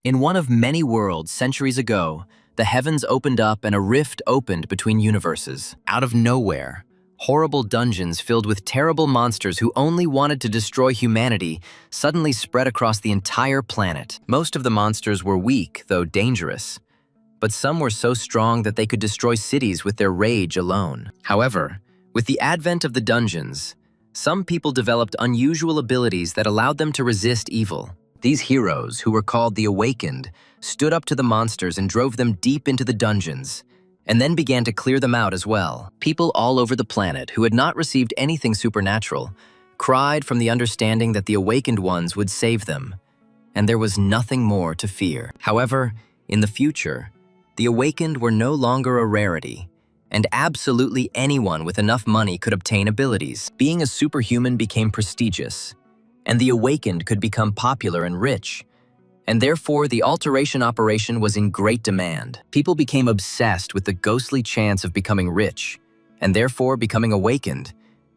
In one of many worlds centuries ago, the heavens opened up and a rift opened between universes. Out of nowhere, horrible dungeons filled with terrible monsters who only wanted to destroy humanity suddenly spread across the entire planet. Most of the monsters were weak, though dangerous, but some were so strong that they could destroy cities with their rage alone. However, with the advent of the dungeons, some people developed unusual abilities that allowed them to resist evil. These heroes, who were called the Awakened, stood up to the monsters and drove them deep into the dungeons, and then began to clear them out as well. People all over the planet who had not received anything supernatural cried from the understanding that the Awakened ones would save them, and there was nothing more to fear. However, in the future, the Awakened were no longer a rarity, and absolutely anyone with enough money could obtain abilities. Being a superhuman became prestigious, and the Awakened could become popular and rich, and therefore the alteration operation was in great demand. People became obsessed with the ghostly chance of becoming rich, and therefore becoming awakened.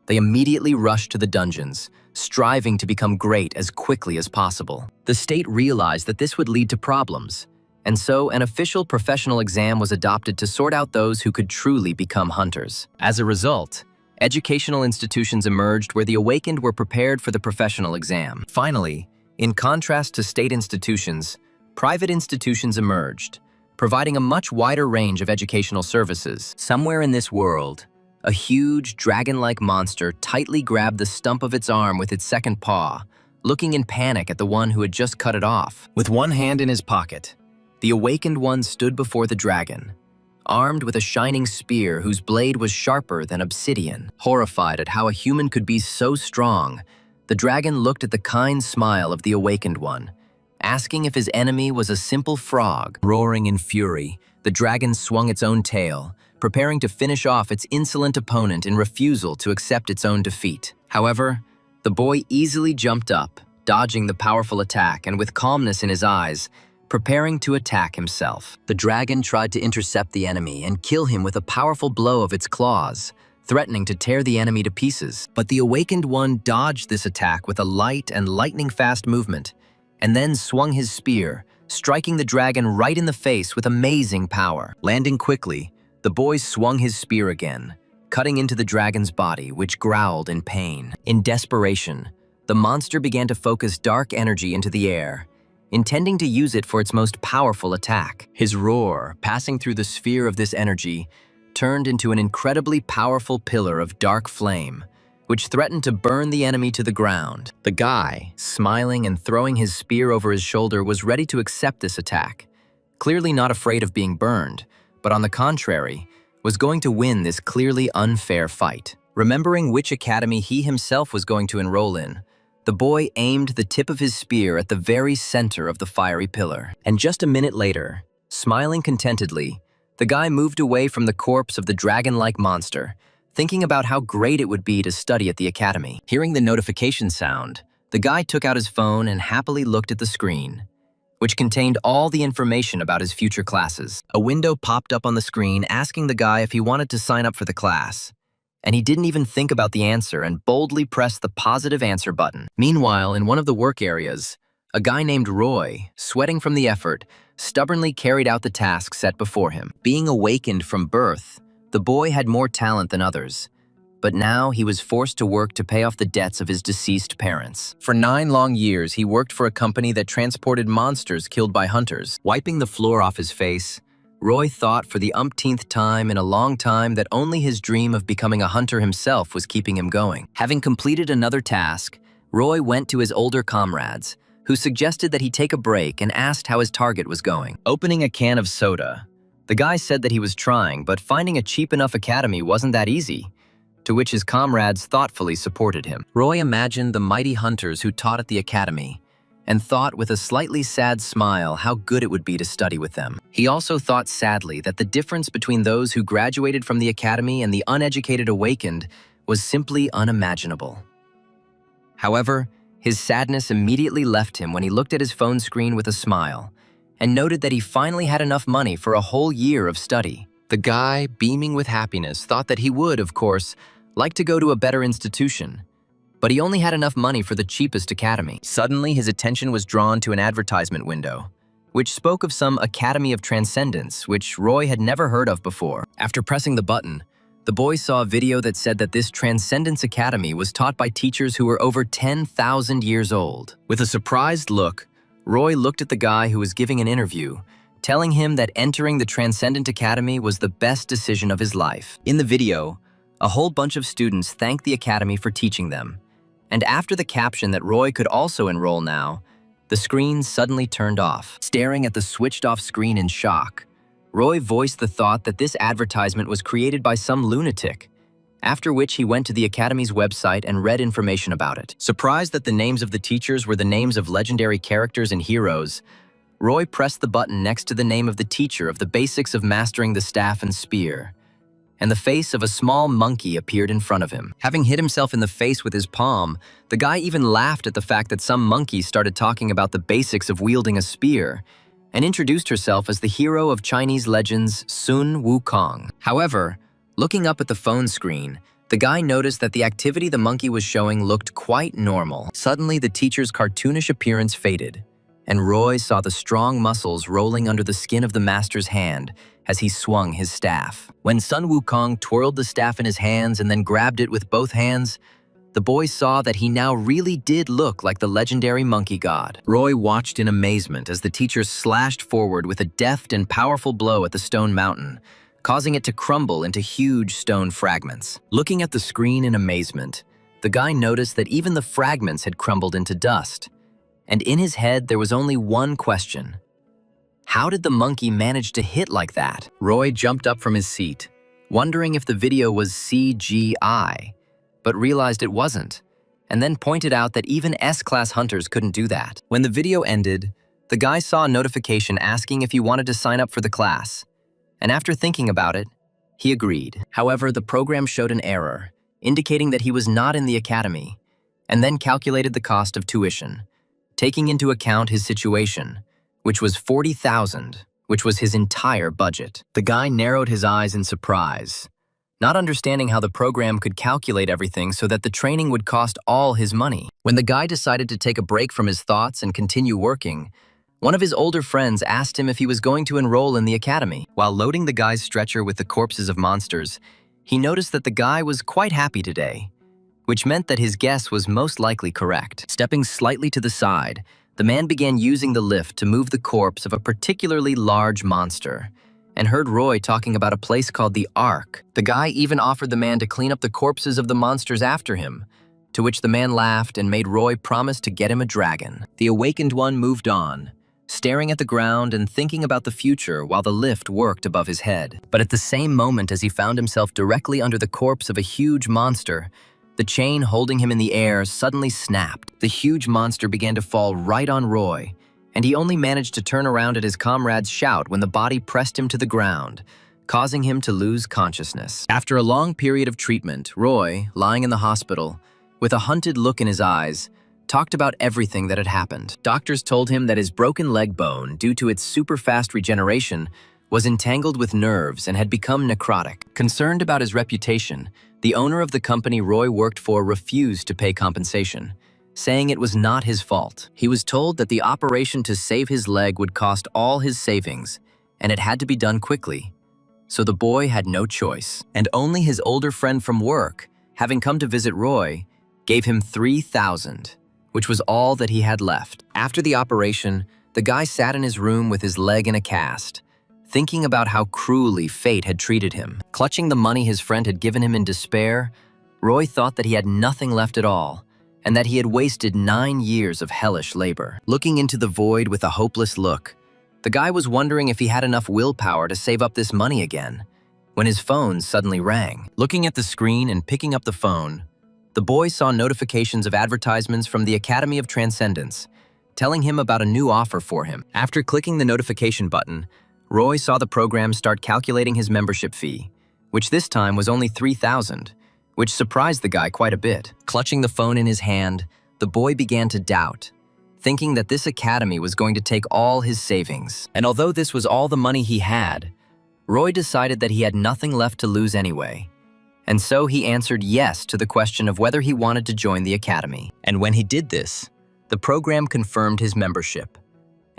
They immediately rushed to the dungeons, striving to become great as quickly as possible. The state realized that this would lead to problems, and so an official professional exam was adopted to sort out those who could truly become hunters. As a result, educational institutions emerged where the awakened were prepared for the professional exam. Finally, in contrast to state institutions, private institutions emerged, providing a much wider range of educational services. Somewhere in this world, a huge dragon-like monster tightly grabbed the stump of its arm with its second paw, looking in panic at the one who had just cut it off. With one hand in his pocket, the awakened one stood before the dragon, armed with a shining spear whose blade was sharper than obsidian. Horrified at how a human could be so strong, the dragon looked at the kind smile of the awakened one, asking if his enemy was a simple frog. Roaring in fury, the dragon swung its own tail, preparing to finish off its insolent opponent in refusal to accept its own defeat. However, the boy easily jumped up, dodging the powerful attack and with calmness in his eyes, preparing to attack himself. The dragon tried to intercept the enemy and kill him with a powerful blow of its claws, threatening to tear the enemy to pieces. But the awakened one dodged this attack with a light and lightning-fast movement, and then swung his spear, striking the dragon right in the face with amazing power. Landing quickly, the boy swung his spear again, cutting into the dragon's body, which growled in pain. In desperation, the monster began to focus dark energy into the air, intending to use it for its most powerful attack. His roar, passing through the sphere of this energy, turned into an incredibly powerful pillar of dark flame, which threatened to burn the enemy to the ground. The guy, smiling and throwing his spear over his shoulder, was ready to accept this attack, clearly not afraid of being burned, but on the contrary, was going to win this clearly unfair fight. Remembering which academy he himself was going to enroll in, the boy aimed the tip of his spear at the very center of the fiery pillar. And just a minute later, smiling contentedly, the guy moved away from the corpse of the dragon-like monster, thinking about how great it would be to study at the academy. Hearing the notification sound, the guy took out his phone and happily looked at the screen, which contained all the information about his future classes. A window popped up on the screen asking the guy if he wanted to sign up for the class, and he didn't even think about the answer and boldly pressed the positive answer button. Meanwhile, in one of the work areas, a guy named Roy, sweating from the effort, stubbornly carried out the task set before him. Being awakened from birth, the boy had more talent than others, but now he was forced to work to pay off the debts of his deceased parents. For 9 long years, he worked for a company that transported monsters killed by hunters. Wiping the floor off his face, Roy thought for the umpteenth time in a long time that only his dream of becoming a hunter himself was keeping him going. Having completed another task, Roy went to his older comrades, who suggested that he take a break and asked how his target was going. Opening a can of soda, the guy said that he was trying, but finding a cheap enough academy wasn't that easy, to which his comrades thoughtfully supported him. Roy imagined the mighty hunters who taught at the academy, and thought with a slightly sad smile how good it would be to study with them. He also thought sadly that the difference between those who graduated from the academy and the uneducated awakened was simply unimaginable. However, his sadness immediately left him when he looked at his phone screen with a smile and noted that he finally had enough money for a whole year of study. The guy, beaming with happiness, thought that he would, of course, like to go to a better institution, but he only had enough money for the cheapest academy. Suddenly, his attention was drawn to an advertisement window, which spoke of some Academy of Transcendence, which Roy had never heard of before. After pressing the button, the boy saw a video that said that this Transcendence Academy was taught by teachers who were over 10,000 years old. With a surprised look, Roy looked at the guy who was giving an interview, telling him that entering the Transcendent Academy was the best decision of his life. In the video, a whole bunch of students thanked the Academy for teaching them. And after the caption that Roy could also enroll now, the screen suddenly turned off. Staring at the switched-off screen in shock, Roy voiced the thought that this advertisement was created by some lunatic, after which he went to the Academy's website and read information about it. Surprised that the names of the teachers were the names of legendary characters and heroes, Roy pressed the button next to the name of the teacher of the basics of mastering the staff and spear, and the face of a small monkey appeared in front of him. Having hit himself in the face with his palm, the guy even laughed at the fact that some monkey started talking about the basics of wielding a spear, and introduced herself as the hero of Chinese legends Sun Wukong. However, looking up at the phone screen, the guy noticed that the activity the monkey was showing looked quite normal. Suddenly, the teacher's cartoonish appearance faded, and Roy saw the strong muscles rolling under the skin of the master's hand as he swung his staff. When Sun Wukong twirled the staff in his hands and then grabbed it with both hands, the boy saw that he now really did look like the legendary monkey god. Roy watched in amazement as the teacher slashed forward with a deft and powerful blow at the stone mountain, causing it to crumble into huge stone fragments. Looking at the screen in amazement, the guy noticed that even the fragments had crumbled into dust. And in his head, there was only one question. How did the monkey manage to hit like that? Roy jumped up from his seat, wondering if the video was CGI, but realized it wasn't, and then pointed out that even S-class hunters couldn't do that. When the video ended, the guy saw a notification asking if he wanted to sign up for the class, and after thinking about it, he agreed. However, the program showed an error, indicating that he was not in the academy, and then calculated the cost of tuition, taking into account his situation, which was $40,000, which was his entire budget. The guy narrowed his eyes in surprise, not understanding how the program could calculate everything so that the training would cost all his money. When the guy decided to take a break from his thoughts and continue working, one of his older friends asked him if he was going to enroll in the academy. While loading the guy's stretcher with the corpses of monsters, he noticed that the guy was quite happy today, which meant that his guess was most likely correct. Stepping slightly to the side, the man began using the lift to move the corpse of a particularly large monster, and heard Roy talking about a place called the Ark. The guy even offered the man to clean up the corpses of the monsters after him, to which the man laughed and made Roy promise to get him a dragon. The awakened one moved on, staring at the ground and thinking about the future while the lift worked above his head. But at the same moment as he found himself directly under the corpse of a huge monster, the chain holding him in the air suddenly snapped. The huge monster began to fall right on Roy, and he only managed to turn around at his comrade's shout when the body pressed him to the ground, causing him to lose consciousness. After a long period of treatment, Roy, lying in the hospital, with a hunted look in his eyes, talked about everything that had happened. Doctors told him that his broken leg bone, due to its super-fast regeneration, was entangled with nerves and had become necrotic. Concerned about his reputation, the owner of the company Roy worked for refused to pay compensation, saying it was not his fault. He was told that the operation to save his leg would cost all his savings, and it had to be done quickly. So the boy had no choice, and only his older friend from work, having come to visit Roy, gave him $3,000, which was all that he had left. After the operation, the guy sat in his room with his leg in a cast, thinking about how cruelly fate had treated him. Clutching the money his friend had given him in despair, Roy thought that he had nothing left at all, and that he had wasted 9 years of hellish labor. Looking into the void with a hopeless look, the guy was wondering if he had enough willpower to save up this money again, when his phone suddenly rang. Looking at the screen and picking up the phone, the boy saw notifications of advertisements from the Academy of Transcendence, telling him about a new offer for him. After clicking the notification button, Roy saw the program start calculating his membership fee, which this time was only $3,000, which surprised the guy quite a bit. Clutching the phone in his hand, the boy began to doubt, thinking that this academy was going to take all his savings. And although this was all the money he had, Roy decided that he had nothing left to lose anyway. And so he answered yes to the question of whether he wanted to join the academy. And when he did this, the program confirmed his membership.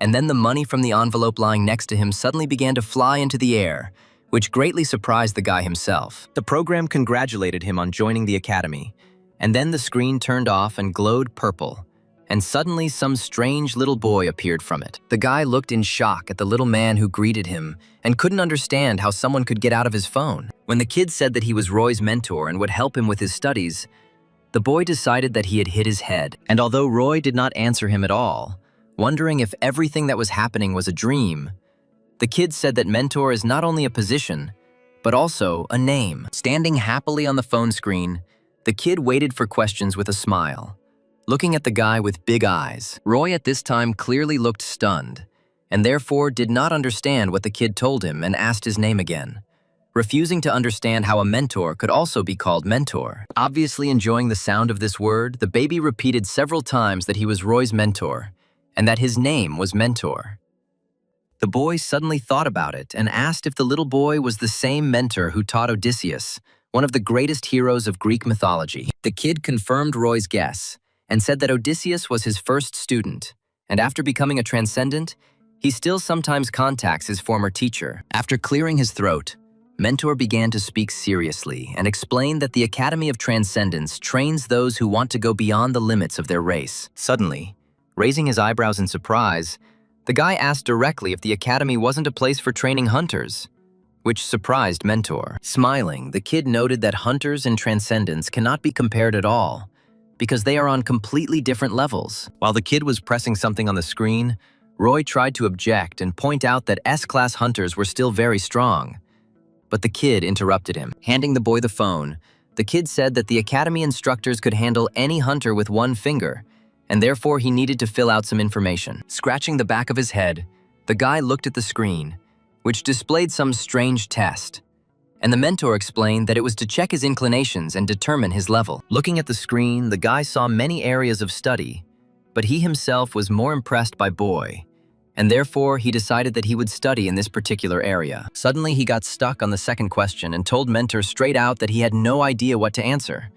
And then the money from the envelope lying next to him suddenly began to fly into the air, which greatly surprised the guy himself. The program congratulated him on joining the academy, and then the screen turned off and glowed purple, and suddenly some strange little boy appeared from it. The guy looked in shock at the little man who greeted him and couldn't understand how someone could get out of his phone. When the kid said that he was Roy's mentor and would help him with his studies, the boy decided that he had hit his head. And although Roy did not answer him at all, wondering if everything that was happening was a dream, the kid said that mentor is not only a position, but also a name. Standing happily on the phone screen, the kid waited for questions with a smile, looking at the guy with big eyes. Roy at this time clearly looked stunned, and therefore did not understand what the kid told him and asked his name again, refusing to understand how a mentor could also be called mentor. Obviously enjoying the sound of this word, the baby repeated several times that he was Roy's mentor, and that his name was Mentor. The boy suddenly thought about it and asked if the little boy was the same mentor who taught Odysseus, one of the greatest heroes of Greek mythology. The kid confirmed Roy's guess and said that Odysseus was his first student, and after becoming a transcendent, he still sometimes contacts his former teacher. After clearing his throat, Mentor began to speak seriously and explained that the Academy of Transcendence trains those who want to go beyond the limits of their race. Suddenly, raising his eyebrows in surprise, the guy asked directly if the academy wasn't a place for training hunters, which surprised Mentor. Smiling, the kid noted that hunters and transcendence cannot be compared at all, because they are on completely different levels. While the kid was pressing something on the screen, Roy tried to object and point out that S-class hunters were still very strong. But the kid interrupted him. Handing the boy the phone, the kid said that the academy instructors could handle any hunter with one finger, and therefore he needed to fill out some information. Scratching the back of his head, the guy looked at the screen, which displayed some strange test, and the mentor explained that it was to check his inclinations and determine his level. Looking at the screen, the guy saw many areas of study, but he himself was more impressed by boy, and therefore he decided that he would study in this particular area. Suddenly he got stuck on the second question and told Mentor straight out that he had no idea what to answer,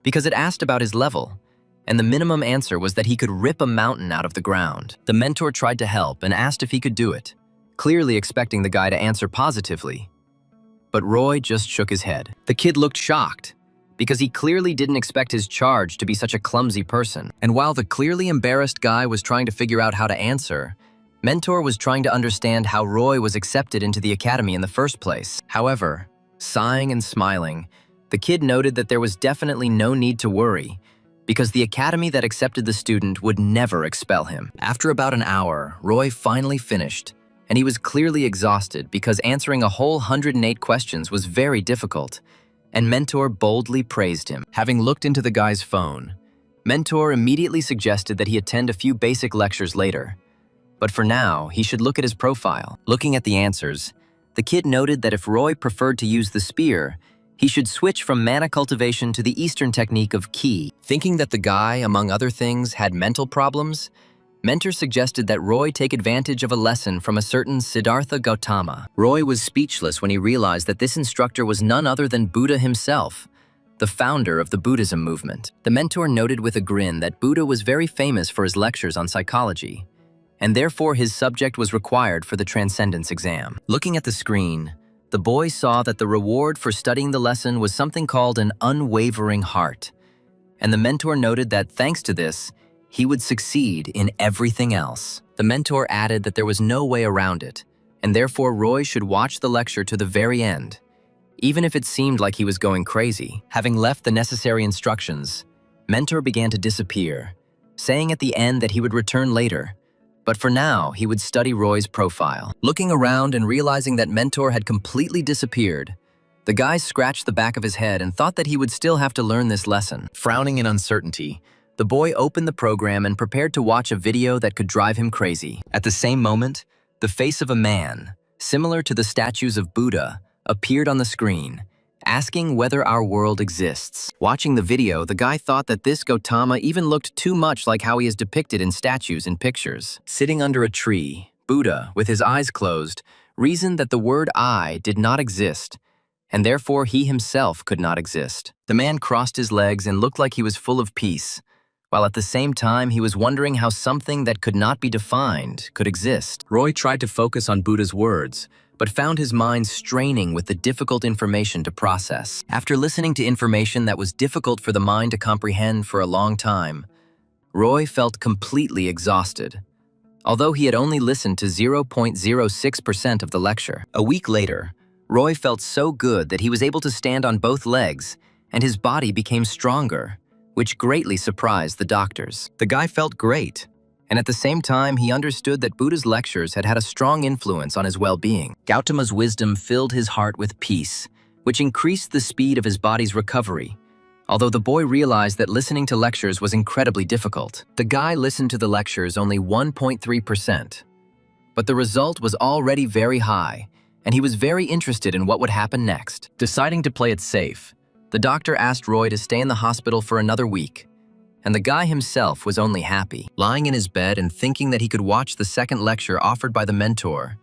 because it asked about his level, and the minimum answer was that he could rip a mountain out of the ground. The mentor tried to help and asked if he could do it, clearly expecting the guy to answer positively. But Roy just shook his head. The kid looked shocked, because he clearly didn't expect his charge to be such a clumsy person. And while the clearly embarrassed guy was trying to figure out how to answer, Mentor was trying to understand how Roy was accepted into the academy in the first place. However, sighing and smiling, the kid noted that there was definitely no need to worry, because the academy that accepted the student would never expel him. After about an hour, Roy finally finished, and he was clearly exhausted because answering a whole 108 questions was very difficult, and Mentor boldly praised him. Having looked into the guy's phone, Mentor immediately suggested that he attend a few basic lectures later, but for now, he should look at his profile. Looking at the answers, the kid noted that if Roy preferred to use the spear, he should switch from mana cultivation to the Eastern technique of ki. Thinking that the guy, among other things, had mental problems, Mentor suggested that Roy take advantage of a lesson from a certain Siddhartha Gautama. Roy was speechless when he realized that this instructor was none other than Buddha himself, the founder of the Buddhism movement. The mentor noted with a grin that Buddha was very famous for his lectures on psychology, and therefore his subject was required for the Transcendence exam. Looking at the screen, the boy saw that the reward for studying the lesson was something called an unwavering heart, and the mentor noted that thanks to this, he would succeed in everything else. The mentor added that there was no way around it, and therefore Roy should watch the lecture to the very end, even if it seemed like he was going crazy. Having left the necessary instructions, Mentor began to disappear, saying at the end that he would return later, but for now, he would study Roy's profile. Looking around and realizing that Mentor had completely disappeared, the guy scratched the back of his head and thought that he would still have to learn this lesson. Frowning in uncertainty, the boy opened the program and prepared to watch a video that could drive him crazy. At the same moment, the face of a man, similar to the statues of Buddha, appeared on the screen, asking whether our world exists. Watching the video, the guy thought that this Gautama even looked too much like how he is depicted in statues and pictures. Sitting under a tree, Buddha, with his eyes closed, reasoned that the word I did not exist, and therefore he himself could not exist. The man crossed his legs and looked like he was full of peace, while at the same time he was wondering how something that could not be defined could exist. Roy tried to focus on Buddha's words, but found his mind straining with the difficult information to process. After listening to information that was difficult for the mind to comprehend for a long time, Roy felt completely exhausted, although he had only listened to 0.06% of the lecture. A week later, Roy felt so good that he was able to stand on both legs, and his body became stronger, which greatly surprised the doctors. The guy felt great, and at the same time he understood that Buddha's lectures had had a strong influence on his well-being. Gautama's wisdom filled his heart with peace, which increased the speed of his body's recovery, although the boy realized that listening to lectures was incredibly difficult. The guy listened to the lectures only 1.3%, but the result was already very high, and he was very interested in what would happen next. Deciding to play it safe, the doctor asked Roy to stay in the hospital for another week, and the guy himself was only happy. Lying in his bed and thinking that he could watch the second lecture offered by the mentor,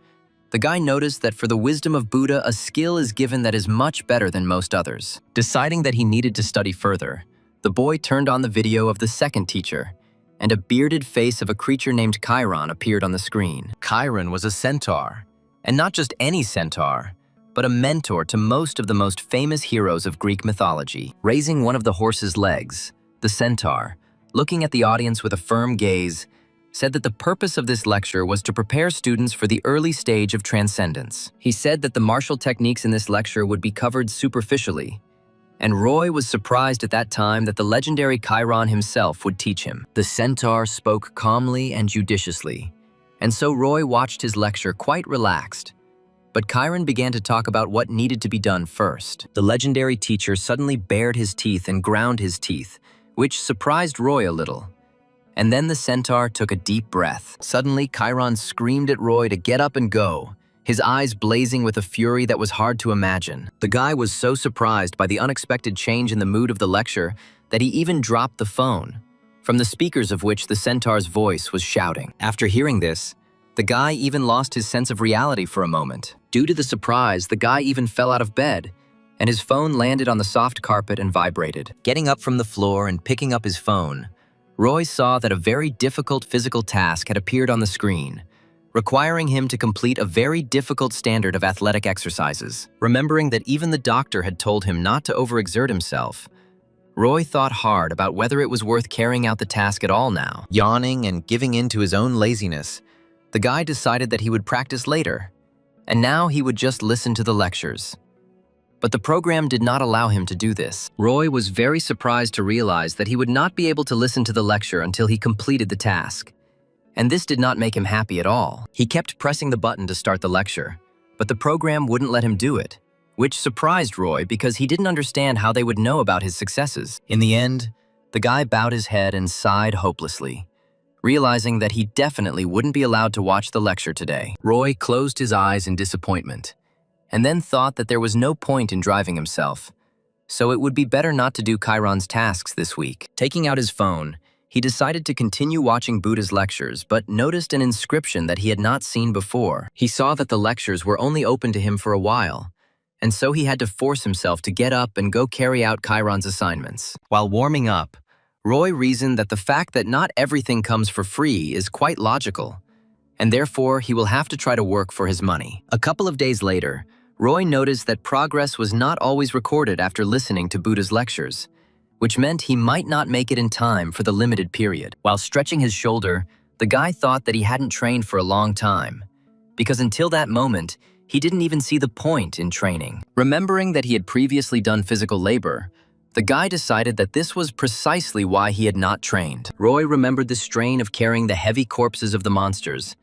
the guy noticed that for the wisdom of Buddha, a skill is given that is much better than most others. Deciding that he needed to study further, the boy turned on the video of the second teacher, and a bearded face of a creature named Chiron appeared on the screen. Chiron was a centaur, and not just any centaur, but a mentor to most of the most famous heroes of Greek mythology. Raising one of the horse's legs, the centaur, looking at the audience with a firm gaze, said that the purpose of this lecture was to prepare students for the early stage of transcendence. He said that the martial techniques in this lecture would be covered superficially, and Roy was surprised at that time that the legendary Chiron himself would teach him. The centaur spoke calmly and judiciously, and so Roy watched his lecture quite relaxed. But Chiron began to talk about what needed to be done first. The legendary teacher suddenly bared his teeth and ground his teeth, which surprised Roy a little. And then the centaur took a deep breath. Suddenly, Chiron screamed at Roy to get up and go, his eyes blazing with a fury that was hard to imagine. The guy was so surprised by the unexpected change in the mood of the lecture that he even dropped the phone, from the speakers of which the centaur's voice was shouting. After hearing this, the guy even lost his sense of reality for a moment. Due to the surprise, the guy even fell out of bed, and his phone landed on the soft carpet and vibrated. Getting up from the floor and picking up his phone, Roy saw that a very difficult physical task had appeared on the screen, requiring him to complete a very difficult standard of athletic exercises. Remembering that even the doctor had told him not to overexert himself, Roy thought hard about whether it was worth carrying out the task at all now. Yawning and giving in to his own laziness, the guy decided that he would practice later, and now he would just listen to the lectures. But the program did not allow him to do this. Roy was very surprised to realize that he would not be able to listen to the lecture until he completed the task. And this did not make him happy at all. He kept pressing the button to start the lecture, but the program wouldn't let him do it, which surprised Roy because he didn't understand how they would know about his successes. In the end, the guy bowed his head and sighed hopelessly, realizing that he definitely wouldn't be allowed to watch the lecture today. Roy closed his eyes in disappointment, and then thought that there was no point in driving himself, so it would be better not to do Chiron's tasks this week. Taking out his phone, he decided to continue watching Buddha's lectures, but noticed an inscription that he had not seen before. He saw that the lectures were only open to him for a while, and so he had to force himself to get up and go carry out Chiron's assignments. While warming up, Roy reasoned that the fact that not everything comes for free is quite logical, and therefore he will have to try to work for his money. A couple of days later, Roy noticed that progress was not always recorded after listening to Buddha's lectures, which meant he might not make it in time for the limited period. While stretching his shoulder, the guy thought that he hadn't trained for a long time, because until that moment, he didn't even see the point in training. Remembering that he had previously done physical labor, the guy decided that this was precisely why he had not trained. Roy remembered the strain of carrying the heavy corpses of the monsters,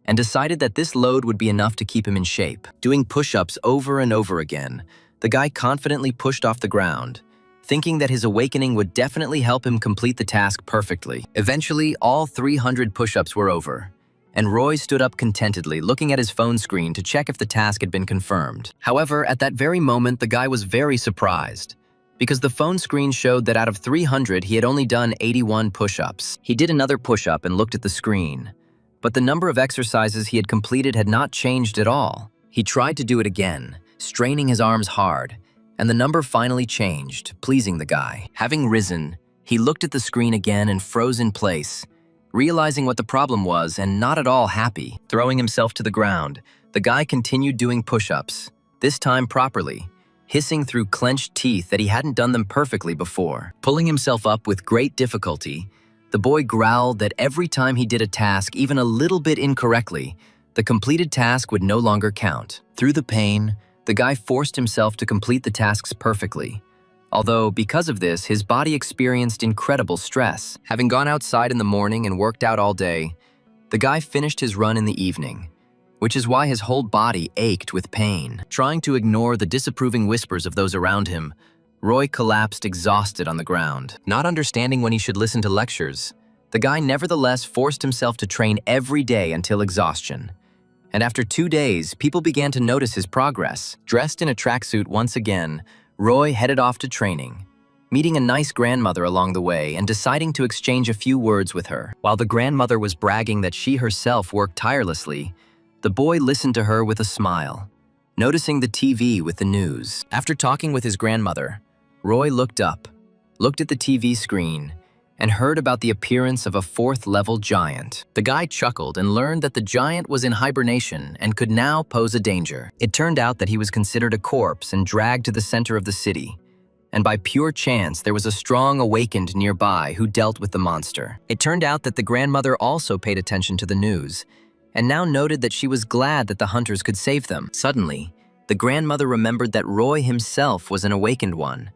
and decided that this load would be enough to keep him in shape. Doing push-ups over and over again, the guy confidently pushed off the ground, thinking that his awakening would definitely help him complete the task perfectly. Eventually, all 300 push-ups were over, and Roy stood up contentedly, looking at his phone screen to check if the task had been confirmed. However, at that very moment, the guy was very surprised, because the phone screen showed that out of 300, he had only done 81 push-ups. He did another push-up and looked at the screen, but the number of exercises he had completed had not changed at all. He tried to do it again, straining his arms hard, and the number finally changed, pleasing the guy. Having risen, He looked at the screen again and froze in place, realizing what the problem was and not at all happy. Throwing himself to the ground, the guy continued doing push-ups, this time properly, hissing through clenched teeth that he hadn't done them perfectly before. Pulling himself up with great difficulty, the boy growled that every time he did a task even a little bit incorrectly, the completed task would no longer count. Through the pain, the guy forced himself to complete the tasks perfectly. Although, because of this, his body experienced incredible stress. Having gone outside in the morning and worked out all day, the guy finished his run in the evening, which is why his whole body ached with pain. Trying to ignore the disapproving whispers of those around him, Roy collapsed exhausted on the ground. Not understanding when he should listen to lectures, the guy nevertheless forced himself to train every day until exhaustion. And after 2 days, people began to notice his progress. Dressed in a tracksuit once again, Roy headed off to training, meeting a nice grandmother along the way and deciding to exchange a few words with her. While the grandmother was bragging that she herself worked tirelessly, the boy listened to her with a smile, noticing the TV with the news. After talking with his grandmother, Roy looked up, looked at the TV screen, and heard about the appearance of a 4th-level giant. The guy chuckled and learned that the giant was in hibernation and could now pose a danger. It turned out that he was considered a corpse and dragged to the center of the city, and by pure chance there was a strong awakened nearby who dealt with the monster. It turned out that the grandmother also paid attention to the news, and now noted that she was glad that the hunters could save them. Suddenly, the grandmother remembered that Roy himself was an awakened one,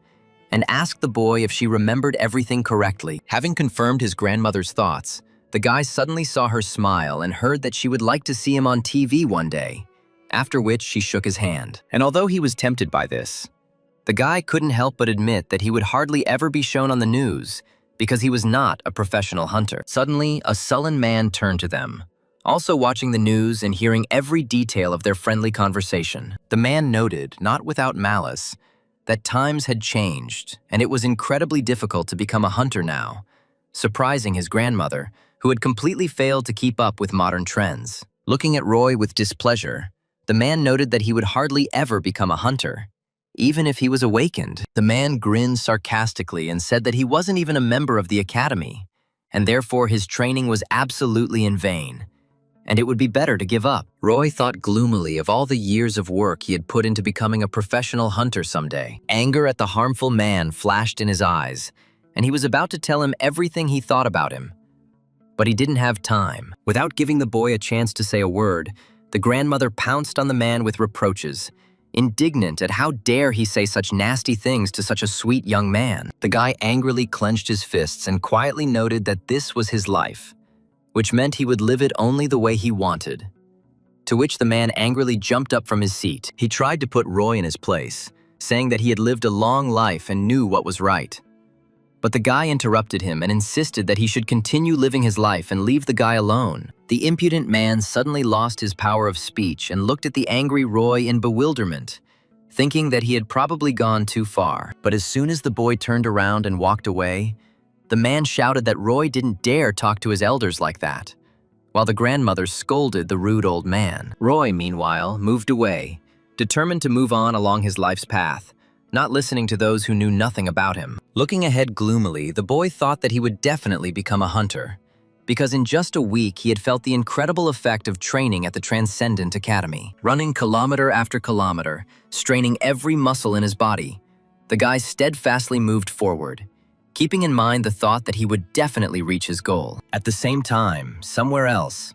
and asked the boy if she remembered everything correctly. Having confirmed his grandmother's thoughts, the guy suddenly saw her smile and heard that she would like to see him on TV one day, after which she shook his hand. And although he was tempted by this, the guy couldn't help but admit that he would hardly ever be shown on the news because he was not a professional hunter. Suddenly, a sullen man turned to them, also watching the news and hearing every detail of their friendly conversation. The man noted, not without malice, that times had changed, and it was incredibly difficult to become a hunter now, surprising his grandmother, who had completely failed to keep up with modern trends. Looking at Roy with displeasure, the man noted that he would hardly ever become a hunter, even if he was awakened. The man grinned sarcastically and said that he wasn't even a member of the academy, and therefore his training was absolutely in vain, and it would be better to give up. Roy thought gloomily of all the years of work he had put into becoming a professional hunter someday. Anger at the harmful man flashed in his eyes, and he was about to tell him everything he thought about him. But he didn't have time. Without giving the boy a chance to say a word, the grandmother pounced on the man with reproaches, indignant at how dare he say such nasty things to such a sweet young man. The guy angrily clenched his fists and quietly noted that this was his life, which meant he would live it only the way he wanted. To which the man angrily jumped up from his seat. He tried to put Roy in his place, saying that he had lived a long life and knew what was right. But the guy interrupted him and insisted that he should continue living his life and leave the guy alone. The impudent man suddenly lost his power of speech and looked at the angry Roy in bewilderment, thinking that he had probably gone too far. But as soon as the boy turned around and walked away, the man shouted that Roy didn't dare talk to his elders like that, while the grandmother scolded the rude old man. Roy, meanwhile, moved away, determined to move on along his life's path, not listening to those who knew nothing about him. Looking ahead gloomily, the boy thought that he would definitely become a hunter, because in just a week he had felt the incredible effect of training at the Transcendent Academy. Running kilometer after kilometer, straining every muscle in his body, the guy steadfastly moved forward, keeping in mind the thought that he would definitely reach his goal. At the same time, somewhere else,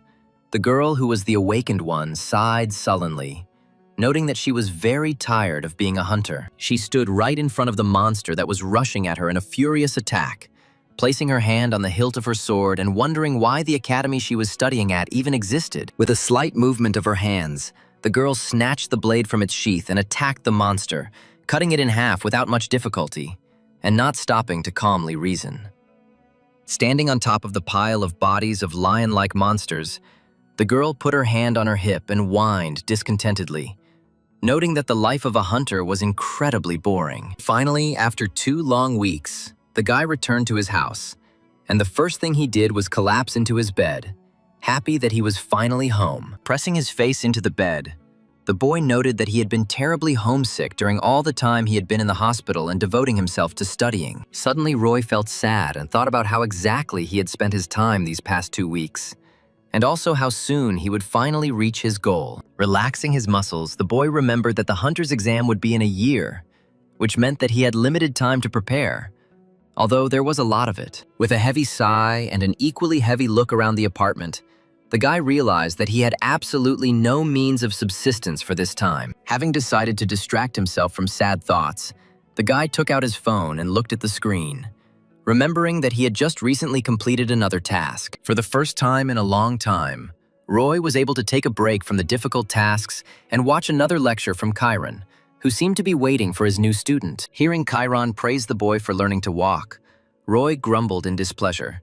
the girl who was the awakened one sighed sullenly, noting that she was very tired of being a hunter. She stood right in front of the monster that was rushing at her in a furious attack, placing her hand on the hilt of her sword and wondering why the academy she was studying at even existed. With a slight movement of her hands, the girl snatched the blade from its sheath and attacked the monster, cutting it in half without much difficulty, and not stopping to calmly reason. Standing on top of the pile of bodies of lion-like monsters, the girl put her hand on her hip and whined discontentedly, noting that the life of a hunter was incredibly boring. Finally, after 2 long weeks, the guy returned to his house, and the first thing he did was collapse into his bed, happy that he was finally home. Pressing his face into the bed, the boy noted that he had been terribly homesick during all the time he had been in the hospital and devoting himself to studying. Suddenly, Roy felt sad and thought about how exactly he had spent his time these past 2 weeks, and also how soon he would finally reach his goal. Relaxing his muscles, the boy remembered that the hunter's exam would be in a year, which meant that he had limited time to prepare, although there was a lot of it. With a heavy sigh and an equally heavy look around the apartment, the guy realized that he had absolutely no means of subsistence for this time. Having decided to distract himself from sad thoughts, the guy took out his phone and looked at the screen, remembering that he had just recently completed another task. For the first time in a long time, Roy was able to take a break from the difficult tasks and watch another lecture from Chiron, who seemed to be waiting for his new student. Hearing Chiron praise the boy for learning to walk, Roy grumbled in displeasure,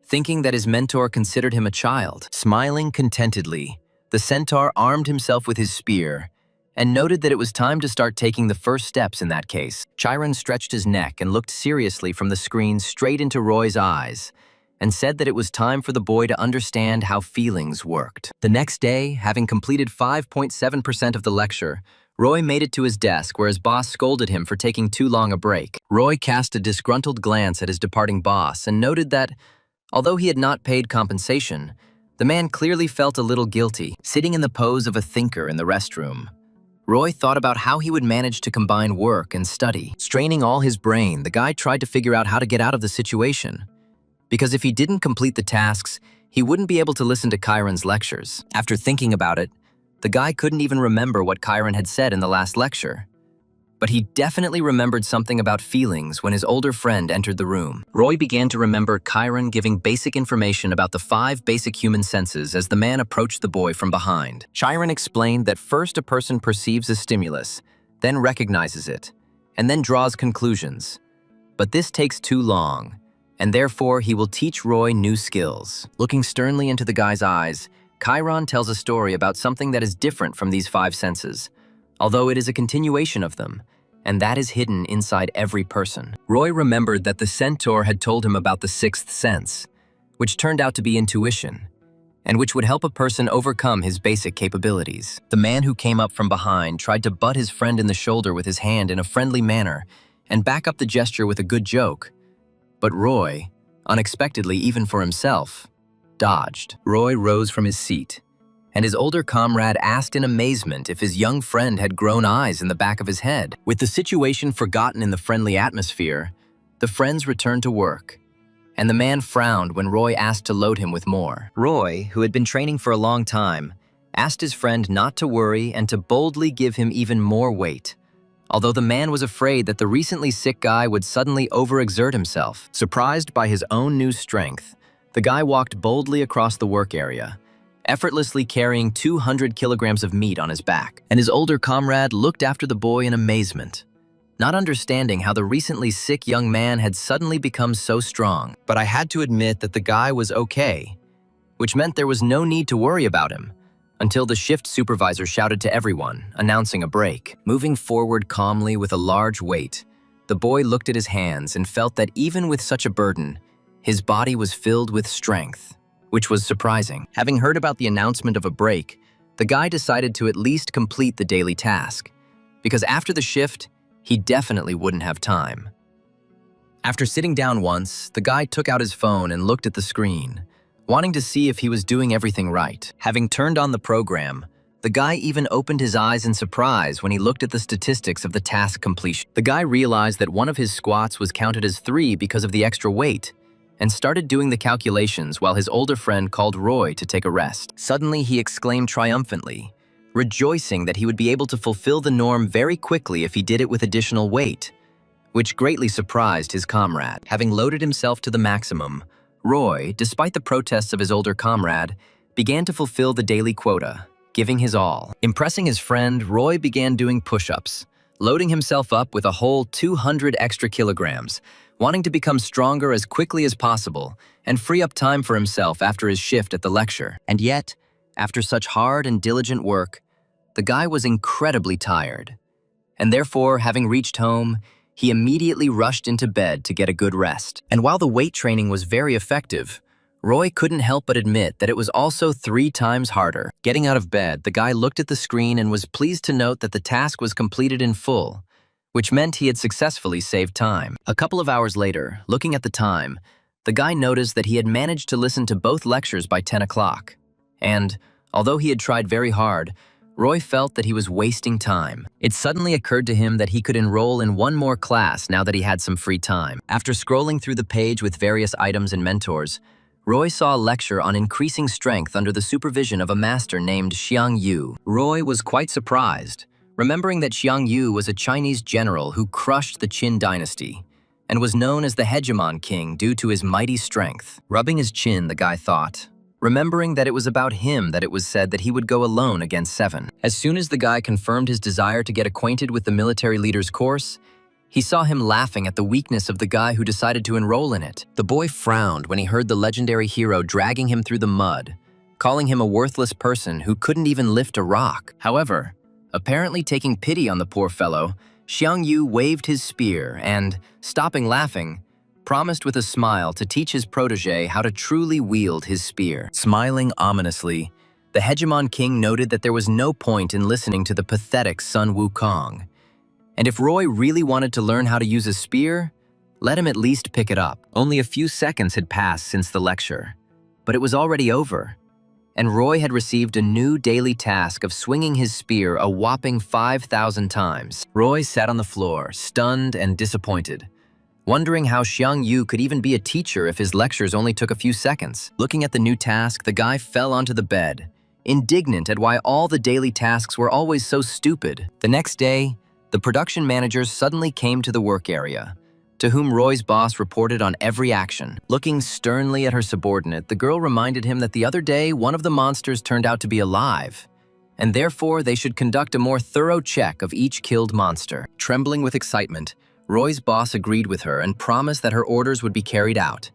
thinking that his mentor considered him a child. Smiling contentedly, the centaur armed himself with his spear and noted that it was time to start taking the first steps in that case. Chiron stretched his neck and looked seriously from the screen straight into Roy's eyes and said that it was time for the boy to understand how feelings worked. The next day, having completed 5.7% of the lecture, Roy made it to his desk where his boss scolded him for taking too long a break. Roy cast a disgruntled glance at his departing boss and noted that, although he had not paid compensation, the man clearly felt a little guilty. Sitting in the pose of a thinker in the restroom, Roy thought about how he would manage to combine work and study. Straining all his brain, the guy tried to figure out how to get out of the situation, because if he didn't complete the tasks, he wouldn't be able to listen to Chiron's lectures. After thinking about it, the guy couldn't even remember what Chiron had said in the last lecture. But he definitely remembered something about feelings when his older friend entered the room. Roy began to remember Chiron giving basic information about the 5 basic human senses as the man approached the boy from behind. Chiron explained that first a person perceives a stimulus, then recognizes it, and then draws conclusions. But this takes too long, and therefore he will teach Roy new skills. Looking sternly into the guy's eyes, Chiron tells a story about something that is different from these 5 senses, although it is a continuation of them, and that is hidden inside every person. Roy remembered that the centaur had told him about the 6th sense, which turned out to be intuition, and which would help a person overcome his basic capabilities. The man who came up from behind tried to butt his friend in the shoulder with his hand in a friendly manner and back up the gesture with a good joke, but Roy, unexpectedly even for himself, dodged. Roy rose from his seat, and his older comrade asked in amazement if his young friend had grown eyes in the back of his head. With the situation forgotten in the friendly atmosphere, the friends returned to work, and the man frowned when Roy asked to load him with more. Roy, who had been training for a long time, asked his friend not to worry and to boldly give him even more weight, although the man was afraid that the recently sick guy would suddenly overexert himself. Surprised by his own new strength, the guy walked boldly across the work area, effortlessly carrying 200 kilograms of meat on his back, and his older comrade looked after the boy in amazement, not understanding how the recently sick young man had suddenly become so strong. But I had to admit that the guy was okay, which meant there was no need to worry about him, until the shift supervisor shouted to everyone, announcing a break. Moving forward calmly with a large weight, the boy looked at his hands and felt that even with such a burden, his body was filled with strength, which was surprising. Having heard about the announcement of a break, the guy decided to at least complete the daily task, because after the shift, he definitely wouldn't have time. After sitting down once, the guy took out his phone and looked at the screen, wanting to see if he was doing everything right. Having turned on the program, the guy even opened his eyes in surprise when he looked at the statistics of the task completion. The guy realized that one of his squats was counted as 3 because of the extra weight, and started doing the calculations while his older friend called Roy to take a rest. Suddenly, he exclaimed triumphantly, rejoicing that he would be able to fulfill the norm very quickly if he did it with additional weight, which greatly surprised his comrade. Having loaded himself to the maximum, Roy, despite the protests of his older comrade, began to fulfill the daily quota, giving his all. Impressing his friend, Roy began doing push-ups, loading himself up with a whole 200 extra kilograms, wanting to become stronger as quickly as possible and free up time for himself after his shift at the lecture. And yet, after such hard and diligent work, the guy was incredibly tired. And therefore, having reached home, he immediately rushed into bed to get a good rest. And while the weight training was very effective, Roy couldn't help but admit that it was also 3 times harder. Getting out of bed, the guy looked at the screen and was pleased to note that the task was completed in full, which meant he had successfully saved time. A couple of hours later, looking at the time, the guy noticed that he had managed to listen to both lectures by 10 o'clock. And, although he had tried very hard, Roy felt that he was wasting time. It suddenly occurred to him that he could enroll in one more class now that he had some free time. After scrolling through the page with various items and mentors, Roy saw a lecture on increasing strength under the supervision of a master named Xiang Yu. Roy was quite surprised, remembering that Xiang Yu was a Chinese general who crushed the Qin dynasty and was known as the hegemon king due to his mighty strength. Rubbing his chin, the guy thought, remembering that it was about him that it was said that he would go alone against 7. As soon as the guy confirmed his desire to get acquainted with the military leader's course, he saw him laughing at the weakness of the guy who decided to enroll in it. The boy frowned when he heard the legendary hero dragging him through the mud, calling him a worthless person who couldn't even lift a rock. However, apparently taking pity on the poor fellow, Xiang Yu waved his spear and, stopping laughing, promised with a smile to teach his protege how to truly wield his spear. Smiling ominously, the hegemon king noted that there was no point in listening to the pathetic Sun Wukong. And if Roy really wanted to learn how to use a spear, let him at least pick it up. Only a few seconds had passed since the lecture, but it was already over, and Roy had received a new daily task of swinging his spear a whopping 5,000 times. Roy sat on the floor, stunned and disappointed, wondering how Xiang Yu could even be a teacher if his lectures only took a few seconds. Looking at the new task, the guy fell onto the bed, indignant at why all the daily tasks were always so stupid. The next day, the production managers suddenly came to the work area, to whom Roy's boss reported on every action. Looking sternly at her subordinate, the girl reminded him that the other day one of the monsters turned out to be alive, and therefore they should conduct a more thorough check of each killed monster. Trembling with excitement, Roy's boss agreed with her and promised that her orders would be carried out,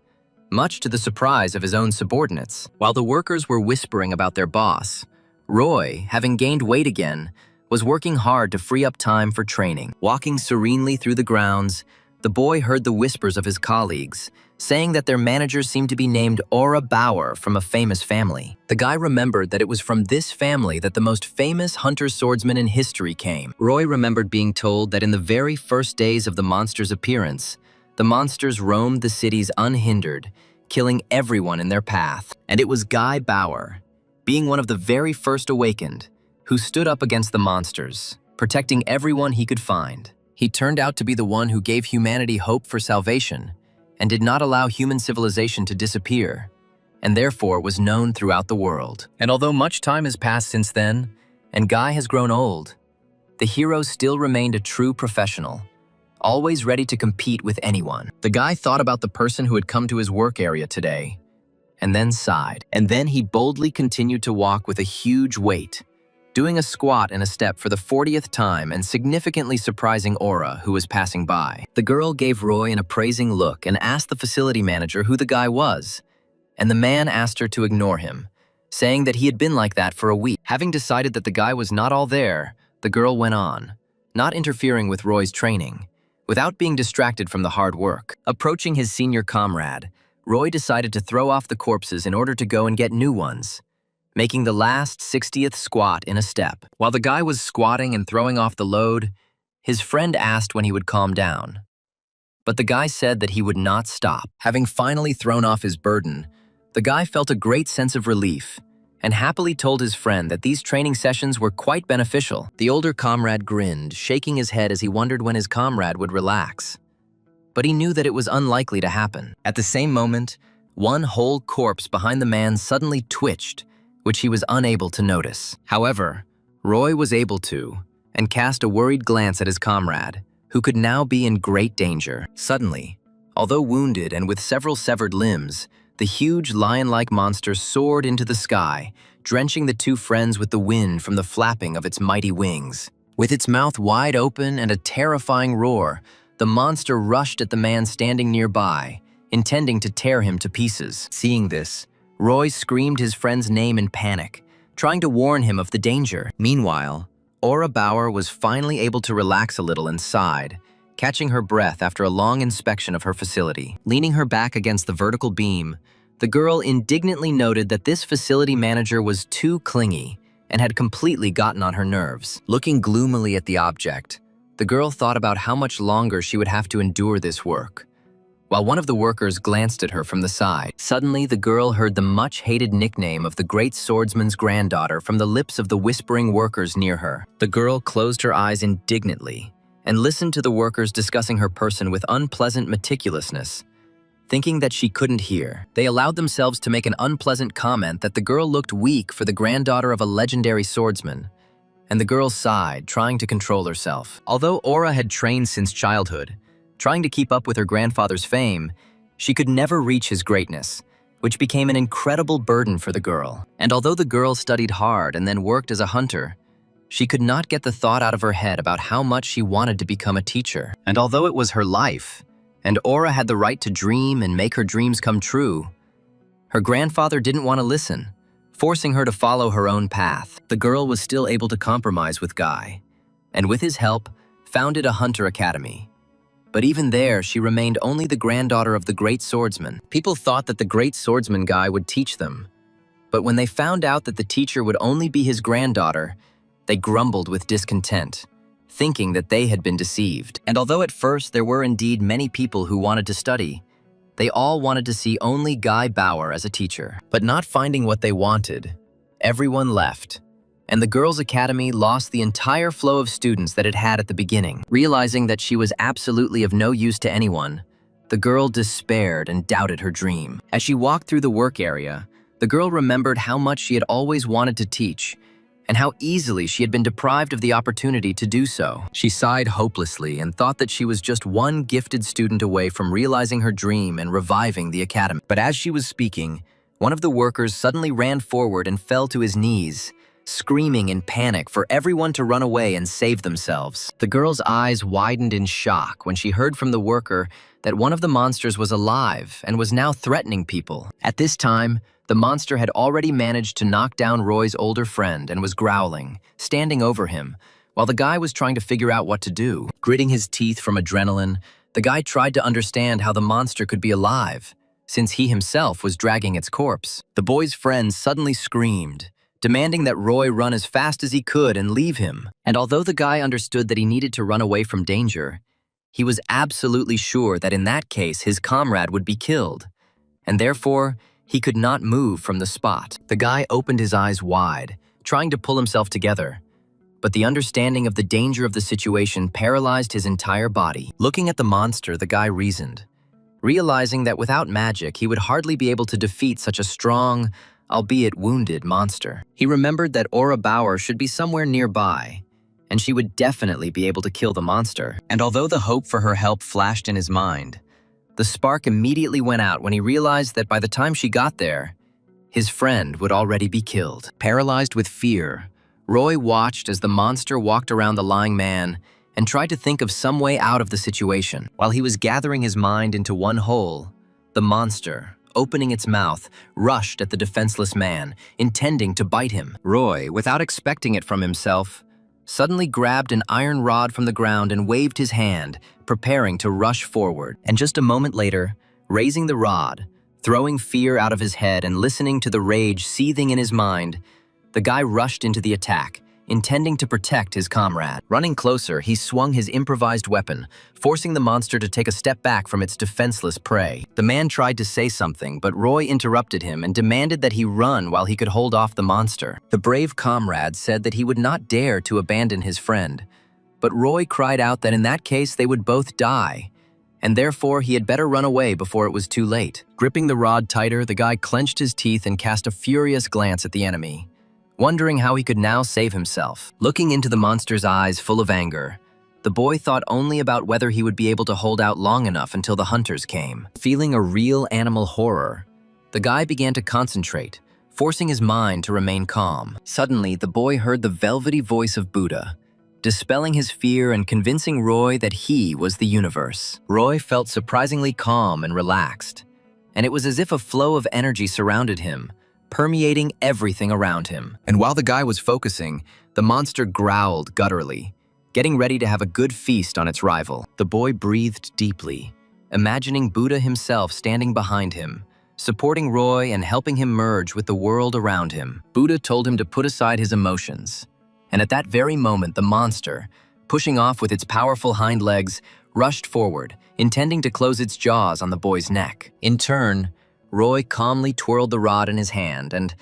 much to the surprise of his own subordinates. While the workers were whispering about their boss, Roy, having gained weight again, was working hard to free up time for training. Walking serenely through the grounds, the boy heard the whispers of his colleagues, saying that their manager seemed to be named Aura Bauer from a famous family. The guy remembered that it was from this family that the most famous hunter-swordsman in history came. Roy remembered being told that in the very first days of the monster's appearance, the monsters roamed the cities unhindered, killing everyone in their path. And it was Guy Bauer, being one of the very first awakened, who stood up against the monsters, protecting everyone he could find. He turned out to be the one who gave humanity hope for salvation and did not allow human civilization to disappear, and therefore was known throughout the world. And although much time has passed since then, and Guy has grown old, the hero still remained a true professional, always ready to compete with anyone. The guy thought about the person who had come to his work area today, and then sighed. And then he boldly continued to walk with a huge weight, doing a squat and a step for the 40th time and significantly surprising Aura, who was passing by. The girl gave Roy an appraising look and asked the facility manager who the guy was, and the man asked her to ignore him, saying that he had been like that for a week. Having decided that the guy was not all there, the girl went on, not interfering with Roy's training, without being distracted from the hard work. Approaching his senior comrade, Roy decided to throw off the corpses in order to go and get new ones, making the last 60th squat in a step. While the guy was squatting and throwing off the load, his friend asked when he would calm down. But the guy said that he would not stop. Having finally thrown off his burden, the guy felt a great sense of relief and happily told his friend that these training sessions were quite beneficial. The older comrade grinned, shaking his head as he wondered when his comrade would relax. But he knew that it was unlikely to happen. At the same moment, one whole corpse behind the man suddenly twitched, which he was unable to notice. However, Roy was able to, and cast a worried glance at his comrade, who could now be in great danger. Suddenly, although wounded and with several severed limbs, the huge lion-like monster soared into the sky, drenching the two friends with the wind from the flapping of its mighty wings. With its mouth wide open and a terrifying roar, the monster rushed at the man standing nearby, intending to tear him to pieces. Seeing this, Roy screamed his friend's name in panic, trying to warn him of the danger. Meanwhile, Aura Bauer was finally able to relax a little and sighed, catching her breath after a long inspection of her facility. Leaning her back against the vertical beam, The girl indignantly noted that this facility manager was too clingy and had completely gotten on her nerves. Looking gloomily at the object, the girl thought about how much longer she would have to endure this work. While one of the workers glanced at her from the side, suddenly the girl heard the much-hated nickname of the great swordsman's granddaughter from the lips of the whispering workers near her. The girl closed her eyes indignantly and listened to the workers discussing her person with unpleasant meticulousness. Thinking that she couldn't hear, they allowed themselves to make an unpleasant comment that the girl looked weak for the granddaughter of a legendary swordsman, and the girl sighed, trying to control herself. Although Aura had trained since childhood, trying to keep up with her grandfather's fame, she could never reach his greatness, which became an incredible burden for the girl. And although the girl studied hard and then worked as a hunter, she could not get the thought out of her head about how much she wanted to become a teacher. And although it was her life, and Aura had the right to dream and make her dreams come true, her grandfather didn't want to listen, forcing her to follow her own path. The girl was still able to compromise with Guy, and with his help, founded a hunter academy. But even there, she remained only the granddaughter of the great swordsman. People thought that the great swordsman Guy would teach them, but when they found out that the teacher would only be his granddaughter, they grumbled with discontent, thinking that they had been deceived. And although at first there were indeed many people who wanted to study, they all wanted to see only Guy Bauer as a teacher. But not finding what they wanted, everyone left, and the girls' academy lost the entire flow of students that it had at the beginning. Realizing that she was absolutely of no use to anyone, the girl despaired and doubted her dream. As she walked through the work area, the girl remembered how much she had always wanted to teach, and how easily she had been deprived of the opportunity to do so. She sighed hopelessly and thought that she was just one gifted student away from realizing her dream and reviving the academy. But as she was speaking, one of the workers suddenly ran forward and fell to his knees, screaming in panic for everyone to run away and save themselves. The girl's eyes widened in shock when she heard from the worker that one of the monsters was alive and was now threatening people. At this time, the monster had already managed to knock down Roy's older friend and was growling, standing over him, while the guy was trying to figure out what to do. Gritting his teeth from adrenaline, the guy tried to understand how the monster could be alive, since he himself was dragging its corpse. The boy's friend suddenly screamed, demanding that Roy run as fast as he could and leave him. And although the guy understood that he needed to run away from danger, he was absolutely sure that in that case his comrade would be killed, and therefore he could not move from the spot. The guy opened his eyes wide, trying to pull himself together, but the understanding of the danger of the situation paralyzed his entire body. Looking at the monster, the guy reasoned, realizing that without magic he would hardly be able to defeat such a strong, albeit wounded, monster. He remembered that Aura Bauer should be somewhere nearby, and she would definitely be able to kill the monster. And although the hope for her help flashed in his mind, the spark immediately went out when he realized that by the time she got there, his friend would already be killed. Paralyzed with fear, Roy watched as the monster walked around the lying man and tried to think of some way out of the situation. While he was gathering his mind into one whole, the monster, opening its mouth, rushed at the defenseless man, intending to bite him. Roy, without expecting it from himself, suddenly grabbed an iron rod from the ground and waved his hand, preparing to rush forward. And just a moment later, raising the rod, throwing fear out of his head and listening to the rage seething in his mind, the guy rushed into the attack, intending to protect his comrade. Running closer, he swung his improvised weapon, forcing the monster to take a step back from its defenseless prey. The man tried to say something, but Roy interrupted him and demanded that he run while he could hold off the monster. The brave comrade said that he would not dare to abandon his friend, but Roy cried out that in that case they would both die, and therefore he had better run away before it was too late. Gripping the rod tighter, the guy clenched his teeth and cast a furious glance at the enemy, wondering how he could now save himself. Looking into the monster's eyes full of anger, the boy thought only about whether he would be able to hold out long enough until the hunters came. Feeling a real animal horror, the guy began to concentrate, forcing his mind to remain calm. Suddenly, the boy heard the velvety voice of Buddha, dispelling his fear and convincing Roy that he was the universe. Roy felt surprisingly calm and relaxed, and it was as if a flow of energy surrounded him, permeating everything around him. And while the guy was focusing, the monster growled gutturally, getting ready to have a good feast on its rival. The boy breathed deeply, imagining Buddha himself standing behind him, supporting Roy and helping him merge with the world around him. Buddha told him to put aside his emotions. And at that very moment, the monster, pushing off with its powerful hind legs, rushed forward, intending to close its jaws on the boy's neck. In turn, Roy calmly twirled the rod in his hand and,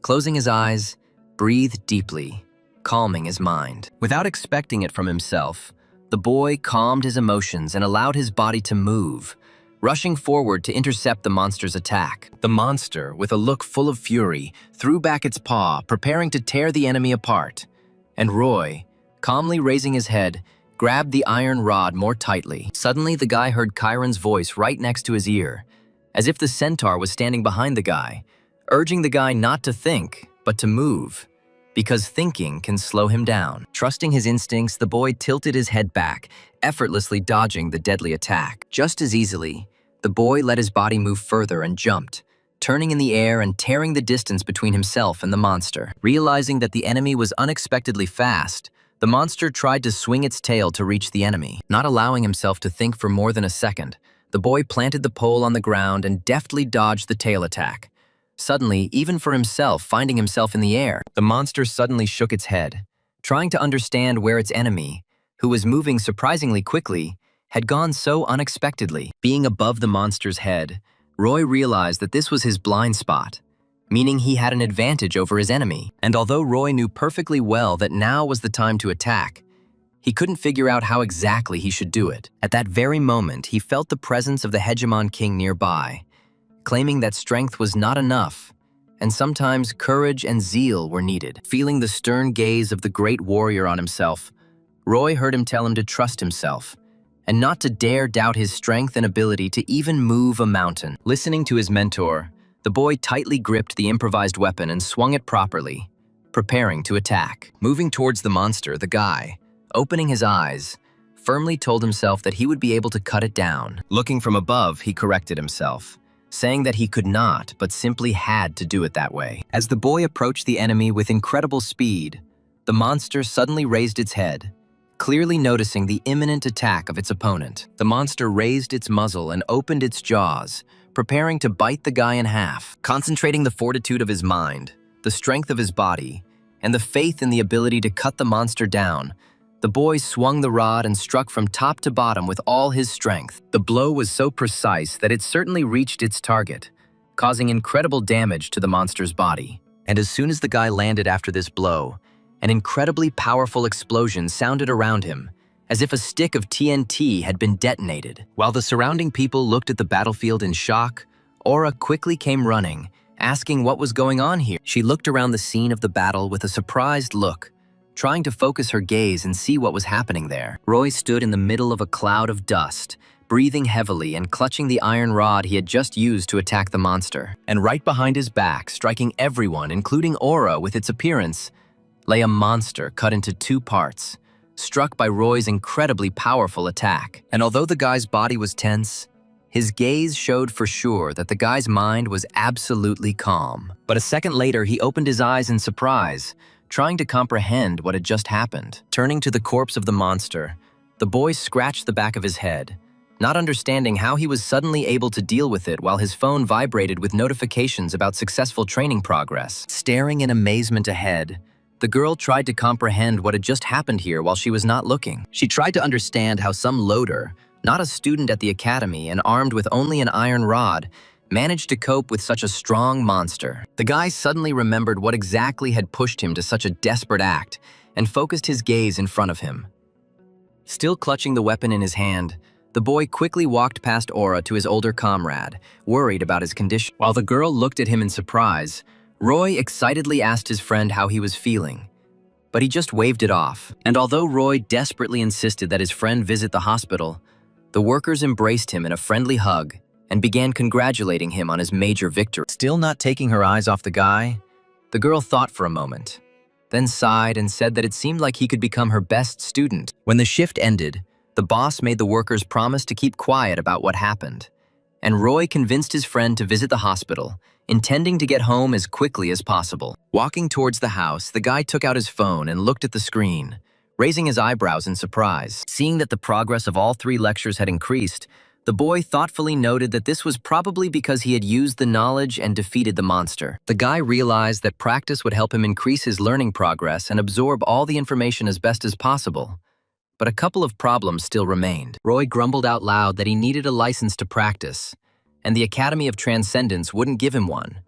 closing his eyes, breathed deeply, calming his mind. Without expecting it from himself, the boy calmed his emotions and allowed his body to move, rushing forward to intercept the monster's attack. The monster, with a look full of fury, threw back its paw, preparing to tear the enemy apart. And Roy, calmly raising his head, grabbed the iron rod more tightly. Suddenly, the guy heard Chiron's voice right next to his ear, as if the centaur was standing behind the guy, urging the guy not to think, but to move, because thinking can slow him down. Trusting his instincts, the boy tilted his head back, effortlessly dodging the deadly attack. Just as easily, the boy let his body move further and jumped, turning in the air and tearing the distance between himself and the monster. Realizing that the enemy was unexpectedly fast, the monster tried to swing its tail to reach the enemy. Not allowing himself to think for more than a second, the boy planted the pole on the ground and deftly dodged the tail attack. Suddenly, even for himself, finding himself in the air, the monster suddenly shook its head, trying to understand where its enemy, who was moving surprisingly quickly, had gone so unexpectedly. Being above the monster's head, Roy realized that this was his blind spot, meaning he had an advantage over his enemy. And although Roy knew perfectly well that now was the time to attack, he couldn't figure out how exactly he should do it. At that very moment, he felt the presence of the hegemon king nearby, claiming that strength was not enough, and sometimes courage and zeal were needed. Feeling the stern gaze of the great warrior on himself, Roy heard him tell him to trust himself, and not to dare doubt his strength and ability to even move a mountain. Listening to his mentor, the boy tightly gripped the improvised weapon and swung it properly, preparing to attack. Moving towards the monster, the guy, opening his eyes, firmly told himself that he would be able to cut it down. Looking from above, he corrected himself, saying that he could not, but simply had to do it that way. As the boy approached the enemy with incredible speed, the monster suddenly raised its head, clearly noticing the imminent attack of its opponent. The monster raised its muzzle and opened its jaws, preparing to bite the guy in half. Concentrating the fortitude of his mind, the strength of his body, and the faith in the ability to cut the monster down, the boy swung the rod and struck from top to bottom with all his strength. The blow was so precise that it certainly reached its target, causing incredible damage to the monster's body. And as soon as the guy landed after this blow, an incredibly powerful explosion sounded around him, as if a stick of TNT had been detonated. While the surrounding people looked at the battlefield in shock, Aura quickly came running, asking what was going on here. She looked around the scene of the battle with a surprised look, trying to focus her gaze and see what was happening there. Roy stood in the middle of a cloud of dust, breathing heavily and clutching the iron rod he had just used to attack the monster. And right behind his back, striking everyone, including Aura with its appearance, lay a monster cut into two parts, struck by Roy's incredibly powerful attack. And although the guy's body was tense, his gaze showed for sure that the guy's mind was absolutely calm. But a second later, he opened his eyes in surprise, trying to comprehend what had just happened. Turning to the corpse of the monster, the boy scratched the back of his head, not understanding how he was suddenly able to deal with it while his phone vibrated with notifications about successful training progress. Staring in amazement ahead, the girl tried to comprehend what had just happened here while she was not looking. She tried to understand how some loader, not a student at the academy and armed with only an iron rod, managed to cope with such a strong monster. The guy suddenly remembered what exactly had pushed him to such a desperate act and focused his gaze in front of him. Still clutching the weapon in his hand, the boy quickly walked past Aura to his older comrade, worried about his condition. While the girl looked at him in surprise, Roy excitedly asked his friend how he was feeling, but he just waved it off. And although Roy desperately insisted that his friend visit the hospital, the workers embraced him in a friendly hug and began congratulating him on his major victory. Still not taking her eyes off the guy, the girl thought for a moment, then sighed and said that it seemed like he could become her best student. When the shift ended, the boss made the workers promise to keep quiet about what happened, and Roy convinced his friend to visit the hospital, intending to get home as quickly as possible. Walking towards the house, the guy took out his phone and looked at the screen, raising his eyebrows in surprise. Seeing that the progress of all 3 lectures had increased, The boy thoughtfully noted that this was probably because he had used the knowledge and defeated the monster. The guy realized that practice would help him increase his learning progress and absorb all the information as best as possible. But a couple of problems still remained. Roy grumbled out loud that he needed a license to practice, and the Academy of Transcendence wouldn't give him one,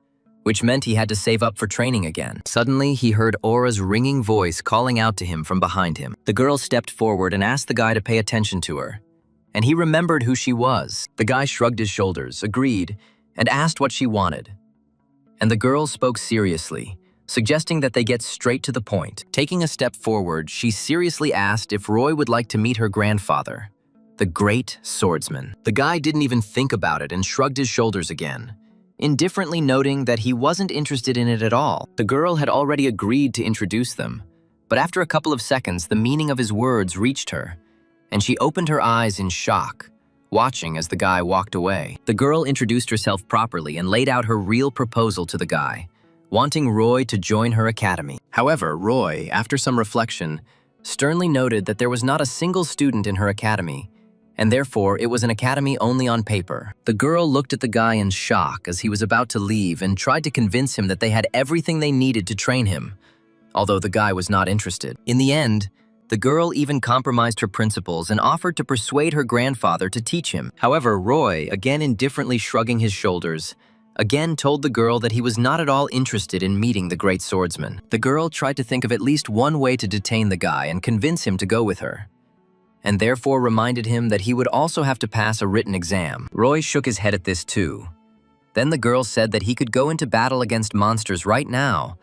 which meant he had to save up for training again. Suddenly, he heard Aura's ringing voice calling out to him from behind him. The girl stepped forward and asked the guy to pay attention to her, and he remembered who she was. The guy shrugged his shoulders, agreed, and asked what she wanted. And the girl spoke seriously, suggesting that they get straight to the point. Taking a step forward, she seriously asked if Roy would like to meet her grandfather, the great swordsman. The guy didn't even think about it and shrugged his shoulders again, indifferently noting that he wasn't interested in it at all. The girl had already agreed to introduce them, but after a couple of seconds, the meaning of his words reached her, and she opened her eyes in shock, watching as the guy walked away. The girl introduced herself properly and laid out her real proposal to the guy, wanting Roy to join her academy. However, Roy, after some reflection, sternly noted that there was not a single student in her academy, and therefore it was an academy only on paper. The girl looked at the guy in shock as he was about to leave and tried to convince him that they had everything they needed to train him, although the guy was not interested. In the end, the girl even compromised her principles and offered to persuade her grandfather to teach him. However, Roy, again indifferently shrugging his shoulders, again told the girl that he was not at all interested in meeting the great swordsman. The girl tried to think of at least one way to detain the guy and convince him to go with her, and therefore reminded him that he would also have to pass a written exam. Roy shook his head at this too. Then the girl said that he could go into battle against monsters right now,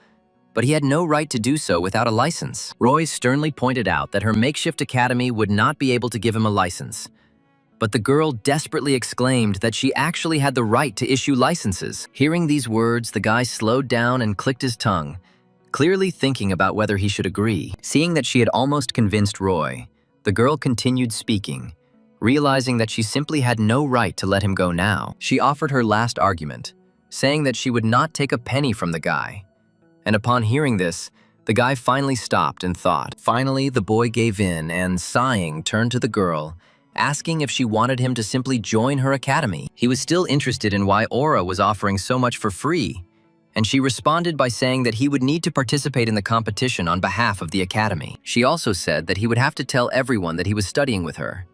but he had no right to do so without a license. Roy sternly pointed out that her makeshift academy would not be able to give him a license, but the girl desperately exclaimed that she actually had the right to issue licenses. Hearing these words, the guy slowed down and clicked his tongue, clearly thinking about whether he should agree. Seeing that she had almost convinced Roy, the girl continued speaking, realizing that she simply had no right to let him go now. She offered her last argument, saying that she would not take a penny from the guy. And upon hearing this, the guy finally stopped and thought. Finally, the boy gave in and, sighing, turned to the girl, asking if she wanted him to simply join her academy. He was still interested in why Aura was offering so much for free, and she responded by saying that he would need to participate in the competition on behalf of the academy. She also said that he would have to tell everyone that he was studying with her.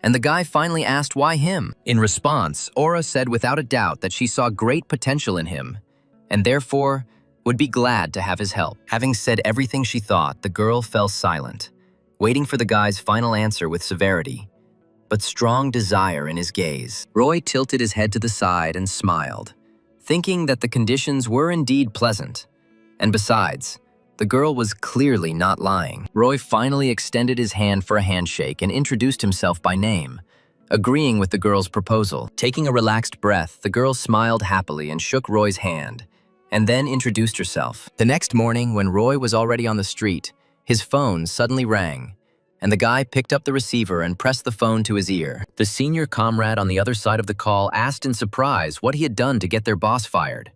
And the guy finally asked why him. In response, Aura said without a doubt that she saw great potential in him, and therefore would be glad to have his help. Having said everything she thought, the girl fell silent, waiting for the guy's final answer with severity, but strong desire in his gaze. Roy tilted his head to the side and smiled, thinking that the conditions were indeed pleasant. And besides, the girl was clearly not lying. Roy finally extended his hand for a handshake and introduced himself by name, agreeing with the girl's proposal. Taking a relaxed breath, the girl smiled happily and shook Roy's hand, and then introduced herself. The next morning, when Roy was already on the street, his phone suddenly rang, and the guy picked up the receiver and pressed the phone to his ear. The senior comrade on the other side of the call asked in surprise what he had done to get their boss fired.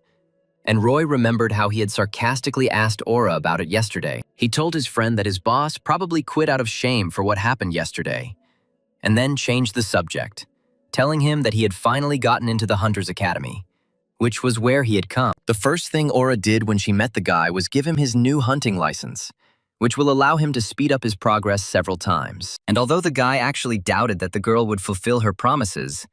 And Roy remembered how he had sarcastically asked Aura about it yesterday. He told his friend that his boss probably quit out of shame for what happened yesterday, and then changed the subject, telling him that he had finally gotten into the Hunter's Academy, which was where he had come. The first thing Aura did when she met the guy was give him his new hunting license, which will allow him to speed up his progress several times. And although the guy actually doubted that the girl would fulfill her promises,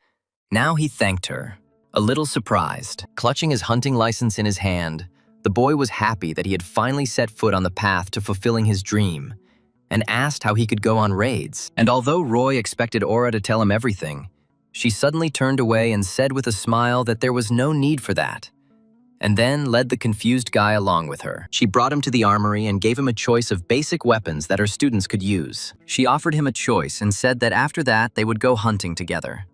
now he thanked her, a little surprised. Clutching his hunting license in his hand, the boy was happy that he had finally set foot on the path to fulfilling his dream, and asked how he could go on raids. And although Roy expected Aura to tell him everything, she suddenly turned away and said with a smile that there was no need for that, and then led the confused guy along with her. She brought him to the armory and gave him a choice of basic weapons that her students could use. She offered him a choice and said that after that they would go hunting together.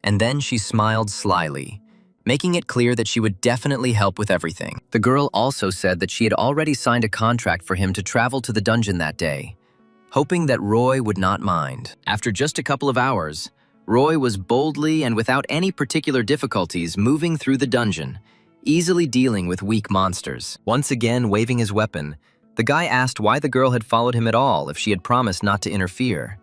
And then she smiled slyly, making it clear that she would definitely help with everything. The girl also said that she had already signed a contract for him to travel to the dungeon that day, hoping that Roy would not mind. After just a couple of hours, Roy was boldly and without any particular difficulties moving through the dungeon, easily dealing with weak monsters. Once again waving his weapon, the guy asked why the girl had followed him at all if she had promised not to interfere.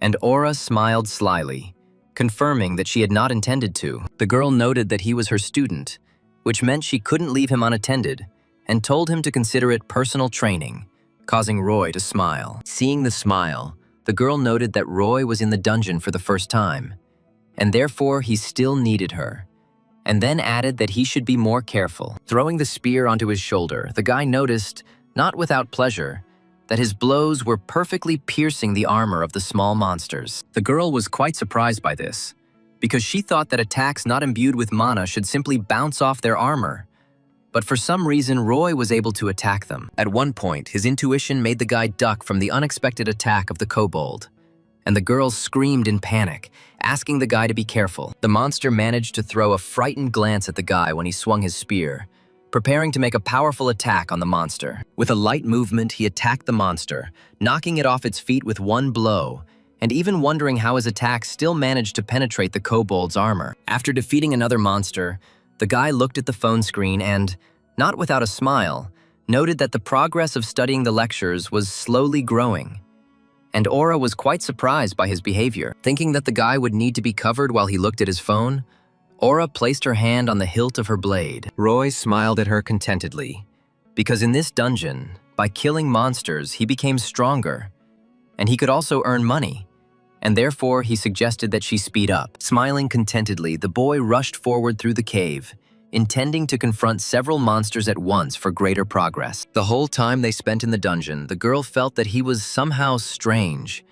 And Aura smiled slyly, confirming that she had not intended to. The girl noted that he was her student, which meant she couldn't leave him unattended, and told him to consider it personal training, causing Roy to smile. Seeing the smile, the girl noted that Roy was in the dungeon for the first time, and therefore he still needed her, and then added that he should be more careful. Throwing the spear onto his shoulder, the guy noticed, not without pleasure, that his blows were perfectly piercing the armor of the small monsters. The girl was quite surprised by this, because she thought that attacks not imbued with mana should simply bounce off their armor. But for some reason, Roy was able to attack them. At one point, his intuition made the guy duck from the unexpected attack of the kobold, and the girl screamed in panic, asking the guy to be careful. The monster managed to throw a frightened glance at the guy when he swung his spear, preparing to make a powerful attack on the monster. With a light movement, he attacked the monster, knocking it off its feet with one blow, and even wondering how his attack still managed to penetrate the kobold's armor. After defeating another monster, the guy looked at the phone screen and, not without a smile, noted that the progress of studying the lectures was slowly growing. And Aura was quite surprised by his behavior. Thinking that the guy would need to be covered while he looked at his phone, Aura placed her hand on the hilt of her blade. Roy smiled at her contentedly, because in this dungeon, by killing monsters, he became stronger, and he could also earn money, and therefore he suggested that she speed up. Smiling contentedly, the boy rushed forward through the cave, intending to confront several monsters at once for greater progress. The whole time they spent in the dungeon, the girl felt that he was somehow strange,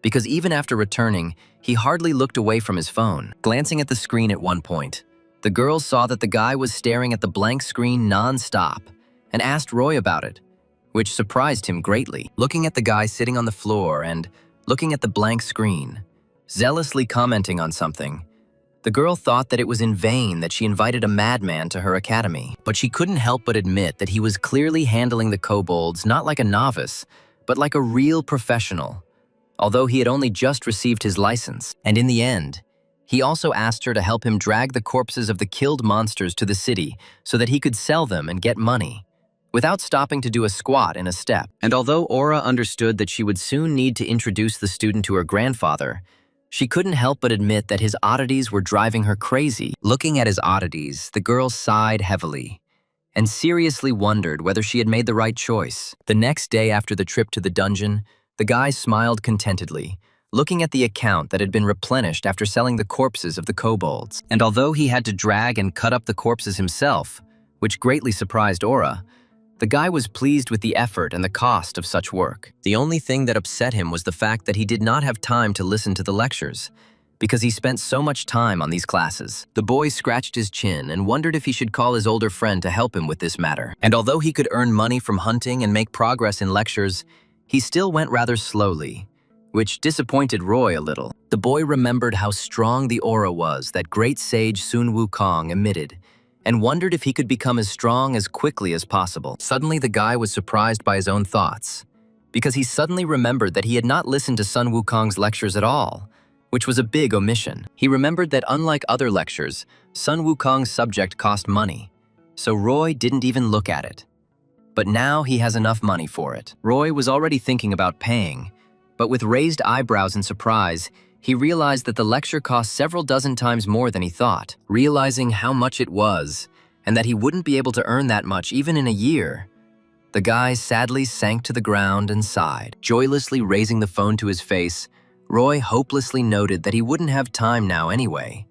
because even after returning, he hardly looked away from his phone. Glancing at the screen at one point, the girl saw that the guy was staring at the blank screen non-stop and asked Roy about it, which surprised him greatly. Looking at the guy sitting on the floor and looking at the blank screen, zealously commenting on something, the girl thought that it was in vain that she invited a madman to her academy, but she couldn't help but admit that he was clearly handling the kobolds not like a novice, but like a real professional, although he had only just received his license. And in the end, he also asked her to help him drag the corpses of the killed monsters to the city so that he could sell them and get money, without stopping to do a squat in a step. And although Aura understood that she would soon need to introduce the student to her grandfather, she couldn't help but admit that his oddities were driving her crazy. Looking at his oddities, the girl sighed heavily and seriously wondered whether she had made the right choice. The next day after the trip to the dungeon, the guy smiled contentedly, looking at the account that had been replenished after selling the corpses of the kobolds. And although he had to drag and cut up the corpses himself, which greatly surprised Aura, the guy was pleased with the effort and the cost of such work. The only thing that upset him was the fact that he did not have time to listen to the lectures, because he spent so much time on these classes. The boy scratched his chin and wondered if he should call his older friend to help him with this matter. And although he could earn money from hunting and make progress in lectures, he still went rather slowly, which disappointed Roy a little. The boy remembered how strong the aura was that great sage Sun Wukong emitted, and wondered if he could become as strong as quickly as possible. Suddenly, the guy was surprised by his own thoughts, because he suddenly remembered that he had not listened to Sun Wukong's lectures at all, which was a big omission. He remembered that unlike other lectures, Sun Wukong's subject cost money, so Roy didn't even look at it. But now he has enough money for it. Roy was already thinking about paying, but with raised eyebrows in surprise, he realized that the lecture cost several dozen times more than he thought. Realizing how much it was, and that he wouldn't be able to earn that much even in a year, the guy sadly sank to the ground and sighed. Joylessly raising the phone to his face, Roy hopelessly noted that he wouldn't have time now anyway,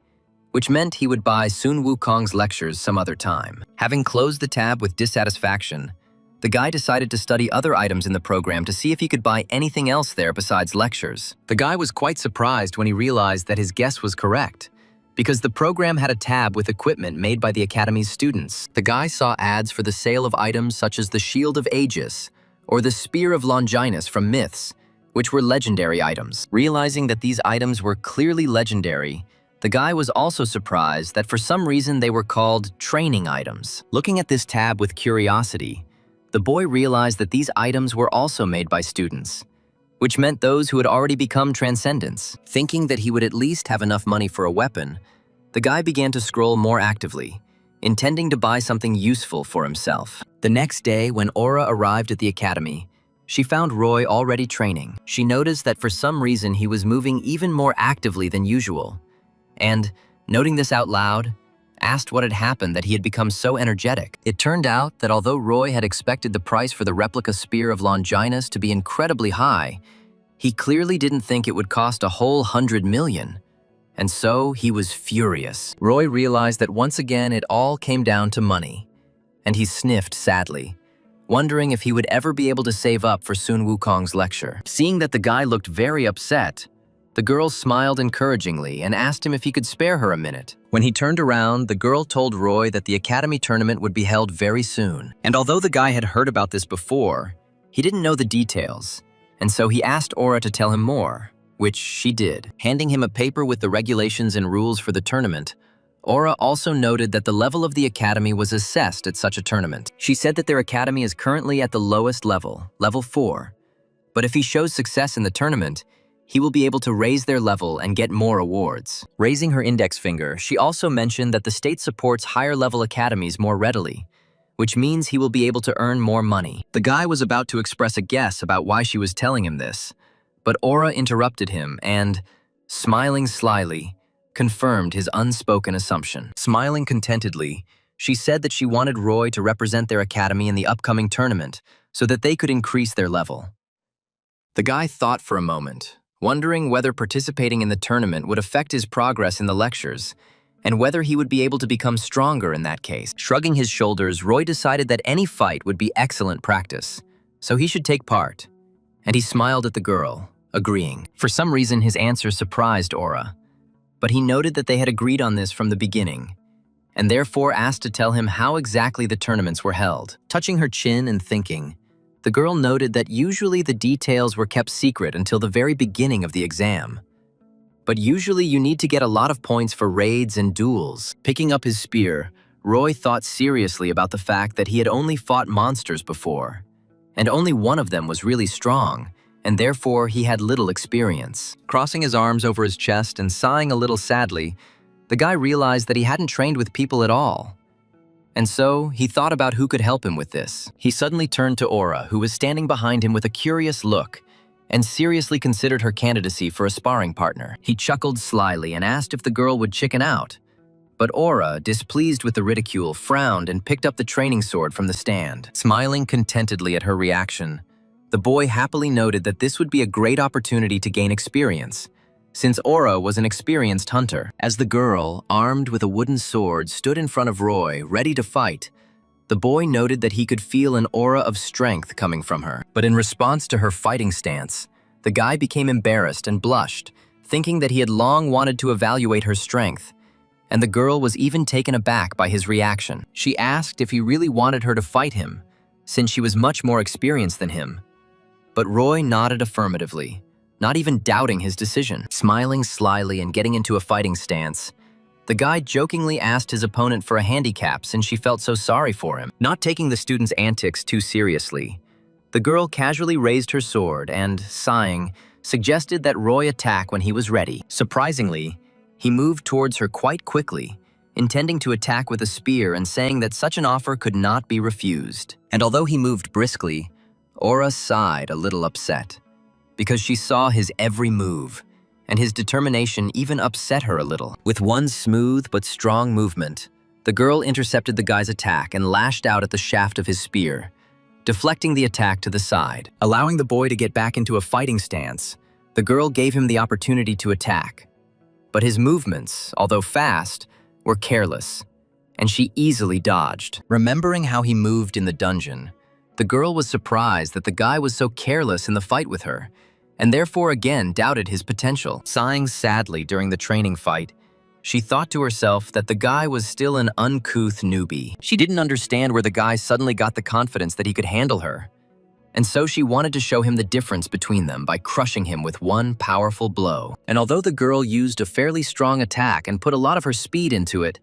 which meant he would buy Sun Wukong's lectures some other time. Having closed the tab with dissatisfaction, the guy decided to study other items in the program to see if he could buy anything else there besides lectures. The guy was quite surprised when he realized that his guess was correct, because the program had a tab with equipment made by the Academy's students. The guy saw ads for the sale of items such as the Shield of Aegis or the Spear of Longinus from Myths, which were legendary items. Realizing that these items were clearly legendary, the guy was also surprised that for some reason they were called training items. Looking at this tab with curiosity, the boy realized that these items were also made by students, which meant those who had already become transcendents. Thinking that he would at least have enough money for a weapon, the guy began to scroll more actively, intending to buy something useful for himself. The next day, when Aura arrived at the academy, she found Roy already training. She noticed that for some reason he was moving even more actively than usual, and, noting this out loud, asked what had happened that he had become so energetic. It turned out that although Roy had expected the price for the replica spear of Longinus to be incredibly high, he clearly didn't think it would cost a whole 100 million. And so he was furious. Roy realized that once again it all came down to money, and he sniffed sadly, wondering if he would ever be able to save up for Sun Wukong's lecture. Seeing that the guy looked very upset, the girl smiled encouragingly and asked him if he could spare her a minute. When he turned around, the girl told Roy that the Academy tournament would be held very soon. And although the guy had heard about this before, he didn't know the details, and so he asked Aura to tell him more, which she did. Handing him a paper with the regulations and rules for the tournament, Aura also noted that the level of the Academy was assessed at such a tournament. She said that their Academy is currently at the lowest level, level 4, but if he shows success in the tournament, he will be able to raise their level and get more awards. Raising her index finger, she also mentioned that the state supports higher-level academies more readily, which means he will be able to earn more money. The guy was about to express a guess about why she was telling him this, but Aura interrupted him and, smiling slyly, confirmed his unspoken assumption. Smiling contentedly, she said that she wanted Roy to represent their academy in the upcoming tournament so that they could increase their level. The guy thought for a moment, wondering whether participating in the tournament would affect his progress in the lectures, and whether he would be able to become stronger in that case. Shrugging his shoulders, Roy decided that any fight would be excellent practice, so he should take part, and he smiled at the girl, agreeing. For some reason, his answer surprised Aura, but he noted that they had agreed on this from the beginning, and therefore asked to tell him how exactly the tournaments were held. Touching her chin and thinking, the girl noted that usually the details were kept secret until the very beginning of the exam. But usually you need to get a lot of points for raids and duels. Picking up his spear, Roy thought seriously about the fact that he had only fought monsters before, and only one of them was really strong, and therefore he had little experience. Crossing his arms over his chest and sighing a little sadly, the guy realized that he hadn't trained with people at all. And so, he thought about who could help him with this. He suddenly turned to Aura, who was standing behind him with a curious look, and seriously considered her candidacy for a sparring partner. He chuckled slyly and asked if the girl would chicken out. But Aura, displeased with the ridicule, frowned and picked up the training sword from the stand. Smiling contentedly at her reaction, the boy happily noted that this would be a great opportunity to gain experience, since Aura was an experienced hunter. As the girl, armed with a wooden sword, stood in front of Roy, ready to fight, the boy noted that he could feel an aura of strength coming from her. But in response to her fighting stance, the guy became embarrassed and blushed, thinking that he had long wanted to evaluate her strength, and the girl was even taken aback by his reaction. She asked if he really wanted her to fight him, since she was much more experienced than him. But Roy nodded affirmatively, not even doubting his decision. Smiling slyly and getting into a fighting stance, the guy jokingly asked his opponent for a handicap since she felt so sorry for him. Not taking the student's antics too seriously, the girl casually raised her sword and, sighing, suggested that Roy attack when he was ready. Surprisingly, he moved towards her quite quickly, intending to attack with a spear and saying that such an offer could not be refused. And although he moved briskly, Aura sighed a little upset, because she saw his every move, and his determination even upset her a little. With one smooth but strong movement, the girl intercepted the guy's attack and lashed out at the shaft of his spear, deflecting the attack to the side. Allowing the boy to get back into a fighting stance, the girl gave him the opportunity to attack. But his movements, although fast, were careless, and she easily dodged. Remembering how he moved in the dungeon, the girl was surprised that the guy was so careless in the fight with her, and therefore again doubted his potential. Sighing sadly during the training fight, she thought to herself that the guy was still an uncouth newbie. She didn't understand where the guy suddenly got the confidence that he could handle her, and so she wanted to show him the difference between them by crushing him with one powerful blow. And although the girl used a fairly strong attack and put a lot of her speed into it,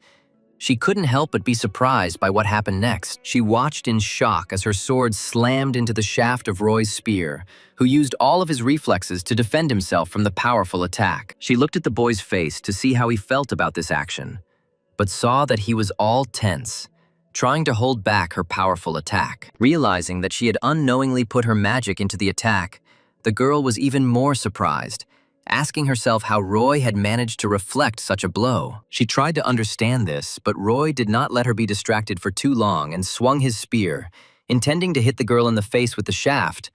she couldn't help but be surprised by what happened next. She watched in shock as her sword slammed into the shaft of Roy's spear, who used all of his reflexes to defend himself from the powerful attack. She looked at the boy's face to see how he felt about this action, but saw that he was all tense, trying to hold back her powerful attack. Realizing that she had unknowingly put her magic into the attack, the girl was even more surprised, asking herself how Roy had managed to reflect such a blow. She tried to understand this, but Roy did not let her be distracted for too long and swung his spear, intending to hit the girl in the face with the shaft,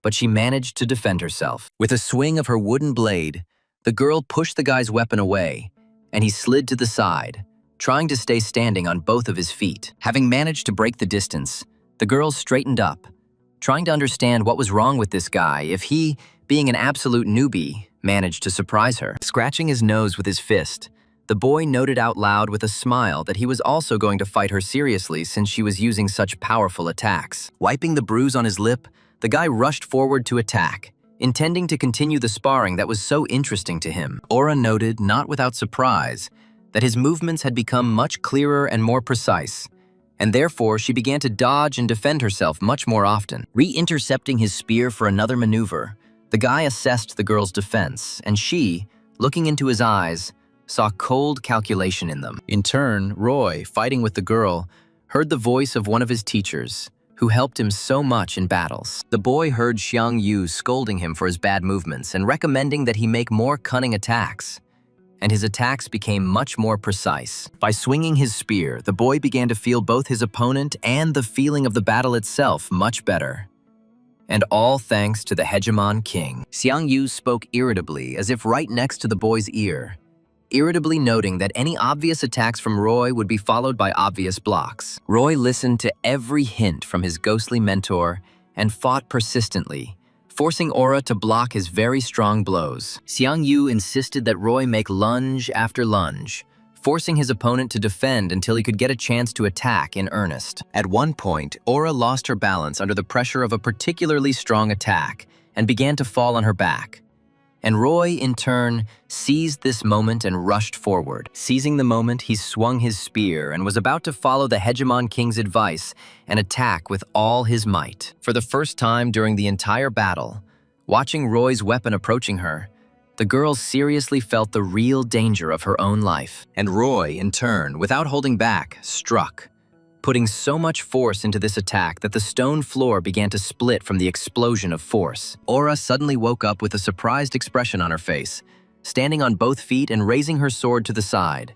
but she managed to defend herself. With a swing of her wooden blade, the girl pushed the guy's weapon away, and he slid to the side, trying to stay standing on both of his feet. Having managed to break the distance, the girl straightened up, trying to understand what was wrong with this guy if he, being an absolute newbie, managed to surprise her. Scratching his nose with his fist, the boy noted out loud with a smile that he was also going to fight her seriously since she was using such powerful attacks. Wiping the bruise on his lip, the guy rushed forward to attack, intending to continue the sparring that was so interesting to him. Aura noted, not without surprise, that his movements had become much clearer and more precise, and therefore she began to dodge and defend herself much more often. Re-intercepting his spear for another maneuver, the guy assessed the girl's defense, and she, looking into his eyes, saw cold calculation in them. In turn, Roy, fighting with the girl, heard the voice of one of his teachers, who helped him so much in battles. The boy heard Xiang Yu scolding him for his bad movements and recommending that he make more cunning attacks, and his attacks became much more precise. By swinging his spear, the boy began to feel both his opponent and the feeling of the battle itself much better. And all thanks to the hegemon king. Xiang Yu spoke irritably, as if right next to the boy's ear, irritably noting that any obvious attacks from Roy would be followed by obvious blocks. Roy listened to every hint from his ghostly mentor and fought persistently, forcing Aura to block his very strong blows. Xiang Yu insisted that Roy make lunge after lunge, forcing his opponent to defend until he could get a chance to attack in earnest. At one point, Aura lost her balance under the pressure of a particularly strong attack and began to fall on her back. And Roy, in turn, seized this moment and rushed forward. Seizing the moment, he swung his spear and was about to follow the Hegemon King's advice and attack with all his might. For the first time during the entire battle, watching Roy's weapon approaching her, the girl seriously felt the real danger of her own life. And Roy, in turn, without holding back, struck, putting so much force into this attack that the stone floor began to split from the explosion of force. Aura suddenly woke up with a surprised expression on her face, standing on both feet and raising her sword to the side,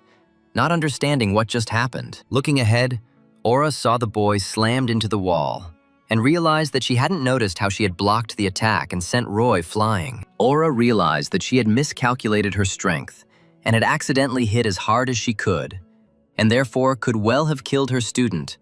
not understanding what just happened. Looking ahead, Aura saw the boy slammed into the wall and realized that she hadn't noticed how she had blocked the attack and sent Roy flying. Aura realized that she had miscalculated her strength and had accidentally hit as hard as she could, and therefore could well have killed her student,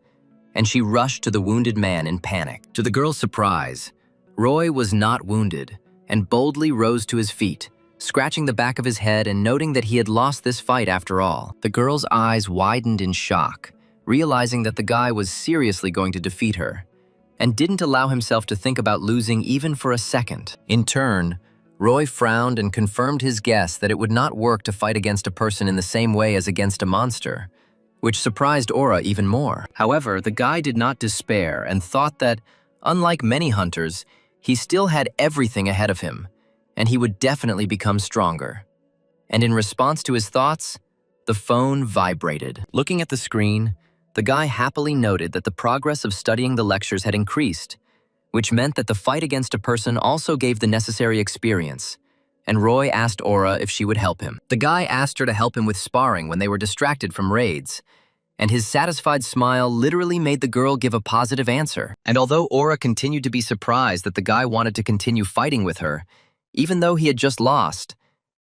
and she rushed to the wounded man in panic. To the girl's surprise, Roy was not wounded and boldly rose to his feet, scratching the back of his head and noting that he had lost this fight after all. The girl's eyes widened in shock, realizing that the guy was seriously going to defeat her, and didn't allow himself to think about losing even for a second. In turn, Roy frowned and confirmed his guess that it would not work to fight against a person in the same way as against a monster, which surprised Aura even more. However, the guy did not despair and thought that, unlike many hunters, he still had everything ahead of him, and he would definitely become stronger. And in response to his thoughts, the phone vibrated. Looking at the screen, the guy happily noted that the progress of studying the lectures had increased, which meant that the fight against a person also gave the necessary experience, and Roy asked Aura if she would help him. The guy asked her to help him with sparring when they were distracted from raids, and his satisfied smile literally made the girl give a positive answer. And although Aura continued to be surprised that the guy wanted to continue fighting with her, even though he had just lost,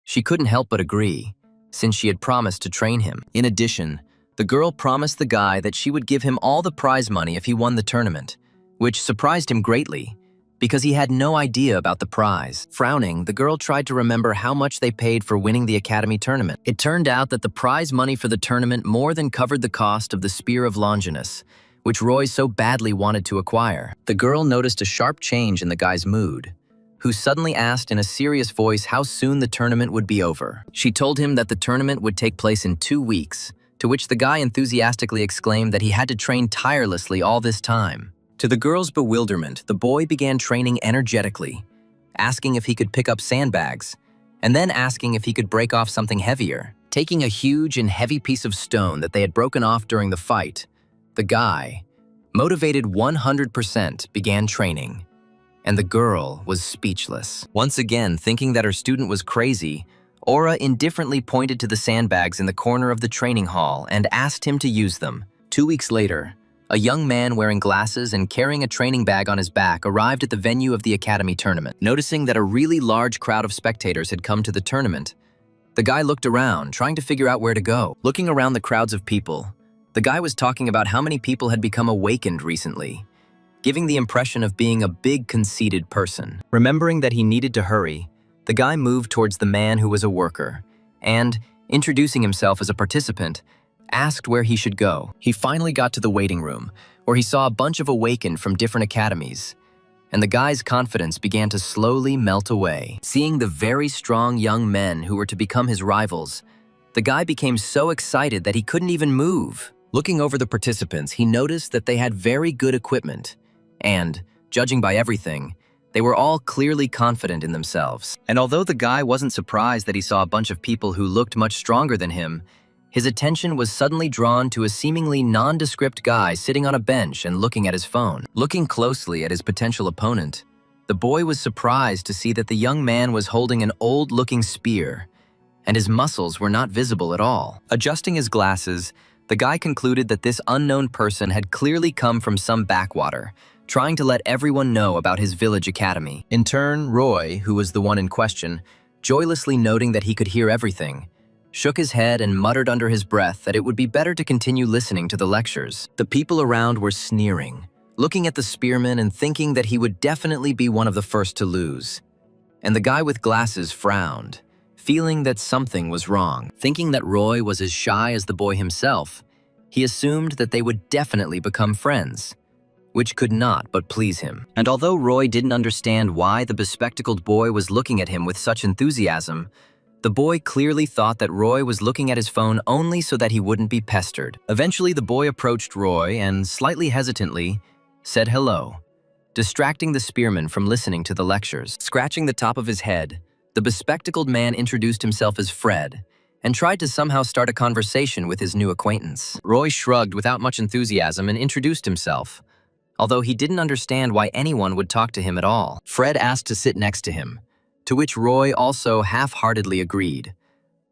she couldn't help but agree, since she had promised to train him. In addition, the girl promised the guy that she would give him all the prize money if he won the tournament, which surprised him greatly, because he had no idea about the prize. Frowning, the girl tried to remember how much they paid for winning the Academy tournament. It turned out that the prize money for the tournament more than covered the cost of the Spear of Longinus, which Roy so badly wanted to acquire. The girl noticed a sharp change in the guy's mood, who suddenly asked in a serious voice how soon the tournament would be over. She told him that the tournament would take place in 2 weeks, to which the guy enthusiastically exclaimed that he had to train tirelessly all this time. To the girl's bewilderment, the boy began training energetically, asking if he could pick up sandbags, and then asking if he could break off something heavier. Taking a huge and heavy piece of stone that they had broken off during the fight, the guy, motivated 100%, began training. and the girl was speechless. Once again, thinking that her student was crazy, Aura indifferently pointed to the sandbags in the corner of the training hall and asked him to use them. 2 weeks later, a young man wearing glasses and carrying a training bag on his back arrived at the venue of the academy tournament. Noticing that a really large crowd of spectators had come to the tournament, the guy looked around, trying to figure out where to go. Looking around the crowds of people, the guy was talking about how many people had become awakened recently, giving the impression of being a big, conceited person. Remembering that he needed to hurry, the guy moved towards the man who was a worker and, introducing himself as a participant, asked where he should go. He finally got to the waiting room, where he saw a bunch of awakened from different academies, and the guy's confidence began to slowly melt away. Seeing the very strong young men who were to become his rivals, the guy became so excited that he couldn't even move. Looking over the participants, he noticed that they had very good equipment, and, judging by everything, they were all clearly confident in themselves. And although the guy wasn't surprised that he saw a bunch of people who looked much stronger than him, his attention was suddenly drawn to a seemingly nondescript guy sitting on a bench and looking at his phone. Looking closely at his potential opponent, the boy was surprised to see that the young man was holding an old-looking spear, and his muscles were not visible at all. Adjusting his glasses, the guy concluded that this unknown person had clearly come from some backwater, trying to let everyone know about his village academy. In turn, Roy, who was the one in question, joylessly noting that he could hear everything, shook his head and muttered under his breath that it would be better to continue listening to the lectures. The people around were sneering, looking at the spearman and thinking that he would definitely be one of the first to lose. And the guy with glasses frowned, feeling that something was wrong. Thinking that Roy was as shy as the boy himself, he assumed that they would definitely become friends, which could not but please him. And although Roy didn't understand why the bespectacled boy was looking at him with such enthusiasm, the boy clearly thought that Roy was looking at his phone only so that he wouldn't be pestered. Eventually, the boy approached Roy and, slightly hesitantly, said hello, distracting the spearman from listening to the lectures. Scratching the top of his head, the bespectacled man introduced himself as Fred and tried to somehow start a conversation with his new acquaintance. Roy shrugged without much enthusiasm and introduced himself, although he didn't understand why anyone would talk to him at all. Fred asked to sit next to him, to which Roy also half-heartedly agreed,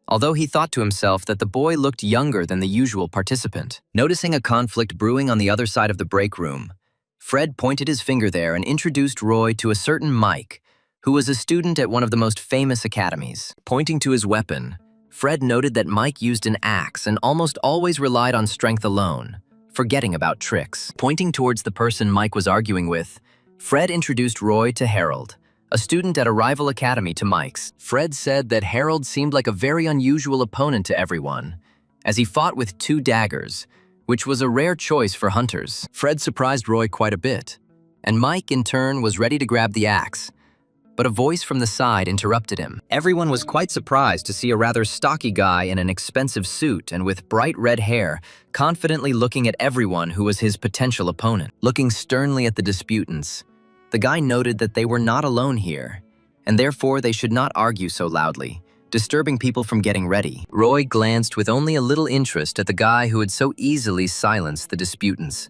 although he thought to himself that the boy looked younger than the usual participant. Noticing a conflict brewing on the other side of the break room, Fred pointed his finger there and introduced Roy to a certain Mike, who was a student at one of the most famous academies. Pointing to his weapon, Fred noted that Mike used an axe and almost always relied on strength alone, forgetting about tricks. Pointing towards the person Mike was arguing with, Fred introduced Roy to Harold, a student at a rival academy to Mike's. Fred said that Harold seemed like a very unusual opponent to everyone, as he fought with 2 daggers, which was a rare choice for hunters. Fred surprised Roy quite a bit, and Mike, in turn, was ready to grab the axe, but a voice from the side interrupted him. Everyone was quite surprised to see a rather stocky guy in an expensive suit and with bright red hair, confidently looking at everyone who was his potential opponent. Looking sternly at the disputants, the guy noted that they were not alone here, and therefore they should not argue so loudly, disturbing people from getting ready. Roy glanced with only a little interest at the guy who had so easily silenced the disputants,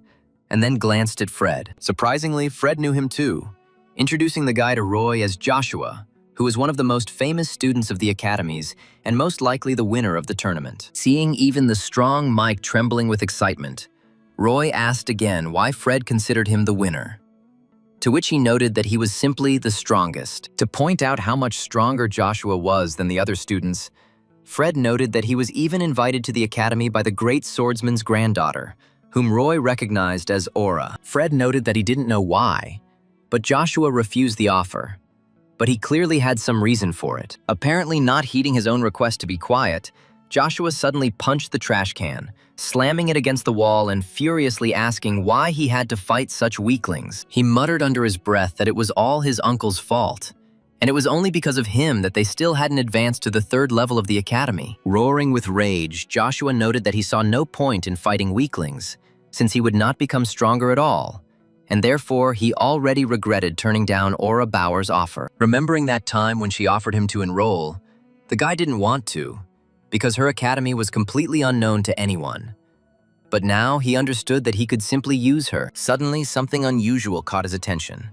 and then glanced at Fred. Surprisingly, Fred knew him too, introducing the guy to Roy as Joshua, who was one of the most famous students of the academies and most likely the winner of the tournament. Seeing even the strong Mike trembling with excitement, Roy asked again why Fred considered him the winner, to which he noted that he was simply the strongest. To point out how much stronger Joshua was than the other students, Fred noted that he was even invited to the academy by the great swordsman's granddaughter, whom Roy recognized as Aura. Fred noted that he didn't know why, but Joshua refused the offer. But he clearly had some reason for it. Apparently not heeding his own request to be quiet, Joshua suddenly punched the trash can, slamming it against the wall and furiously asking why he had to fight such weaklings. He muttered under his breath that it was all his uncle's fault, and it was only because of him that they still hadn't advanced to the 3rd level of the academy. Roaring with rage, Joshua noted that he saw no point in fighting weaklings, since he would not become stronger at all, and therefore he already regretted turning down Aura Bauer's offer. Remembering that time when she offered him to enroll, the guy didn't want to, because her academy was completely unknown to anyone. But now he understood that he could simply use her. Suddenly, something unusual caught his attention,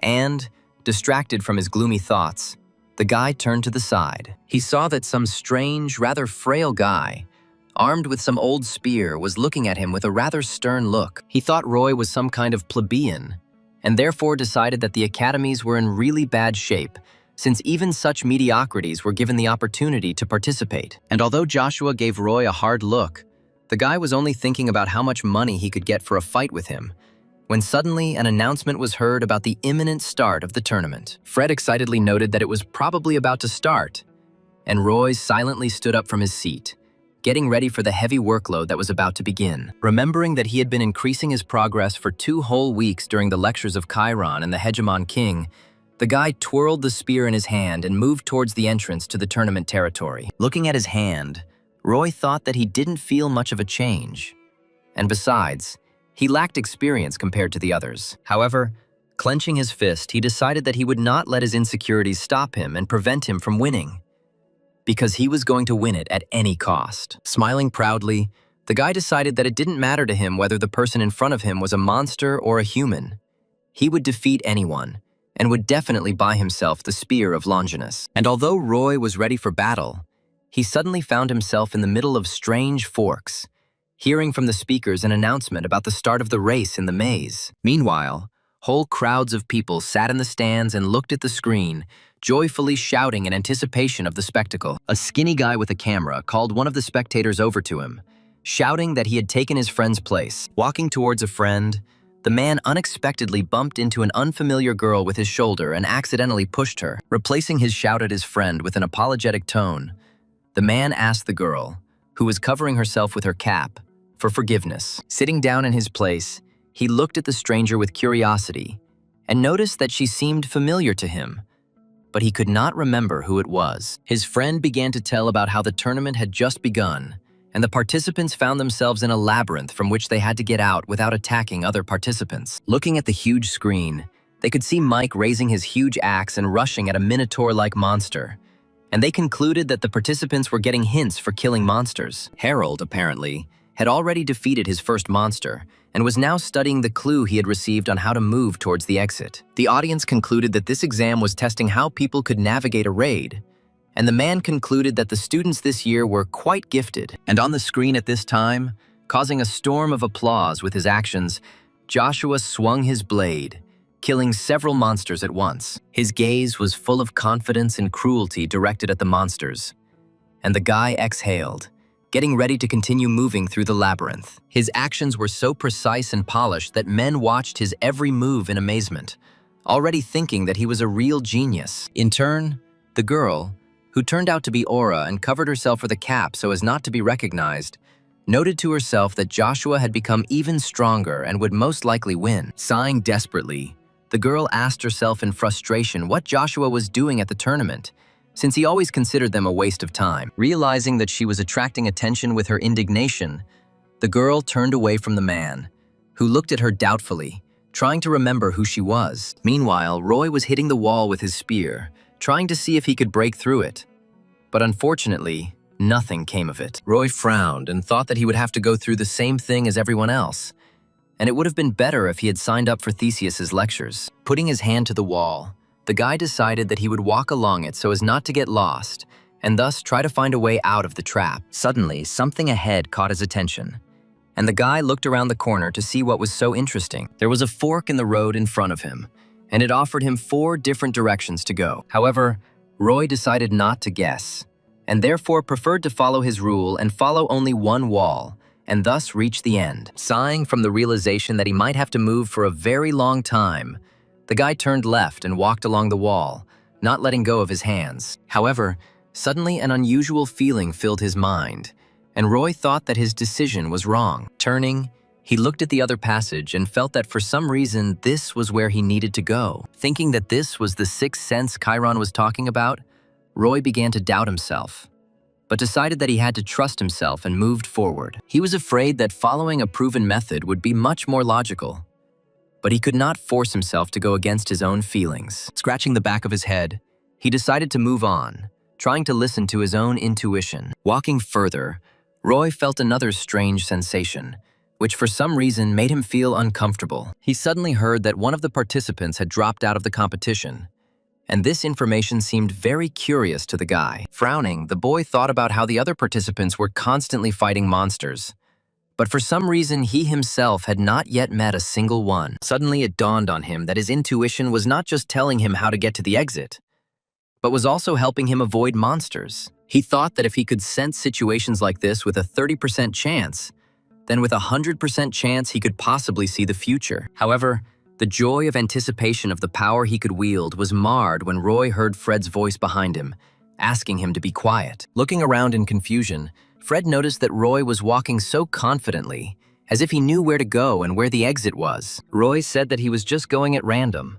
And, distracted from his gloomy thoughts, the guy turned to the side. He saw that some strange, rather frail guy, armed with some old spear, was looking at him with a rather stern look. He thought Roy was some kind of plebeian, and therefore decided that the academies were in really bad shape, since even such mediocrities were given the opportunity to participate. And although Joshua gave Roy a hard look, the guy was only thinking about how much money he could get for a fight with him, when suddenly an announcement was heard about the imminent start of the tournament. Fred excitedly noted that it was probably about to start, and Roy silently stood up from his seat, getting ready for the heavy workload that was about to begin. Remembering that he had been increasing his progress for 2 whole weeks during the lectures of Chiron and the Hegemon King, the guy twirled the spear in his hand and moved towards the entrance to the tournament territory. Looking at his hand, Roy thought that he didn't feel much of a change. And besides, he lacked experience compared to the others. However, clenching his fist, he decided that he would not let his insecurities stop him and prevent him from winning, because he was going to win it at any cost. Smiling proudly, the guy decided that it didn't matter to him whether the person in front of him was a monster or a human. He would defeat anyone, and would definitely buy himself the Spear of Longinus. And although Roy was ready for battle, he suddenly found himself in the middle of strange forks, hearing from the speakers an announcement about the start of the race in the maze. Meanwhile, whole crowds of people sat in the stands and looked at the screen, joyfully shouting in anticipation of the spectacle. A skinny guy with a camera called one of the spectators over to him, shouting that he had taken his friend's place. Walking towards a friend, the man unexpectedly bumped into an unfamiliar girl with his shoulder and accidentally pushed her. Replacing his shout at his friend with an apologetic tone, the man asked the girl, who was covering herself with her cap, for forgiveness. Sitting down in his place, he looked at the stranger with curiosity and noticed that she seemed familiar to him, but he could not remember who it was. His friend began to tell about how the tournament had just begun, and the participants found themselves in a labyrinth from which they had to get out without attacking other participants. Looking at the huge screen, they could see Mike raising his huge axe and rushing at a minotaur-like monster, and they concluded that the participants were getting hints for killing monsters. Harold, apparently, had already defeated his first monster, and was now studying the clue he had received on how to move towards the exit. The audience concluded that this exam was testing how people could navigate a raid, and the man concluded that the students this year were quite gifted. And on the screen at this time, causing a storm of applause with his actions, Joshua swung his blade, killing several monsters at once. His gaze was full of confidence and cruelty directed at the monsters, and the guy exhaled, getting ready to continue moving through the labyrinth. His actions were so precise and polished that men watched his every move in amazement, already thinking that he was a real genius. In turn, the girl, who turned out to be Aura and covered herself with a cap so as not to be recognized, noted to herself that Joshua had become even stronger and would most likely win. Sighing desperately, the girl asked herself in frustration what Joshua was doing at the tournament, since he always considered them a waste of time. Realizing that she was attracting attention with her indignation, the girl turned away from the man, who looked at her doubtfully, trying to remember who she was. Meanwhile, Roy was hitting the wall with his spear, trying to see if he could break through it. But unfortunately, nothing came of it. Roy frowned and thought that he would have to go through the same thing as everyone else, and it would have been better if he had signed up for Theseus's lectures. Putting his hand to the wall, the guy decided that he would walk along it so as not to get lost, and thus try to find a way out of the trap. Suddenly, something ahead caught his attention, and the guy looked around the corner to see what was so interesting. There was a fork in the road in front of him, and it offered him 4 different directions to go. However, Roy decided not to guess, and therefore preferred to follow his rule and follow only one wall, and thus reach the end. Sighing from the realization that he might have to move for a very long time, the guy turned left and walked along the wall, not letting go of his hands. However, suddenly an unusual feeling filled his mind, and Roy thought that his decision was wrong. Turning, he looked at the other passage and felt that for some reason this was where he needed to go. Thinking that this was the 6th sense Chiron was talking about, Roy began to doubt himself, but decided that he had to trust himself and moved forward. He was afraid that following a proven method would be much more logical, but he could not force himself to go against his own feelings. Scratching the back of his head, he decided to move on, trying to listen to his own intuition. Walking further, Roy felt another strange sensation, which for some reason made him feel uncomfortable. He suddenly heard that one of the participants had dropped out of the competition, and this information seemed very curious to the guy. Frowning, the boy thought about how the other participants were constantly fighting monsters, but for some reason he himself had not yet met a single one. Suddenly it dawned on him that his intuition was not just telling him how to get to the exit, but was also helping him avoid monsters. He thought that if he could sense situations like this with a 30% chance, then with a 100% chance he could possibly see the future. However, the joy of anticipation of the power he could wield was marred when Roy heard Fred's voice behind him, asking him to be quiet. Looking around in confusion, Fred noticed that Roy was walking so confidently, as if he knew where to go and where the exit was. Roy said that he was just going at random,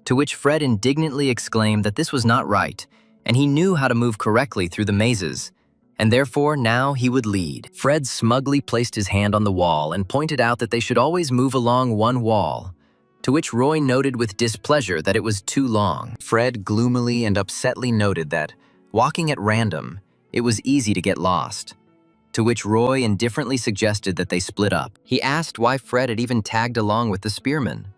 to which Fred indignantly exclaimed that this was not right, and he knew how to move correctly through the mazes, and therefore now he would lead. Fred smugly placed his hand on the wall and pointed out that they should always move along one wall, to which Roy noted with displeasure that it was too long. Fred gloomily and upsetly noted that, walking at random, it was easy to get lost, to which Roy indifferently suggested that they split up. He asked why Fred had even tagged along with the spearman,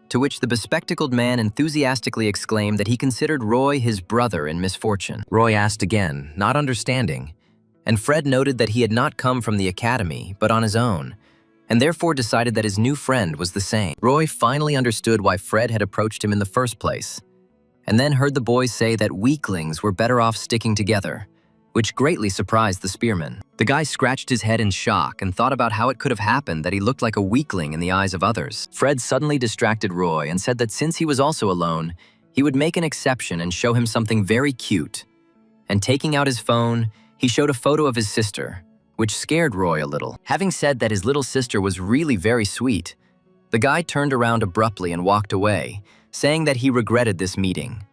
to which the bespectacled man enthusiastically exclaimed that he considered Roy his brother in misfortune. Roy asked again, not understanding, and Fred noted that he had not come from the academy, but on his own, and therefore decided that his new friend was the same. Roy finally understood why Fred had approached him in the first place, and then heard the boys say that weaklings were better off sticking together, which greatly surprised the spearman. The guy scratched his head in shock and thought about how it could have happened that he looked like a weakling in the eyes of others. Fred suddenly distracted Roy and said that since he was also alone, he would make an exception and show him something very cute. And taking out his phone, he showed a photo of his sister, which scared Roy a little. Having said that his little sister was really very sweet, the guy turned around abruptly and walked away, saying that he regretted this meeting.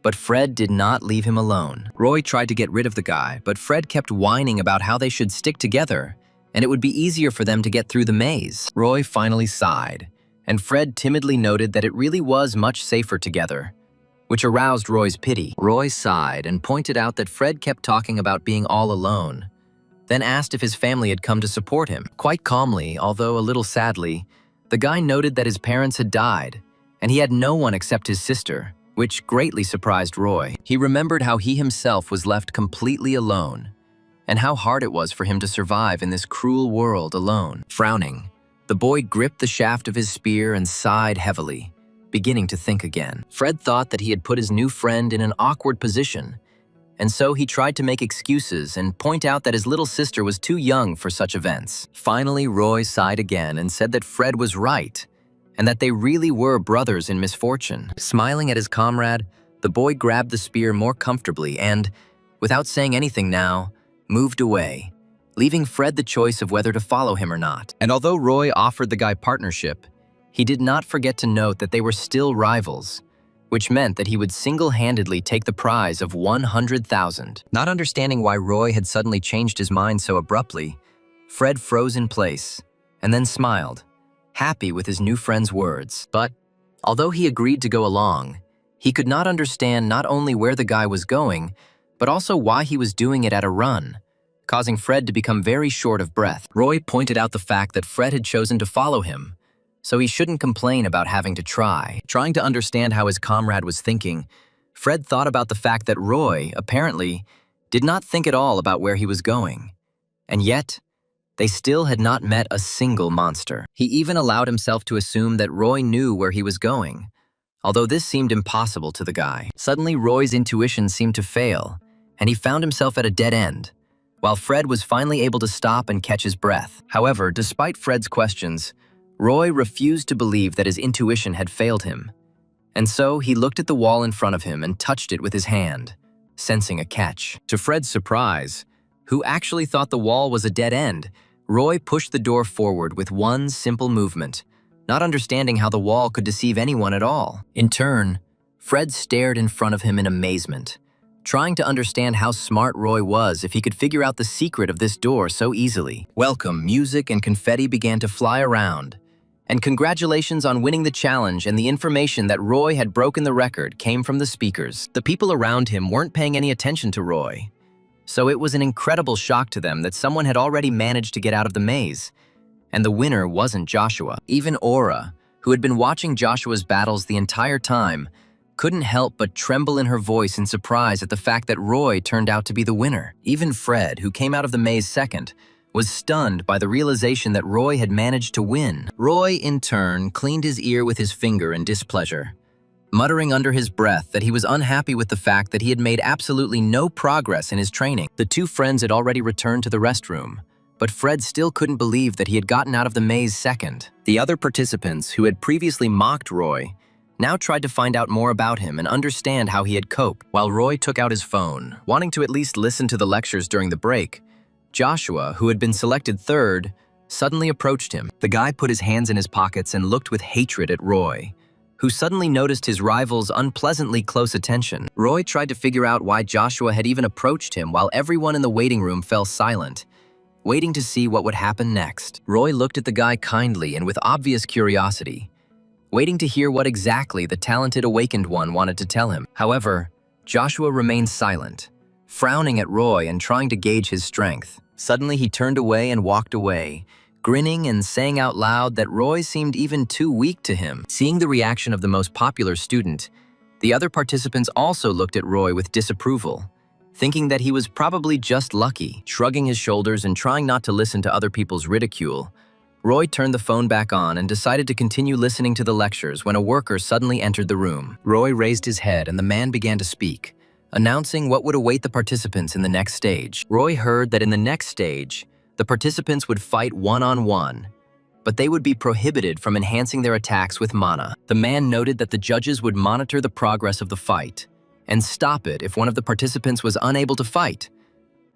But Fred did not leave him alone. Roy tried to get rid of the guy, but Fred kept whining about how they should stick together, and it would be easier for them to get through the maze. Roy finally sighed, and Fred timidly noted that it really was much safer together, which aroused Roy's pity. Roy sighed and pointed out that Fred kept talking about being all alone, then asked if his family had come to support him. Quite calmly, although a little sadly, the guy noted that his parents had died, and he had no one except his sister, which greatly surprised Roy. He remembered how he himself was left completely alone, and how hard it was for him to survive in this cruel world alone. Frowning, the boy gripped the shaft of his spear and sighed heavily, beginning to think again. Fred thought that he had put his new friend in an awkward position, and so he tried to make excuses and point out that his little sister was too young for such events. Finally, Roy sighed again and said that Fred was right, and that they really were brothers in misfortune. Smiling at his comrade, the boy grabbed the spear more comfortably and, without saying anything now, moved away, leaving Fred the choice of whether to follow him or not. And although Roy offered the guy partnership, he did not forget to note that they were still rivals, which meant that he would single-handedly take the prize of 100,000. Not understanding why Roy had suddenly changed his mind so abruptly, Fred froze in place and then smiled, happy with his new friend's words. But, although he agreed to go along, he could not understand not only where the guy was going, but also why he was doing it at a run, causing Fred to become very short of breath. Roy pointed out the fact that Fred had chosen to follow him, so he shouldn't complain about having to try. Trying to understand how his comrade was thinking, Fred thought about the fact that Roy, apparently, did not think at all about where he was going. And yet, they still had not met a single monster. He even allowed himself to assume that Roy knew where he was going, although this seemed impossible to the guy. Suddenly, Roy's intuition seemed to fail, and he found himself at a dead end, while Fred was finally able to stop and catch his breath. However, despite Fred's questions, Roy refused to believe that his intuition had failed him, and so he looked at the wall in front of him and touched it with his hand, sensing a catch. To Fred's surprise, who actually thought the wall was a dead end, Roy pushed the door forward with one simple movement, not understanding how the wall could deceive anyone at all. In turn, Fred stared in front of him in amazement, trying to understand how smart Roy was if he could figure out the secret of this door so easily. Welcome, music and confetti began to fly around, and congratulations on winning the challenge, and the information that Roy had broken the record came from the speakers. The people around him weren't paying any attention to Roy, so it was an incredible shock to them that someone had already managed to get out of the maze, And the winner wasn't Joshua. Even Aura, who had been watching Joshua's battles the entire time, couldn't help but tremble in her voice in surprise at the fact that Roy turned out to be the winner. Even Fred, who came out of the maze second, was stunned by the realization that Roy had managed to win. Roy, in turn, cleaned his ear with his finger in displeasure, muttering under his breath that he was unhappy with the fact that he had made absolutely no progress in his training. The two friends had already returned to the restroom, but Fred still couldn't believe that he had gotten out of the maze second. The other participants, who had previously mocked Roy, now tried to find out more about him and understand how he had coped. While Roy took out his phone, wanting to at least listen to the lectures during the break, Joshua, who had been selected third, suddenly approached him. The guy put his hands in his pockets and looked with hatred at Roy, who suddenly noticed his rival's unpleasantly close attention. Roy tried to figure out why Joshua had even approached him while everyone in the waiting room fell silent, waiting to see what would happen next. Roy looked at the guy kindly and with obvious curiosity, waiting to hear what exactly the talented awakened one wanted to tell him. However, Joshua remained silent, frowning at Roy and trying to gauge his strength. Suddenly, he turned away and walked away, grinning and saying out loud that Roy seemed even too weak to him. Seeing the reaction of the most popular student, the other participants also looked at Roy with disapproval, thinking that he was probably just lucky. Shrugging his shoulders and trying not to listen to other people's ridicule, Roy turned the phone back on and decided to continue listening to the lectures when a worker suddenly entered the room. Roy raised his head and the man began to speak, announcing what would await the participants in the next stage. Roy heard that in the next stage, the participants would fight one-on-one, but they would be prohibited from enhancing their attacks with mana. The man noted that the judges would monitor the progress of the fight and stop it if one of the participants was unable to fight,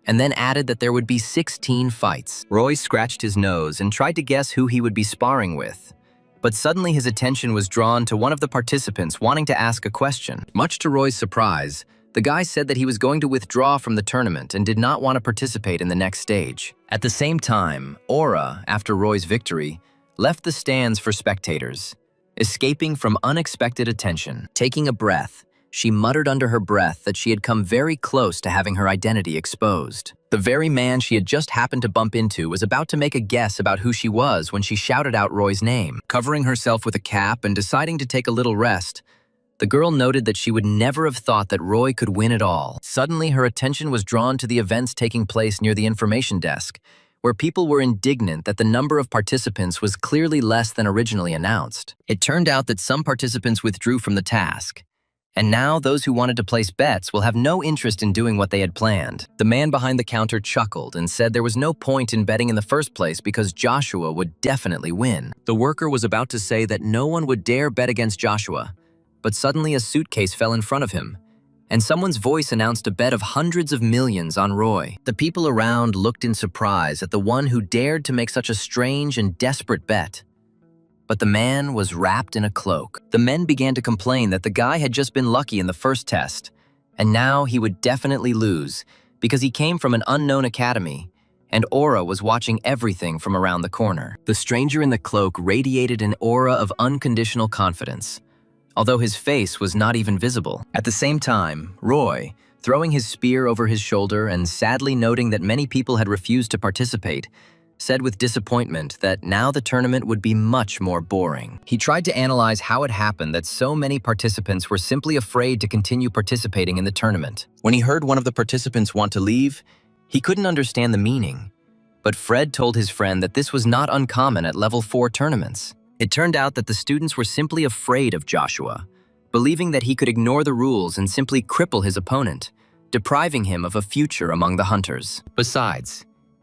and then added that there would be 16 fights. Roy scratched his nose and tried to guess who he would be sparring with, but suddenly his attention was drawn to one of the participants wanting to ask a question. Much to Roy's surprise, the guy said that he was going to withdraw from the tournament and did not want to participate in the next stage. At the same time, Aura, after Roy's victory, left the stands for spectators, escaping from unexpected attention. Taking a breath, she muttered under her breath that she had come very close to having her identity exposed. The very man she had just happened to bump into was about to make a guess about who she was when she shouted out Roy's name. Covering herself with a cap and deciding to take a little rest, the girl noted that she would never have thought that Roy could win at all. Suddenly, her attention was drawn to the events taking place near the information desk, where people were indignant that the number of participants was clearly less than originally announced. It turned out that some participants withdrew from the task, and now those who wanted to place bets will have no interest in doing what they had planned. The man behind the counter chuckled and said there was no point in betting in the first place because Joshua would definitely win. The worker was about to say that no one would dare bet against Joshua, but suddenly a suitcase fell in front of him, and someone's voice announced a bet of hundreds of millions on Roy. The people around looked in surprise at the one who dared to make such a strange and desperate bet. But the man was wrapped in a cloak. The men began to complain that the guy had just been lucky in the first test, and now he would definitely lose because he came from an unknown academy, and Aura was watching everything from around the corner. The stranger in the cloak radiated an aura of unconditional confidence, although his face was not even visible. At the same time, Roy, throwing his spear over his shoulder and sadly noting that many people had refused to participate, said with disappointment that now the tournament would be much more boring. He tried to analyze how it happened that so many participants were simply afraid to continue participating in the tournament. When he heard one of the participants want to leave, he couldn't understand the meaning, but Fred told his friend that this was not uncommon at level 4 tournaments. It turned out that the students were simply afraid of Joshua, believing that he could ignore the rules and simply cripple his opponent, depriving him of a future among the hunters.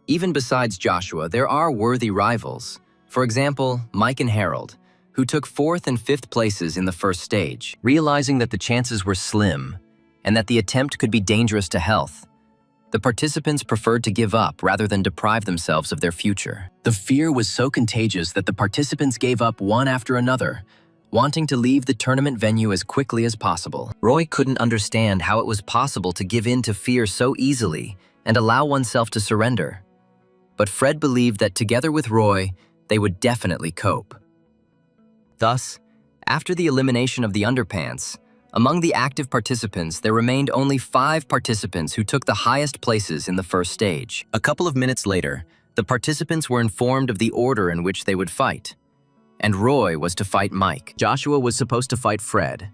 Even besides Joshua, there are worthy rivals. For example, Mike and Harold, who took 4th and 5th places in the first stage. Realizing that the chances were slim and that the attempt could be dangerous to health, the participants preferred to give up rather than deprive themselves of their future. The fear was so contagious that the participants gave up one after another, wanting to leave the tournament venue as quickly as possible. Roy couldn't understand how it was possible to give in to fear so easily and allow oneself to surrender. But Fred believed that together with Roy, they would definitely cope. Thus, after the elimination of the underpants, among the active participants, there remained only 5 participants who took the highest places in the first stage. A couple of minutes later, The participants were informed of the order in which they would fight, and Roy was to fight Mike. Joshua was supposed to fight Fred,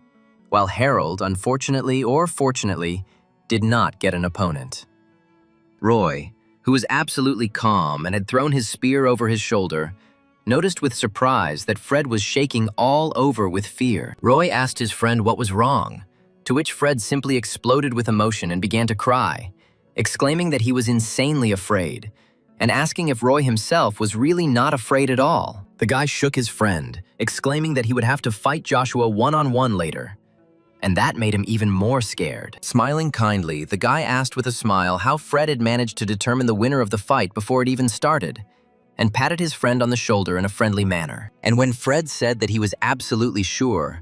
while Harold, unfortunately or fortunately, did not get an opponent. Roy, who was absolutely calm and had thrown his spear over his shoulder, noticed with surprise that Fred was shaking all over with fear. Roy asked his friend what was wrong, to which Fred simply exploded with emotion and began to cry, exclaiming that he was insanely afraid, and asking if Roy himself was really not afraid at all. The guy shook his friend, exclaiming that he would have to fight Joshua one-on-one later, and that made him even more scared. Smiling kindly, the guy asked with a smile how Fred had managed to determine the winner of the fight before it even started, and patted his friend on the shoulder in a friendly manner. And when Fred said that he was absolutely sure,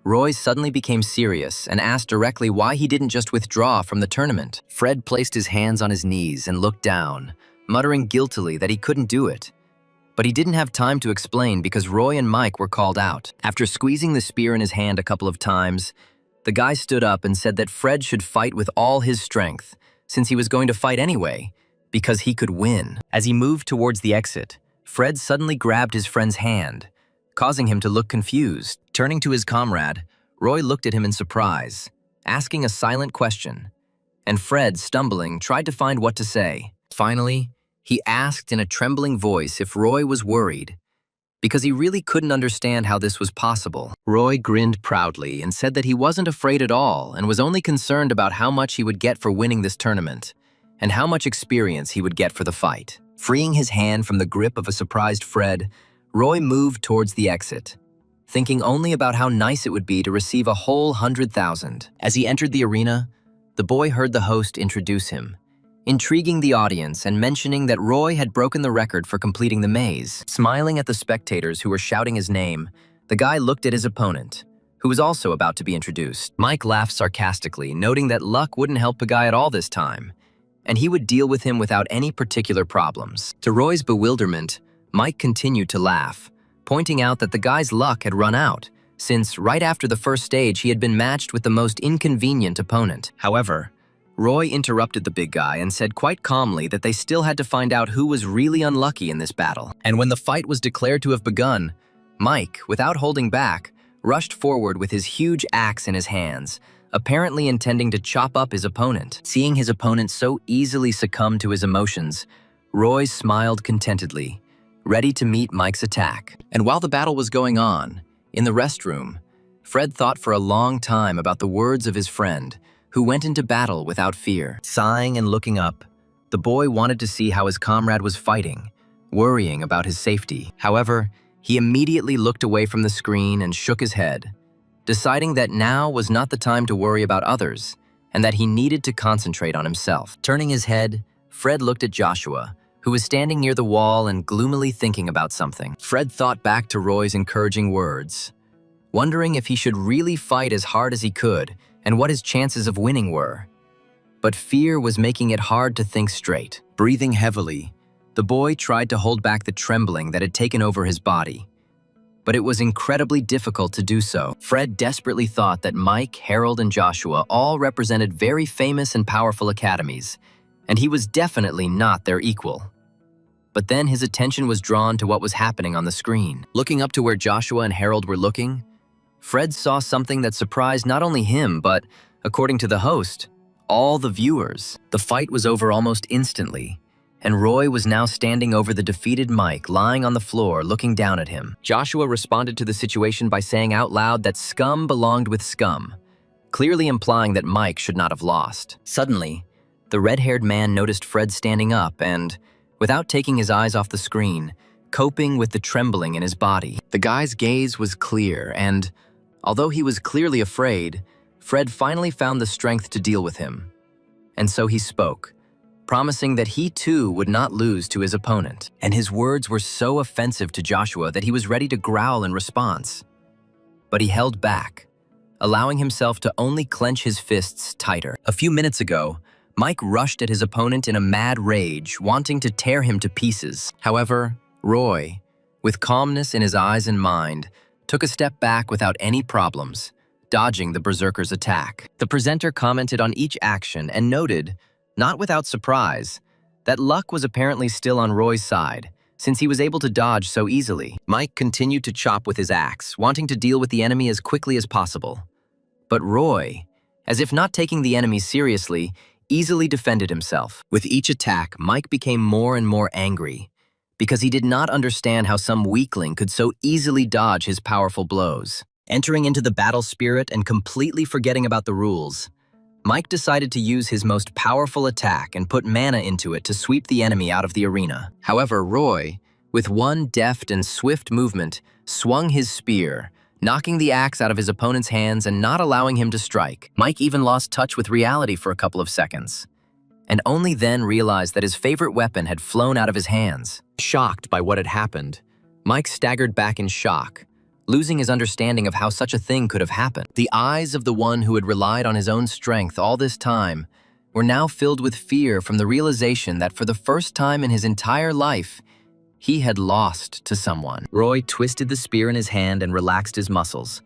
Roy suddenly became serious and asked directly why he didn't just withdraw from the tournament. Fred placed his hands on his knees and looked down, muttering guiltily that he couldn't do it. But he didn't have time to explain because Roy and Mike were called out. After squeezing the spear in his hand a couple of times, the guy stood up and said that Fred should fight with all his strength, since he was going to fight anyway, because he could win. As he moved towards the exit, Fred suddenly grabbed his friend's hand, causing him to look confused. Turning to his comrade, Roy looked at him in surprise, asking a silent question, and Fred, stumbling, tried to find what to say. Finally, he asked in a trembling voice if Roy was worried, because he really couldn't understand how this was possible. Roy grinned proudly and said that he wasn't afraid at all and was only concerned about how much he would get for winning this tournament, and how much experience he would get for the fight. Freeing his hand from the grip of a surprised Fred, Roy moved towards the exit, thinking only about how nice it would be to receive a whole 100,000. As he entered the arena, the boy heard the host introduce him, intriguing the audience and mentioning that Roy had broken the record for completing the maze. Smiling at the spectators who were shouting his name, the guy looked at his opponent, who was also about to be introduced. Mike laughed sarcastically, noting that luck wouldn't help the guy at all this time, and he would deal with him without any particular problems. To Roy's bewilderment, Mike continued to laugh, pointing out that the guy's luck had run out, since right after the first stage he had been matched with the most inconvenient opponent. However, Roy interrupted the big guy and said quite calmly that they still had to find out who was really unlucky in this battle. And when the fight was declared to have begun, Mike, without holding back, rushed forward with his huge axe in his hands, apparently intending to chop up his opponent. Seeing his opponent so easily succumb to his emotions, Roy smiled contentedly, ready to meet Mike's attack. And while the battle was going on, in the restroom, Fred thought for a long time about the words of his friend, who went into battle without fear. Sighing and looking up, the boy wanted to see how his comrade was fighting, worrying about his safety. However, he immediately looked away from the screen and shook his head, deciding that now was not the time to worry about others, and that he needed to concentrate on himself. Turning his head, Fred looked at Joshua, who was standing near the wall and gloomily thinking about something. Fred thought back to Roy's encouraging words, wondering if he should really fight as hard as he could and what his chances of winning were. But fear was making it hard to think straight. Breathing heavily, the boy tried to hold back the trembling that had taken over his body, but it was incredibly difficult to do so. Fred desperately thought that Mike, Harold, and Joshua all represented very famous and powerful academies, and he was definitely not their equal. But then his attention was drawn to what was happening on the screen. Looking up to where Joshua and Harold were looking, Fred saw something that surprised not only him, but, according to the host, all the viewers. The fight was over almost instantly, and Roy was now standing over the defeated Mike, lying on the floor, looking down at him. Joshua responded to the situation by saying out loud that scum belonged with scum, clearly implying that Mike should not have lost. Suddenly, the red-haired man noticed Fred standing up and, without taking his eyes off the screen, coping with the trembling in his body. The guy's gaze was clear, and, although he was clearly afraid, Fred finally found the strength to deal with him. And so he spoke, promising that he too would not lose to his opponent. And his words were so offensive to Joshua that he was ready to growl in response. But he held back, allowing himself to only clench his fists tighter. A few minutes ago, Mike rushed at his opponent in a mad rage, wanting to tear him to pieces. However, Roy, with calmness in his eyes and mind, took a step back without any problems, dodging the berserker's attack. The presenter commented on each action and noted, not without surprise, that luck was apparently still on Roy's side, since he was able to dodge so easily. Mike continued to chop with his axe, wanting to deal with the enemy as quickly as possible. But Roy, as if not taking the enemy seriously, easily defended himself. With each attack, Mike became more and more angry, because he did not understand how some weakling could so easily dodge his powerful blows. Entering into the battle spirit and completely forgetting about the rules, Mike decided to use his most powerful attack and put mana into it to sweep the enemy out of the arena. However, Roy, with one deft and swift movement, swung his spear, knocking the axe out of his opponent's hands and not allowing him to strike. Mike even lost touch with reality for a couple of seconds, and only then realized that his favorite weapon had flown out of his hands. Shocked by what had happened, Mike staggered back in shock, losing his understanding of how such a thing could have happened. The eyes of the one who had relied on his own strength all this time were now filled with fear from the realization that for the first time in his entire life, he had lost to someone. Roy twisted the spear in his hand and relaxed his muscles,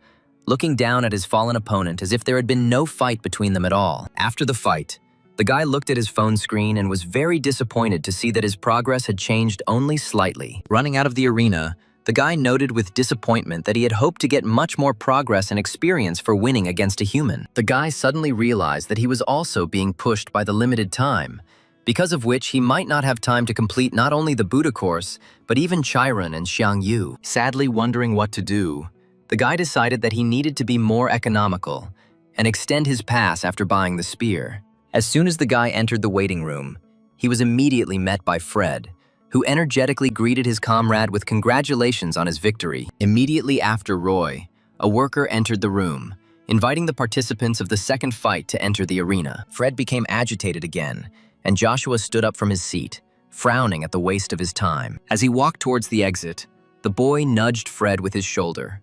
looking down at his fallen opponent as if there had been no fight between them at all. After the fight, the guy looked at his phone screen and was very disappointed to see that his progress had changed only slightly. Running out of the arena, the guy noted with disappointment that he had hoped to get much more progress and experience for winning against a human. The guy suddenly realized that he was also being pushed by the limited time, because of which he might not have time to complete not only the Buddha course, but even Chiron and Xiangyu. Sadly wondering what to do, the guy decided that he needed to be more economical and extend his pass after buying the spear. As soon as the guy entered the waiting room, he was immediately met by Fred, who energetically greeted his comrade with congratulations on his victory. Immediately after Roy, a worker entered the room, inviting the participants of the second fight to enter the arena. Fred became agitated again, and Joshua stood up from his seat, frowning at the waste of his time. As he walked towards the exit, the boy nudged Fred with his shoulder,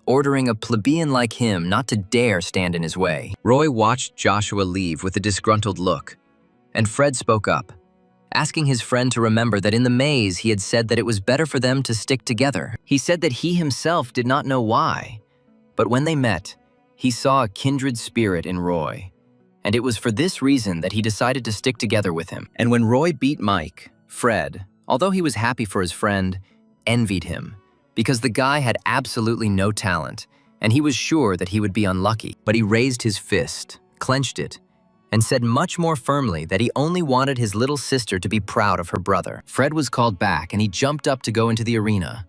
ordering a plebeian like him not to dare stand in his way. Roy watched Joshua leave with a disgruntled look, and Fred spoke up, asking his friend to remember that in the maze he had said that it was better for them to stick together. He said that he himself did not know why, but when they met, he saw a kindred spirit in Roy, and it was for this reason that he decided to stick together with him. And when Roy beat Mike, Fred, although he was happy for his friend, envied him, because the guy had absolutely no talent, and he was sure that he would be unlucky. But he raised his fist, clenched it, and said much more firmly that he only wanted his little sister to be proud of her brother. Fred was called back and he jumped up to go into the arena,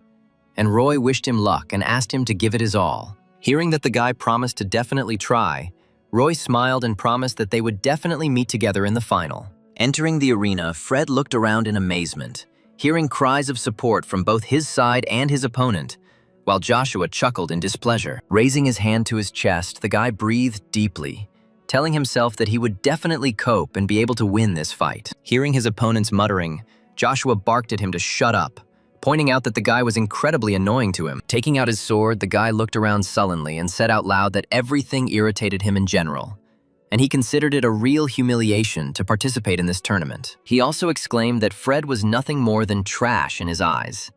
and Roy wished him luck and asked him to give it his all. Hearing that the guy promised to definitely try, Roy smiled and promised that they would definitely meet together in the final. Entering the arena, Fred looked around in amazement, hearing cries of support from both his side and his opponent, while Joshua chuckled in displeasure. Raising his hand to his chest, the guy breathed deeply, telling himself that he would definitely cope and be able to win this fight. Hearing his opponent's muttering, Joshua barked at him to shut up, pointing out that the guy was incredibly annoying to him. Taking out his sword, the guy looked around sullenly and said out loud that everything irritated him in general, and he considered it a real humiliation to participate in this tournament. He also exclaimed that Fred was nothing more than trash in his eyes,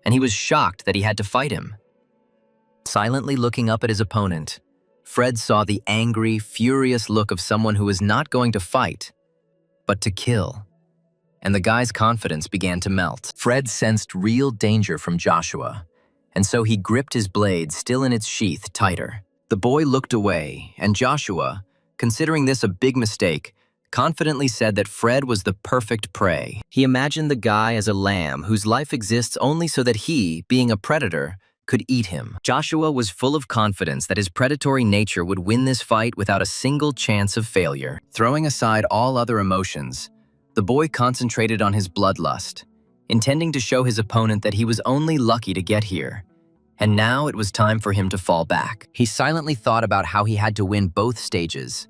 and he was shocked that he had to fight him. Silently looking up at his opponent, Fred saw the angry, furious look of someone who was not going to fight, but to kill. And the guy's confidence began to melt. Fred sensed real danger from Joshua, and so he gripped his blade still in its sheath tighter. The boy looked away, and Joshua, considering this a big mistake, confidently said that Fred was the perfect prey. He imagined the guy as a lamb whose life exists only so that he, being a predator, could eat him. Joshua was full of confidence that his predatory nature would win this fight without a single chance of failure. Throwing aside all other emotions, the boy concentrated on his bloodlust, intending to show his opponent that he was only lucky to get here, and now it was time for him to fall back. He silently thought about how he had to win both stages,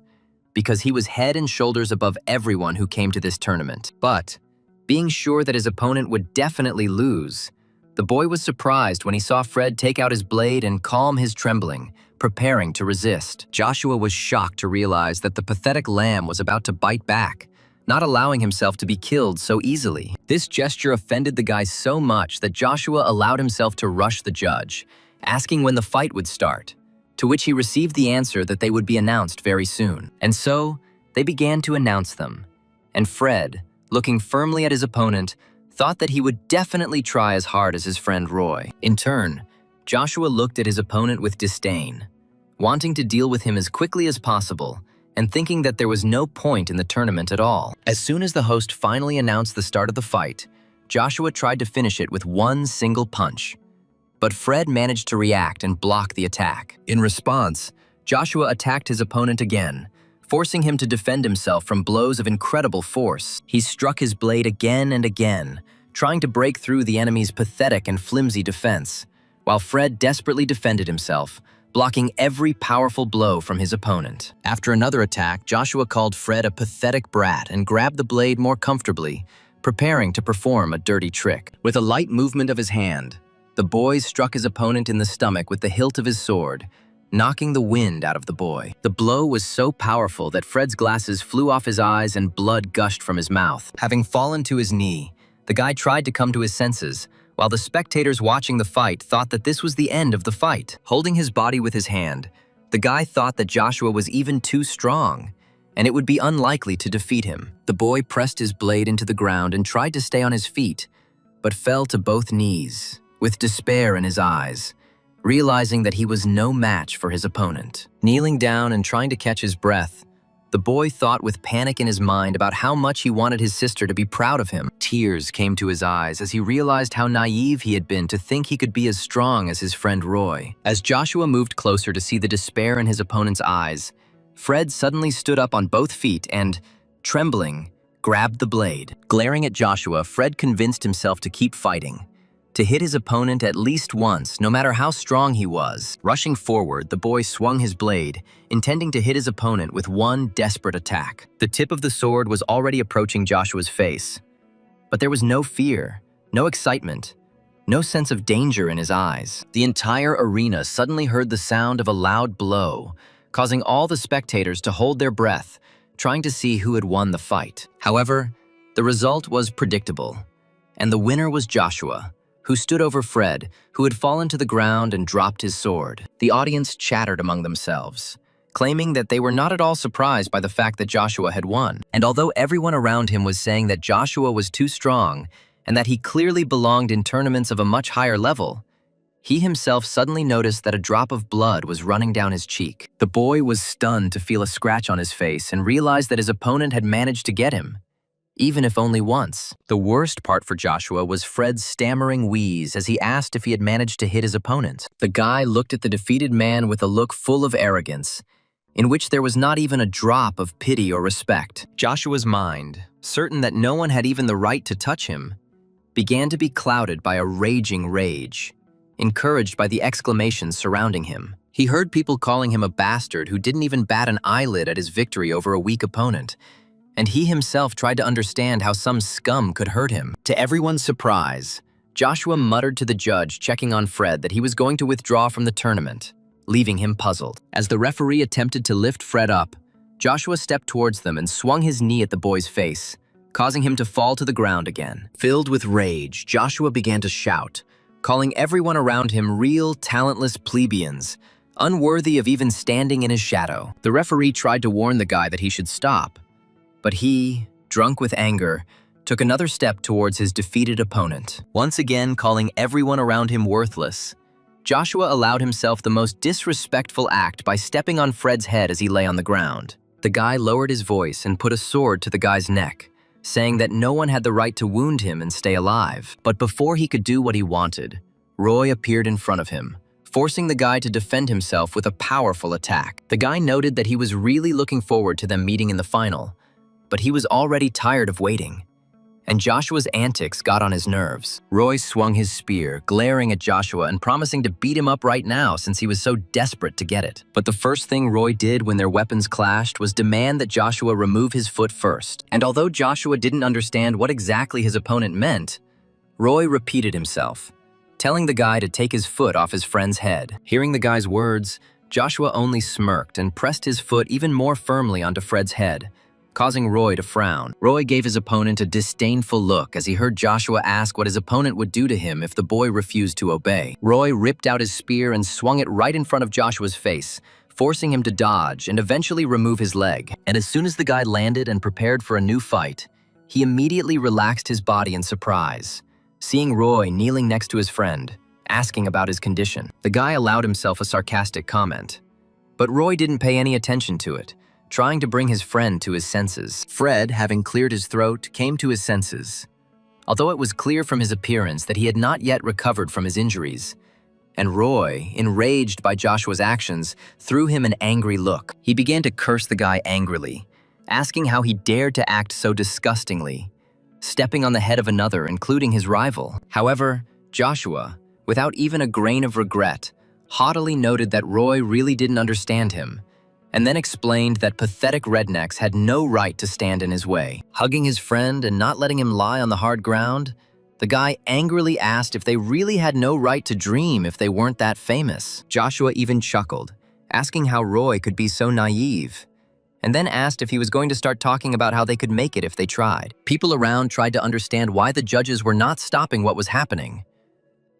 because he was head and shoulders above everyone who came to this tournament. But, being sure that his opponent would definitely lose, the boy was surprised when he saw Fred take out his blade and calm his trembling, preparing to resist. Joshua was shocked to realize that the pathetic lamb was about to bite back, not allowing himself to be killed so easily. This gesture offended the guy so much that Joshua allowed himself to rush the judge, asking when the fight would start, to which he received the answer that they would be announced very soon. And so, they began to announce them, and Fred, looking firmly at his opponent, thought that he would definitely try as hard as his friend Roy. In turn, Joshua looked at his opponent with disdain, wanting to deal with him as quickly as possible and thinking that there was no point in the tournament at all. As soon as the host finally announced the start of the fight, Joshua tried to finish it with one single punch. But Fred managed to react and block the attack. In response, Joshua attacked his opponent again, forcing him to defend himself from blows of incredible force. He struck his blade again and again, trying to break through the enemy's pathetic and flimsy defense, while Fred desperately defended himself, blocking every powerful blow from his opponent. After another attack, Joshua called Fred a pathetic brat and grabbed the blade more comfortably, preparing to perform a dirty trick. With a light movement of his hand, the boy struck his opponent in the stomach with the hilt of his sword, knocking the wind out of the boy. The blow was so powerful that Fred's glasses flew off his eyes and blood gushed from his mouth. Having fallen to his knee, the guy tried to come to his senses, while the spectators watching the fight thought that this was the end of the fight. Holding his body with his hand, the guy thought that Joshua was even too strong, and it would be unlikely to defeat him. The boy pressed his blade into the ground and tried to stay on his feet, but fell to both knees, with despair in his eyes, realizing that he was no match for his opponent. Kneeling down and trying to catch his breath, the boy thought with panic in his mind about how much he wanted his sister to be proud of him. Tears came to his eyes as he realized how naive he had been to think he could be as strong as his friend Roy. As Joshua moved closer to see the despair in his opponent's eyes, Fred suddenly stood up on both feet and, trembling, grabbed the blade. Glaring at Joshua, Fred convinced himself to keep fighting, to hit his opponent at least once, no matter how strong he was. Rushing forward, the boy swung his blade, intending to hit his opponent with one desperate attack. The tip of the sword was already approaching Joshua's face, but there was no fear, no excitement, no sense of danger in his eyes. The entire arena suddenly heard the sound of a loud blow, causing all the spectators to hold their breath, trying to see who had won the fight. However, the result was predictable, and the winner was Joshua, who stood over Fred, who had fallen to the ground and dropped his sword. The audience chattered among themselves, claiming that they were not at all surprised by the fact that Joshua had won. And although everyone around him was saying that Joshua was too strong and that he clearly belonged in tournaments of a much higher level, he himself suddenly noticed that a drop of blood was running down his cheek. The boy was stunned to feel a scratch on his face and realized that his opponent had managed to get him, even if only once. The worst part for Joshua was Fred's stammering wheeze as he asked if he had managed to hit his opponent. The guy looked at the defeated man with a look full of arrogance, in which there was not even a drop of pity or respect. Joshua's mind, certain that no one had even the right to touch him, began to be clouded by a raging rage, encouraged by the exclamations surrounding him. He heard people calling him a bastard who didn't even bat an eyelid at his victory over a weak opponent, and he himself tried to understand how some scum could hurt him. To everyone's surprise, Joshua muttered to the judge checking on Fred that he was going to withdraw from the tournament, leaving him puzzled. As the referee attempted to lift Fred up, Joshua stepped towards them and swung his knee at the boy's face, causing him to fall to the ground again. Filled with rage, Joshua began to shout, calling everyone around him real, talentless plebeians, unworthy of even standing in his shadow. The referee tried to warn the guy that he should stop, but he, drunk with anger, took another step towards his defeated opponent. Once again calling everyone around him worthless, Joshua allowed himself the most disrespectful act by stepping on Fred's head as he lay on the ground. The guy lowered his voice and put a sword to the guy's neck, saying that no one had the right to wound him and stay alive. But before he could do what he wanted, Roy appeared in front of him, forcing the guy to defend himself with a powerful attack. The guy noted that he was really looking forward to them meeting in the final, but he was already tired of waiting, and Joshua's antics got on his nerves. Roy swung his spear, glaring at Joshua and promising to beat him up right now since he was so desperate to get it. But the first thing Roy did when their weapons clashed was demand that Joshua remove his foot first. And although Joshua didn't understand what exactly his opponent meant, Roy repeated himself, telling the guy to take his foot off his friend's head. Hearing the guy's words, Joshua only smirked and pressed his foot even more firmly onto Fred's head, causing Roy to frown. Roy gave his opponent a disdainful look as he heard Joshua ask what his opponent would do to him if the boy refused to obey. Roy ripped out his spear and swung it right in front of Joshua's face, forcing him to dodge and eventually remove his leg. And as soon as the guy landed and prepared for a new fight, he immediately relaxed his body in surprise, seeing Roy kneeling next to his friend, asking about his condition. The guy allowed himself a sarcastic comment, but Roy didn't pay any attention to it, trying to bring his friend to his senses. Fred, having cleared his throat, came to his senses, although it was clear from his appearance that he had not yet recovered from his injuries. And Roy, enraged by Joshua's actions, threw him an angry look. He began to curse the guy angrily, asking how he dared to act so disgustingly, stepping on the head of another, including his rival. However, Joshua, without even a grain of regret, haughtily noted that Roy really didn't understand him, and then explained that pathetic rednecks had no right to stand in his way. Hugging his friend and not letting him lie on the hard ground, the guy angrily asked if they really had no right to dream if they weren't that famous. Joshua even chuckled, asking how Roy could be so naive, and then asked if he was going to start talking about how they could make it if they tried. People around tried to understand why the judges were not stopping what was happening,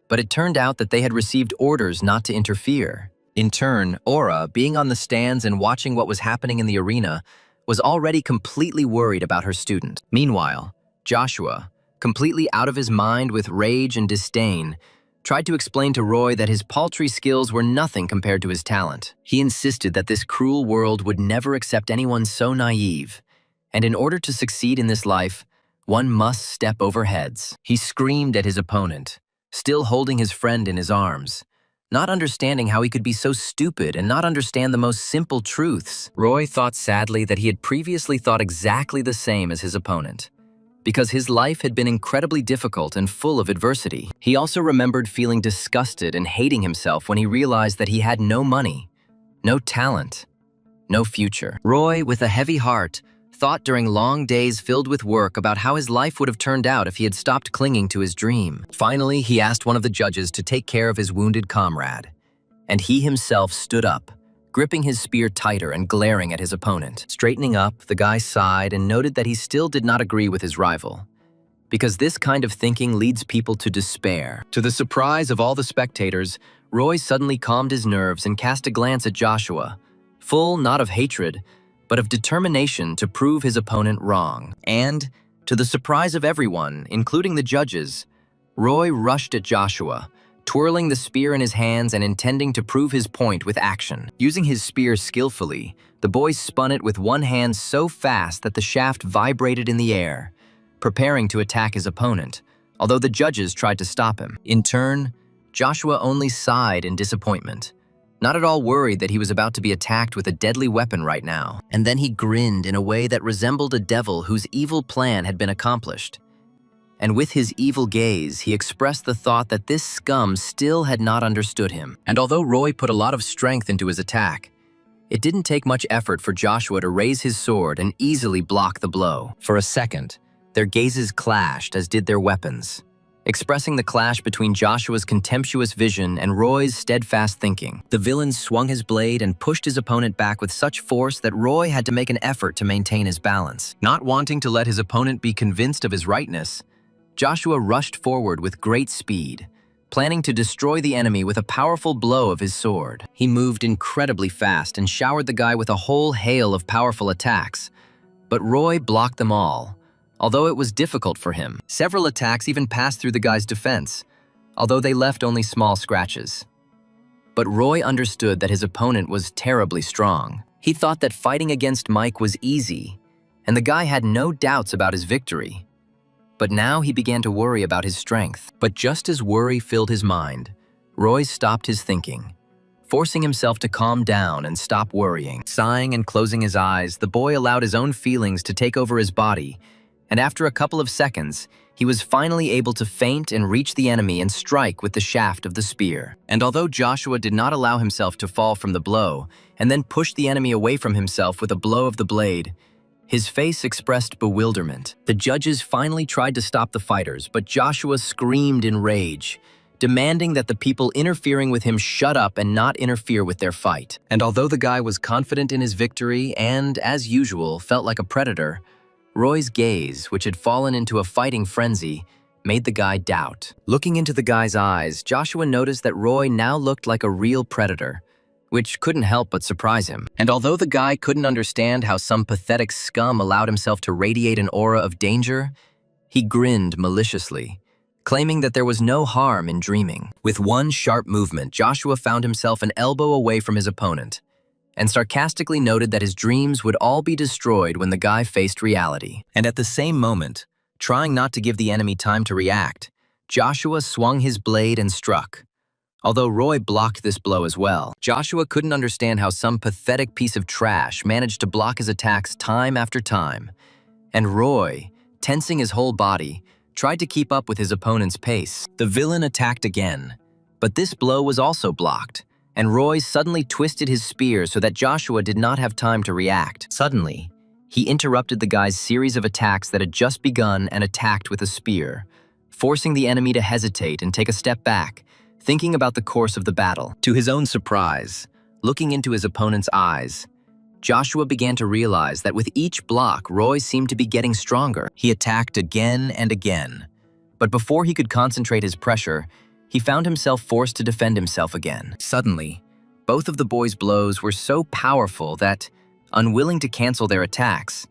but it turned out that they had received orders not to interfere. In turn, Aura, being on the stands and watching what was happening in the arena, was already completely worried about her student. Meanwhile, Joshua, completely out of his mind with rage and disdain, tried to explain to Roy that his paltry skills were nothing compared to his talent. He insisted that this cruel world would never accept anyone so naive, and in order to succeed in this life, one must step over heads. He screamed at his opponent, still holding his friend in his arms, not understanding how he could be so stupid and not understand the most simple truths. Roy thought sadly that he had previously thought exactly the same as his opponent, because his life had been incredibly difficult and full of adversity. He also remembered feeling disgusted and hating himself when he realized that he had no money, no talent, no future. Roy, with a heavy heart, thought during long days filled with work about how his life would have turned out if he had stopped clinging to his dream. Finally, he asked one of the judges to take care of his wounded comrade, and he himself stood up, gripping his spear tighter and glaring at his opponent. Straightening up, the guy sighed and noted that he still did not agree with his rival, because this kind of thinking leads people to despair. To the surprise of all the spectators, Roy suddenly calmed his nerves and cast a glance at Joshua, full not of hatred, but of determination to prove his opponent wrong. And, to the surprise of everyone, including the judges, Roy rushed at Joshua, twirling the spear in his hands and intending to prove his point with action. Using his spear skillfully, the boy spun it with one hand so fast that the shaft vibrated in the air, preparing to attack his opponent, although the judges tried to stop him. In turn, Joshua only sighed in disappointment, not at all worried that he was about to be attacked with a deadly weapon right now. And then he grinned in a way that resembled a devil whose evil plan had been accomplished. And with his evil gaze, he expressed the thought that this scum still had not understood him. And although Roy put a lot of strength into his attack, it didn't take much effort for Joshua to raise his sword and easily block the blow. For a second, their gazes clashed, as did their weapons, expressing the clash between Joshua's contemptuous vision and Roy's steadfast thinking. The villain swung his blade and pushed his opponent back with such force that Roy had to make an effort to maintain his balance. Not wanting to let his opponent be convinced of his rightness, Joshua rushed forward with great speed, planning to destroy the enemy with a powerful blow of his sword. He moved incredibly fast and showered the guy with a whole hail of powerful attacks, but Roy blocked them all, although it was difficult for him. Several attacks even passed through the guy's defense, although they left only small scratches. But Roy understood that his opponent was terribly strong. He thought that fighting against Mike was easy, and the guy had no doubts about his victory. But now he began to worry about his strength. But just as worry filled his mind, Roy stopped his thinking, forcing himself to calm down and stop worrying. Sighing and closing his eyes, the boy allowed his own feelings to take over his body, and after a couple of seconds, he was finally able to feint and reach the enemy and strike with the shaft of the spear. And although Joshua did not allow himself to fall from the blow, and then pushed the enemy away from himself with a blow of the blade, his face expressed bewilderment. The judges finally tried to stop the fighters, but Joshua screamed in rage, demanding that the people interfering with him shut up and not interfere with their fight. And although the guy was confident in his victory and, as usual, felt like a predator, Roy's gaze, which had fallen into a fighting frenzy, made the guy doubt. Looking into the guy's eyes, Joshua noticed that Roy now looked like a real predator, which couldn't help but surprise him. And although the guy couldn't understand how some pathetic scum allowed himself to radiate an aura of danger, he grinned maliciously, claiming that there was no harm in dreaming. With one sharp movement, Joshua found himself an elbow away from his opponent, and sarcastically noted that his dreams would all be destroyed when the guy faced reality. And at the same moment, trying not to give the enemy time to react, Joshua swung his blade and struck. Although Roy blocked this blow as well, Joshua couldn't understand how some pathetic piece of trash managed to block his attacks time after time. And Roy, tensing his whole body, tried to keep up with his opponent's pace. The villain attacked again, but this blow was also blocked, and Roy suddenly twisted his spear so that Joshua did not have time to react. Suddenly, he interrupted the guy's series of attacks that had just begun and attacked with a spear, forcing the enemy to hesitate and take a step back, thinking about the course of the battle. To his own surprise, looking into his opponent's eyes, Joshua began to realize that with each block, Roy seemed to be getting stronger. He attacked again and again, but before he could concentrate his pressure, he found himself forced to defend himself again. Suddenly, both of the boys' blows were so powerful that, unwilling to cancel their attacks,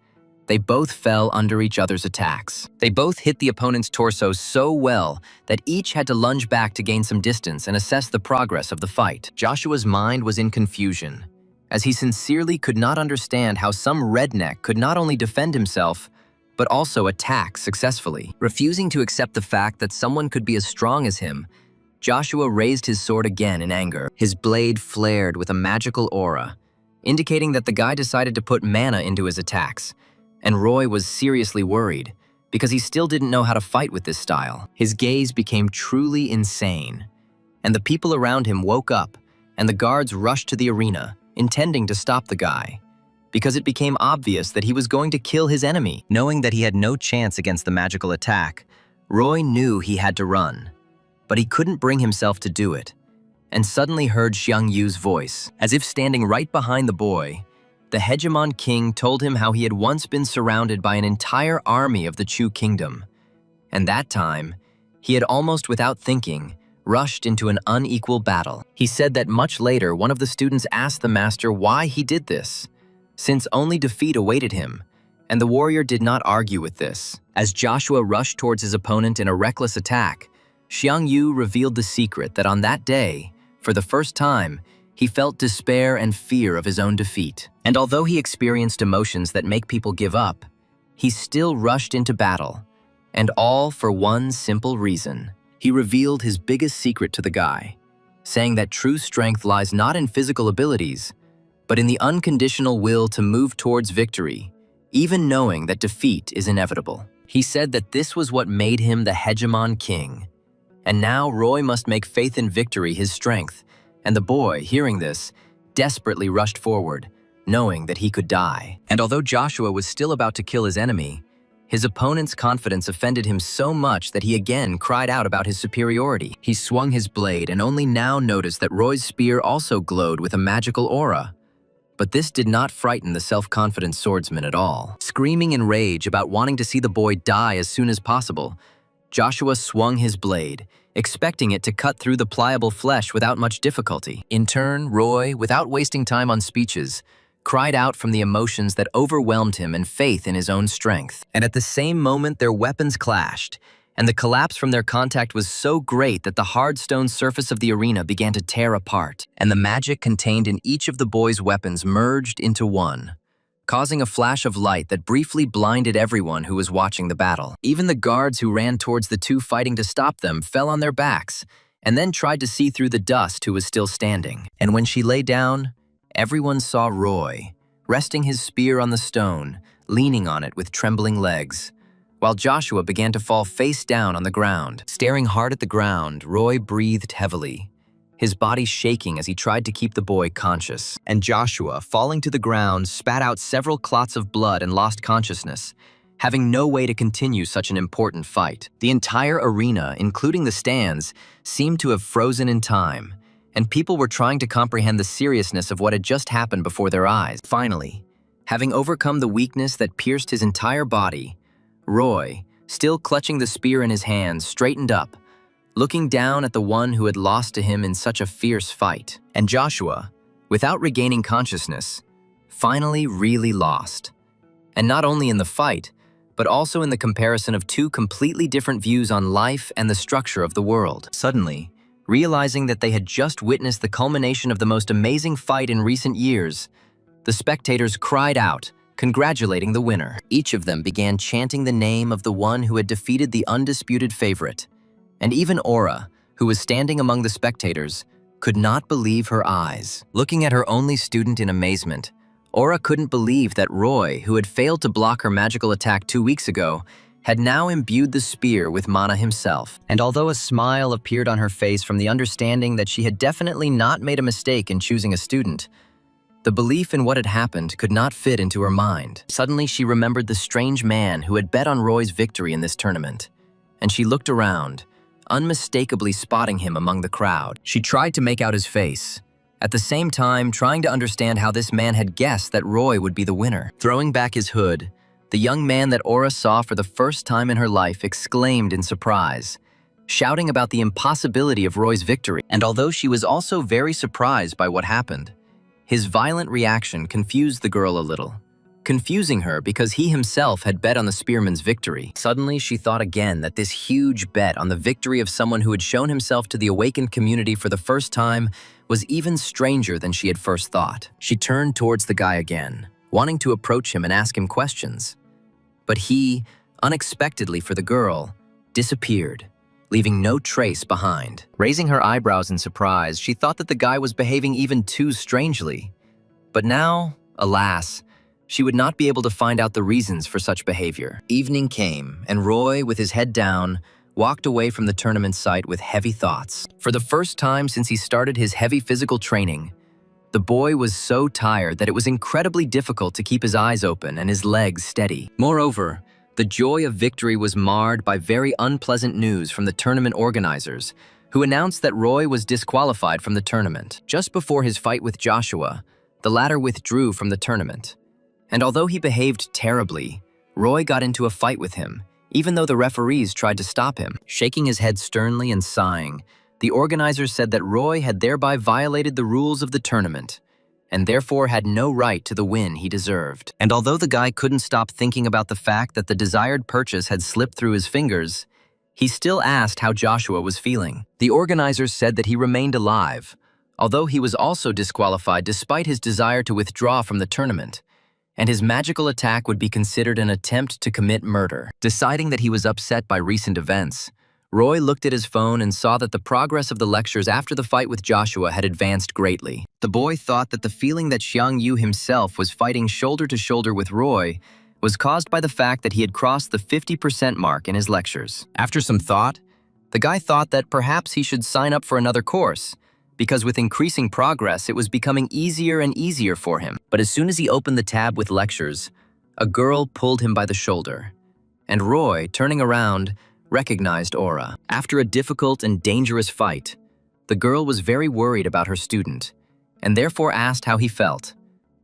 they both fell under each other's attacks. They both hit the opponent's torso so well that each had to lunge back to gain some distance and assess the progress of the fight. Joshua's mind was in confusion, as he sincerely could not understand how some redneck could not only defend himself, but also attack successfully. Refusing to accept the fact that someone could be as strong as him, Joshua raised his sword again in anger. His blade flared with a magical aura, indicating that the guy decided to put mana into his attacks, and Roy was seriously worried because he still didn't know how to fight with this style. His gaze became truly insane, and the people around him woke up, and the guards rushed to the arena, intending to stop the guy, because it became obvious that he was going to kill his enemy. Knowing that he had no chance against the magical attack, Roy knew he had to run, but he couldn't bring himself to do it, and suddenly heard Xiang Yu's voice. As if standing right behind the boy, the hegemon king told him how he had once been surrounded by an entire army of the Chu kingdom, and that time, he had almost without thinking, rushed into an unequal battle. He said that much later, one of the students asked the master why he did this, since only defeat awaited him, and the warrior did not argue with this. As Joshua rushed towards his opponent in a reckless attack, Xiang Yu revealed the secret that on that day, for the first time, he felt despair and fear of his own defeat. And although he experienced emotions that make people give up, he still rushed into battle, and all for one simple reason. He revealed his biggest secret to the guy, saying that true strength lies not in physical abilities, but in the unconditional will to move towards victory, even knowing that defeat is inevitable. He said that this was what made him the hegemon king, and now Roy must make faith in victory his strength, and the boy, hearing this, desperately rushed forward, knowing that he could die. And although Joshua was still about to kill his enemy, his opponent's confidence offended him so much that he again cried out about his superiority. He swung his blade and only now noticed that Roy's spear also glowed with a magical aura. But this did not frighten the self-confident swordsman at all. Screaming in rage about wanting to see the boy die as soon as possible, Joshua swung his blade, expecting it to cut through the pliable flesh without much difficulty. In turn, Roy, without wasting time on speeches, cried out from the emotions that overwhelmed him and faith in his own strength. And at the same moment, their weapons clashed, and the collapse from their contact was so great that the hard stone surface of the arena began to tear apart, and the magic contained in each of the boys' weapons merged into one, causing a flash of light that briefly blinded everyone who was watching the battle. Even the guards who ran towards the two fighting to stop them fell on their backs, and then tried to see through the dust who was still standing. And when she lay down, everyone saw Roy, resting his spear on the stone, leaning on it with trembling legs, while Joshua began to fall face down on the ground. Staring hard at the ground, Roy breathed heavily, his body shaking as he tried to keep the boy conscious. And Joshua, falling to the ground, spat out several clots of blood and lost consciousness, having no way to continue such an important fight. The entire arena, including the stands, seemed to have frozen in time, and people were trying to comprehend the seriousness of what had just happened before their eyes. Finally, having overcome the weakness that pierced his entire body, Roy, still clutching the spear in his hands, straightened up, looking down at the one who had lost to him in such a fierce fight. And Joshua, without regaining consciousness, finally really lost. And not only in the fight, but also in the comparison of two completely different views on life and the structure of the world. Suddenly, realizing that they had just witnessed the culmination of the most amazing fight in recent years, the spectators cried out, congratulating the winner. Each of them began chanting the name of the one who had defeated the undisputed favorite. And even Aura, who was standing among the spectators, could not believe her eyes. Looking at her only student in amazement, Aura couldn't believe that Roy, who had failed to block her magical attack 2 weeks ago, had now imbued the spear with mana himself. And although a smile appeared on her face from the understanding that she had definitely not made a mistake in choosing a student, the belief in what had happened could not fit into her mind. Suddenly, she remembered the strange man who had bet on Roy's victory in this tournament, and she looked around, unmistakably spotting him among the crowd. She tried to make out his face, at the same time trying to understand how this man had guessed that Roy would be the winner. Throwing back his hood, the young man that Aura saw for the first time in her life exclaimed in surprise, shouting about the impossibility of Roy's victory. And although she was also very surprised by what happened, his violent reaction confused the girl a little, confusing her because he himself had bet on the spearman's victory. Suddenly, she thought again that this huge bet on the victory of someone who had shown himself to the awakened community for the first time was even stranger than she had first thought. She turned towards the guy again, wanting to approach him and ask him questions. But he, unexpectedly for the girl, disappeared, leaving no trace behind. Raising her eyebrows in surprise, she thought that the guy was behaving even too strangely. But now, alas, she would not be able to find out the reasons for such behavior. Evening came, and Roy, with his head down, walked away from the tournament site with heavy thoughts. For the first time since he started his heavy physical training, the boy was so tired that it was incredibly difficult to keep his eyes open and his legs steady. Moreover, the joy of victory was marred by very unpleasant news from the tournament organizers, who announced that Roy was disqualified from the tournament. Just before his fight with Joshua, the latter withdrew from the tournament. And although he behaved terribly, Roy got into a fight with him, even though the referees tried to stop him. Shaking his head sternly and sighing, the organizers said that Roy had thereby violated the rules of the tournament, and therefore had no right to the win he deserved. And although the guy couldn't stop thinking about the fact that the desired purchase had slipped through his fingers, he still asked how Joshua was feeling. The organizers said that he remained alive, although he was also disqualified despite his desire to withdraw from the tournament, and his magical attack would be considered an attempt to commit murder. Deciding that he was upset by recent events, Roy looked at his phone and saw that the progress of the lectures after the fight with Joshua had advanced greatly. The boy thought that the feeling that Xiang Yu himself was fighting shoulder to shoulder with Roy was caused by the fact that he had crossed the 50% mark in his lectures. After some thought, the guy thought that perhaps he should sign up for another course, because with increasing progress, it was becoming easier and easier for him. But as soon as he opened the tab with lectures, a girl pulled him by the shoulder, and Roy, turning around, recognized Aura. After a difficult and dangerous fight, the girl was very worried about her student, and therefore asked how he felt,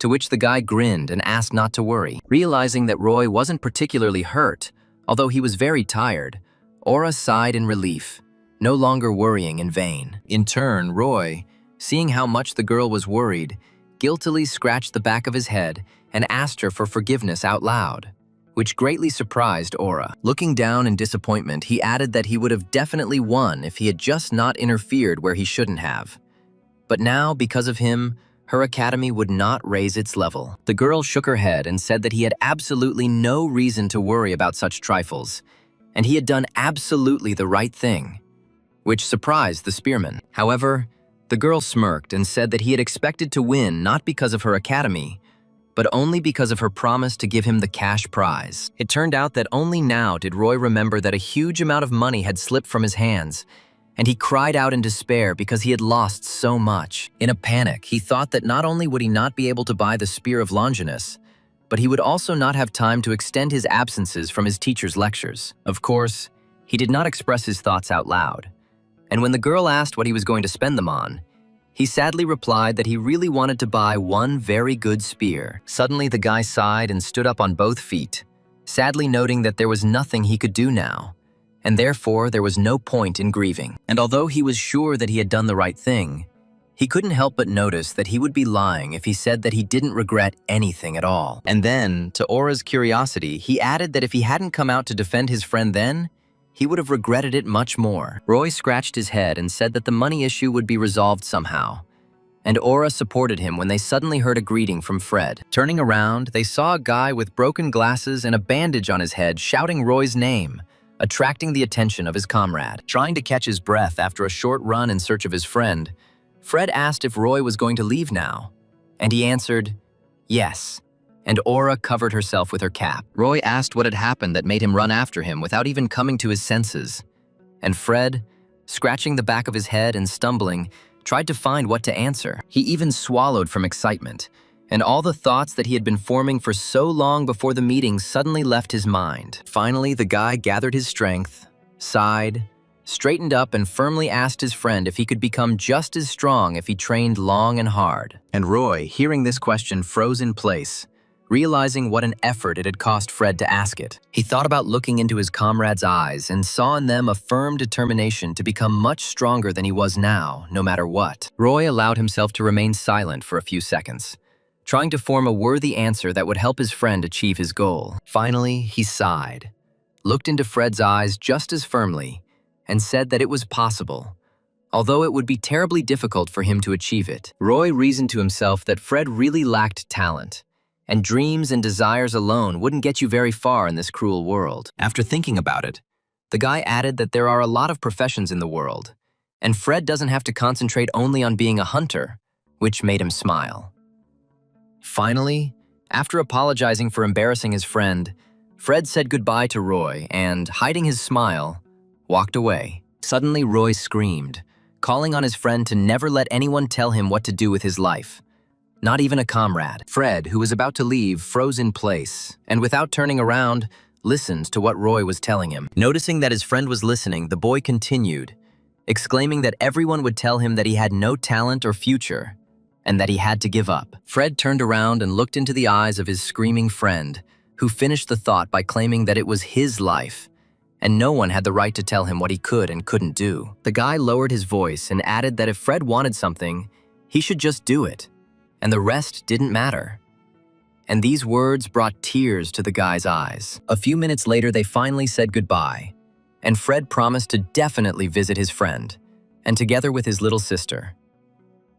to which the guy grinned and asked not to worry. Realizing that Roy wasn't particularly hurt, although he was very tired, Aura sighed in relief, no longer worrying in vain. In turn, Roy, seeing how much the girl was worried, guiltily scratched the back of his head and asked her for forgiveness out loud, which greatly surprised Aura. Looking down in disappointment, he added that he would have definitely won if he had just not interfered where he shouldn't have. But now, because of him, her academy would not raise its level. The girl shook her head and said that he had absolutely no reason to worry about such trifles, and he had done absolutely the right thing, which surprised the spearman. However, the girl smirked and said that he had expected to win not because of her academy, but only because of her promise to give him the cash prize. It turned out that only now did Roy remember that a huge amount of money had slipped from his hands, and he cried out in despair because he had lost so much. In a panic, he thought that not only would he not be able to buy the Spear of Longinus, but he would also not have time to extend his absences from his teacher's lectures. Of course, he did not express his thoughts out loud, and when the girl asked what he was going to spend them on, he sadly replied that he really wanted to buy one very good spear. Suddenly, the guy sighed and stood up on both feet, sadly noting that there was nothing he could do now, and therefore there was no point in grieving. And although he was sure that he had done the right thing, He couldn't help but notice that he would be lying if he said that he didn't regret anything at all. And then, to Aura's curiosity, he added that if he hadn't come out to defend his friend then, he would have regretted it much more. Roy scratched his head and said that the money issue would be resolved somehow. And Aura supported him when they suddenly heard a greeting from Fred. Turning around, they saw a guy with broken glasses and a bandage on his head shouting Roy's name, attracting the attention of his comrade. Trying to catch his breath after a short run in search of his friend, Fred asked if Roy was going to leave now, and he answered, yes, and Aura covered herself with her cap. Roy asked what had happened that made him run after him without even coming to his senses, and Fred, scratching the back of his head and stumbling, tried to find what to answer. He even swallowed from excitement, and all the thoughts that he had been forming for so long before the meeting suddenly left his mind. Finally, the guy gathered his strength, sighed, straightened up and firmly asked his friend if he could become just as strong if he trained long and hard. And Roy, hearing this question, froze in place, realizing what an effort it had cost Fred to ask it. He thought about looking into his comrade's eyes and saw in them a firm determination to become much stronger than he was now, no matter what. Roy allowed himself to remain silent for a few seconds, trying to form a worthy answer that would help his friend achieve his goal. Finally, he sighed, looked into Fred's eyes just as firmly, and said that it was possible, although it would be terribly difficult for him to achieve it. Roy reasoned to himself that Fred really lacked talent, and dreams and desires alone wouldn't get you very far in this cruel world. After thinking about it, the guy added that there are a lot of professions in the world, and Fred doesn't have to concentrate only on being a hunter, which made him smile. Finally, after apologizing for embarrassing his friend, Fred said goodbye to Roy and, hiding his smile, walked away. Suddenly, Roy screamed, calling on his friend to never let anyone tell him what to do with his life, not even a comrade. Fred, who was about to leave, froze in place, and without turning around, listened to what Roy was telling him. Noticing that his friend was listening, the boy continued, exclaiming that everyone would tell him that he had no talent or future, and that he had to give up. Fred turned around and looked into the eyes of his screaming friend, who finished the thought by claiming that it was his life, and no one had the right to tell him what he could and couldn't do. The guy lowered his voice and added that if Fred wanted something, he should just do it, and the rest didn't matter. And these words brought tears to the guy's eyes. A few minutes later, they finally said goodbye, and Fred promised to definitely visit his friend, and together with his little sister.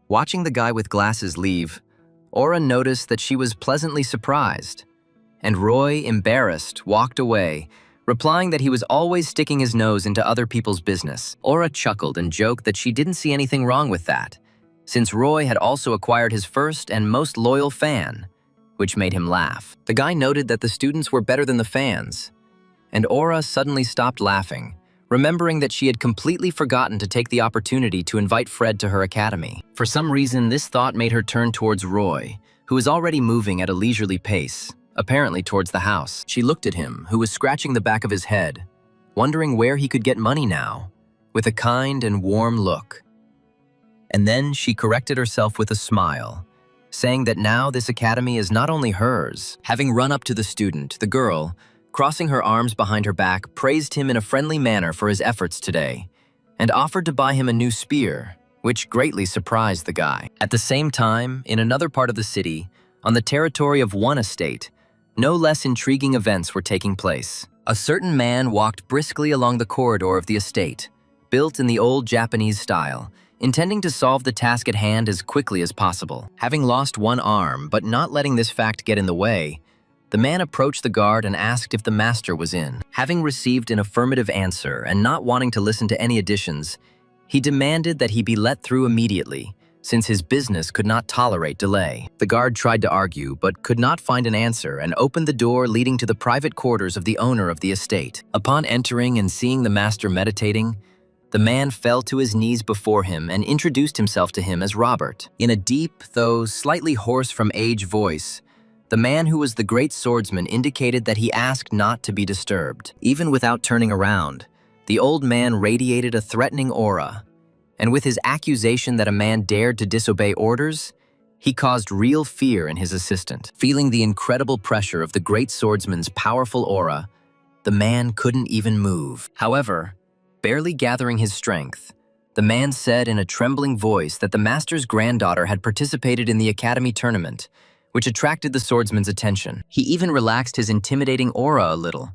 Watching the guy with glasses leave, Aura noticed that she was pleasantly surprised, and Roy, embarrassed, walked away, replying that he was always sticking his nose into other people's business. Aura chuckled and joked that she didn't see anything wrong with that, since Roy had also acquired his first and most loyal fan, which made him laugh. The guy noted that the students were better than the fans, and Aura suddenly stopped laughing, remembering that she had completely forgotten to take the opportunity to invite Fred to her academy. For some reason, this thought made her turn towards Roy, who was already moving at a leisurely pace, apparently towards the house. She looked at him, who was scratching the back of his head, wondering where he could get money now, with a kind and warm look. And then she corrected herself with a smile, saying that now this academy is not only hers. Having run up to the student, the girl, crossing her arms behind her back, praised him in a friendly manner for his efforts today, and offered to buy him a new spear, which greatly surprised the guy. At the same time, in another part of the city, on the territory of one estate, no less intriguing events were taking place. A certain man walked briskly along the corridor of the estate, built in the old Japanese style, intending to solve the task at hand as quickly as possible. Having lost one arm, but not letting this fact get in the way, the man approached the guard and asked if the master was in. Having received an affirmative answer and not wanting to listen to any additions, he demanded that he be let through immediately, since his business could not tolerate delay. The guard tried to argue, but could not find an answer and opened the door leading to the private quarters of the owner of the estate. Upon entering and seeing the master meditating, the man fell to his knees before him and introduced himself to him as Robert. In a deep, though slightly hoarse from age voice, the man who was the great swordsman indicated that he asked not to be disturbed. Even without turning around, the old man radiated a threatening aura, and with his accusation that a man dared to disobey orders, he caused real fear in his assistant. Feeling the incredible pressure of the great swordsman's powerful aura, the man couldn't even move. However, barely gathering his strength, The man said in a trembling voice that the master's granddaughter had participated in the academy tournament, which attracted the swordsman's attention. He even relaxed his intimidating aura a little,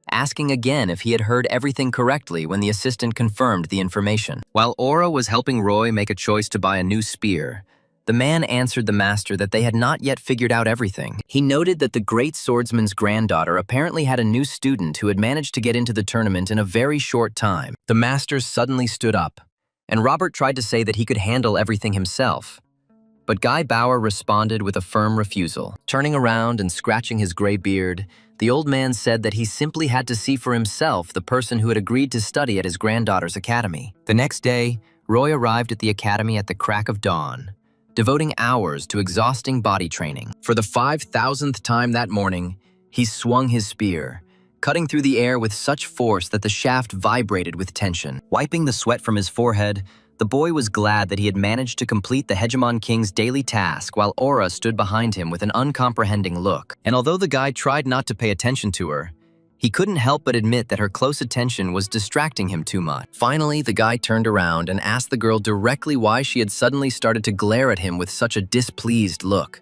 asking again if he had heard everything correctly when the assistant confirmed the information. While Aura was helping Roy make a choice to buy a new spear, the man answered the master that they had not yet figured out everything. He noted that the great swordsman's granddaughter apparently had a new student who had managed to get into the tournament in a very short time. The master suddenly stood up, and Robert tried to say that he could handle everything himself. But Guy Bauer responded with a firm refusal. Turning around and scratching his gray beard, the old man said that he simply had to see for himself the person who had agreed to study at his granddaughter's academy. The next day, Roy arrived at the academy at the crack of dawn, devoting hours to exhausting body training. For the 5,000th time that morning, he swung his spear, cutting through the air with such force that the shaft vibrated with tension. Wiping the sweat from his forehead, the boy was glad that he had managed to complete the Hegemon King's daily task while Aura stood behind him with an uncomprehending look. And although the guy tried not to pay attention to her, he couldn't help but admit that her close attention was distracting him too much. Finally, the guy turned around and asked the girl directly why she had suddenly started to glare at him with such a displeased look.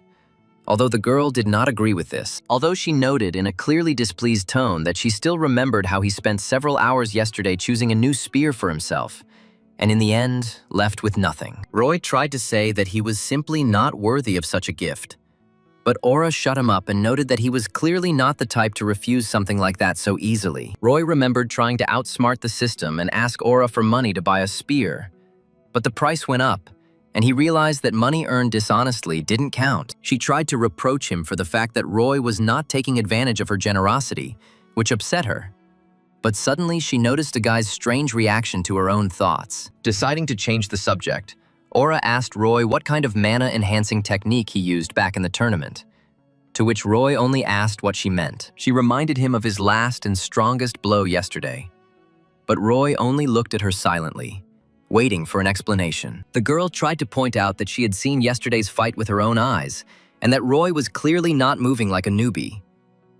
Although the girl did not agree with this, although she noted in a clearly displeased tone that she still remembered how he spent several hours yesterday choosing a new spear for himself, and in the end, left with nothing. Roy tried to say that he was simply not worthy of such a gift, but Aura shut him up and noted that he was clearly not the type to refuse something like that so easily. Roy remembered trying to outsmart the system and ask Aura for money to buy a spear, but the price went up, and he realized that money earned dishonestly didn't count. She tried to reproach him for the fact that Roy was not taking advantage of her generosity, which upset her. But suddenly she noticed a guy's strange reaction to her own thoughts. Deciding to change the subject, Aura asked Roy what kind of mana-enhancing technique he used back in the tournament, to which Roy only asked what she meant. She reminded him of his last and strongest blow yesterday, but Roy only looked at her silently, waiting for an explanation. The girl tried to point out that she had seen yesterday's fight with her own eyes, and that Roy was clearly not moving like a newbie,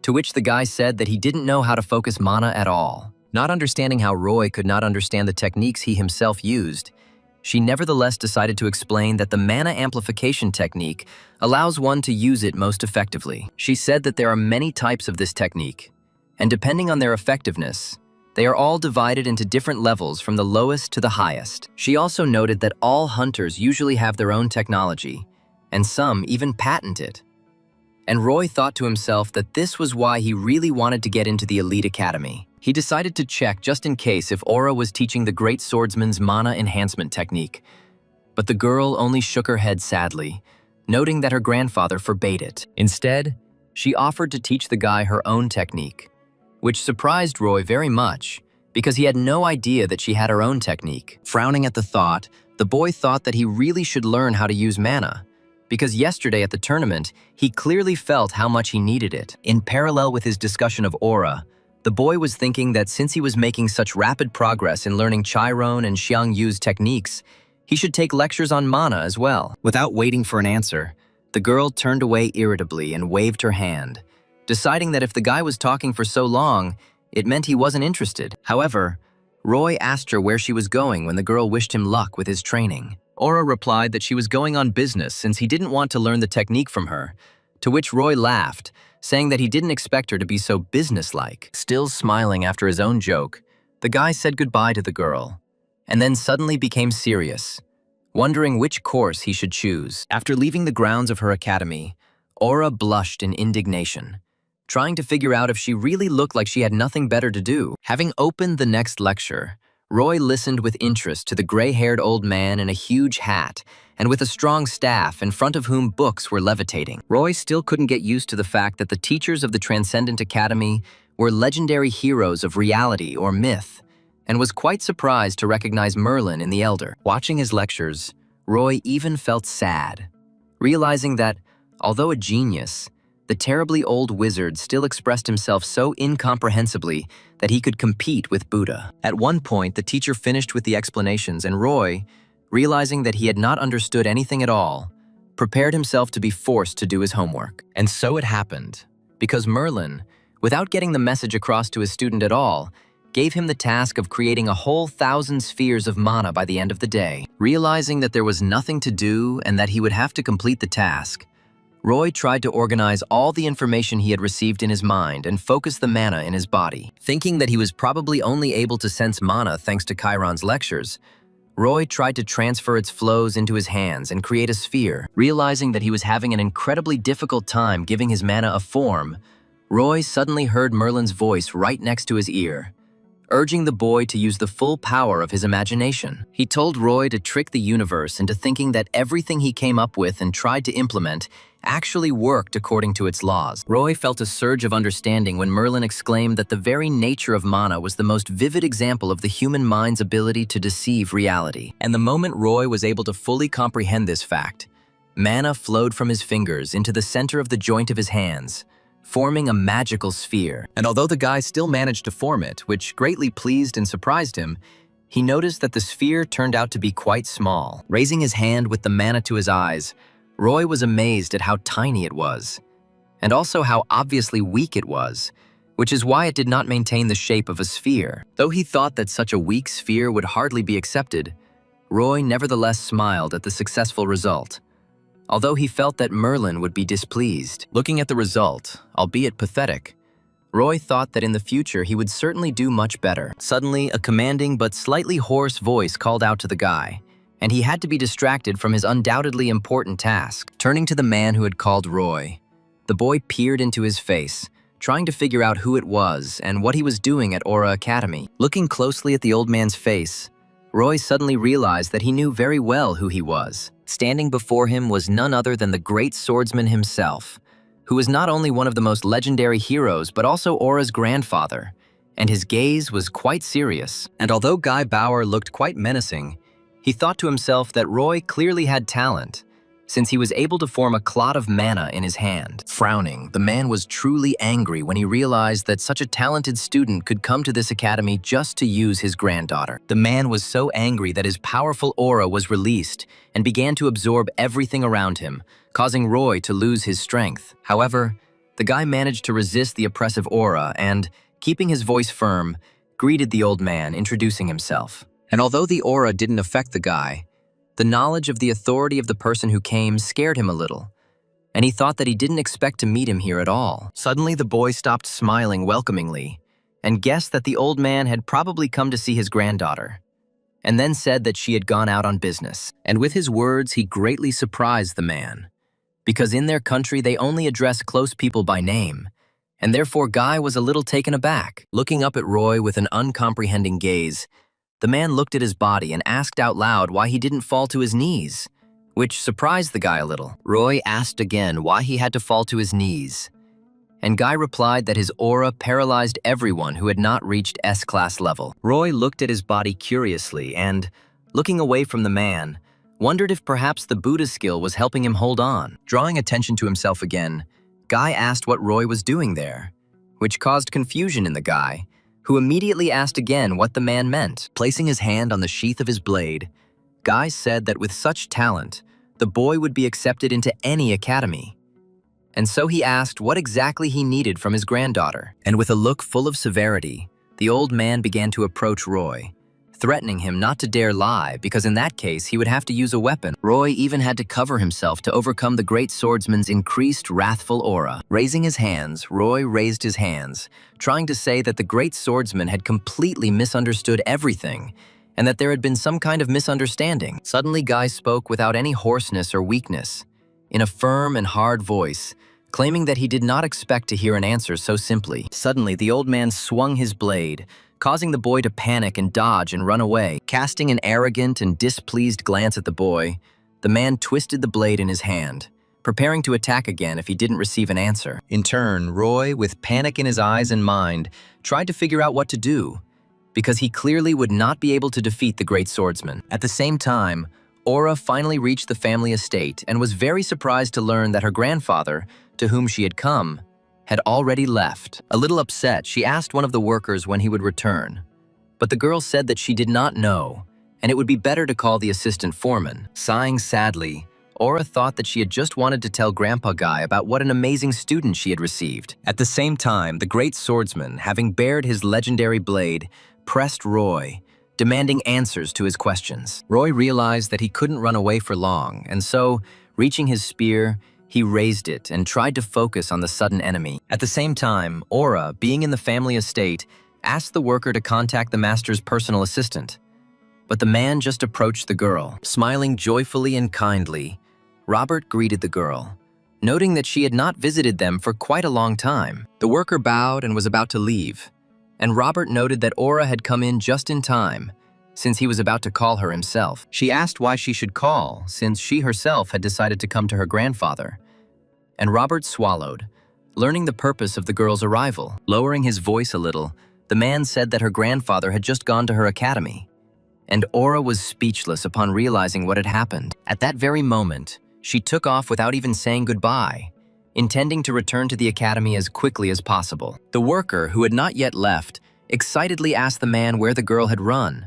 to which the guy said that he didn't know how to focus mana at all. Not understanding how Roy could not understand the techniques he himself used, she nevertheless decided to explain that the mana amplification technique allows one to use it most effectively. She said that there are many types of this technique, and depending on their effectiveness, they are all divided into different levels from the lowest to the highest. She also noted that all hunters usually have their own technology, and some even patent it. And Roy thought to himself that this was why he really wanted to get into the elite academy. He decided to check just in case if Aura was teaching the great swordsman's mana enhancement technique, but the girl only shook her head sadly, noting that her grandfather forbade it. Instead, she offered to teach the guy her own technique, which surprised Roy very much because he had no idea that she had her own technique. Frowning at the thought, the boy thought that he really should learn how to use mana, because yesterday at the tournament, he clearly felt how much he needed it. In parallel with his discussion of Aura, the boy was thinking that since he was making such rapid progress in learning Chiron and Xiang Yu's techniques, he should take lectures on mana as well. Without waiting for an answer, the girl turned away irritably and waved her hand, deciding that if the guy was talking for so long, it meant he wasn't interested. However, Roy asked her where she was going when the girl wished him luck with his training. Aura replied that she was going on business since he didn't want to learn the technique from her, to which Roy laughed, saying that he didn't expect her to be so businesslike. Still smiling after his own joke, the guy said goodbye to the girl, and then suddenly became serious, wondering which course he should choose. After leaving the grounds of her academy, Aura blushed in indignation, trying to figure out if she really looked like she had nothing better to do. Having opened the next lecture, Roy listened with interest to the gray-haired old man in a huge hat and with a strong staff in front of whom books were levitating. Roy still couldn't get used to the fact that the teachers of the Transcendent Academy were legendary heroes of reality or myth, and was quite surprised to recognize Merlin in the Elder. Watching his lectures, Roy even felt sad, realizing that, although a genius, the terribly old wizard still expressed himself so incomprehensibly that he could compete with Buddha. At one point, the teacher finished with the explanations, and Roy, realizing that he had not understood anything at all, prepared himself to be forced to do his homework. And so it happened, because Merlin, without getting the message across to his student at all, gave him the task of creating a whole 1,000 spheres of mana by the end of the day. Realizing that there was nothing to do and that he would have to complete the task, Roy tried to organize all the information he had received in his mind and focus the mana in his body. Thinking that he was probably only able to sense mana thanks to Chiron's lectures, Roy tried to transfer its flows into his hands and create a sphere. Realizing that he was having an incredibly difficult time giving his mana a form, Roy suddenly heard Merlin's voice right next to his ear, urging the boy to use the full power of his imagination. He told Roy to trick the universe into thinking that everything he came up with and tried to implement actually worked according to its laws. Roy felt a surge of understanding when Merlin exclaimed that the very nature of mana was the most vivid example of the human mind's ability to deceive reality. And the moment Roy was able to fully comprehend this fact, mana flowed from his fingers into the center of the joint of his hands, forming a magical sphere. And although the guy still managed to form it, which greatly pleased and surprised him, he noticed that the sphere turned out to be quite small. Raising his hand with the mana to his eyes, Roy was amazed at how tiny it was, and also how obviously weak it was, which is why it did not maintain the shape of a sphere. Though he thought that such a weak sphere would hardly be accepted, Roy nevertheless smiled at the successful result, although he felt that Merlin would be displeased. Looking at the result, albeit pathetic, Roy thought that in the future he would certainly do much better. Suddenly, a commanding but slightly hoarse voice called out to the guy, and he had to be distracted from his undoubtedly important task. Turning to the man who had called Roy, the boy peered into his face, trying to figure out who it was and what he was doing at Aura Academy. Looking closely at the old man's face, Roy suddenly realized that he knew very well who he was. Standing before him was none other than the great swordsman himself, who was not only one of the most legendary heroes but also Aura's grandfather, and his gaze was quite serious. And although Guy Bauer looked quite menacing, he thought to himself that Roy clearly had talent, since he was able to form a clot of mana in his hand. Frowning, the man was truly angry when he realized that such a talented student could come to this academy just to use his granddaughter. The man was so angry that his powerful aura was released and began to absorb everything around him, causing Roy to lose his strength. However, the guy managed to resist the oppressive aura and, keeping his voice firm, greeted the old man, introducing himself. And although the aura didn't affect the guy, the knowledge of the authority of the person who came scared him a little, and he thought that he didn't expect to meet him here at all. Suddenly, the boy stopped smiling welcomingly and guessed that the old man had probably come to see his granddaughter, and then said that she had gone out on business. And with his words, he greatly surprised the man, because in their country they only address close people by name, and therefore Guy was a little taken aback. Looking up at Roy with an uncomprehending gaze, the man looked at his body and asked out loud why he didn't fall to his knees, which surprised the guy a little. Roy asked again why he had to fall to his knees, and Guy replied that his aura paralyzed everyone who had not reached S-class level. Roy looked at his body curiously and, looking away from the man, wondered if perhaps the Buddha skill was helping him hold on. Drawing attention to himself again, Guy asked what Roy was doing there, which caused confusion in the guy, who immediately asked again what the man meant. Placing his hand on the sheath of his blade, Guy said that with such talent, the boy would be accepted into any academy. And so he asked what exactly he needed from his granddaughter. And with a look full of severity, the old man began to approach Roy, threatening him not to dare lie, because in that case he would have to use a weapon. Roy even had to cover himself to overcome the great swordsman's increased wrathful aura. Raising his hands, Roy raised his hands, trying to say that the great swordsman had completely misunderstood everything, and that there had been some kind of misunderstanding. Suddenly, Guy spoke without any hoarseness or weakness, in a firm and hard voice, claiming that he did not expect to hear an answer so simply. Suddenly, the old man swung his blade, causing the boy to panic and dodge and run away. Casting an arrogant and displeased glance at the boy, the man twisted the blade in his hand, preparing to attack again if he didn't receive an answer. In turn, Roy, with panic in his eyes and mind, tried to figure out what to do, because he clearly would not be able to defeat the great swordsman. At the same time, Aura finally reached the family estate and was very surprised to learn that her grandfather, to whom she had come, had already left. A little upset, she asked one of the workers when he would return, but the girl said that she did not know, and it would be better to call the assistant foreman. Sighing sadly, Aura thought that she had just wanted to tell Grandpa Guy about what an amazing student she had received. At the same time, the great swordsman, having bared his legendary blade, pressed Roy, demanding answers to his questions. Roy realized that he couldn't run away for long, and so, reaching his spear, he raised it and tried to focus on the sudden enemy. At the same time, Aura, being in the family estate, asked the worker to contact the master's personal assistant. But the man just approached the girl. Smiling joyfully and kindly, Robert greeted the girl, noting that she had not visited them for quite a long time. The worker bowed and was about to leave, and Robert noted that Aura had come in just in time, since he was about to call her himself. She asked why she should call, since she herself had decided to come to her grandfather. And Robert swallowed, learning the purpose of the girl's arrival. Lowering his voice a little, the man said that her grandfather had just gone to her academy, and Aura was speechless upon realizing what had happened. At that very moment, she took off without even saying goodbye, intending to return to the academy as quickly as possible. The worker, who had not yet left, excitedly asked the man where the girl had run,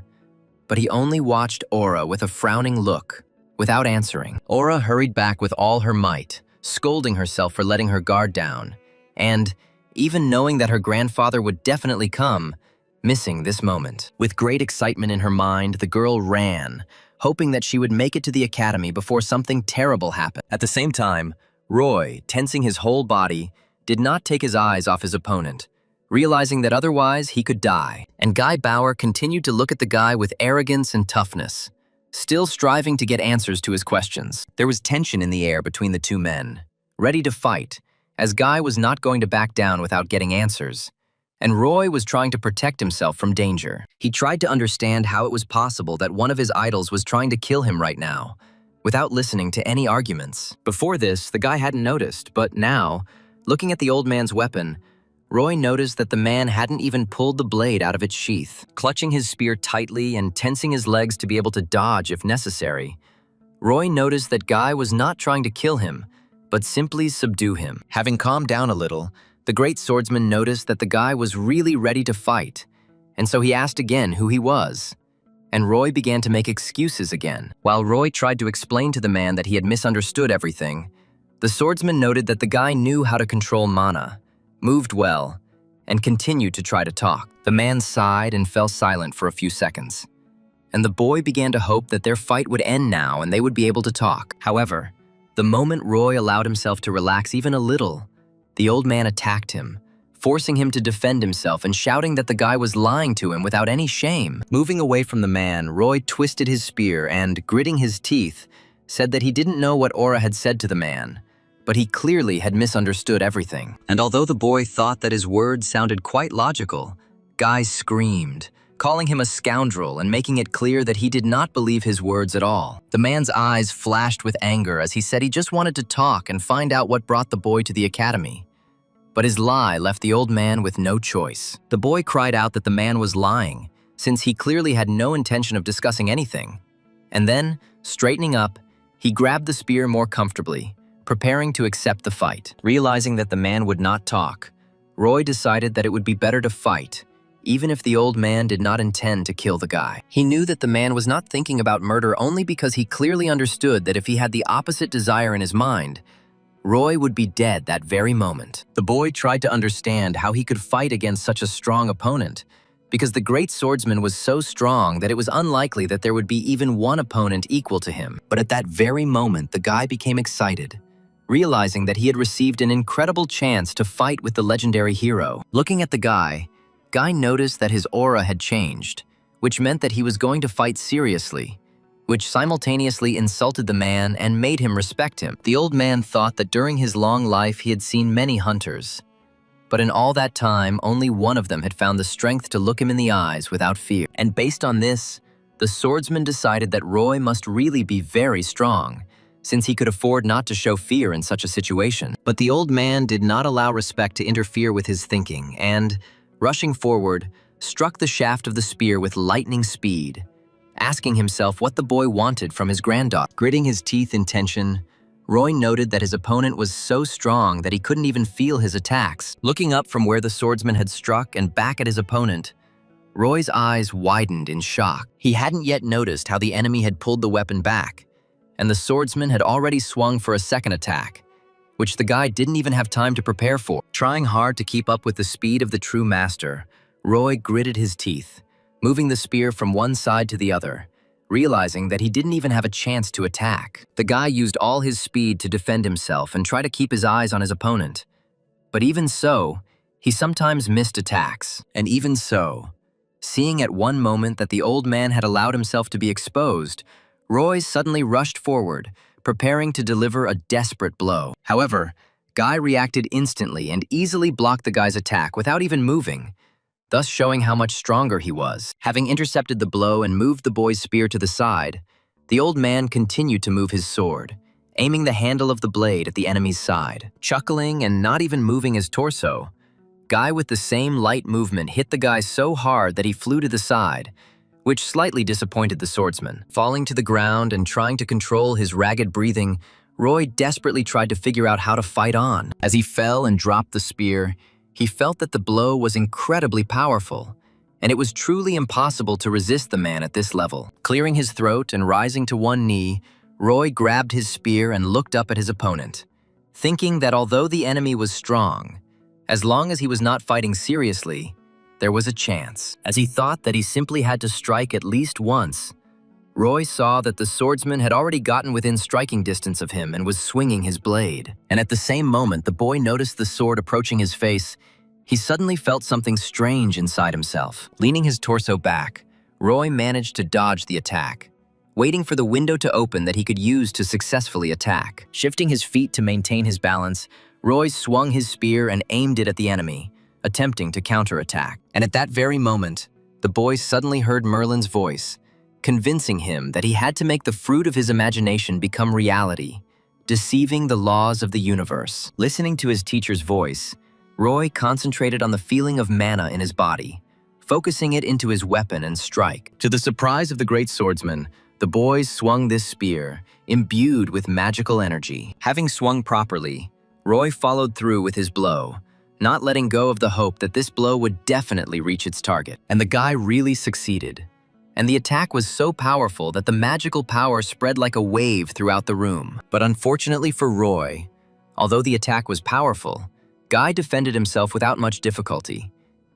but he only watched Aura with a frowning look, without answering. Aura hurried back with all her might, scolding herself for letting her guard down, and, even knowing that her grandfather would definitely come, missing this moment. With great excitement in her mind, the girl ran, hoping that she would make it to the academy before something terrible happened. At the same time, Roy, tensing his whole body, did not take his eyes off his opponent, realizing that otherwise he could die. And Guy Bauer continued to look at the guy with arrogance and toughness, still striving to get answers to his questions. There was tension in the air between the two men, ready to fight, as Guy was not going to back down without getting answers, and Roy was trying to protect himself from danger. He tried to understand how it was possible that one of his idols was trying to kill him right now, without listening to any arguments. Before this, the guy hadn't noticed, but now, looking at the old man's weapon, Roy noticed that the man hadn't even pulled the blade out of its sheath. Clutching his spear tightly and tensing his legs to be able to dodge if necessary, Roy noticed that Guy was not trying to kill him, but simply subdue him. Having calmed down a little, the great swordsman noticed that the guy was really ready to fight, and so he asked again who he was. And Roy began to make excuses again. While Roy tried to explain to the man that he had misunderstood everything, the swordsman noted that the guy knew how to control mana, moved well, and continued to try to talk. The man sighed and fell silent for a few seconds, and the boy began to hope that their fight would end now and they would be able to talk. However, the moment Roy allowed himself to relax even a little, the old man attacked him, forcing him to defend himself and shouting that the guy was lying to him without any shame. Moving away from the man, Roy twisted his spear and, gritting his teeth, said that he didn't know what Aura had said to the man, but he clearly had misunderstood everything. And although the boy thought that his words sounded quite logical, Guy screamed, calling him a scoundrel and making it clear that he did not believe his words at all. The man's eyes flashed with anger as he said he just wanted to talk and find out what brought the boy to the academy. But his lie left the old man with no choice. The boy cried out that the man was lying, since he clearly had no intention of discussing anything. And then, straightening up, he grabbed the spear more comfortably, preparing to accept the fight. Realizing that the man would not talk, Roy decided that it would be better to fight, even if the old man did not intend to kill the guy. He knew that the man was not thinking about murder only because he clearly understood that if he had the opposite desire in his mind, Roy would be dead that very moment. The boy tried to understand how he could fight against such a strong opponent, because the great swordsman was so strong that it was unlikely that there would be even one opponent equal to him. But at that very moment, the guy became excited, realizing that he had received an incredible chance to fight with the legendary hero. Looking at the Guy noticed that his aura had changed, which meant that he was going to fight seriously, which simultaneously insulted the man and made him respect him. The old man thought that during his long life he had seen many hunters, but in all that time, only one of them had found the strength to look him in the eyes without fear. And based on this, the swordsman decided that Roy must really be very strong, since he could afford not to show fear in such a situation. But the old man did not allow respect to interfere with his thinking and, rushing forward, struck the shaft of the spear with lightning speed, asking himself what the boy wanted from his granddaughter. Gritting his teeth in tension, Roy noted that his opponent was so strong that he couldn't even feel his attacks. Looking up from where the swordsman had struck and back at his opponent, Roy's eyes widened in shock. He hadn't yet noticed how the enemy had pulled the weapon back, and the swordsman had already swung for a second attack, which the guy didn't even have time to prepare for. Trying hard to keep up with the speed of the true master, Roy gritted his teeth, moving the spear from one side to the other, realizing that he didn't even have a chance to attack. The guy used all his speed to defend himself and try to keep his eyes on his opponent. But even so, he sometimes missed attacks. And even so, seeing at one moment that the old man had allowed himself to be exposed, Roy suddenly rushed forward, preparing to deliver a desperate blow. However, Guy reacted instantly and easily blocked the guy's attack without even moving, thus showing how much stronger he was. Having intercepted the blow and moved the boy's spear to the side, the old man continued to move his sword, aiming the handle of the blade at the enemy's side. Chuckling and not even moving his torso, Guy with the same light movement hit the guy so hard that he flew to the side, which slightly disappointed the swordsman. Falling to the ground and trying to control his ragged breathing, Roy desperately tried to figure out how to fight on. As he fell and dropped the spear, he felt that the blow was incredibly powerful, and it was truly impossible to resist the man at this level. Clearing his throat and rising to one knee, Roy grabbed his spear and looked up at his opponent, thinking that although the enemy was strong, as long as he was not fighting seriously, there was a chance. As he thought that he simply had to strike at least once, Roy saw that the swordsman had already gotten within striking distance of him and was swinging his blade. And at the same moment the boy noticed the sword approaching his face, he suddenly felt something strange inside himself. Leaning his torso back, Roy managed to dodge the attack, waiting for the window to open that he could use to successfully attack. Shifting his feet to maintain his balance, Roy swung his spear and aimed it at the enemy, attempting to counterattack. And at that very moment, the boy suddenly heard Merlin's voice, convincing him that he had to make the fruit of his imagination become reality, deceiving the laws of the universe. Listening to his teacher's voice, Roy concentrated on the feeling of mana in his body, focusing it into his weapon and strike. To the surprise of the great swordsman, the boy swung this spear, imbued with magical energy. Having swung properly, Roy followed through with his blow, not letting go of the hope that this blow would definitely reach its target. And the guy really succeeded. And the attack was so powerful that the magical power spread like a wave throughout the room. But unfortunately for Roy, although the attack was powerful, Guy defended himself without much difficulty.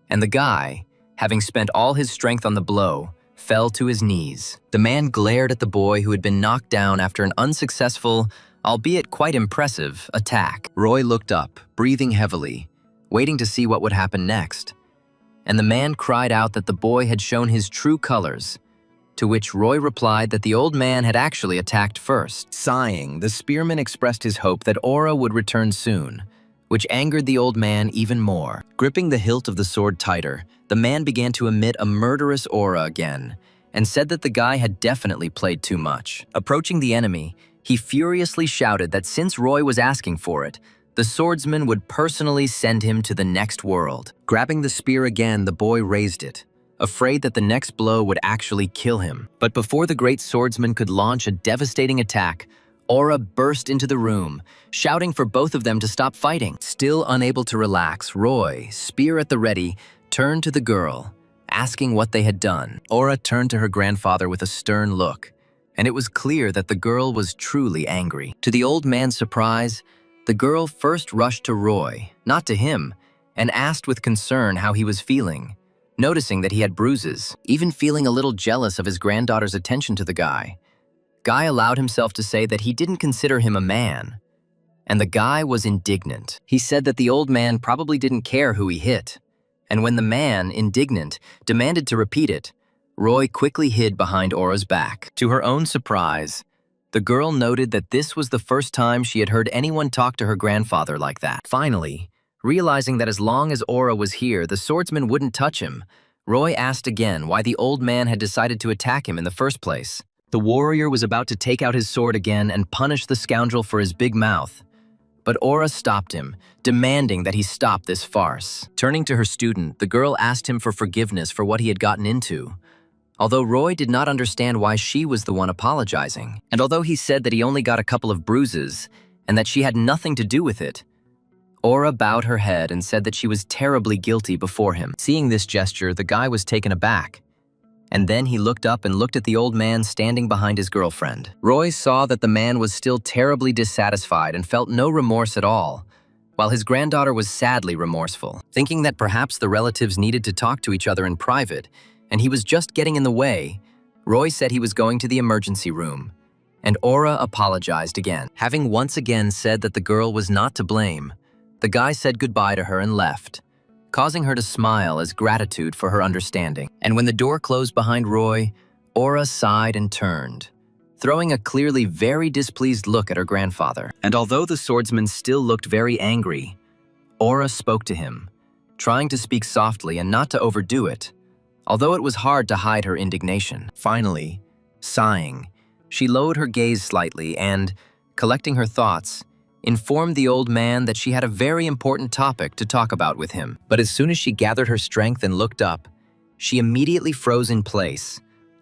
And the guy, having spent all his strength on the blow, fell to his knees. The man glared at the boy who had been knocked down after an unsuccessful, albeit quite impressive, attack. Roy looked up, breathing heavily, waiting to see what would happen next. And the man cried out that the boy had shown his true colors, to which Roy replied that the old man had actually attacked first. Sighing, the spearman expressed his hope that Aura would return soon, which angered the old man even more. Gripping the hilt of the sword tighter, the man began to emit a murderous aura again, and said that the guy had definitely played too much. Approaching the enemy, he furiously shouted that since Roy was asking for it, the swordsman would personally send him to the next world. Grabbing the spear again, the boy raised it, afraid that the next blow would actually kill him. But before the great swordsman could launch a devastating attack, Aura burst into the room, shouting for both of them to stop fighting. Still unable to relax, Roy, spear at the ready, turned to the girl, asking what they had done. Aura turned to her grandfather with a stern look, and it was clear that the girl was truly angry. To the old man's surprise, the girl first rushed to Roy, not to him, and asked with concern how he was feeling, noticing that he had bruises, even feeling a little jealous of his granddaughter's attention to the guy. Guy allowed himself to say that he didn't consider him a man, and the guy was indignant. He said that the old man probably didn't care who he hit, and when the man, indignant, demanded to repeat it, Roy quickly hid behind Aura's back. To her own surprise, the girl noted that this was the first time she had heard anyone talk to her grandfather like that. Finally, realizing that as long as Aura was here, the swordsman wouldn't touch him, Roy asked again why the old man had decided to attack him in the first place. The warrior was about to take out his sword again and punish the scoundrel for his big mouth, but Aura stopped him, demanding that he stop this farce. Turning to her student, the girl asked him for forgiveness for what he had gotten into, although Roy did not understand why she was the one apologizing. And although he said that he only got a couple of bruises and that she had nothing to do with it, Aura bowed her head and said that she was terribly guilty before him. Seeing this gesture, the guy was taken aback, And then he looked up and looked at the old man standing behind his girlfriend. Roy saw that the man was still terribly dissatisfied and felt no remorse at all, while his granddaughter was sadly remorseful, thinking that perhaps the relatives needed to talk to each other in private, and he was just getting in the way. Roy said he was going to the emergency room, and Aura apologized again. Having once again said that the girl was not to blame, the guy said goodbye to her and left, causing her to smile as gratitude for her understanding. And when the door closed behind Roy, Aura sighed and turned, throwing a clearly very displeased look at her grandfather. And although the swordsman still looked very angry, Aura spoke to him, trying to speak softly and not to overdo it, although it was hard to hide her indignation. Finally, sighing, she lowered her gaze slightly and, collecting her thoughts, informed the old man that she had a very important topic to talk about with him. But as soon as she gathered her strength and looked up, she immediately froze in place,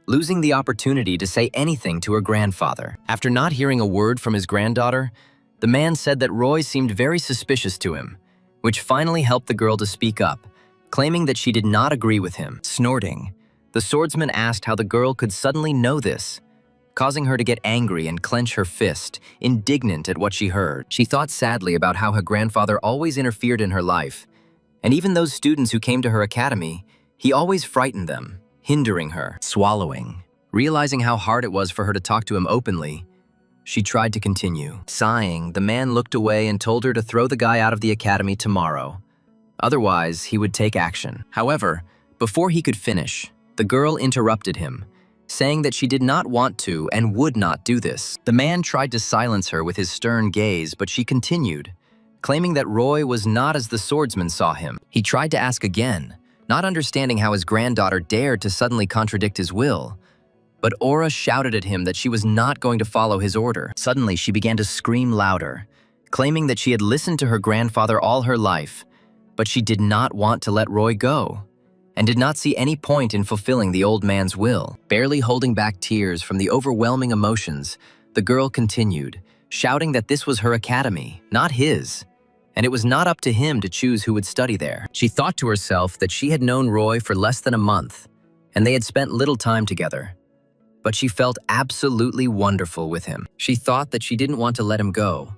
losing the opportunity to say anything to her grandfather. After not hearing a word from his granddaughter, the man said that Roy seemed very suspicious to him, which finally helped the girl to speak up, claiming that she did not agree with him. Snorting, the swordsman asked how the girl could suddenly know this, causing her to get angry and clench her fist, indignant at what she heard. She thought sadly about how her grandfather always interfered in her life, and even those students who came to her academy, he always frightened them, hindering her. Swallowing, realizing how hard it was for her to talk to him openly, she tried to continue. Sighing, the man looked away and told her to throw the guy out of the academy tomorrow. Otherwise, he would take action. However, before he could finish, the girl interrupted him, saying that she did not want to and would not do this. The man tried to silence her with his stern gaze, but she continued, claiming that Roy was not as the swordsman saw him. He tried to ask again, not understanding how his granddaughter dared to suddenly contradict his will. But Aura shouted at him that she was not going to follow his order. Suddenly, she began to scream louder, claiming that she had listened to her grandfather all her life, but she did not want to let Roy go, and did not see any point in fulfilling the old man's will. Barely holding back tears from the overwhelming emotions, the girl continued, shouting that this was her academy, not his, and it was not up to him to choose who would study there. She thought to herself that she had known Roy for less than a month, and they had spent little time together. But she felt absolutely wonderful with him. She thought that she didn't want to let him go,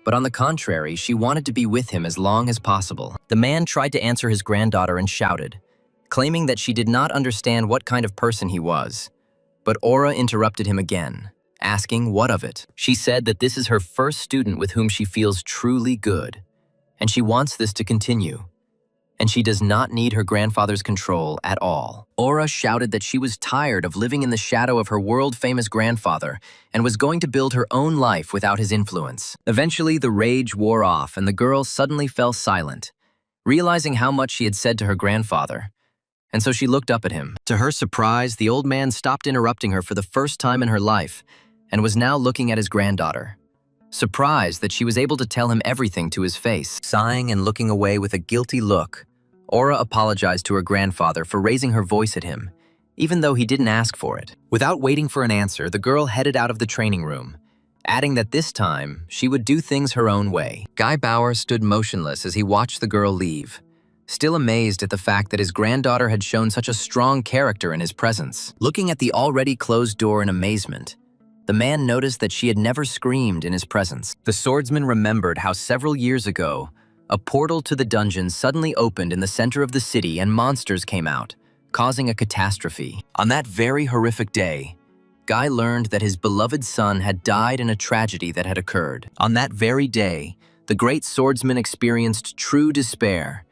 but on the contrary, she wanted to be with him as long as possible. The man tried to answer his granddaughter and shouted, claiming that she did not understand what kind of person he was. But Aura interrupted him again, asking what of it. She said that this is her first student with whom she feels truly good, and she wants this to continue, and she does not need her grandfather's control at all. Aura shouted that she was tired of living in the shadow of her world-famous grandfather and was going to build her own life without his influence. Eventually, the rage wore off and the girl suddenly fell silent, realizing how much she had said to her grandfather. And so she looked up at him. To her surprise, the old man stopped interrupting her for the first time in her life and was now looking at his granddaughter, surprised that she was able to tell him everything to his face. Sighing and looking away with a guilty look, Aura apologized to her grandfather for raising her voice at him, even though he didn't ask for it. Without waiting for an answer, the girl headed out of the training room, adding that this time she would do things her own way. Guy Bauer stood motionless as he watched the girl leave, still amazed at the fact that his granddaughter had shown such a strong character in his presence. Looking at the already closed door in amazement, the man noticed that she had never screamed in his presence. The swordsman remembered how several years ago, a portal to the dungeon suddenly opened in the center of the city and monsters came out, causing a catastrophe. On that very horrific day, Guy learned that his beloved son had died in a tragedy that had occurred. On that very day, the great swordsman experienced true despair,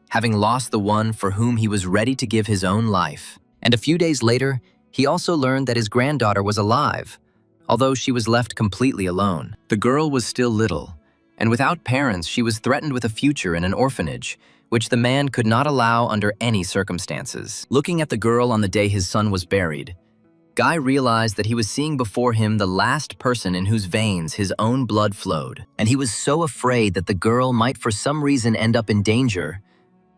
having lost the one for whom he was ready to give his own life. And a few days later, he also learned that his granddaughter was alive, although she was left completely alone. The girl was still little, and without parents, she was threatened with a future in an orphanage, which the man could not allow under any circumstances. Looking at the girl on the day his son was buried, Guy realized that he was seeing before him the last person in whose veins his own blood flowed, and he was so afraid that the girl might for some reason end up in danger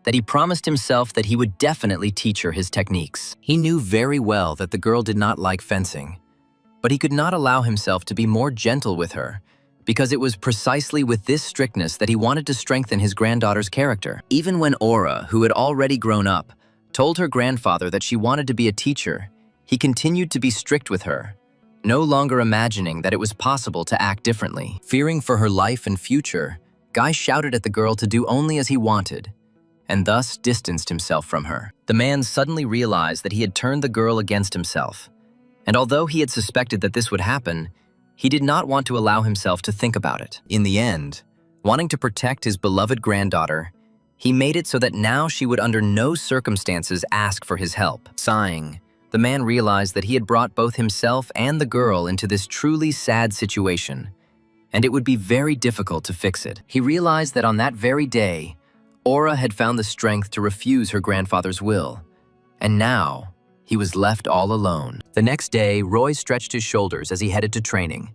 that he promised himself that he would definitely teach her his techniques. He knew very well that the girl did not like fencing, but he could not allow himself to be more gentle with her, because it was precisely with this strictness that he wanted to strengthen his granddaughter's character. Even when Aura, who had already grown up, told her grandfather that she wanted to be a teacher, he continued to be strict with her, no longer imagining that it was possible to act differently. Fearing for her life and future, Guy shouted at the girl to do only as he wanted, and thus distanced himself from her. The man suddenly realized that he had turned the girl against himself, and although he had suspected that this would happen, he did not want to allow himself to think about it. In the end, wanting to protect his beloved granddaughter, he made it so that now she would under no circumstances ask for his help. Sighing, the man realized that he had brought both himself and the girl into this truly sad situation, and it would be very difficult to fix it. He realized that on that very day, Aura had found the strength to refuse her grandfather's will, and now he was left all alone. The next day, Roy stretched his shoulders as he headed to training,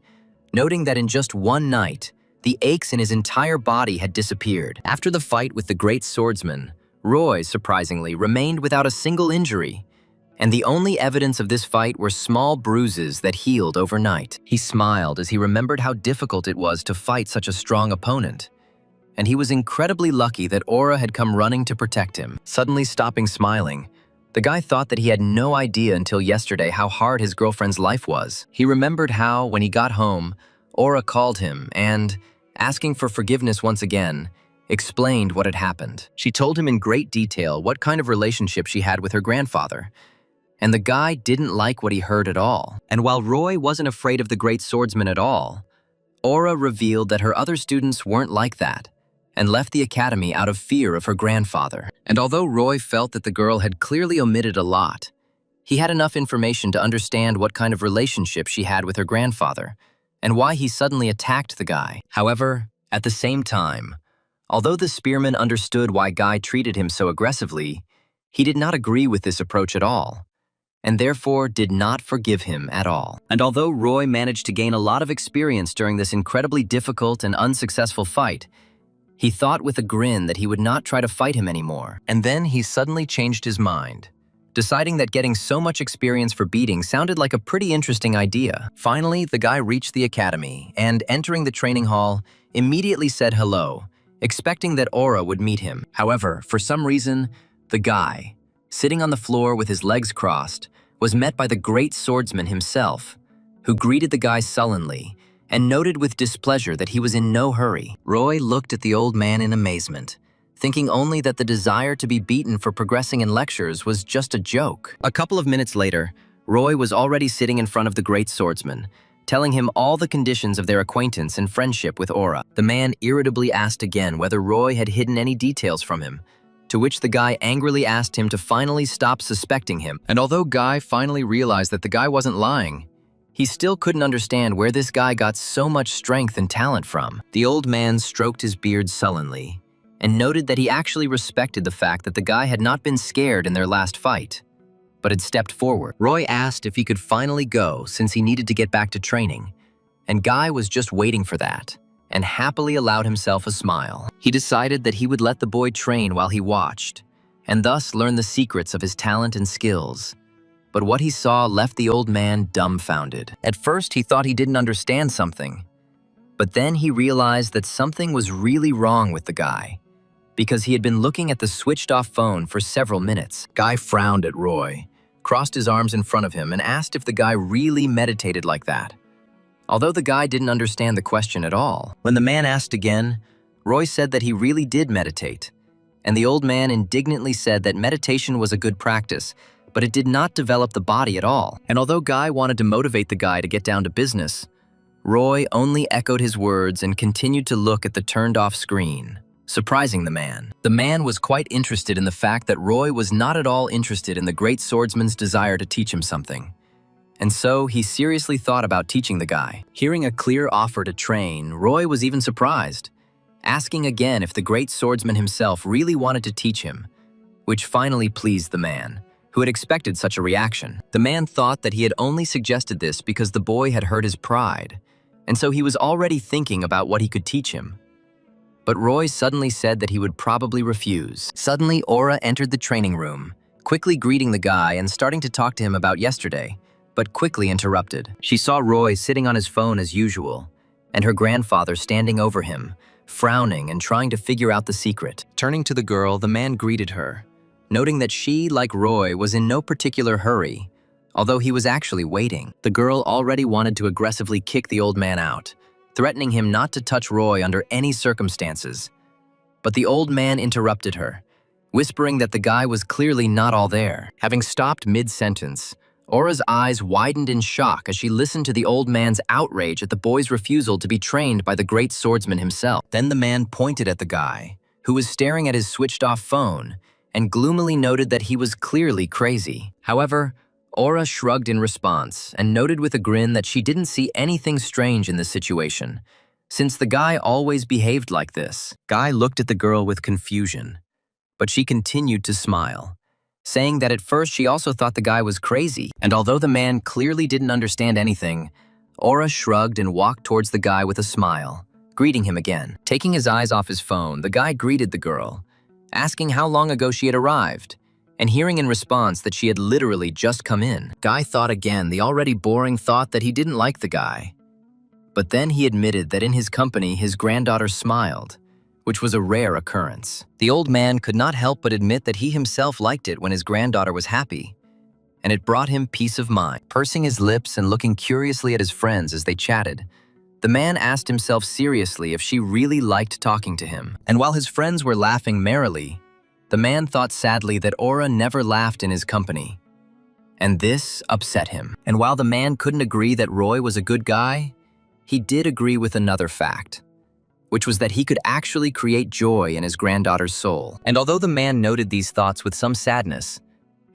noting that in just one night, the aches in his entire body had disappeared. After the fight with the great swordsman, Roy, surprisingly, remained without a single injury, and the only evidence of this fight were small bruises that healed overnight. He smiled as he remembered how difficult it was to fight such a strong opponent, and he was incredibly lucky that Aura had come running to protect him. Suddenly stopping smiling, the guy thought that he had no idea until yesterday how hard his girlfriend's life was. He remembered how, when he got home, Aura called him and, asking for forgiveness once again, explained what had happened. She told him in great detail what kind of relationship she had with her grandfather, and the guy didn't like what he heard at all. And while Roy wasn't afraid of the great swordsman at all, Aura revealed that her other students weren't like that, and left the academy out of fear of her grandfather. And although Roy felt that the girl had clearly omitted a lot, he had enough information to understand what kind of relationship she had with her grandfather, and why he suddenly attacked the guy. However, at the same time, although the spearman understood why Guy treated him so aggressively, he did not agree with this approach at all, and therefore did not forgive him at all. And although Roy managed to gain a lot of experience during this incredibly difficult and unsuccessful fight, he thought with a grin that he would not try to fight him anymore. And then he suddenly changed his mind, deciding that getting so much experience for beating sounded like a pretty interesting idea. Finally, the guy reached the academy and, entering the training hall, immediately said hello, expecting that Aura would meet him. However, for some reason, the guy, sitting on the floor with his legs crossed, was met by the great swordsman himself, who greeted the guy sullenly and noted with displeasure that he was in no hurry. Roy looked at the old man in amazement, thinking only that the desire to be beaten for progressing in lectures was just a joke. A couple of minutes later, Roy was already sitting in front of the great swordsman, telling him all the conditions of their acquaintance and friendship with Aura. The man irritably asked again whether Roy had hidden any details from him, to which the guy angrily asked him to finally stop suspecting him. And although Guy finally realized that the guy wasn't lying, he still couldn't understand where this guy got so much strength and talent from. The old man stroked his beard sullenly and noted that he actually respected the fact that the guy had not been scared in their last fight, but had stepped forward. Roy asked if he could finally go since he needed to get back to training, and Guy was just waiting for that and happily allowed himself a smile. He decided that he would let the boy train while he watched, and thus learn the secrets of his talent and skills. But what he saw left the old man dumbfounded. At first, he thought he didn't understand something, but then he realized that something was really wrong with the guy, because he had been looking at the switched-off phone for several minutes. Guy frowned at Roy, crossed his arms in front of him, and asked if the guy really meditated like that, although the guy didn't understand the question at all. When the man asked again, Roy said that he really did meditate, and the old man indignantly said that meditation was a good practice, but it did not develop the body at all. And although Guy wanted to motivate the guy to get down to business, Roy only echoed his words and continued to look at the turned-off screen, surprising the man. The man was quite interested in the fact that Roy was not at all interested in the great swordsman's desire to teach him something, and so he seriously thought about teaching the guy. Hearing a clear offer to train, Roy was even surprised, asking again if the great swordsman himself really wanted to teach him, which finally pleased the man, who had expected such a reaction. The man thought that he had only suggested this because the boy had hurt his pride, and so he was already thinking about what he could teach him. But Roy suddenly said that he would probably refuse. Suddenly, Aura entered the training room, quickly greeting the guy and starting to talk to him about yesterday, but quickly interrupted. She saw Roy sitting on his phone as usual, and her grandfather standing over him, frowning and trying to figure out the secret. Turning to the girl, the man greeted her, noting that she, like Roy, was in no particular hurry, although he was actually waiting. The girl already wanted to aggressively kick the old man out, threatening him not to touch Roy under any circumstances. But the old man interrupted her, whispering that the guy was clearly not all there. Having stopped mid-sentence, Aura's eyes widened in shock as she listened to the old man's outrage at the boy's refusal to be trained by the great swordsman himself. Then the man pointed at the guy, who was staring at his switched-off phone, and gloomily noted that he was clearly crazy. However, Aura shrugged in response and noted with a grin that she didn't see anything strange in this situation, since the guy always behaved like this. Guy looked at the girl with confusion, but she continued to smile, saying that at first she also thought the guy was crazy. And although the man clearly didn't understand anything, Aura shrugged and walked towards the guy with a smile, greeting him again. Taking his eyes off his phone, the guy greeted the girl, asking how long ago she had arrived, and hearing in response that she had literally just come in. Guy thought again the already boring thought that he didn't like the guy. But then he admitted that in his company his granddaughter smiled, which was a rare occurrence. The old man could not help but admit that he himself liked it when his granddaughter was happy, and it brought him peace of mind. Pursing his lips and looking curiously at his friends as they chatted, the man asked himself seriously if she really liked talking to him. And while his friends were laughing merrily, the man thought sadly that Aura never laughed in his company. And this upset him. And while the man couldn't agree that Roy was a good guy, he did agree with another fact, which was that he could actually create joy in his granddaughter's soul. And although the man noted these thoughts with some sadness,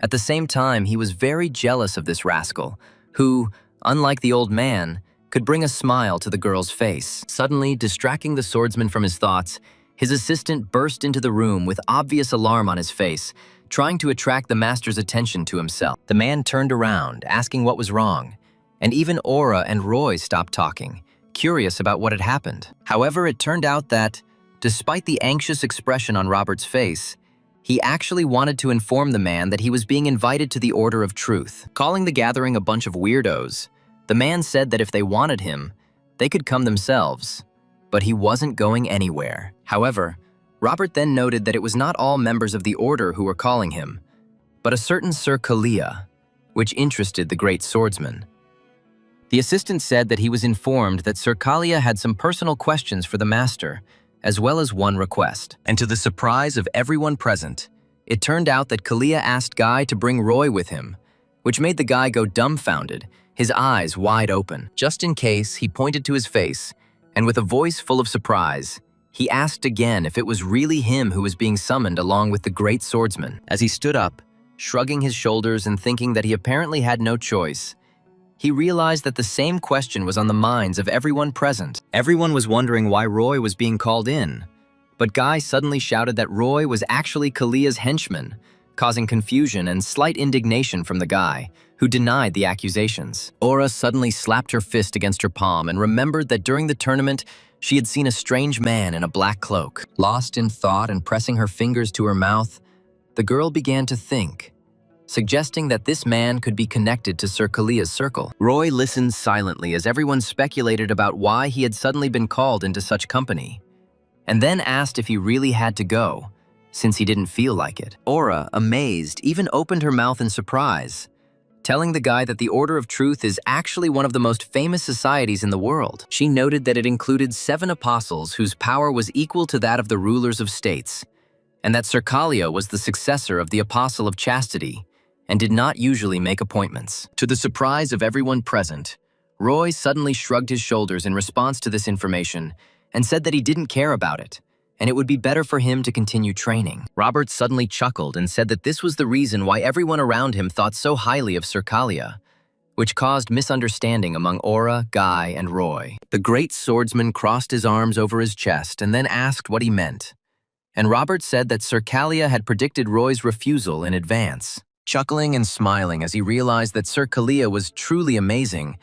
at the same time he was very jealous of this rascal, who, unlike the old man, could bring a smile to the girl's face. Suddenly, distracting the swordsman from his thoughts, his assistant burst into the room with obvious alarm on his face, trying to attract the master's attention to himself. The man turned around, asking what was wrong, and even Aura and Roy stopped talking, curious about what had happened. However, it turned out that, despite the anxious expression on Robert's face, he actually wanted to inform the man that he was being invited to the Order of Truth. Calling the gathering a bunch of weirdos, the man said that if they wanted him, they could come themselves, but he wasn't going anywhere. However, Robert then noted that it was not all members of the Order who were calling him, but a certain Sir Kalia, which interested the great swordsman. The assistant said that he was informed that Sir Kalia had some personal questions for the master, as well as one request. And to the surprise of everyone present, it turned out that Kalia asked Guy to bring Roy with him, which made the guy go dumbfounded, his eyes wide open. Just in case, he pointed to his face, and with a voice full of surprise, he asked again if it was really him who was being summoned along with the great swordsman. As he stood up, shrugging his shoulders and thinking that he apparently had no choice, he realized that the same question was on the minds of everyone present. Everyone was wondering why Roy was being called in, but Guy suddenly shouted that Roy was actually Kalia's henchman, causing confusion and slight indignation from the guy, who denied the accusations. Aura suddenly slapped her fist against her palm and remembered that during the tournament, she had seen a strange man in a black cloak. Lost in thought and pressing her fingers to her mouth, the girl began to think, suggesting that this man could be connected to Sir Kalia's circle. Roy listened silently as everyone speculated about why he had suddenly been called into such company, and then asked if he really had to go, since he didn't feel like it. Aura, amazed, even opened her mouth in surprise, telling the guy that the Order of Truth is actually one of the most famous societies in the world. She noted that it included 7 apostles whose power was equal to that of the rulers of states, and that Sir Kalia was the successor of the Apostle of Chastity, and did not usually make appointments. To the surprise of everyone present, Roy suddenly shrugged his shoulders in response to this information and said that he didn't care about it, and it would be better for him to continue training. Robert suddenly chuckled and said that this was the reason why everyone around him thought so highly of Sir Kalia, which caused misunderstanding among Aura, Guy, and Roy. The great swordsman crossed his arms over his chest and then asked what he meant, and Robert said that Sir Kalia had predicted Roy's refusal in advance. Chuckling and smiling as he realized that Sir Kalia was truly amazing,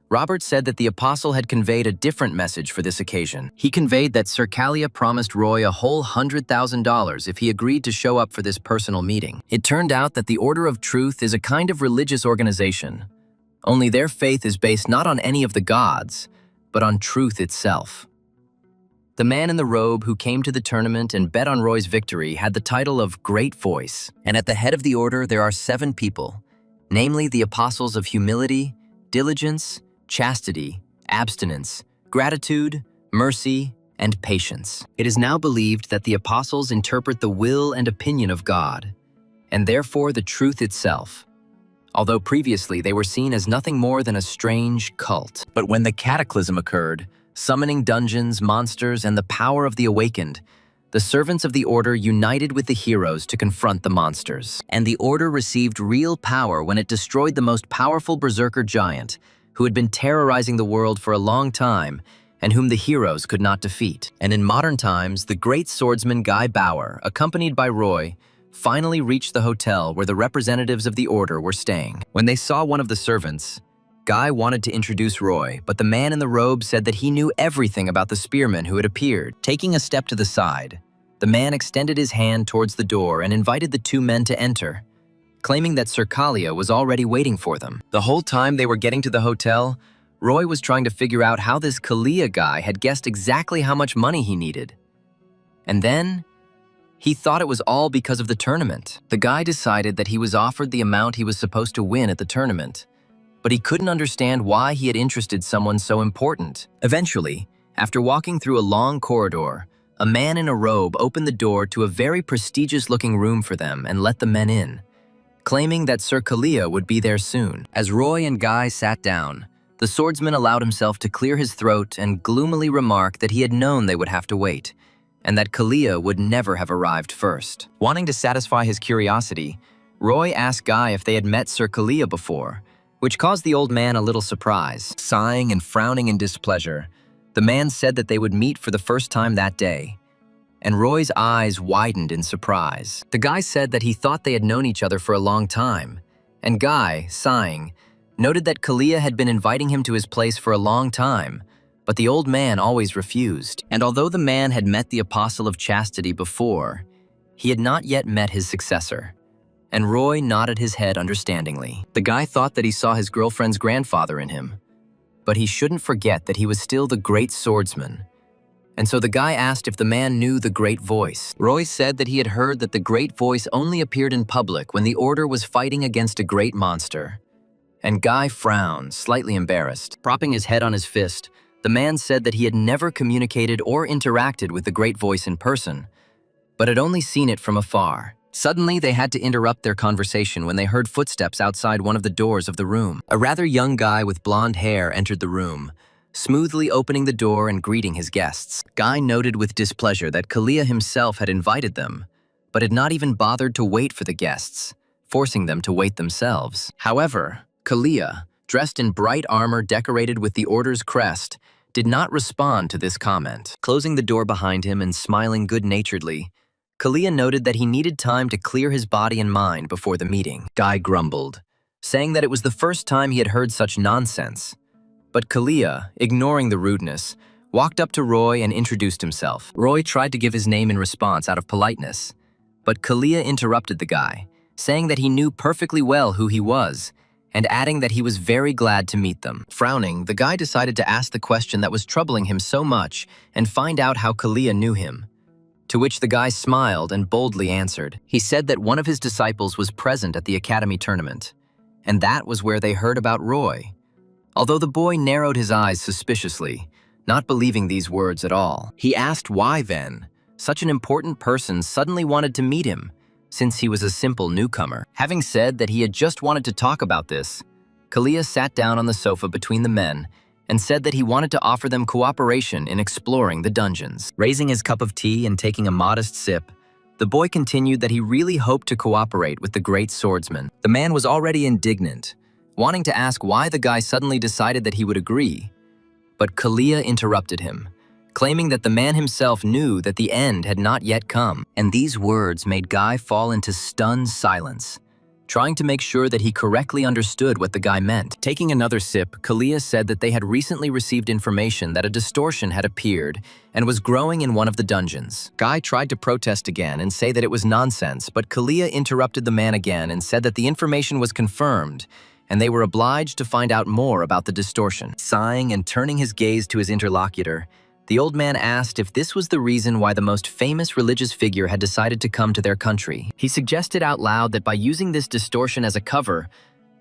Robert said that the apostle had conveyed a different message for this occasion. He conveyed that Sir Kalia promised Roy a whole $100,000 if he agreed to show up for this personal meeting. It turned out that the Order of Truth is a kind of religious organization, only their faith is based not on any of the gods, but on truth itself. The man in the robe who came to the tournament and bet on Roy's victory had the title of Great Voice, and at the head of the order there are 7 people, namely the apostles of humility, diligence, chastity, abstinence, gratitude, mercy, and patience. It is now believed that the apostles interpret the will and opinion of God, and therefore the truth itself, although previously they were seen as nothing more than a strange cult. But when the cataclysm occurred, summoning dungeons, monsters, and the power of the awakened, the servants of the Order united with the heroes to confront the monsters. And the Order received real power when it destroyed the most powerful berserker giant, who had been terrorizing the world for a long time, and whom the heroes could not defeat. And in modern times, the great swordsman Guy Bauer, accompanied by Roy, finally reached the hotel where the representatives of the Order were staying. When they saw one of the servants, Guy wanted to introduce Roy, but the man in the robe said that he knew everything about the spearman who had appeared. Taking a step to the side, the man extended his hand towards the door and invited the two men to enter, claiming that Sir Kalia was already waiting for them. The whole time they were getting to the hotel, Roy was trying to figure out how this Kalia guy had guessed exactly how much money he needed. And then, he thought it was all because of the tournament. The guy decided that he was offered the amount he was supposed to win at the tournament, but he couldn't understand why he had interested someone so important. Eventually, after walking through a long corridor, a man in a robe opened the door to a very prestigious-looking room for them and let the men in, claiming that Sir Kalia would be there soon. As Roy and Guy sat down, the swordsman allowed himself to clear his throat and gloomily remark that he had known they would have to wait, and that Kalia would never have arrived first. Wanting to satisfy his curiosity, Roy asked Guy if they had met Sir Kalia before, which caused the old man a little surprise. Sighing and frowning in displeasure, the man said that they would meet for the first time that day, and Roy's eyes widened in surprise. The guy said that he thought they had known each other for a long time, and Guy, sighing, noted that Kalia had been inviting him to his place for a long time, but the old man always refused. And although the man had met the Apostle of Chastity before, he had not yet met his successor, and Roy nodded his head understandingly. The guy thought that he saw his girlfriend's grandfather in him, but he shouldn't forget that he was still the great swordsman. And so the guy asked if the man knew the Great Voice. Roy said that he had heard that the Great Voice only appeared in public when the Order was fighting against a great monster. And Guy frowned, slightly embarrassed. Propping his head on his fist, the man said that he had never communicated or interacted with the Great Voice in person, but had only seen it from afar. Suddenly, they had to interrupt their conversation when they heard footsteps outside one of the doors of the room. A rather young guy with blonde hair entered the room, smoothly opening the door and greeting his guests. Guy noted with displeasure that Kalia himself had invited them, but had not even bothered to wait for the guests, forcing them to wait themselves. However, Kalia, dressed in bright armor decorated with the Order's crest, did not respond to this comment. Closing the door behind him and smiling good-naturedly, Kalia noted that he needed time to clear his body and mind before the meeting. Guy grumbled, saying that it was the first time he had heard such nonsense. But Kalia, ignoring the rudeness, walked up to Roy and introduced himself. Roy tried to give his name in response out of politeness, but Kalia interrupted the guy, saying that he knew perfectly well who he was, and adding that he was very glad to meet them. Frowning, the guy decided to ask the question that was troubling him so much and find out how Kalia knew him. To which the guy smiled and boldly answered. He said that one of his disciples was present at the academy tournament, and that was where they heard about Roy. Although the boy narrowed his eyes suspiciously, not believing these words at all. He asked why then such an important person suddenly wanted to meet him, since he was a simple newcomer. Having said that he had just wanted to talk about this, Kalia sat down on the sofa between the men and said that he wanted to offer them cooperation in exploring the dungeons. Raising his cup of tea and taking a modest sip, the boy continued that he really hoped to cooperate with the great swordsman. The man was already indignant, wanting to ask why the guy suddenly decided that he would agree. But Kalia interrupted him, claiming that the man himself knew that the end had not yet come. And these words made Guy fall into stunned silence, trying to make sure that he correctly understood what the guy meant. Taking another sip, Kalia said that they had recently received information that a distortion had appeared and was growing in one of the dungeons. Guy tried to protest again and say that it was nonsense, but Kalia interrupted the man again and said that the information was confirmed and they were obliged to find out more about the distortion. Sighing and turning his gaze to his interlocutor, the old man asked if this was the reason why the most famous religious figure had decided to come to their country. He suggested out loud that by using this distortion as a cover,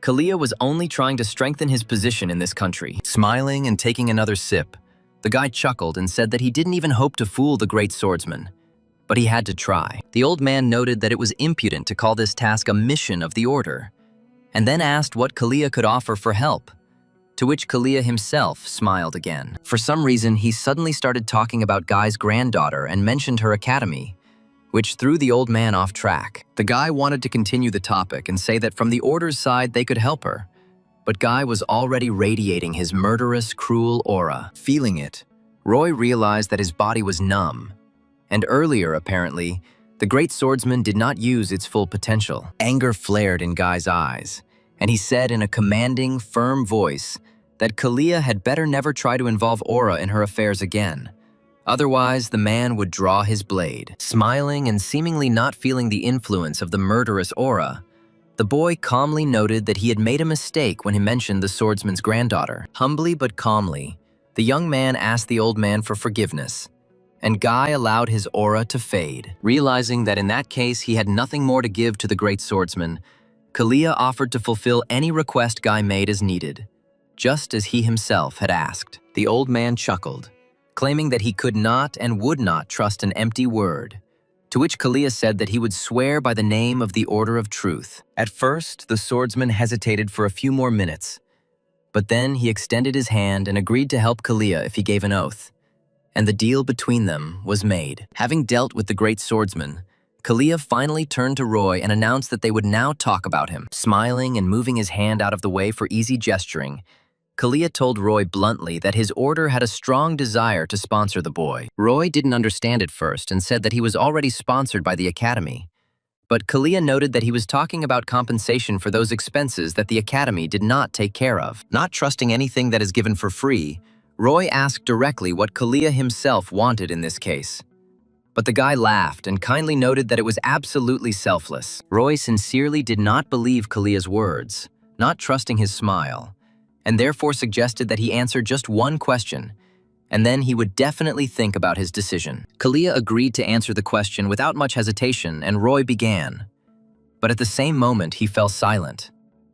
Kalia was only trying to strengthen his position in this country. Smiling and taking another sip, the guy chuckled and said that he didn't even hope to fool the great swordsman, but he had to try. The old man noted that it was impudent to call this task a mission of the order, and then asked what Kalia could offer for help, to which Kalia himself smiled again. For some reason, he suddenly started talking about Guy's granddaughter and mentioned her academy, which threw the old man off track. The guy wanted to continue the topic and say that from the order's side they could help her, but Guy was already radiating his murderous, cruel aura. Feeling it, Roy realized that his body was numb, and earlier, apparently, the great swordsman did not use its full potential. Anger flared in Guy's eyes, and he said in a commanding, firm voice that Kalia had better never try to involve Aura in her affairs again. Otherwise, the man would draw his blade. Smiling and seemingly not feeling the influence of the murderous Aura, the boy calmly noted that he had made a mistake when he mentioned the swordsman's granddaughter. Humbly but calmly, the young man asked the old man for forgiveness, and Guy allowed his aura to fade. Realizing that in that case he had nothing more to give to the great swordsman, Kalia offered to fulfill any request Guy made as needed, just as he himself had asked. The old man chuckled, claiming that he could not and would not trust an empty word, to which Kalia said that he would swear by the name of the Order of Truth. At first, the swordsman hesitated for a few more minutes, but then he extended his hand and agreed to help Kalia if he gave an oath, and the deal between them was made. Having dealt with the great swordsman, Kalia finally turned to Roy and announced that they would now talk about him. Smiling and moving his hand out of the way for easy gesturing, Kalia told Roy bluntly that his order had a strong desire to sponsor the boy. Roy didn't understand at first and said that he was already sponsored by the academy. But Kalia noted that he was talking about compensation for those expenses that the academy did not take care of. Not trusting anything that is given for free, Roy asked directly what Kalia himself wanted in this case. But the guy laughed and kindly noted that it was absolutely selfless. Roy sincerely did not believe Kalia's words, not trusting his smile, and therefore suggested that he answer just one question, and then he would definitely think about his decision. Kalia agreed to answer the question without much hesitation, and Roy began. But at the same moment, he fell silent,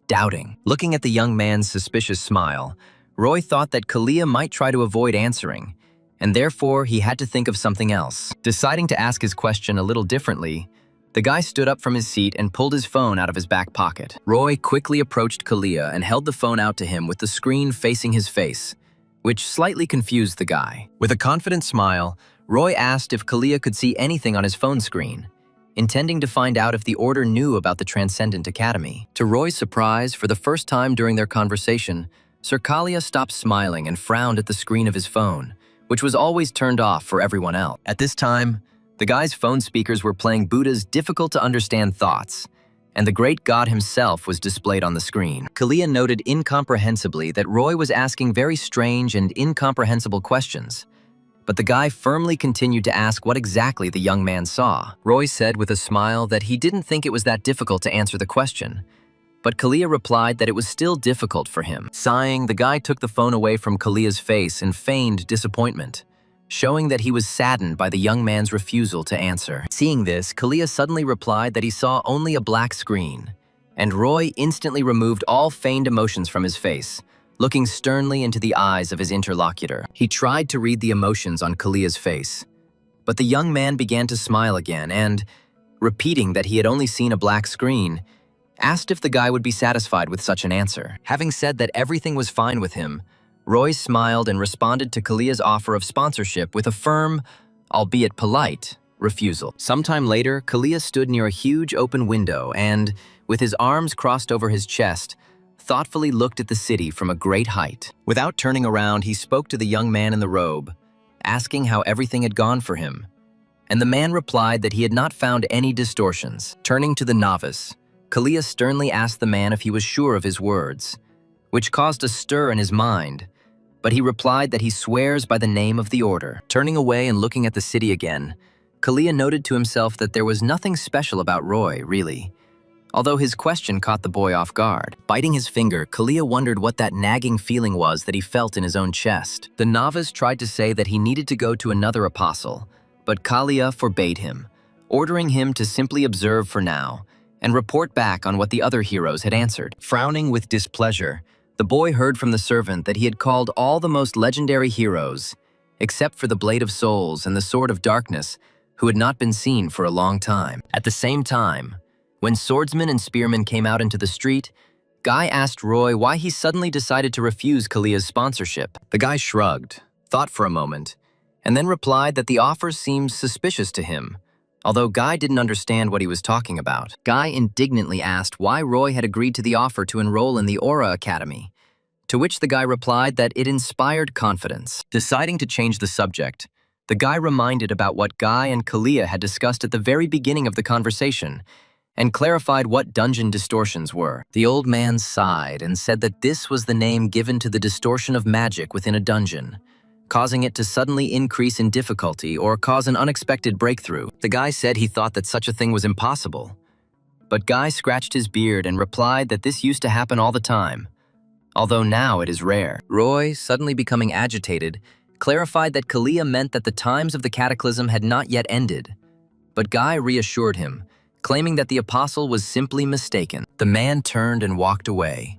doubting. Looking at the young man's suspicious smile, Roy thought that Kalia might try to avoid answering, and therefore he had to think of something else. Deciding to ask his question a little differently, the guy stood up from his seat and pulled his phone out of his back pocket. Roy quickly approached Kalia and held the phone out to him with the screen facing his face, which slightly confused the guy. With a confident smile, Roy asked if Kalia could see anything on his phone screen, intending to find out if the order knew about the Transcendent Academy. To Roy's surprise, for the first time during their conversation, Sir Kalia stopped smiling and frowned at the screen of his phone, which was always turned off for everyone else. At this time, the guy's phone speakers were playing Buddha's difficult-to-understand thoughts, and the great god himself was displayed on the screen. Kalia noted incomprehensibly that Roy was asking very strange and incomprehensible questions, but the guy firmly continued to ask what exactly the young man saw. Roy said with a smile that he didn't think it was that difficult to answer the question, but Kalia replied that it was still difficult for him. Sighing, the guy took the phone away from Kalia's face and feigned disappointment, showing that he was saddened by the young man's refusal to answer. Seeing this, Kalia suddenly replied that he saw only a black screen, and Roy instantly removed all feigned emotions from his face, looking sternly into the eyes of his interlocutor. He tried to read the emotions on Kalia's face, but the young man began to smile again and, repeating that he had only seen a black screen, asked if the guy would be satisfied with such an answer. Having said that everything was fine with him, Roy smiled and responded to Kalia's offer of sponsorship with a firm, albeit polite, refusal. Sometime later, Kalia stood near a huge open window and, with his arms crossed over his chest, thoughtfully looked at the city from a great height. Without turning around, he spoke to the young man in the robe, asking how everything had gone for him, and the man replied that he had not found any distortions. Turning to the novice, Kalia sternly asked the man if he was sure of his words, which caused a stir in his mind, but he replied that he swears by the name of the order. Turning away and looking at the city again, Kalia noted to himself that there was nothing special about Roy, really, although his question caught the boy off guard. Biting his finger, Kalia wondered what that nagging feeling was that he felt in his own chest. The novice tried to say that he needed to go to another apostle, but Kalia forbade him, ordering him to simply observe for now, and report back on what the other heroes had answered. Frowning with displeasure, the boy heard from the servant that he had called all the most legendary heroes, except for the Blade of Souls and the Sword of Darkness, who had not been seen for a long time. At the same time, when swordsmen and spearmen came out into the street, Guy asked Roy why he suddenly decided to refuse Kalia's sponsorship. The guy shrugged, thought for a moment, and then replied that the offer seemed suspicious to him, although Guy didn't understand what he was talking about. Guy indignantly asked why Roy had agreed to the offer to enroll in the Aura Academy, to which the guy replied that it inspired confidence. Deciding to change the subject, the guy reminded about what Guy and Kalia had discussed at the very beginning of the conversation and clarified what dungeon distortions were. The old man sighed and said that this was the name given to the distortion of magic within a dungeon, causing it to suddenly increase in difficulty or cause an unexpected breakthrough. The guy said he thought that such a thing was impossible, but Guy scratched his beard and replied that this used to happen all the time, although now it is rare. Roy, suddenly becoming agitated, clarified that Kalia meant that the times of the cataclysm had not yet ended, but Guy reassured him, claiming that the apostle was simply mistaken. The man turned and walked away,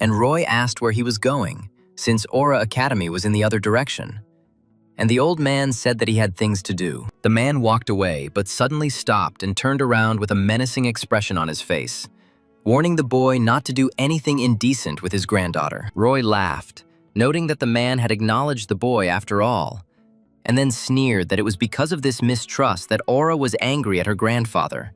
and Roy asked where he was going, since Aura Academy was in the other direction, and the old man said that he had things to do. The man walked away, but suddenly stopped and turned around with a menacing expression on his face, warning the boy not to do anything indecent with his granddaughter. Roy laughed, noting that the man had acknowledged the boy after all, and then sneered that it was because of this mistrust that Aura was angry at her grandfather,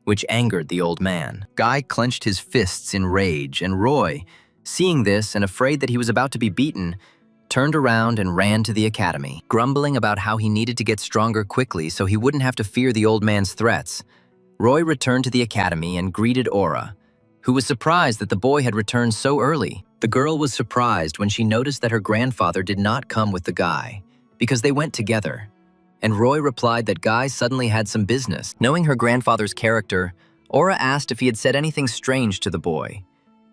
which angered the old man. Guy clenched his fists in rage, and Roy, seeing this and afraid that he was about to be beaten, turned around and ran to the academy. Grumbling about how he needed to get stronger quickly so he wouldn't have to fear the old man's threats, Roy returned to the academy and greeted Aura, who was surprised that the boy had returned so early. The girl was surprised when she noticed that her grandfather did not come with the guy, because they went together, and Roy replied that Guy suddenly had some business. Knowing her grandfather's character, Aura asked if he had said anything strange to the boy,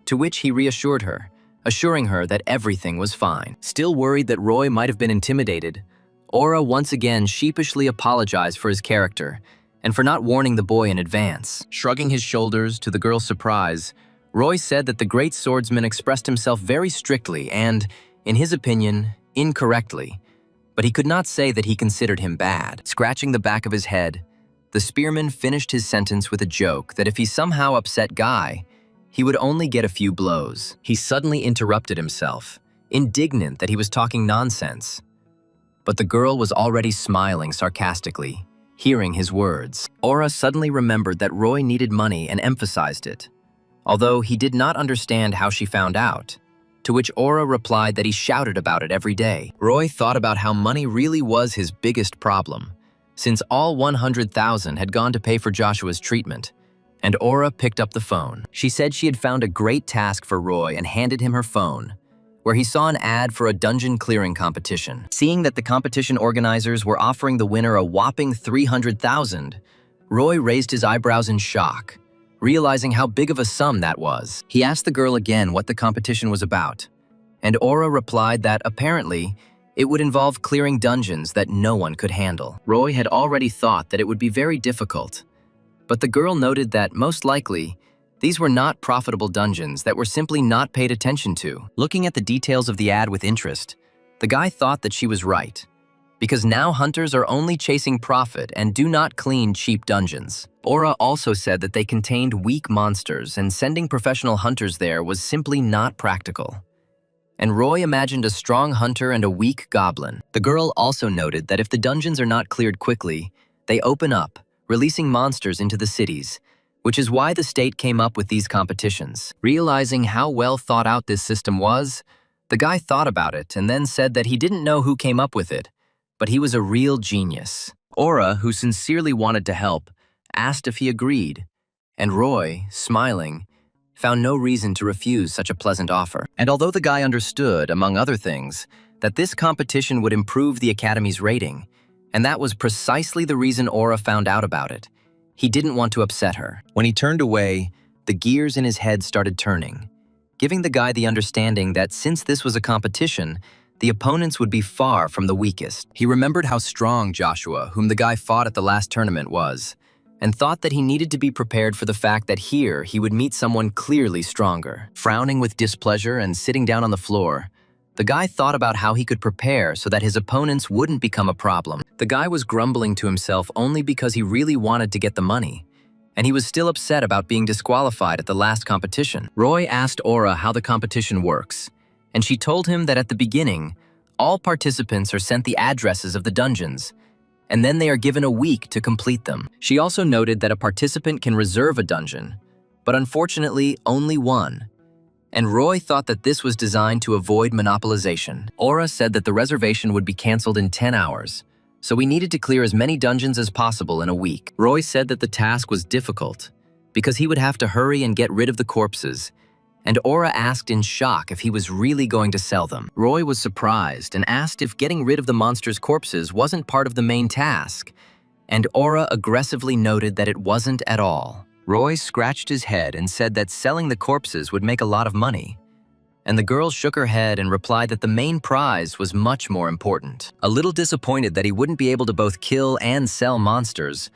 to which he reassured her, assuring her that everything was fine. Still worried that Roy might have been intimidated, Aura once again sheepishly apologized for his character and for not warning the boy in advance. Shrugging his shoulders to the girl's surprise, Roy said that the great swordsman expressed himself very strictly and, in his opinion, incorrectly, but he could not say that he considered him bad. Scratching the back of his head, the spearman finished his sentence with a joke that if he somehow upset Guy, he would only get a few blows. He suddenly interrupted himself, indignant that he was talking nonsense. But the girl was already smiling sarcastically, hearing his words. Aura suddenly remembered that Roy needed money and emphasized it, although he did not understand how she found out, to which Aura replied that he shouted about it every day. Roy thought about how money really was his biggest problem, since all 100,000 had gone to pay for Joshua's treatment, and Aura picked up the phone. She said she had found a great task for Roy and handed him her phone, where he saw an ad for a dungeon clearing competition. Seeing that the competition organizers were offering the winner a whopping 300,000, Roy raised his eyebrows in shock, realizing how big of a sum that was. He asked the girl again what the competition was about, and Aura replied that apparently it would involve clearing dungeons that no one could handle. Roy had already thought that it would be very difficult, but the girl noted that, most likely, these were not profitable dungeons that were simply not paid attention to. Looking at the details of the ad with interest, the guy thought that she was right, because now hunters are only chasing profit and do not clean cheap dungeons. Aura also said that they contained weak monsters and sending professional hunters there was simply not practical. And Roy imagined a strong hunter and a weak goblin. The girl also noted that if the dungeons are not cleared quickly, they open up, releasing monsters into the cities, which is why the state came up with these competitions. Realizing how well thought out this system was, the guy thought about it and then said that he didn't know who came up with it, but he was a real genius. Aura, who sincerely wanted to help, asked if he agreed, and Roy, smiling, found no reason to refuse such a pleasant offer. And although the guy understood, among other things, that this competition would improve the Academy's rating, and that was precisely the reason Aura found out about it, he didn't want to upset her. When he turned away, the gears in his head started turning, giving the guy the understanding that since this was a competition, the opponents would be far from the weakest. He remembered how strong Joshua, whom the guy fought at the last tournament, was, and thought that he needed to be prepared for the fact that here he would meet someone clearly stronger. Frowning with displeasure and sitting down on the floor, the guy thought about how he could prepare so that his opponents wouldn't become a problem. The guy was grumbling to himself only because he really wanted to get the money, and he was still upset about being disqualified at the last competition. Roy asked Aura how the competition works, and she told him that at the beginning, all participants are sent the addresses of the dungeons, and then they are given a week to complete them. She also noted that a participant can reserve a dungeon, but unfortunately only one. And Roy thought that this was designed to avoid monopolization. Aura said that the reservation would be canceled in 10 hours, so we needed to clear as many dungeons as possible in a week. Roy said that the task was difficult because he would have to hurry and get rid of the corpses, and Aura asked in shock if he was really going to sell them. Roy was surprised and asked if getting rid of the monsters' corpses wasn't part of the main task, and Aura aggressively noted that it wasn't at all. Roy scratched his head and said that selling the corpses would make a lot of money, and the girl shook her head and replied that the main prize was much more important. A little disappointed that he wouldn't be able to both kill and sell monsters,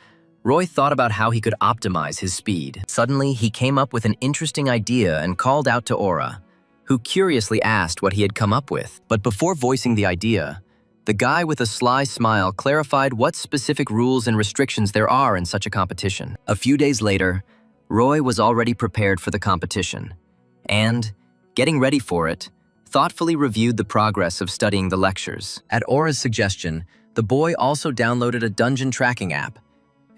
Roy thought about how he could optimize his speed. Suddenly, he came up with an interesting idea and called out to Aura, who curiously asked what he had come up with. But before voicing the idea, the guy with a sly smile clarified what specific rules and restrictions there are in such a competition. A few days later, Roy was already prepared for the competition, and, getting ready for it, thoughtfully reviewed the progress of studying the lectures. At Aura's suggestion, the boy also downloaded a dungeon tracking app,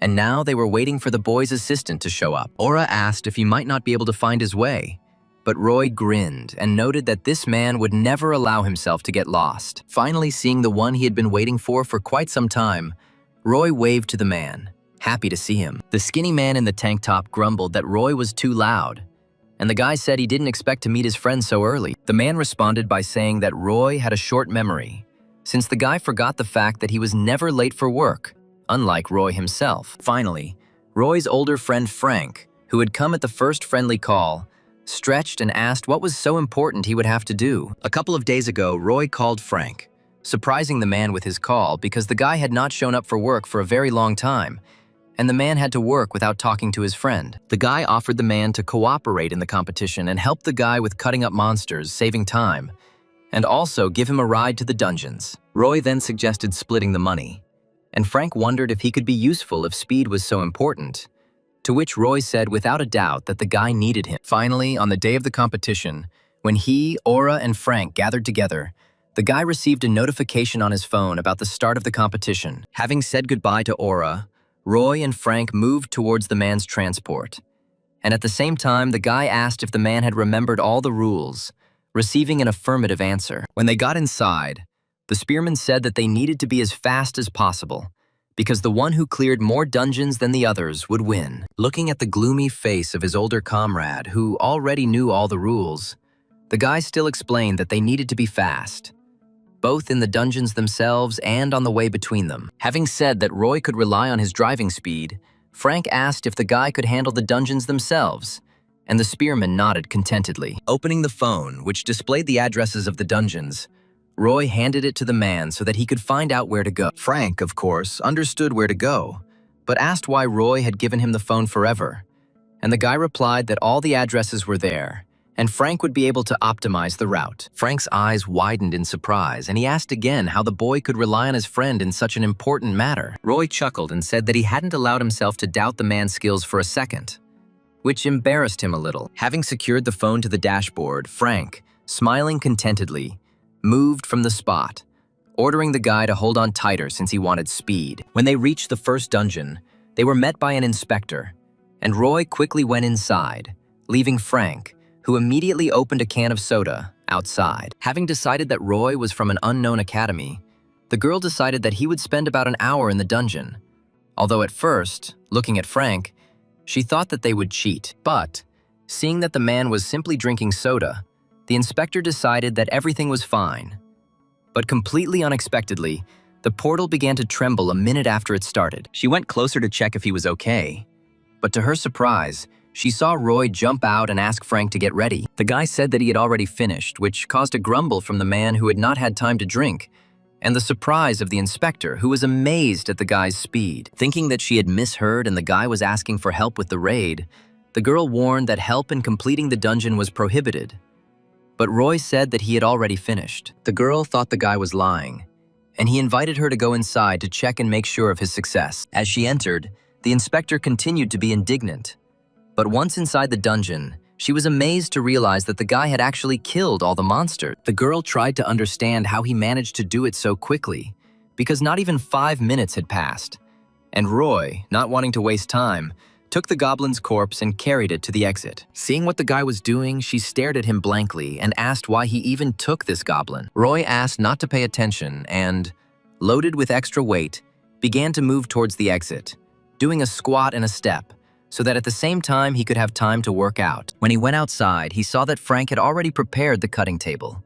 and now they were waiting for the boy's assistant to show up. Aura asked if he might not be able to find his way, but Roy grinned and noted that this man would never allow himself to get lost. Finally seeing the one he had been waiting for quite some time, Roy waved to the man, happy to see him. The skinny man in the tank top grumbled that Roy was too loud, and the guy said he didn't expect to meet his friend so early. The man responded by saying that Roy had a short memory, since the guy forgot the fact that he was never late for work, unlike Roy himself. Finally, Roy's older friend Frank, who had come at the first friendly call, stretched and asked what was so important he would have to do. A couple of days ago, Roy called Frank, surprising the man with his call because the guy had not shown up for work for a very long time, and the man had to work without talking to his friend. The guy offered the man to cooperate in the competition and help the guy with cutting up monsters, saving time, and also give him a ride to the dungeons. Roy then suggested splitting the money, and Frank wondered if he could be useful if speed was so important, to which Roy said without a doubt that the guy needed him. Finally, on the day of the competition, when he, Aura, and Frank gathered together, the guy received a notification on his phone about the start of the competition. Having said goodbye to Aura, Roy and Frank moved towards the man's transport, and at the same time, the guy asked if the man had remembered all the rules, receiving an affirmative answer. When they got inside, the spearman said that they needed to be as fast as possible, because the one who cleared more dungeons than the others would win. Looking at the gloomy face of his older comrade, who already knew all the rules, the guy still explained that they needed to be fast, both in the dungeons themselves and on the way between them. Having said that Roy could rely on his driving speed, Frank asked if the guy could handle the dungeons themselves, and the spearman nodded contentedly. Opening the phone, which displayed the addresses of the dungeons, Roy handed it to the man so that he could find out where to go. Frank, of course, understood where to go, but asked why Roy had given him the phone forever, and the guy replied that all the addresses were there, and Frank would be able to optimize the route. Frank's eyes widened in surprise, and he asked again how the boy could rely on his friend in such an important matter. Roy chuckled and said that he hadn't allowed himself to doubt the man's skills for a second, which embarrassed him a little. Having secured the phone to the dashboard, Frank, smiling contentedly, moved from the spot, ordering the guy to hold on tighter since he wanted speed. When they reached the first dungeon, they were met by an inspector, and Roy quickly went inside, leaving Frank, who immediately opened a can of soda, outside. Having decided that Roy was from an unknown academy, the girl decided that he would spend about an hour in the dungeon, although at first, looking at Frank, she thought that they would cheat. But, seeing that the man was simply drinking soda, the inspector decided that everything was fine. But completely unexpectedly, the portal began to tremble a minute after it started. She went closer to check if he was okay, but to her surprise, she saw Roy jump out and ask Frank to get ready. The guy said that he had already finished, which caused a grumble from the man who had not had time to drink, and the surprise of the inspector, who was amazed at the guy's speed. Thinking that she had misheard and the guy was asking for help with the raid, the girl warned that help in completing the dungeon was prohibited. But Roy said that he had already finished. The girl thought the guy was lying, and he invited her to go inside to check and make sure of his success. As she entered, the inspector continued to be indignant. But once inside the dungeon, she was amazed to realize that the guy had actually killed all the monsters. The girl tried to understand how he managed to do it so quickly, because not even 5 minutes had passed. And Roy, not wanting to waste time, took the goblin's corpse and carried it to the exit. Seeing what the guy was doing, she stared at him blankly and asked why he even took this goblin. Roy asked not to pay attention and, loaded with extra weight, began to move towards the exit, doing a squat and a step, so that at the same time he could have time to work out. When he went outside, he saw that Frank had already prepared the cutting table.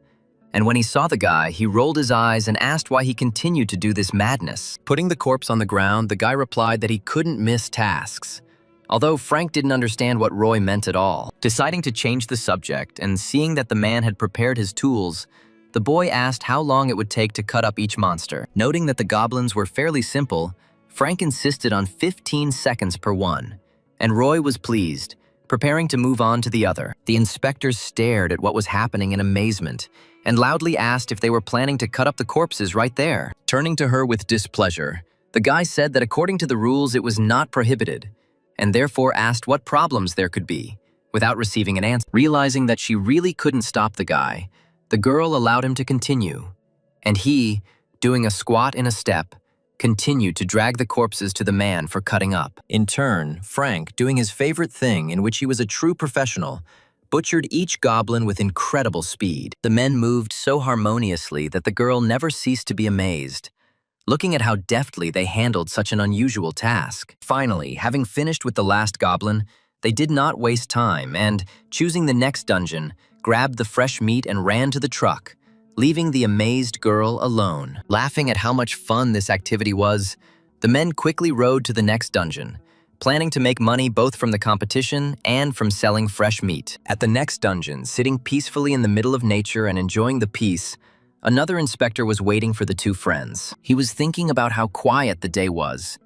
And when he saw the guy, he rolled his eyes and asked why he continued to do this madness. Putting the corpse on the ground, the guy replied that he couldn't miss tasks, although Frank didn't understand what Roy meant at all. Deciding to change the subject and seeing that the man had prepared his tools, the boy asked how long it would take to cut up each monster. Noting that the goblins were fairly simple, Frank insisted on 15 seconds per one, and Roy was pleased, preparing to move on to the other. The inspectors stared at what was happening in amazement and loudly asked if they were planning to cut up the corpses right there. Turning to her with displeasure, the guy said that according to the rules it was not prohibited, and therefore asked what problems there could be, without receiving an answer. Realizing that she really couldn't stop the guy, the girl allowed him to continue, and he, doing a squat and a step, continued to drag the corpses to the man for cutting up. In turn, Frank, doing his favorite thing in which he was a true professional, butchered each goblin with incredible speed. The men moved so harmoniously that the girl never ceased to be amazed, looking at how deftly they handled such an unusual task. Finally, having finished with the last goblin, they did not waste time and, choosing the next dungeon, grabbed the fresh meat and ran to the truck, leaving the amazed girl alone. Laughing at how much fun this activity was, the men quickly rode to the next dungeon, planning to make money both from the competition and from selling fresh meat. At the next dungeon, sitting peacefully in the middle of nature and enjoying the peace, another inspector was waiting for the two friends. He was thinking about how quiet the day was,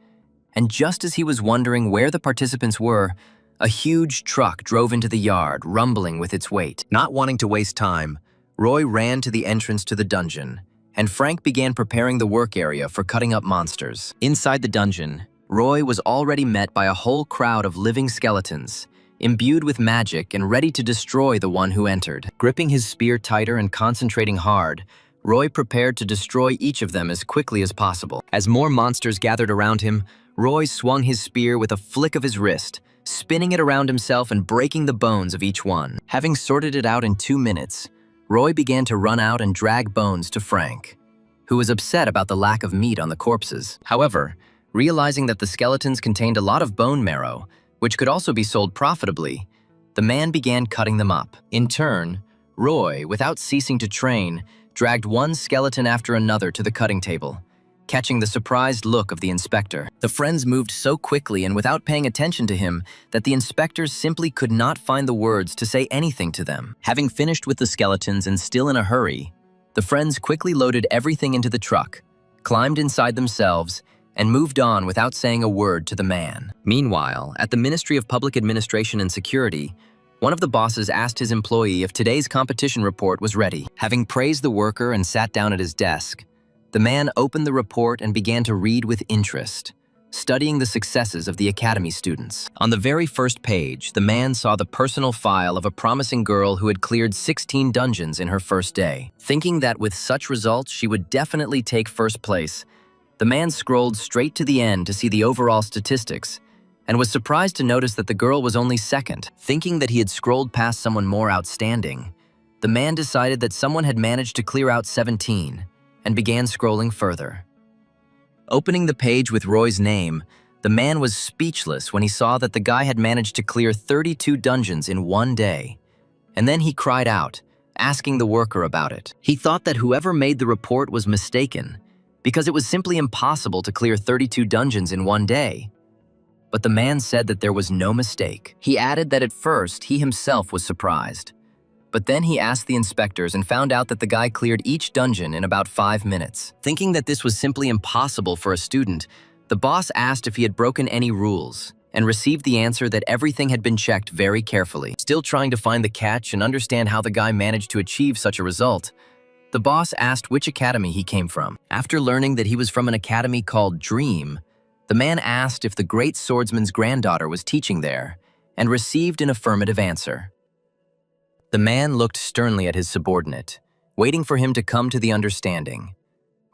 and just as he was wondering where the participants were, a huge truck drove into the yard, rumbling with its weight. Not wanting to waste time, Roy ran to the entrance to the dungeon, and Frank began preparing the work area for cutting up monsters. Inside the dungeon, Roy was already met by a whole crowd of living skeletons, imbued with magic and ready to destroy the one who entered. Gripping his spear tighter and concentrating hard, Roy prepared to destroy each of them as quickly as possible. As more monsters gathered around him, Roy swung his spear with a flick of his wrist, spinning it around himself and breaking the bones of each one. Having sorted it out in 2 minutes, Roy began to run out and drag bones to Frank, who was upset about the lack of meat on the corpses. However, realizing that the skeletons contained a lot of bone marrow, which could also be sold profitably, the man began cutting them up. In turn, Roy, without ceasing to train, dragged one skeleton after another to the cutting table, catching the surprised look of the inspector. The friends moved so quickly and without paying attention to him that the inspectors simply could not find the words to say anything to them. Having finished with the skeletons and still in a hurry, the friends quickly loaded everything into the truck, climbed inside themselves, and moved on without saying a word to the man. Meanwhile, at the Ministry of Public Administration and Security, one of the bosses asked his employee if today's competition report was ready. Having praised the worker and sat down at his desk, the man opened the report and began to read with interest, studying the successes of the academy students. On the very first page, the man saw the personal file of a promising girl who had cleared 16 dungeons in her first day. Thinking that with such results she would definitely take first place, the man scrolled straight to the end to see the overall statistics, and was surprised to notice that the girl was only second. Thinking that he had scrolled past someone more outstanding, the man decided that someone had managed to clear out 17, and began scrolling further. Opening the page with Roy's name, the man was speechless when he saw that the guy had managed to clear 32 dungeons in one day. And then he cried out, asking the worker about it. He thought that whoever made the report was mistaken, because it was simply impossible to clear 32 dungeons in one day. But the man said that there was no mistake. He added that at first he himself was surprised, But then he asked the inspectors and found out that the guy cleared each dungeon in about 5 minutes. Thinking that this was simply impossible for a student, the boss asked if he had broken any rules and received the answer that everything had been checked very carefully. Still trying to find the catch and understand how the guy managed to achieve such a result, the boss asked which academy he came from. After learning that he was from an academy called Dream, the man asked if the great swordsman's granddaughter was teaching there and received an affirmative answer. The man looked sternly at his subordinate, waiting for him to come to the understanding.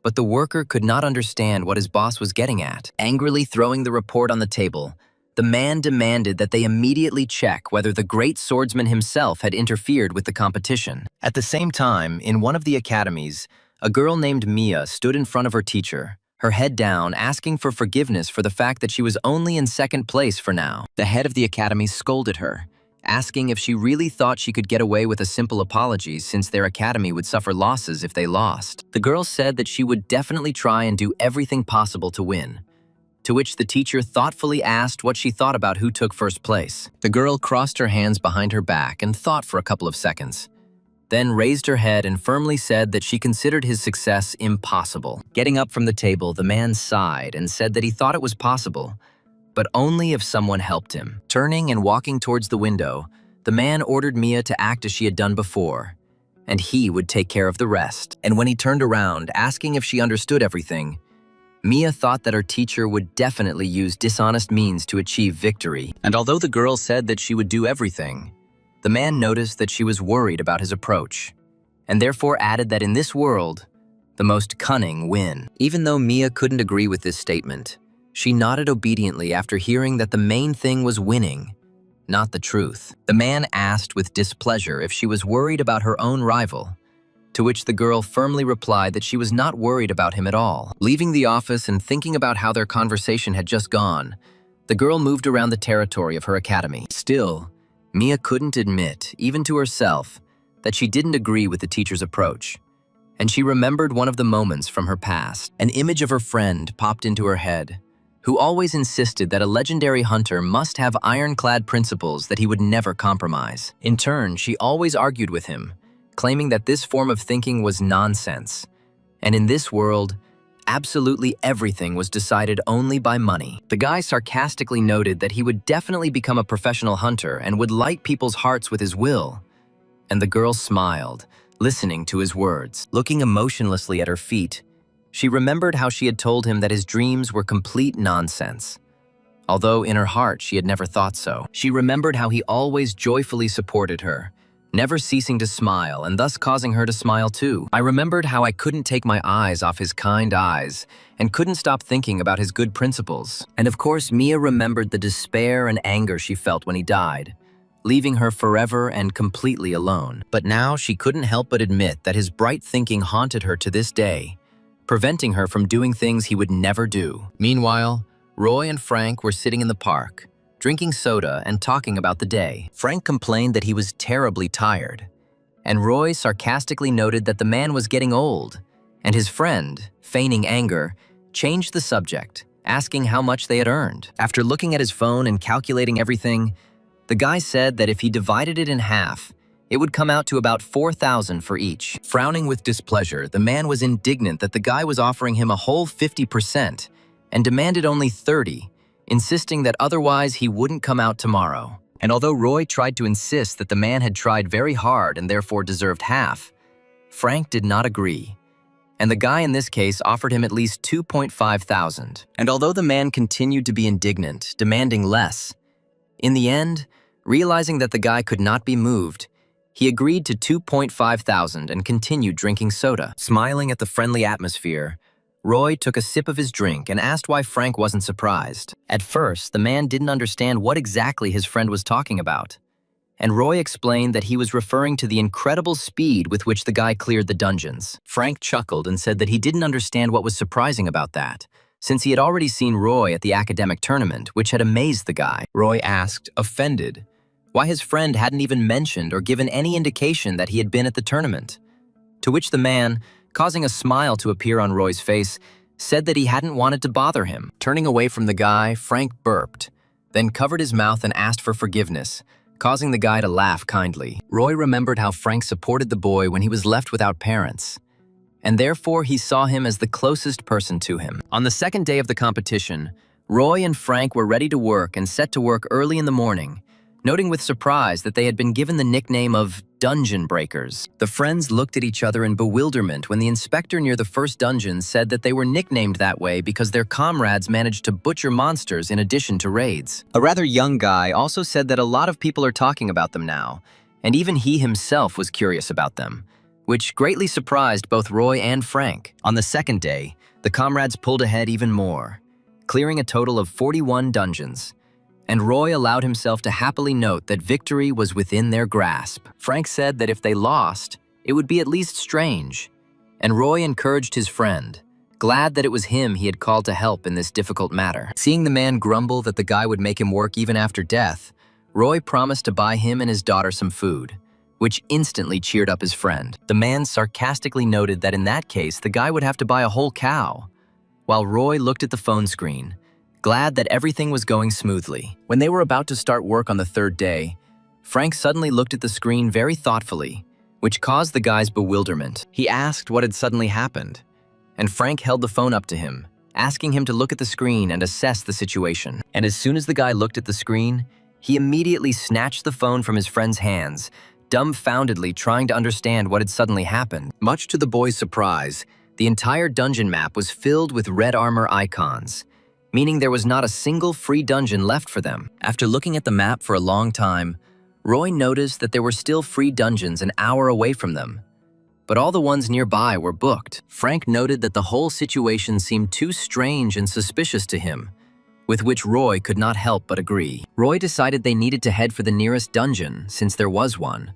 But the worker could not understand what his boss was getting at. Angrily throwing the report on the table, the man demanded that they immediately check whether the great swordsman himself had interfered with the competition. At the same time, in one of the academies, a girl named Mia stood in front of her teacher, her head down, asking for forgiveness for the fact that she was only in second place for now. The head of the academy scolded her, asking if she really thought she could get away with a simple apology since their academy would suffer losses if they lost. The girl said that she would definitely try and do everything possible to win, to which the teacher thoughtfully asked what she thought about who took first place. The girl crossed her hands behind her back and thought for a couple of seconds, then raised her head and firmly said that she considered his success impossible. Getting up from the table, the man sighed and said that he thought it was possible, but only if someone helped him. Turning and walking towards the window, the man ordered Mia to act as she had done before, and he would take care of the rest. And when he turned around, asking if she understood everything, Mia thought that her teacher would definitely use dishonest means to achieve victory. And although the girl said that she would do everything, the man noticed that she was worried about his approach, and therefore added that in this world, the most cunning win. Even though Mia couldn't agree with this statement, she nodded obediently after hearing that the main thing was winning, not the truth. The man asked with displeasure if she was worried about her own rival, to which the girl firmly replied that she was not worried about him at all. Leaving the office and thinking about how their conversation had just gone, the girl moved around the territory of her academy. Still, Mia couldn't admit, even to herself, that she didn't agree with the teacher's approach, and she remembered one of the moments from her past. An image of her friend popped into her head, who always insisted that a legendary hunter must have ironclad principles that he would never compromise. In turn, she always argued with him, claiming that this form of thinking was nonsense, and in this world, absolutely everything was decided only by money. The guy sarcastically noted that he would definitely become a professional hunter and would light people's hearts with his will, and the girl smiled, listening to his words. Looking emotionlessly at her feet, she remembered how she had told him that his dreams were complete nonsense, although in her heart she had never thought so. She remembered how he always joyfully supported her, never ceasing to smile and thus causing her to smile too. I remembered how I couldn't take my eyes off his kind eyes and couldn't stop thinking about his good principles. And of course, Mia remembered the despair and anger she felt when he died, leaving her forever and completely alone. But now she couldn't help but admit that his bright thinking haunted her to this day, preventing her from doing things he would never do. Meanwhile, Roy and Frank were sitting in the park, drinking soda and talking about the day. Frank complained that he was terribly tired, and Roy sarcastically noted that the man was getting old, and his friend, feigning anger, changed the subject, asking how much they had earned. After looking at his phone and calculating everything, the guy said that if he divided it in half, it would come out to about 4,000 for each. Frowning with displeasure, the man was indignant that the guy was offering him a whole 50% and demanded only 30, insisting that otherwise he wouldn't come out tomorrow. And although Roy tried to insist that the man had tried very hard and therefore deserved half, Frank did not agree, and the guy in this case offered him at least 2.5 thousand. And although the man continued to be indignant, demanding less, in the end, realizing that the guy could not be moved, he agreed to 2.5 thousand and continued drinking soda. Smiling at the friendly atmosphere, Roy took a sip of his drink and asked why Frank wasn't surprised. At first, the man didn't understand what exactly his friend was talking about, and Roy explained that he was referring to the incredible speed with which the guy cleared the dungeons. Frank chuckled and said that he didn't understand what was surprising about that, since he had already seen Roy at the academic tournament, which had amazed the guy. Roy asked, offended, why his friend hadn't even mentioned or given any indication that he had been at the tournament, to which the man, causing a smile to appear on Roy's face, said that he hadn't wanted to bother him. Turning away from the guy, Frank burped, then covered his mouth and asked for forgiveness, causing the guy to laugh kindly. Roy remembered how Frank supported the boy when he was left without parents, and therefore he saw him as the closest person to him. On the second day of the competition, Roy and Frank were ready to work and set to work early in the morning, noting with surprise that they had been given the nickname of Dungeon Breakers. The friends looked at each other in bewilderment when the inspector near the first dungeon said that they were nicknamed that way because their comrades managed to butcher monsters in addition to raids. A rather young guy also said that a lot of people are talking about them now, and even he himself was curious about them, which greatly surprised both Roy and Frank. On the second day, the comrades pulled ahead even more, clearing a total of 41 dungeons, and Roy allowed himself to happily note that victory was within their grasp. Frank said that if they lost, it would be at least strange, and Roy encouraged his friend, glad that it was him he had called to help in this difficult matter. Seeing the man grumble that the guy would make him work even after death, Roy promised to buy him and his daughter some food, which instantly cheered up his friend. The man sarcastically noted that in that case, the guy would have to buy a whole cow, while Roy looked at the phone screen, glad that everything was going smoothly. When they were about to start work on the third day, Frank suddenly looked at the screen very thoughtfully, which caused the guy's bewilderment. He asked what had suddenly happened, and Frank held the phone up to him, asking him to look at the screen and assess the situation. And as soon as the guy looked at the screen, he immediately snatched the phone from his friend's hands, dumbfoundedly trying to understand what had suddenly happened. Much to the boy's surprise, the entire dungeon map was filled with red armor icons, meaning there was not a single free dungeon left for them. After looking at the map for a long time, Roy noticed that there were still free dungeons an hour away from them, but all the ones nearby were booked. Frank noted that the whole situation seemed too strange and suspicious to him, with which Roy could not help but agree. Roy decided they needed to head for the nearest dungeon, since there was one,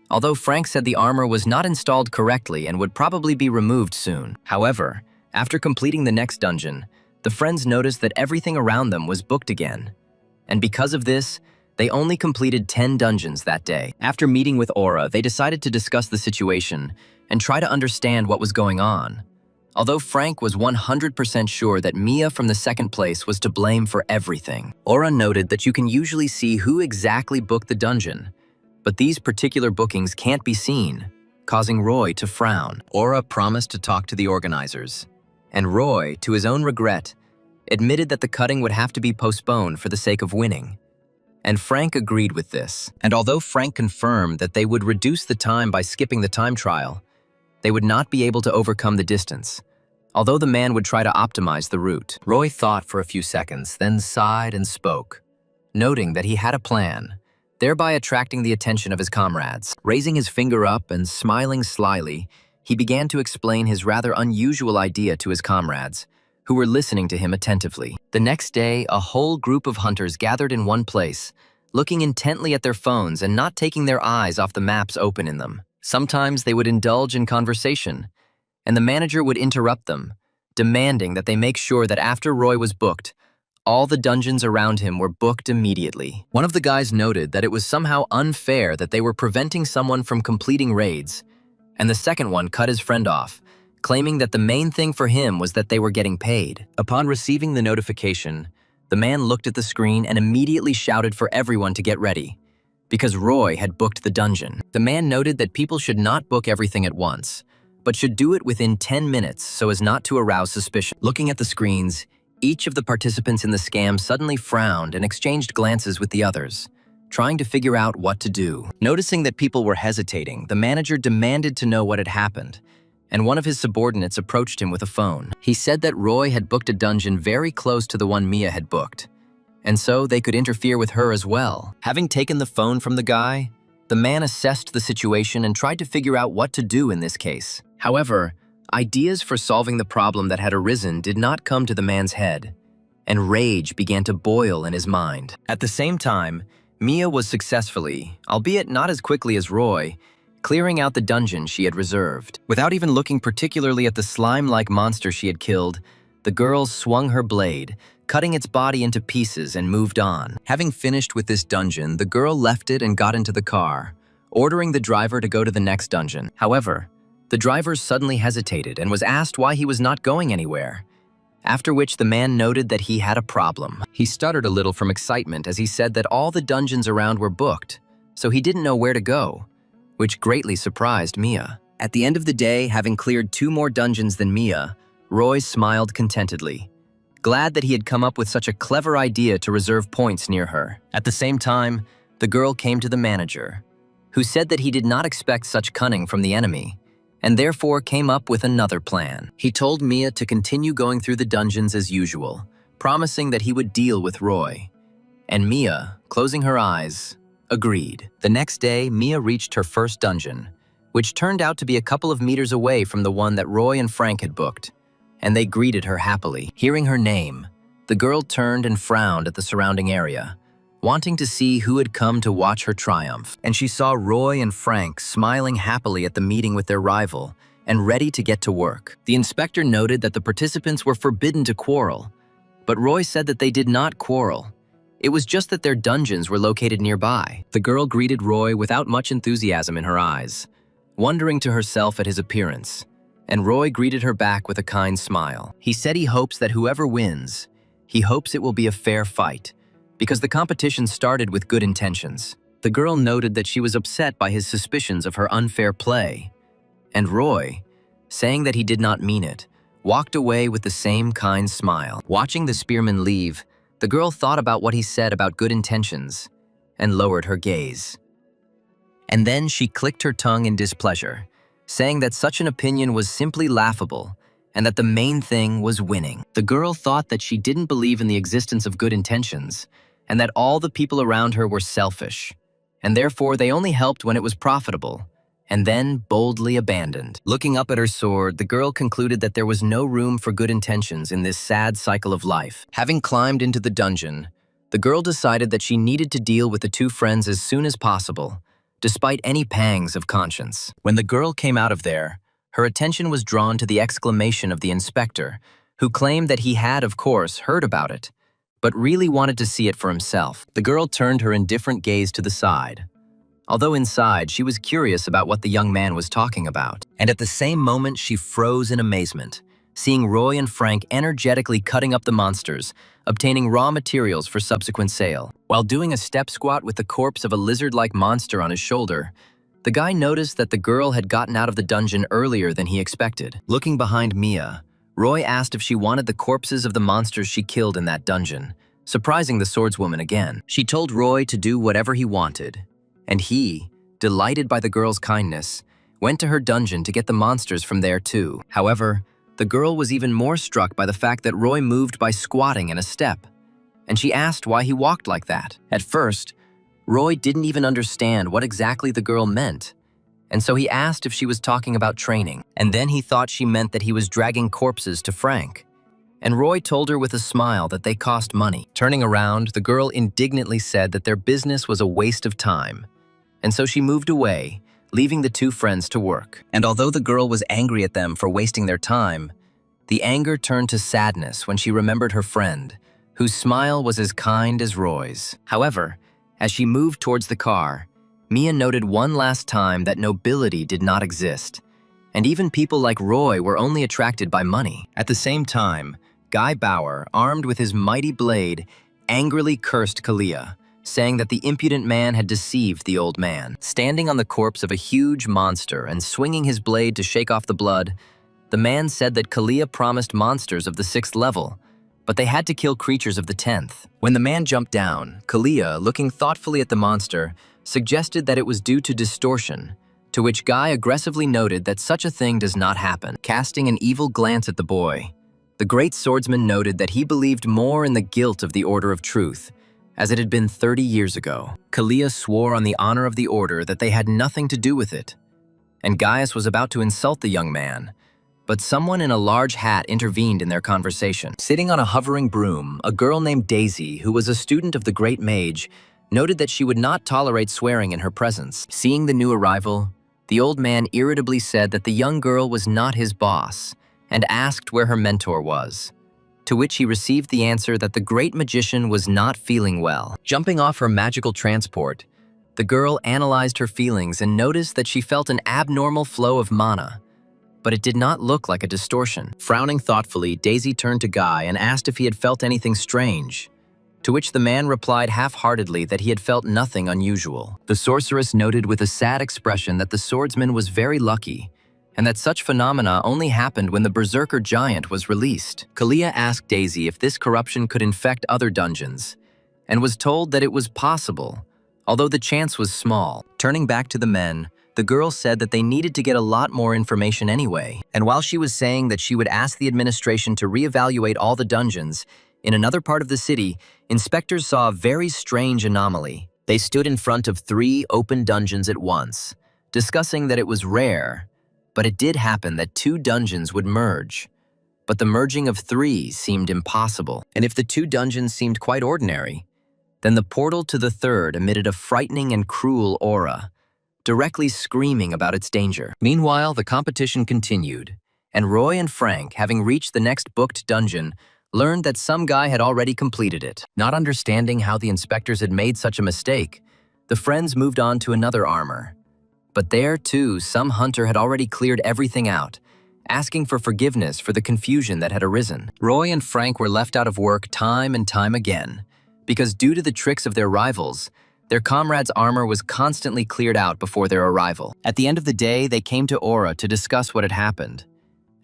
although Frank said the armor was not installed correctly and would probably be removed soon. However, after completing the next dungeon, the friends noticed that everything around them was booked again, and because of this, they only completed 10 dungeons that day. After meeting with Aura, they decided to discuss the situation and try to understand what was going on. Although Frank was 100% sure that Mia from the second place was to blame for everything. Aura noted that you can usually see who exactly booked the dungeon, but these particular bookings can't be seen, causing Roy to frown. Aura promised to talk to the organizers, and Roy, to his own regret, admitted that the cutting would have to be postponed for the sake of winning. And Frank agreed with this. And although Frank confirmed that they would reduce the time by skipping the time trial, they would not be able to overcome the distance, although the man would try to optimize the route. Roy thought for a few seconds, then sighed and spoke, noting that he had a plan, thereby attracting the attention of his comrades. Raising his finger up and smiling slyly, he began to explain his rather unusual idea to his comrades, who were listening to him attentively. The next day, a whole group of hunters gathered in one place, looking intently at their phones and not taking their eyes off the maps open in them. Sometimes they would indulge in conversation, and the manager would interrupt them, demanding that they make sure that after Roy was booked, all the dungeons around him were booked immediately. One of the guys noted that it was somehow unfair that they were preventing someone from completing raids, and the second one cut his friend off, claiming that the main thing for him was that they were getting paid. Upon receiving the notification, the man looked at the screen and immediately shouted for everyone to get ready, because Roy had booked the dungeon. The man noted that people should not book everything at once, but should do it within 10 minutes so as not to arouse suspicion. Looking at the screens, each of the participants in the scam suddenly frowned and exchanged glances with the others, trying to figure out what to do. Noticing that people were hesitating, the manager demanded to know what had happened, and one of his subordinates approached him with a phone. He said that Roy had booked a dungeon very close to the one Mia had booked, and so they could interfere with her as well. Having taken the phone from the guy, the man assessed the situation and tried to figure out what to do in this case. However, ideas for solving the problem that had arisen did not come to the man's head, and rage began to boil in his mind. At the same time, Mia was successfully, albeit not as quickly as Roy, clearing out the dungeon she had reserved. Without even looking particularly at the slime-like monster she had killed, the girl swung her blade, cutting its body into pieces, and moved on. Having finished with this dungeon, the girl left it and got into the car, ordering the driver to go to the next dungeon. However, the driver suddenly hesitated and was asked why he was not going anywhere, after which the man noted that he had a problem. He stuttered a little from excitement as he said that all the dungeons around were booked, so he didn't know where to go, which greatly surprised Mia. At the end of the day, having cleared 2 more dungeons than Mia, Roy smiled contentedly, glad that he had come up with such a clever idea to reserve points near her. At the same time, the girl came to the manager, who said that he did not expect such cunning from the enemy, and therefore came up with another plan. He told Mia to continue going through the dungeons as usual, promising that he would deal with Roy. And Mia, closing her eyes, agreed. The next day, Mia reached her first dungeon, which turned out to be a couple of meters away from the one that Roy and Frank had booked, and they greeted her happily. Hearing her name, the girl turned and frowned at the surrounding area, wanting to see who had come to watch her triumph. And she saw Roy and Frank smiling happily at the meeting with their rival and ready to get to work. The inspector noted that the participants were forbidden to quarrel, but Roy said that they did not quarrel. It was just that their dungeons were located nearby. The girl greeted Roy without much enthusiasm in her eyes, wondering to herself at his appearance, and Roy greeted her back with a kind smile. He said he hopes that whoever wins, he hopes it will be a fair fight, because the competition started with good intentions. The girl noted that she was upset by his suspicions of her unfair play, and Roy, saying that he did not mean it, walked away with the same kind smile. Watching the spearman leave, the girl thought about what he said about good intentions and lowered her gaze. And then she clicked her tongue in displeasure, saying that such an opinion was simply laughable and that the main thing was winning. The girl thought that she didn't believe in the existence of good intentions and that all the people around her were selfish, and therefore they only helped when it was profitable, and then boldly abandoned. Looking up at her sword, the girl concluded that there was no room for good intentions in this sad cycle of life. Having climbed into the dungeon, the girl decided that she needed to deal with the 2 friends as soon as possible, despite any pangs of conscience. When the girl came out of there, her attention was drawn to the exclamation of the inspector, who claimed that he had, of course, heard about it, but really wanted to see it for himself. The girl turned her indifferent gaze to the side, although inside she was curious about what the young man was talking about. And at the same moment she froze in amazement, seeing Roy and Frank energetically cutting up the monsters, obtaining raw materials for subsequent sale. While doing a step squat with the corpse of a lizard-like monster on his shoulder, the guy noticed that the girl had gotten out of the dungeon earlier than he expected. Looking behind Mia, Roy asked if she wanted the corpses of the monsters she killed in that dungeon, surprising the swordswoman again. She told Roy to do whatever he wanted, and he, delighted by the girl's kindness, went to her dungeon to get the monsters from there too. However, the girl was even more struck by the fact that Roy moved by squatting in a step, and she asked why he walked like that. At first, Roy didn't even understand what exactly the girl meant, and so he asked if she was talking about training, and then he thought she meant that he was dragging corpses to Frank. And Roy told her with a smile that they cost money. Turning around, the girl indignantly said that their business was a waste of time, and so she moved away, leaving the 2 friends to work. And although the girl was angry at them for wasting their time, the anger turned to sadness when she remembered her friend, whose smile was as kind as Roy's. However, as she moved towards the car, Mia noted one last time that nobility did not exist, and even people like Roy were only attracted by money. At the same time, Guy Bauer, armed with his mighty blade, angrily cursed Kalia, saying that the impudent man had deceived the old man. Standing on the corpse of a huge monster and swinging his blade to shake off the blood, the man said that Kalia promised monsters of the 6th level, but they had to kill creatures of the 10th. When the man jumped down, Kalia, looking thoughtfully at the monster, suggested that it was due to distortion, to which Guy aggressively noted that such a thing does not happen. Casting an evil glance at the boy, the great swordsman noted that he believed more in the guilt of the Order of Truth, as it had been 30 years ago. Kalia swore on the honor of the Order that they had nothing to do with it, and Gaius was about to insult the young man, but someone in a large hat intervened in their conversation. Sitting on a hovering broom, a girl named Daisy, who was a student of the Great Mage, noted that she would not tolerate swearing in her presence. Seeing the new arrival, the old man irritably said that the young girl was not his boss and asked where her mentor was, to which he received the answer that the great magician was not feeling well. Jumping off her magical transport, the girl analyzed her feelings and noticed that she felt an abnormal flow of mana, but it did not look like a distortion. Frowning thoughtfully, Daisy turned to Guy and asked if he had felt anything strange, to which the man replied half-heartedly that he had felt nothing unusual. The sorceress noted with a sad expression that the swordsman was very lucky, and that such phenomena only happened when the berserker giant was released. Kalia asked Daisy if this corruption could infect other dungeons, and was told that it was possible, although the chance was small. Turning back to the men, the girl said that they needed to get a lot more information anyway, and while she was saying that she would ask the administration to reevaluate all the dungeons, in another part of the city, inspectors saw a very strange anomaly. They stood in front of 3 open dungeons at once, discussing that it was rare, but it did happen that 2 dungeons would merge. But the merging of 3 seemed impossible, and if the 2 dungeons seemed quite ordinary, then the portal to the 3rd emitted a frightening and cruel aura, directly screaming about its danger. Meanwhile, the competition continued, and Roy and Frank, having reached the next booked dungeon, learned that some guy had already completed it. Not understanding how the inspectors had made such a mistake, the friends moved on to another armor. But there, too, some hunter had already cleared everything out, asking for forgiveness for the confusion that had arisen. Roy and Frank were left out of work time and time again, because due to the tricks of their rivals, their comrades' armor was constantly cleared out before their arrival. At the end of the day, they came to Aura to discuss what had happened.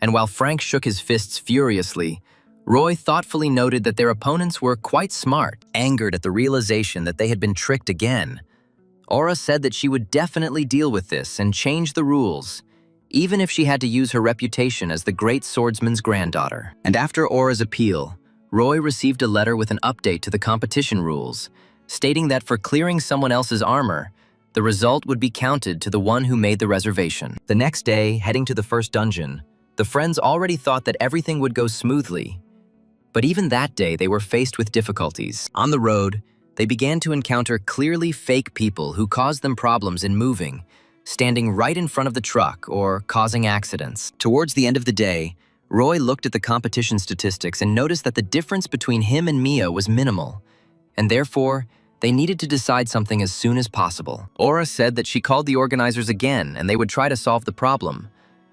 And while Frank shook his fists furiously, Roy thoughtfully noted that their opponents were quite smart. Angered at the realization that they had been tricked again, Aura said that she would definitely deal with this and change the rules, even if she had to use her reputation as the great swordsman's granddaughter. And after Aura's appeal, Roy received a letter with an update to the competition rules, stating that for clearing someone else's armor, the result would be counted to the one who made the reservation. The next day, heading to the first dungeon, the friends already thought that everything would go smoothly. But even that day, they were faced with difficulties. On the road, they began to encounter clearly fake people who caused them problems in moving, standing right in front of the truck or causing accidents. Towards the end of the day, Roy looked at the competition statistics and noticed that the difference between him and Mia was minimal, and therefore, they needed to decide something as soon as possible. Aura said that she called the organizers again and they would try to solve the problem,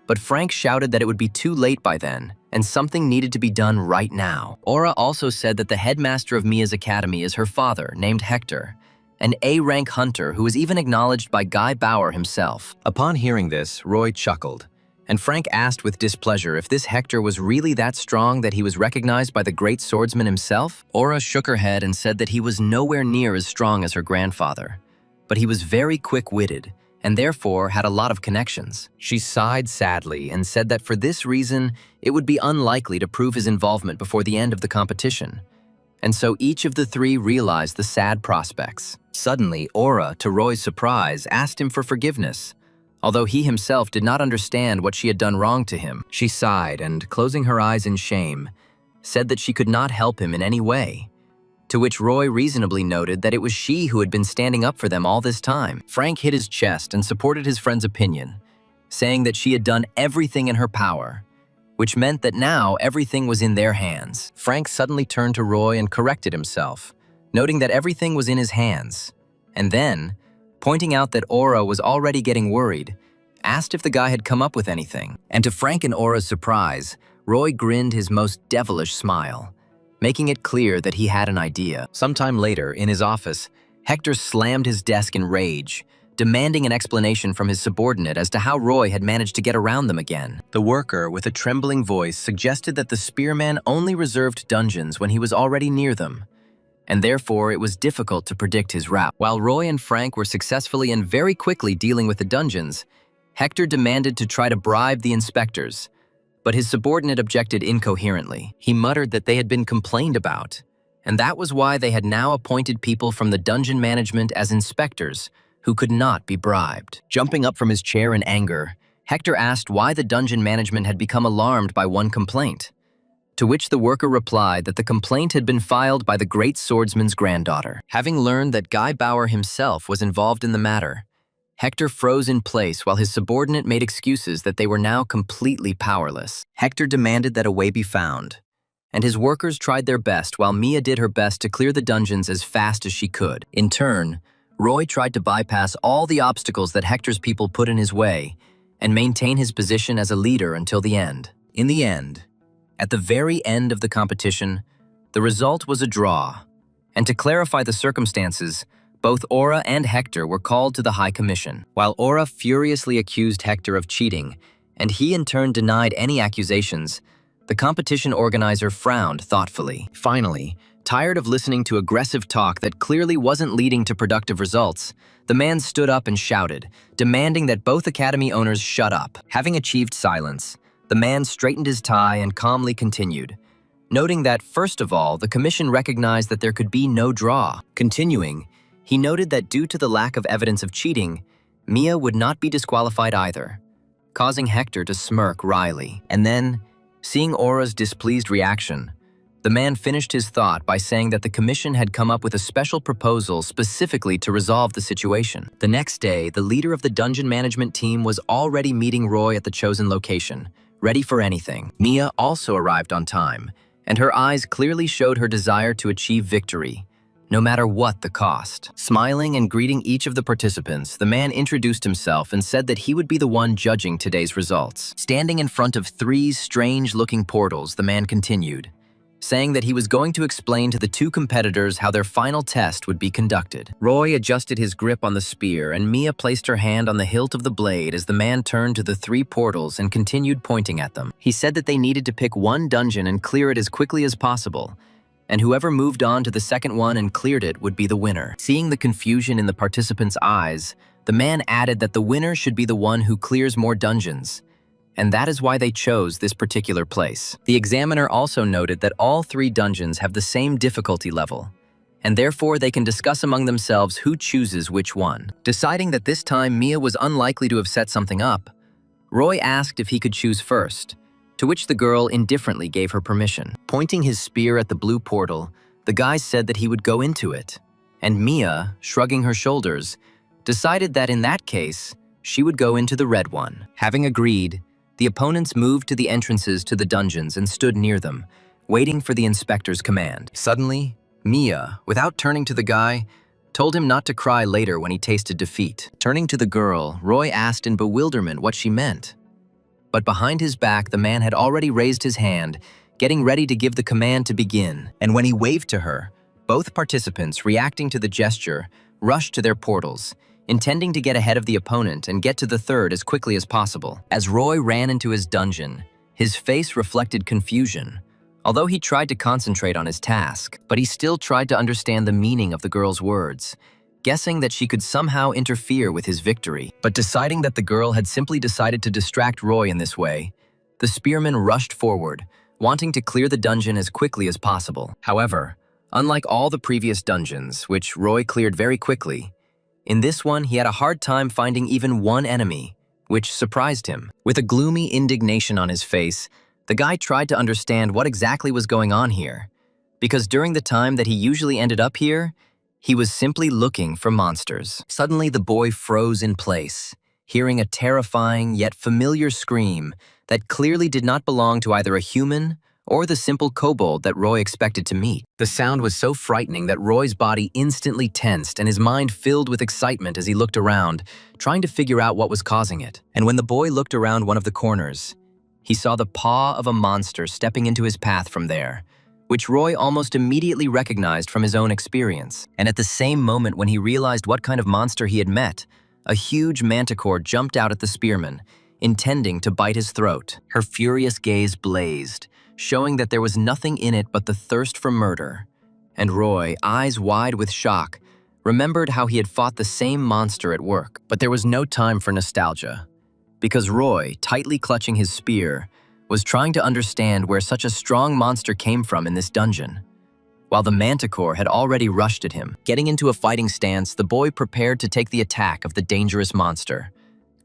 but Frank shouted that it would be too late by then, and something needed to be done right now. Aura also said that the headmaster of Mia's academy is her father, named Hector, an A-rank hunter who was even acknowledged by Guy Bauer himself. Upon hearing this, Roy chuckled, and Frank asked with displeasure if this Hector was really that strong that he was recognized by the great swordsman himself. Aura shook her head and said that he was nowhere near as strong as her grandfather, but he was very quick-witted, and therefore had a lot of connections. She sighed sadly and said that for this reason, it would be unlikely to prove his involvement before the end of the competition. And so each of the 3 realized the sad prospects. Suddenly, Aura, to Roy's surprise, asked him for forgiveness, although he himself did not understand what she had done wrong to him. She sighed and, closing her eyes in shame, said that she could not help him in any way, to which Roy reasonably noted that it was she who had been standing up for them all this time. Frank hit his chest and supported his friend's opinion, saying that she had done everything in her power, which meant that now everything was in their hands. Frank suddenly turned to Roy and corrected himself, noting that everything was in his hands, and then, pointing out that Aura was already getting worried, asked if the guy had come up with anything. And to Frank and Aura's surprise, Roy grinned his most devilish smile, making it clear that he had an idea. Sometime later, in his office, Hector slammed his desk in rage, demanding an explanation from his subordinate as to how Roy had managed to get around them again. The worker, with a trembling voice, suggested that the spearman only reserved dungeons when he was already near them, and therefore it was difficult to predict his route. While Roy and Frank were successfully and very quickly dealing with the dungeons, Hector demanded to try to bribe the inspectors, but his subordinate objected incoherently. He muttered that they had been complained about, and that was why they had now appointed people from the dungeon management as inspectors who could not be bribed. Jumping up from his chair in anger, Hector asked why the dungeon management had become alarmed by one complaint, to which the worker replied that the complaint had been filed by the great swordsman's granddaughter. Having learned that Guy Bauer himself was involved in the matter, Hector froze in place while his subordinate made excuses that they were now completely powerless. Hector demanded that a way be found, and his workers tried their best while Mia did her best to clear the dungeons as fast as she could. In turn, Roy tried to bypass all the obstacles that Hector's people put in his way and maintain his position as a leader until the end. In the end, at the very end of the competition, the result was a draw, And to clarify the circumstances, both Aura and Hector were called to the High Commission. While Aura furiously accused Hector of cheating, and he in turn denied any accusations, the competition organizer frowned thoughtfully. Finally, tired of listening to aggressive talk that clearly wasn't leading to productive results, the man stood up and shouted, demanding that both academy owners shut up. Having achieved silence, the man straightened his tie and calmly continued, noting that, first of all, the commission recognized that there could be no draw. Continuing, he noted that due to the lack of evidence of cheating, Mia would not be disqualified either, causing Hector to smirk wryly. And then, seeing Aura's displeased reaction, the man finished his thought by saying that the commission had come up with a special proposal specifically to resolve the situation. The next day, the leader of the dungeon management team was already meeting Roy at the chosen location, ready for anything. Mia also arrived on time, and her eyes clearly showed her desire to achieve victory, no matter what the cost. Smiling and greeting each of the participants, the man introduced himself and said that he would be the one judging today's results. Standing in front of 3 strange-looking portals, the man continued, saying that he was going to explain to the 2 competitors how their final test would be conducted. Roy adjusted his grip on the spear, and Mia placed her hand on the hilt of the blade as the man turned to the 3 portals and continued pointing at them. He said that they needed to pick one dungeon and clear it as quickly as possible, and whoever moved on to the second one and cleared it would be the winner. Seeing the confusion in the participants' eyes, the man added that the winner should be the one who clears more dungeons, and that is why they chose this particular place. The examiner also noted that all 3 dungeons have the same difficulty level, and therefore they can discuss among themselves who chooses which one. Deciding that this time Mia was unlikely to have set something up, Roy asked if he could choose first, to which the girl indifferently gave her permission. Pointing his spear at the blue portal, the guy said that he would go into it, and Mia, shrugging her shoulders, decided that in that case, she would go into the red one. Having agreed, the opponents moved to the entrances to the dungeons and stood near them, waiting for the inspector's command. Suddenly, Mia, without turning to the guy, told him not to cry later when he tasted defeat. Turning to the girl, Roy asked in bewilderment what she meant. But behind his back, the man had already raised his hand, getting ready to give the command to begin. And when he waved to her, both participants, reacting to the gesture, rushed to their portals, intending to get ahead of the opponent and get to the third as quickly as possible. As Roy ran into his dungeon, his face reflected confusion, although he tried to concentrate on his task. But he still tried to understand the meaning of the girl's words, guessing that she could somehow interfere with his victory. But deciding that the girl had simply decided to distract Roy in this way, the spearman rushed forward, wanting to clear the dungeon as quickly as possible. However, unlike all the previous dungeons, which Roy cleared very quickly, in this one he had a hard time finding even one enemy, which surprised him. With a gloomy indignation on his face, the guy tried to understand what exactly was going on here, because during the time that he usually ended up here, he was simply looking for monsters. Suddenly, the boy froze in place, hearing a terrifying yet familiar scream that clearly did not belong to either a human or the simple kobold that Roy expected to meet. The sound was so frightening that Roy's body instantly tensed and his mind filled with excitement as he looked around, trying to figure out what was causing it. And when the boy looked around one of the corners, he saw the paw of a monster stepping into his path from there, which Roy almost immediately recognized from his own experience. And at the same moment when he realized what kind of monster he had met, a huge manticore jumped out at the spearman, intending to bite his throat. Her furious gaze blazed, showing that there was nothing in it but the thirst for murder. And Roy, eyes wide with shock, remembered how he had fought the same monster at work. But there was no time for nostalgia, because Roy, tightly clutching his spear, was trying to understand where such a strong monster came from in this dungeon, while the manticore had already rushed at him. Getting into a fighting stance, the boy prepared to take the attack of the dangerous monster,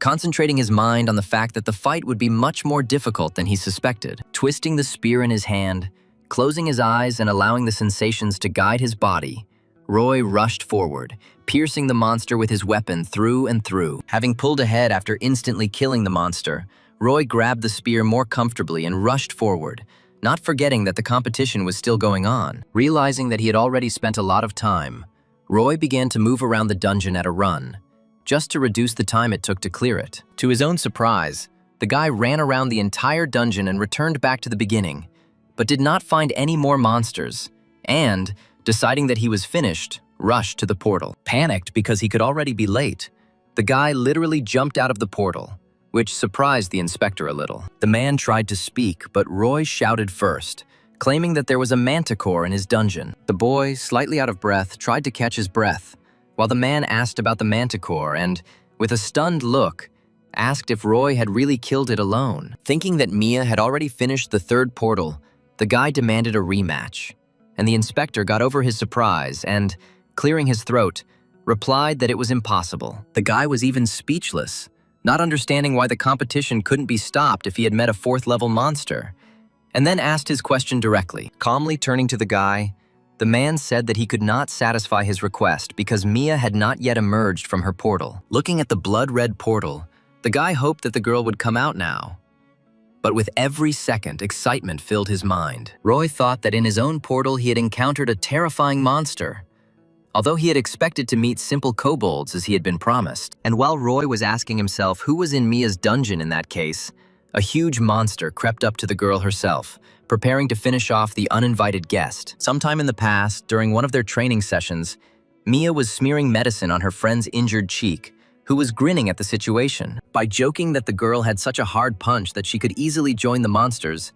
concentrating his mind on the fact that the fight would be much more difficult than he suspected. Twisting the spear in his hand, closing his eyes and allowing the sensations to guide his body, Roy rushed forward, piercing the monster with his weapon through and through. Having pulled ahead after instantly killing the monster, Roy grabbed the spear more comfortably and rushed forward, not forgetting that the competition was still going on. Realizing that he had already spent a lot of time, Roy began to move around the dungeon at a run, just to reduce the time it took to clear it. To his own surprise, the guy ran around the entire dungeon and returned back to the beginning, but did not find any more monsters, and, deciding that he was finished, rushed to the portal. Panicked because he could already be late, the guy literally jumped out of the portal, which surprised the inspector a little. The man tried to speak, but Roy shouted first, claiming that there was a manticore in his dungeon. The boy, slightly out of breath, tried to catch his breath, while the man asked about the manticore and, with a stunned look, asked if Roy had really killed it alone. Thinking that Mia had already finished the third portal, the guy demanded a rematch, and the inspector got over his surprise and, clearing his throat, replied that it was impossible. The guy was even speechless, not understanding why the competition couldn't be stopped if he had met a fourth-level monster, and then asked his question directly. Calmly turning to the guy, the man said that he could not satisfy his request because Mia had not yet emerged from her portal. Looking at the blood-red portal, the guy hoped that the girl would come out now. But with every second, excitement filled his mind. Roy thought that in his own portal he had encountered a terrifying monster, although he had expected to meet simple kobolds as he had been promised. And while Roy was asking himself who was in Mia's dungeon in that case, a huge monster crept up to the girl herself, preparing to finish off the uninvited guest. Sometime in the past, during one of their training sessions, Mia was smearing medicine on her friend's injured cheek, who was grinning at the situation. By joking that the girl had such a hard punch that she could easily join the monsters,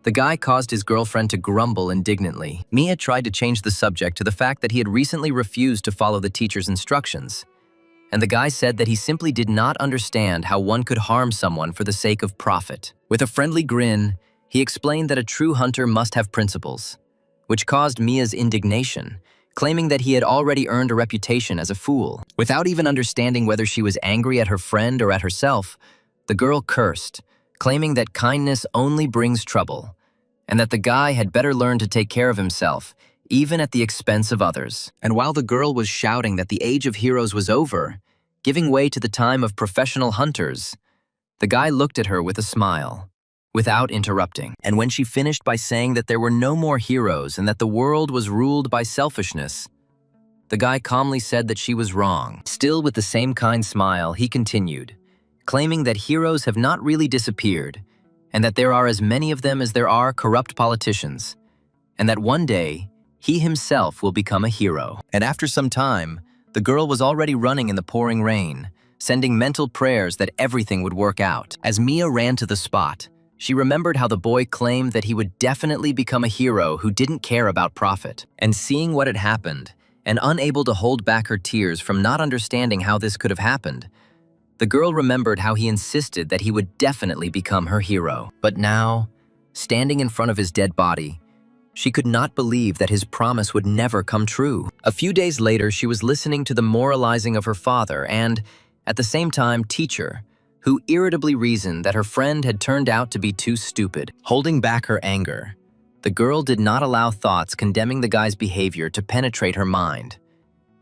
the guy caused his girlfriend to grumble indignantly. Mia tried to change the subject to the fact that he had recently refused to follow the teacher's instructions, and the guy said that he simply did not understand how one could harm someone for the sake of profit. With a friendly grin, he explained that a true hunter must have principles, which caused Mia's indignation, claiming that he had already earned a reputation as a fool. Without even understanding whether she was angry at her friend or at herself, the girl cursed, claiming that kindness only brings trouble, and that the guy had better learn to take care of himself, even at the expense of others. And while the girl was shouting that the age of heroes was over, giving way to the time of professional hunters, the guy looked at her with a smile, without interrupting. And when she finished by saying that there were no more heroes and that the world was ruled by selfishness, the guy calmly said that she was wrong. Still with the same kind smile, he continued, claiming that heroes have not really disappeared, and that there are as many of them as there are corrupt politicians, and that one day, he himself will become a hero. And after some time, the girl was already running in the pouring rain, sending mental prayers that everything would work out. As Mia ran to the spot, she remembered how the boy claimed that he would definitely become a hero who didn't care about profit. And seeing what had happened, and unable to hold back her tears from not understanding how this could have happened, the girl remembered how he insisted that he would definitely become her hero. But now, standing in front of his dead body, she could not believe that his promise would never come true. A few days later, she was listening to the moralizing of her father and, at the same time, teacher, who irritably reasoned that her friend had turned out to be too stupid. Holding back her anger, the girl did not allow thoughts condemning the guy's behavior to penetrate her mind,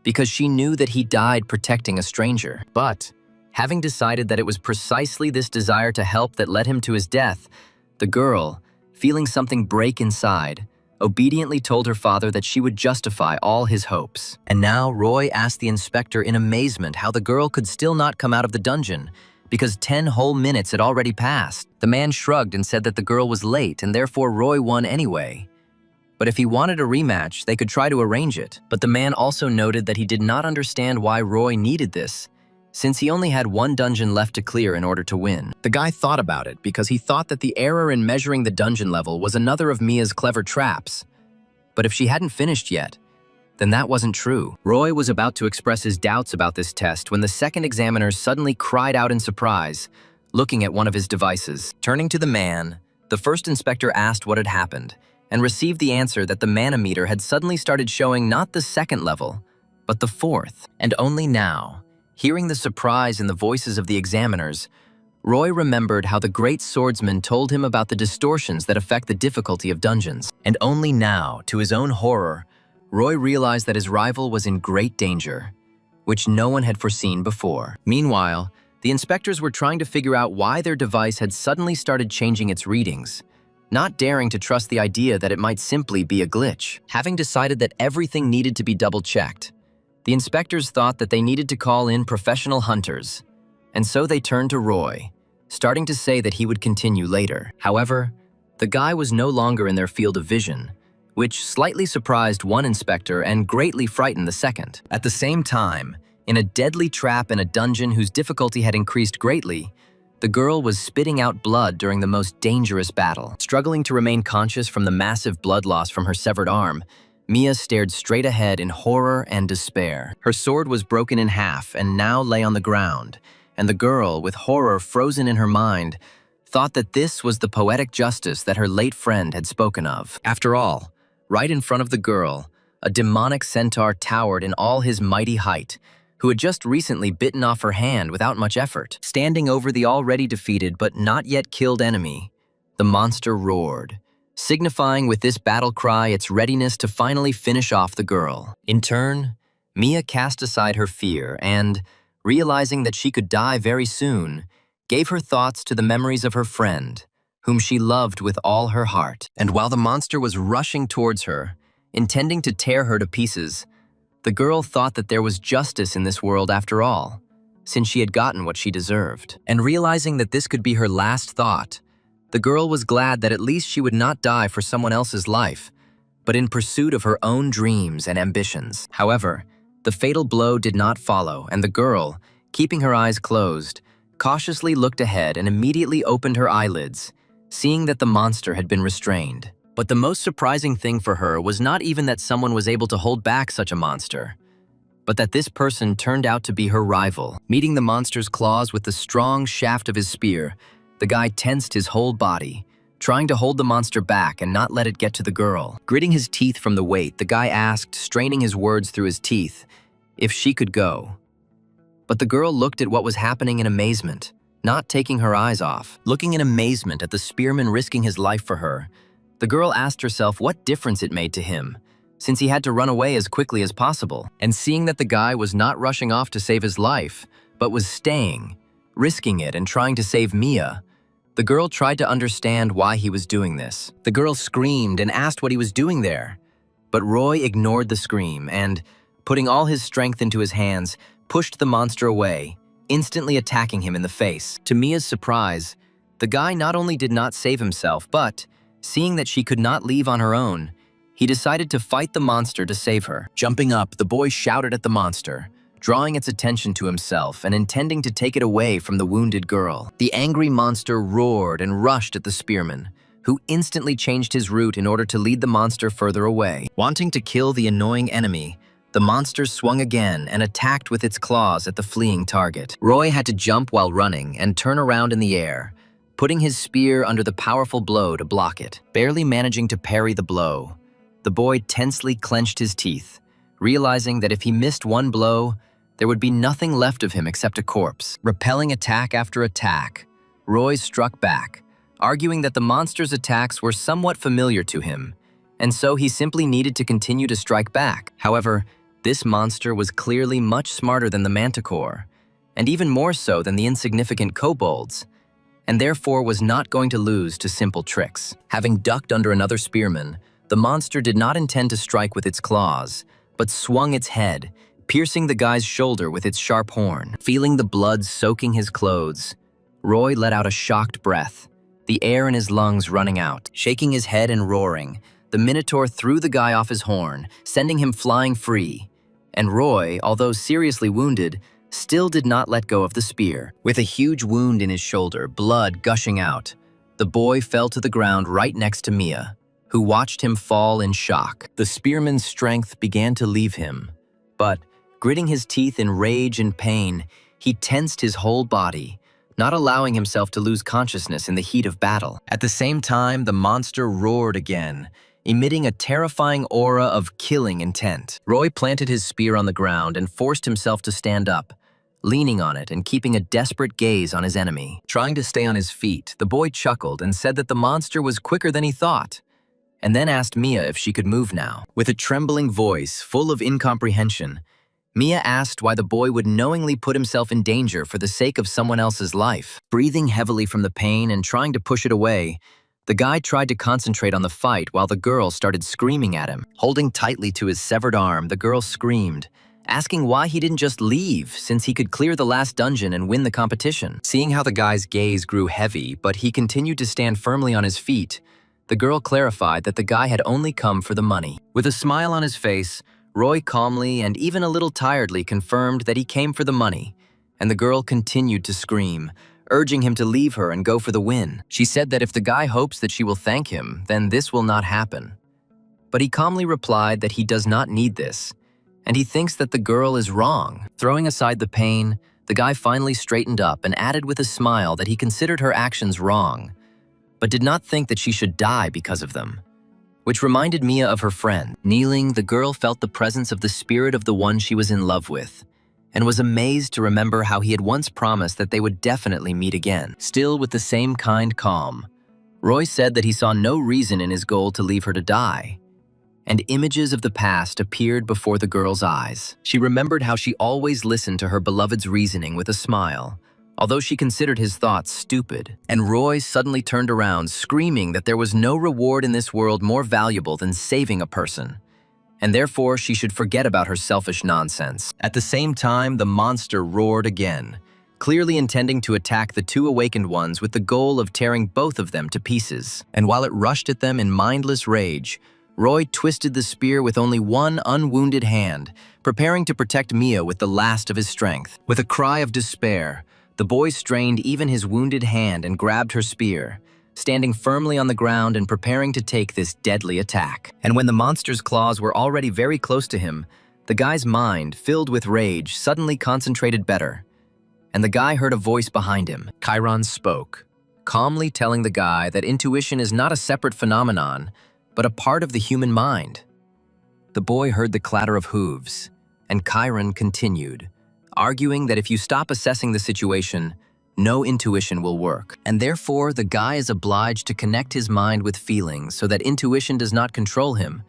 because she knew that he died protecting a stranger. But, having decided that it was precisely this desire to help that led him to his death, the girl, feeling something break inside, obediently told her father that she would justify all his hopes. And now Roy asked the inspector in amazement how the girl could still not come out of the dungeon, because 10 whole minutes had already passed. The man shrugged and said that the girl was late and therefore Roy won anyway. But if he wanted a rematch, they could try to arrange it. But the man also noted that he did not understand why Roy needed this, since he only had one dungeon left to clear in order to win. The guy thought about it because he thought that the error in measuring the dungeon level was another of Mia's clever traps. But if she hadn't finished yet, then that wasn't true. Roy was about to express his doubts about this test when the second examiner suddenly cried out in surprise, looking at one of his devices. Turning to the man, the first inspector asked what had happened, and received the answer that the manometer had suddenly started showing not the second level, but the fourth. And only now, hearing the surprise in the voices of the examiners, Roy remembered how the great swordsman told him about the distortions that affect the difficulty of dungeons. And only now, to his own horror, Roy realized that his rival was in great danger, which no one had foreseen before. Meanwhile, the inspectors were trying to figure out why their device had suddenly started changing its readings, not daring to trust the idea that it might simply be a glitch. Having decided that everything needed to be double-checked, the inspectors thought that they needed to call in professional hunters, and so they turned to Roy, starting to say that he would continue later. However, the guy was no longer in their field of vision, which slightly surprised one inspector and greatly frightened the second. At the same time, in a deadly trap in a dungeon whose difficulty had increased greatly, the girl was spitting out blood during the most dangerous battle. Struggling to remain conscious from the massive blood loss from her severed arm, Mia stared straight ahead in horror and despair. Her sword was broken in half and now lay on the ground, and the girl, with horror frozen in her mind, thought that this was the poetic justice that her late friend had spoken of. After all, right in front of the girl, a demonic centaur towered in all his mighty height, who had just recently bitten off her hand without much effort. Standing over the already defeated but not yet killed enemy, the monster roared, signifying with this battle cry its readiness to finally finish off the girl. In turn, Mia cast aside her fear and, realizing that she could die very soon, gave her thoughts to the memories of her friend, whom she loved with all her heart. And while the monster was rushing towards her, intending to tear her to pieces, the girl thought that there was justice in this world after all, since she had gotten what she deserved. And realizing that this could be her last thought, the girl was glad that at least she would not die for someone else's life, but in pursuit of her own dreams and ambitions. However, the fatal blow did not follow, and the girl, keeping her eyes closed, cautiously looked ahead and immediately opened her eyelids, seeing that the monster had been restrained. But the most surprising thing for her was not even that someone was able to hold back such a monster, but that this person turned out to be her rival. Meeting the monster's claws with the strong shaft of his spear, the guy tensed his whole body, trying to hold the monster back and not let it get to the girl. Gritting his teeth from the weight, the guy asked, straining his words through his teeth, if she could go. But the girl looked at what was happening in amazement, not taking her eyes off. Looking in amazement at the spearman risking his life for her, the girl asked herself what difference it made to him, since he had to run away as quickly as possible. And seeing that the guy was not rushing off to save his life, but was staying, risking it and trying to save Mia, the girl tried to understand why he was doing this. The girl screamed and asked what he was doing there, but Roy ignored the scream and, putting all his strength into his hands, pushed the monster away, instantly attacking him in the face. To Mia's surprise, the guy not only did not save himself, but, seeing that she could not leave on her own, he decided to fight the monster to save her. Jumping up, the boy shouted at the monster, drawing its attention to himself and intending to take it away from the wounded girl. The angry monster roared and rushed at the spearman, who instantly changed his route in order to lead the monster further away. Wanting to kill the annoying enemy, the monster swung again and attacked with its claws at the fleeing target. Roy had to jump while running and turn around in the air, putting his spear under the powerful blow to block it. Barely managing to parry the blow, the boy tensely clenched his teeth, realizing that if he missed one blow, there would be nothing left of him except a corpse. Repelling attack after attack, Roy struck back, arguing that the monster's attacks were somewhat familiar to him, and so he simply needed to continue to strike back. However, this monster was clearly much smarter than the manticore, and even more so than the insignificant kobolds, and therefore was not going to lose to simple tricks. Having ducked under another spearman, the monster did not intend to strike with its claws, but swung its head, piercing the guy's shoulder with its sharp horn. Feeling the blood soaking his clothes, Roy let out a shocked breath, the air in his lungs running out. Shaking his head and roaring, the Minotaur threw the guy off his horn, sending him flying free. And Roy, although seriously wounded, still did not let go of the spear. With a huge wound in his shoulder, blood gushing out, the boy fell to the ground right next to Mia, who watched him fall in shock. The spearman's strength began to leave him, but, gritting his teeth in rage and pain, he tensed his whole body, not allowing himself to lose consciousness in the heat of battle. At the same time, the monster roared again, emitting a terrifying aura of killing intent. Roy planted his spear on the ground and forced himself to stand up, leaning on it and keeping a desperate gaze on his enemy. Trying to stay on his feet, the boy chuckled and said that the monster was quicker than he thought, and then asked Mia if she could move now. With a trembling voice full of incomprehension, Mia asked why the boy would knowingly put himself in danger for the sake of someone else's life. Breathing heavily from the pain and trying to push it away, the guy tried to concentrate on the fight while the girl started screaming at him. Holding tightly to his severed arm, the girl screamed, asking why he didn't just leave since he could clear the last dungeon and win the competition. Seeing how the guy's gaze grew heavy, but he continued to stand firmly on his feet, The girl clarified that the guy had only come for the money. With a smile on his face, Roy calmly and even a little tiredly confirmed that he came for the money, and the girl continued to scream, urging him to leave her and go for the win. She said that if the guy hopes that she will thank him, then this will not happen. But he calmly replied that he does not need this, and he thinks that the girl is wrong. Throwing aside the pain, the guy finally straightened up and added with a smile that he considered her actions wrong, but did not think that she should die because of them. Which reminded Mia of her friend. Kneeling, the girl felt the presence of the spirit of the one she was in love with, and was amazed to remember how he had once promised that they would definitely meet again. Still with the same kind calm, Roy said that he saw no reason in his goal to leave her to die, and images of the past appeared before the girl's eyes. She remembered how she always listened to her beloved's reasoning with a smile, although she considered his thoughts stupid. And Roy suddenly turned around, screaming that there was no reward in this world more valuable than saving a person, and therefore she should forget about her selfish nonsense. At the same time, the monster roared again, clearly intending to attack the two awakened ones with the goal of tearing both of them to pieces. And while it rushed at them in mindless rage, Roy twisted the spear with only one unwounded hand, preparing to protect Mia with the last of his strength. With a cry of despair, the boy strained even his wounded hand and grabbed her spear, standing firmly on the ground and preparing to take this deadly attack. And when the monster's claws were already very close to him, the guy's mind, filled with rage, suddenly concentrated better. And the guy heard a voice behind him. Chiron spoke, calmly telling the guy that intuition is not a separate phenomenon, but a part of the human mind. The boy heard the clatter of hooves, and Chiron continued, arguing that if you stop assessing the situation, no intuition will work. And therefore, the guy is obliged to connect his mind with feelings so that intuition does not control him,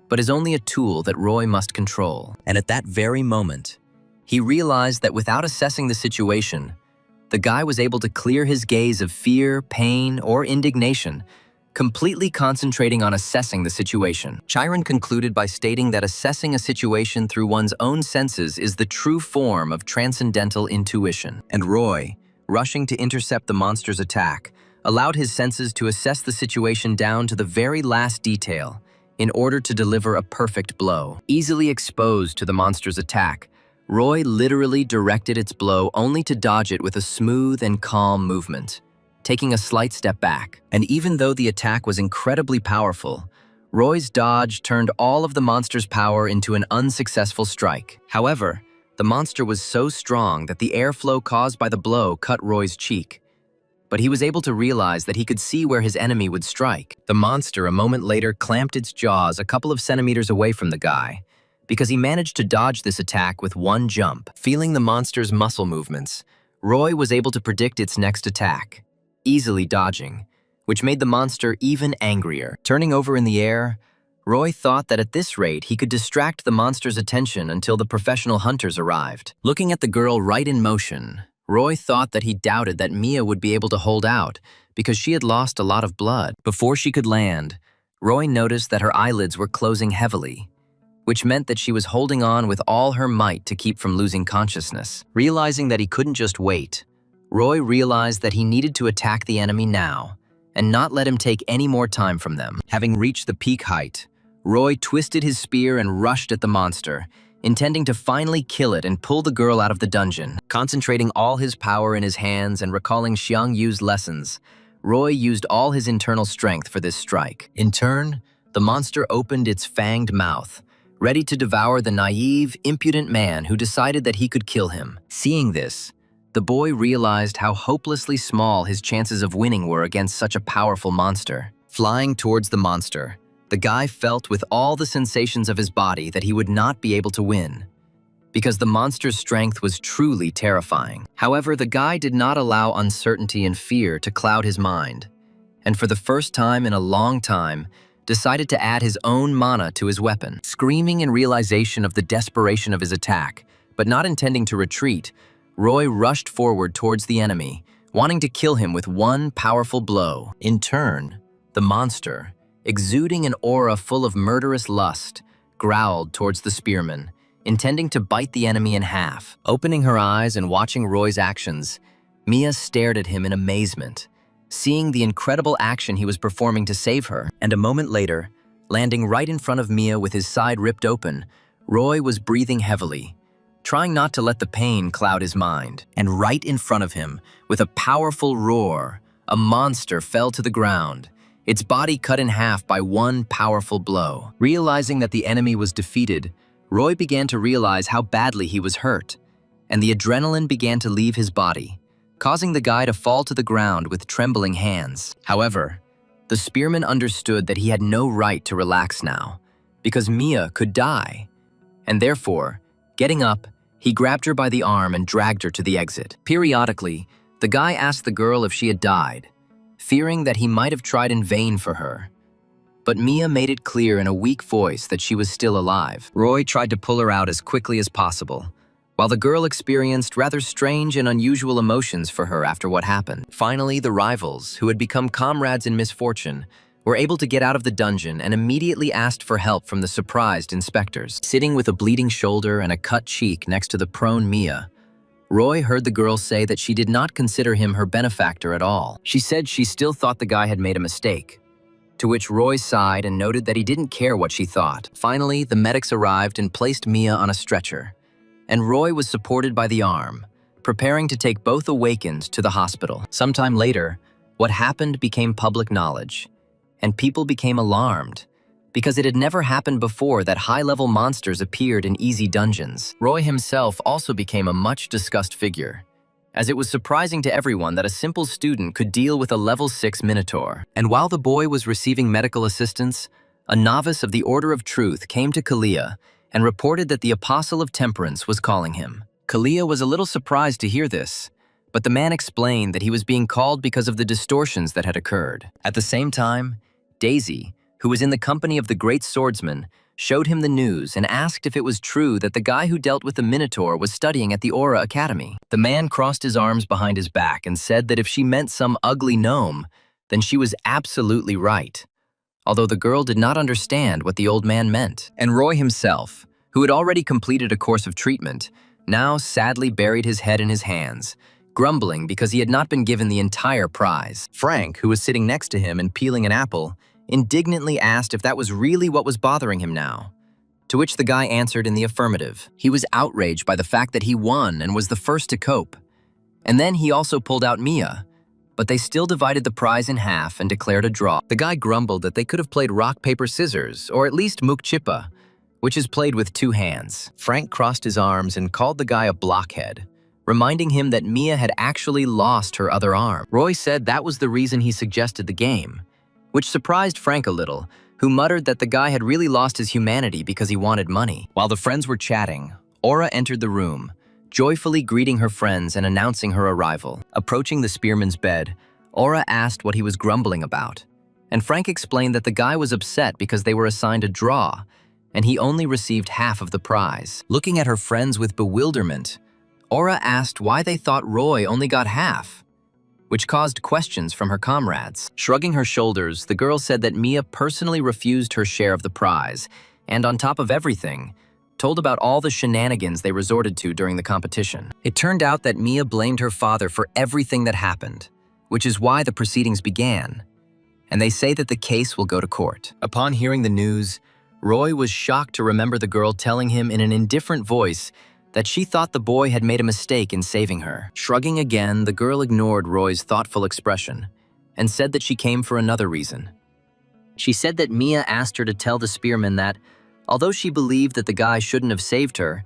but is only a tool that Roy must control. And at that very moment, he realized that without assessing the situation, the guy was able to clear his gaze of fear, pain, or indignation, completely concentrating on assessing the situation. Chiron concluded by stating that assessing a situation through one's own senses is the true form of transcendental intuition. And Roy, rushing to intercept the monster's attack, allowed his senses to assess the situation down to the very last detail in order to deliver a perfect blow. Easily exposed to the monster's attack, Roy literally directed its blow only to dodge it with a smooth and calm movement, taking a slight step back. And even though the attack was incredibly powerful, Roy's dodge turned all of the monster's power into an unsuccessful strike. However, the monster was so strong that the airflow caused by the blow cut Roy's cheek, but he was able to realize that he could see where his enemy would strike. The monster a moment later clamped its jaws a couple of centimeters away from the guy, because he managed to dodge this attack with one jump. Feeling the monster's muscle movements, Roy was able to predict its next attack, easily dodging, which made the monster even angrier. Turning over in the air, Roy thought that at this rate he could distract the monster's attention until the professional hunters arrived. Looking at the girl right in motion, Roy thought that he doubted that Mia would be able to hold out because she had lost a lot of blood. Before she could land, Roy noticed that her eyelids were closing heavily, which meant that she was holding on with all her might to keep from losing consciousness. Realizing that he couldn't just wait, Roy realized that he needed to attack the enemy now and not let him take any more time from them. Having reached the peak height, Roy twisted his spear and rushed at the monster, intending to finally kill it and pull the girl out of the dungeon. Concentrating all his power in his hands and recalling Xiang Yu's lessons, Roy used all his internal strength for this strike. In turn, the monster opened its fanged mouth, ready to devour the naive, impudent man who decided that he could kill him. Seeing this, the boy realized how hopelessly small his chances of winning were against such a powerful monster. Flying towards the monster, the guy felt with all the sensations of his body that he would not be able to win, because the monster's strength was truly terrifying. However, the guy did not allow uncertainty and fear to cloud his mind, and for the first time in a long time, decided to add his own mana to his weapon. Screaming in realization of the desperation of his attack, but not intending to retreat, Roy rushed forward towards the enemy, wanting to kill him with one powerful blow. In turn, the monster, exuding an aura full of murderous lust, growled towards the spearman, intending to bite the enemy in half. Opening her eyes and watching Roy's actions, Mia stared at him in amazement, seeing the incredible action he was performing to save her. And a moment later, landing right in front of Mia with his side ripped open, Roy was breathing heavily, trying not to let the pain cloud his mind. And right in front of him, with a powerful roar, a monster fell to the ground, its body cut in half by one powerful blow. Realizing that the enemy was defeated, Roy began to realize how badly he was hurt, and the adrenaline began to leave his body, causing the guy to fall to the ground with trembling hands. However, the spearman understood that he had no right to relax now, because Mia could die, and therefore, getting up, he grabbed her by the arm and dragged her to the exit. Periodically, the guy asked the girl if she had died, fearing that he might have tried in vain for her. But Mia made it clear in a weak voice that she was still alive. Roy tried to pull her out as quickly as possible, while the girl experienced rather strange and unusual emotions for her after what happened. Finally, the rivals, who had become comrades in misfortune, were able to get out of the dungeon and immediately asked for help from the surprised inspectors. Sitting with a bleeding shoulder and a cut cheek next to the prone Mia, Roy heard the girl say that she did not consider him her benefactor at all. She said she still thought the guy had made a mistake, to which Roy sighed and noted that he didn't care what she thought. Finally, the medics arrived and placed Mia on a stretcher, and Roy was supported by the arm, preparing to take both awakened to the hospital. Sometime later, what happened became public knowledge, and people became alarmed because it had never happened before that high-level monsters appeared in easy dungeons. Roy himself also became a much-discussed figure, as it was surprising to everyone that a simple student could deal with a level 6 minotaur. And while the boy was receiving medical assistance, a novice of the Order of Truth came to Kalia and reported that the Apostle of Temperance was calling him. Kalia was a little surprised to hear this, but the man explained that he was being called because of the distortions that had occurred. At the same time, Daisy, who was in the company of the great swordsman, showed him the news and asked if it was true that the guy who dealt with the Minotaur was studying at the Aura Academy. The man crossed his arms behind his back and said that if she meant some ugly gnome, then she was absolutely right, although the girl did not understand what the old man meant. And Roy himself, who had already completed a course of treatment, now sadly buried his head in his hands, grumbling because he had not been given the entire prize. Frank, who was sitting next to him and peeling an apple, indignantly asked if that was really what was bothering him now, to which the guy answered in the affirmative. He was outraged by the fact that he won and was the first to cope. And then he also pulled out Mia, but they still divided the prize in half and declared a draw. The guy grumbled that they could have played rock, paper, scissors, or at least mukchippa, which is played with 2 hands. Frank crossed his arms and called the guy a blockhead, reminding him that Mia had actually lost her other arm. Roy said that was the reason he suggested the game, which surprised Frank a little, who muttered that the guy had really lost his humanity because he wanted money. While the friends were chatting, Aura entered the room, joyfully greeting her friends and announcing her arrival. Approaching the spearman's bed, Aura asked what he was grumbling about, and Frank explained that the guy was upset because they were assigned a draw, and he only received half of the prize. Looking at her friends with bewilderment, Aura asked why they thought Roy only got half, which caused questions from her comrades. Shrugging her shoulders, the girl said that Mia personally refused her share of the prize, and on top of everything, told about all the shenanigans they resorted to during the competition. It turned out that Mia blamed her father for everything that happened, which is why the proceedings began, and they say that the case will go to court. Upon hearing the news, Roy was shocked to remember the girl telling him in an indifferent voice that she thought the boy had made a mistake in saving her. Shrugging again, the girl ignored Roy's thoughtful expression and said that she came for another reason. She said that Mia asked her to tell the spearman that, although she believed that the guy shouldn't have saved her,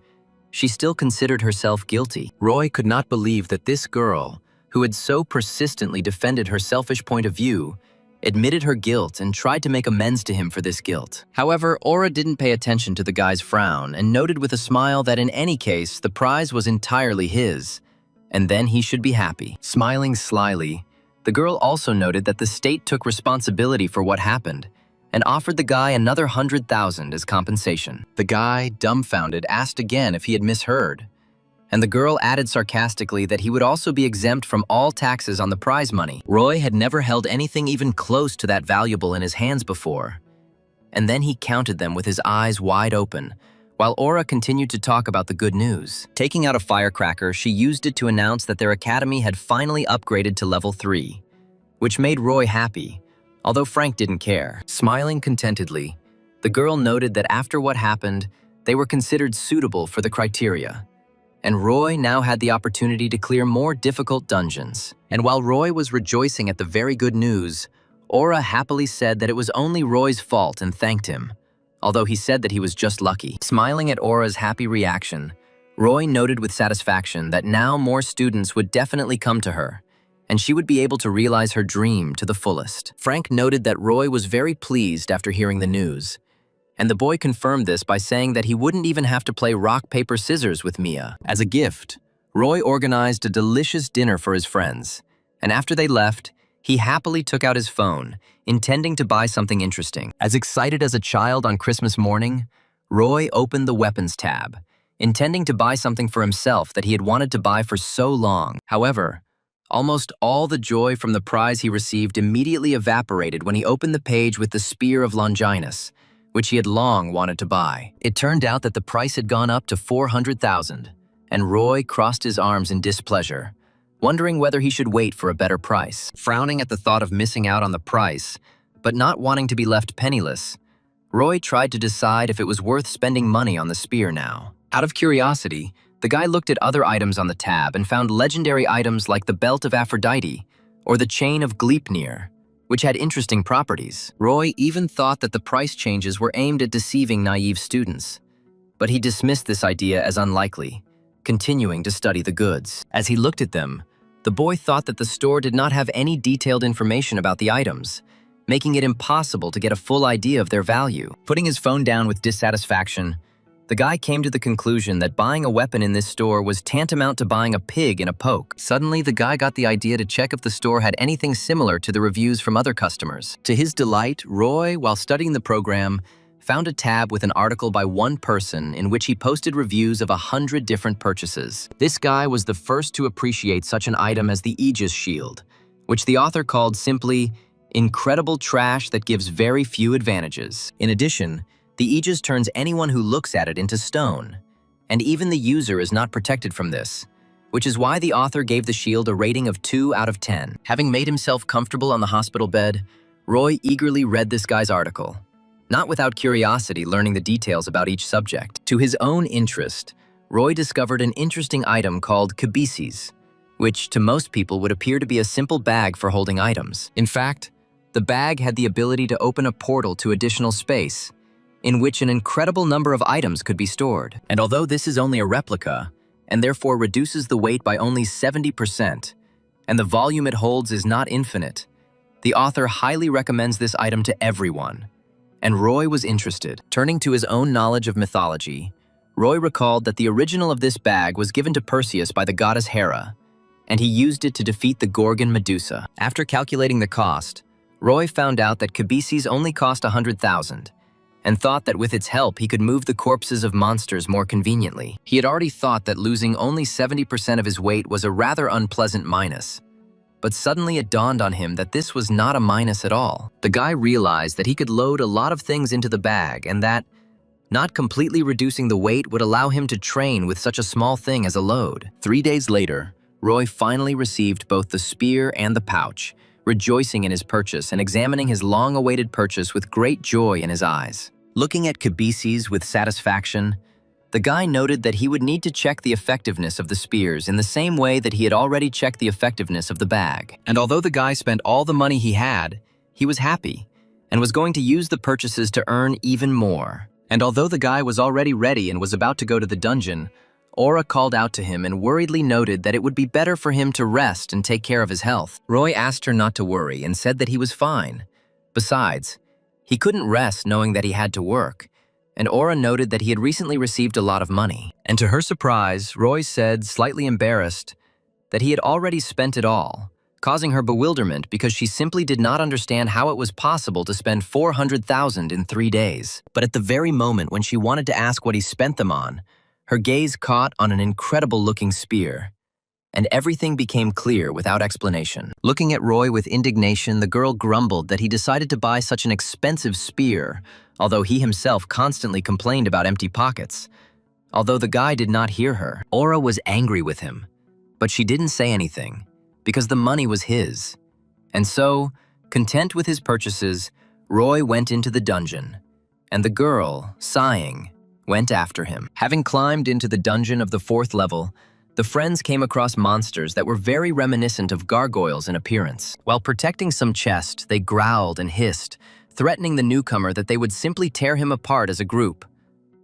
she still considered herself guilty. Roy could not believe that this girl, who had so persistently defended her selfish point of view, admitted her guilt and tried to make amends to him for this guilt. However, Aura didn't pay attention to the guy's frown and noted with a smile that in any case, the prize was entirely his, and then he should be happy. Smiling slyly, the girl also noted that the state took responsibility for what happened and offered the guy another 100,000 as compensation. The guy, dumbfounded, asked again if he had misheard, and the girl added sarcastically that he would also be exempt from all taxes on the prize money. Roy had never held anything even close to that valuable in his hands before, and then he counted them with his eyes wide open, while Aura continued to talk about the good news. Taking out a firecracker, she used it to announce that their academy had finally upgraded to level 3, which made Roy happy, although Frank didn't care. Smiling contentedly, the girl noted that after what happened, they were considered suitable for the criteria, and Roy now had the opportunity to clear more difficult dungeons. And while Roy was rejoicing at the very good news, Aura happily said that it was only Roy's fault and thanked him, although he said that he was just lucky. Smiling at Aura's happy reaction, Roy noted with satisfaction that now more students would definitely come to her, and she would be able to realize her dream to the fullest. Frank noted that Roy was very pleased after hearing the news, and the boy confirmed this by saying that he wouldn't even have to play rock, paper, scissors with Mia. As a gift, Roy organized a delicious dinner for his friends, and after they left, he happily took out his phone, intending to buy something interesting. As excited as a child on Christmas morning, Roy opened the weapons tab, intending to buy something for himself that he had wanted to buy for so long. However, almost all the joy from the prize he received immediately evaporated when he opened the page with the Spear of Longinus, which he had long wanted to buy. It turned out that the price had gone up to 400,000, and Roy crossed his arms in displeasure, wondering whether he should wait for a better price. Frowning at the thought of missing out on the price, but not wanting to be left penniless, Roy tried to decide if it was worth spending money on the spear now. Out of curiosity, the guy looked at other items on the tab and found legendary items like the Belt of Aphrodite or the Chain of Gleipnir, which had interesting properties. Roy even thought that the price changes were aimed at deceiving naive students, but he dismissed this idea as unlikely, continuing to study the goods. As he looked at them, the boy thought that the store did not have any detailed information about the items, making it impossible to get a full idea of their value. Putting his phone down with dissatisfaction, the guy came to the conclusion that buying a weapon in this store was tantamount to buying a pig in a poke. Suddenly, the guy got the idea to check if the store had anything similar to the reviews from other customers. To his delight, Roy, while studying the program, found a tab with an article by one person in which he posted reviews of 100 different purchases. This guy was the first to appreciate such an item as the Aegis Shield, which the author called simply, "incredible trash that gives very few advantages." In addition, the Aegis turns anyone who looks at it into stone, and even the user is not protected from this, which is why the author gave the shield a rating of 2 out of 10. Having made himself comfortable on the hospital bed, Roy eagerly read this guy's article, not without curiosity learning the details about each subject. To his own interest, Roy discovered an interesting item called kibises, which to most people would appear to be a simple bag for holding items. In fact, the bag had the ability to open a portal to additional space, in which an incredible number of items could be stored. And although this is only a replica, and therefore reduces the weight by only 70%, and the volume it holds is not infinite, the author highly recommends this item to everyone. And Roy was interested. Turning to his own knowledge of mythology, Roy recalled that the original of this bag was given to Perseus by the goddess Hera, and he used it to defeat the Gorgon Medusa. After calculating the cost, Roy found out that kibises only cost 100,000, and thought that with its help he could move the corpses of monsters more conveniently. He had already thought that losing only 70% of his weight was a rather unpleasant minus, but suddenly it dawned on him that this was not a minus at all. The guy realized that he could load a lot of things into the bag and that not completely reducing the weight would allow him to train with such a small thing as a load. 3 days later, Roy finally received both the spear and the pouch, rejoicing in his purchase and examining his long-awaited purchase with great joy in his eyes. Looking at kibises with satisfaction, the guy noted that he would need to check the effectiveness of the spears in the same way that he had already checked the effectiveness of the bag. And although the guy spent all the money he had, he was happy and was going to use the purchases to earn even more. And although the guy was already ready and was about to go to the dungeon, Aura called out to him and worriedly noted that it would be better for him to rest and take care of his health. Roy asked her not to worry and said that he was fine. Besides, he couldn't rest knowing that he had to work, and Aura noted that he had recently received a lot of money. And to her surprise, Roy said, slightly embarrassed, that he had already spent it all, causing her bewilderment because she simply did not understand how it was possible to spend 400,000 in 3 days. But at the very moment when she wanted to ask what he spent them on, her gaze caught on an incredible-looking spear, and everything became clear without explanation. Looking at Roy with indignation, the girl grumbled that he decided to buy such an expensive spear, although he himself constantly complained about empty pockets. Although the guy did not hear her, Aura was angry with him, but she didn't say anything, because the money was his, And so, content with his purchases, Roy went into the dungeon, and the girl, sighing, went after him. Having climbed into the dungeon of the 4th level, the friends came across monsters that were very reminiscent of gargoyles in appearance. While protecting some chest, they growled and hissed, threatening the newcomer that they would simply tear him apart as a group.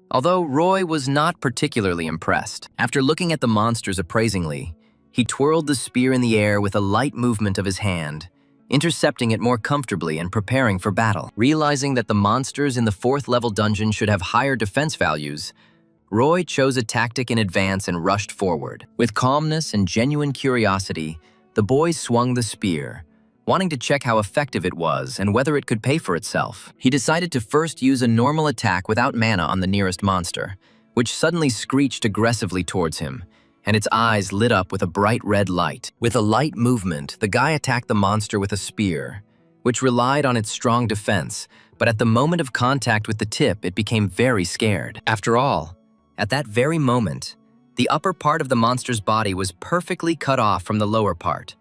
Although Roy was not particularly impressed. After looking at the monsters appraisingly, he twirled the spear in the air with a light movement of his hand, intercepting it more comfortably and preparing for battle. Realizing that the monsters in the 4th level dungeon should have higher defense values, Roy chose a tactic in advance and rushed forward. With calmness and genuine curiosity, the boys swung the spear, wanting to check how effective it was and whether it could pay for itself. He decided to first use a normal attack without mana on the nearest monster, which suddenly screeched aggressively towards him, and its eyes lit up with a bright red light. With a light movement, the guy attacked the monster with a spear, which relied on its strong defense, but at the moment of contact with the tip, it became very scared. After all, at that very moment, the upper part of the monster's body was perfectly cut off from the lower part,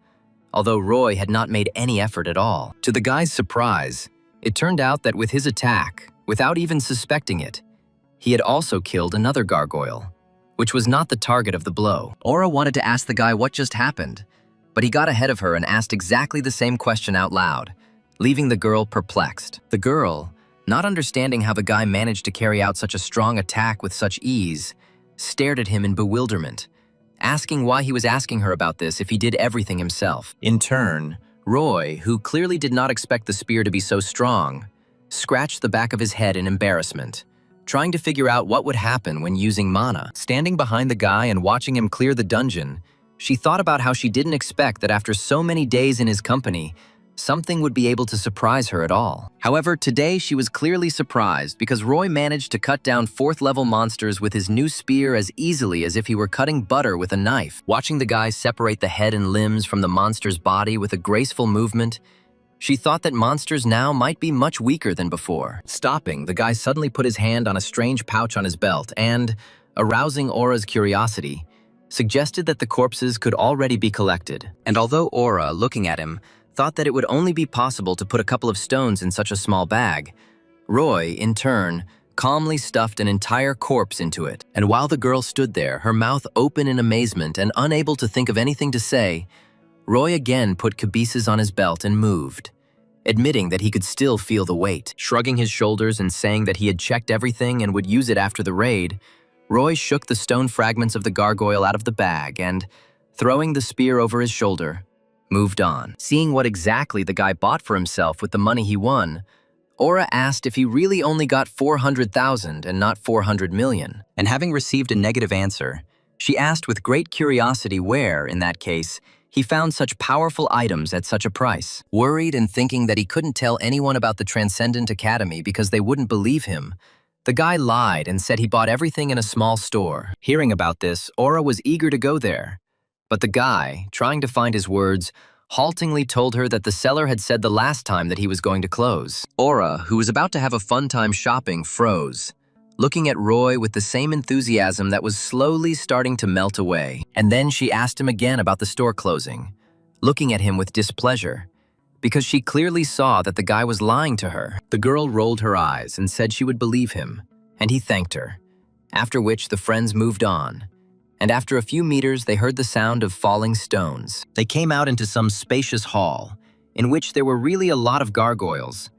although Roy had not made any effort at all. To the guy's surprise, it turned out that with his attack, without even suspecting it, he had also killed another gargoyle, which was not the target of the blow. Aura wanted to ask the guy what just happened, but he got ahead of her and asked exactly the same question out loud, leaving the girl perplexed. The girl, not understanding how the guy managed to carry out such a strong attack with such ease, stared at him in bewilderment, asking why he was asking her about this if he did everything himself. In turn, Roy, who clearly did not expect the spear to be so strong, scratched the back of his head in embarrassment, trying to figure out what would happen when using mana. Standing behind the guy and watching him clear the dungeon, she thought about how she didn't expect that after so many days in his company, something would be able to surprise her at all. However, today she was clearly surprised because Roy managed to cut down 4th level monsters with his new spear as easily as if he were cutting butter with a knife. Watching the guy separate the head and limbs from the monster's body with a graceful movement, she thought that monsters now might be much weaker than before. Stopping, the guy suddenly put his hand on a strange pouch on his belt and, arousing Aura's curiosity, suggested that the corpses could already be collected. And although Aura, looking at him, thought that it would only be possible to put a couple of stones in such a small bag, Roy, in turn, calmly stuffed an entire corpse into it. And while the girl stood there, her mouth open in amazement and unable to think of anything to say, Roy again put cabeces on his belt and moved, admitting that he could still feel the weight. Shrugging his shoulders and saying that he had checked everything and would use it after the raid, Roy shook the stone fragments of the gargoyle out of the bag and, throwing the spear over his shoulder, moved on. Seeing what exactly the guy bought for himself with the money he won, Aura asked if he really only got 400,000 and not 400 million. And having received a negative answer, she asked with great curiosity where, in that case, he found such powerful items at such a price. Worried and thinking that he couldn't tell anyone about the Transcendent Academy because they wouldn't believe him, the guy lied and said he bought everything in a small store. Hearing about this, Aura was eager to go there. But the guy, trying to find his words, haltingly told her that the seller had said the last time that he was going to close. Aura, who was about to have a fun time shopping, froze, looking at Roy with the same enthusiasm that was slowly starting to melt away. And then she asked him again about the store closing, looking at him with displeasure, because she clearly saw that the guy was lying to her. The girl rolled her eyes and said she would believe him, and he thanked her, after which the friends moved on. And after a few meters, they heard the sound of falling stones. They came out into some spacious hall, in which there were really a lot of gargoyles,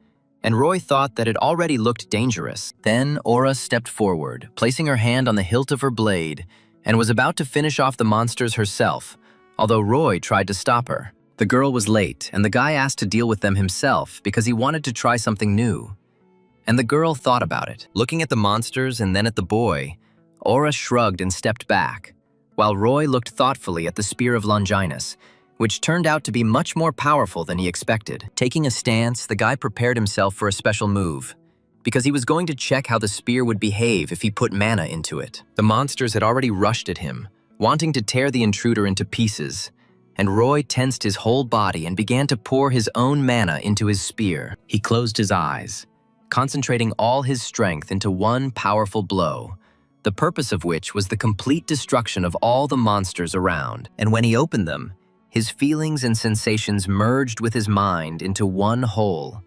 and Roy thought that it already looked dangerous. Then Aura stepped forward, placing her hand on the hilt of her blade, and was about to finish off the monsters herself, although Roy tried to stop her. The girl was late, and the guy asked to deal with them himself because he wanted to try something new. And the girl thought about it. Looking at the monsters and then at the boy, Aura shrugged and stepped back, while Roy looked thoughtfully at the Spear of Longinus, which turned out to be much more powerful than he expected. Taking a stance, the guy prepared himself for a special move, because he was going to check how the spear would behave if he put mana into it. The monsters had already rushed at him, wanting to tear the intruder into pieces, and Roy tensed his whole body and began to pour his own mana into his spear. He closed his eyes, concentrating all his strength into one powerful blow, the purpose of which was the complete destruction of all the monsters around. And when he opened them, His feelings and sensations merged with his mind into one whole,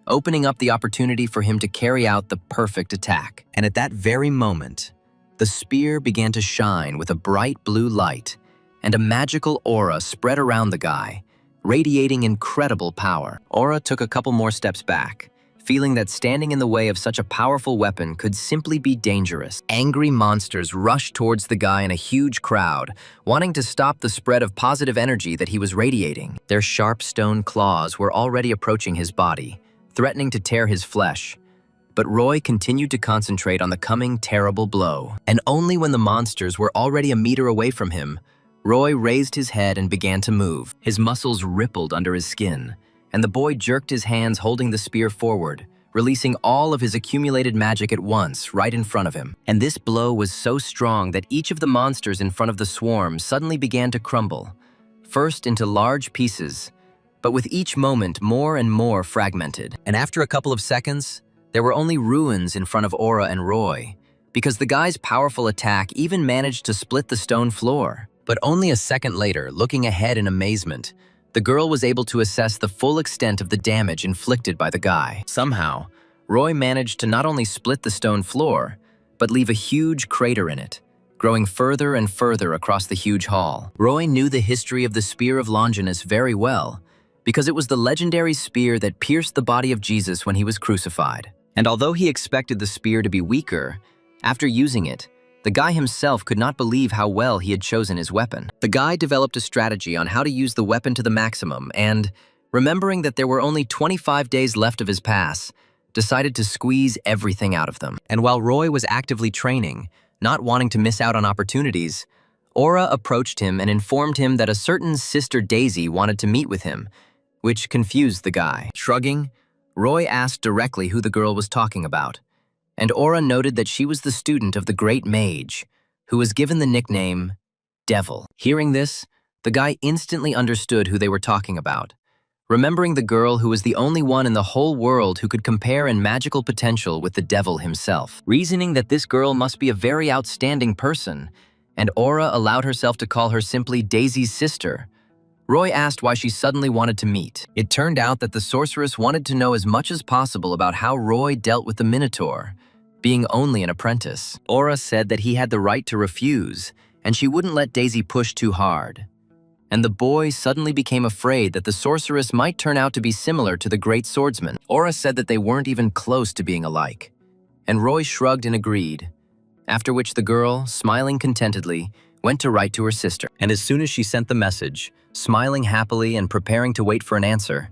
opening up the opportunity for him to carry out the perfect attack. And at that very moment, the spear began to shine with a bright blue light, and a magical aura spread around the guy, radiating incredible power. Aura took a couple more steps back, feeling that standing in the way of such a powerful weapon could simply be dangerous. Angry monsters rushed towards the guy in a huge crowd, wanting to stop the spread of positive energy that he was radiating. Their sharp stone claws were already approaching his body, threatening to tear his flesh. But Roy continued to concentrate on the coming terrible blow. And only when the monsters were already a meter away from him, Roy raised his head and began to move. His muscles rippled under his skin, and the boy jerked his hands holding the spear forward, releasing all of his accumulated magic at once, right in front of him. And this blow was so strong that each of the monsters in front of the swarm suddenly began to crumble, first into large pieces, but with each moment more and more fragmented. And after a couple of seconds, there were only ruins in front of Aura and Roy, because the guy's powerful attack even managed to split the stone floor. But only a second later, looking ahead in amazement, the girl was able to assess the full extent of the damage inflicted by the guy. Somehow, Roy managed to not only split the stone floor, but leave a huge crater in it, growing further and further across the huge hall. Roy knew the history of the Spear of Longinus very well, because it was the legendary spear that pierced the body of Jesus when he was crucified. And although he expected the spear to be weaker, after using it, the guy himself could not believe how well he had chosen his weapon. The guy developed a strategy on how to use the weapon to the maximum and, remembering that there were only 25 days left of his pass, decided to squeeze everything out of them. And while Roy was actively training, not wanting to miss out on opportunities, Aura approached him and informed him that a certain Sister Daisy wanted to meet with him, which confused the guy. Shrugging, Roy asked directly who the girl was talking about, and Aura noted that she was the student of the great mage, who was given the nickname Devil. Hearing this, the guy instantly understood who they were talking about, remembering the girl who was the only one in the whole world who could compare in magical potential with the devil himself. Reasoning that this girl must be a very outstanding person, and Aura allowed herself to call her simply Daisy's sister, Roy asked why she suddenly wanted to meet. It turned out that the sorceress wanted to know as much as possible about how Roy dealt with the Minotaur, being only an apprentice. Aura said that he had the right to refuse, and she wouldn't let Daisy push too hard. And the boy suddenly became afraid that the sorceress might turn out to be similar to the great swordsman. Aura said that they weren't even close to being alike, and Roy shrugged and agreed, after which the girl, smiling contentedly, went to write to her sister. And as soon as she sent the message, smiling happily and preparing to wait for an answer,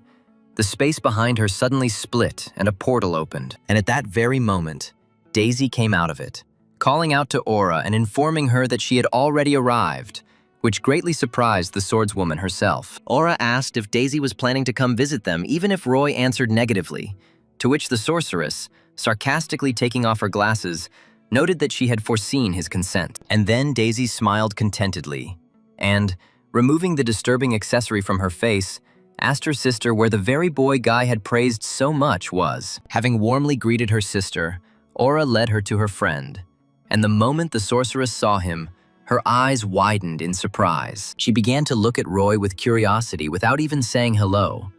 the space behind her suddenly split and a portal opened. And at that very moment, Daisy came out of it, calling out to Aura and informing her that she had already arrived, which greatly surprised the swordswoman herself. Aura asked if Daisy was planning to come visit them even if Roy answered negatively, to which the sorceress, sarcastically taking off her glasses, noted that she had foreseen his consent. And then Daisy smiled contentedly, and, removing the disturbing accessory from her face, asked her sister where the very boy Guy had praised so much was. Having warmly greeted her sister, Aura led her to her friend, and the moment the sorceress saw him, her eyes widened in surprise. She began to look at Roy with curiosity without even saying hello,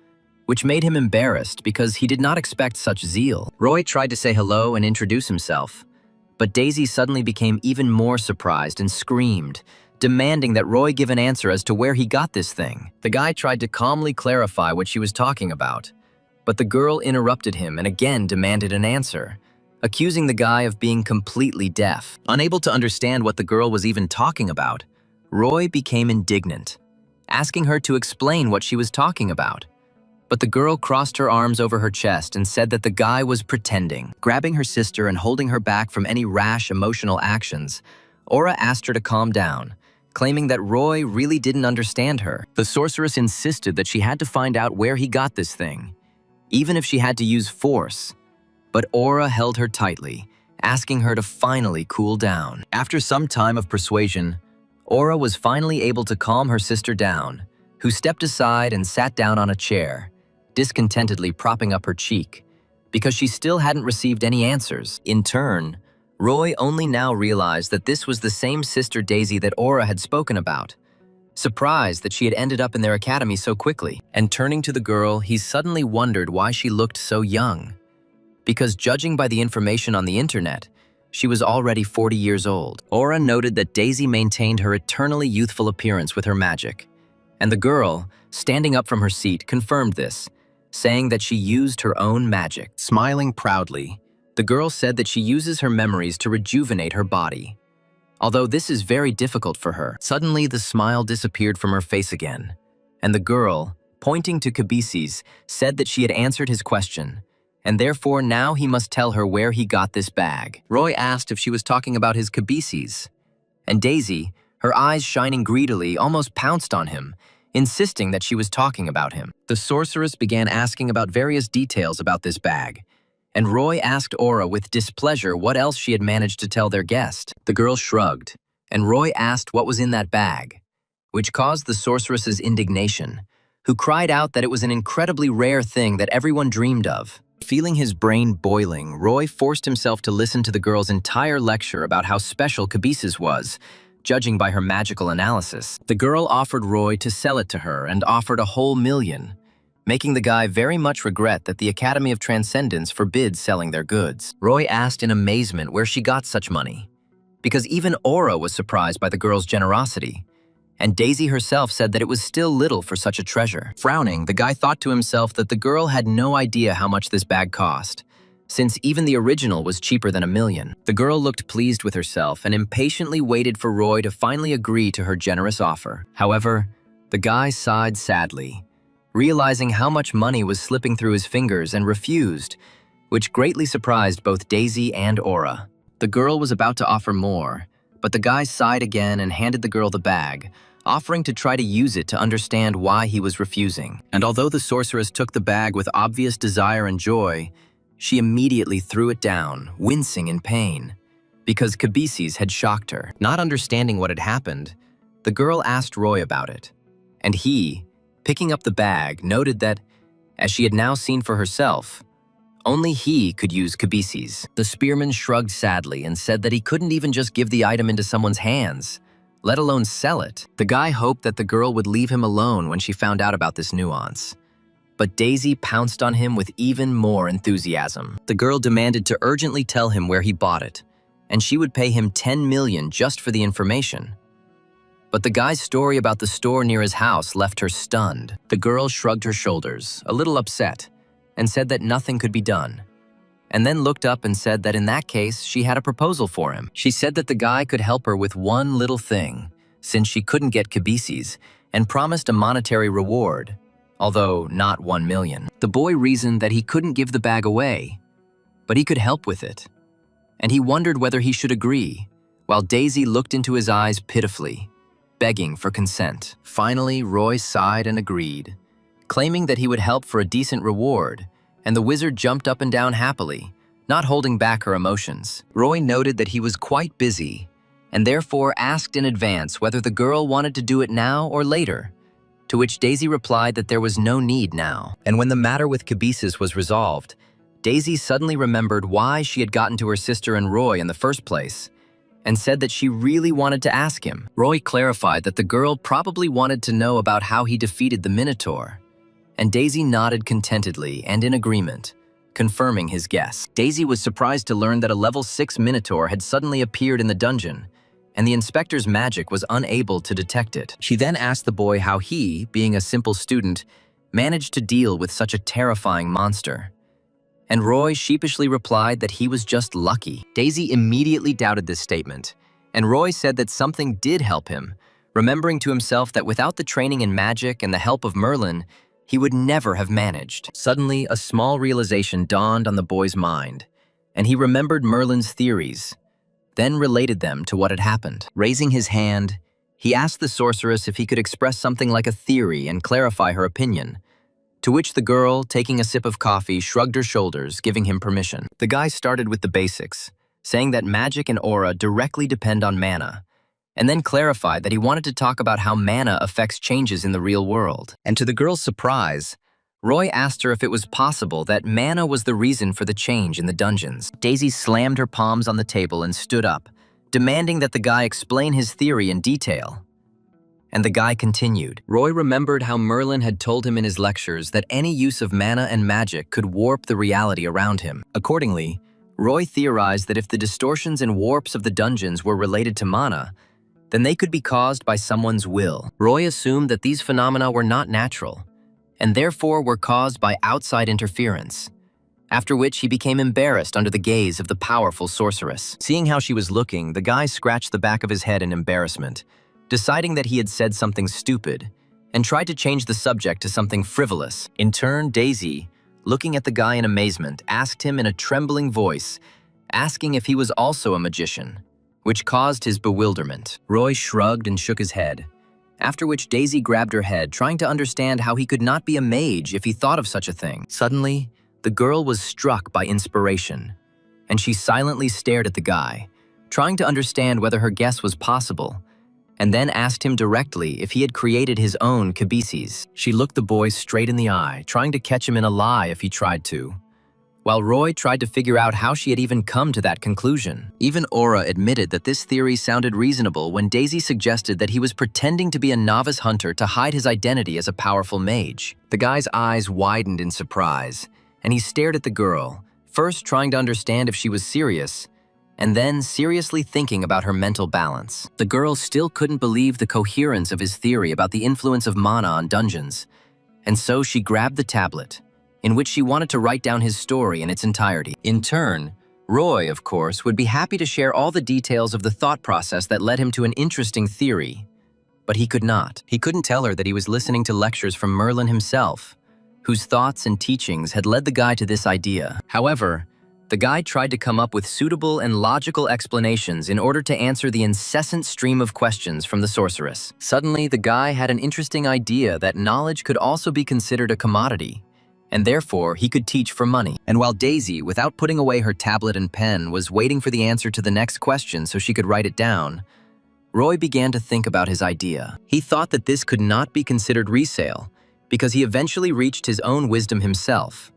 which made him embarrassed because he did not expect such zeal. Roy tried to say hello and introduce himself, but Daisy suddenly became even more surprised and screamed, demanding that Roy give an answer as to where he got this thing. The guy tried to calmly clarify what she was talking about, but the girl interrupted him and again demanded an answer, accusing the guy of being completely deaf. Unable to understand what the girl was even talking about, Roy became indignant, asking her to explain what she was talking about. But the girl crossed her arms over her chest and said that the guy was pretending. Grabbing her sister and holding her back from any rash emotional actions, Aura asked her to calm down, claiming that Roy really didn't understand her. The sorceress insisted that she had to find out where he got this thing, even if she had to use force. But Aura held her tightly, asking her to finally cool down. After some time of persuasion, Aura was finally able to calm her sister down, who stepped aside and sat down on a chair, discontentedly propping up her cheek, because she still hadn't received any answers. In turn, Roy only now realized that this was the same Sister Daisy that Aura had spoken about, surprised that she had ended up in their academy so quickly. And turning to the girl, he suddenly wondered why she looked so young. Because judging by the information on the internet, she was already 40 years old. Aura noted that Daisy maintained her eternally youthful appearance with her magic, and the girl, standing up from her seat, confirmed this, saying that she used her own magic. Smiling proudly, the girl said that she uses her memories to rejuvenate her body. Although this is very difficult for her, suddenly the smile disappeared from her face again, and the girl, pointing to Kabisis, said that she had answered his question, and therefore now he must tell her where he got this bag. Roy asked if she was talking about his Kabisis, and Daisy, her eyes shining greedily, almost pounced on him, insisting that she was talking about him. The sorceress began asking about various details about this bag, and Roy asked Aura with displeasure what else she had managed to tell their guest. The girl shrugged, and Roy asked what was in that bag, which caused the sorceress's indignation, who cried out that it was an incredibly rare thing that everyone dreamed of. Feeling his brain boiling, Roy forced himself to listen to the girl's entire lecture about how special Kabisis was, judging by her magical analysis. The girl offered Roy to sell it to her and offered a whole million, making the guy very much regret that the Academy of Transcendence forbids selling their goods. Roy asked in amazement where she got such money, because even Aura was surprised by the girl's generosity, and Daisy herself said that it was still little for such a treasure. Frowning, the guy thought to himself that the girl had no idea how much this bag cost, since even the original was cheaper than $1 million. The girl looked pleased with herself and impatiently waited for Roy to finally agree to her generous offer. However, the guy sighed sadly, realizing how much money was slipping through his fingers, and refused, which greatly surprised both Daisy and Aura. The girl was about to offer more, but the guy sighed again and handed the girl the bag, offering to try to use it to understand why he was refusing. And although the sorceress took the bag with obvious desire and joy, she immediately threw it down, wincing in pain, because Kabisis had shocked her. Not understanding what had happened, the girl asked Roy about it, and he, picking up the bag, noted that, as she had now seen for herself, only he could use Kabisis. The spearman shrugged sadly and said that he couldn't even just give the item into someone's hands, let alone sell it. The guy hoped that the girl would leave him alone when she found out about this nuance. But Daisy pounced on him with even more enthusiasm. The girl demanded to urgently tell him where he bought it, and she would pay him 10 million just for the information. But the guy's story about the store near his house left her stunned. The girl shrugged her shoulders, a little upset, and said that nothing could be done, and then looked up and said that in that case, she had a proposal for him. She said that the guy could help her with one little thing, since she couldn't get Kabisis, and promised a monetary reward, although not 1 million. The boy reasoned that he couldn't give the bag away, but he could help with it, and he wondered whether he should agree, while Daisy looked into his eyes pitifully, begging for consent. Finally, Roy sighed and agreed, claiming that he would help for a decent reward, and the wizard jumped up and down happily, not holding back her emotions. Roy noted that he was quite busy, and therefore asked in advance whether the girl wanted to do it now or later, to which Daisy replied that there was no need now. And when the matter with Kabisis was resolved, Daisy suddenly remembered why she had gotten to her sister and Roy in the first place, and said that she really wanted to ask him. Roy clarified that the girl probably wanted to know about how he defeated the Minotaur, and Daisy nodded contentedly and in agreement, confirming his guess. Daisy was surprised to learn that a level 6 Minotaur had suddenly appeared in the dungeon, and the inspector's magic was unable to detect it. She then asked the boy how he, being a simple student, managed to deal with such a terrifying monster. And Roy sheepishly replied that he was just lucky. Daisy immediately doubted this statement, and Roy said that something did help him, remembering to himself that without the training in magic and the help of Merlin, he would never have managed. Suddenly, a small realization dawned on the boy's mind, and he remembered Merlin's theories, then related them to what had happened. Raising his hand, he asked the sorceress if he could express something like a theory and clarify her opinion, to which the girl, taking a sip of coffee, shrugged her shoulders, giving him permission. The guy started with the basics, saying that magic and aura directly depend on mana, and then clarified that he wanted to talk about how mana affects changes in the real world. And to the girl's surprise, Roy asked her if it was possible that mana was the reason for the change in the dungeons. Daisy slammed her palms on the table and stood up, demanding that the guy explain his theory in detail. And the guy continued. Roy remembered how Merlin had told him in his lectures that any use of mana and magic could warp the reality around him. Accordingly, Roy theorized that if the distortions and warps of the dungeons were related to mana, then they could be caused by someone's will. Roy assumed that these phenomena were not natural, and therefore were caused by outside interference, after which he became embarrassed under the gaze of the powerful sorceress. Seeing how she was looking, the guy scratched the back of his head in embarrassment, deciding that he had said something stupid, and tried to change the subject to something frivolous. In turn, Daisy, looking at the guy in amazement, asked him in a trembling voice, asking if he was also a magician, which caused his bewilderment. Roy shrugged and shook his head, after which Daisy grabbed her head, trying to understand how he could not be a mage if he thought of such a thing. Suddenly, the girl was struck by inspiration, and she silently stared at the guy, trying to understand whether her guess was possible, and then asked him directly if he had created his own cabeces. She looked the boy straight in the eye, trying to catch him in a lie if he tried to, while Roy tried to figure out how she had even come to that conclusion. Even Aura admitted that this theory sounded reasonable when Daisy suggested that he was pretending to be a novice hunter to hide his identity as a powerful mage. The guy's eyes widened in surprise, and he stared at the girl, first trying to understand if she was serious, and then seriously thinking about her mental balance. The girl still couldn't believe the coherence of his theory about the influence of mana on dungeons, and so she grabbed the tablet, in which she wanted to write down his story in its entirety. In turn, Roy, of course, would be happy to share all the details of the thought process that led him to an interesting theory, but he could not. He couldn't tell her that he was listening to lectures from Merlin himself, whose thoughts and teachings had led the guy to this idea. However, the guy tried to come up with suitable and logical explanations in order to answer the incessant stream of questions from the sorceress. Suddenly, the guy had an interesting idea that knowledge could also be considered a commodity, and therefore he could teach for money. And while Daisy, without putting away her tablet and pen, was waiting for the answer to the next question so she could write it down, Roy began to think about his idea. He thought that this could not be considered resale, because he eventually reached his own wisdom himself,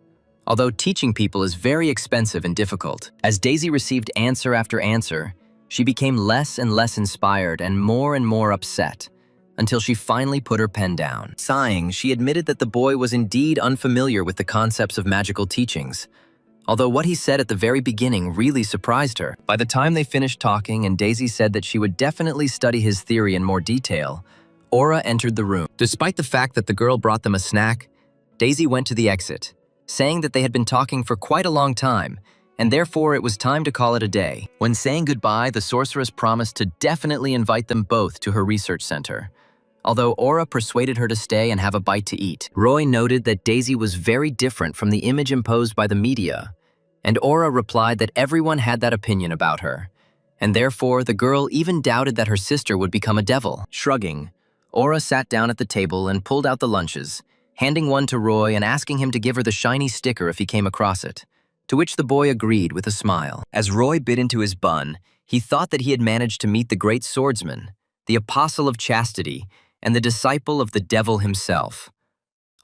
although teaching people is very expensive and difficult. As Daisy received answer after answer, she became less and less inspired and more upset, until she finally put her pen down. Sighing, she admitted that the boy was indeed unfamiliar with the concepts of magical teachings, although what he said at the very beginning really surprised her. By the time they finished talking and Daisy said that she would definitely study his theory in more detail, Aura entered the room. Despite the fact that the girl brought them a snack, Daisy went to the exit, saying that they had been talking for quite a long time, and therefore it was time to call it a day. When saying goodbye, the sorceress promised to definitely invite them both to her research center, although Aura persuaded her to stay and have a bite to eat. Roy noted that Daisy was very different from the image imposed by the media, and Aura replied that everyone had that opinion about her, and therefore the girl even doubted that her sister would become a devil. Shrugging, Aura sat down at the table and pulled out the lunches, handing one to Roy and asking him to give her the shiny sticker if he came across it, to which the boy agreed with a smile. As Roy bit into his bun, he thought that he had managed to meet the great swordsman, the apostle of chastity, and the disciple of the devil himself,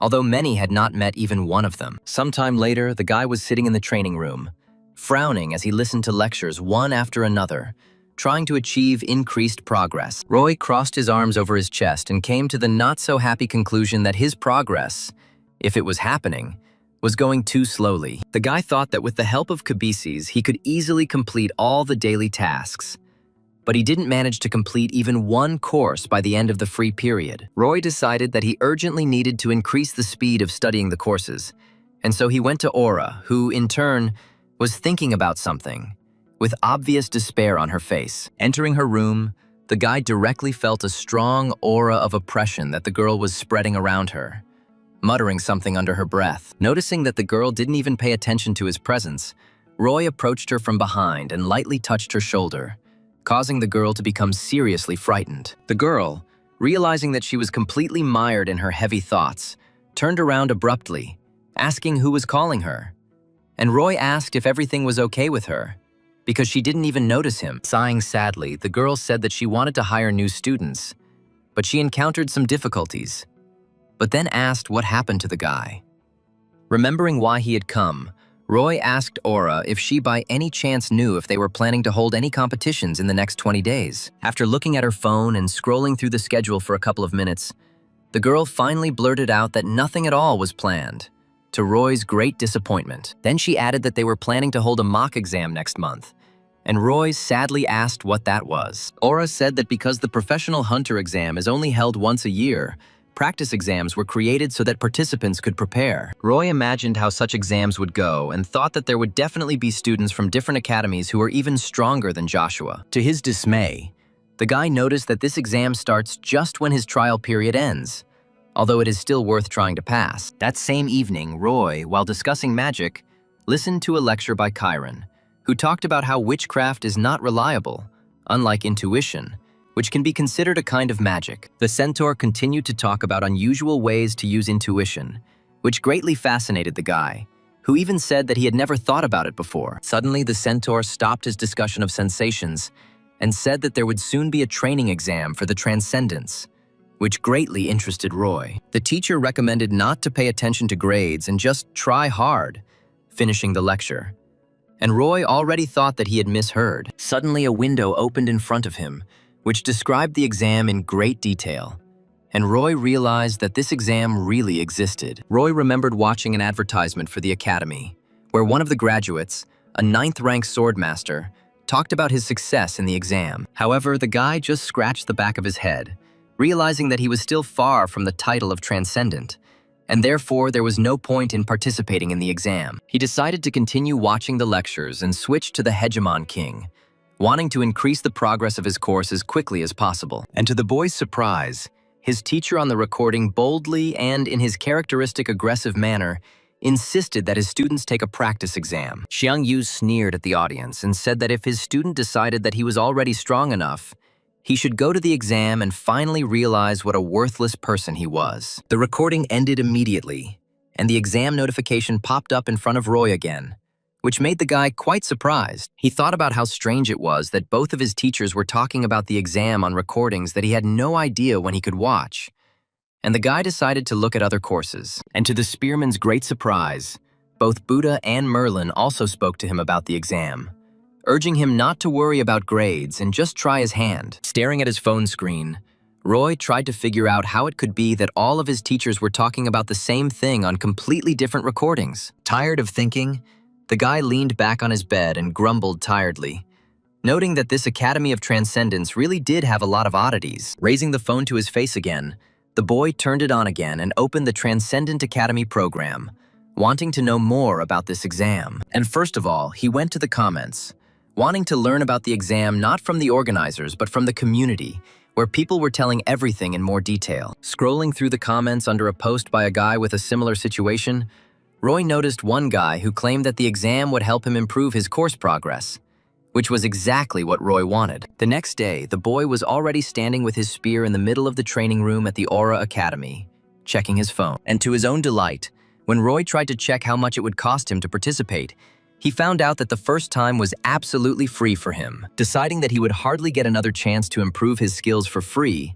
although many had not met even one of them. Sometime later, the guy was sitting in the training room, frowning as he listened to lectures one after another, trying to achieve increased progress. Roy crossed his arms over his chest and came to the not-so-happy conclusion that his progress, if it was happening, was going too slowly. The guy thought that with the help of cabeces, he could easily complete all the daily tasks, but he didn't manage to complete even one course by the end of the free period. Roy decided that he urgently needed to increase the speed of studying the courses, and so he went to Aura, who, in turn, was thinking about something, with obvious despair on her face. Entering her room, the guy directly felt a strong aura of oppression that the girl was spreading around her, muttering something under her breath. Noticing that the girl didn't even pay attention to his presence, Roy approached her from behind and lightly touched her shoulder, causing the girl to become seriously frightened. The girl, realizing that she was completely mired in her heavy thoughts, turned around abruptly, asking who was calling her. And Roy asked if everything was okay with her, because she didn't even notice him. Sighing sadly, the girl said that she wanted to hire new students, but she encountered some difficulties, but then asked what happened to the guy. Remembering why he had come, Roy asked Aura if she by any chance knew if they were planning to hold any competitions in the next 20 days. After looking at her phone and scrolling through the schedule for a couple of minutes, the girl finally blurted out that nothing at all was planned, to Roy's great disappointment. Then she added that they were planning to hold a mock exam next month, and Roy sadly asked what that was. Aura said that because the professional hunter exam is only held once a year, practice exams were created so that participants could prepare. Roy imagined how such exams would go and thought that there would definitely be students from different academies who were even stronger than Joshua. To his dismay, the guy noticed that this exam starts just when his trial period ends, although it is still worth trying to pass. That same evening, Roy, while discussing magic, listened to a lecture by Chiron, who talked about how witchcraft is not reliable, unlike intuition, which can be considered a kind of magic. The centaur continued to talk about unusual ways to use intuition, which greatly fascinated the guy, who even said that he had never thought about it before. Suddenly, the centaur stopped his discussion of sensations and said that there would soon be a training exam for the Transcendents, which greatly interested Roy. The teacher recommended not to pay attention to grades and just try hard, finishing the lecture. And Roy already thought that he had misheard. Suddenly, a window opened in front of him, which described the exam in great detail, and Roy realized that this exam really existed. Roy remembered watching an advertisement for the academy, where one of the graduates, a 9th-rank swordmaster, talked about his success in the exam. However, the guy just scratched the back of his head, realizing that he was still far from the title of Transcendent, and therefore there was no point in participating in the exam. He decided to continue watching the lectures and switch to the Hegemon King, wanting to increase the progress of his course as quickly as possible. And to the boy's surprise, his teacher on the recording boldly and in his characteristic aggressive manner insisted that his students take a practice exam. Xiang Yu sneered at the audience and said that if his student decided that he was already strong enough, he should go to the exam and finally realize what a worthless person he was. The recording ended immediately, and the exam notification popped up in front of Roy again, which made the guy quite surprised. He thought about how strange it was that both of his teachers were talking about the exam on recordings that he had no idea when he could watch. And the guy decided to look at other courses. And to the spearman's great surprise, both Buddha and Merlin also spoke to him about the exam, urging him not to worry about grades and just try his hand. Staring at his phone screen, Roy tried to figure out how it could be that all of his teachers were talking about the same thing on completely different recordings. Tired of thinking, the guy leaned back on his bed and grumbled tiredly, noting that this Academy of Transcendence really did have a lot of oddities. Raising the phone to his face again, the boy turned it on again and opened the Transcendent Academy program, wanting to know more about this exam. And first of all, he went to the comments, wanting to learn about the exam not from the organizers but from the community, where people were telling everything in more detail. Scrolling through the comments under a post by a guy with a similar situation, Roy noticed one guy who claimed that the exam would help him improve his course progress, which was exactly what Roy wanted. The next day, the boy was already standing with his spear in the middle of the training room at the Aura Academy, checking his phone. And to his own delight, when Roy tried to check how much it would cost him to participate, he found out that the first time was absolutely free for him. Deciding that he would hardly get another chance to improve his skills for free,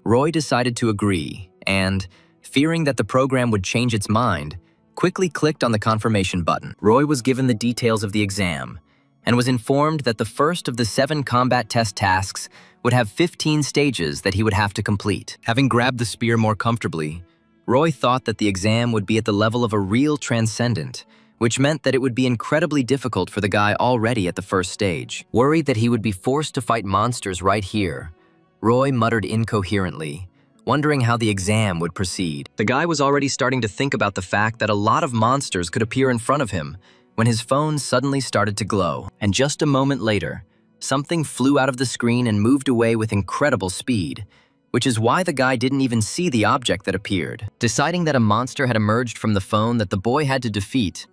Roy decided to agree and, fearing that the program would change its mind, quickly clicked on the confirmation button. Roy was given the details of the exam and was informed that the first of the 7 combat test tasks would have 15 stages that he would have to complete. Having grabbed the spear more comfortably, Roy thought that the exam would be at the level of a real transcendent, which meant that it would be incredibly difficult for the guy already at the first stage. Worried that he would be forced to fight monsters right here, Roy muttered incoherently, wondering how the exam would proceed. The guy was already starting to think about the fact that a lot of monsters could appear in front of him when his phone suddenly started to glow. And just a moment later, something flew out of the screen and moved away with incredible speed, which is why the guy didn't even see the object that appeared. Deciding that a monster had emerged from the phone that the boy had to defeat,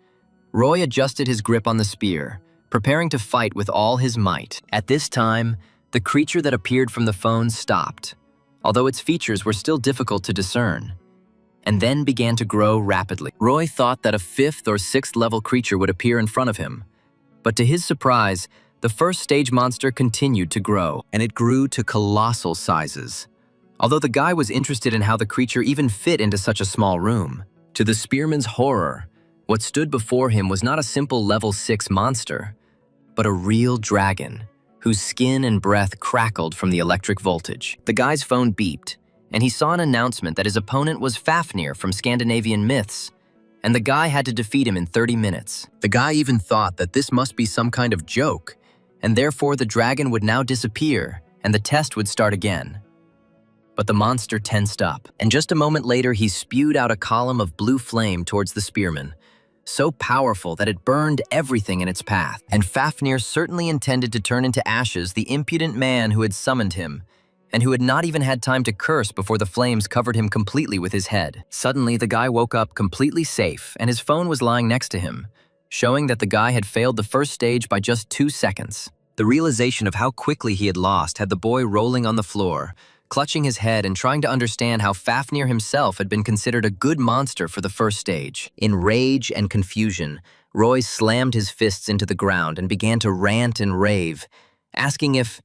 Roy adjusted his grip on the spear, preparing to fight with all his might. At this time, the creature that appeared from the phone stopped, although its features were still difficult to discern, and then began to grow rapidly. Roy thought that a 5th or 6th level creature would appear in front of him, but to his surprise, the first stage monster continued to grow, and it grew to colossal sizes. Although the guy was interested in how the creature even fit into such a small room. To the spearman's horror, What stood before him was not a simple level 6 monster, but a real dragon, whose skin and breath crackled from the electric voltage. The guy's phone beeped, and he saw an announcement that his opponent was Fafnir from Scandinavian myths, and the guy had to defeat him in 30 minutes. The guy even thought that this must be some kind of joke, and therefore the dragon would now disappear, and the test would start again. But the monster tensed up, and just a moment later he spewed out a column of blue flame towards the spearman, so powerful that it burned everything in its path. And Fafnir certainly intended to turn into ashes the impudent man who had summoned him, and who had not even had time to curse before the flames covered him completely with his head. Suddenly, the guy woke up completely safe, and his phone was lying next to him, showing that the guy had failed the first stage by just 2 seconds. The realization of how quickly he had lost had the boy rolling on the floor, clutching his head and trying to understand how Fafnir himself had been considered a good monster for the first stage. In rage and confusion, Roy slammed his fists into the ground and began to rant and rave, asking if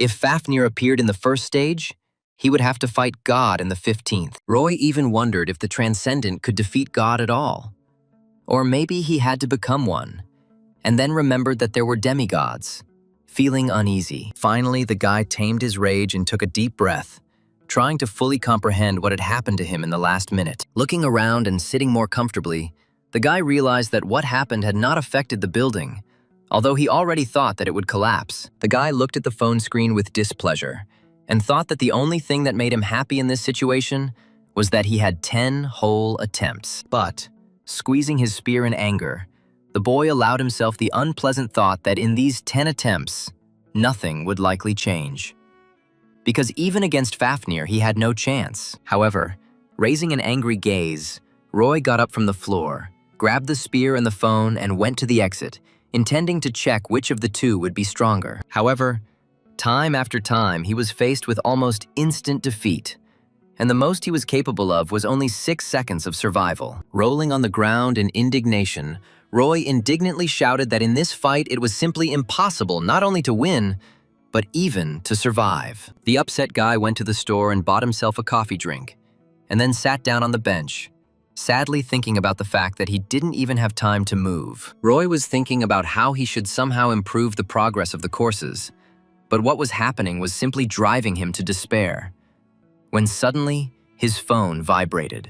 Fafnir appeared in the first stage, he would have to fight God in the 15th. Roy even wondered if the Transcendent could defeat God at all. Or maybe he had to become one, and then remembered that there were demigods. Feeling uneasy, finally the guy tamed his rage and took a deep breath, trying to fully comprehend what had happened to him in the last minute. Looking around and sitting more comfortably, the guy realized that what happened had not affected the building, although he already thought that it would collapse. The guy looked at the phone screen with displeasure and thought that the only thing that made him happy in this situation was that he had 10 whole attempts. But, squeezing his spear in anger, the boy allowed himself the unpleasant thought that in these 10 attempts, nothing would likely change. Because even against Fafnir, he had no chance. However, raising an angry gaze, Roy got up from the floor, grabbed the spear and the phone, and went to the exit, intending to check which of the two would be stronger. However, time after time, he was faced with almost instant defeat, and the most he was capable of was only 6 seconds of survival. Rolling on the ground in indignation, Roy indignantly shouted that in this fight it was simply impossible not only to win, but even to survive. The upset guy went to the store and bought himself a coffee drink, and then sat down on the bench, sadly thinking about the fact that he didn't even have time to move. Roy was thinking about how he should somehow improve the progress of the courses, but what was happening was simply driving him to despair, when suddenly his phone vibrated.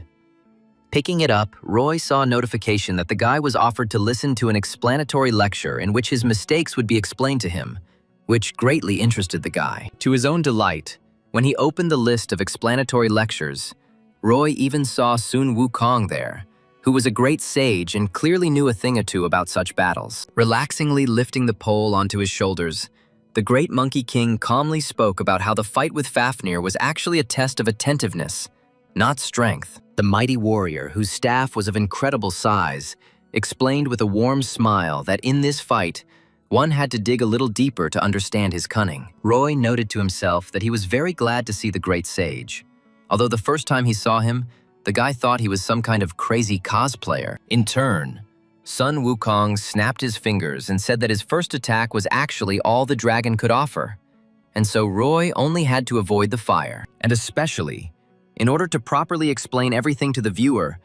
Picking it up, Roy saw a notification that the guy was offered to listen to an explanatory lecture in which his mistakes would be explained to him, which greatly interested the guy. To his own delight, when he opened the list of explanatory lectures, Roy even saw Sun Wukong there, who was a great sage and clearly knew a thing or two about such battles. Relaxingly lifting the pole onto his shoulders, the great Monkey King calmly spoke about how the fight with Fafnir was actually a test of attentiveness, not strength. The mighty warrior, whose staff was of incredible size, explained with a warm smile that in this fight, one had to dig a little deeper to understand his cunning. Roy noted to himself that he was very glad to see the great sage, although the first time he saw him, the guy thought he was some kind of crazy cosplayer. In turn, Sun Wukong snapped his fingers and said that his first attack was actually all the dragon could offer, and so Roy only had to avoid the fire. And especially, in order to properly explain everything to the viewer,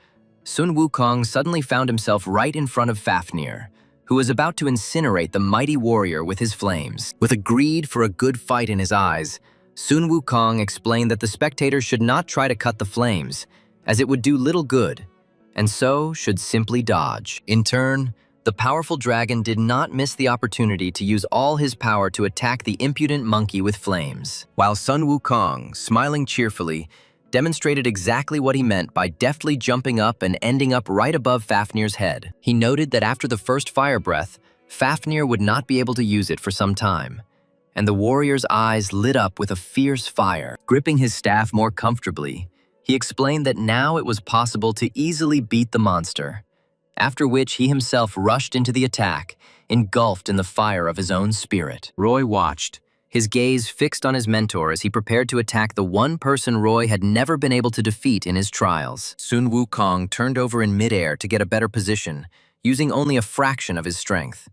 Sun Wukong suddenly found himself right in front of Fafnir, who was about to incinerate the mighty warrior with his flames. With a greed for a good fight in his eyes, Sun Wukong explained that the spectators should not try to cut the flames, as it would do little good, and so should simply dodge. In turn, the powerful dragon did not miss the opportunity to use all his power to attack the impudent monkey with flames, while Sun Wukong, smiling cheerfully, demonstrated exactly what he meant by deftly jumping up and ending up right above Fafnir's head. He noted that after the first fire breath, Fafnir would not be able to use it for some time, and the warrior's eyes lit up with a fierce fire. Gripping his staff more comfortably, he explained that now it was possible to easily beat the monster, after which he himself rushed into the attack, engulfed in the fire of his own spirit. Roy watched, his gaze fixed on his mentor as he prepared to attack the one person Roy had never been able to defeat in his trials. Sun Wukong turned over in midair to get a better position, using only a fraction of his strength.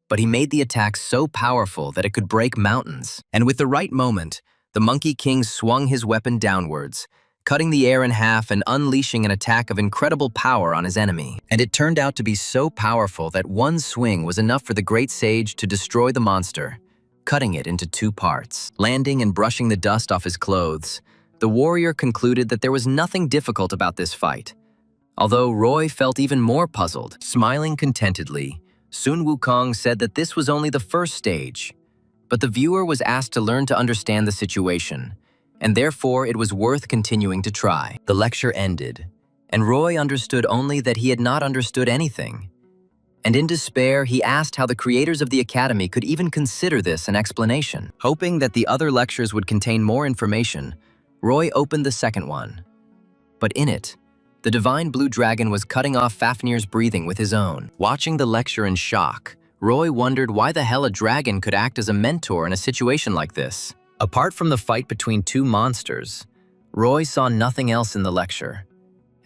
But he made the attack so powerful that it could break mountains. And with the right moment, the Monkey King swung his weapon downwards, cutting the air in half and unleashing an attack of incredible power on his enemy. And it turned out to be so powerful that one swing was enough for the great sage to destroy the monster, cutting it into 2 parts. Landing and brushing the dust off his clothes, the warrior concluded that there was nothing difficult about this fight. Although Roy felt even more puzzled. Smiling contentedly, Sun Wukong said that this was only the first stage, but the viewer was asked to learn to understand the situation, and therefore it was worth continuing to try. The lecture ended, and Roy understood only that he had not understood anything. And in despair, he asked how the creators of the Academy could even consider this an explanation. Hoping that the other lectures would contain more information, Roy opened the second one. But in it, the divine blue dragon was cutting off Fafnir's breathing with his own. Watching the lecture in shock, Roy wondered why the hell a dragon could act as a mentor in a situation like this. Apart from the fight between 2 monsters, Roy saw nothing else in the lecture,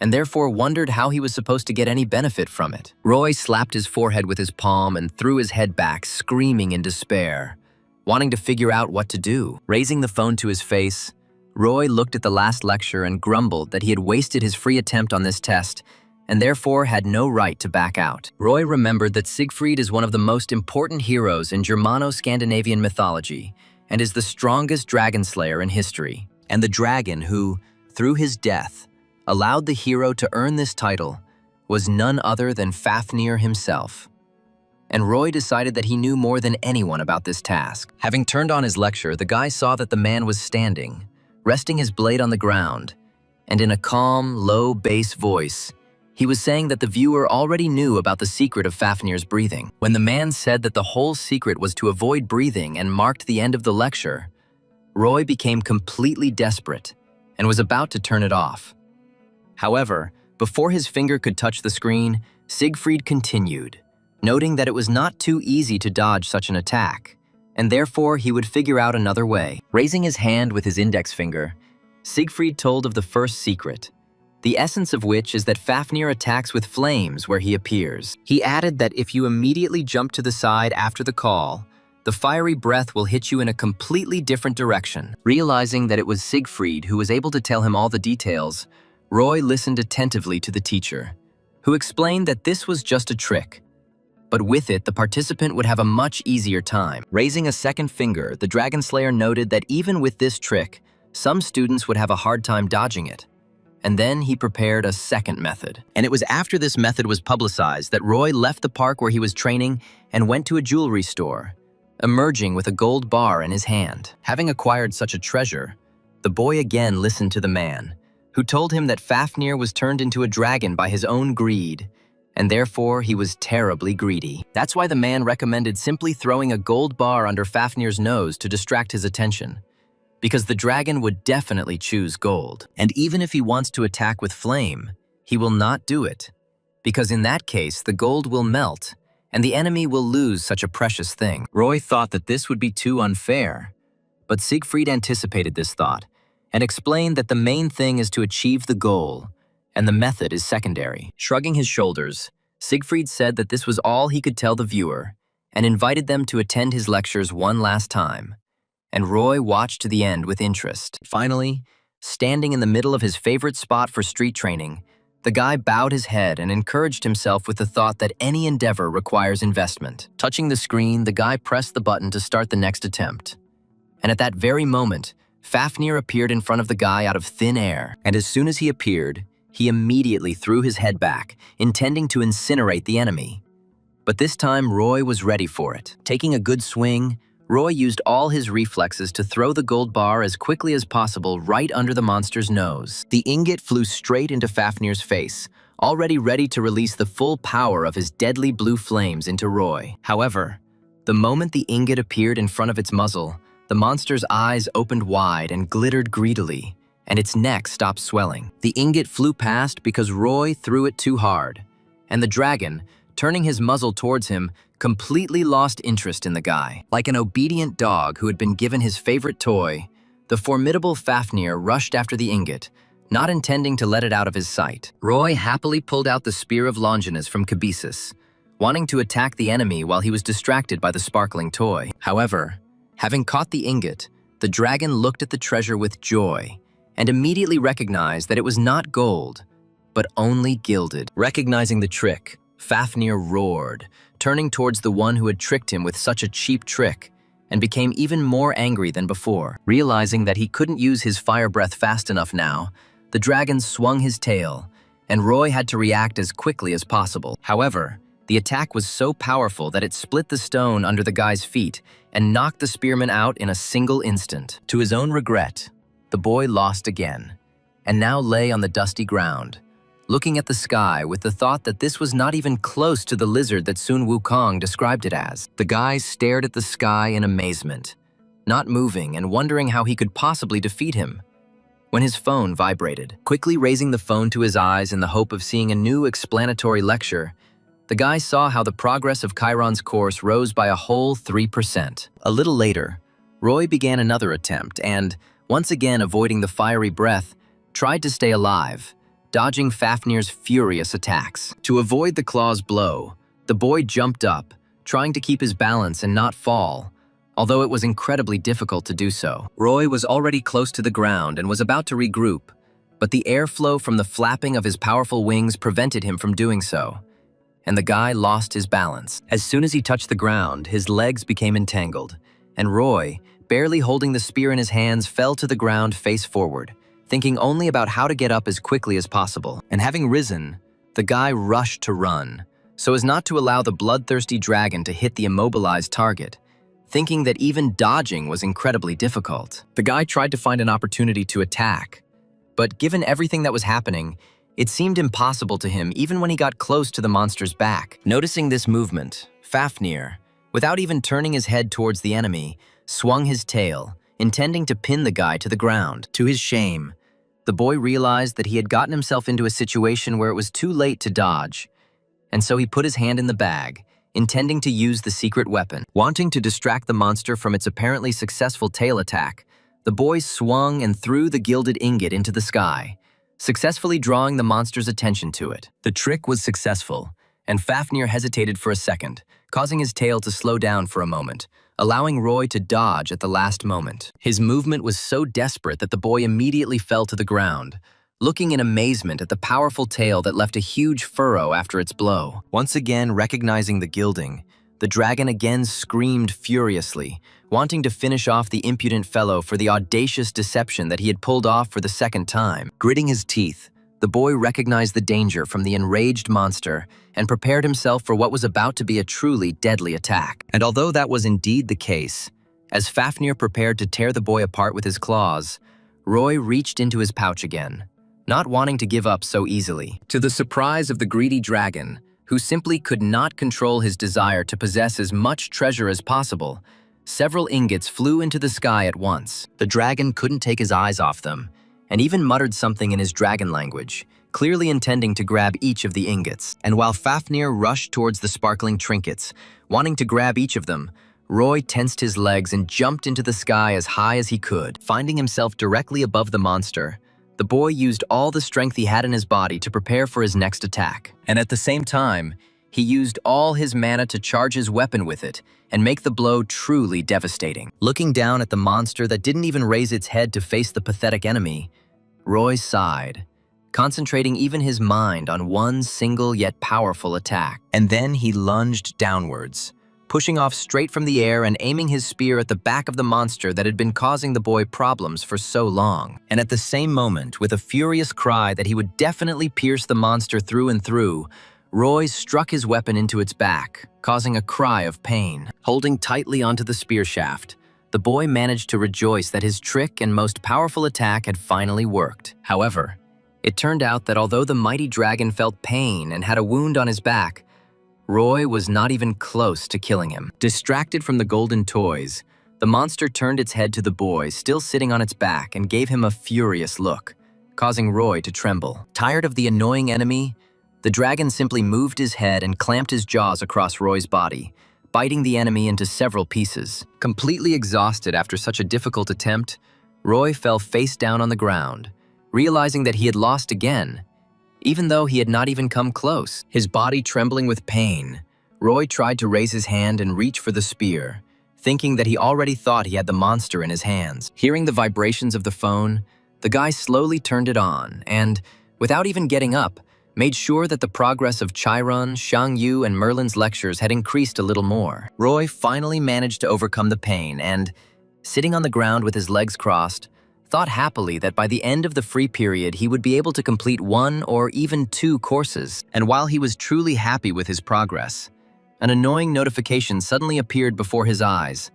and therefore wondered how he was supposed to get any benefit from it. Roy slapped his forehead with his palm and threw his head back, screaming in despair, wanting to figure out what to do. Raising the phone to his face, Roy looked at the last lecture and grumbled that he had wasted his free attempt on this test and therefore had no right to back out. Roy remembered that Siegfried is one of the most important heroes in Germano-Scandinavian mythology and is the strongest dragon slayer in history. And the dragon who, through his death, allowed the hero to earn this title was none other than Fafnir himself. And Roy decided that he knew more than anyone about this task. Having turned on his lecture, the guy saw that the man was standing, resting his blade on the ground, and in a calm, low bass voice, he was saying that the viewer already knew about the secret of Fafnir's breathing. When the man said that the whole secret was to avoid breathing and marked the end of the lecture, Roy became completely desperate and was about to turn it off. However, before his finger could touch the screen, Siegfried continued, noting that it was not too easy to dodge such an attack, and therefore he would figure out another way. Raising his hand with his index finger, Siegfried told of the first secret, the essence of which is that Fafnir attacks with flames where he appears. He added that if you immediately jump to the side after the call, the fiery breath will hit you in a completely different direction. Realizing that it was Siegfried who was able to tell him all the details, Roy listened attentively to the teacher, who explained that this was just a trick, but with it, the participant would have a much easier time. Raising a second finger, the Dragon Slayer noted that even with this trick, some students would have a hard time dodging it. And then he prepared a second method. And it was after this method was publicized that Roy left the park where he was training and went to a jewelry store, emerging with a gold bar in his hand. Having acquired such a treasure, the boy again listened to the man, who told him that Fafnir was turned into a dragon by his own greed, and therefore he was terribly greedy. That's why the man recommended simply throwing a gold bar under Fafnir's nose to distract his attention, because the dragon would definitely choose gold. And even if he wants to attack with flame, he will not do it, because in that case the gold will melt, and the enemy will lose such a precious thing. Roy thought that this would be too unfair, but Siegfried anticipated this thought, and explained that the main thing is to achieve the goal, and the method is secondary. Shrugging his shoulders, Siegfried said that this was all he could tell the viewer, and invited them to attend his lectures one last time. And Roy watched to the end with interest. Finally, standing in the middle of his favorite spot for street training, the guy bowed his head and encouraged himself with the thought that any endeavor requires investment. Touching the screen, the guy pressed the button to start the next attempt. And at that very moment, Fafnir appeared in front of the guy out of thin air. And as soon as he appeared, he immediately threw his head back, intending to incinerate the enemy. But this time, Roy was ready for it. Taking a good swing, Roy used all his reflexes to throw the gold bar as quickly as possible right under the monster's nose. The ingot flew straight into Fafnir's face, already ready to release the full power of his deadly blue flames into Roy. However, the moment the ingot appeared in front of its muzzle, the monster's eyes opened wide and glittered greedily, and its neck stopped swelling. The ingot flew past because Roy threw it too hard, and the dragon, turning his muzzle towards him, completely lost interest in the guy. Like an obedient dog who had been given his favorite toy, the formidable Fafnir rushed after the ingot, not intending to let it out of his sight. Roy happily pulled out the spear of Longinus from Cabesus, wanting to attack the enemy while he was distracted by the sparkling toy. However, having caught the ingot, the dragon looked at the treasure with joy, and immediately recognized that it was not gold, but only gilded. Recognizing the trick, Fafnir roared, turning towards the one who had tricked him with such a cheap trick, and became even more angry than before. Realizing that he couldn't use his fire breath fast enough now, the dragon swung his tail, and Roy had to react as quickly as possible. However, the attack was so powerful that it split the stone under the guy's feet and knocked the spearman out in a single instant. To his own regret, the boy lost again, and now lay on the dusty ground, looking at the sky with the thought that this was not even close to the lizard that Sun Wukong described it as. The guy stared at the sky in amazement, not moving and wondering how he could possibly defeat him, when his phone vibrated. Quickly raising the phone to his eyes in the hope of seeing a new explanatory lecture, the guy saw how the progress of Chiron's course rose by a whole 3%. A little later, Roy began another attempt and, once again avoiding the fiery breath, tried to stay alive, dodging Fafnir's furious attacks. To avoid the claw's blow, the boy jumped up, trying to keep his balance and not fall, although it was incredibly difficult to do so. Roy was already close to the ground and was about to regroup, but the airflow from the flapping of his powerful wings prevented him from doing so, and the guy lost his balance. As soon as he touched the ground, his legs became entangled, and Roy, barely holding the spear in his hands, fell to the ground face forward, thinking only about how to get up as quickly as possible. And having risen, the guy rushed to run, so as not to allow the bloodthirsty dragon to hit the immobilized target, thinking that even dodging was incredibly difficult. The guy tried to find an opportunity to attack, but given everything that was happening, it seemed impossible to him even when he got close to the monster's back. Noticing this movement, Fafnir, without even turning his head towards the enemy, swung his tail, intending to pin the guy to the ground. To his shame, the boy realized that he had gotten himself into a situation where it was too late to dodge, and so he put his hand in the bag, intending to use the secret weapon. Wanting to distract the monster from its apparently successful tail attack, the boy swung and threw the gilded ingot into the sky, successfully drawing the monster's attention to it. The trick was successful, and Fafnir hesitated for a second, causing his tail to slow down for a moment, allowing Roy to dodge at the last moment. His movement was so desperate that the boy immediately fell to the ground, looking in amazement at the powerful tail that left a huge furrow after its blow. Once again recognizing the gilding, the dragon again screamed furiously, wanting to finish off the impudent fellow for the audacious deception that he had pulled off for the second time. Gritting his teeth, the boy recognized the danger from the enraged monster and prepared himself for what was about to be a truly deadly attack. And although that was indeed the case, as Fafnir prepared to tear the boy apart with his claws, Roy reached into his pouch again, not wanting to give up so easily. To the surprise of the greedy dragon, who simply could not control his desire to possess as much treasure as possible, several ingots flew into the sky at once. The dragon couldn't take his eyes off them, and even muttered something in his dragon language, clearly intending to grab each of the ingots. And while Fafnir rushed towards the sparkling trinkets, wanting to grab each of them, Roy tensed his legs and jumped into the sky as high as he could. Finding himself directly above the monster, the boy used all the strength he had in his body to prepare for his next attack. And at the same time, he used all his mana to charge his weapon with it and make the blow truly devastating. Looking down at the monster that didn't even raise its head to face the pathetic enemy, Roy sighed, concentrating even his mind on one single yet powerful attack. And then he lunged downwards, pushing off straight from the air and aiming his spear at the back of the monster that had been causing the boy problems for so long. And at the same moment, with a furious cry that he would definitely pierce the monster through and through, Roy struck his weapon into its back, causing a cry of pain. Holding tightly onto the spear shaft, the boy managed to rejoice that his trick and most powerful attack had finally worked. However, it turned out that although the mighty dragon felt pain and had a wound on his back, Roy was not even close to killing him. Distracted from the golden toys, the monster turned its head to the boy still sitting on its back and gave him a furious look, causing Roy to tremble. Tired of the annoying enemy, the dragon simply moved his head and clamped his jaws across Roy's body, biting the enemy into several pieces. Completely exhausted after such a difficult attempt, Roy fell face down on the ground, realizing that he had lost again, even though he had not even come close. His body trembling with pain, Roy tried to raise his hand and reach for the spear, thinking that he already thought he had the monster in his hands. Hearing the vibrations of the phone, The guy slowly turned it on and, without even getting up, made sure that the progress of Chiron, Xiangyu, and Merlin's lectures had increased a little more. Roy finally managed to overcome the pain and, sitting on the ground with his legs crossed, thought happily that by the end of the free period he would be able to complete 1 or even 2 courses. And while he was truly happy with his progress, an annoying notification suddenly appeared before his eyes,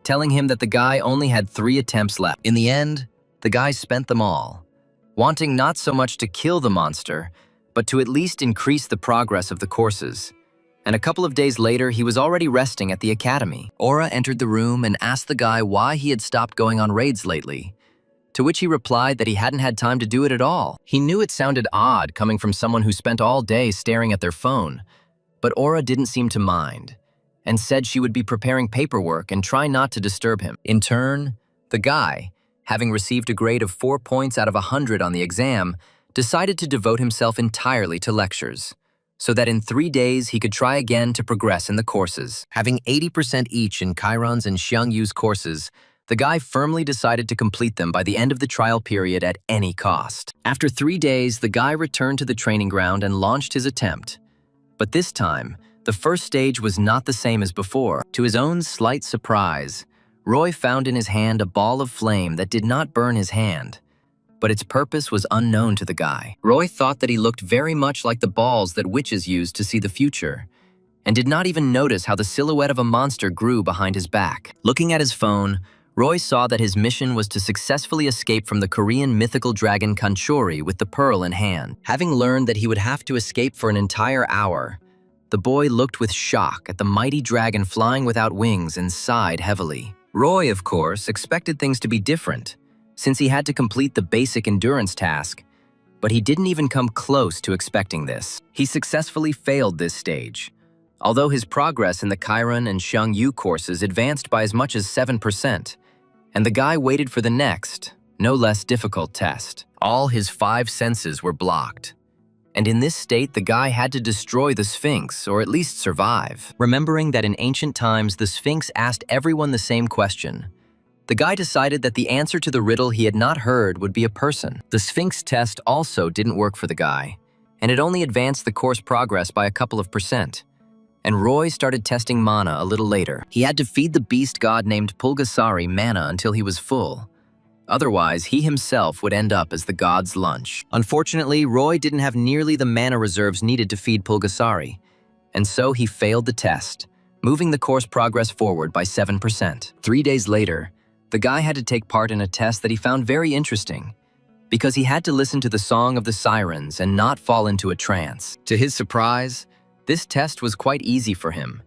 telling him that the guy only had 3 attempts left. In the end, the guy spent them all, wanting not so much to kill the monster, but to at least increase the progress of the courses. And a couple of days later, he was already resting at the academy. Aura entered the room and asked the guy why he had stopped going on raids lately, to which he replied that he hadn't had time to do it at all. He knew it sounded odd coming from someone who spent all day staring at their phone, but Aura didn't seem to mind, and said she would be preparing paperwork and try not to disturb him. In turn, the guy, having received a grade of 4 points out of 100 on the exam, decided to devote himself entirely to lectures, so that in 3 days he could try again to progress in the courses. Having 80% each in Chiron's and Xiangyu's courses, the guy firmly decided to complete them by the end of the trial period at any cost. After 3 days, the guy returned to the training ground and launched his attempt. But this time, the first stage was not the same as before. To his own slight surprise, Roy found in his hand a ball of flame that did not burn his hand, but its purpose was unknown to the guy. Roy thought that he looked very much like the balls that witches use to see the future, and did not even notice how the silhouette of a monster grew behind his back. Looking at his phone, Roy saw that his mission was to successfully escape from the Korean mythical dragon Kanchori with the pearl in hand. Having learned that he would have to escape for an entire hour, the boy looked with shock at the mighty dragon flying without wings and sighed heavily. Roy, of course, expected things to be different, since he had to complete the basic endurance task, but he didn't even come close to expecting this. He successfully failed this stage, although his progress in the Chiron and Xiangyu courses advanced by as much as 7%, and the guy waited for the next, no less difficult test. All his 5 senses were blocked, and in this state the guy had to destroy the Sphinx, or at least survive. Remembering that in ancient times the Sphinx asked everyone the same question, the guy decided that the answer to the riddle he had not heard would be a person. The Sphinx test also didn't work for the guy, and it only advanced the course progress by a couple of %. And Roy started testing mana a little later. He had to feed the beast god named Pulgasari mana until he was full. Otherwise, he himself would end up as the god's lunch. Unfortunately, Roy didn't have nearly the mana reserves needed to feed Pulgasari, and so he failed the test, moving the course progress forward by 7%. 3 days later, the guy had to take part in a test that he found very interesting, because he had to listen to the song of the sirens and not fall into a trance. To his surprise, this test was quite easy for him,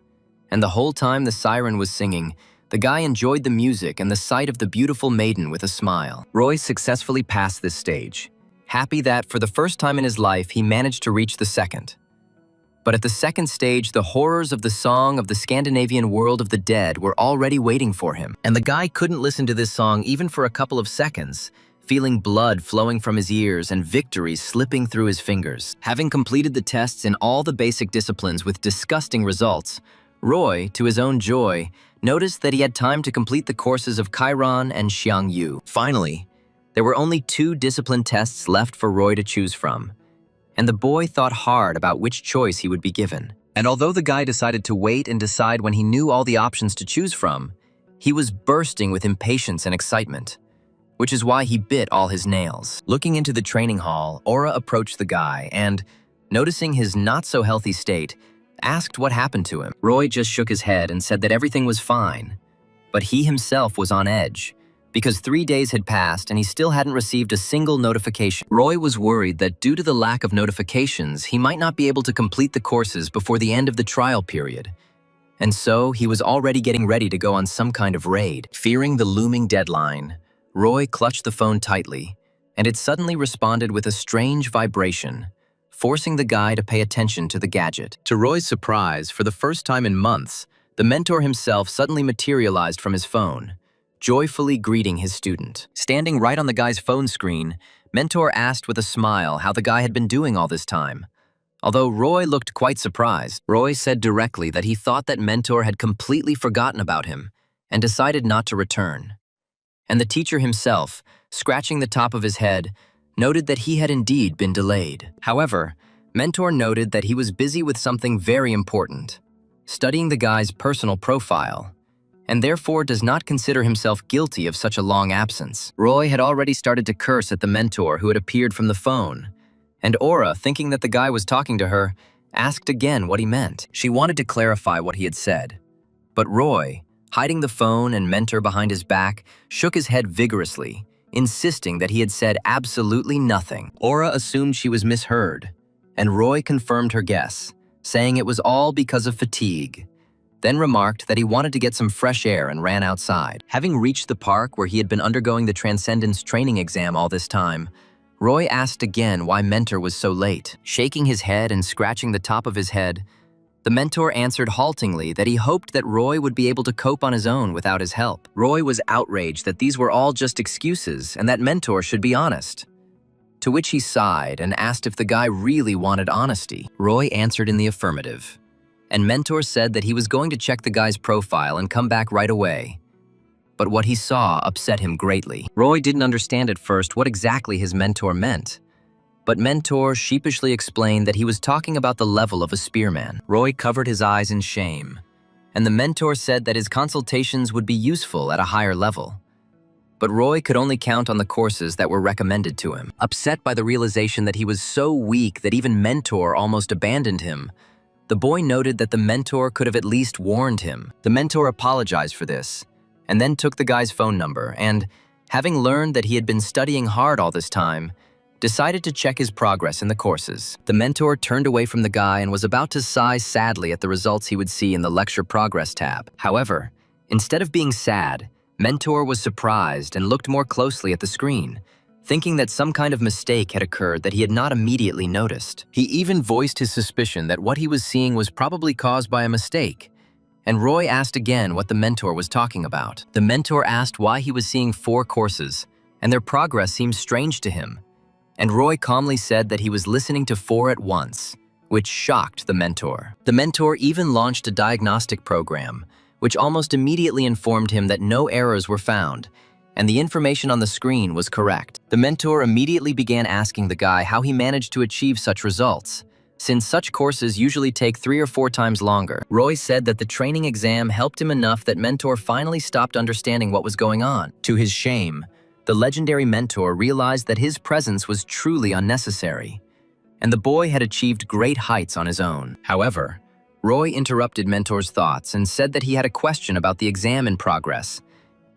and the whole time the siren was singing, the guy enjoyed the music and the sight of the beautiful maiden with a smile. Roy successfully passed this stage, happy that for the first time in his life he managed to reach the second. But at the second stage, the horrors of the song of the Scandinavian world of the dead were already waiting for him, and the guy couldn't listen to this song even for a couple of seconds, feeling blood flowing from his ears and victory slipping through his fingers. Having completed the tests in all the basic disciplines with disgusting results, Roy, to his own joy, noticed that he had time to complete the courses of Chiron and Xiangyu. Finally, there were only 2 discipline tests left for Roy to choose from, and the boy thought hard about which choice he would be given. And although the guy decided to wait and decide when he knew all the options to choose from, he was bursting with impatience and excitement, which is why he bit all his nails. Looking into the training hall, Aura approached the guy and, noticing his not-so-healthy state, asked what happened to him. Roy just shook his head and said that everything was fine, but he himself was on edge, because 3 days had passed and he still hadn't received a single notification. Roy was worried that due to the lack of notifications, he might not be able to complete the courses before the end of the trial period, and so he was already getting ready to go on some kind of raid. Fearing the looming deadline, Roy clutched the phone tightly, and it suddenly responded with a strange vibration, forcing the guy to pay attention to the gadget. To Roy's surprise, for the first time in months, the mentor himself suddenly materialized from his phone, joyfully greeting his student. Standing right on the guy's phone screen, Mentor asked with a smile how the guy had been doing all this time. Although Roy looked quite surprised, Roy said directly that he thought that Mentor had completely forgotten about him and decided not to return. And the teacher himself, scratching the top of his head, noted that he had indeed been delayed. However, Mentor noted that he was busy with something very important, studying the guy's personal profile, and therefore does not consider himself guilty of such a long absence. Roy had already started to curse at the mentor who had appeared from the phone, and Aura, thinking that the guy was talking to her, asked again what he meant. She wanted to clarify what he had said, but Roy, hiding the phone and mentor behind his back, shook his head vigorously, insisting that he had said absolutely nothing. Aura assumed she was misheard, and Roy confirmed her guess, saying it was all because of fatigue, then remarked that he wanted to get some fresh air and ran outside. Having reached the park where he had been undergoing the Transcendence training exam all this time, Roy asked again why Mentor was so late. Shaking his head and scratching the top of his head, the mentor answered haltingly that he hoped that Roy would be able to cope on his own without his help. Roy was outraged that these were all just excuses and that Mentor should be honest, to which he sighed and asked if the guy really wanted honesty. Roy answered in the affirmative, and Mentor said that he was going to check the guy's profile and come back right away. But what he saw upset him greatly. Roy didn't understand at first what exactly his mentor meant, but Mentor sheepishly explained that he was talking about the level of a spearman. Roy covered his eyes in shame, and the mentor said that his consultations would be useful at a higher level. But Roy could only count on the courses that were recommended to him. Upset by the realization that he was so weak that even Mentor almost abandoned him, the boy noted that the mentor could have at least warned him. The mentor apologized for this, and then took the guy's phone number and, having learned that he had been studying hard all this time, decided to check his progress in the courses. The mentor turned away from the guy and was about to sigh sadly at the results he would see in the lecture progress tab. However, instead of being sad, Mentor was surprised and looked more closely at the screen, thinking that some kind of mistake had occurred that he had not immediately noticed. He even voiced his suspicion that what he was seeing was probably caused by a mistake, and Roy asked again what the mentor was talking about. The mentor asked why he was seeing 4 courses, and their progress seemed strange to him, and Roy calmly said that he was listening to 4 at once, which shocked the mentor. The mentor even launched a diagnostic program, which almost immediately informed him that no errors were found, and the information on the screen was correct. The mentor immediately began asking the guy how he managed to achieve such results, since such courses usually take 3 or 4 times longer. Roy said that the training exam helped him enough that Mentor finally stopped understanding what was going on. To his shame, the legendary mentor realized that his presence was truly unnecessary, and the boy had achieved great heights on his own. However, Roy interrupted Mentor's thoughts and said that he had a question about the exam in progress,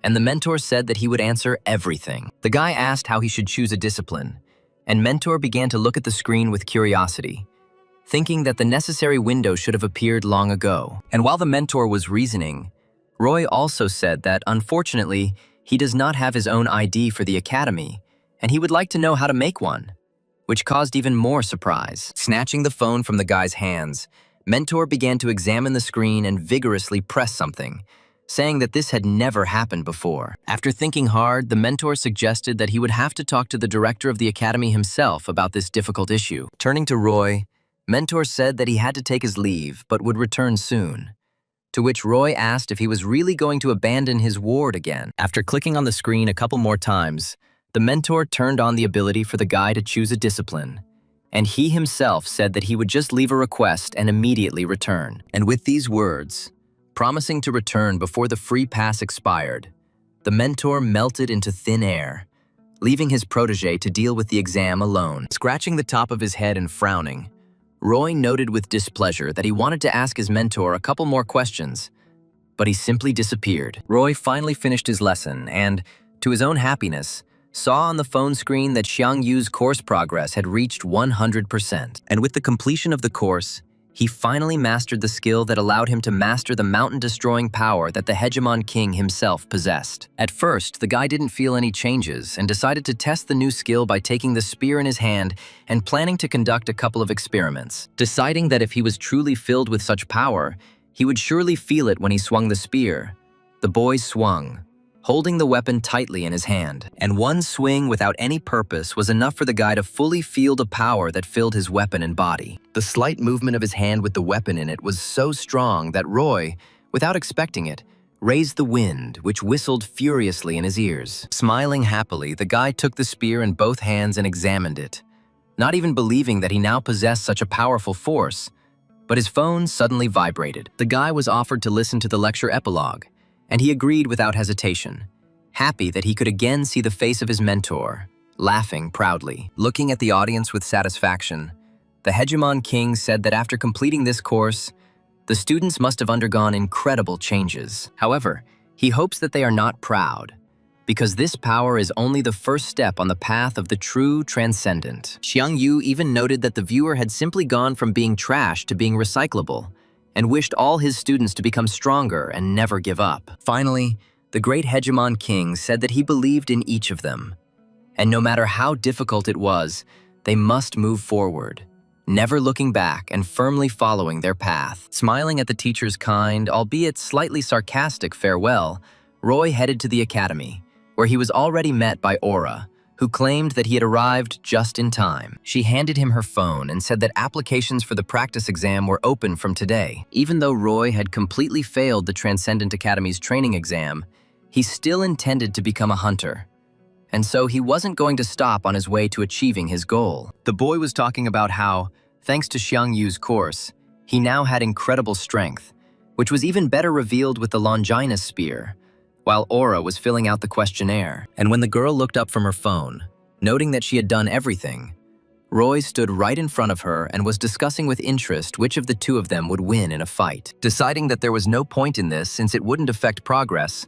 and the mentor said that he would answer everything. The guy asked how he should choose a discipline, and Mentor began to look at the screen with curiosity, thinking that the necessary window should have appeared long ago. And while the mentor was reasoning, Roy also said that, unfortunately, he does not have his own ID for the academy, and he would like to know how to make one, which caused even more surprise. Snatching the phone from the guy's hands, Mentor began to examine the screen and vigorously press something, saying that this had never happened before. After thinking hard, the mentor suggested that he would have to talk to the director of the academy himself about this difficult issue. Turning to Roy, Mentor said that he had to take his leave but would return soon, to which Roy asked if he was really going to abandon his ward again. After clicking on the screen a couple more times, the mentor turned on the ability for the guy to choose a discipline, and he himself said that he would just leave a request and immediately return. And with these words, promising to return before the free pass expired, the mentor melted into thin air, leaving his protege to deal with the exam alone. Scratching the top of his head and frowning, Roy noted with displeasure that he wanted to ask his mentor a couple more questions, but he simply disappeared. Roy finally finished his lesson and, to his own happiness, saw on the phone screen that Xiang Yu's course progress had reached 100%. And with the completion of the course, he finally mastered the skill that allowed him to master the mountain-destroying power that the Hegemon King himself possessed. At first, the guy didn't feel any changes and decided to test the new skill by taking the spear in his hand and planning to conduct a couple of experiments. Deciding that if he was truly filled with such power, he would surely feel it when he swung the spear. The boy swung, holding the weapon tightly in his hand, and one swing without any purpose was enough for the guy to fully feel the power that filled his weapon and body. The slight movement of his hand with the weapon in it was so strong that Roy, without expecting it, raised the wind, which whistled furiously in his ears. Smiling happily, the guy took the spear in both hands and examined it, not even believing that he now possessed such a powerful force. But his phone suddenly vibrated. The guy was offered to listen to the lecture epilogue, and he agreed without hesitation, happy that he could again see the face of his mentor, laughing proudly. Looking at the audience with satisfaction, the Hegemon King said that after completing this course, the students must have undergone incredible changes. However, he hopes that they are not proud, because this power is only the first step on the path of the true transcendent. Xiang Yu even noted that the viewer had simply gone from being trash to being recyclable, and wished all his students to become stronger and never give up. Finally, the great Hegemon King said that he believed in each of them, and no matter how difficult it was, they must move forward, never looking back and firmly following their path. Smiling at the teacher's kind, albeit slightly sarcastic farewell, Roy headed to the academy, where he was already met by Aura, who claimed that he had arrived just in time. She handed him her phone and said that applications for the practice exam were open from today. Even though Roy had completely failed the Transcendent Academy's training exam, he still intended to become a hunter. And so he wasn't going to stop on his way to achieving his goal. The boy was talking about how, thanks to Xiang Yu's course, he now had incredible strength, which was even better revealed with the Longinus spear, while Aura was filling out the questionnaire. And when the girl looked up from her phone, noting that she had done everything, Roy stood right in front of her and was discussing with interest which of the two of them would win in a fight. Deciding that there was no point in this since it wouldn't affect progress,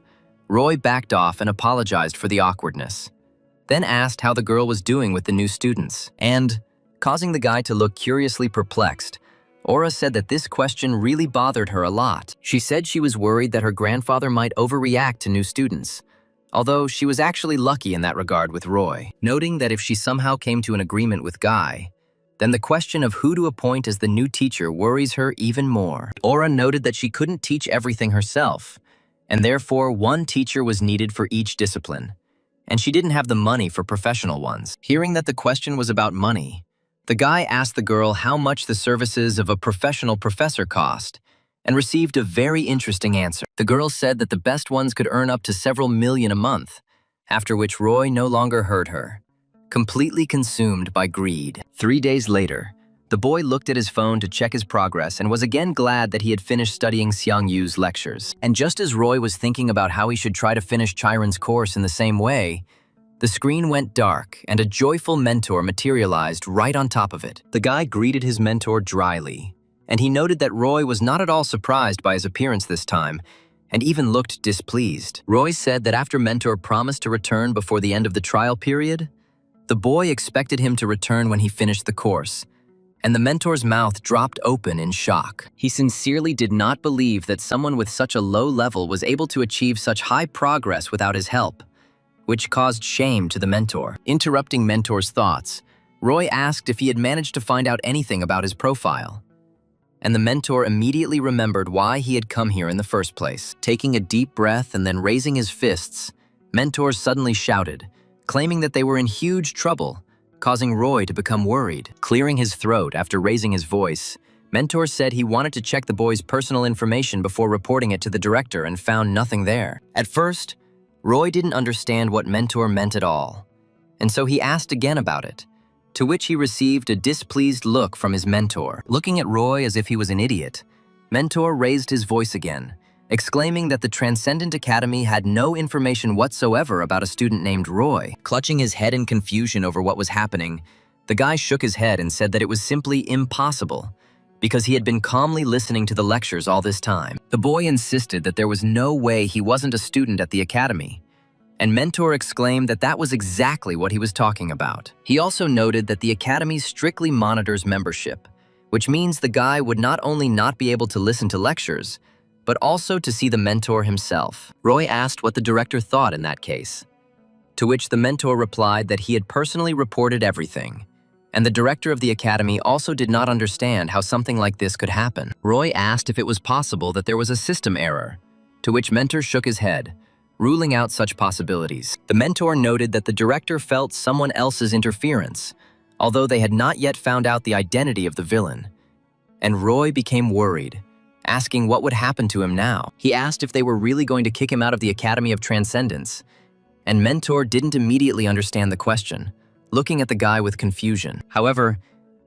Roy backed off and apologized for the awkwardness, then asked how the girl was doing with the new students. And, causing the guy to look curiously perplexed, Aura said that this question really bothered her a lot. She said she was worried that her grandfather might overreact to new students, although she was actually lucky in that regard with Roy, noting that if she somehow came to an agreement with Guy, then the question of who to appoint as the new teacher worries her even more. Aura noted that she couldn't teach everything herself, and therefore one teacher was needed for each discipline, and she didn't have the money for professional ones. Hearing that the question was about money, the guy asked the girl how much the services of a professional professor cost, and received a very interesting answer. The girl said that the best ones could earn up to several million a month, after which Roy no longer heard her, completely consumed by greed. 3 days later, the boy looked at his phone to check his progress and was again glad that he had finished studying Xiang Yu's lectures. And just as Roy was thinking about how he should try to finish Chiron's course in the same way, the screen went dark and a joyful mentor materialized right on top of it. The guy greeted his mentor dryly, and he noted that Roy was not at all surprised by his appearance this time, and even looked displeased. Roy said that after Mentor promised to return before the end of the trial period, the boy expected him to return when he finished the course, and the mentor's mouth dropped open in shock. He sincerely did not believe that someone with such a low level was able to achieve such high progress without his help, which caused shame to the mentor. Interrupting Mentor's thoughts, Roy asked if he had managed to find out anything about his profile, and the mentor immediately remembered why he had come here in the first place. Taking a deep breath and then raising his fists, Mentor suddenly shouted, claiming that they were in huge trouble, causing Roy to become worried. Clearing his throat after raising his voice, Mentor said he wanted to check the boy's personal information before reporting it to the director and found nothing there. At first, Roy didn't understand what Mentor meant at all, and so he asked again about it, to which he received a displeased look from his mentor. Looking at Roy as if he was an idiot, Mentor raised his voice again, exclaiming that the Transcendent Academy had no information whatsoever about a student named Roy. Clutching his head in confusion over what was happening, the guy shook his head and said that it was simply impossible, because he had been calmly listening to the lectures all this time. The boy insisted that there was no way he wasn't a student at the academy, and Mentor exclaimed that that was exactly what he was talking about. He also noted that the academy strictly monitors membership, which means the guy would not only not be able to listen to lectures, but also to see the mentor himself. Roy asked what the director thought in that case, to which the mentor replied that he had personally reported everything, and the director of the academy also did not understand how something like this could happen. Roy asked if it was possible that there was a system error, to which Mentor shook his head, ruling out such possibilities. The mentor noted that the director felt someone else's interference, although they had not yet found out the identity of the villain, and Roy became worried, asking what would happen to him now. He asked if they were really going to kick him out of the Academy of Transcendence, and Mentor didn't immediately understand the question, looking at the guy with confusion. However,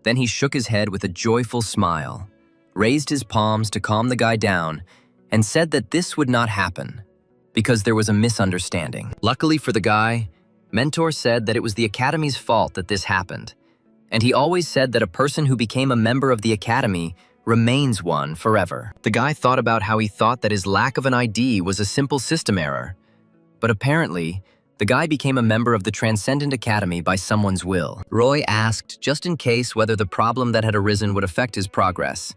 then he shook his head with a joyful smile, raised his palms to calm the guy down, and said that this would not happen, because there was a misunderstanding. Luckily for the guy, Mentor said that it was the Academy's fault that this happened, and he always said that a person who became a member of the Academy remains one forever. The guy thought about how he thought that his lack of an ID was a simple system error, but apparently, the guy became a member of the Transcendent Academy by someone's will. Roy asked just in case whether the problem that had arisen would affect his progress,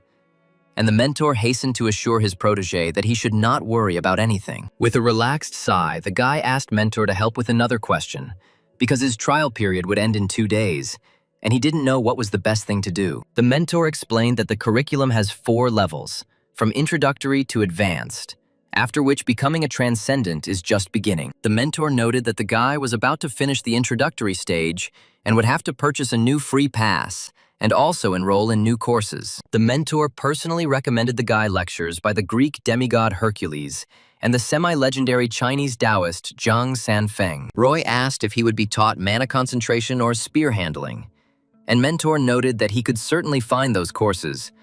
and the mentor hastened to assure his protege that he should not worry about anything. With a relaxed sigh, the guy asked Mentor to help with another question, because his trial period would end in 2 days, and he didn't know what was the best thing to do. The mentor explained that the curriculum has 4 levels, from introductory to advanced, after which becoming a transcendent is just beginning. The mentor noted that the guy was about to finish the introductory stage and would have to purchase a new free pass and also enroll in new courses. The mentor personally recommended the guy lectures by the Greek demigod Hercules and the semi-legendary Chinese Taoist Zhang Sanfeng. Roy asked if he would be taught mana concentration or spear handling, and Mentor noted that he could certainly find those courses,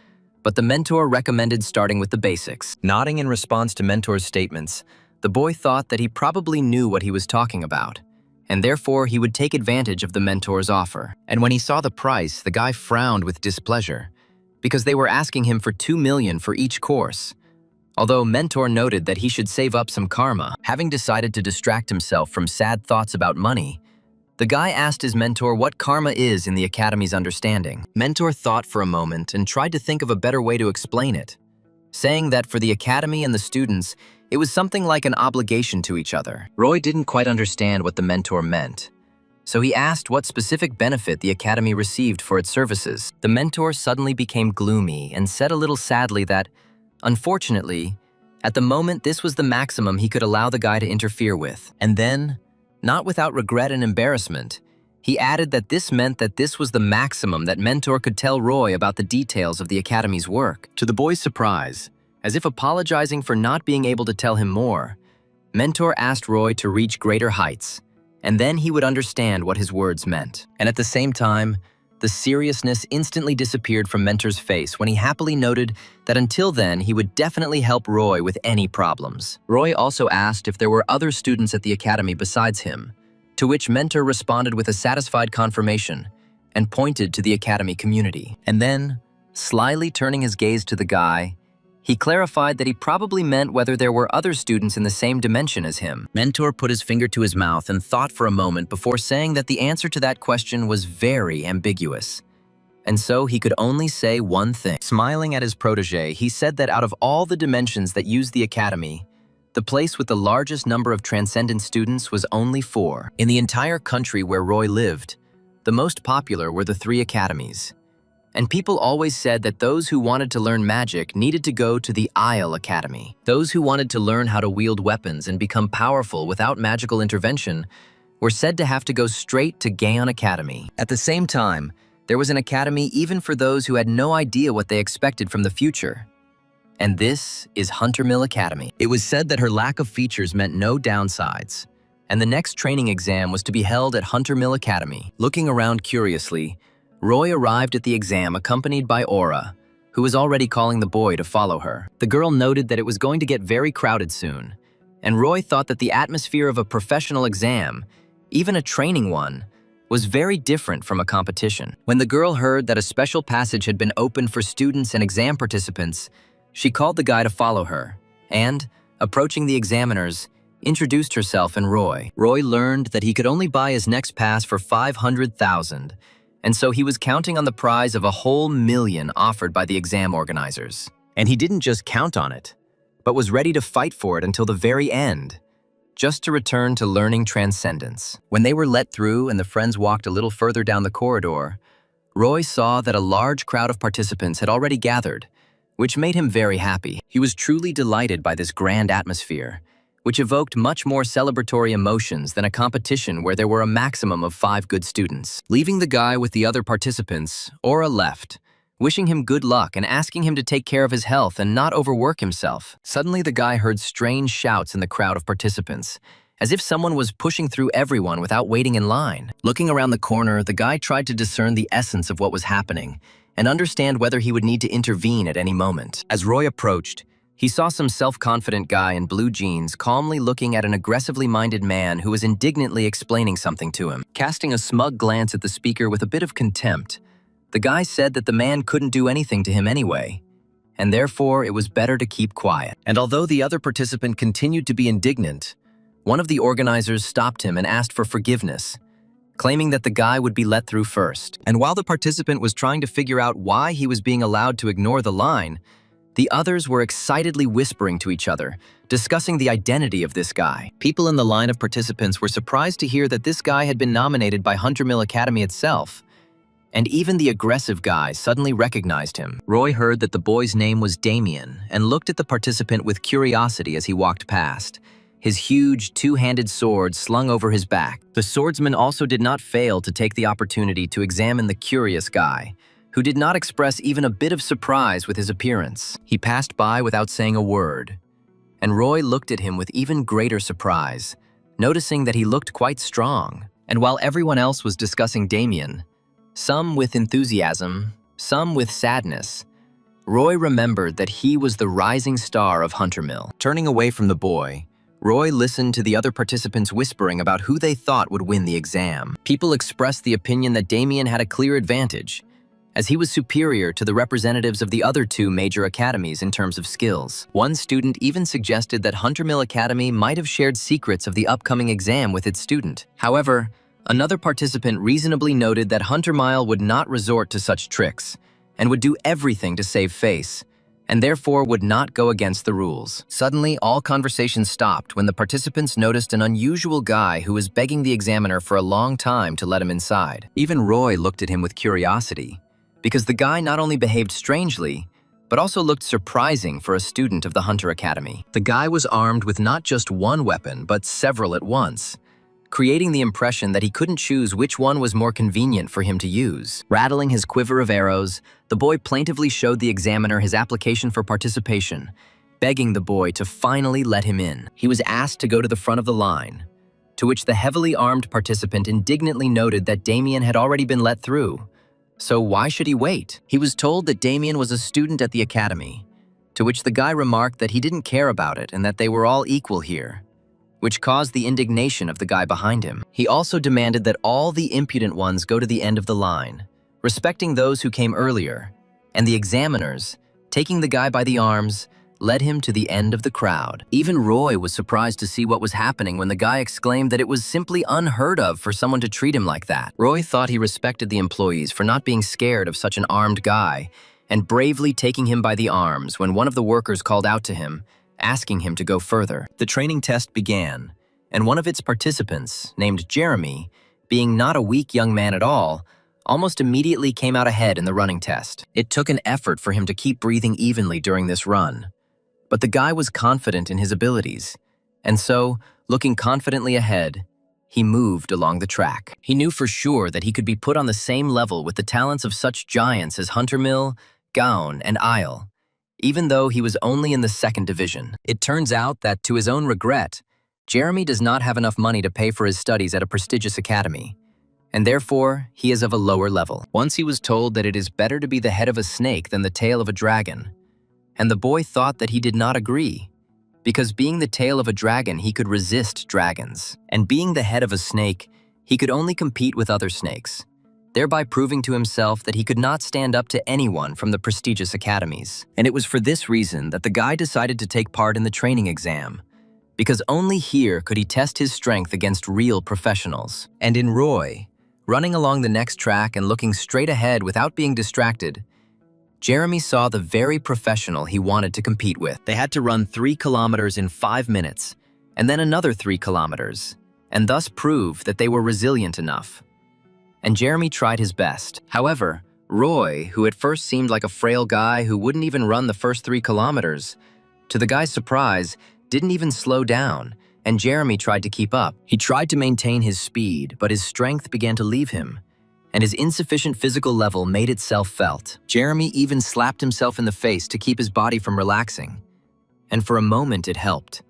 but the mentor recommended starting with the basics. Nodding in response to Mentor's statements, the boy thought that he probably knew what he was talking about, and therefore he would take advantage of the mentor's offer. And when he saw the price, the guy frowned with displeasure, because they were asking him for 2 million for each course, although Mentor noted that he should save up some karma. Having decided to distract himself from sad thoughts about money, the guy asked his mentor what karma is in the Academy's understanding. Mentor thought for a moment and tried to think of a better way to explain it, saying that for the Academy and the students, it was something like an obligation to each other. Roy didn't quite understand what the mentor meant, so he asked what specific benefit the Academy received for its services. The mentor suddenly became gloomy and said a little sadly that, unfortunately, at the moment this was the maximum he could allow the guy to interfere with. And then, not without regret and embarrassment, he added that this meant that this was the maximum that Mentor could tell Roy about the details of the Academy's work. To the boy's surprise, as if apologizing for not being able to tell him more, Mentor asked Roy to reach greater heights, and then he would understand what his words meant. And at the same time, the seriousness instantly disappeared from Mentor's face when he happily noted that until then he would definitely help Roy with any problems. Roy also asked if there were other students at the Academy besides him, to which Mentor responded with a satisfied confirmation and pointed to the Academy community. And then, slyly turning his gaze to the guy, he clarified that he probably meant whether there were other students in the same dimension as him. Mentor put his finger to his mouth and thought for a moment before saying that the answer to that question was very ambiguous, and so he could only say one thing. Smiling at his protege, he said that out of all the dimensions that used the Academy, the place with the largest number of transcendent students was only 4. In the entire country where Roy lived, the most popular were the 3 academies. And people always said that those who wanted to learn magic needed to go to the Isle Academy. Those who wanted to learn how to wield weapons and become powerful without magical intervention were said to have to go straight to Gaon Academy. At the same time, there was an academy even for those who had no idea what they expected from the future. And this is Huntermill Academy. It was said that her lack of features meant no downsides, and the next training exam was to be held at Huntermill Academy. Looking around curiously, Roy arrived at the exam accompanied by Aura, who was already calling the boy to follow her. The girl noted that it was going to get very crowded soon, and Roy thought that the atmosphere of a professional exam, even a training one, was very different from a competition. When the girl heard that a special passage had been opened for students and exam participants, she called the guy to follow her, and, approaching the examiners, introduced herself and Roy. Roy learned that he could only buy his next pass for 500,000, and so he was counting on the prize of a whole million offered by the exam organizers. And he didn't just count on it, but was ready to fight for it until the very end, just to return to learning transcendence. When they were let through and the friends walked a little further down the corridor, Roy saw that a large crowd of participants had already gathered, which made him very happy. He was truly delighted by this grand atmosphere, which evoked much more celebratory emotions than a competition where there were a maximum of 5 good students. Leaving the guy with the other participants, Aura left, wishing him good luck and asking him to take care of his health and not overwork himself. Suddenly, the guy heard strange shouts in the crowd of participants, as if someone was pushing through everyone without waiting in line. Looking around the corner, the guy tried to discern the essence of what was happening and understand whether he would need to intervene at any moment. As Roy approached, he saw some self-confident guy in blue jeans calmly looking at an aggressively minded man who was indignantly explaining something to him. Casting a smug glance at the speaker with a bit of contempt, the guy said that the man couldn't do anything to him anyway, and therefore it was better to keep quiet. And although the other participant continued to be indignant, one of the organizers stopped him and asked for forgiveness, claiming that the guy would be let through first. And while the participant was trying to figure out why he was being allowed to ignore the line, the others were excitedly whispering to each other, discussing the identity of this guy. People in the line of participants were surprised to hear that this guy had been nominated by Hunter Mill Academy itself, and even the aggressive guy suddenly recognized him. Roy heard that the boy's name was Damien and looked at the participant with curiosity as he walked past, his huge two-handed sword slung over his back. The swordsman also did not fail to take the opportunity to examine the curious guy, who did not express even a bit of surprise with his appearance. He passed by without saying a word, and Roy looked at him with even greater surprise, noticing that he looked quite strong. And while everyone else was discussing Damien, some with enthusiasm, some with sadness, Roy remembered that he was the rising star of Hunter Mill. Turning away from the boy, Roy listened to the other participants whispering about who they thought would win the exam. People expressed the opinion that Damien had a clear advantage, as he was superior to the representatives of the other two major academies in terms of skills. One student even suggested that Hunter Mill Academy might have shared secrets of the upcoming exam with its student. However, another participant reasonably noted that Hunter Mill would not resort to such tricks and would do everything to save face, and therefore would not go against the rules. Suddenly, all conversation stopped when the participants noticed an unusual guy who was begging the examiner for a long time to let him inside. Even Roy looked at him with curiosity, because the guy not only behaved strangely, but also looked surprising for a student of the Hunter Academy. The guy was armed with not just one weapon, but several at once, creating the impression that he couldn't choose which one was more convenient for him to use. Rattling his quiver of arrows, the boy plaintively showed the examiner his application for participation, begging the boy to finally let him in. He was asked to go to the front of the line, to which the heavily armed participant indignantly noted that Damien had already been let through. So why should he wait? He was told that Damien was a student at the academy, to which the guy remarked that he didn't care about it and that they were all equal here, which caused the indignation of the guy behind him. He also demanded that all the impudent ones go to the end of the line, respecting those who came earlier, and the examiners, taking the guy by the arms, led him to the end of the crowd. Even Roy was surprised to see what was happening when the guy exclaimed that it was simply unheard of for someone to treat him like that. Roy thought he respected the employees for not being scared of such an armed guy and bravely taking him by the arms when one of the workers called out to him, asking him to go further. The training test began, and one of its participants, named Jeremy, being not a weak young man at all, almost immediately came out ahead in the running test. It took an effort for him to keep breathing evenly during this run, but the guy was confident in his abilities, and so, looking confidently ahead, he moved along the track. He knew for sure that he could be put on the same level with the talents of such giants as Hunter Mill, Gaon, and Isle, even though he was only in the second division. It turns out that, to his own regret, Jeremy does not have enough money to pay for his studies at a prestigious academy, and therefore he is of a lower level. Once he was told that it is better to be the head of a snake than the tail of a dragon, and the boy thought that he did not agree, because being the tail of a dragon he could resist dragons, and being the head of a snake he could only compete with other snakes, thereby proving to himself that he could not stand up to anyone from the prestigious academies. And it was for this reason that the guy decided to take part in the training exam, because only here could he test his strength against real professionals. And in Roy, running along the next track and looking straight ahead without being distracted, Jeremy saw the very professional he wanted to compete with. They had to run 3 kilometers in 5 minutes, and then another 3 kilometers, and thus prove that they were resilient enough. And Jeremy tried his best. However, Roy, who at first seemed like a frail guy who wouldn't even run the first 3 kilometers, to the guy's surprise, didn't even slow down, and Jeremy tried to keep up. He tried to maintain his speed, but his strength began to leave him, and his insufficient physical level made itself felt. Jeremy even slapped himself in the face to keep his body from relaxing. And for a moment it helped.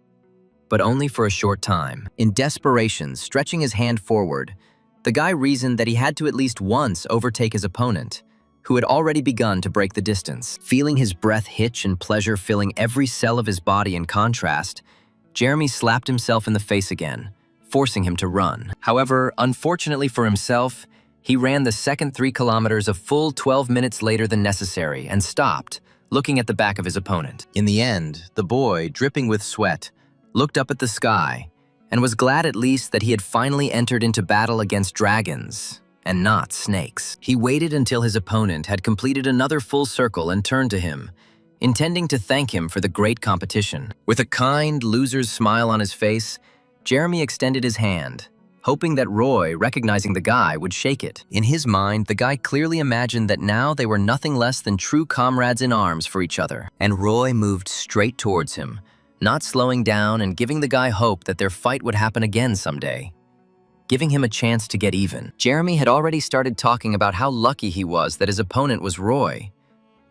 But only for a short time. In desperation, stretching his hand forward, the guy reasoned that he had to at least once overtake his opponent, who had already begun to break the distance. Feeling his breath hitch and pleasure filling every cell of his body in contrast, Jeremy slapped himself in the face again, forcing him to run. However, unfortunately for himself, he ran the second 3 kilometers a full 12 minutes later than necessary and stopped, looking at the back of his opponent. In the end, the boy, dripping with sweat, looked up at the sky and was glad at least that he had finally entered into battle against dragons and not snakes. He waited until his opponent had completed another full circle and turned to him, intending to thank him for the great competition. With a kind, loser's smile on his face, Jeremy extended his hand, hoping that Roy, recognizing the guy, would shake it. In his mind, the guy clearly imagined that now they were nothing less than true comrades in arms for each other. And Roy moved straight towards him, not slowing down and giving the guy hope that their fight would happen again someday, giving him a chance to get even. Jeremy had already started talking about how lucky he was that his opponent was Roy.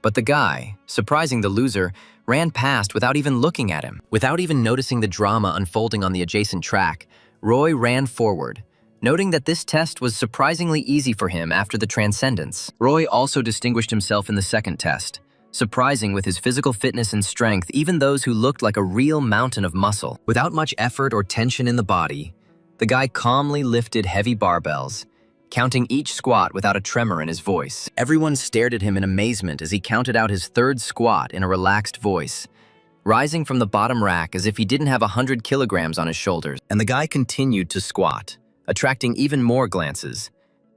But the guy, surprising the loser, ran past without even looking at him. Without even noticing the drama unfolding on the adjacent track, Roy ran forward, noting that this test was surprisingly easy for him after the transcendence. Roy also distinguished himself in the second test, surprising with his physical fitness and strength even those who looked like a real mountain of muscle. Without much effort or tension in the body, the guy calmly lifted heavy barbells, counting each squat without a tremor in his voice. Everyone stared at him in amazement as he counted out his third squat in a relaxed voice, rising from the bottom rack as if he didn't have 100 kilograms on his shoulders. And the guy continued to squat, attracting even more glances,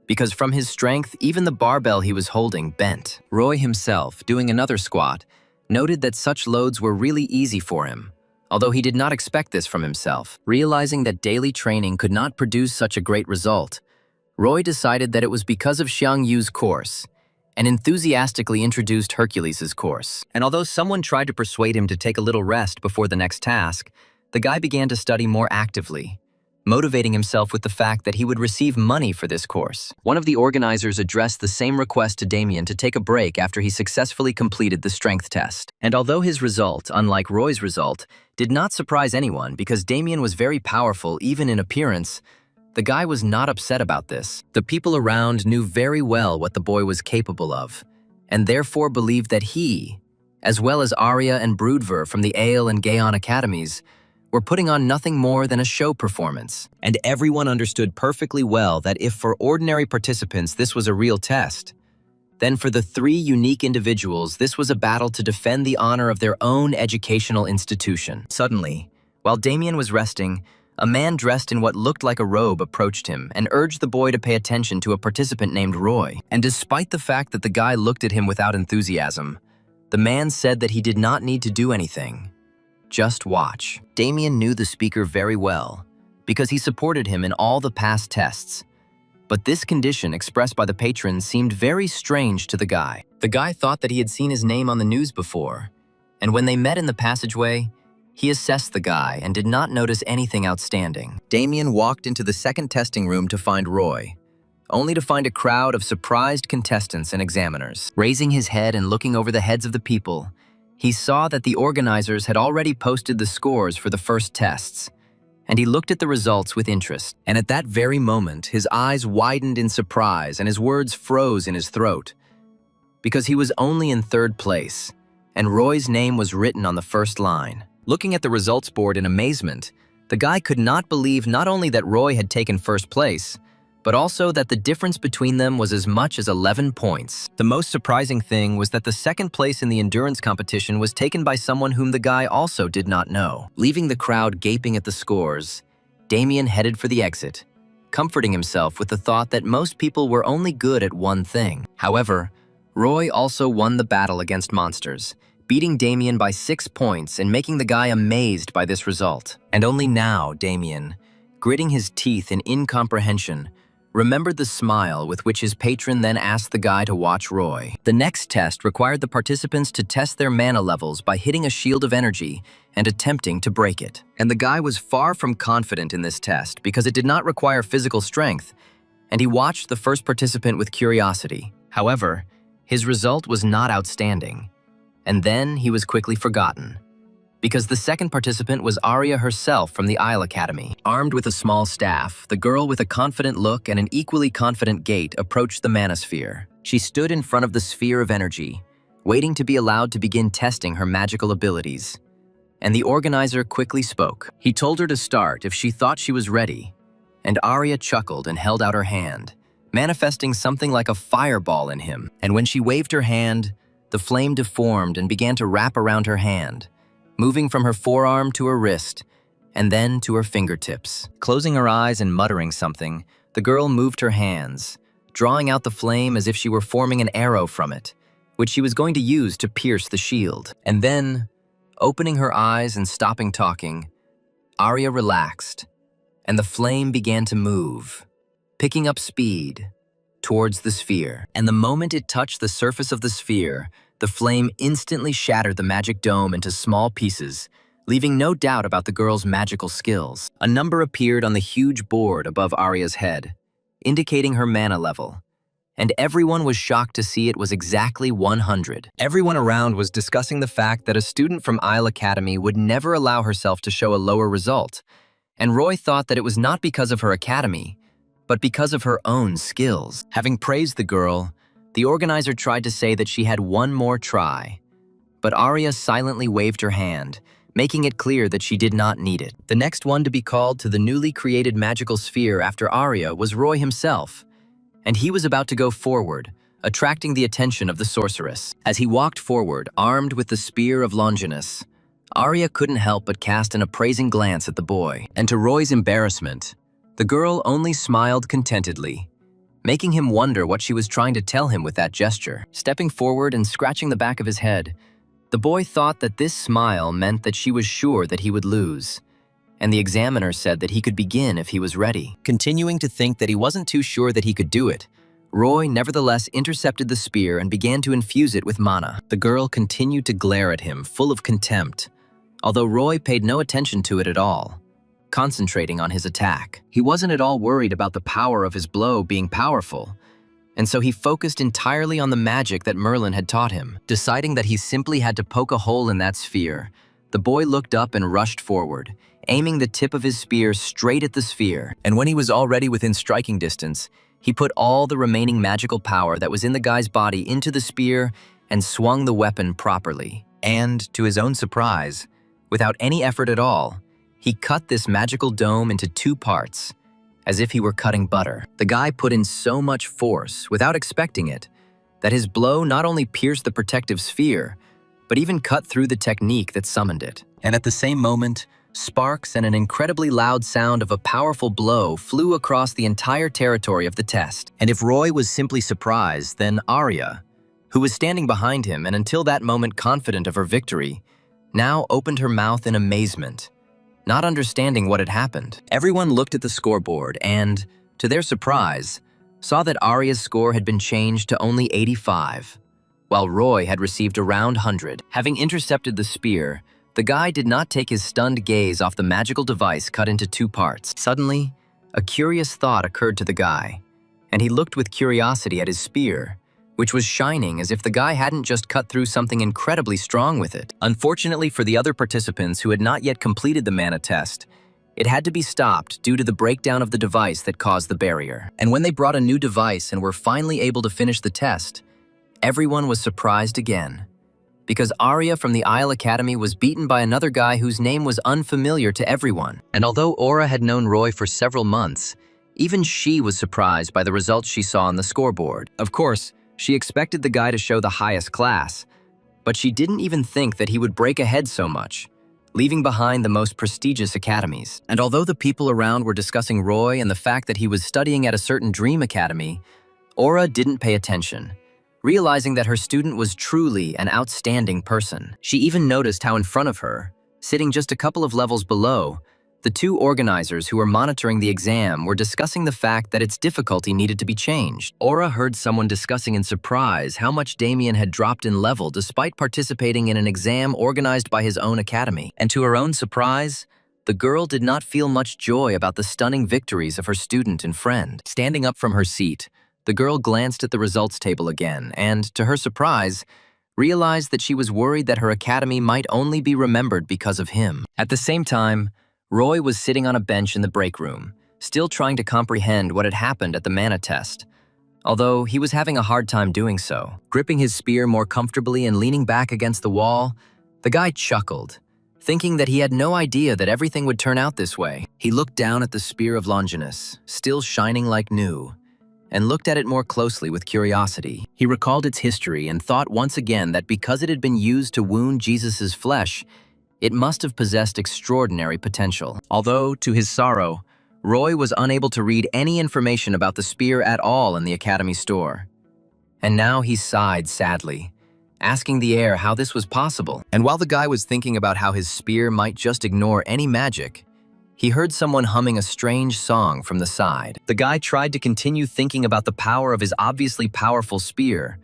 because from his strength, even the barbell he was holding bent. Roy himself, doing another squat, noted that such loads were really easy for him, although he did not expect this from himself. Realizing that daily training could not produce such a great result, Roy decided that it was because of Xiang Yu's course, and enthusiastically introduced Hercules' course. And although someone tried to persuade him to take a little rest before the next task, the guy began to study more actively, motivating himself with the fact that he would receive money for this course. One of the organizers addressed the same request to Damien to take a break after he successfully completed the strength test. And although his result, unlike Roy's result, did not surprise anyone because Damien was very powerful even in appearance, the guy was not upset about this. The people around knew very well what the boy was capable of, and therefore believed that he, as well as Arya and Broodver from the Ale and Gaon academies, were putting on nothing more than a show performance. And everyone understood perfectly well that if for ordinary participants this was a real test, then for the 3 unique individuals this was a battle to defend the honor of their own educational institution. Suddenly, while Damien was resting, a man dressed in what looked like a robe approached him and urged the boy to pay attention to a participant named Roy. And despite the fact that the guy looked at him without enthusiasm, the man said that he did not need to do anything. Just watch. Damien knew the speaker very well because he supported him in all the past tests. But this condition expressed by the patron seemed very strange to the guy. The guy thought that he had seen his name on the news before, and when they met in the passageway, he assessed the guy and did not notice anything outstanding. Damien walked into the second testing room to find Roy, only to find a crowd of surprised contestants and examiners. Raising his head and looking over the heads of the people, he saw that the organizers had already posted the scores for the first tests, and he looked at the results with interest. And at that very moment, his eyes widened in surprise and his words froze in his throat, because he was only in 3rd place, and Roy's name was written on the first line. Looking at the results board in amazement, the guy could not believe not only that Roy had taken 1st place, but also that the difference between them was as much as 11 points. The most surprising thing was that the 2nd place in the endurance competition was taken by someone whom the guy also did not know. Leaving the crowd gaping at the scores, Damien headed for the exit, comforting himself with the thought that most people were only good at one thing. However, Roy also won the battle against monsters, beating Damien by 6 points and making the guy amazed by this result. And only now Damien, gritting his teeth in incomprehension, remembered the smile with which his patron then asked the guy to watch Roy. The next test required the participants to test their mana levels by hitting a shield of energy and attempting to break it. And the guy was far from confident in this test because it did not require physical strength, and he watched the first participant with curiosity. However, his result was not outstanding, and then he was quickly forgotten, because the second participant was Arya herself from the Isle Academy. Armed with a small staff, the girl with a confident look and an equally confident gait approached the manosphere. She stood in front of the sphere of energy, waiting to be allowed to begin testing her magical abilities. And the organizer quickly spoke. He told her to start if she thought she was ready, and Arya chuckled and held out her hand, manifesting something like a fireball in him. And when she waved her hand, the flame deformed and began to wrap around her hand, moving from her forearm to her wrist, and then to her fingertips. Closing her eyes and muttering something, the girl moved her hands, drawing out the flame as if she were forming an arrow from it, which she was going to use to pierce the shield. And then, opening her eyes and stopping talking, Arya relaxed, and the flame began to move, picking up speed towards the sphere. And the moment it touched the surface of the sphere, the flame instantly shattered the magic dome into small pieces, leaving no doubt about the girl's magical skills. A number appeared on the huge board above Arya's head, indicating her mana level, and everyone was shocked to see it was exactly 100. Everyone around was discussing the fact that a student from Isle Academy would never allow herself to show a lower result, and Roy thought that it was not because of her academy, but because of her own skills. Having praised the girl, the organizer tried to say that she had one more try, but Arya silently waved her hand, making it clear that she did not need it. The next one to be called to the newly created magical sphere after Arya was Roy himself, and he was about to go forward, attracting the attention of the sorceress. As he walked forward, armed with the spear of Longinus, Arya couldn't help but cast an appraising glance at the boy, and to Roy's embarrassment, the girl only smiled contentedly, making him wonder what she was trying to tell him with that gesture. Stepping forward and scratching the back of his head, the boy thought that this smile meant that she was sure that he would lose, and the examiner said that he could begin if he was ready. Continuing to think that he wasn't too sure that he could do it, Roy nevertheless intercepted the spear and began to infuse it with mana. The girl continued to glare at him, full of contempt, although Roy paid no attention to it at all, concentrating on his attack. He wasn't at all worried about the power of his blow being powerful, and so he focused entirely on the magic that Merlin had taught him. Deciding that he simply had to poke a hole in that sphere, the boy looked up and rushed forward, aiming the tip of his spear straight at the sphere. And when he was already within striking distance, he put all the remaining magical power that was in the guy's body into the spear and swung the weapon properly. And, to his own surprise, without any effort at all, he cut this magical dome into 2 parts, as if he were cutting butter. The guy put in so much force, without expecting it, that his blow not only pierced the protective sphere, but even cut through the technique that summoned it. And at the same moment, sparks and an incredibly loud sound of a powerful blow flew across the entire territory of the test. And if Roy was simply surprised, then Arya, who was standing behind him and until that moment confident of her victory, now opened her mouth in amazement, not understanding what had happened. Everyone looked at the scoreboard and, to their surprise, saw that Arya's score had been changed to only 85, while Roy had received around 100. Having intercepted the spear, the guy did not take his stunned gaze off the magical device cut into 2 parts. Suddenly, a curious thought occurred to the guy, and he looked with curiosity at his spear, which was shining as if the guy hadn't just cut through something incredibly strong with it. Unfortunately for the other participants who had not yet completed the mana test, it had to be stopped due to the breakdown of the device that caused the barrier. And when they brought a new device and were finally able to finish the test, everyone was surprised again, because Arya from the Isle Academy was beaten by another guy whose name was unfamiliar to everyone. And although Aura had known Roy for several months, even she was surprised by the results she saw on the scoreboard. Of course, she expected the guy to show the highest class, but she didn't even think that he would break ahead so much, leaving behind the most prestigious academies. And although the people around were discussing Roy and the fact that he was studying at a certain dream academy, Aura didn't pay attention, realizing that her student was truly an outstanding person. She even noticed how in front of her, sitting just a couple of levels below, the 2 organizers who were monitoring the exam were discussing the fact that its difficulty needed to be changed. Aura heard someone discussing in surprise how much Damien had dropped in level despite participating in an exam organized by his own academy. And to her own surprise, the girl did not feel much joy about the stunning victories of her student and friend. Standing up from her seat, the girl glanced at the results table again and, to her surprise, realized that she was worried that her academy might only be remembered because of him. At the same time, Roy was sitting on a bench in the break room, still trying to comprehend what had happened at the mana test, although he was having a hard time doing so. Gripping his spear more comfortably and leaning back against the wall, the guy chuckled, thinking that he had no idea that everything would turn out this way. He looked down at the spear of Longinus, still shining like new, and looked at it more closely with curiosity. He recalled its history and thought once again that because it had been used to wound Jesus' flesh, it must have possessed extraordinary potential. Although, to his sorrow, Roy was unable to read any information about the spear at all in the Academy store. And now he sighed sadly, asking the air how this was possible. And while the guy was thinking about how his spear might just ignore any magic, he heard someone humming a strange song from the side. The guy tried to continue thinking about the power of his obviously powerful spear,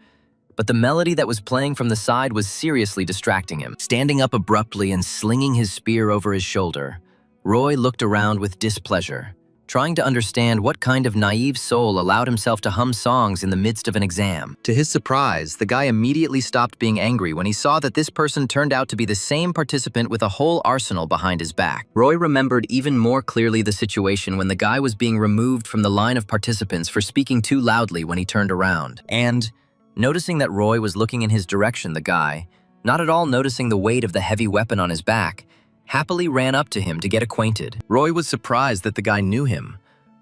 but the melody that was playing from the side was seriously distracting him. Standing up abruptly and slinging his spear over his shoulder, Roy looked around with displeasure, trying to understand what kind of naive soul allowed himself to hum songs in the midst of an exam. To his surprise, the guy immediately stopped being angry when he saw that this person turned out to be the same participant with a whole arsenal behind his back. Roy remembered even more clearly the situation when the guy was being removed from the line of participants for speaking too loudly when he turned around. And, noticing that Roy was looking in his direction, the guy, not at all noticing the weight of the heavy weapon on his back, happily ran up to him to get acquainted. Roy was surprised that the guy knew him,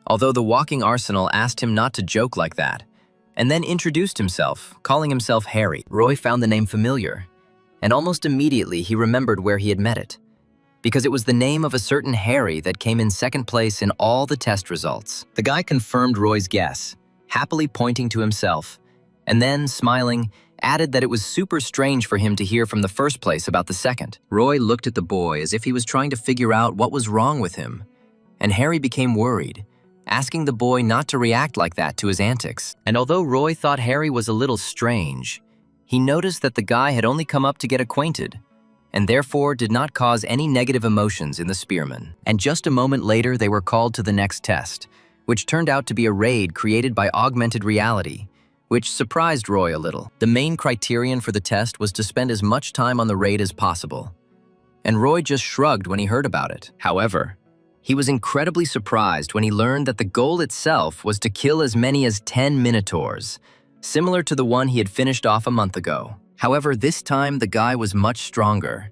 although the walking arsenal asked him not to joke like that, and then introduced himself, calling himself Harry. Roy found the name familiar, and almost immediately he remembered where he had met it, because it was the name of a certain Harry that came in second place in all the test results. The guy confirmed Roy's guess, happily pointing to himself, and then, smiling, added that it was super strange for him to hear from the first place about the second. Roy looked at the boy as if he was trying to figure out what was wrong with him, and Harry became worried, asking the boy not to react like that to his antics. And although Roy thought Harry was a little strange, he noticed that the guy had only come up to get acquainted, and therefore did not cause any negative emotions in the spearmen. And just a moment later, they were called to the next test, which turned out to be a raid created by augmented reality, which surprised Roy a little. The main criterion for the test was to spend as much time on the raid as possible, and Roy just shrugged when he heard about it. However, he was incredibly surprised when he learned that the goal itself was to kill as many as 10 minotaurs, similar to the one he had finished off a month ago. However, this time the guy was much stronger,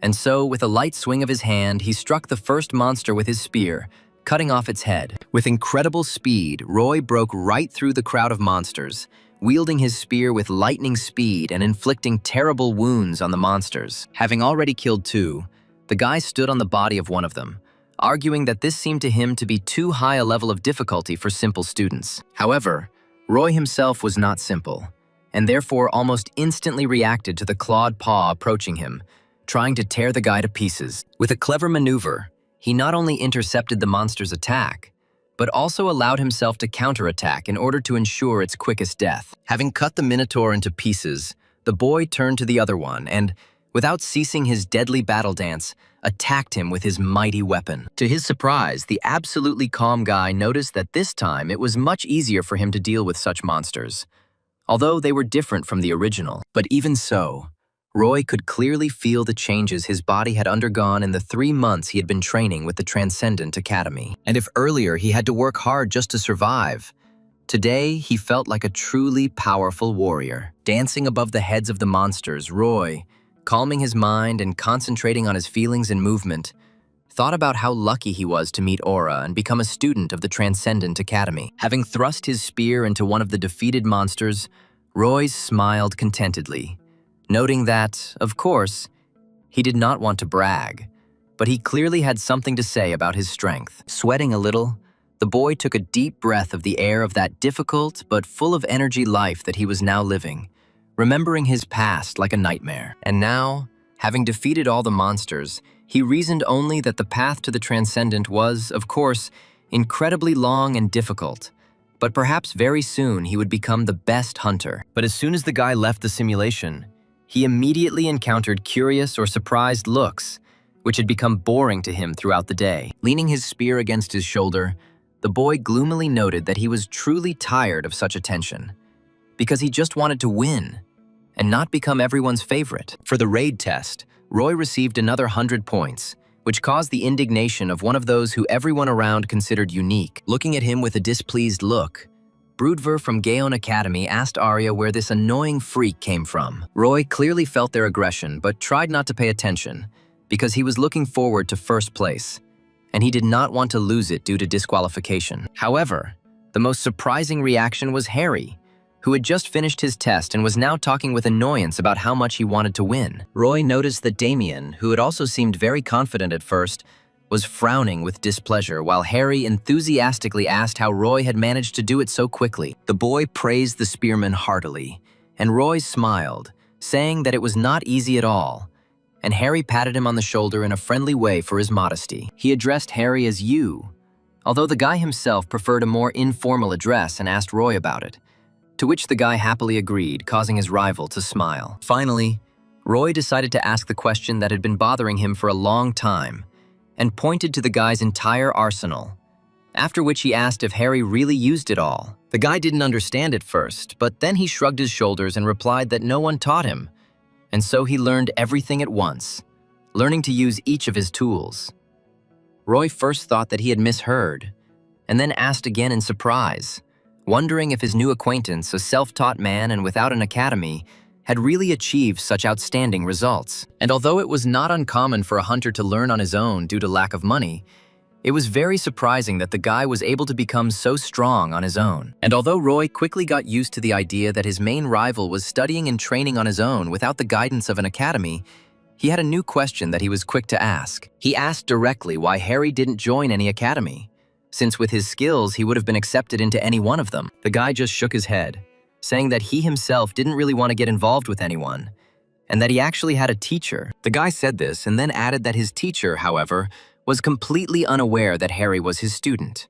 and so with a light swing of his hand, he struck the first monster with his spear, cutting off its head. With incredible speed, Roy broke right through the crowd of monsters, wielding his spear with lightning speed and inflicting terrible wounds on the monsters. Having already killed 2, the guy stood on the body of one of them, arguing that this seemed to him to be too high a level of difficulty for simple students. However, Roy himself was not simple, and therefore almost instantly reacted to the clawed paw approaching him, trying to tear the guy to pieces. With a clever maneuver, he not only intercepted the monster's attack, but also allowed himself to counterattack in order to ensure its quickest death. Having cut the Minotaur into pieces, the boy turned to the other one and, without ceasing his deadly battle dance, attacked him with his mighty weapon. To his surprise, the absolutely calm guy noticed that this time it was much easier for him to deal with such monsters, although they were different from the original. But even so, Roy could clearly feel the changes his body had undergone in the 3 months he had been training with the Transcendent Academy. And if earlier he had to work hard just to survive, today he felt like a truly powerful warrior. Dancing above the heads of the monsters, Roy, calming his mind and concentrating on his feelings and movement, thought about how lucky he was to meet Aura and become a student of the Transcendent Academy. Having thrust his spear into one of the defeated monsters, Roy smiled contentedly, noting that, of course, he did not want to brag, but he clearly had something to say about his strength. Sweating a little, the boy took a deep breath of the air of that difficult but full of energy life that he was now living, remembering his past like a nightmare. And now, having defeated all the monsters, he reasoned only that the path to the Transcendent was, of course, incredibly long and difficult, but perhaps very soon he would become the best hunter. But as soon as the guy left the simulation, he immediately encountered curious or surprised looks, which had become boring to him throughout the day. Leaning his spear against his shoulder, the boy gloomily noted that he was truly tired of such attention, because he just wanted to win and not become everyone's favorite. For the raid test, Roy received another 100 points, which caused the indignation of one of those who everyone around considered unique. Looking at him with a displeased look, Broodver from Gaon Academy asked Arya where this annoying freak came from. Roy clearly felt their aggression but tried not to pay attention because he was looking forward to first place, and he did not want to lose it due to disqualification. However, the most surprising reaction was Harry, who had just finished his test and was now talking with annoyance about how much he wanted to win. Roy noticed that Damien, who had also seemed very confident at first, was frowning with displeasure while Harry enthusiastically asked how Roy had managed to do it so quickly. The boy praised the spearman heartily, and Roy smiled, saying that it was not easy at all, and Harry patted him on the shoulder in a friendly way for his modesty. He addressed Harry as you, although the guy himself preferred a more informal address and asked Roy about it, to which the guy happily agreed, causing his rival to smile. Finally, Roy decided to ask the question that had been bothering him for a long time, and pointed to the guy's entire arsenal, after which he asked if Harry really used it all. The guy didn't understand at first, but then he shrugged his shoulders and replied that no one taught him, and so he learned everything at once, learning to use each of his tools. Roy first thought that he had misheard, and then asked again in surprise, wondering if his new acquaintance, a self-taught man and without an academy, had really achieved such outstanding results. And although it was not uncommon for a hunter to learn on his own due to lack of money, it was very surprising that the guy was able to become so strong on his own. And although Roy quickly got used to the idea that his main rival was studying and training on his own without the guidance of an academy, he had a new question that he was quick to ask. He asked directly why Harry didn't join any academy, since with his skills he would have been accepted into any one of them. The guy just shook his head, saying that he himself didn't really want to get involved with anyone, and that he actually had a teacher. The guy said this and then added that his teacher, however, was completely unaware that Harry was his student,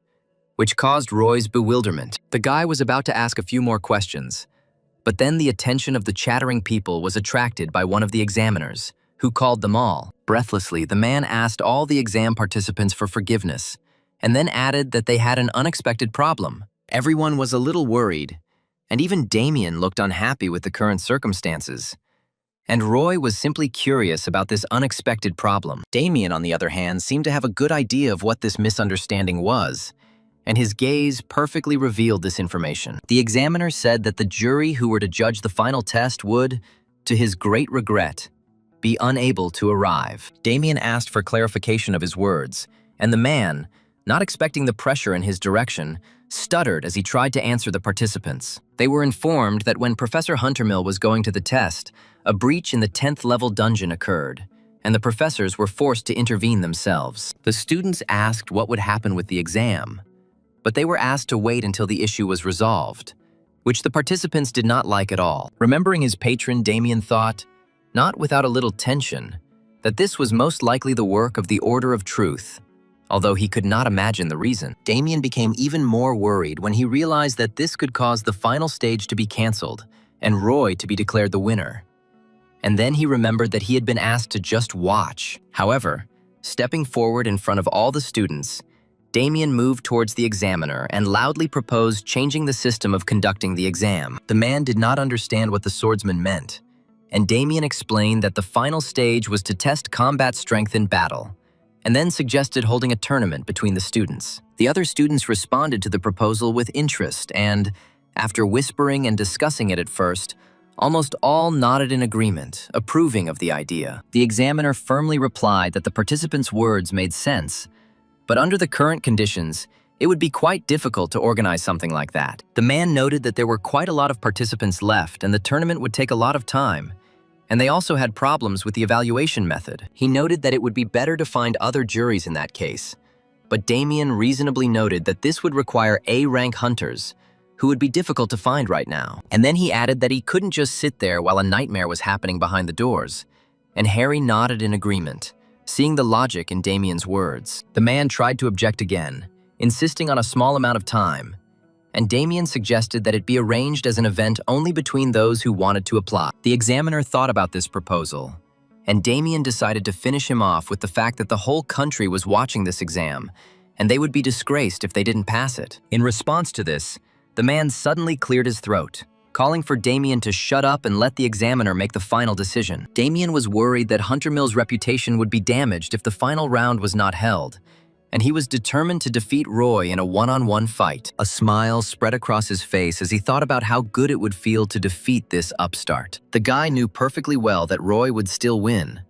which caused Roy's bewilderment. The guy was about to ask a few more questions, but then the attention of the chattering people was attracted by one of the examiners, who called them all. Breathlessly, the man asked all the exam participants for forgiveness, and then added that they had an unexpected problem. Everyone was a little worried, and even Damien looked unhappy with the current circumstances. And Roy was simply curious about this unexpected problem. Damien, on the other hand, seemed to have a good idea of what this misunderstanding was, and his gaze perfectly revealed this information. The examiner said that the jury who were to judge the final test would, to his great regret, be unable to arrive. Damien asked for clarification of his words, and the man, not expecting the pressure in his direction, stuttered as he tried to answer the participants. They were informed that when Professor Huntermill was going to the test, a breach in the 10th level dungeon occurred, and the professors were forced to intervene themselves. The students asked what would happen with the exam, but they were asked to wait until the issue was resolved, which the participants did not like at all. Remembering his patron, Damien thought, not without a little tension, that this was most likely the work of the Order of Truth, although he could not imagine the reason. Damien became even more worried when he realized that this could cause the final stage to be cancelled and Roy to be declared the winner. And then he remembered that he had been asked to just watch. However, stepping forward in front of all the students, Damien moved towards the examiner and loudly proposed changing the system of conducting the exam. The man did not understand what the swordsman meant, and Damien explained that the final stage was to test combat strength in battle, and then suggested holding a tournament between the students. The other students responded to the proposal with interest and, after whispering and discussing it at first, almost all nodded in agreement, approving of the idea. The examiner firmly replied that the participants' words made sense, but under the current conditions, it would be quite difficult to organize something like that. The man noted that there were quite a lot of participants left and the tournament would take a lot of time, and they also had problems with the evaluation method. He noted that it would be better to find other juries in that case, but Damien reasonably noted that this would require A-rank hunters, who would be difficult to find right now. And then he added that he couldn't just sit there while a nightmare was happening behind the doors, and Harry nodded in agreement, seeing the logic in Damien's words. The man tried to object again, insisting on a small amount of time, and Damien suggested that it be arranged as an event only between those who wanted to apply. The examiner thought about this proposal, and Damien decided to finish him off with the fact that the whole country was watching this exam, and they would be disgraced if they didn't pass it. In response to this, the man suddenly cleared his throat, calling for Damien to shut up and let the examiner make the final decision. Damien was worried that Hunter Mill's reputation would be damaged if the final round was not held, and he was determined to defeat Roy in a one-on-one fight. A smile spread across his face as he thought about how good it would feel to defeat this upstart. The guy knew perfectly well that Roy would still win,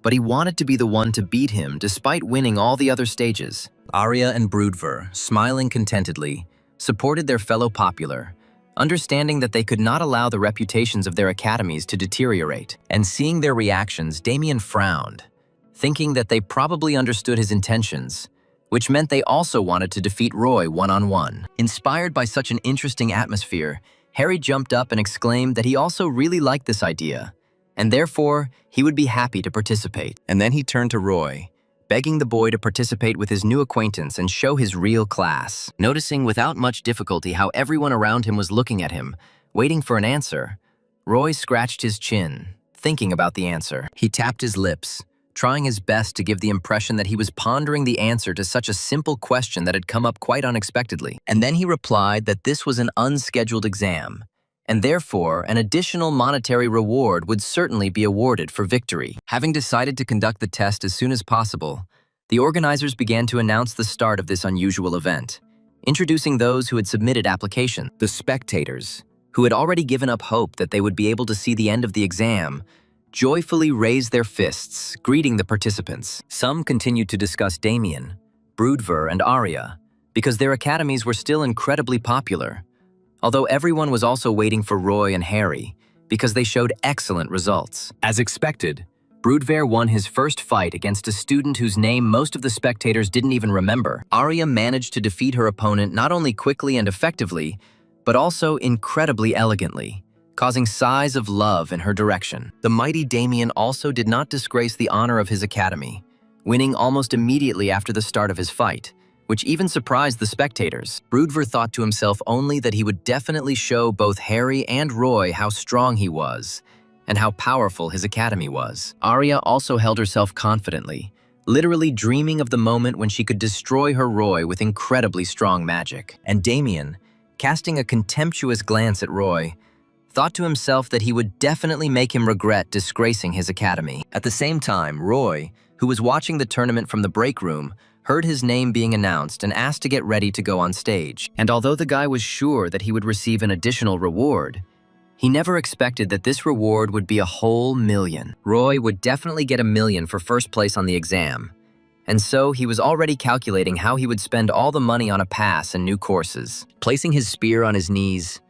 but he wanted to be the one to beat him despite winning all the other stages. Arya and Broodver, smiling contentedly, supported their fellow popular, understanding that they could not allow the reputations of their academies to deteriorate. And seeing their reactions, Damien frowned, thinking that they probably understood his intentions, which meant they also wanted to defeat Roy one-on-one. Inspired by such an interesting atmosphere, Harry jumped up and exclaimed that he also really liked this idea, and therefore he would be happy to participate. And then he turned to Roy, begging the boy to participate with his new acquaintance and show his real class. Noticing without much difficulty how everyone around him was looking at him, waiting for an answer, Roy scratched his chin, thinking about the answer. He tapped his lips, trying his best to give the impression that he was pondering the answer to such a simple question that had come up quite unexpectedly. And then he replied that this was an unscheduled exam, and therefore an additional monetary reward would certainly be awarded for victory. Having decided to conduct the test as soon as possible, the organizers began to announce the start of this unusual event, introducing those who had submitted applications. The spectators, who had already given up hope that they would be able to see the end of the exam, joyfully raised their fists, greeting the participants. Some continued to discuss Damien, Broodver, and Arya, because their academies were still incredibly popular, although everyone was also waiting for Roy and Harry, because they showed excellent results. As expected, Broodver won his first fight against a student whose name most of the spectators didn't even remember. Arya managed to defeat her opponent not only quickly and effectively, but also incredibly elegantly, causing sighs of love in her direction. The mighty Damien also did not disgrace the honor of his academy, winning almost immediately after the start of his fight, which even surprised the spectators. Broodver thought to himself only that he would definitely show both Harry and Roy how strong he was, and how powerful his academy was. Arya also held herself confidently, literally dreaming of the moment when she could destroy her Roy with incredibly strong magic. And Damien, casting a contemptuous glance at Roy, thought to himself that he would definitely make him regret disgracing his academy. At the same time, Roy, who was watching the tournament from the break room, heard his name being announced and asked to get ready to go on stage. And although the guy was sure that he would receive an additional reward, he never expected that this reward would be a whole million. Roy would definitely get $1 million for first place on the exam, and so he was already calculating how he would spend all the money on a pass and new courses. Placing his spear on his knees,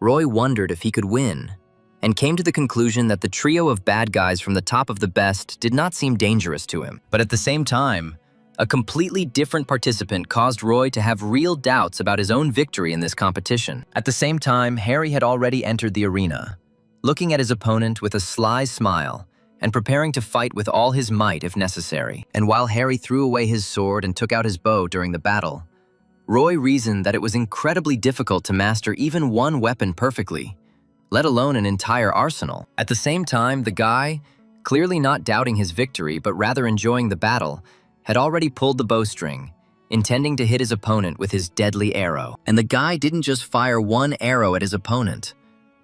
Roy wondered if he could win, and came to the conclusion that the trio of bad guys from the top of the best did not seem dangerous to him. But at the same time, a completely different participant caused Roy to have real doubts about his own victory in this competition. At the same time, Harry had already entered the arena, looking at his opponent with a sly smile and preparing to fight with all his might if necessary. And while Harry threw away his sword and took out his bow during the battle, Roy reasoned that it was incredibly difficult to master even one weapon perfectly, let alone an entire arsenal. At the same time, the guy, clearly not doubting his victory but rather enjoying the battle, had already pulled the bowstring, intending to hit his opponent with his deadly arrow. And the guy didn't just fire one arrow at his opponent,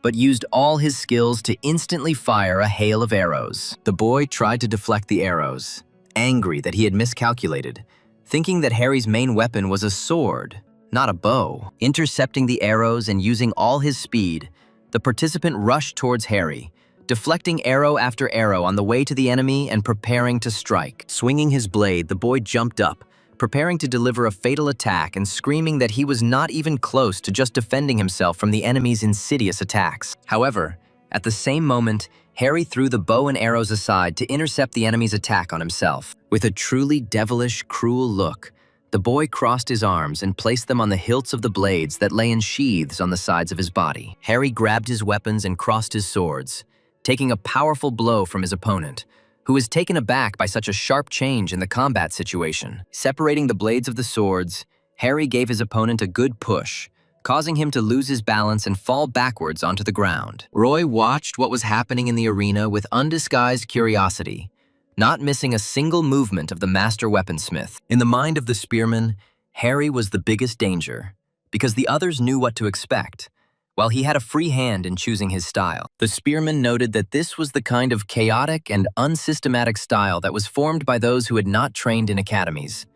but used all his skills to instantly fire a hail of arrows. The boy tried to deflect the arrows, angry that he had miscalculated, thinking that Harry's main weapon was a sword, not a bow. Intercepting the arrows and using all his speed, the participant rushed towards Harry, deflecting arrow after arrow on the way to the enemy and preparing to strike. Swinging his blade, the boy jumped up, preparing to deliver a fatal attack and screaming that he was not even close to just defending himself from the enemy's insidious attacks. However, at the same moment, Harry threw the bow and arrows aside to intercept the enemy's attack on himself. With a truly devilish, cruel look, the boy crossed his arms and placed them on the hilts of the blades that lay in sheaths on the sides of his body. Harry grabbed his weapons and crossed his swords, taking a powerful blow from his opponent, who was taken aback by such a sharp change in the combat situation. Separating the blades of the swords, Harry gave his opponent a good push, causing him to lose his balance and fall backwards onto the ground. Roy watched what was happening in the arena with undisguised curiosity, not missing a single movement of the master weaponsmith. In the mind of the spearman, Harry was the biggest danger, because the others knew what to expect, while he had a free hand in choosing his style. The spearman noted that this was the kind of chaotic and unsystematic style that was formed by those who had not trained in academies,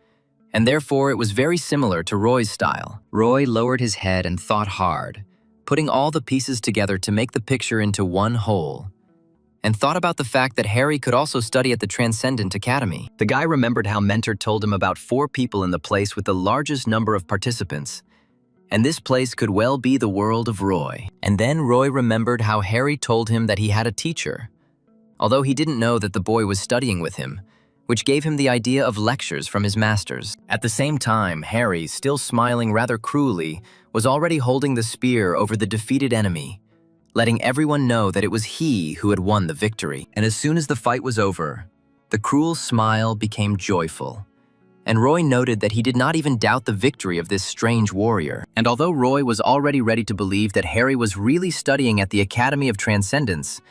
and therefore it was very similar to Roy's style. Roy lowered his head and thought hard, putting all the pieces together to make the picture into one whole, and thought about the fact that Harry could also study at the Transcendent Academy. The guy remembered how Mentor told him about 4 people in the place with the largest number of participants, and this place could well be the world of Roy. And then Roy remembered how Harry told him that he had a teacher, although he didn't know that the boy was studying with him, which gave him the idea of lectures from his masters. At the same time, Harry, still smiling rather cruelly, was already holding the spear over the defeated enemy, letting everyone know that it was he who had won the victory. And as soon as the fight was over, the cruel smile became joyful, and Roy noted that he did not even doubt the victory of this strange warrior. And although Roy was already ready to believe that Harry was really studying at the Academy of Transcendence,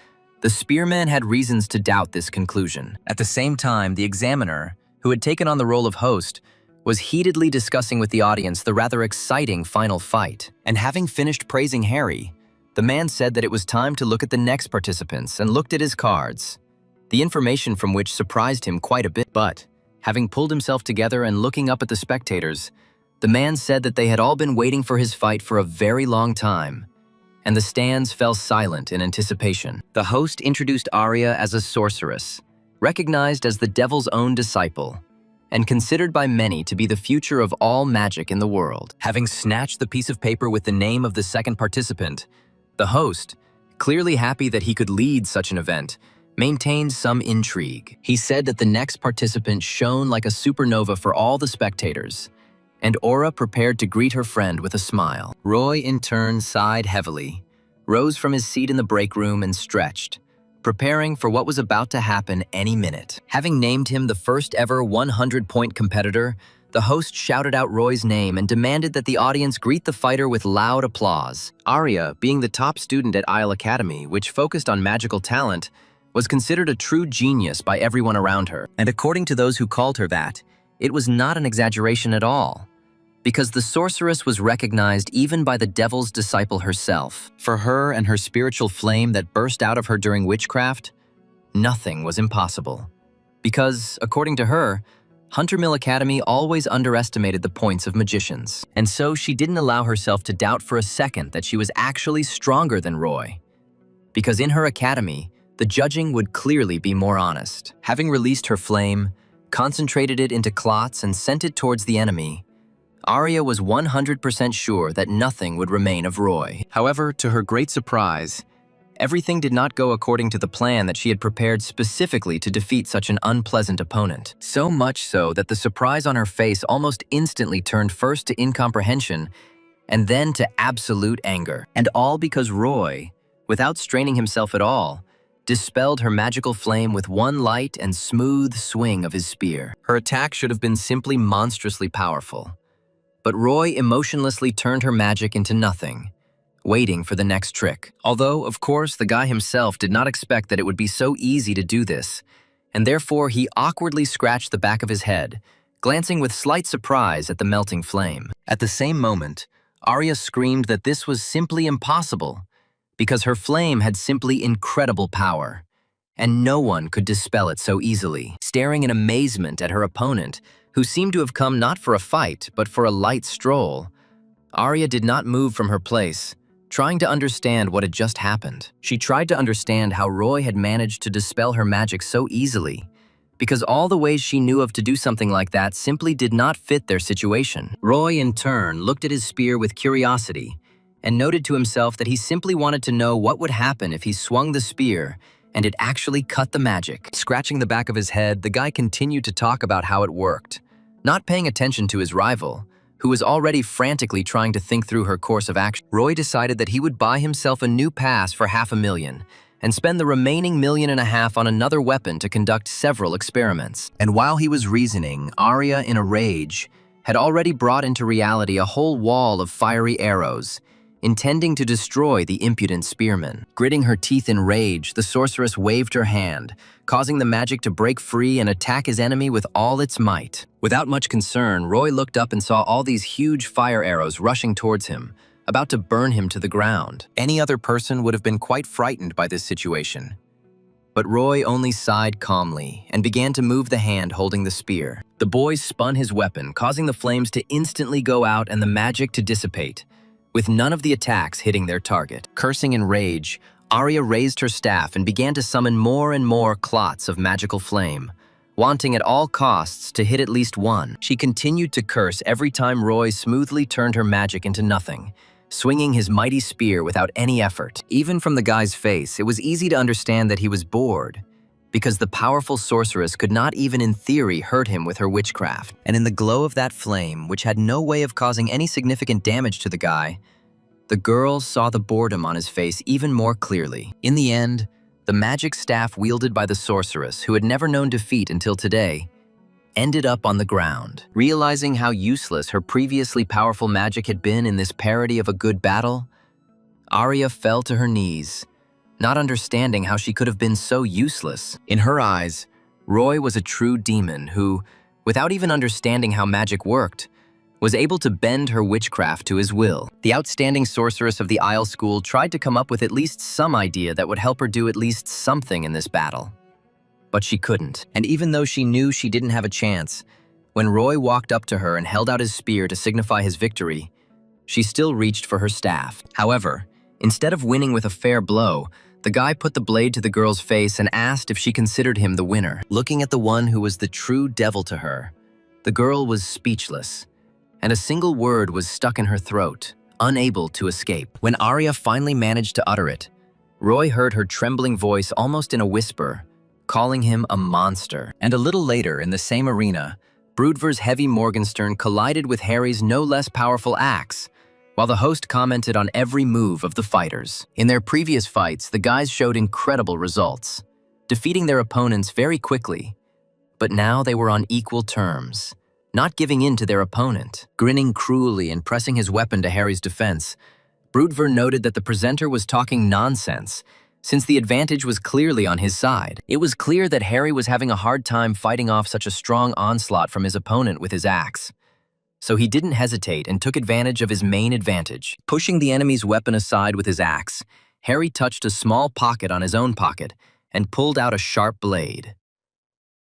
the spearman had reasons to doubt this conclusion. At the same time, the examiner, who had taken on the role of host, was heatedly discussing with the audience the rather exciting final fight. And having finished praising Harry, the man said that it was time to look at the next participants and looked at his cards, the information from which surprised him quite a bit. But, having pulled himself together and looking up at the spectators, the man said that they had all been waiting for his fight for a very long time, and the stands fell silent in anticipation. The host introduced Arya as a sorceress, recognized as the devil's own disciple, and considered by many to be the future of all magic in the world. Having snatched the piece of paper with the name of the second participant, the host, clearly happy that he could lead such an event, maintained some intrigue. He said that the next participant shone like a supernova for all the spectators, and Aura prepared to greet her friend with a smile. Roy, in turn, sighed heavily, rose from his seat in the break room and stretched, preparing for what was about to happen any minute. Having named him the first ever 100-point competitor, the host shouted out Roy's name and demanded that the audience greet the fighter with loud applause. Arya, being the top student at Isle Academy, which focused on magical talent, was considered a true genius by everyone around her. And according to those who called her that, it was not an exaggeration at all, because the sorceress was recognized even by the devil's disciple herself. For her and her spiritual flame that burst out of her during witchcraft, nothing was impossible. Because, according to her, Hunter Mill Academy always underestimated the points of magicians. And so she didn't allow herself to doubt for a second that she was actually stronger than Roy. Because in her academy, the judging would clearly be more honest. Having released her flame, concentrated it into clots and sent it towards the enemy, Arya was 100% sure that nothing would remain of Roy. However, to her great surprise, everything did not go according to the plan that she had prepared specifically to defeat such an unpleasant opponent. So much so that the surprise on her face almost instantly turned first to incomprehension and then to absolute anger. And all because Roy, without straining himself at all, dispelled her magical flame with one light and smooth swing of his spear. Her attack should have been simply monstrously powerful, but Roy emotionlessly turned her magic into nothing, waiting for the next trick. Although, of course, the guy himself did not expect that it would be so easy to do this, and therefore he awkwardly scratched the back of his head, glancing with slight surprise at the melting flame. At the same moment, Arya screamed that this was simply impossible, because her flame had simply incredible power, and no one could dispel it so easily. Staring in amazement at her opponent, who seemed to have come not for a fight, but for a light stroll, Arya did not move from her place, trying to understand what had just happened. She tried to understand how Roy had managed to dispel her magic so easily, because all the ways she knew of to do something like that simply did not fit their situation. Roy, in turn, looked at his spear with curiosity, and noted to himself that he simply wanted to know what would happen if he swung the spear and it actually cut the magic. Scratching the back of his head, the guy continued to talk about how it worked, not paying attention to his rival, who was already frantically trying to think through her course of action. Roy decided that he would buy himself a new pass for $500,000 and spend the remaining $1.5 million on another weapon to conduct several experiments. And while he was reasoning, Arya, in a rage, had already brought into reality a whole wall of fiery arrows, intending to destroy the impudent spearman. Gritting her teeth in rage, the sorceress waved her hand, causing the magic to break free and attack his enemy with all its might. Without much concern, Roy looked up and saw all these huge fire arrows rushing towards him, about to burn him to the ground. Any other person would have been quite frightened by this situation. But Roy only sighed calmly and began to move the hand holding the spear. The boy spun his weapon, causing the flames to instantly go out and the magic to dissipate, with none of the attacks hitting their target. Cursing in rage, Arya raised her staff and began to summon more and more clots of magical flame, wanting at all costs to hit at least one. She continued to curse every time Roy smoothly turned her magic into nothing, swinging his mighty spear without any effort. Even from the guy's face, it was easy to understand that he was bored, because the powerful sorceress could not even in theory hurt him with her witchcraft. And in the glow of that flame, which had no way of causing any significant damage to the guy, the girl saw the boredom on his face even more clearly. In the end, the magic staff wielded by the sorceress, who had never known defeat until today, ended up on the ground. Realizing how useless her previously powerful magic had been in this parody of a good battle, Arya fell to her knees, not understanding how she could have been so useless. In her eyes, Roy was a true demon who, without even understanding how magic worked, was able to bend her witchcraft to his will. The outstanding sorceress of the Isle School tried to come up with at least some idea that would help her do at least something in this battle. But she couldn't, and even though she knew she didn't have a chance, when Roy walked up to her and held out his spear to signify his victory, she still reached for her staff. However, instead of winning with a fair blow, the guy put the blade to the girl's face and asked if she considered him the winner. Looking at the one who was the true devil to her, the girl was speechless, and a single word was stuck in her throat, unable to escape. When Arya finally managed to utter it, Roy heard her trembling voice almost in a whisper, calling him a monster. And a little later, in the same arena, Broodver's heavy Morgenstern collided with Harry's no less powerful axe, while the host commented on every move of the fighters. In their previous fights, the guys showed incredible results, defeating their opponents very quickly. But now they were on equal terms, not giving in to their opponent. Grinning cruelly and pressing his weapon to Harry's defense, Broodver noted that the presenter was talking nonsense, since the advantage was clearly on his side. It was clear that Harry was having a hard time fighting off such a strong onslaught from his opponent with his axe. So he didn't hesitate and took advantage of his main advantage. Pushing the enemy's weapon aside with his axe, Harry touched a small pocket on his own pocket and pulled out a sharp blade.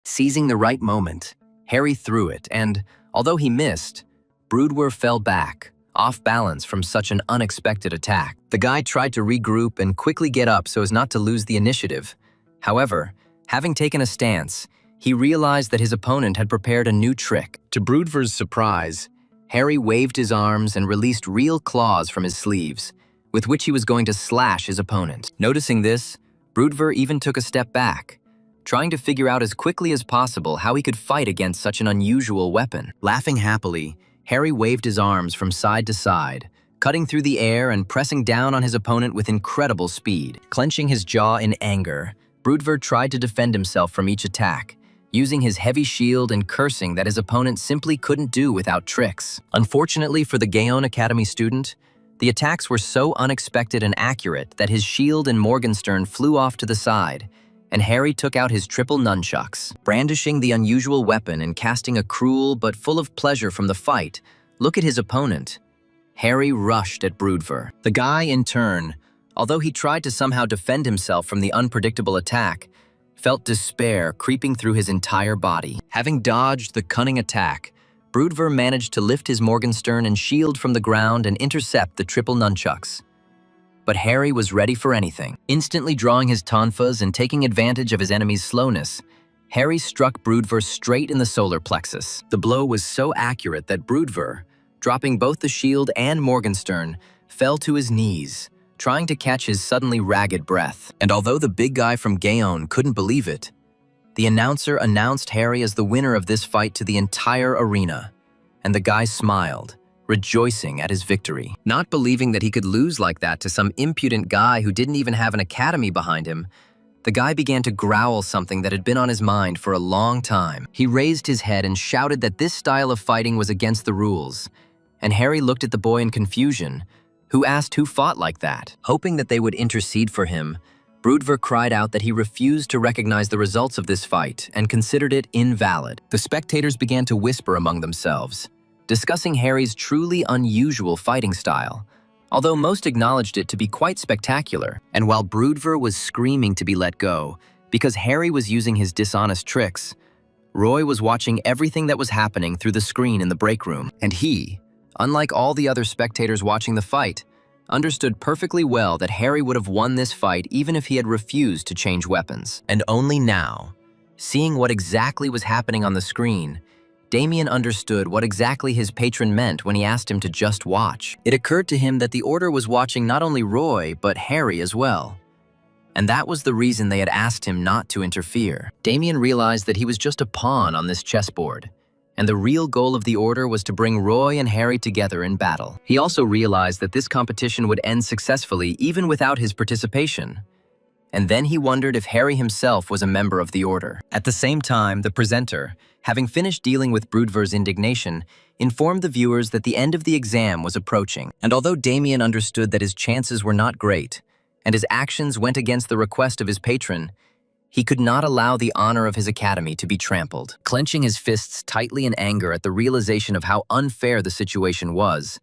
Seizing the right moment, Harry threw it, and, although he missed, Broodwer fell back, off balance from such an unexpected attack. The guy tried to regroup and quickly get up so as not to lose the initiative. However, having taken a stance, he realized that his opponent had prepared a new trick. To Broodver's surprise, Harry waved his arms and released real claws from his sleeves, with which he was going to slash his opponent. Noticing this, Broodver even took a step back, trying to figure out as quickly as possible how he could fight against such an unusual weapon. Laughing happily, Harry waved his arms from side to side, cutting through the air and pressing down on his opponent with incredible speed. Clenching his jaw in anger, Broodver tried to defend himself from each attack, using his heavy shield and cursing that his opponent simply couldn't do without tricks. Unfortunately for the Gaon Academy student, the attacks were so unexpected and accurate that his shield and Morgenstern flew off to the side, and Harry took out his triple nunchucks. Brandishing the unusual weapon and casting a cruel but full of pleasure from the fight look at his opponent, Harry rushed at Broodver. The guy, in turn, although he tried to somehow defend himself from the unpredictable attack, felt despair creeping through his entire body. Having dodged the cunning attack, Broodver managed to lift his Morgenstern and shield from the ground and intercept the triple nunchucks. But Harry was ready for anything. Instantly drawing his tonfas and taking advantage of his enemy's slowness, Harry struck Broodver straight in the solar plexus. The blow was so accurate that Broodver, dropping both the shield and Morgenstern, fell to his knees, trying to catch his suddenly ragged breath. And although the big guy from Gaon couldn't believe it, the announcer announced Harry as the winner of this fight to the entire arena, and the guy smiled, rejoicing at his victory. Not believing that he could lose like that to some impudent guy who didn't even have an academy behind him, The guy began to growl something that had been on his mind for a long time. He raised his head and shouted that this style of fighting was against the rules, and Harry looked at the boy in confusion, who asked who fought like that. Hoping that they would intercede for him, Broodver cried out that he refused to recognize the results of this fight and considered it invalid. The spectators began to whisper among themselves, discussing Harry's truly unusual fighting style, although most acknowledged it to be quite spectacular. And while Broodver was screaming to be let go because Harry was using his dishonest tricks, Roy was watching everything that was happening through the screen in the break room, and he, unlike all the other spectators watching the fight, understood perfectly well that Harry would have won this fight even if he had refused to change weapons. And only now, seeing what exactly was happening on the screen, Damien understood what exactly his patron meant when he asked him to just watch. It occurred to him that the Order was watching not only Roy, but Harry as well. And that was the reason they had asked him not to interfere. Damien realized that he was just a pawn on this chessboard, and the real goal of the Order was to bring Roy and Harry together in battle. He also realized that this competition would end successfully even without his participation. And then he wondered if Harry himself was a member of the Order. At the same time, the presenter, having finished dealing with Broodver's indignation, informed the viewers that the end of the exam was approaching. And although Damien understood that his chances were not great, and his actions went against the request of his patron, he could not allow the honor of his academy to be trampled. Clenching his fists tightly in anger at the realization of how unfair the situation was,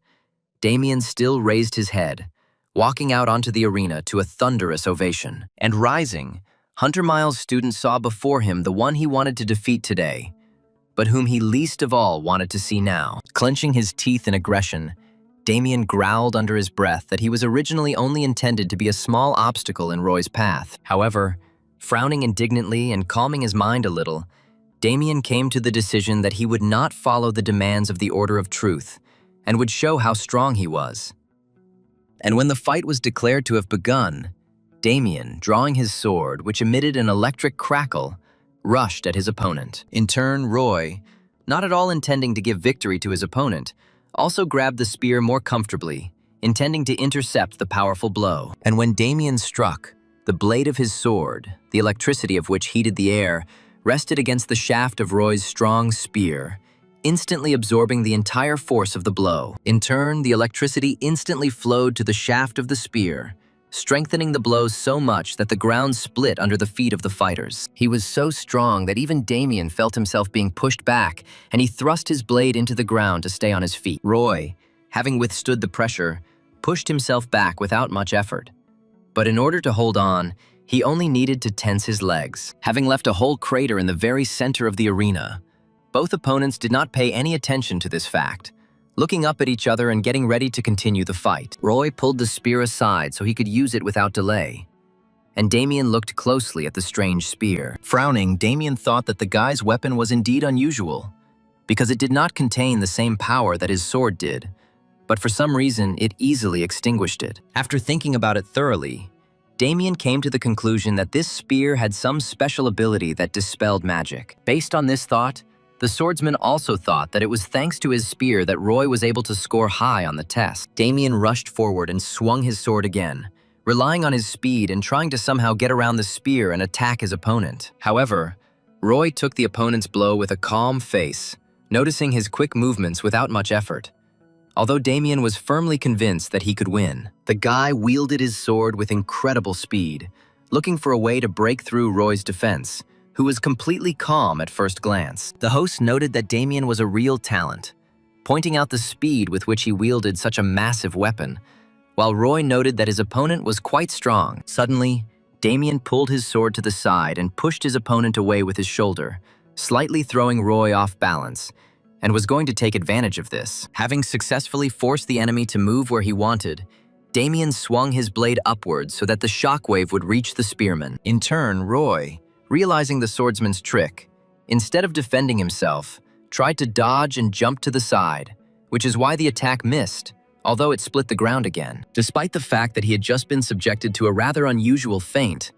Damien still raised his head, walking out onto the arena to a thunderous ovation. And rising, Hunter Miles' student saw before him the one he wanted to defeat today, but whom he least of all wanted to see now. Clenching his teeth in aggression, Damien growled under his breath that he was originally only intended to be a small obstacle in Roy's path. However, frowning indignantly and calming his mind a little, Damien came to the decision that he would not follow the demands of the Order of Truth and would show how strong he was. And when the fight was declared to have begun, Damien, drawing his sword, which emitted an electric crackle, rushed at his opponent. In turn, Roy, not at all intending to give victory to his opponent, also grabbed the spear more comfortably, intending to intercept the powerful blow. And when Damien struck, the blade of his sword, the electricity of which heated the air, rested against the shaft of Roy's strong spear, instantly absorbing the entire force of the blow. In turn, the electricity instantly flowed to the shaft of the spear, strengthening the blow so much that the ground split under the feet of the fighters. He was so strong that even Damien felt himself being pushed back, and he thrust his blade into the ground to stay on his feet. Roy, having withstood the pressure, pushed himself back without much effort. But in order to hold on, he only needed to tense his legs. Having left a whole crater in the very center of the arena, both opponents did not pay any attention to this fact, looking up at each other and getting ready to continue the fight. Roy pulled the spear aside so he could use it without delay, and Damien looked closely at the strange spear. Frowning, Damien thought that the guy's weapon was indeed unusual, because it did not contain the same power that his sword did, but for some reason it easily extinguished it. After thinking about it thoroughly, Damien came to the conclusion that this spear had some special ability that dispelled magic. Based on this thought, the swordsman also thought that it was thanks to his spear that Roy was able to score high on the test. Damien rushed forward and swung his sword again, relying on his speed and trying to somehow get around the spear and attack his opponent. However, Roy took the opponent's blow with a calm face, noticing his quick movements without much effort. Although Damien was firmly convinced that he could win, the guy wielded his sword with incredible speed, looking for a way to break through Roy's defense, who was completely calm at first glance. The host noted that Damien was a real talent, pointing out the speed with which he wielded such a massive weapon, while Roy noted that his opponent was quite strong. Suddenly, Damien pulled his sword to the side and pushed his opponent away with his shoulder, slightly throwing Roy off balance, and was going to take advantage of this. Having successfully forced the enemy to move where he wanted, Damien swung his blade upwards so that the shockwave would reach the spearman. In turn, Roy, realizing the swordsman's trick, instead of defending himself, tried to dodge and jump to the side, which is why the attack missed, although it split the ground again. Despite the fact that he had just been subjected to a rather unusual feint,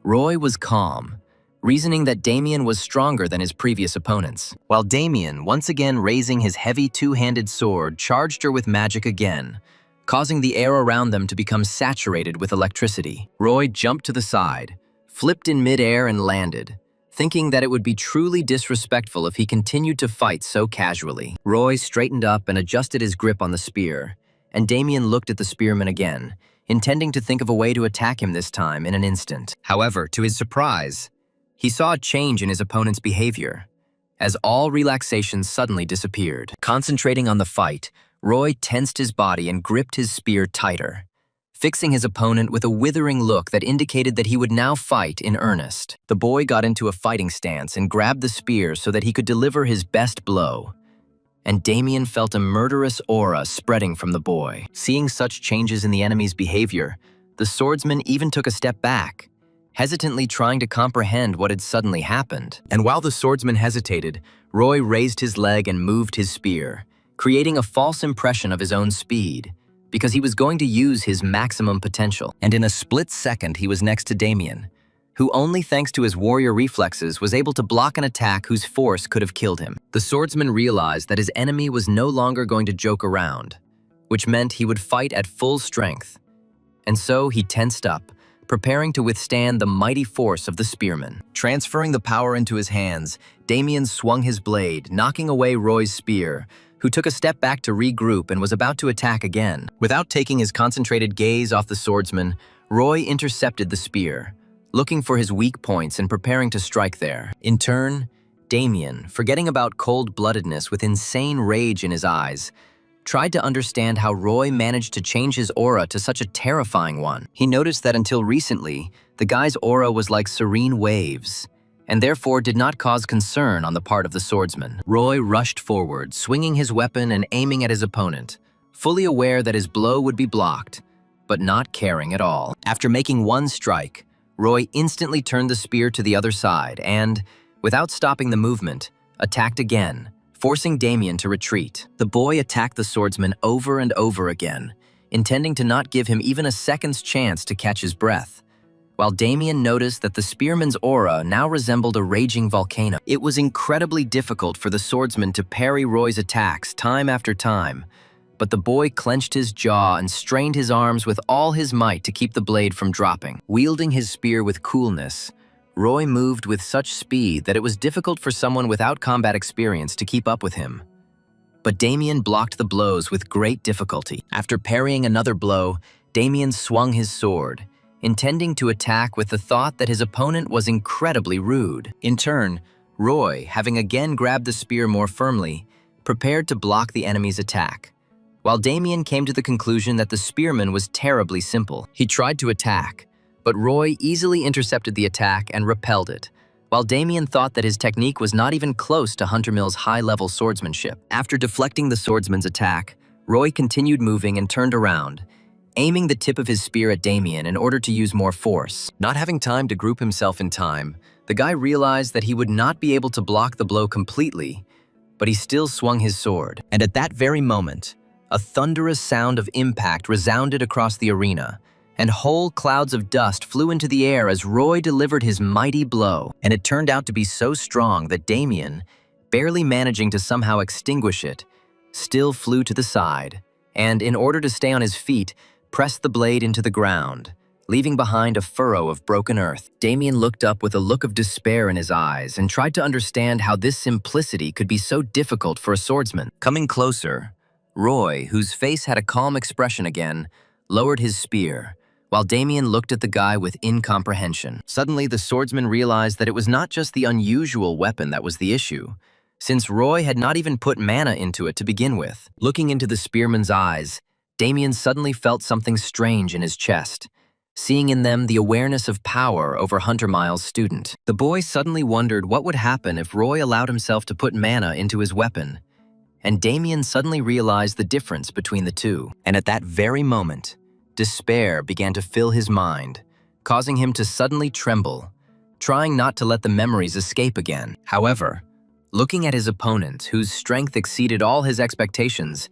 Roy was calm, reasoning that Damien was stronger than his previous opponents. While Damien, once again raising his heavy two-handed sword, charged her with magic again, causing the air around them to become saturated with electricity. Roy jumped to the side, flipped in midair and landed, thinking that it would be truly disrespectful if he continued to fight so casually. Roy straightened up and adjusted his grip on the spear, and Damien looked at the spearman again, intending to think of a way to attack him this time in an instant. However, to his surprise, he saw a change in his opponent's behavior, as all relaxation suddenly disappeared. Concentrating on the fight, Roy tensed his body and gripped his spear tighter, fixing his opponent with a withering look that indicated that he would now fight in earnest. The boy got into a fighting stance and grabbed the spear so that he could deliver his best blow, and Damien felt a murderous aura spreading from the boy. Seeing such changes in the enemy's behavior, the swordsman even took a step back, hesitantly trying to comprehend what had suddenly happened. And while the swordsman hesitated, Roy raised his leg and moved his spear, creating a false impression of his own speed, because he was going to use his maximum potential. And in a split second, he was next to Damien, who only thanks to his warrior reflexes was able to block an attack whose force could have killed him. The swordsman realized that his enemy was no longer going to joke around, which meant he would fight at full strength. And so he tensed up, preparing to withstand the mighty force of the spearman. Transferring the power into his hands, Damien swung his blade, knocking away Roy's spear, who took a step back to regroup and was about to attack again. Without taking his concentrated gaze off the swordsman, Roy intercepted the spear, looking for his weak points and preparing to strike there. In turn, Damien, forgetting about cold-bloodedness with insane rage in his eyes, tried to understand how Roy managed to change his aura to such a terrifying one. He noticed that until recently, the guy's aura was like serene waves, and therefore did not cause concern on the part of the swordsman. Roy rushed forward, swinging his weapon and aiming at his opponent, fully aware that his blow would be blocked, but not caring at all. After making one strike, Roy instantly turned the spear to the other side and, without stopping the movement, attacked again, forcing Damien to retreat. The boy attacked the swordsman over and over again, intending to not give him even a second's chance to catch his breath, while Damien noticed that the spearman's aura now resembled a raging volcano. It was incredibly difficult for the swordsman to parry Roy's attacks time after time, but the boy clenched his jaw and strained his arms with all his might to keep the blade from dropping. Wielding his spear with coolness, Roy moved with such speed that it was difficult for someone without combat experience to keep up with him. But Damien blocked the blows with great difficulty. After parrying another blow, Damien swung his sword, intending to attack with the thought that his opponent was incredibly rude. In turn, Roy, having again grabbed the spear more firmly, prepared to block the enemy's attack, while Damien came to the conclusion that the spearman was terribly simple. He tried to attack, but Roy easily intercepted the attack and repelled it, while Damien thought that his technique was not even close to Hunter Mill's high-level swordsmanship. After deflecting the swordsman's attack, Roy continued moving and turned around, aiming the tip of his spear at Damien in order to use more force. Not having time to group himself in time, the guy realized that he would not be able to block the blow completely, but he still swung his sword. And at that very moment, a thunderous sound of impact resounded across the arena, and whole clouds of dust flew into the air as Roy delivered his mighty blow. And it turned out to be so strong that Damien, barely managing to somehow extinguish it, still flew to the side, and in order to stay on his feet, pressed the blade into the ground, leaving behind a furrow of broken earth. Damien looked up with a look of despair in his eyes and tried to understand how this simplicity could be so difficult for a swordsman. Coming closer, Roy, whose face had a calm expression again, lowered his spear, while Damien looked at the guy with incomprehension. Suddenly, the swordsman realized that it was not just the unusual weapon that was the issue, since Roy had not even put mana into it to begin with. Looking into the spearman's eyes, Damien suddenly felt something strange in his chest, seeing in them the awareness of power over Hunter Miles' student. The boy suddenly wondered what would happen if Roy allowed himself to put mana into his weapon, and Damien suddenly realized the difference between the two. And at that very moment, despair began to fill his mind, causing him to suddenly tremble, trying not to let the memories escape again. However, looking at his opponent, whose strength exceeded all his expectations,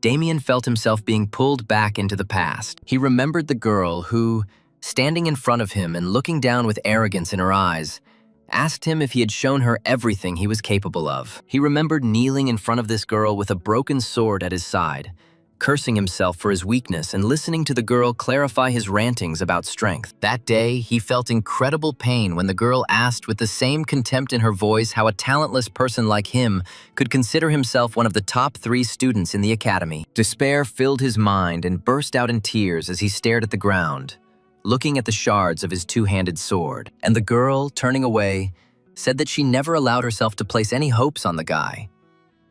Damien felt himself being pulled back into the past. He remembered the girl who, standing in front of him and looking down with arrogance in her eyes, asked him if he had shown her everything he was capable of. He remembered kneeling in front of this girl with a broken sword at his side, cursing himself for his weakness and listening to the girl clarify his rantings about strength. That day, he felt incredible pain when the girl asked with the same contempt in her voice how a talentless person like him could consider himself one of the top 3 students in the academy. Despair filled his mind and burst out in tears as he stared at the ground, looking at the shards of his two-handed sword. And the girl, turning away, said that she never allowed herself to place any hopes on the guy,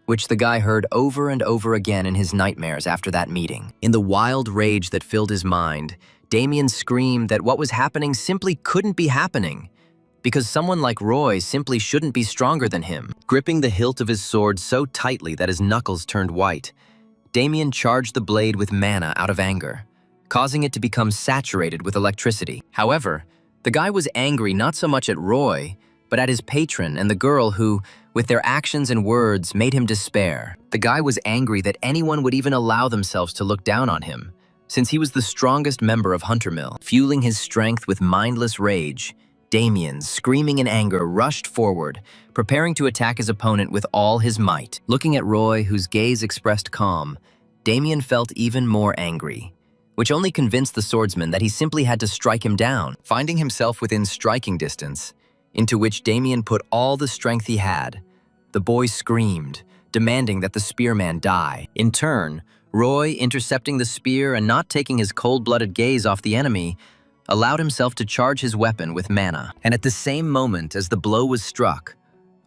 which the guy heard over and over again in his nightmares after that meeting. In the wild rage that filled his mind, Damien screamed that what was happening simply couldn't be happening, because someone like Roy simply shouldn't be stronger than him. Gripping the hilt of his sword so tightly that his knuckles turned white, Damien charged the blade with mana out of anger, causing it to become saturated with electricity. However, the guy was angry not so much at Roy, but at his patron and the girl who, with their actions and words, made him despair. The guy was angry that anyone would even allow themselves to look down on him, since he was the strongest member of Huntermill. Fueling his strength with mindless rage, Damien, screaming in anger, rushed forward, preparing to attack his opponent with all his might. Looking at Roy, whose gaze expressed calm, Damien felt even more angry, which only convinced the swordsman that he simply had to strike him down. Finding himself within striking distance, into which Damien put all the strength he had, the boy screamed, demanding that the spearman die. In turn, Roy, intercepting the spear and not taking his cold-blooded gaze off the enemy, allowed himself to charge his weapon with mana. And at the same moment as the blow was struck,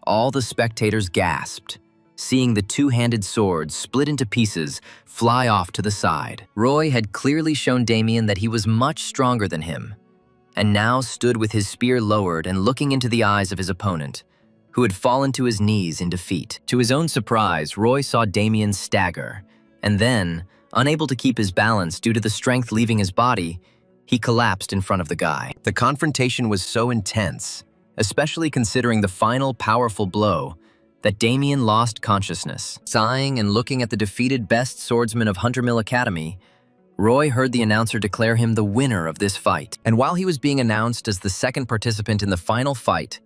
all the spectators gasped, seeing the two-handed sword split into pieces fly off to the side. Roy had clearly shown Damien that he was much stronger than him, and now stood with his spear lowered and looking into the eyes of his opponent, who had fallen to his knees in defeat. To his own surprise, Roy saw Damien stagger, and then, unable to keep his balance due to the strength leaving his body, he collapsed in front of the guy. The confrontation was so intense, especially considering the final powerful blow, that Damien lost consciousness. Sighing and looking at the defeated best swordsman of Huntermill Academy, Roy heard the announcer declare him the winner of this fight. And while he was being announced as the second participant in the final fight,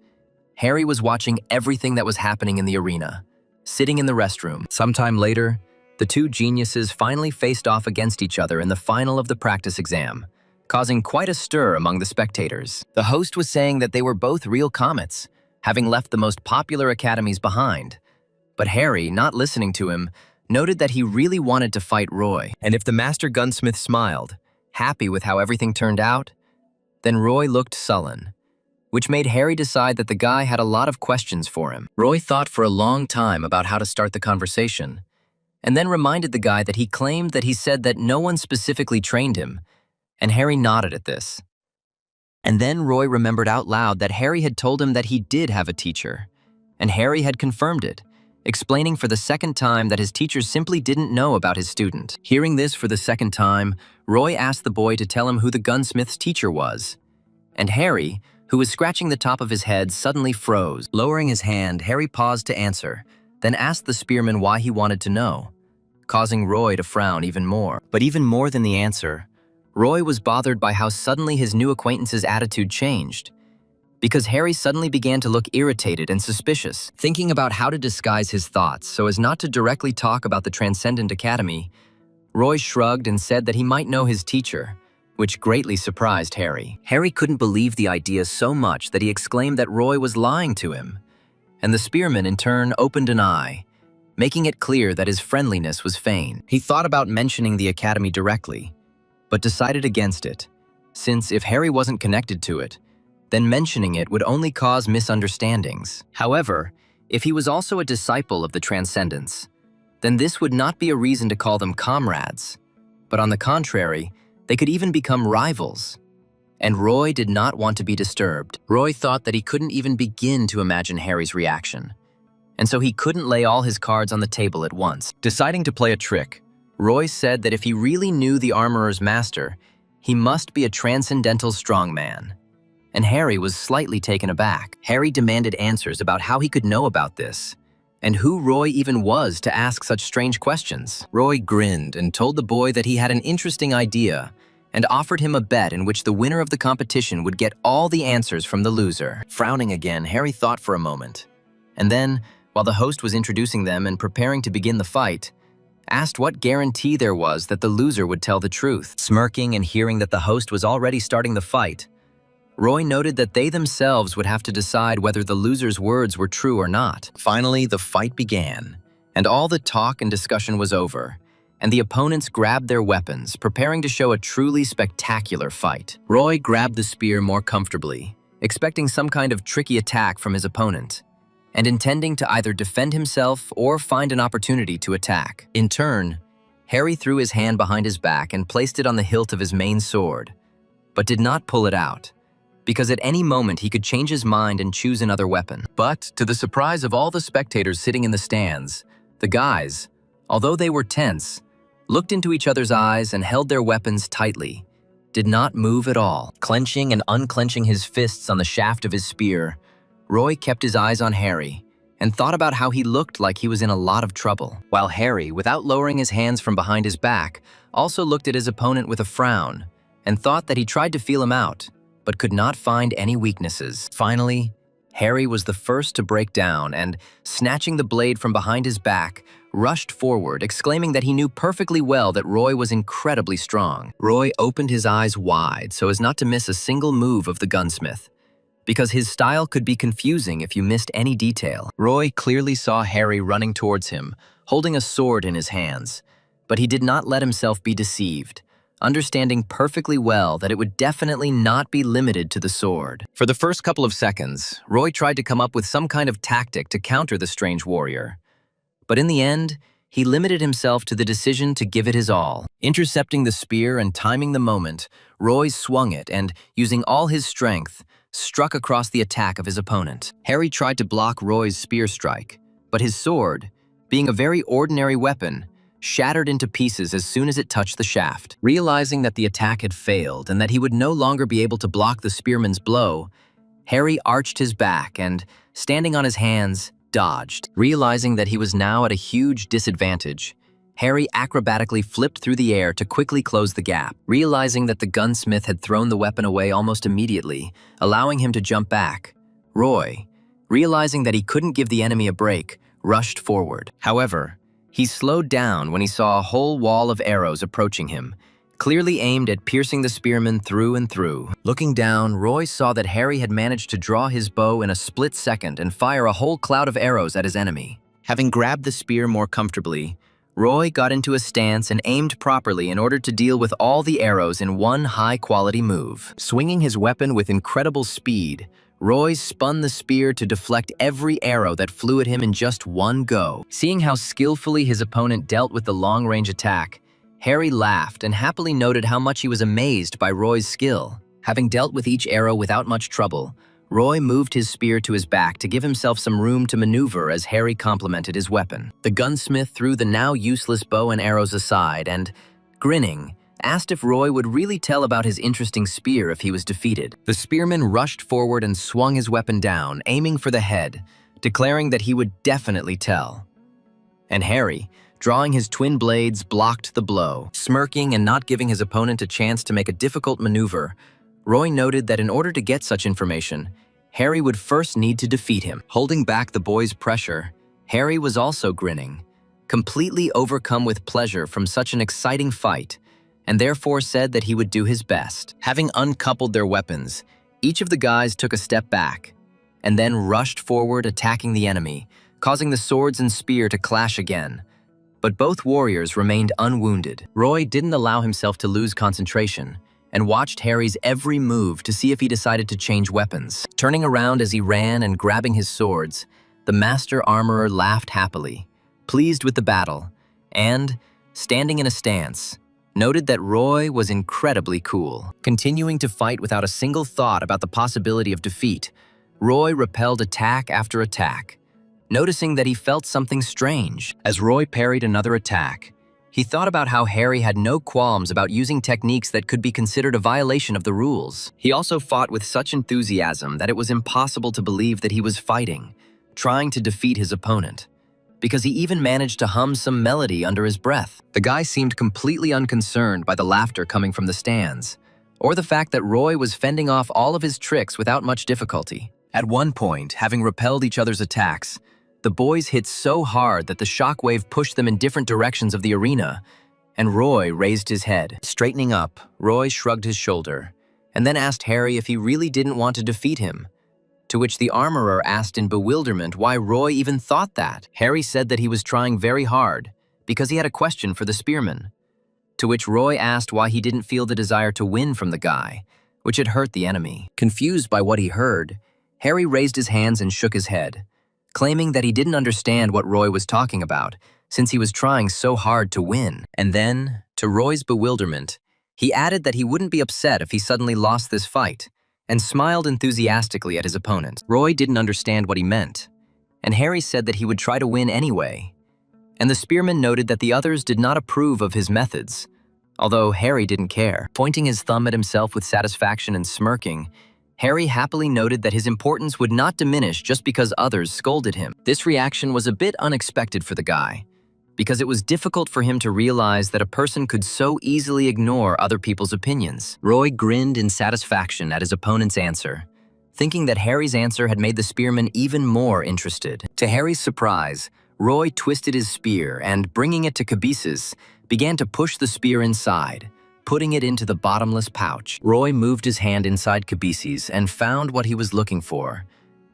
Harry was watching everything that was happening in the arena, sitting in the restroom. Sometime later, the two geniuses finally faced off against each other in the final of the practice exam, causing quite a stir among the spectators. The host was saying that they were both real comets, having left the most popular academies behind. But Harry, not listening to him, noted that he really wanted to fight Roy. And if the master gunsmith smiled, happy with how everything turned out, then Roy looked sullen, which made Harry decide that the guy had a lot of questions for him. Roy thought for a long time about how to start the conversation, and then reminded the guy that he claimed that he said that no one specifically trained him, and Harry nodded at this. And then Roy remembered out loud that Harry had told him that he did have a teacher, and Harry had confirmed it, explaining for the second time that his teacher simply didn't know about his student. Hearing this for the second time, Roy asked the boy to tell him who the gunsmith's teacher was. And Harry, who was scratching the top of his head, suddenly froze. Lowering his hand, Harry paused to answer, then asked the spearman why he wanted to know, causing Roy to frown even more. But even more than the answer, Roy was bothered by how suddenly his new acquaintance's attitude changed, because Harry suddenly began to look irritated and suspicious. Thinking about how to disguise his thoughts so as not to directly talk about the Transcendent Academy, Roy shrugged and said that he might know his teacher, which greatly surprised Harry. Harry couldn't believe the idea so much that he exclaimed that Roy was lying to him, and the spearman in turn opened an eye, making it clear that his friendliness was feigned. He thought about mentioning the academy directly, but decided against it, since if Harry wasn't connected to it, then mentioning it would only cause misunderstandings. However, if he was also a disciple of the Transcendents, then this would not be a reason to call them comrades, but on the contrary, they could even become rivals. And Roy did not want to be disturbed. Roy thought that he couldn't even begin to imagine Harry's reaction, and so he couldn't lay all his cards on the table at once. Deciding to play a trick, Roy said that if he really knew the armorer's master, he must be a transcendental strongman. And Harry was slightly taken aback. Harry demanded answers about how he could know about this, and who Roy even was to ask such strange questions. Roy grinned and told the boy that he had an interesting idea, and offered him a bet in which the winner of the competition would get all the answers from the loser. Frowning again, Harry thought for a moment. And then, while the host was introducing them and preparing to begin the fight, asked what guarantee there was that the loser would tell the truth. Smirking and hearing that the host was already starting the fight, Roy noted that they themselves would have to decide whether the loser's words were true or not. Finally, the fight began, and all the talk and discussion was over, and the opponents grabbed their weapons, preparing to show a truly spectacular fight. Roy grabbed the spear more comfortably, expecting some kind of tricky attack from his opponent, and intending to either defend himself or find an opportunity to attack. In turn, Harry threw his hand behind his back and placed it on the hilt of his main sword, but did not pull it out, because at any moment he could change his mind and choose another weapon. But, to the surprise of all the spectators sitting in the stands, the guys, although they were tense, looked into each other's eyes and held their weapons tightly, did not move at all. Clenching and unclenching his fists on the shaft of his spear, Roy kept his eyes on Harry and thought about how he looked like he was in a lot of trouble, while Harry, without lowering his hands from behind his back, also looked at his opponent with a frown and thought that he tried to feel him out, but could not find any weaknesses. Finally, Harry was the first to break down and, snatching the blade from behind his back, rushed forward, exclaiming that he knew perfectly well that Roy was incredibly strong. Roy opened his eyes wide so as not to miss a single move of the gunsmith, because his style could be confusing if you missed any detail. Roy clearly saw Harry running towards him, holding a sword in his hands, but he did not let himself be deceived, understanding perfectly well that it would definitely not be limited to the sword. For the first couple of seconds, Roy tried to come up with some kind of tactic to counter the strange warrior. But in the end, he limited himself to the decision to give it his all. Intercepting the spear and timing the moment, Roy swung it and, using all his strength, struck across the attack of his opponent. Harry tried to block Roy's spear strike, but his sword, being a very ordinary weapon, shattered into pieces as soon as it touched the shaft. Realizing that the attack had failed and that he would no longer be able to block the spearman's blow, Harry arched his back and, standing on his hands, dodged. Realizing that he was now at a huge disadvantage, Harry acrobatically flipped through the air to quickly close the gap. Realizing that the gunsmith had thrown the weapon away almost immediately, allowing him to jump back, Roy, realizing that he couldn't give the enemy a break, rushed forward. However, he slowed down when he saw a whole wall of arrows approaching him, clearly aimed at piercing the spearman through and through. Looking down, Roy saw that Harry had managed to draw his bow in a split second and fire a whole cloud of arrows at his enemy. Having grabbed the spear more comfortably, Roy got into a stance and aimed properly in order to deal with all the arrows in one high-quality move. Swinging his weapon with incredible speed, Roy spun the spear to deflect every arrow that flew at him in just one go. Seeing how skillfully his opponent dealt with the long-range attack, Harry laughed and happily noted how much he was amazed by Roy's skill. Having dealt with each arrow without much trouble, Roy moved his spear to his back to give himself some room to maneuver as Harry complemented his weapon. The gunsmith threw the now useless bow and arrows aside and, grinning, asked if Roy would really tell about his interesting spear if he was defeated. The spearman rushed forward and swung his weapon down, aiming for the head, declaring that he would definitely tell. And Harry, drawing his twin blades, blocked the blow. Smirking and not giving his opponent a chance to make a difficult maneuver, Roy noted that in order to get such information, Harry would first need to defeat him. Holding back the boy's pressure, Harry was also grinning, completely overcome with pleasure from such an exciting fight, and therefore said that he would do his best. Having uncoupled their weapons, each of the guys took a step back, and then rushed forward, attacking the enemy, causing the swords and spear to clash again. But both warriors remained unwounded. Roy didn't allow himself to lose concentration, and watched Harry's every move to see if he decided to change weapons. Turning around as he ran and grabbing his swords, the master armorer laughed happily, pleased with the battle, and, standing in a stance, noted that Roy was incredibly cool. Continuing to fight without a single thought about the possibility of defeat, Roy repelled attack after attack, noticing that he felt something strange. As Roy parried another attack, he thought about how Harry had no qualms about using techniques that could be considered a violation of the rules. He also fought with such enthusiasm that it was impossible to believe that he was fighting, trying to defeat his opponent, because he even managed to hum some melody under his breath. The guy seemed completely unconcerned by the laughter coming from the stands, or the fact that Roy was fending off all of his tricks without much difficulty. At one point, having repelled each other's attacks, The boys hit so hard that the shockwave pushed them in different directions of the arena, and Roy raised his head. Straightening up, Roy shrugged his shoulder, and then asked Harry if he really didn't want to defeat him, to which the armorer asked in bewilderment why Roy even thought that. Harry said that he was trying very hard, because he had a question for the spearman, to which Roy asked why he didn't feel the desire to win from the guy, which had hurt the enemy. Confused by what he heard, Harry raised his hands and shook his head, claiming that he didn't understand what Roy was talking about, since he was trying so hard to win. And then, to Roy's bewilderment, he added that he wouldn't be upset if he suddenly lost this fight, and smiled enthusiastically at his opponent. Roy didn't understand what he meant, and Harry said that he would try to win anyway. And the spearman noted that the others did not approve of his methods, although Harry didn't care. Pointing his thumb at himself with satisfaction and smirking, Harry happily noted that his importance would not diminish just because others scolded him. This reaction was a bit unexpected for the guy, because it was difficult for him to realize that a person could so easily ignore other people's opinions. Roy grinned in satisfaction at his opponent's answer, thinking that Harry's answer had made the spearman even more interested. To Harry's surprise, Roy twisted his spear and, bringing it to Cabeces, began to push the spear inside, putting it into the bottomless pouch. Roy moved his hand inside Cabeces and found what he was looking for,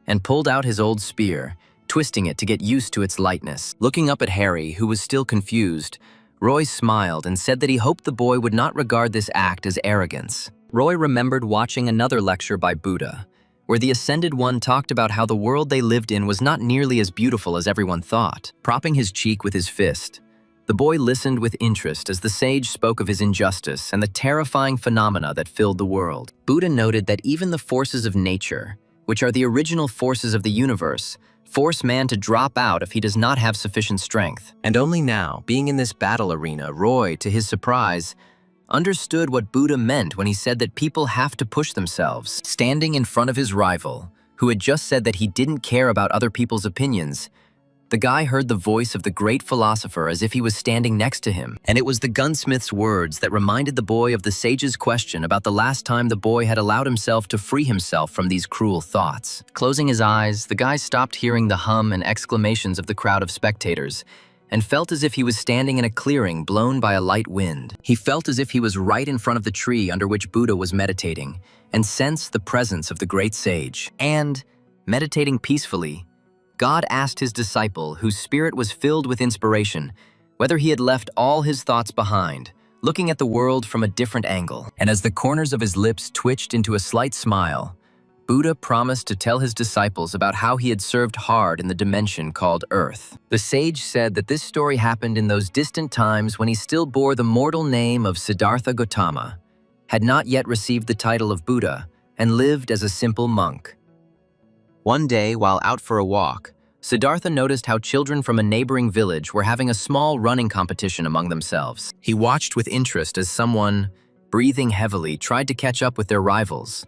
and pulled out his old spear, twisting it to get used to its lightness. Looking up at Harry, who was still confused, Roy smiled and said that he hoped the boy would not regard this act as arrogance. Roy remembered watching another lecture by Buddha, where the Ascended One talked about how the world they lived in was not nearly as beautiful as everyone thought. Propping his cheek with his fist, the boy listened with interest as the sage spoke of his injustice and the terrifying phenomena that filled the world. Buddha noted that even the forces of nature, which are the original forces of the universe, force man to drop out if he does not have sufficient strength. And only now, being in this battle arena, Roy, to his surprise, understood what Buddha meant when he said that people have to push themselves. Standing in front of his rival, who had just said that he didn't care about other people's opinions, the guy heard the voice of the great philosopher as if he was standing next to him. And it was the gunsmith's words that reminded the boy of the sage's question about the last time the boy had allowed himself to free himself from these cruel thoughts. Closing his eyes, the guy stopped hearing the hum and exclamations of the crowd of spectators, and felt as if he was standing in a clearing blown by a light wind. He felt as if he was right in front of the tree under which Buddha was meditating, and sensed the presence of the great sage. And, meditating peacefully, God asked his disciple, whose spirit was filled with inspiration, whether he had left all his thoughts behind, looking at the world from a different angle. And as the corners of his lips twitched into a slight smile, Buddha promised to tell his disciples about how he had served hard in the dimension called Earth. The sage said that this story happened in those distant times when he still bore the mortal name of Siddhartha Gautama, had not yet received the title of Buddha, and lived as a simple monk. One day, while out for a walk, Siddhartha noticed how children from a neighboring village were having a small running competition among themselves. He watched with interest as someone, breathing heavily, tried to catch up with their rivals,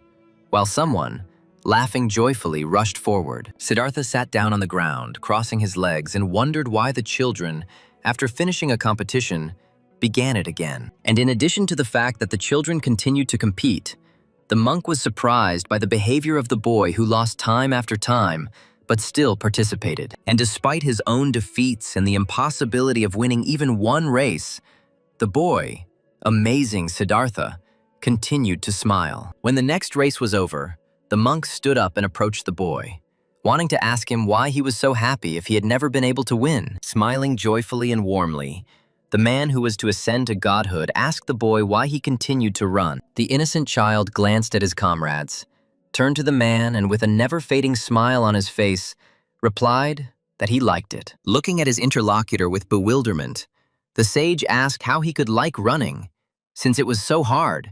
while someone, laughing joyfully, rushed forward. Siddhartha sat down on the ground, crossing his legs, and wondered why the children, after finishing a competition, began it again. And in addition to the fact that the children continued to compete, the monk was surprised by the behavior of the boy who lost time after time, but still participated. And despite his own defeats and the impossibility of winning even one race, the boy, amazing Siddhartha, continued to smile. When the next race was over, the monk stood up and approached the boy, wanting to ask him why he was so happy if he had never been able to win. Smiling joyfully and warmly, the man who was to ascend to godhood asked the boy why he continued to run. The innocent child glanced at his comrades, turned to the man, and with a never-fading smile on his face, replied that he liked it. Looking at his interlocutor with bewilderment, the sage asked how he could like running, since it was so hard,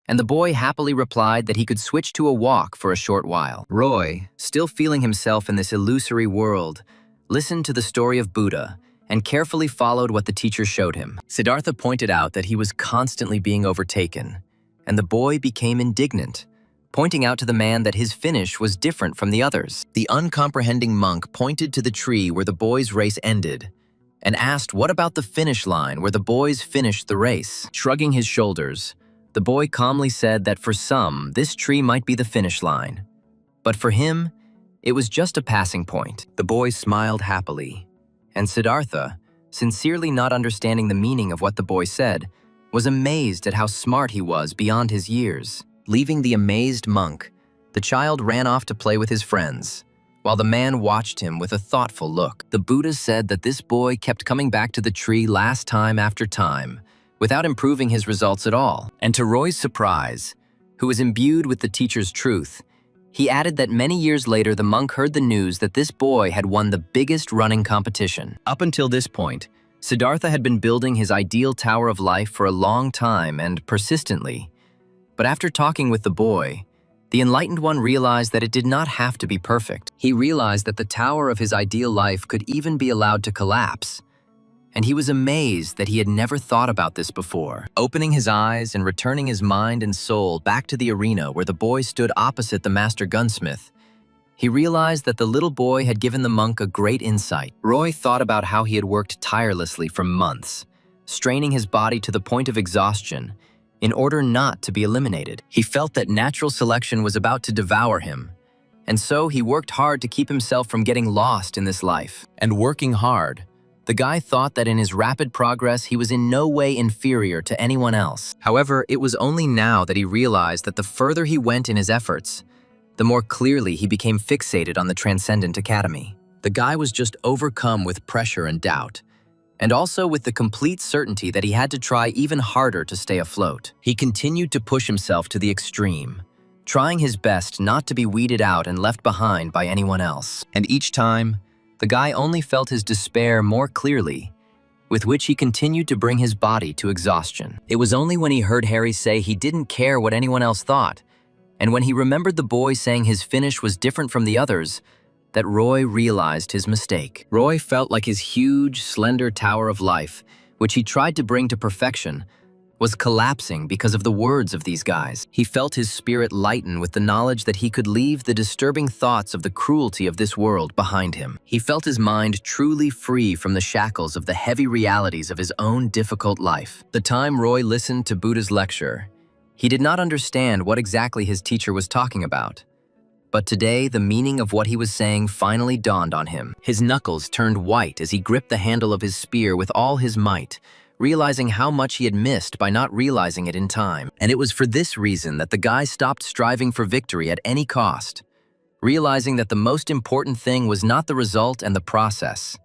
and the boy happily replied that he could switch to a walk for a short while. Roy, still feeling himself in this illusory world, listened to the story of Buddha and carefully followed what the teacher showed him. Siddhartha pointed out that he was constantly being overtaken, and the boy became indignant, pointing out to the man that his finish was different from the others. The uncomprehending monk pointed to the tree where the boy's race ended and asked what about the finish line where the boys finished the race. Shrugging his shoulders, the boy calmly said that for some, this tree might be the finish line, but for him, It was just a passing point. The boy smiled happily, and Siddhartha, sincerely not understanding the meaning of what the boy said, was amazed at how smart he was beyond his years. Leaving the amazed monk, the child ran off to play with his friends, while the man watched him with a thoughtful look. The Buddha said that this boy kept coming back to the tree last time after time, without improving his results at all. And to Roy's surprise, who was imbued with the teacher's truth, he added that many years later the monk heard the news that this boy had won the biggest running competition. Up until this point, Siddhartha had been building his ideal tower of life for a long time and persistently. But after talking with the boy, the enlightened one realized that it did not have to be perfect. He realized that the tower of his ideal life could even be allowed to collapse. And he was amazed that he had never thought about this before. Opening his eyes and returning his mind and soul back to the arena where the boy stood opposite the master gunsmith, he realized that the little boy had given the monk a great insight. Roy thought about how he had worked tirelessly for months, straining his body to the point of exhaustion in order not to be eliminated. He felt that natural selection was about to devour him, and so he worked hard to keep himself from getting lost in this life. And working hard, the guy thought that in his rapid progress he was in no way inferior to anyone else. However, it was only now that he realized that the further he went in his efforts, the more clearly he became fixated on the Transcendent Academy. The guy was just overcome with pressure and doubt, and also with the complete certainty that he had to try even harder to stay afloat. He continued to push himself to the extreme, trying his best not to be weeded out and left behind by anyone else. And each time, the guy only felt his despair more clearly, with which he continued to bring his body to exhaustion. It was only when he heard Harry say he didn't care what anyone else thought, and when he remembered the boy saying his finish was different from the others, that Roy realized his mistake. Roy felt like his huge, slender tower of life, which he tried to bring to perfection, was collapsing because of the words of these guys. He felt his spirit lighten with the knowledge that he could leave the disturbing thoughts of the cruelty of this world behind him. He felt his mind truly free from the shackles of the heavy realities of his own difficult life. The time Roy listened to Buddha's lecture, he did not understand what exactly his teacher was talking about. But today, the meaning of what he was saying finally dawned on him. His knuckles turned white as he gripped the handle of his spear with all his might, realizing how much he had missed by not realizing it in time. And it was for this reason that the guy stopped striving for victory at any cost, realizing that the most important thing was not the result and the process.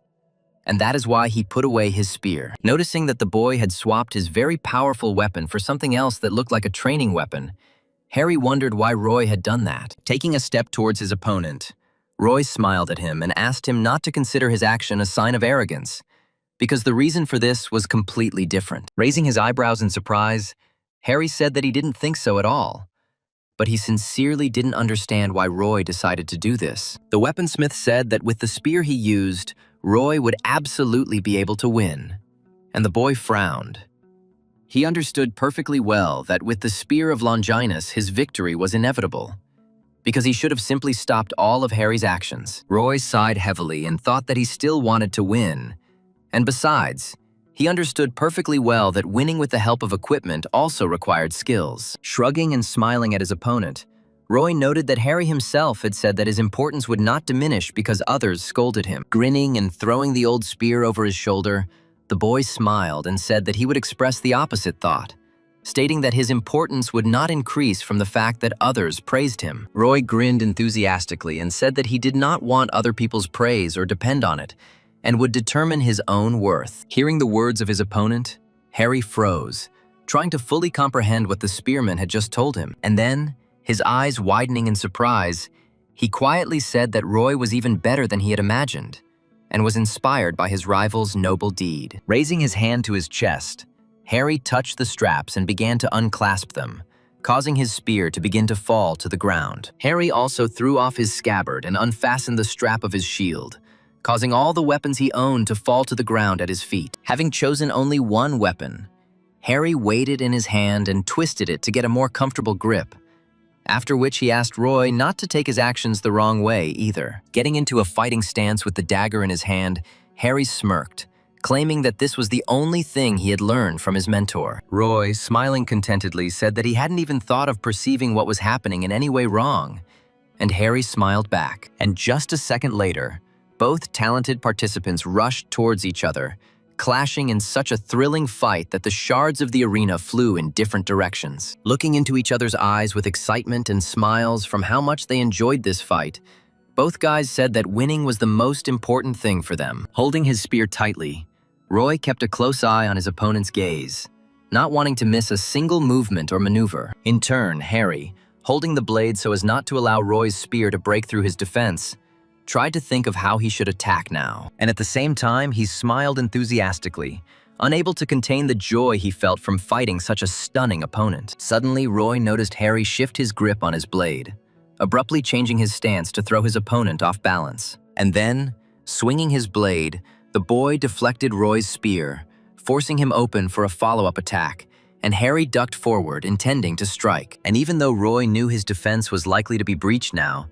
And that is why he put away his spear. Noticing that the boy had swapped his very powerful weapon for something else that looked like a training weapon, Harry wondered why Roy had done that. Taking a step towards his opponent, Roy smiled at him and asked him not to consider his action a sign of arrogance, because the reason for this was completely different. Raising his eyebrows in surprise, Harry said that he didn't think so at all, but he sincerely didn't understand why Roy decided to do this. The weaponsmith said that with the spear he used, Roy would absolutely be able to win, and the boy frowned. He understood perfectly well that with the spear of Longinus, his victory was inevitable, because he should have simply stopped all of Harry's actions. Roy sighed heavily and thought that he still wanted to win, and besides, he understood perfectly well that winning with the help of equipment also required skills. Shrugging and smiling at his opponent, Roy noted that Harry himself had said that his importance would not diminish because others scolded him. Grinning and throwing the old spear over his shoulder, the boy smiled and said that he would express the opposite thought, stating that his importance would not increase from the fact that others praised him. Roy grinned enthusiastically and said that he did not want other people's praise or depend on it, and would determine his own worth. Hearing the words of his opponent, Harry froze, trying to fully comprehend what the spearman had just told him. And then, his eyes widening in surprise, he quietly said that Roy was even better than he had imagined, and was inspired by his rival's noble deed. Raising his hand to his chest, Harry touched the straps and began to unclasp them, causing his spear to begin to fall to the ground. Harry also threw off his scabbard and unfastened the strap of his shield, causing all the weapons he owned to fall to the ground at his feet. Having chosen only one weapon, Harry weighed it in his hand and twisted it to get a more comfortable grip, after which he asked Roy not to take his actions the wrong way either. Getting into a fighting stance with the dagger in his hand, Harry smirked, claiming that this was the only thing he had learned from his mentor. Roy, smiling contentedly, said that he hadn't even thought of perceiving what was happening in any way wrong, and Harry smiled back. And just a second later, both talented participants rushed towards each other, clashing in such a thrilling fight that the shards of the arena flew in different directions. Looking into each other's eyes with excitement and smiles from how much they enjoyed this fight, both guys said that winning was the most important thing for them. Holding his spear tightly, Roy kept a close eye on his opponent's gaze, not wanting to miss a single movement or maneuver. In turn, Harry, holding the blade so as not to allow Roy's spear to break through his defense, tried to think of how he should attack now. And at the same time, he smiled enthusiastically, unable to contain the joy he felt from fighting such a stunning opponent. Suddenly, Roy noticed Harry shift his grip on his blade, abruptly changing his stance to throw his opponent off balance. And then, swinging his blade, the boy deflected Roy's spear, forcing him open for a follow-up attack, and Harry ducked forward, intending to strike. And even though Roy knew his defense was likely to be breached now,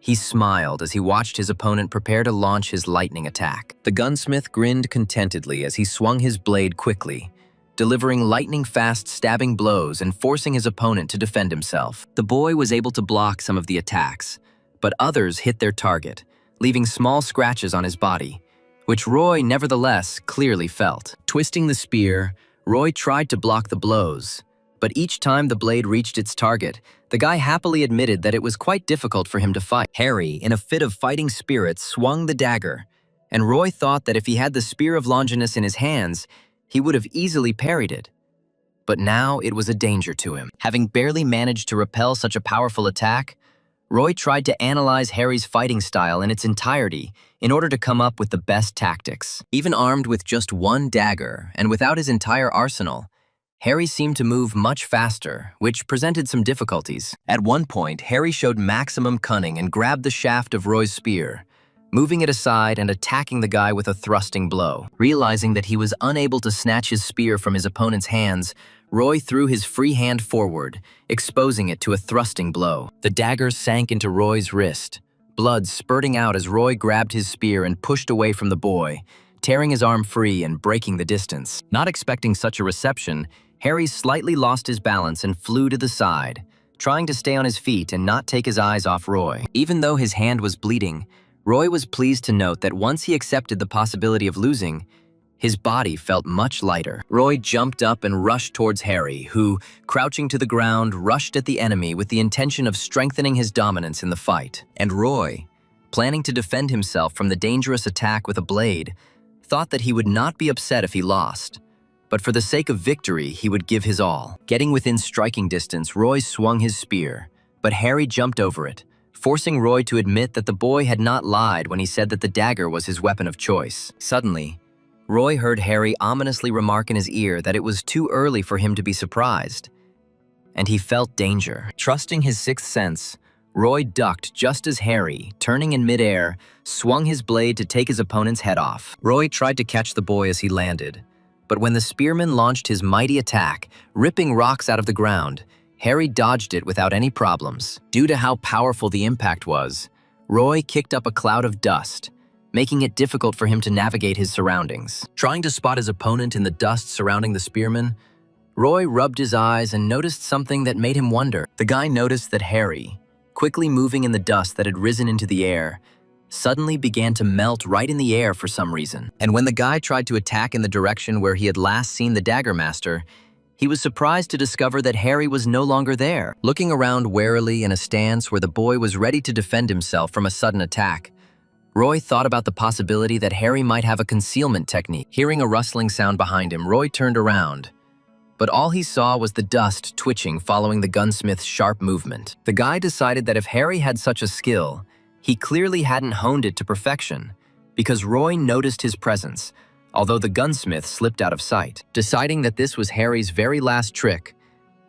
he smiled as he watched his opponent prepare to launch his lightning attack. The gunsmith grinned contentedly as he swung his blade quickly, delivering lightning-fast stabbing blows and forcing his opponent to defend himself. The boy was able to block some of the attacks, but others hit their target, leaving small scratches on his body, which Roy nevertheless clearly felt. Twisting the spear, Roy tried to block the blows, but each time the blade reached its target, the guy happily admitted that it was quite difficult for him to fight. Harry, in a fit of fighting spirit, swung the dagger, and Roy thought that if he had the Spear of Longinus in his hands, he would have easily parried it. But now it was a danger to him. Having barely managed to repel such a powerful attack, Roy tried to analyze Harry's fighting style in its entirety in order to come up with the best tactics. Even armed with just one dagger and without his entire arsenal, Harry seemed to move much faster, which presented some difficulties. At one point, Harry showed maximum cunning and grabbed the shaft of Roy's spear, moving it aside and attacking the guy with a thrusting blow. Realizing that he was unable to snatch his spear from his opponent's hands, Roy threw his free hand forward, exposing it to a thrusting blow. The dagger sank into Roy's wrist, blood spurting out as Roy grabbed his spear and pushed away from the boy, tearing his arm free and breaking the distance. Not expecting such a reception, Harry slightly lost his balance and flew to the side, trying to stay on his feet and not take his eyes off Roy. Even though his hand was bleeding, Roy was pleased to note that once he accepted the possibility of losing, his body felt much lighter. Roy jumped up and rushed towards Harry, who, crouching to the ground, rushed at the enemy with the intention of strengthening his dominance in the fight. And Roy, planning to defend himself from the dangerous attack with a blade, thought that he would not be upset if he lost, but for the sake of victory, he would give his all. Getting within striking distance, Roy swung his spear, but Harry jumped over it, forcing Roy to admit that the boy had not lied when he said that the dagger was his weapon of choice. Suddenly, Roy heard Harry ominously remark in his ear that it was too early for him to be surprised, and he felt danger. Trusting his sixth sense, Roy ducked just as Harry, turning in midair, swung his blade to take his opponent's head off. Roy tried to catch the boy as he landed, but when the spearman launched his mighty attack, ripping rocks out of the ground, Harry dodged it without any problems. Due to how powerful the impact was, Roy kicked up a cloud of dust, making it difficult for him to navigate his surroundings. Trying to spot his opponent in the dust surrounding the spearman, Roy rubbed his eyes and noticed something that made him wonder. The guy noticed that Harry, quickly moving in the dust that had risen into the air, suddenly began to melt right in the air for some reason. And when the guy tried to attack in the direction where he had last seen the Dagger Master, he was surprised to discover that Harry was no longer there. Looking around warily in a stance where the boy was ready to defend himself from a sudden attack, Roy thought about the possibility that Harry might have a concealment technique. Hearing a rustling sound behind him, Roy turned around, but all he saw was the dust twitching following the gunsmith's sharp movement. The guy decided that if Harry had such a skill, he clearly hadn't honed it to perfection, because Roy noticed his presence, although the gunsmith slipped out of sight. Deciding that this was Harry's very last trick,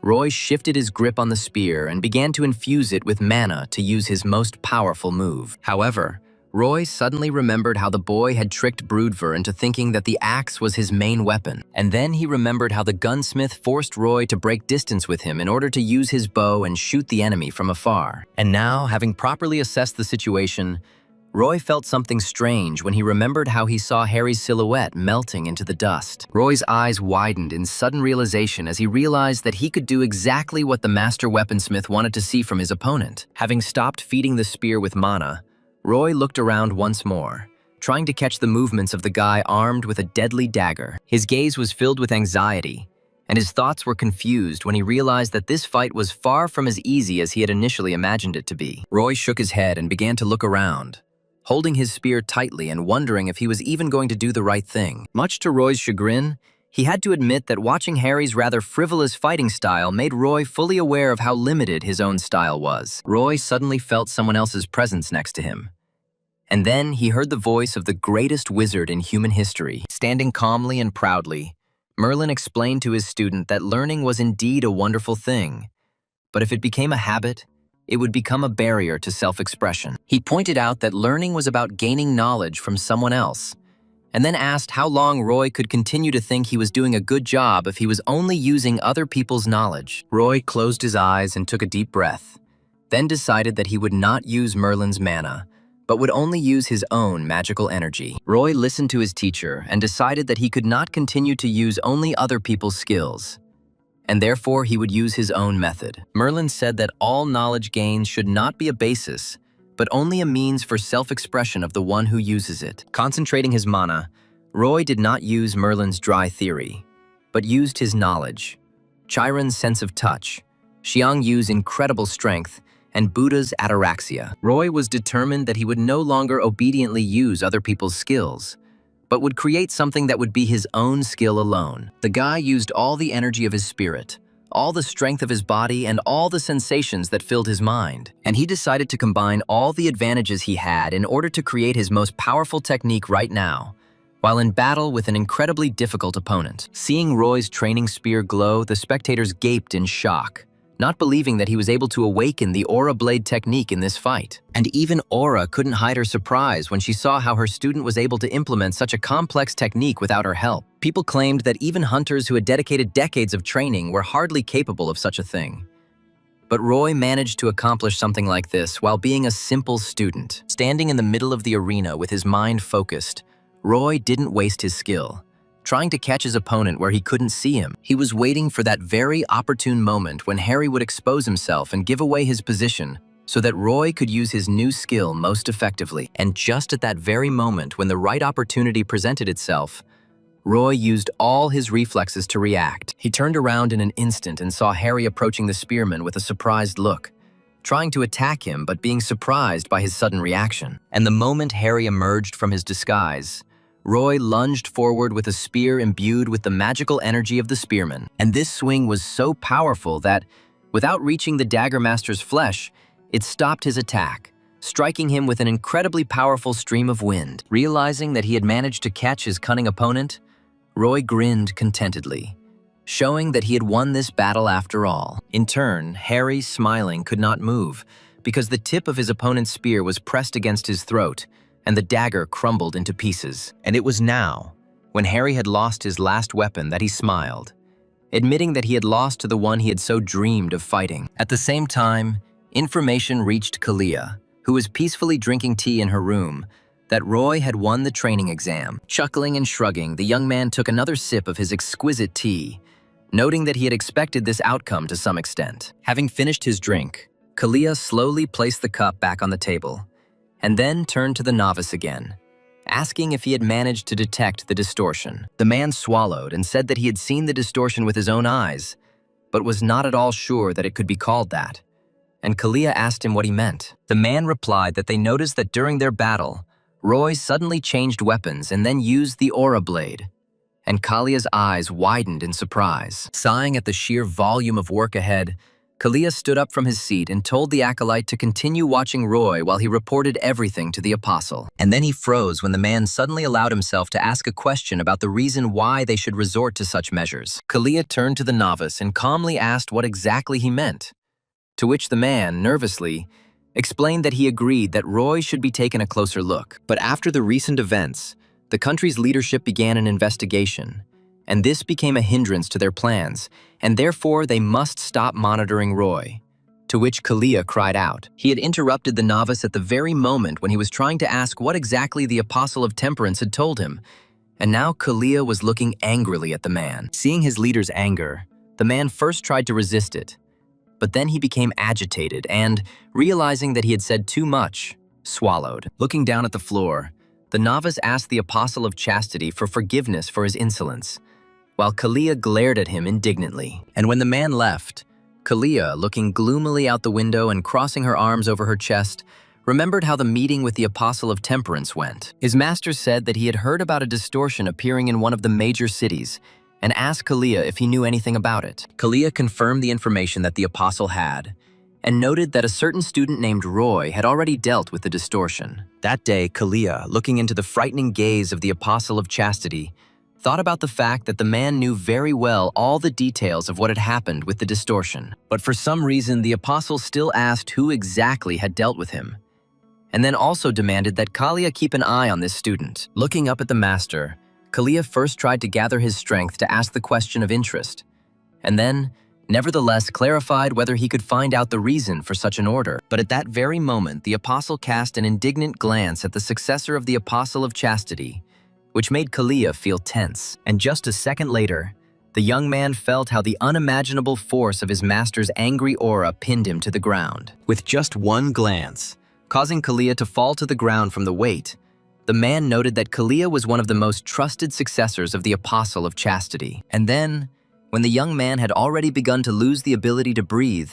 Roy shifted his grip on the spear and began to infuse it with mana to use his most powerful move. However, Roy suddenly remembered how the boy had tricked Broodver into thinking that the axe was his main weapon, and then he remembered how the gunsmith forced Roy to break distance with him in order to use his bow and shoot the enemy from afar. And now, having properly assessed the situation, Roy felt something strange when he remembered how he saw Harry's silhouette melting into the dust. Roy's eyes widened in sudden realization as he realized that he could do exactly what the master weaponsmith wanted to see from his opponent. Having stopped feeding the spear with mana, Roy looked around once more, trying to catch the movements of the guy armed with a deadly dagger. His gaze was filled with anxiety, and his thoughts were confused when he realized that this fight was far from as easy as he had initially imagined it to be. Roy shook his head and began to look around, holding his spear tightly and wondering if he was even going to do the right thing. Much to Roy's chagrin, he had to admit that watching Harry's rather frivolous fighting style made Roy fully aware of how limited his own style was. Roy suddenly felt someone else's presence next to him. And then he heard the voice of the greatest wizard in human history. Standing calmly and proudly, Merlin explained to his student that learning was indeed a wonderful thing, but if it became a habit, it would become a barrier to self-expression. He pointed out that learning was about gaining knowledge from someone else, and then asked how long Roy could continue to think he was doing a good job if he was only using other people's knowledge. Roy closed his eyes and took a deep breath, then decided that he would not use Merlin's mana, but would only use his own magical energy. Roy listened to his teacher and decided that he could not continue to use only other people's skills, and therefore he would use his own method. Merlin said that all knowledge gains should not be a basis, but only a means for self-expression of the one who uses it. Concentrating his mana, Roy did not use Merlin's dry theory, but used his knowledge, Chiron's sense of touch, Xiang Yu's incredible strength, and Buddha's ataraxia. Roy was determined that he would no longer obediently use other people's skills, but would create something that would be his own skill alone. The guy used all the energy of his spirit, all the strength of his body, and all the sensations that filled his mind. And he decided to combine all the advantages he had in order to create his most powerful technique right now, while in battle with an incredibly difficult opponent. Seeing Roy's training spear glow, the spectators gaped in shock, not believing that he was able to awaken the Aura Blade technique in this fight. And even Aura couldn't hide her surprise when she saw how her student was able to implement such a complex technique without her help. People claimed that even hunters who had dedicated decades of training were hardly capable of such a thing. But Roy managed to accomplish something like this while being a simple student. Standing in the middle of the arena with his mind focused, Roy didn't waste his skill, trying to catch his opponent where he couldn't see him. He was waiting for that very opportune moment when Harry would expose himself and give away his position so that Roy could use his new skill most effectively. And just at that very moment when the right opportunity presented itself, Roy used all his reflexes to react. He turned around in an instant and saw Harry approaching the spearman with a surprised look, trying to attack him but being surprised by his sudden reaction. And the moment Harry emerged from his disguise, Roy lunged forward with a spear imbued with the magical energy of the spearman. And this swing was so powerful that, without reaching the dagger master's flesh, it stopped his attack, striking him with an incredibly powerful stream of wind. Realizing that he had managed to catch his cunning opponent, Roy grinned contentedly, showing that he had won this battle after all. In turn, Harry, smiling, could not move because the tip of his opponent's spear was pressed against his throat, and the dagger crumbled into pieces. And it was now, when Harry had lost his last weapon, that he smiled, admitting that he had lost to the one he had so dreamed of fighting. At the same time, information reached Kalia, who was peacefully drinking tea in her room, that Roy had won the training exam. Chuckling and shrugging, the young man took another sip of his exquisite tea, noting that he had expected this outcome to some extent. Having finished his drink, Kalia slowly placed the cup back on the table, and then turned to the novice again, asking if he had managed to detect the distortion. The man swallowed and said that he had seen the distortion with his own eyes, but was not at all sure that it could be called that. And Kalia asked him what he meant. The man replied that they noticed that during their battle, Roy suddenly changed weapons and then used the Aura Blade. And Kalia's eyes widened in surprise. Sighing at the sheer volume of work ahead, Kalia stood up from his seat and told the acolyte to continue watching Roy while he reported everything to the apostle. And then he froze when the man suddenly allowed himself to ask a question about the reason why they should resort to such measures. Kalia turned to the novice and calmly asked what exactly he meant, to which the man, nervously, explained that he agreed that Roy should be taken a closer look. But after the recent events, the country's leadership began an investigation, and this became a hindrance to their plans, and therefore they must stop monitoring Roy, To which Kalia cried out. He had interrupted the novice at the very moment when he was trying to ask what exactly the Apostle of Temperance had told him, and now Kalia was looking angrily at the man. Seeing his leader's anger, the man first tried to resist it, but then he became agitated and, realizing that he had said too much, swallowed. Looking down at the floor, the novice asked the Apostle of Chastity for forgiveness for his insolence, while Kalia glared at him indignantly. And when the man left, Kalia, looking gloomily out the window and crossing her arms over her chest, remembered how the meeting with the Apostle of Temperance went. His master said that he had heard about a distortion appearing in one of the major cities and asked Kalia if he knew anything about it. Kalia confirmed the information that the Apostle had and noted that a certain student named Roy had already dealt with the distortion. That day, Kalia, looking into the frightening gaze of the Apostle of Chastity, thought about the fact that the man knew very well all the details of what had happened with the distortion. But for some reason, the Apostle still asked who exactly had dealt with him, and then also demanded that Kalia keep an eye on this student. Looking up at the master, Kalia first tried to gather his strength to ask the question of interest, and then, nevertheless, clarified whether he could find out the reason for such an order. But at that very moment, the Apostle cast an indignant glance at the successor of the Apostle of Chastity, which made Kalia feel tense. And just a second later, the young man felt how the unimaginable force of his master's angry aura pinned him to the ground. With just one glance, causing Kalia to fall to the ground from the weight, the man noted that Kalia was one of the most trusted successors of the Apostle of Chastity. And then, when the young man had already begun to lose the ability to breathe,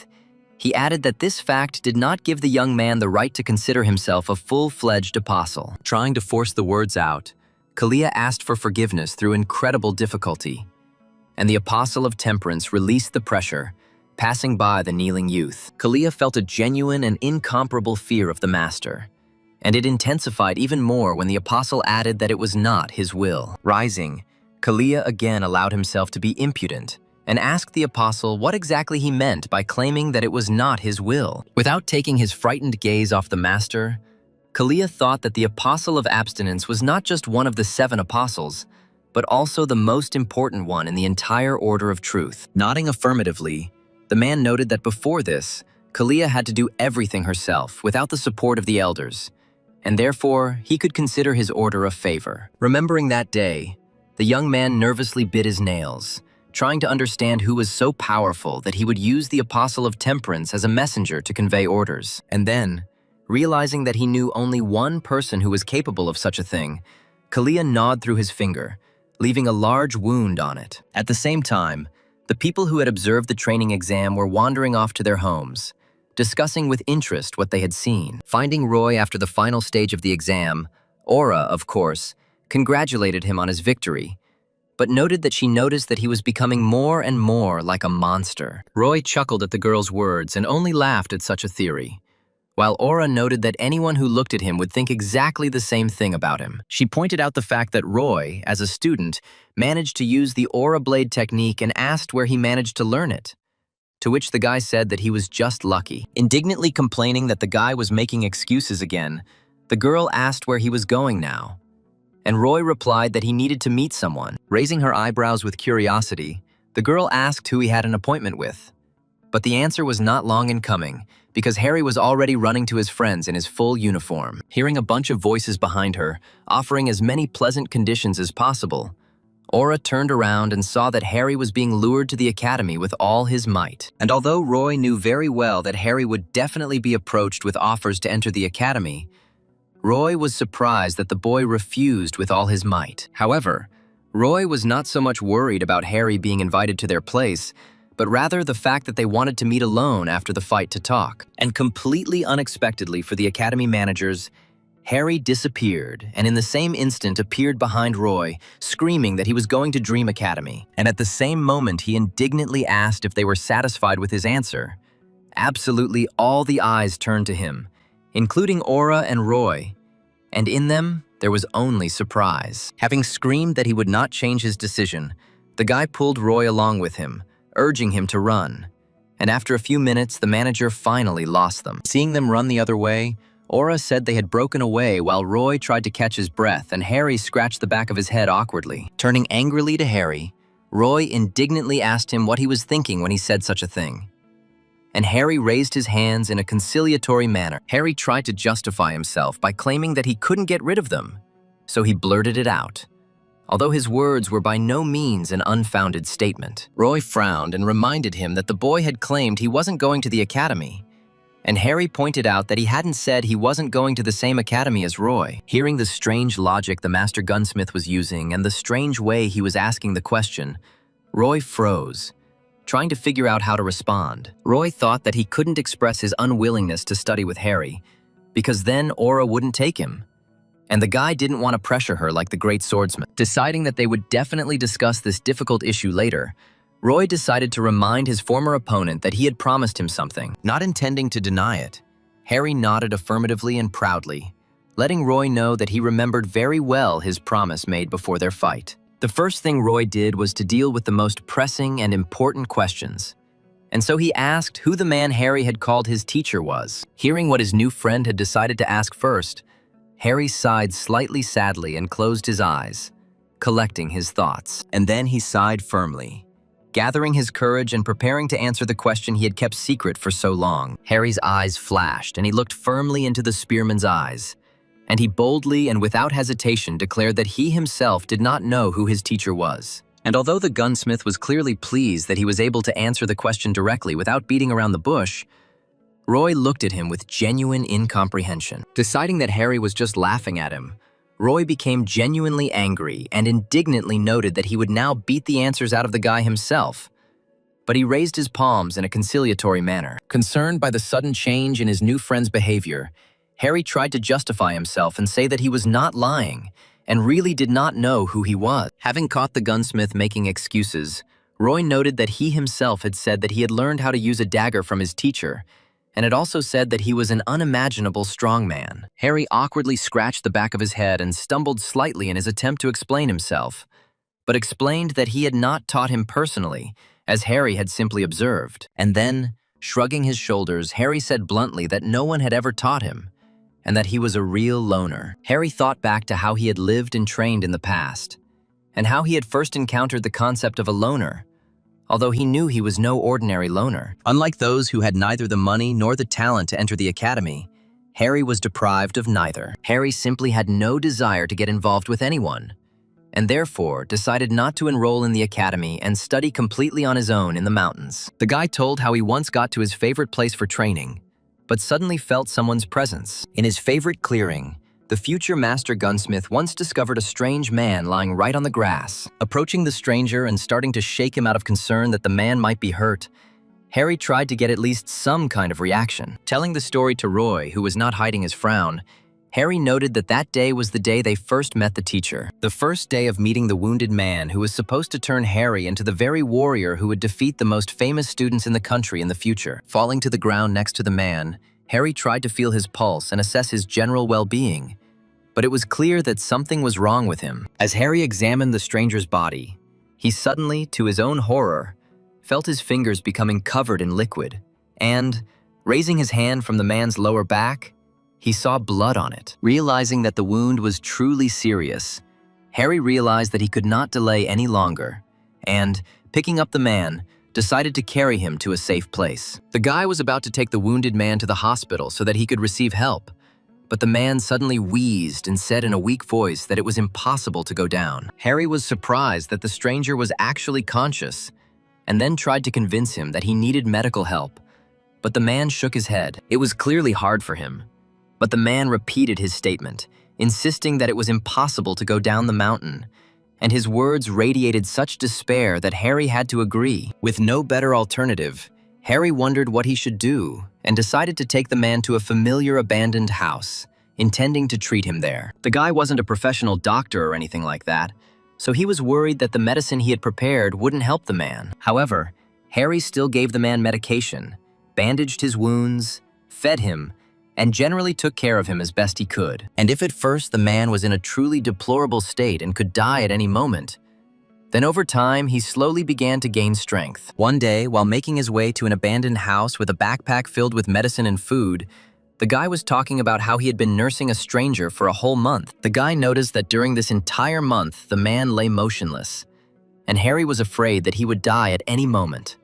he added that this fact did not give the young man the right to consider himself a full-fledged apostle. Trying to force the words out, Kalia asked for forgiveness through incredible difficulty, and the Apostle of Temperance released the pressure, passing by the kneeling youth. Kalia felt a genuine and incomparable fear of the master, and it intensified even more when the Apostle added that it was not his will. Rising, Kalia again allowed himself to be impudent and asked the Apostle what exactly he meant by claiming that it was not his will. Without taking his frightened gaze off the master, Kalia thought that the Apostle of Abstinence was not just one of the 7 apostles, but also the most important one in the entire Order of Truth. Nodding affirmatively, the man noted that before this, Kalia had to do everything herself without the support of the elders, and therefore he could consider his order a favor. Remembering that day, the young man nervously bit his nails, trying to understand who was so powerful that he would use the Apostle of Temperance as a messenger to convey orders. And then, realizing that he knew only one person who was capable of such a thing, Kalia gnawed through his finger, leaving a large wound on it. At the same time, the people who had observed the training exam were wandering off to their homes, discussing with interest what they had seen. Finding Roy after the final stage of the exam, Aura, of course, congratulated him on his victory, but noted that she noticed that he was becoming more and more like a monster. Roy chuckled at the girl's words and only laughed at such a theory, while Aura noted that anyone who looked at him would think exactly the same thing about him. She pointed out the fact that Roy, as a student, managed to use the Aura Blade technique and asked where he managed to learn it, to which the guy said that he was just lucky. Indignantly complaining that the guy was making excuses again, the girl asked where he was going now, and Roy replied that he needed to meet someone. Raising her eyebrows with curiosity, the girl asked who he had an appointment with, but the answer was not long in coming, because Harry was already running to his friends in his full uniform. Hearing a bunch of voices behind her, offering as many pleasant conditions as possible, Aura turned around and saw that Harry was being lured to the academy with all his might. And although Roy knew very well that Harry would definitely be approached with offers to enter the academy, Roy was surprised that the boy refused with all his might. However, Roy was not so much worried about Harry being invited to their place, but rather the fact that they wanted to meet alone after the fight to talk. And completely unexpectedly for the academy managers, Harry disappeared and in the same instant appeared behind Roy, screaming that he was going to Dream Academy. And at the same moment, he indignantly asked if they were satisfied with his answer. Absolutely all the eyes turned to him, including Aura and Roy, and in them, there was only surprise. Having screamed that he would not change his decision, the guy pulled Roy along with him, urging him to run. And after a few minutes, the manager finally lost them. Seeing them run the other way, Aura said they had broken away while Roy tried to catch his breath and Harry scratched the back of his head awkwardly. Turning angrily to Harry, Roy indignantly asked him what he was thinking when he said such a thing. and Harry raised his hands in a conciliatory manner. Harry tried to justify himself by claiming that he couldn't get rid of them, so he blurted it out, although his words were by no means an unfounded statement. Roy frowned and reminded him that the boy had claimed he wasn't going to the academy, and Harry pointed out that he hadn't said he wasn't going to the same academy as Roy. Hearing the strange logic the master gunsmith was using and the strange way he was asking the question, Roy froze, trying to figure out how to respond. Roy thought that he couldn't express his unwillingness to study with Harry, because then Aura wouldn't take him, and the guy didn't want to pressure her like the great swordsman. Deciding that they would definitely discuss this difficult issue later, Roy decided to remind his former opponent that he had promised him something. Not intending to deny it, Harry nodded affirmatively and proudly, letting Roy know that he remembered very well his promise made before their fight. The first thing Roy did was to deal with the most pressing and important questions, and so he asked who the man Harry had called his teacher was. Hearing what his new friend had decided to ask first, Harry sighed slightly sadly and closed his eyes, collecting his thoughts. And then he sighed firmly, gathering his courage and preparing to answer the question he had kept secret for so long. Harry's eyes flashed, and he looked firmly into the spearman's eyes, and he boldly and without hesitation declared that he himself did not know who his teacher was. And although the gunsmith was clearly pleased that he was able to answer the question directly without beating around the bush, Roy looked at him with genuine incomprehension. Deciding that Harry was just laughing at him, Roy became genuinely angry and indignantly noted that he would now beat the answers out of the guy himself. But he raised his palms in a conciliatory manner. Concerned by the sudden change in his new friend's behavior, Harry tried to justify himself and say that he was not lying and really did not know who he was. Having caught the gunsmith making excuses, Roy noted that he himself had said that he had learned how to use a dagger from his teacher, and had also said that he was an unimaginable strong man. Harry awkwardly scratched the back of his head and stumbled slightly in his attempt to explain himself, but explained that he had not taught him personally, as Harry had simply observed. And then, shrugging his shoulders, Harry said bluntly that no one had ever taught him, and that he was a real loner. Harry thought back to how he had lived and trained in the past, and how he had first encountered the concept of a loner, although he knew he was no ordinary loner. Unlike those who had neither the money nor the talent to enter the academy, Harry was deprived of neither. Harry simply had no desire to get involved with anyone, and therefore decided not to enroll in the academy and study completely on his own in the mountains. The guy told how he once got to his favorite place for training, but suddenly felt someone's presence. In his favorite clearing, the future master gunsmith once discovered a strange man lying right on the grass. Approaching the stranger and starting to shake him out of concern that the man might be hurt, Harry tried to get at least some kind of reaction. Telling the story to Roy, who was not hiding his frown, Harry noted that that day was the day they first met the teacher. The first day of meeting the wounded man who was supposed to turn Harry into the very warrior who would defeat the most famous students in the country in the future. Falling to the ground next to the man, Harry tried to feel his pulse and assess his general well-being, but it was clear that something was wrong with him. As Harry examined the stranger's body, he suddenly, to his own horror, felt his fingers becoming covered in liquid, and, raising his hand from the man's lower back, he saw blood on it. Realizing that the wound was truly serious, Harry realized that he could not delay any longer, and, picking up the man, decided to carry him to a safe place. The guy was about to take the wounded man to the hospital so that he could receive help, but the man suddenly wheezed and said in a weak voice that it was impossible to go down. Harry was surprised that the stranger was actually conscious, and then tried to convince him that he needed medical help, but the man shook his head. It was clearly hard for him, but the man repeated his statement, insisting that it was impossible to go down the mountain, and his words radiated such despair that Harry had to agree. With no better alternative, Harry wondered what he should do and decided to take the man to a familiar abandoned house, intending to treat him there. The guy wasn't a professional doctor or anything like that, so he was worried that the medicine he had prepared wouldn't help the man. However, Harry still gave the man medication, bandaged his wounds, fed him, and generally took care of him as best he could. And if at first the man was in a truly deplorable state and could die at any moment, then over time he slowly began to gain strength. One day, while making his way to an abandoned house with a backpack filled with medicine and food, the guy was talking about how he had been nursing a stranger for a whole month. The guy noticed that during this entire month, the man lay motionless, and Harry was afraid that he would die at any moment.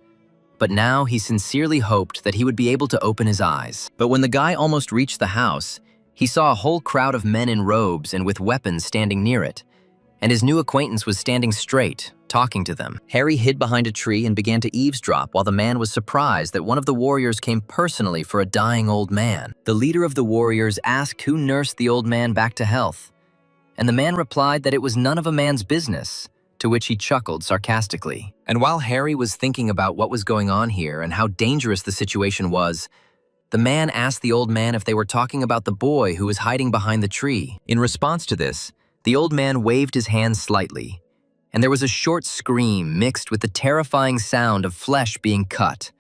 but now he sincerely hoped that he would be able to open his eyes. But when the guy almost reached the house, he saw a whole crowd of men in robes and with weapons standing near it, and his new acquaintance was standing straight, talking to them. Harry hid behind a tree and began to eavesdrop while the man was surprised that one of the warriors came personally for a dying old man. The leader of the warriors asked who nursed the old man back to health, and the man replied that it was none of a man's business, to which he chuckled sarcastically. And while Harry was thinking about what was going on here and how dangerous the situation was, the man asked the old man if they were talking about the boy who was hiding behind the tree. In response to this, the old man waved his hand slightly, and there was a short scream mixed with the terrifying sound of flesh being cut.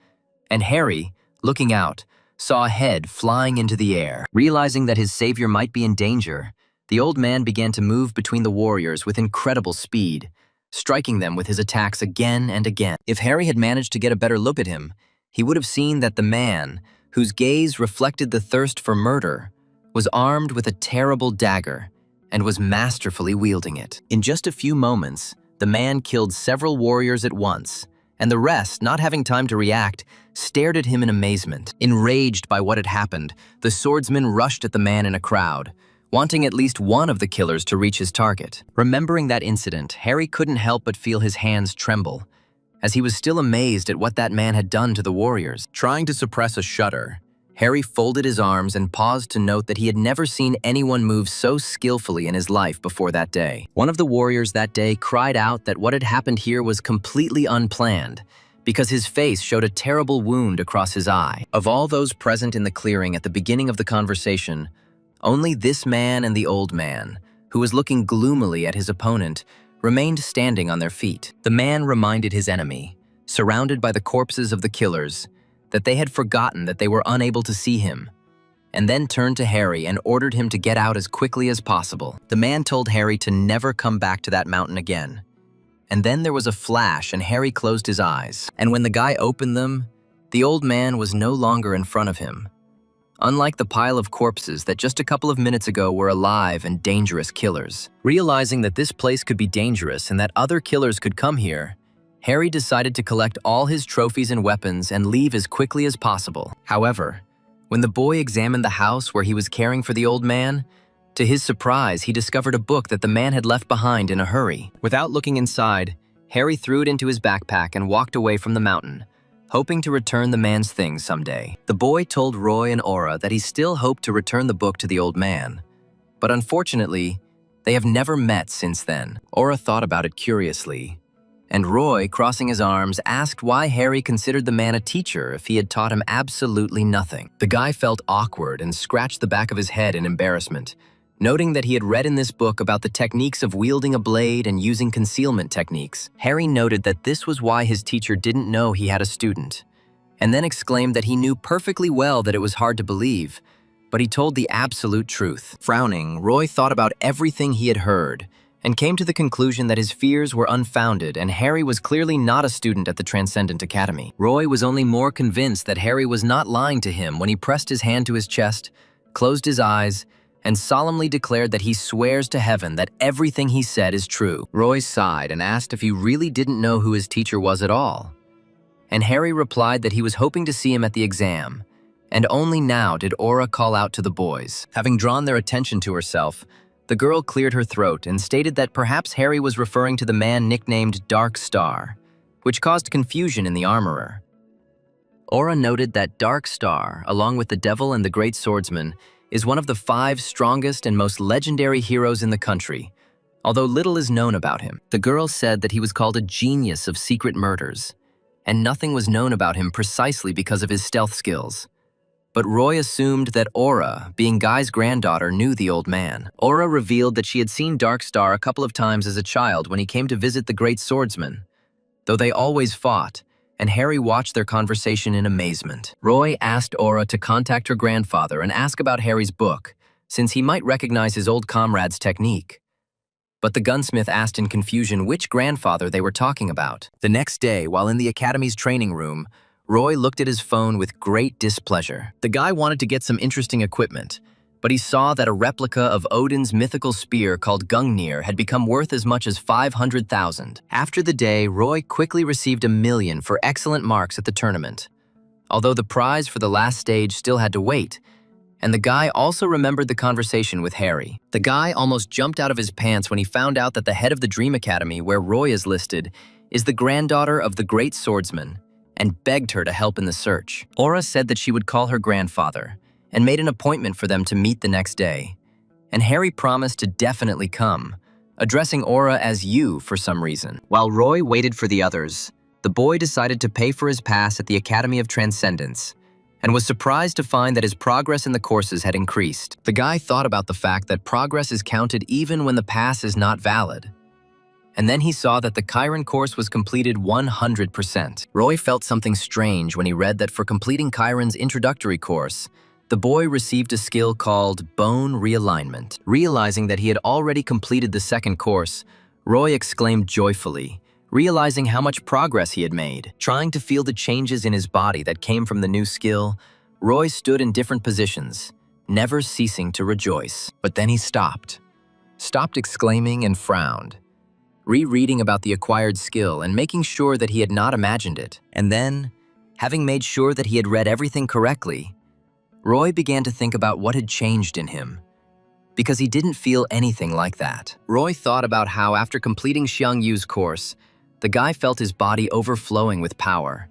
And Harry, looking out, saw a head flying into the air. Realizing that his savior might be in danger, the old man began to move between the warriors with incredible speed, striking them with his attacks again and again. If Harry had managed to get a better look at him, he would have seen that the man, whose gaze reflected the thirst for murder, was armed with a terrible dagger and was masterfully wielding it. In just a few moments, the man killed several warriors at once, and the rest, not having time to react, stared at him in amazement. Enraged by what had happened, the swordsman rushed at the man in a crowd, wanting at least one of the killers to reach his target. Remembering that incident, Harry couldn't help but feel his hands tremble, as he was still amazed at what that man had done to the warriors. Trying to suppress a shudder, Harry folded his arms and paused to note that he had never seen anyone move so skillfully in his life before that day. One of the warriors that day cried out that what had happened here was completely unplanned, because his face showed a terrible wound across his eye. Of all those present in the clearing at the beginning of the conversation, only this man and the old man, who was looking gloomily at his opponent, remained standing on their feet. The man reminded his enemy, surrounded by the corpses of the killers, that they had forgotten that they were unable to see him, and then turned to Harry and ordered him to get out as quickly as possible. The man told Harry to never come back to that mountain again. And then there was a flash and Harry closed his eyes, and when the guy opened them, the old man was no longer in front of him. Unlike the pile of corpses that just a couple of minutes ago were alive and dangerous killers. Realizing that this place could be dangerous and that other killers could come here, Harry decided to collect all his trophies and weapons and leave as quickly as possible. However, when the boy examined the house where he was caring for the old man, to his surprise, he discovered a book that the man had left behind in a hurry. Without looking inside, Harry threw it into his backpack and walked away from the mountain, hoping to return the man's things someday. The boy told Roy and Aura that he still hoped to return the book to the old man, but unfortunately, they have never met since then. Aura thought about it curiously, and Roy, crossing his arms, asked why Harry considered the man a teacher if he had taught him absolutely nothing. The guy felt awkward and scratched the back of his head in embarrassment, noting that he had read in this book about the techniques of wielding a blade and using concealment techniques. Harry noted that this was why his teacher didn't know he had a student, and then exclaimed that he knew perfectly well that it was hard to believe, but he told the absolute truth. Frowning, Roy thought about everything he had heard, and came to the conclusion that his fears were unfounded and Harry was clearly not a student at the Transcendent Academy. Roy was only more convinced that Harry was not lying to him when he pressed his hand to his chest, closed his eyes, and solemnly declared that he swears to heaven that everything he said is true. Roy sighed and asked if he really didn't know who his teacher was at all. And Harry replied that he was hoping to see him at the exam, and only now did Aura call out to the boys. Having drawn their attention to herself, the girl cleared her throat and stated that perhaps Harry was referring to the man nicknamed Dark Star, which caused confusion in the armorer. Aura noted that Dark Star, along with the Devil and the Great Swordsman, is one of the 5 strongest and most legendary heroes in the country, although little is known about him. The girl said that he was called a genius of secret murders, and nothing was known about him precisely because of his stealth skills. But Roy assumed that Aura, being Guy's granddaughter, knew the old man. Aura revealed that she had seen Dark Star a couple of times as a child when he came to visit the Great Swordsman, though they always fought, and Harry watched their conversation in amazement. Roy asked Aura to contact her grandfather and ask about Harry's book, since he might recognize his old comrade's technique. But the gunsmith asked in confusion which grandfather they were talking about. The next day, while in the Academy's training room, Roy looked at his phone with great displeasure. The guy wanted to get some interesting equipment, but he saw that a replica of Odin's mythical spear called Gungnir had become worth as much as 500,000. After the day, Roy quickly received 1,000,000 for excellent marks at the tournament, although the prize for the last stage still had to wait, and the guy also remembered the conversation with Harry. The guy almost jumped out of his pants when he found out that the head of the Dream Academy, where Roy is listed, is the granddaughter of the great swordsman, and begged her to help in the search. Aura said that she would call her grandfather, and made an appointment for them to meet the next day. And Harry promised to definitely come, addressing Aura as you for some reason. While Roy waited for the others, the boy decided to pay for his pass at the Academy of Transcendence, and was surprised to find that his progress in the courses had increased. The guy thought about the fact that progress is counted even when the pass is not valid. And then he saw that the Chiron course was completed 100%. Roy felt something strange when he read that for completing Chiron's introductory course, the boy received a skill called Bone Realignment. Realizing that he had already completed the second course, Roy exclaimed joyfully, realizing how much progress he had made. Trying to feel the changes in his body that came from the new skill, Roy stood in different positions, never ceasing to rejoice. But then he stopped exclaiming and frowned, rereading about the acquired skill and making sure that he had not imagined it. And then, having made sure that he had read everything correctly, Roy began to think about what had changed in him, because he didn't feel anything like that. Roy thought about how after completing Xiang Yu's course, the guy felt his body overflowing with power.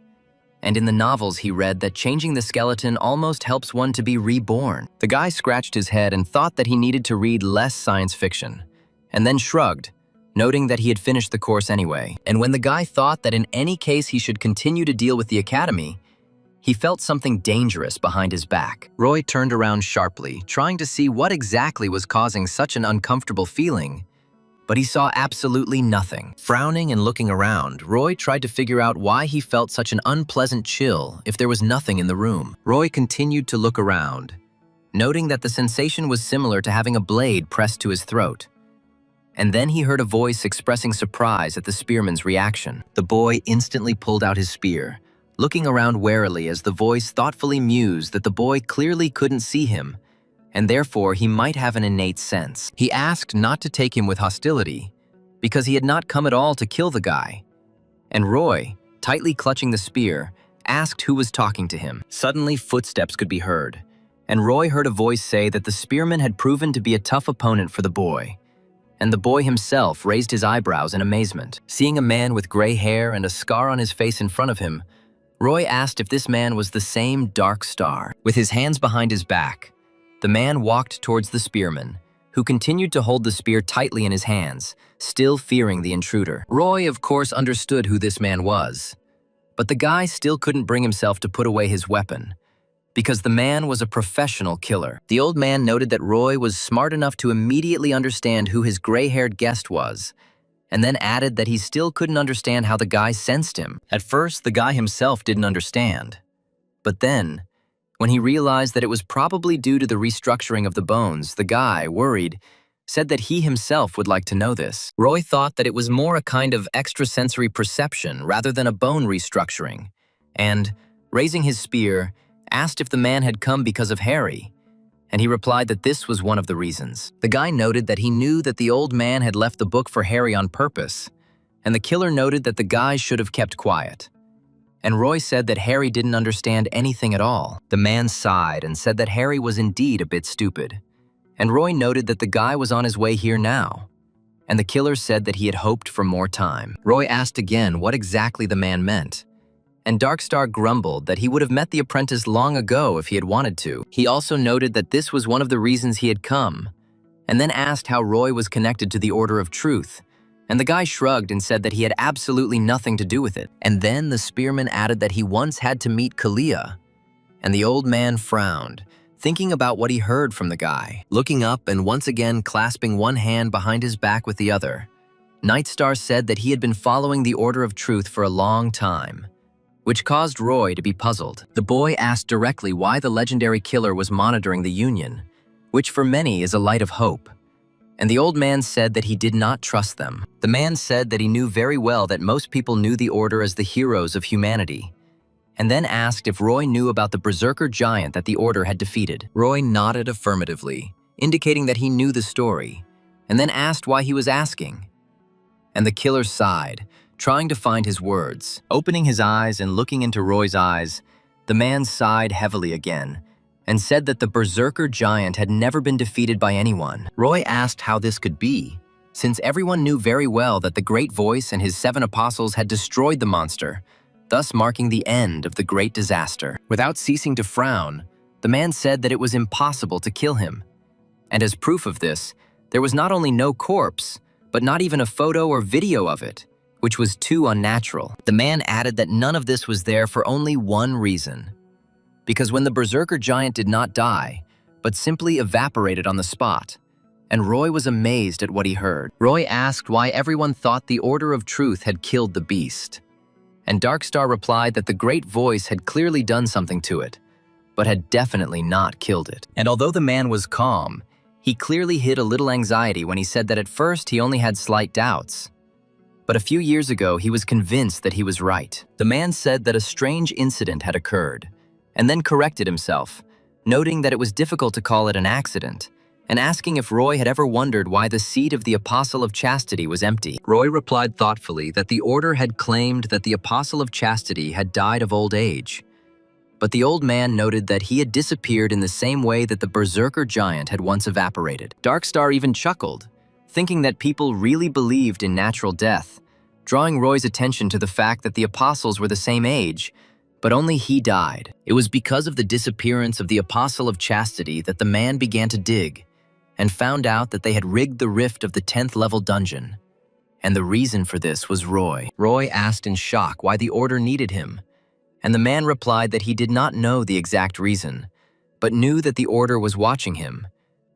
And in the novels he read that changing the skeleton almost helps one to be reborn. The guy scratched his head and thought that he needed to read less science fiction, and then shrugged, noting that he had finished the course anyway. And when the guy thought that in any case he should continue to deal with the academy, he felt something dangerous behind his back. Roy turned around sharply, trying to see what exactly was causing such an uncomfortable feeling, but he saw absolutely nothing. Frowning and looking around, Roy tried to figure out why he felt such an unpleasant chill if there was nothing in the room. Roy continued to look around, noting that the sensation was similar to having a blade pressed to his throat. And then he heard a voice expressing surprise at the spearman's reaction. The boy instantly pulled out his spear, looking around warily as the voice thoughtfully mused that the boy clearly couldn't see him, and therefore he might have an innate sense. He asked not to take him with hostility, because he had not come at all to kill the guy. And Roy, tightly clutching the spear, asked who was talking to him. Suddenly footsteps could be heard, and Roy heard a voice say that the spearman had proven to be a tough opponent for the boy. And the boy himself raised his eyebrows in amazement. Seeing a man with gray hair and a scar on his face in front of him, Roy asked if this man was the same Dark Star. With his hands behind his back, the man walked towards the spearman, who continued to hold the spear tightly in his hands, still fearing the intruder. Roy, of course, understood who this man was, but the guy still couldn't bring himself to put away his weapon, because the man was a professional killer. The old man noted that Roy was smart enough to immediately understand who his gray-haired guest was, and then added that he still couldn't understand how the guy sensed him. At first, the guy himself didn't understand. But then, when he realized that it was probably due to the restructuring of the bones, the guy, worried, said that he himself would like to know this. Roy thought that it was more a kind of extrasensory perception rather than a bone restructuring, and, raising his spear, asked if the man had come because of Harry, and he replied that this was one of the reasons. The guy noted that he knew that the old man had left the book for Harry on purpose, and the killer noted that the guy should have kept quiet. And Roy said that Harry didn't understand anything at all. The man sighed and said that Harry was indeed a bit stupid, and Roy noted that the guy was on his way here now, and the killer said that he had hoped for more time. Roy asked again what exactly the man meant, and Darkstar grumbled that he would have met the apprentice long ago if he had wanted to. He also noted that this was one of the reasons he had come, and then asked how Roy was connected to the Order of Truth, and the guy shrugged and said that he had absolutely nothing to do with it. And then the spearman added that he once had to meet Kalia, and the old man frowned, thinking about what he heard from the guy. Looking up and once again clasping one hand behind his back with the other, Nightstar said that he had been following the Order of Truth for a long time, which caused Roy to be puzzled. The boy asked directly why the legendary killer was monitoring the Union, which for many is a light of hope. And the old man said that he did not trust them. The man said that he knew very well that most people knew the Order as the heroes of humanity, and then asked if Roy knew about the berserker giant that the Order had defeated. Roy nodded affirmatively, indicating that he knew the story, and then asked why he was asking. And the killer sighed, trying to find his words. Opening his eyes and looking into Roy's eyes, the man sighed heavily again, and said that the berserker giant had never been defeated by anyone. Roy asked how this could be, since everyone knew very well that the Great Voice and his 7 apostles had destroyed the monster, thus marking the end of the great disaster. Without ceasing to frown, the man said that it was impossible to kill him. And as proof of this, there was not only no corpse, but not even a photo or video of it, which was too unnatural. The man added that none of this was there for only one reason. Because when the berserker giant did not die, but simply evaporated on the spot, and Roy was amazed at what he heard. Roy asked why everyone thought the Order of Truth had killed the beast. And Darkstar replied that the Great Voice had clearly done something to it, but had definitely not killed it. And although the man was calm, he clearly hid a little anxiety when he said that at first he only had slight doubts. But a few years ago, he was convinced that he was right. The man said that a strange incident had occurred, and then corrected himself, noting that it was difficult to call it an accident, and asking if Roy had ever wondered why the seat of the Apostle of Chastity was empty. Roy replied thoughtfully that the Order had claimed that the Apostle of Chastity had died of old age. But the old man noted that he had disappeared in the same way that the berserker giant had once evaporated. Darkstar even chuckled, thinking that people really believed in natural death, drawing Roy's attention to the fact that the apostles were the same age, but only he died. It was because of the disappearance of the Apostle of Chastity that the man began to dig, and found out that they had rigged the rift of the 10th level dungeon. And the reason for this was Roy. Roy asked in shock why the Order needed him, and the man replied that he did not know the exact reason, but knew that the Order was watching him,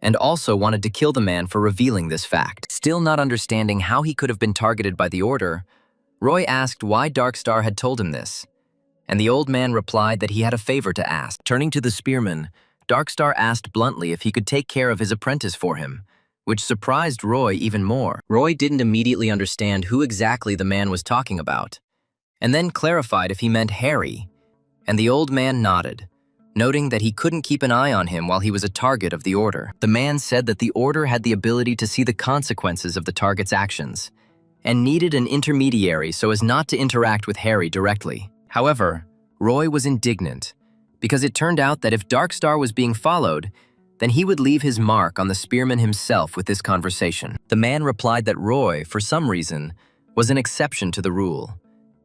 and also wanted to kill the man for revealing this fact. Still not understanding how he could have been targeted by the Order, Roy asked why Darkstar had told him this, and the old man replied that he had a favor to ask. Turning to the spearman, Darkstar asked bluntly if he could take care of his apprentice for him, which surprised Roy even more. Roy didn't immediately understand who exactly the man was talking about, and then clarified if he meant Harry, and the old man nodded, noting that he couldn't keep an eye on him while he was a target of the Order. The man said that the Order had the ability to see the consequences of the target's actions, and needed an intermediary so as not to interact with Harry directly. However, Roy was indignant, because it turned out that if Darkstar was being followed, then he would leave his mark on the spearman himself with this conversation. The man replied that Roy, for some reason, was an exception to the rule,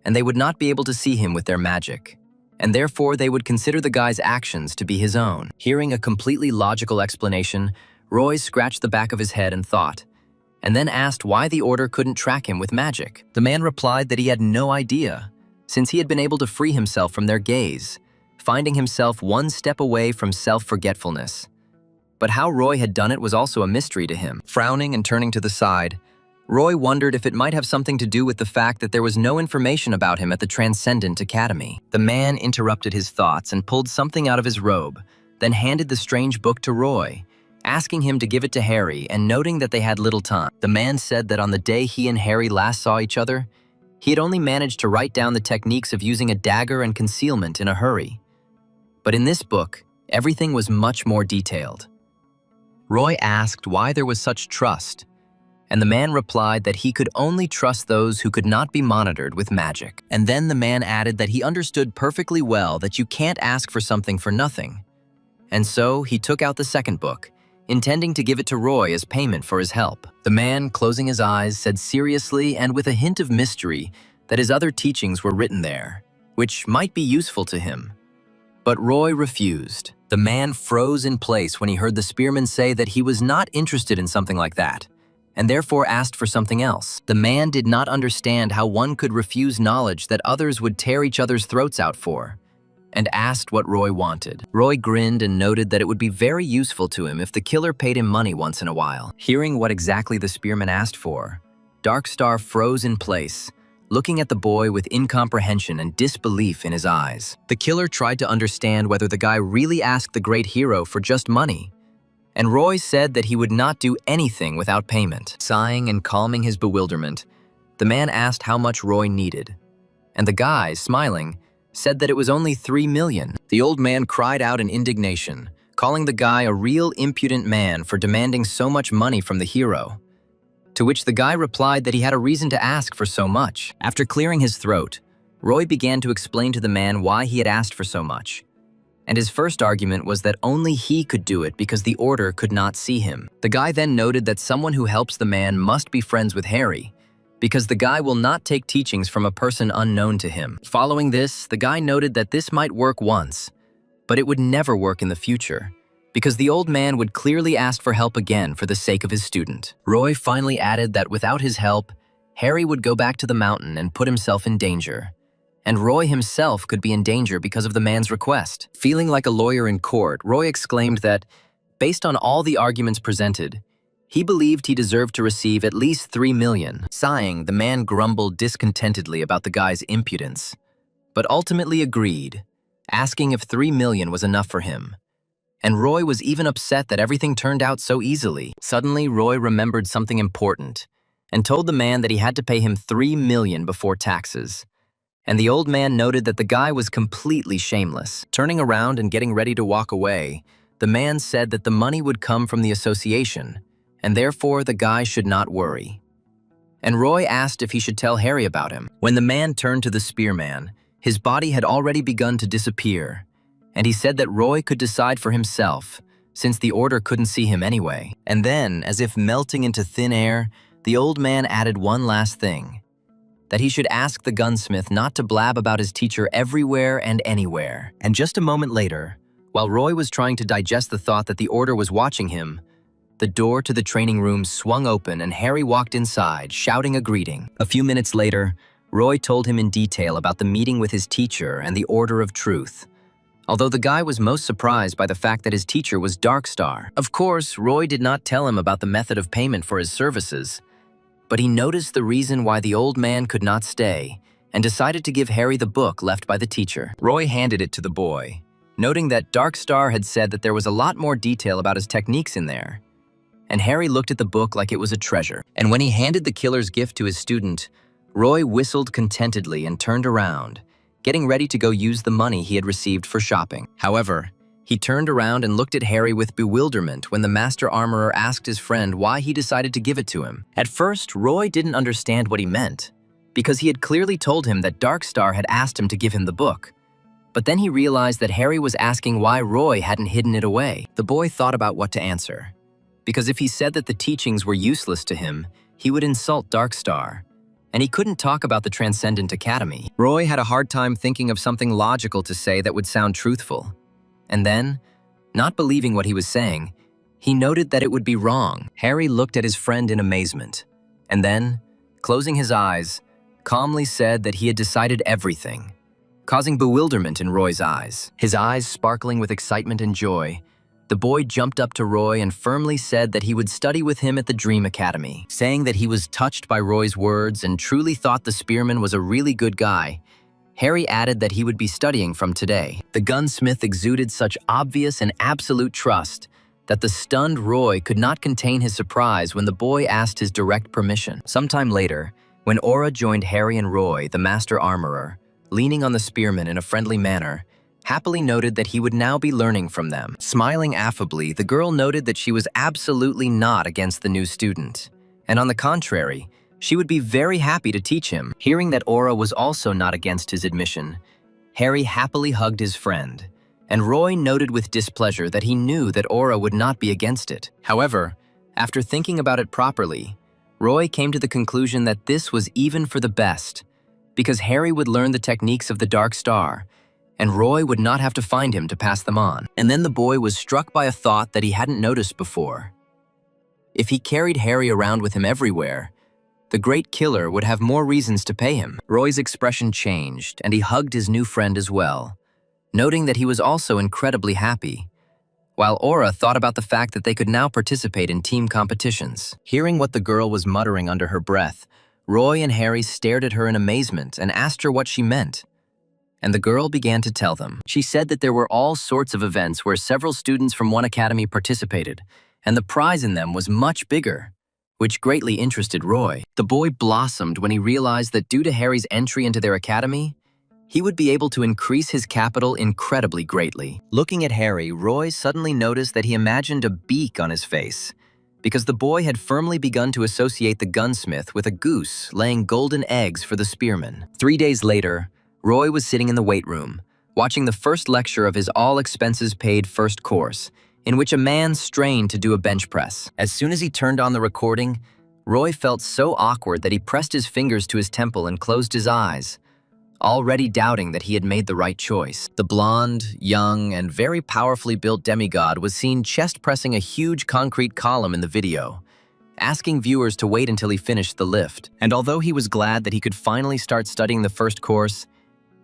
and they would not be able to see him with their magic, and therefore they would consider the guy's actions to be his own. Hearing a completely logical explanation, Roy scratched the back of his head and thought, and then asked why the Order couldn't track him with magic. The man replied that he had no idea, since he had been able to free himself from their gaze, finding himself one step away from self-forgetfulness. But how Roy had done it was also a mystery to him. Frowning and turning to the side, Roy wondered if it might have something to do with the fact that there was no information about him at the Transcendent Academy. The man interrupted his thoughts and pulled something out of his robe, then handed the strange book to Roy, asking him to give it to Harry and noting that they had little time. The man said that on the day he and Harry last saw each other, he had only managed to write down the techniques of using a dagger and concealment in a hurry. But in this book, everything was much more detailed. Roy asked why there was such trust, and the man replied that he could only trust those who could not be monitored with magic. And then the man added that he understood perfectly well that you can't ask for something for nothing. And so he took out the second book, intending to give it to Roy as payment for his help. The man, closing his eyes, said seriously and with a hint of mystery that his other teachings were written there, which might be useful to him. But Roy refused. The man froze in place when he heard the spearman say that he was not interested in something like that, and therefore asked for something else. The man did not understand how one could refuse knowledge that others would tear each other's throats out for, and asked what Roy wanted. Roy grinned and noted that it would be very useful to him if the killer paid him money once in a while. Hearing what exactly the spearman asked for, Darkstar froze in place, looking at the boy with incomprehension and disbelief in his eyes. The killer tried to understand whether the guy really asked the great hero for just money, and Roy said that he would not do anything without payment. Sighing and calming his bewilderment, the man asked how much Roy needed, and the guy, smiling, said that it was only 3 million. The old man cried out in indignation, calling the guy a real impudent man for demanding so much money from the hero. To which the guy replied that he had a reason to ask for so much. After clearing his throat, Roy began to explain to the man why he had asked for so much. And his first argument was that only he could do it because the order could not see him. The guy then noted that someone who helps the man must be friends with Harry, because the guy will not take teachings from a person unknown to him. Following this, the guy noted that this might work once, but it would never work in the future, because the old man would clearly ask for help again for the sake of his student. Roy finally added that without his help, Harry would go back to the mountain and put himself in danger. And Roy himself could be in danger because of the man's request. Feeling like a lawyer in court, Roy exclaimed that, based on all the arguments presented, he believed he deserved to receive at least 3 million. Sighing, the man grumbled discontentedly about the guy's impudence, but ultimately agreed, asking if 3 million was enough for him. And Roy was even upset that everything turned out so easily. Suddenly, Roy remembered something important and told the man that he had to pay him 3 million before taxes. And the old man noted that the guy was completely shameless. Turning around and getting ready to walk away, the man said that the money would come from the association, and therefore the guy should not worry. And Roy asked if he should tell Harry about him. When the man turned to the spearman, his body had already begun to disappear, and he said that Roy could decide for himself, since the order couldn't see him anyway. And then, as if melting into thin air, the old man added one last thing, that he should ask the gunsmith not to blab about his teacher everywhere and anywhere. And just a moment later, while Roy was trying to digest the thought that the order was watching him, the door to the training room swung open and Harry walked inside, shouting a greeting. A few minutes later, Roy told him in detail about the meeting with his teacher and the Order of Truth, although the guy was most surprised by the fact that his teacher was Darkstar. Of course, Roy did not tell him about the method of payment for his services, but he noticed the reason why the old man could not stay and decided to give Harry the book left by the teacher. Roy handed it to the boy, noting that Darkstar had said that there was a lot more detail about his techniques in there. And Harry looked at the book like it was a treasure. And when he handed the killer's gift to his student, Roy whistled contentedly and turned around, getting ready to go use the money he had received for shopping. However, he turned around and looked at Harry with bewilderment when the Master Armorer asked his friend why he decided to give it to him. At first, Roy didn't understand what he meant, because he had clearly told him that Darkstar had asked him to give him the book. But then he realized that Harry was asking why Roy hadn't hidden it away. The boy thought about what to answer, because if he said that the teachings were useless to him, he would insult Darkstar, and he couldn't talk about the Transcendent Academy. Roy had a hard time thinking of something logical to say that would sound truthful. And then, not believing what he was saying, he noted that it would be wrong. Harry looked at his friend in amazement, and then, closing his eyes, calmly said that he had decided everything, causing bewilderment in Roy's eyes. His eyes sparkling with excitement and joy, the boy jumped up to Roy and firmly said that he would study with him at the Dream Academy. Saying that he was touched by Roy's words and truly thought the spearman was a really good guy, Harry added that he would be studying from today. The gunsmith exuded such obvious and absolute trust that the stunned Roy could not contain his surprise when the boy asked his direct permission. Sometime later, when Aura joined Harry and Roy, the Master Armorer, leaning on the spearman in a friendly manner, happily noted that he would now be learning from them. Smiling affably, the girl noted that she was absolutely not against the new student, and on the contrary, she would be very happy to teach him. Hearing that Aura was also not against his admission, Harry happily hugged his friend, and Roy noted with displeasure that he knew that Aura would not be against it. However, after thinking about it properly, Roy came to the conclusion that this was even for the best, because Harry would learn the techniques of the Dark Star, and Roy would not have to find him to pass them on. And then the boy was struck by a thought that he hadn't noticed before. If he carried Harry around with him everywhere, the great killer would have more reasons to pay him. Roy's expression changed, and he hugged his new friend as well, noting that he was also incredibly happy, while Aura thought about the fact that they could now participate in team competitions. Hearing what the girl was muttering under her breath, Roy and Harry stared at her in amazement and asked her what she meant. And the girl began to tell them. She said that there were all sorts of events where several students from one academy participated, and the prize in them was much bigger, which greatly interested Roy. The boy blossomed when he realized that due to Harry's entry into their academy, he would be able to increase his capital incredibly greatly. Looking at Harry, Roy suddenly noticed that he imagined a beak on his face, because the boy had firmly begun to associate the gunsmith with a goose laying golden eggs for the spearman. 3 days later, Roy was sitting in the weight room, watching the first lecture of his all-expenses-paid first course, in which a man strained to do a bench press. As soon as he turned on the recording, Roy felt so awkward that he pressed his fingers to his temple and closed his eyes, already doubting that he had made the right choice. The blonde, young, and very powerfully built demigod was seen chest-pressing a huge concrete column in the video, asking viewers to wait until he finished the lift. And although he was glad that he could finally start studying the first course,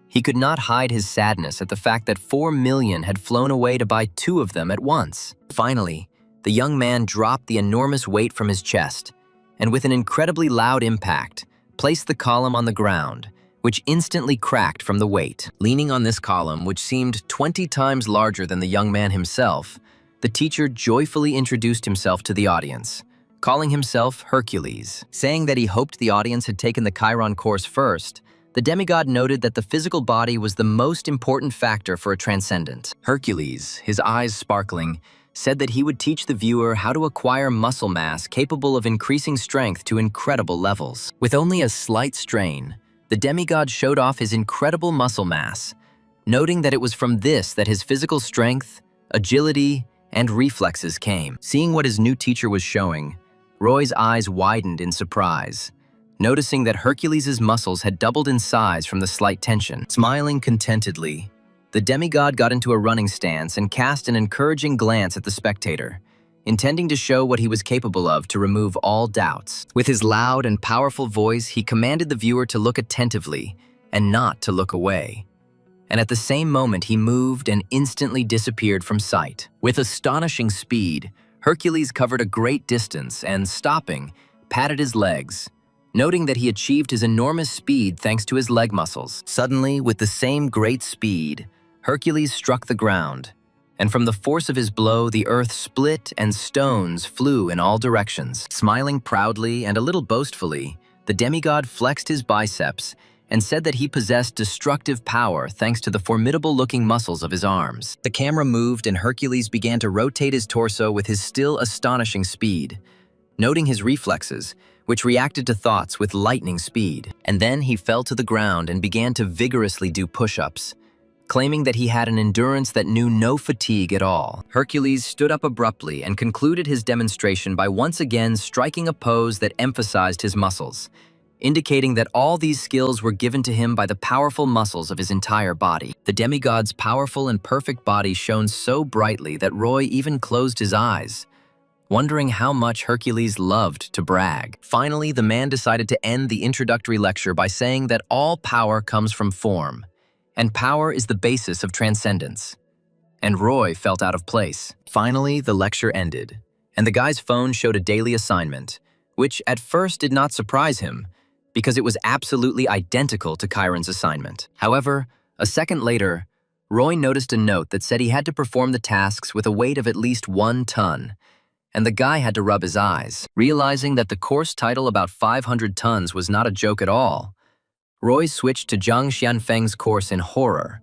he could not hide his sadness at the fact that 4 million had flown away to buy 2 of them at once. Finally, the young man dropped the enormous weight from his chest, and with an incredibly loud impact, placed the column on the ground, which instantly cracked from the weight. Leaning on this column, which seemed 20 times larger than the young man himself, the teacher joyfully introduced himself to the audience, calling himself Hercules. Saying that he hoped the audience had taken the Chiron course first, the demigod noted that the physical body was the most important factor for a transcendent. Hercules, his eyes sparkling, said that he would teach the viewer how to acquire muscle mass capable of increasing strength to incredible levels. With only a slight strain, the demigod showed off his incredible muscle mass, noting that it was from this that his physical strength, agility, and reflexes came. Seeing what his new teacher was showing, Roy's eyes widened in surprise, noticing that Hercules' muscles had doubled in size from the slight tension. Smiling contentedly, the demigod got into a running stance and cast an encouraging glance at the spectator, intending to show what he was capable of to remove all doubts. With his loud and powerful voice, he commanded the viewer to look attentively and not to look away. And at the same moment, he moved and instantly disappeared from sight. With astonishing speed, Hercules covered a great distance and, stopping, patted his legs, noting that he achieved his enormous speed thanks to his leg muscles. Suddenly, with the same great speed, Hercules struck the ground, and from the force of his blow, the earth split and stones flew in all directions. Smiling proudly and a little boastfully, the demigod flexed his biceps and said that he possessed destructive power thanks to the formidable-looking muscles of his arms. The camera moved and Hercules began to rotate his torso with his still astonishing speed, noting his reflexes, which reacted to thoughts with lightning speed. And then he fell to the ground and began to vigorously do push-ups, claiming that he had an endurance that knew no fatigue at all. Hercules stood up abruptly and concluded his demonstration by once again striking a pose that emphasized his muscles, indicating that all these skills were given to him by the powerful muscles of his entire body. The demigod's powerful and perfect body shone so brightly that Roy even closed his eyes, wondering how much Hercules loved to brag. Finally, the man decided to end the introductory lecture by saying that all power comes from form, and power is the basis of transcendence. And Roy felt out of place. Finally, the lecture ended, and the guy's phone showed a daily assignment, which at first did not surprise him, because it was absolutely identical to Chiron's assignment. However, a second later, Roy noticed a note that said he had to perform the tasks with a weight of at least 1 ton, and the guy had to rub his eyes. Realizing that the course title about 500 tons was not a joke at all, Roy switched to Zhang Xianfeng's course in horror,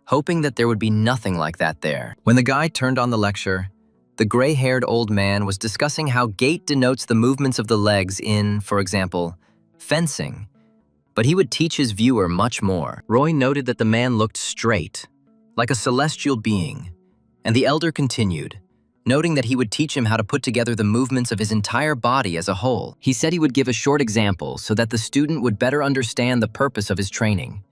hoping that there would be nothing like that there. When the guy turned on the lecture, the gray-haired old man was discussing how gait denotes the movements of the legs in, for example, fencing, but he would teach his viewer much more. Roy noted that the man looked straight, like a celestial being, and the elder continued, noting that he would teach him how to put together the movements of his entire body as a whole. He said he would give a short example so that the student would better understand the purpose of his training.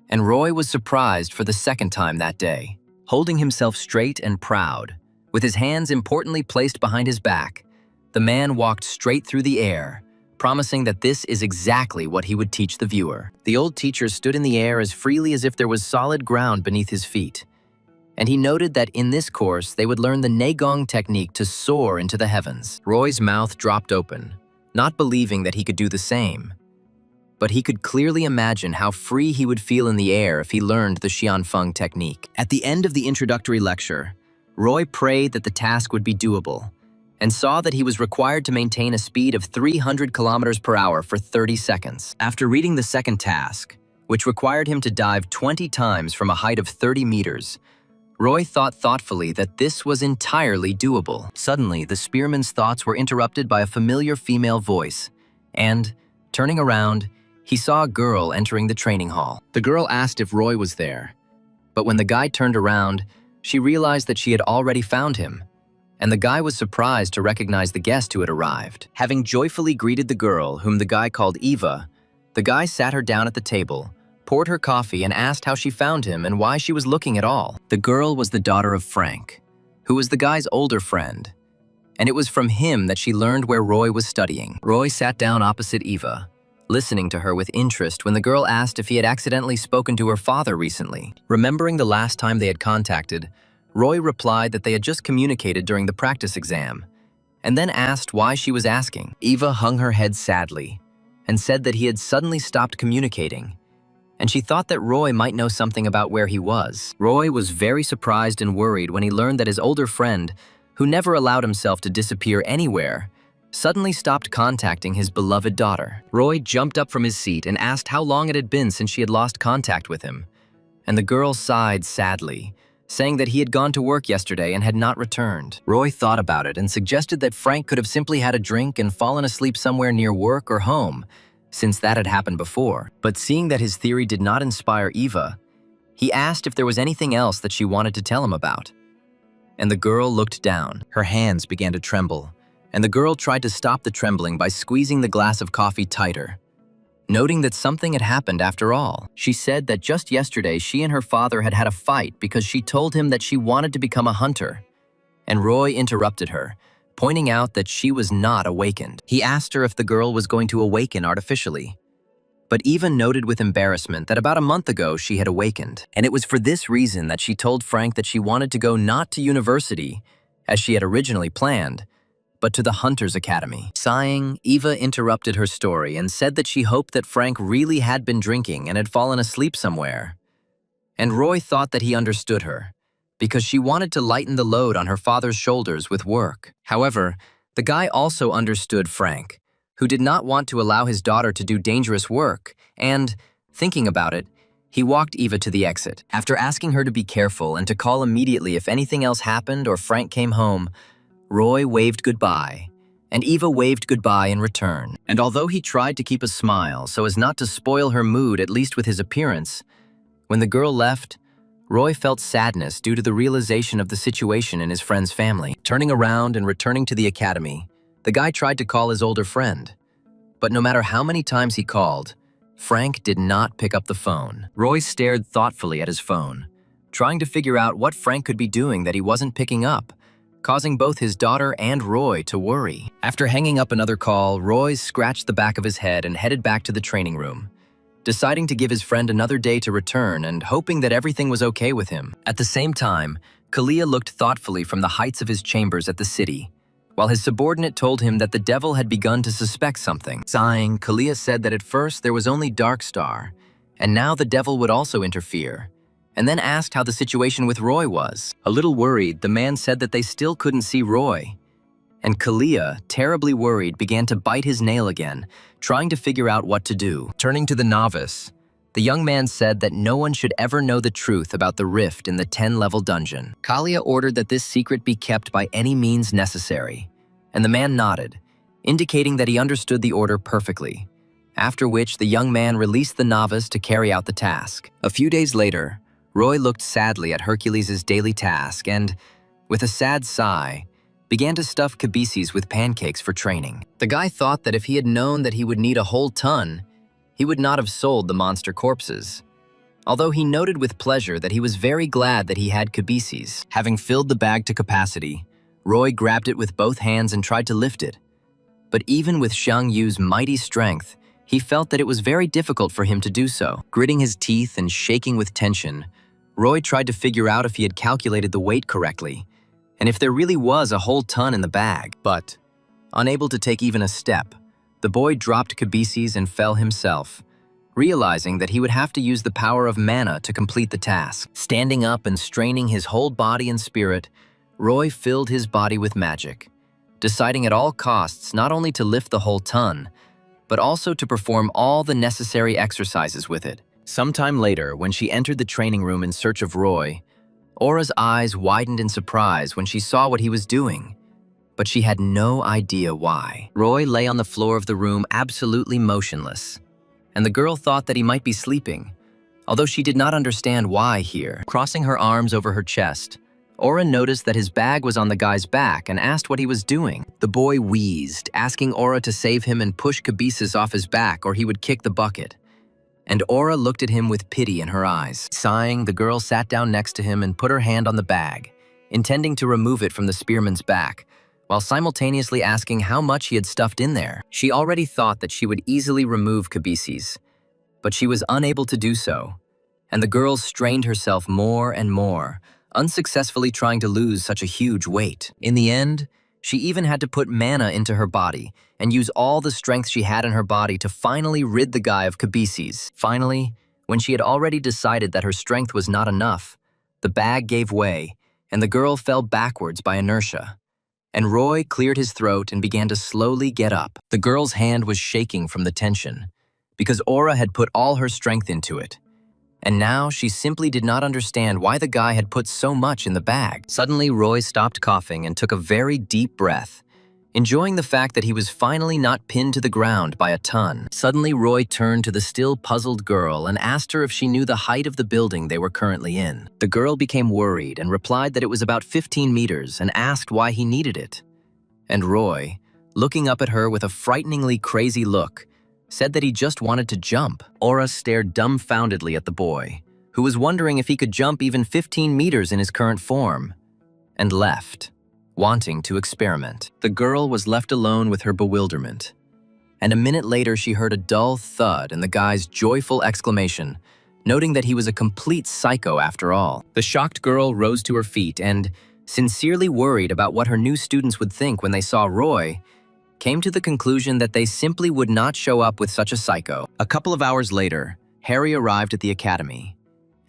And Roy was surprised for the second time that day. Holding himself straight and proud, with his hands importantly placed behind his back, the man walked straight through the air, promising that this is exactly what he would teach the viewer. The old teacher stood in the air as freely as if there was solid ground beneath his feet, and he noted that in this course they would learn the Negong technique to soar into the heavens. Roy's mouth dropped open, not believing that he could do the same. But he could clearly imagine how free he would feel in the air if he learned the Xianfeng technique. At the end of the introductory lecture, Roy prayed that the task would be doable, and saw that he was required to maintain a speed of 300 kilometers per hour for 30 seconds. After reading the second task, which required him to dive 20 times from a height of 30 meters. Roy thought thoughtfully that this was entirely doable. Suddenly, the spearman's thoughts were interrupted by a familiar female voice, and, turning around, he saw a girl entering the training hall. The girl asked if Roy was there, but when the guy turned around, she realized that she had already found him, and the guy was surprised to recognize the guest who had arrived. Having joyfully greeted the girl, whom the guy called Eva, the guy sat her down at the table, poured her coffee, and asked how she found him and why she was looking at all. The girl was the daughter of Frank, who was the guy's older friend, and it was from him that she learned where Roy was studying. Roy sat down opposite Eva, listening to her with interest when the girl asked if he had accidentally spoken to her father recently. Remembering the last time they had contacted, Roy replied that they had just communicated during the practice exam, and then asked why she was asking. Eva hung her head sadly and said that he had suddenly stopped communicating, and she thought that Roy might know something about where he was. Roy was very surprised and worried when he learned that his older friend, who never allowed himself to disappear anywhere, suddenly stopped contacting his beloved daughter. Roy jumped up from his seat and asked how long it had been since she had lost contact with him, and the girl sighed sadly, saying that he had gone to work yesterday and had not returned. Roy thought about it and suggested that Frank could have simply had a drink and fallen asleep somewhere near work or home, since that had happened before. But seeing that his theory did not inspire Eva, he asked if there was anything else that she wanted to tell him about. And the girl looked down. Her hands began to tremble, and the girl tried to stop the trembling by squeezing the glass of coffee tighter. Noting that something had happened after all, she said that just yesterday she and her father had had a fight because she told him that she wanted to become a hunter. And Roy interrupted her, pointing out that she was not awakened. He asked her if the girl was going to awaken artificially. But Eva noted with embarrassment that about a month ago she had awakened, and it was for this reason that she told Frank that she wanted to go not to university, as she had originally planned, but to the Hunter's Academy. Sighing, Eva interrupted her story and said that she hoped that Frank really had been drinking and had fallen asleep somewhere. And Roy thought that he understood her, because she wanted to lighten the load on her father's shoulders with work. However, the guy also understood Frank, who did not want to allow his daughter to do dangerous work, and, thinking about it, he walked Eva to the exit. After asking her to be careful and to call immediately if anything else happened or Frank came home, Roy waved goodbye, and Eva waved goodbye in return. And although he tried to keep a smile so as not to spoil her mood, at least with his appearance, when the girl left, Roy felt sadness due to the realization of the situation in his friend's family. Turning around and returning to the academy, the guy tried to call his older friend. But no matter how many times he called, Frank did not pick up the phone. Roy stared thoughtfully at his phone, trying to figure out what Frank could be doing that he wasn't picking up, causing both his daughter and Roy to worry. After hanging up another call, Roy scratched the back of his head and headed back to the training room, deciding to give his friend another day to return and hoping that everything was okay with him. At the same time, Kalia looked thoughtfully from the heights of his chambers at the city, while his subordinate told him that the devil had begun to suspect something. Sighing, Kalia said that at first there was only Darkstar, and now the devil would also interfere, and then asked how the situation with Roy was. A little worried, the man said that they still couldn't see Roy, and Kalia, terribly worried, began to bite his nail again, trying to figure out what to do. Turning to the novice, the young man said that no one should ever know the truth about the rift in the 10-level dungeon. Kalia ordered that this secret be kept by any means necessary, and the man nodded, indicating that he understood the order perfectly, after which the young man released the novice to carry out the task. A few days later, Roy looked sadly at Hercules' daily task and, with a sad sigh, began to stuff Kabisis with pancakes for training. The guy thought that if he had known that he would need a whole ton, he would not have sold the monster corpses. Although he noted with pleasure that he was very glad that he had Kabisis. Having filled the bag to capacity, Roy grabbed it with both hands and tried to lift it. But even with Xiang Yu's mighty strength, he felt that it was very difficult for him to do so. Gritting his teeth and shaking with tension, Roy tried to figure out if he had calculated the weight correctly, and if there really was a whole ton in the bag. But, unable to take even a step, the boy dropped Kabisis and fell himself, realizing that he would have to use the power of mana to complete the task. Standing up and straining his whole body and spirit, Roy filled his body with magic, deciding at all costs not only to lift the whole ton, but also to perform all the necessary exercises with it. Sometime later, when she entered the training room in search of Roy, Aura's eyes widened in surprise when she saw what he was doing, but she had no idea why. Roy lay on the floor of the room absolutely motionless, and the girl thought that he might be sleeping, although she did not understand why here. Crossing her arms over her chest, Aura noticed that his bag was on the guy's back and asked what he was doing. The boy wheezed, asking Aura to save him and push Kabisis off his back or he would kick the bucket. And Aura looked at him with pity in her eyes. Sighing, the girl sat down next to him and put her hand on the bag, intending to remove it from the spearman's back, while simultaneously asking how much he had stuffed in there. She already thought that she would easily remove Kabisis, but she was unable to do so, and the girl strained herself more and more, unsuccessfully trying to lose such a huge weight. In the end, she even had to put mana into her body and use all the strength she had in her body to finally rid the guy of Kabisis. Finally, when she had already decided that her strength was not enough, the bag gave way, and the girl fell backwards by inertia. And Roy cleared his throat and began to slowly get up. The girl's hand was shaking from the tension, because Aura had put all her strength into it. And now she simply did not understand why the guy had put so much in the bag. Suddenly, Roy stopped coughing and took a very deep breath, enjoying the fact that he was finally not pinned to the ground by a ton. Suddenly, Roy turned to the still puzzled girl and asked her if she knew the height of the building they were currently in. The girl became worried and replied that it was about 15 meters and asked why he needed it. And Roy, looking up at her with a frighteningly crazy look, said that he just wanted to jump. Aura stared dumbfoundedly at the boy, who was wondering if he could jump even 15 meters in his current form, and left, wanting to experiment. The girl was left alone with her bewilderment, and a minute later she heard a dull thud and the guy's joyful exclamation, noting that he was a complete psycho after all. The shocked girl rose to her feet and, sincerely worried about what her new students would think when they saw Roy, came to the conclusion that they simply would not show up with such a psycho. A couple of hours later, Harry arrived at the academy,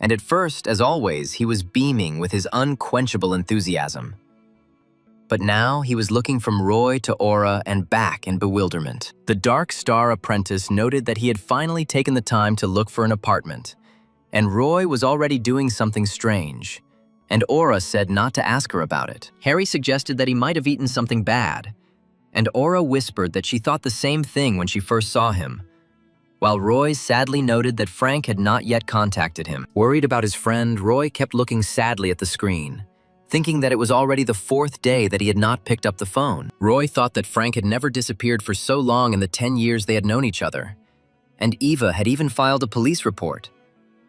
and at first, as always, he was beaming with his unquenchable enthusiasm. But now he was looking from Roy to Aura and back in bewilderment. The Dark Star apprentice noted that he had finally taken the time to look for an apartment, and Roy was already doing something strange, and Aura said not to ask her about it. Harry suggested that he might have eaten something bad, and Aura whispered that she thought the same thing when she first saw him, while Roy sadly noted that Frank had not yet contacted him. Worried about his friend, Roy kept looking sadly at the screen, thinking that it was already the 4th day that he had not picked up the phone. Roy thought that Frank had never disappeared for so long in the 10 years they had known each other, and Eva had even filed a police report.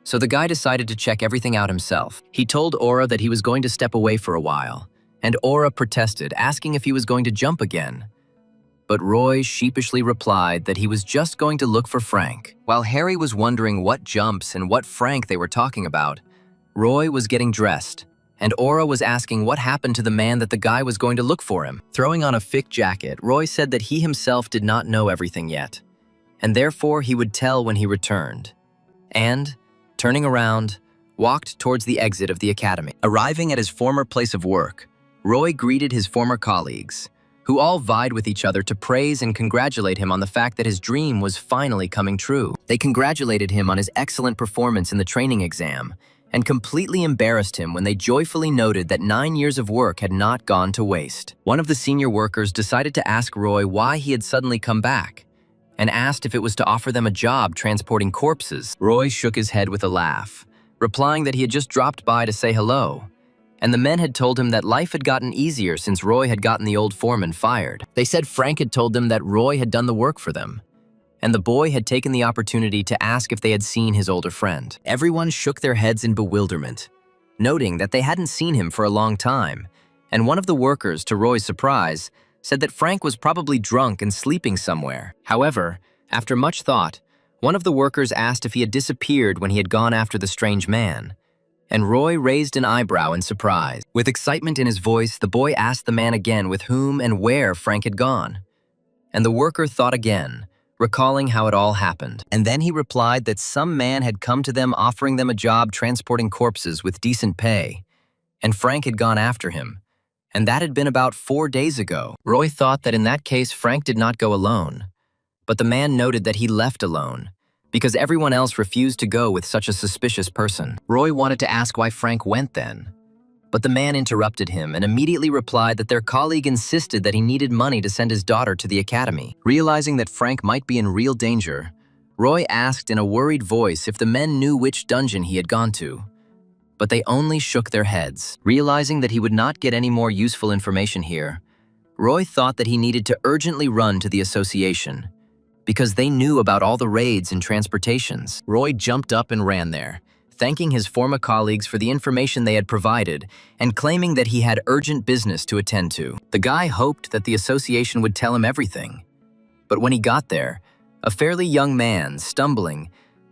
So the guy decided to check everything out himself. He told Aura that he was going to step away for a while, and Aura protested, asking if he was going to jump again. But Roy sheepishly replied that he was just going to look for Frank. While Harry was wondering what jumps and what Frank they were talking about, Roy was getting dressed, and Aura was asking what happened to the man that the guy was going to look for him. Throwing on a thick jacket, Roy said that he himself did not know everything yet, and therefore he would tell when he returned. And, turning around, walked towards the exit of the academy. Arriving at his former place of work, Roy greeted his former colleagues, who all vied with each other to praise and congratulate him on the fact that his dream was finally coming true. They congratulated him on his excellent performance in the training exam, and completely embarrassed him when they joyfully noted that 9 years of work had not gone to waste. One of the senior workers decided to ask Roy why he had suddenly come back, and asked if it was to offer them a job transporting corpses. Roy shook his head with a laugh, replying that he had just dropped by to say hello, and the men had told him that life had gotten easier since Roy had gotten the old foreman fired. They said Frank had told them that Roy had done the work for them, and the boy had taken the opportunity to ask if they had seen his older friend. Everyone shook their heads in bewilderment, noting that they hadn't seen him for a long time, and one of the workers, to Roy's surprise, said that Frank was probably drunk and sleeping somewhere. However, after much thought, one of the workers asked if he had disappeared when he had gone after the strange man, and Roy raised an eyebrow in surprise. With excitement in his voice, the boy asked the man again with whom and where Frank had gone, and the worker thought again, recalling how it all happened. And then he replied that some man had come to them offering them a job transporting corpses with decent pay, and Frank had gone after him, and that had been about 4 days ago. Roy thought that in that case Frank did not go alone, but the man noted that he left alone, because everyone else refused to go with such a suspicious person. Roy wanted to ask why Frank went then, but the man interrupted him and immediately replied that their colleague insisted that he needed money to send his daughter to the academy. Realizing that Frank might be in real danger, Roy asked in a worried voice if the men knew which dungeon he had gone to, but they only shook their heads. Realizing that he would not get any more useful information here, Roy thought that he needed to urgently run to the association, because they knew about all the raids and transportations. Roy jumped up and ran there, thanking his former colleagues for the information they had provided and claiming that he had urgent business to attend to. The guy hoped that the association would tell him everything, but when he got there, a fairly young man, stumbling,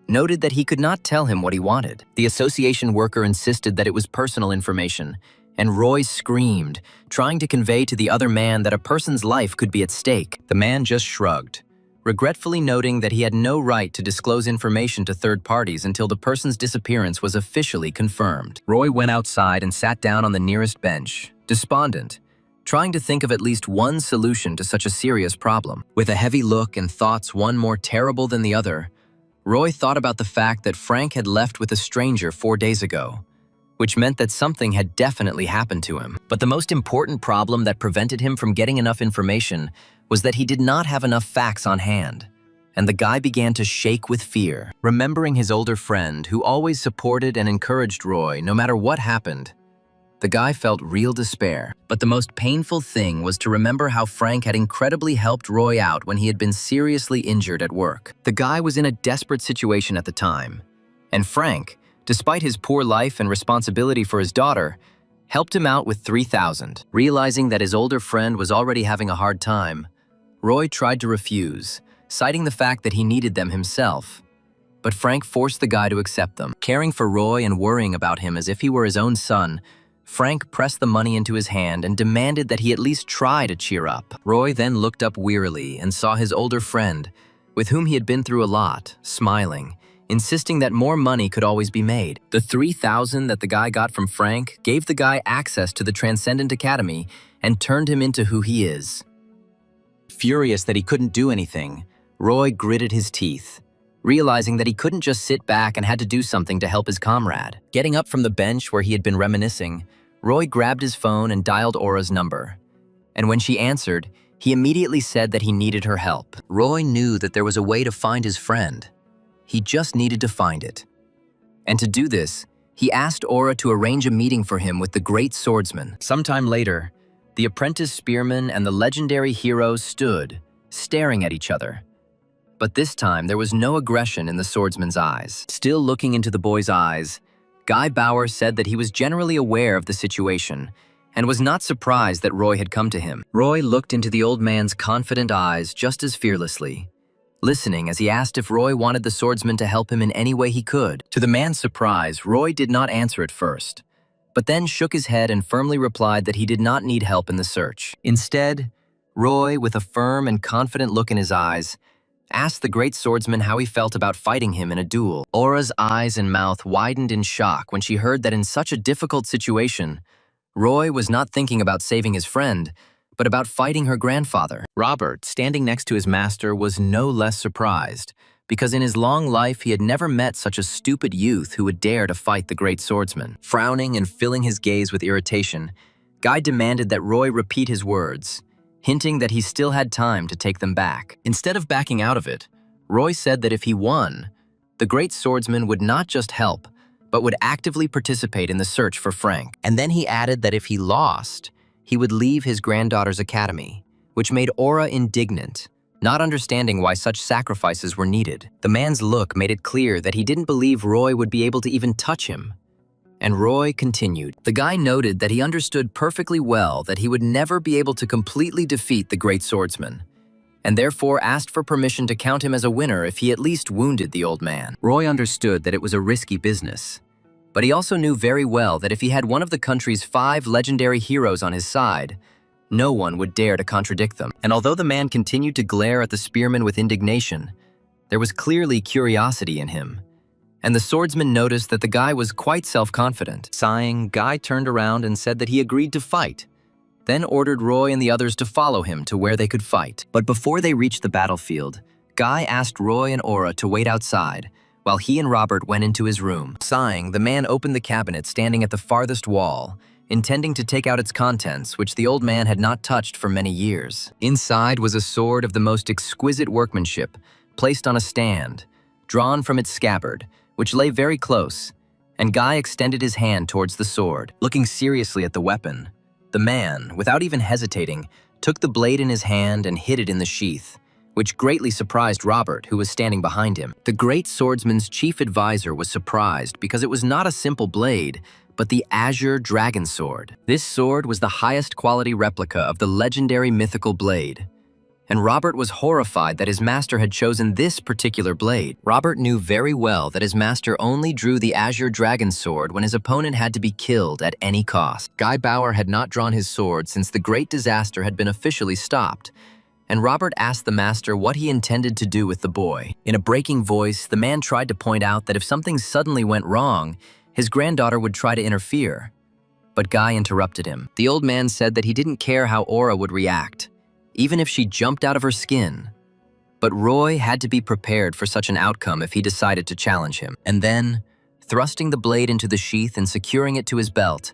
noted that he could not tell him what he wanted. The association worker insisted that it was personal information, and Roy screamed, trying to convey to the other man that a person's life could be at stake. The man just shrugged, regretfully noting that he had no right to disclose information to third parties until the person's disappearance was officially confirmed. Roy went outside and sat down on the nearest bench, despondent, trying to think of at least one solution to such a serious problem. With a heavy look and thoughts one more terrible than the other, Roy thought about the fact that Frank had left with a stranger 4 days ago, which meant that something had definitely happened to him. But the most important problem that prevented him from getting enough information was that he did not have enough facts on hand, and the guy began to shake with fear. Remembering his older friend who always supported and encouraged Roy no matter what happened, the guy felt real despair. But the most painful thing was to remember how Frank had incredibly helped Roy out when he had been seriously injured at work. The guy was in a desperate situation at the time, and Frank, despite his poor life and responsibility for his daughter, helped him out with $3,000. Realizing that his older friend was already having a hard time, Roy tried to refuse, citing the fact that he needed them himself. But Frank forced the guy to accept them. Caring for Roy and worrying about him as if he were his own son, Frank pressed the money into his hand and demanded that he at least try to cheer up. Roy then looked up wearily and saw his older friend, with whom he had been through a lot, smiling, insisting that more money could always be made. The $3,000 that the guy got from Frank gave the guy access to the Transcendent Academy and turned him into who he is. Furious that he couldn't do anything, Roy gritted his teeth, realizing that he couldn't just sit back and had to do something to help his comrade. Getting up from the bench where he had been reminiscing, Roy grabbed his phone and dialed Aura's number. And when she answered, he immediately said that he needed her help. Roy knew that there was a way to find his friend. He just needed to find it. And to do this, he asked Aura to arrange a meeting for him with the great swordsman. Sometime later, the apprentice spearman and the legendary hero stood, staring at each other. But this time, there was no aggression in the swordsman's eyes. Still looking into the boy's eyes, Guy Bauer said that he was generally aware of the situation and was not surprised that Roy had come to him. Roy looked into the old man's confident eyes just as fearlessly, listening as he asked if Roy wanted the swordsman to help him in any way he could. To the man's surprise, Roy did not answer at first, but then shook his head and firmly replied that he did not need help in the search. Instead, Roy, with a firm and confident look in his eyes, asked the great swordsman how he felt about fighting him in a duel. Aura's eyes and mouth widened in shock when she heard that in such a difficult situation, Roy was not thinking about saving his friend, but about fighting her grandfather. Robert, standing next to his master, was no less surprised, because in his long life he had never met such a stupid youth who would dare to fight the great swordsman. Frowning and filling his gaze with irritation, Guy demanded that Roy repeat his words, hinting that he still had time to take them back. Instead of backing out of it, Roy said that if he won, the great swordsman would not just help, but would actively participate in the search for Frank. And then he added that if he lost, he would leave his granddaughter's academy, which made Aura indignant, not understanding why such sacrifices were needed. The man's look made it clear that he didn't believe Roy would be able to even touch him. And Roy continued. The guy noted that he understood perfectly well that he would never be able to completely defeat the great swordsman, and therefore asked for permission to count him as a winner if he at least wounded the old man. Roy understood that it was a risky business, but he also knew very well that if he had one of the country's 5 legendary heroes on his side, no one would dare to contradict them. And although the man continued to glare at the spearman with indignation, there was clearly curiosity in him. And the swordsman noticed that the guy was quite self-confident. Sighing, Guy turned around and said that he agreed to fight, then ordered Roy and the others to follow him to where they could fight. But before they reached the battlefield, Guy asked Roy and Aura to wait outside, while he and Robert went into his room. Sighing, the man opened the cabinet standing at the farthest wall, intending to take out its contents, which the old man had not touched for many years. Inside was a sword of the most exquisite workmanship, placed on a stand, drawn from its scabbard, which lay very close, and Guy extended his hand towards the sword. Looking seriously at the weapon, the man, without even hesitating, took the blade in his hand and hid it in the sheath, which greatly surprised Robert, who was standing behind him. The great swordsman's chief advisor was surprised because it was not a simple blade, but the azure dragon sword. This sword was the highest quality replica of the legendary mythical blade, and Robert was horrified that his master had chosen this particular blade. Robert knew very well that his master only drew the azure dragon sword when his opponent had to be killed at any cost. Guy Bauer had not drawn his sword since the great disaster had been officially stopped, and Robert asked the master what he intended to do with the boy. In a breaking voice, the man tried to point out that if something suddenly went wrong, his granddaughter would try to interfere. But Guy interrupted him. The old man said that he didn't care how Aura would react, even if she jumped out of her skin. But Roy had to be prepared for such an outcome if he decided to challenge him. And then, thrusting the blade into the sheath and securing it to his belt,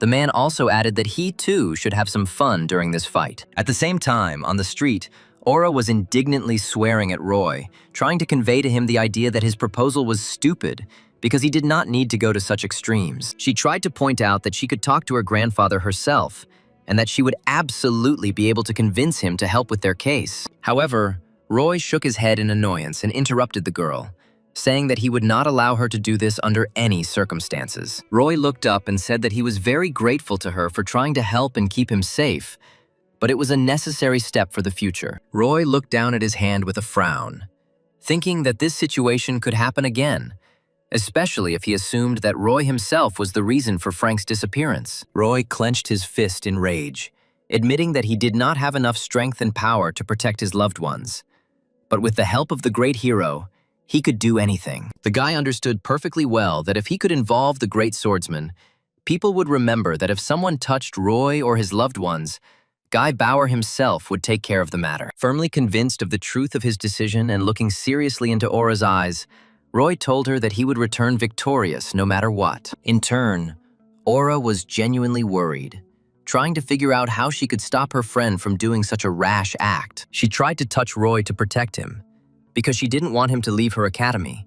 the man also added that he too should have some fun during this fight. At the same time, on the street, Aura was indignantly swearing at Roy, trying to convey to him the idea that his proposal was stupid because he did not need to go to such extremes. She tried to point out that she could talk to her grandfather herself, and that she would absolutely be able to convince him to help with their case. However, Roy shook his head in annoyance and interrupted the girl, saying that he would not allow her to do this under any circumstances. Roy looked up and said that he was very grateful to her for trying to help and keep him safe, but it was a necessary step for the future. Roy looked down at his hand with a frown, thinking that this situation could happen again, especially if he assumed that Roy himself was the reason for Frank's disappearance. Roy clenched his fist in rage, admitting that he did not have enough strength and power to protect his loved ones. But with the help of the great hero, he could do anything. The guy understood perfectly well that if he could involve the great swordsman, people would remember that if someone touched Roy or his loved ones, Guy Bauer himself would take care of the matter. Firmly convinced of the truth of his decision and looking seriously into Aura's eyes, Roy told her that he would return victorious no matter what. In turn, Aura was genuinely worried, trying to figure out how she could stop her friend from doing such a rash act. She tried to touch Roy to protect him, because she didn't want him to leave her academy.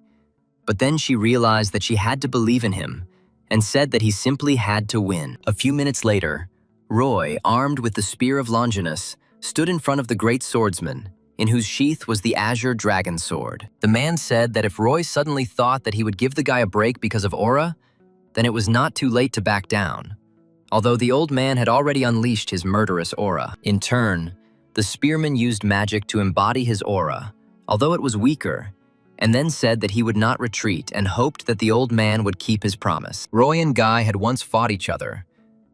But then she realized that she had to believe in him, and said that he simply had to win. A few minutes later, Roy, armed with the Spear of Longinus, stood in front of the great swordsman, in whose sheath was the azure dragon sword. The man said that if Roy suddenly thought that he would give the guy a break because of Aura, then it was not too late to back down, although the old man had already unleashed his murderous aura. In turn, the spearman used magic to embody his aura, although it was weaker, and then said that he would not retreat and hoped that the old man would keep his promise. Roy and Guy had once fought each other,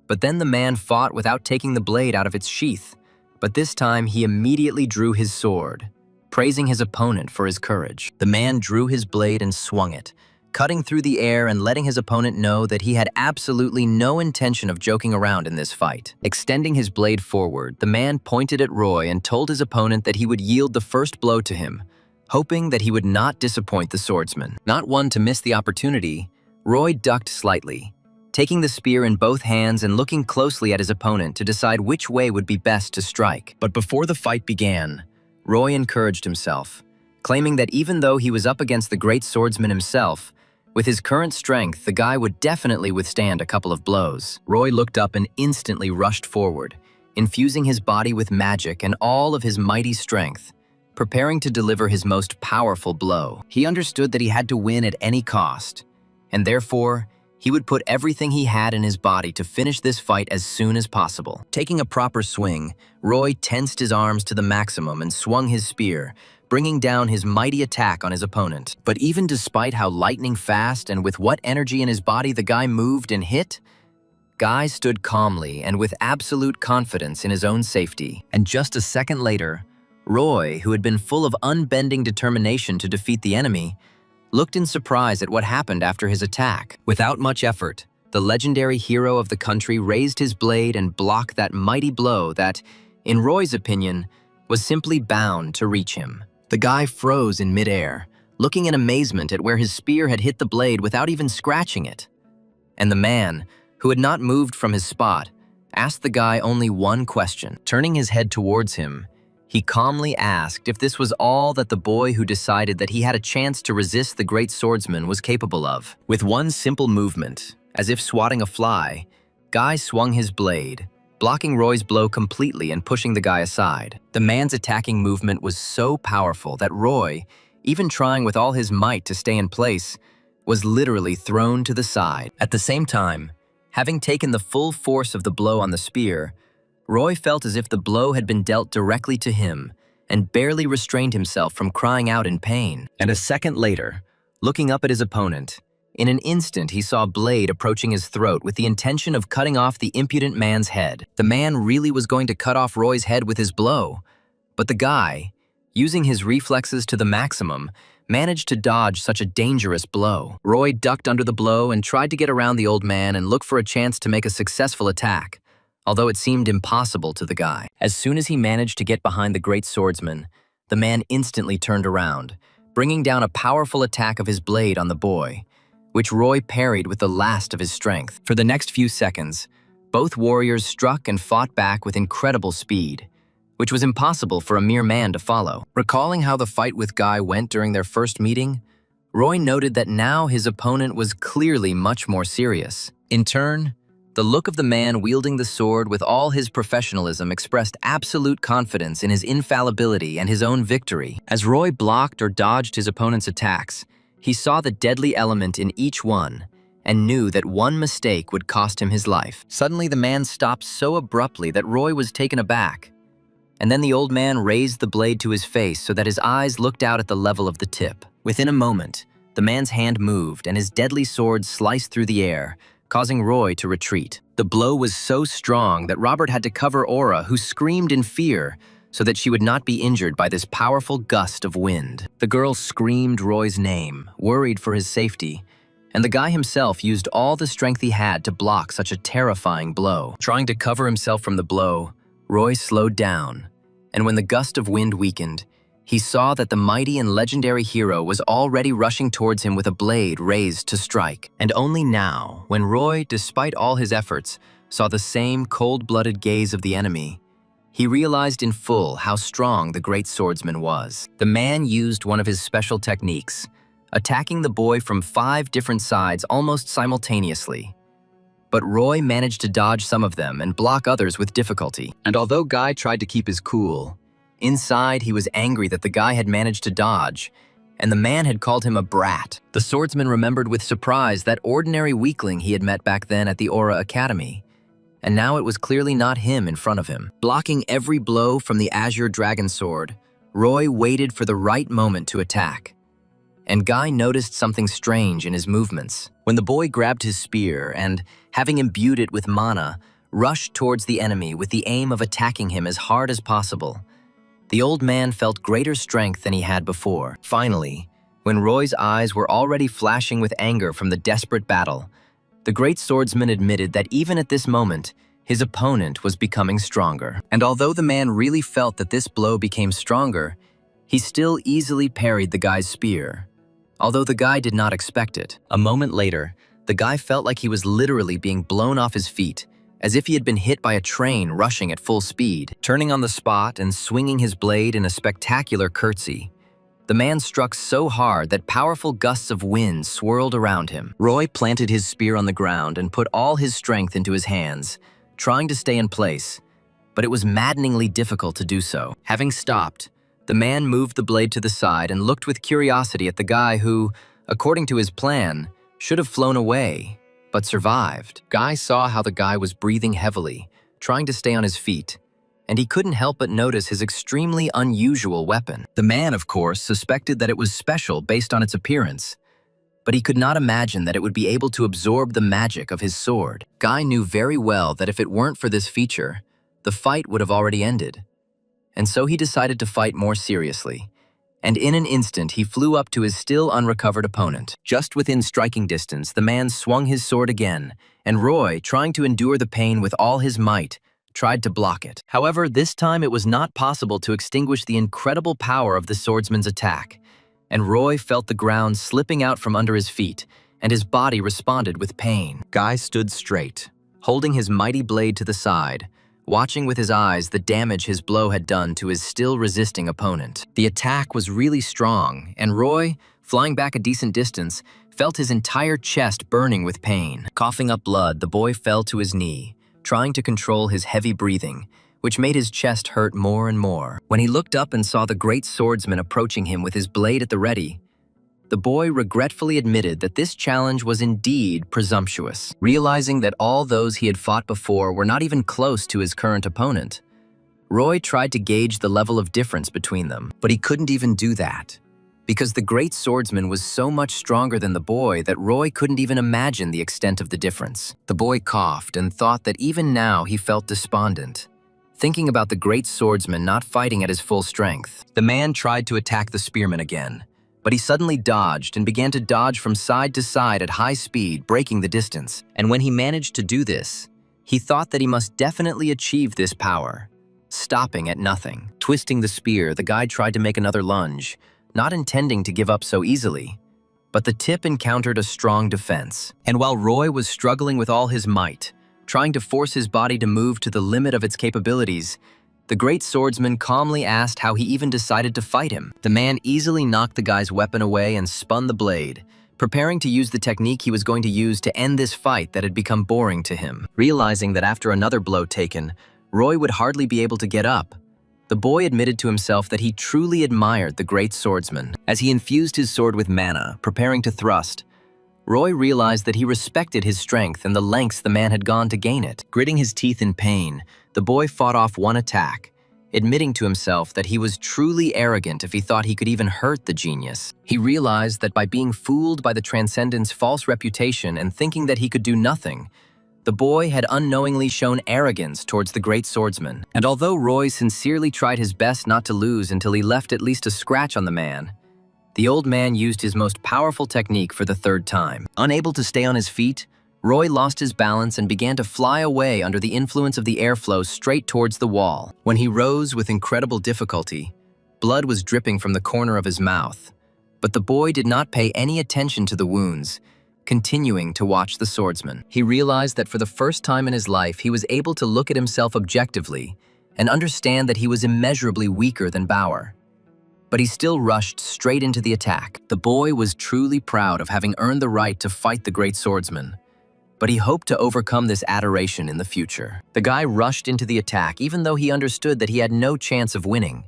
but then the man fought without taking the blade out of its sheath. But this time he immediately drew his sword, praising his opponent for his courage. The man drew his blade and swung it, cutting through the air and letting his opponent know that he had absolutely no intention of joking around in this fight. Extending his blade forward, the man pointed at Roy and told his opponent that he would yield the first blow to him, hoping that he would not disappoint the swordsman. Not one to miss the opportunity, Roy ducked slightly, taking the spear in both hands and looking closely at his opponent to decide which way would be best to strike. But before the fight began, Roy encouraged himself, claiming that even though he was up against the great swordsman himself, with his current strength, the guy would definitely withstand a couple of blows. Roy looked up and instantly rushed forward, infusing his body with magic and all of his mighty strength, preparing to deliver his most powerful blow. He understood that he had to win at any cost, and therefore, he would put everything he had in his body to finish this fight as soon as possible. Taking a proper swing, Roy tensed his arms to the maximum and swung his spear, bringing down his mighty attack on his opponent. But even despite how lightning fast and with what energy in his body the guy moved and hit, Guy stood calmly and with absolute confidence in his own safety. And just a second later, Roy, who had been full of unbending determination to defeat the enemy, looked in surprise at what happened after his attack. Without much effort, the legendary hero of the country raised his blade and blocked that mighty blow that, in Roy's opinion, was simply bound to reach him. The guy froze in midair, looking in amazement at where his spear had hit the blade without even scratching it. And the man, who had not moved from his spot, asked the guy only one question. Turning his head towards him, he calmly asked if this was all that the boy who decided that he had a chance to resist the great swordsman was capable of. With one simple movement, as if swatting a fly, Guy swung his blade, blocking Roy's blow completely and pushing the guy aside. The man's attacking movement was so powerful that Roy, even trying with all his might to stay in place, was literally thrown to the side. At the same time, having taken the full force of the blow on the spear, Roy felt as if the blow had been dealt directly to him and barely restrained himself from crying out in pain. And a second later, looking up at his opponent, in an instant he saw a blade approaching his throat with the intention of cutting off the impudent man's head. The man really was going to cut off Roy's head with his blow, but the guy, using his reflexes to the maximum, managed to dodge such a dangerous blow. Roy ducked under the blow and tried to get around the old man and look for a chance to make a successful attack, although it seemed impossible to the guy. As soon as he managed to get behind the great swordsman, the man instantly turned around, bringing down a powerful attack of his blade on the boy, which Roy parried with the last of his strength. For the next few seconds, both warriors struck and fought back with incredible speed, which was impossible for a mere man to follow. Recalling how the fight with Guy went during their first meeting, Roy noted that now his opponent was clearly much more serious. In turn, the look of the man wielding the sword with all his professionalism expressed absolute confidence in his infallibility and his own victory. As Roy blocked or dodged his opponent's attacks, he saw the deadly element in each one and knew that one mistake would cost him his life. Suddenly, the man stopped so abruptly that Roy was taken aback. And then the old man raised the blade to his face so that his eyes looked out at the level of the tip. Within a moment, the man's hand moved and his deadly sword sliced through the air, causing Roy to retreat. The blow was so strong that Robert had to cover Aura, who screamed in fear, so that she would not be injured by this powerful gust of wind. The girl screamed Roy's name, worried for his safety, and the guy himself used all the strength he had to block such a terrifying blow. Trying to cover himself from the blow, Roy slowed down, and when the gust of wind weakened, he saw that the mighty and legendary hero was already rushing towards him with a blade raised to strike. And only now, when Roy, despite all his efforts, saw the same cold-blooded gaze of the enemy, he realized in full how strong the great swordsman was. The man used one of his special techniques, attacking the boy from 5 different sides almost simultaneously. But Roy managed to dodge some of them and block others with difficulty. And although Guy tried to keep his cool, inside he was angry that the guy had managed to dodge, and the man had called him a brat. The swordsman remembered with surprise that ordinary weakling he had met back then at the Aura Academy, and now it was clearly not him in front of him. Blocking every blow from the Azure Dragon Sword, Roy waited for the right moment to attack. And Guy noticed something strange in his movements. When the boy grabbed his spear and, having imbued it with mana, rushed towards the enemy with the aim of attacking him as hard as possible, the old man felt greater strength than he had before. Finally, when Roy's eyes were already flashing with anger from the desperate battle, the great swordsman admitted that even at this moment, his opponent was becoming stronger. And although the man really felt that this blow became stronger, he still easily parried the guy's spear, although the guy did not expect it. A moment later, the guy felt like he was literally being blown off his feet, as if he had been hit by a train rushing at full speed. Turning on the spot and swinging his blade in a spectacular curtsy, the man struck so hard that powerful gusts of wind swirled around him. Roy planted his spear on the ground and put all his strength into his hands, trying to stay in place, but it was maddeningly difficult to do so. Having stopped, the man moved the blade to the side and looked with curiosity at the guy who, according to his plan, should have flown away, but survived. Guy saw how the guy was breathing heavily, trying to stay on his feet, and he couldn't help but notice his extremely unusual weapon. The man, of course, suspected that it was special based on its appearance, but he could not imagine that it would be able to absorb the magic of his sword. Guy knew very well that if it weren't for this feature, the fight would have already ended. And so he decided to fight more seriously, and in an instant he flew up to his still unrecovered opponent. Just within striking distance, the man swung his sword again, and Roy, trying to endure the pain with all his might, tried to block it. However, this time it was not possible to extinguish the incredible power of the swordsman's attack, and Roy felt the ground slipping out from under his feet, and his body responded with pain. Guy stood straight, holding his mighty blade to the side, watching with his eyes the damage his blow had done to his still resisting opponent. The attack was really strong, and Roy, flying back a decent distance, felt his entire chest burning with pain. Coughing up blood, the boy fell to his knee, trying to control his heavy breathing, which made his chest hurt more and more. When he looked up and saw the great swordsman approaching him with his blade at the ready, the boy regretfully admitted that this challenge was indeed presumptuous. Realizing that all those he had fought before were not even close to his current opponent, Roy tried to gauge the level of difference between them, but he couldn't even do that, because the great swordsman was so much stronger than the boy that Roy couldn't even imagine the extent of the difference. The boy coughed and thought that even now he felt despondent, thinking about the great swordsman not fighting at his full strength. The man tried to attack the spearman again, but he suddenly dodged and began to dodge from side to side at high speed, breaking the distance. And when he managed to do this, he thought that he must definitely achieve this power, stopping at nothing. Twisting the spear, the guy tried to make another lunge, not intending to give up so easily. But the tip encountered a strong defense. And while Roy was struggling with all his might, trying to force his body to move to the limit of its capabilities, the great swordsman calmly asked how he even decided to fight him. The man easily knocked the guy's weapon away and spun the blade, preparing to use the technique he was going to use to end this fight that had become boring to him. Realizing that after another blow taken, Roy would hardly be able to get up, the boy admitted to himself that he truly admired the great swordsman. As he infused his sword with mana, preparing to thrust, Roy realized that he respected his strength and the lengths the man had gone to gain it. Gritting his teeth in pain, the boy fought off one attack, admitting to himself that he was truly arrogant if he thought he could even hurt the genius. He realized that by being fooled by the Transcendent's false reputation and thinking that he could do nothing, the boy had unknowingly shown arrogance towards the great swordsman. And although Roy sincerely tried his best not to lose until he left at least a scratch on the man, the old man used his most powerful technique for the third time. Unable to stay on his feet, Roy lost his balance and began to fly away under the influence of the airflow straight towards the wall. When he rose with incredible difficulty, blood was dripping from the corner of his mouth. But the boy did not pay any attention to the wounds, continuing to watch the swordsman. He realized that for the first time in his life, he was able to look at himself objectively and understand that he was immeasurably weaker than Bauer. But he still rushed straight into the attack. The boy was truly proud of having earned the right to fight the great swordsman, but he hoped to overcome this adoration in the future. The guy rushed into the attack even though he understood that he had no chance of winning.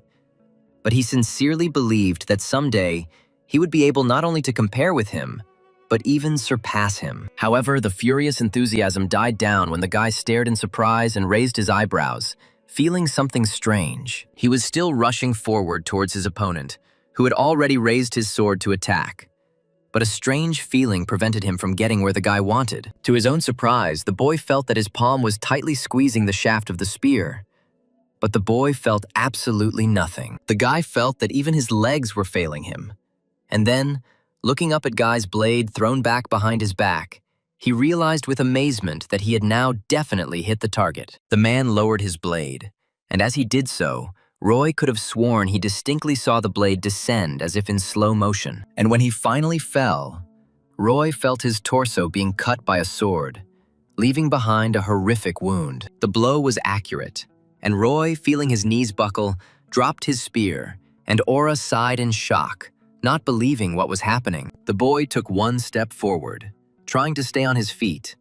But he sincerely believed that someday he would be able not only to compare with him, but even surpass him. However, the furious enthusiasm died down when the guy stared in surprise and raised his eyebrows, feeling something strange. He was still rushing forward towards his opponent, who had already raised his sword to attack. But a strange feeling prevented him from getting where the guy wanted. To his own surprise, the boy felt that his palm was tightly squeezing the shaft of the spear. But the boy felt absolutely nothing. The guy felt that even his legs were failing him. And then, looking up at Guy's blade thrown back behind his back, he realized with amazement that he had now definitely hit the target. The man lowered his blade, and as he did so, Roy could have sworn he distinctly saw the blade descend as if in slow motion. And when he finally fell, Roy felt his torso being cut by a sword, leaving behind a horrific wound. The blow was accurate, and Roy, feeling his knees buckle, dropped his spear, and Aura sighed in shock, not believing what was happening. The boy took one step forward, trying to stay on his feet,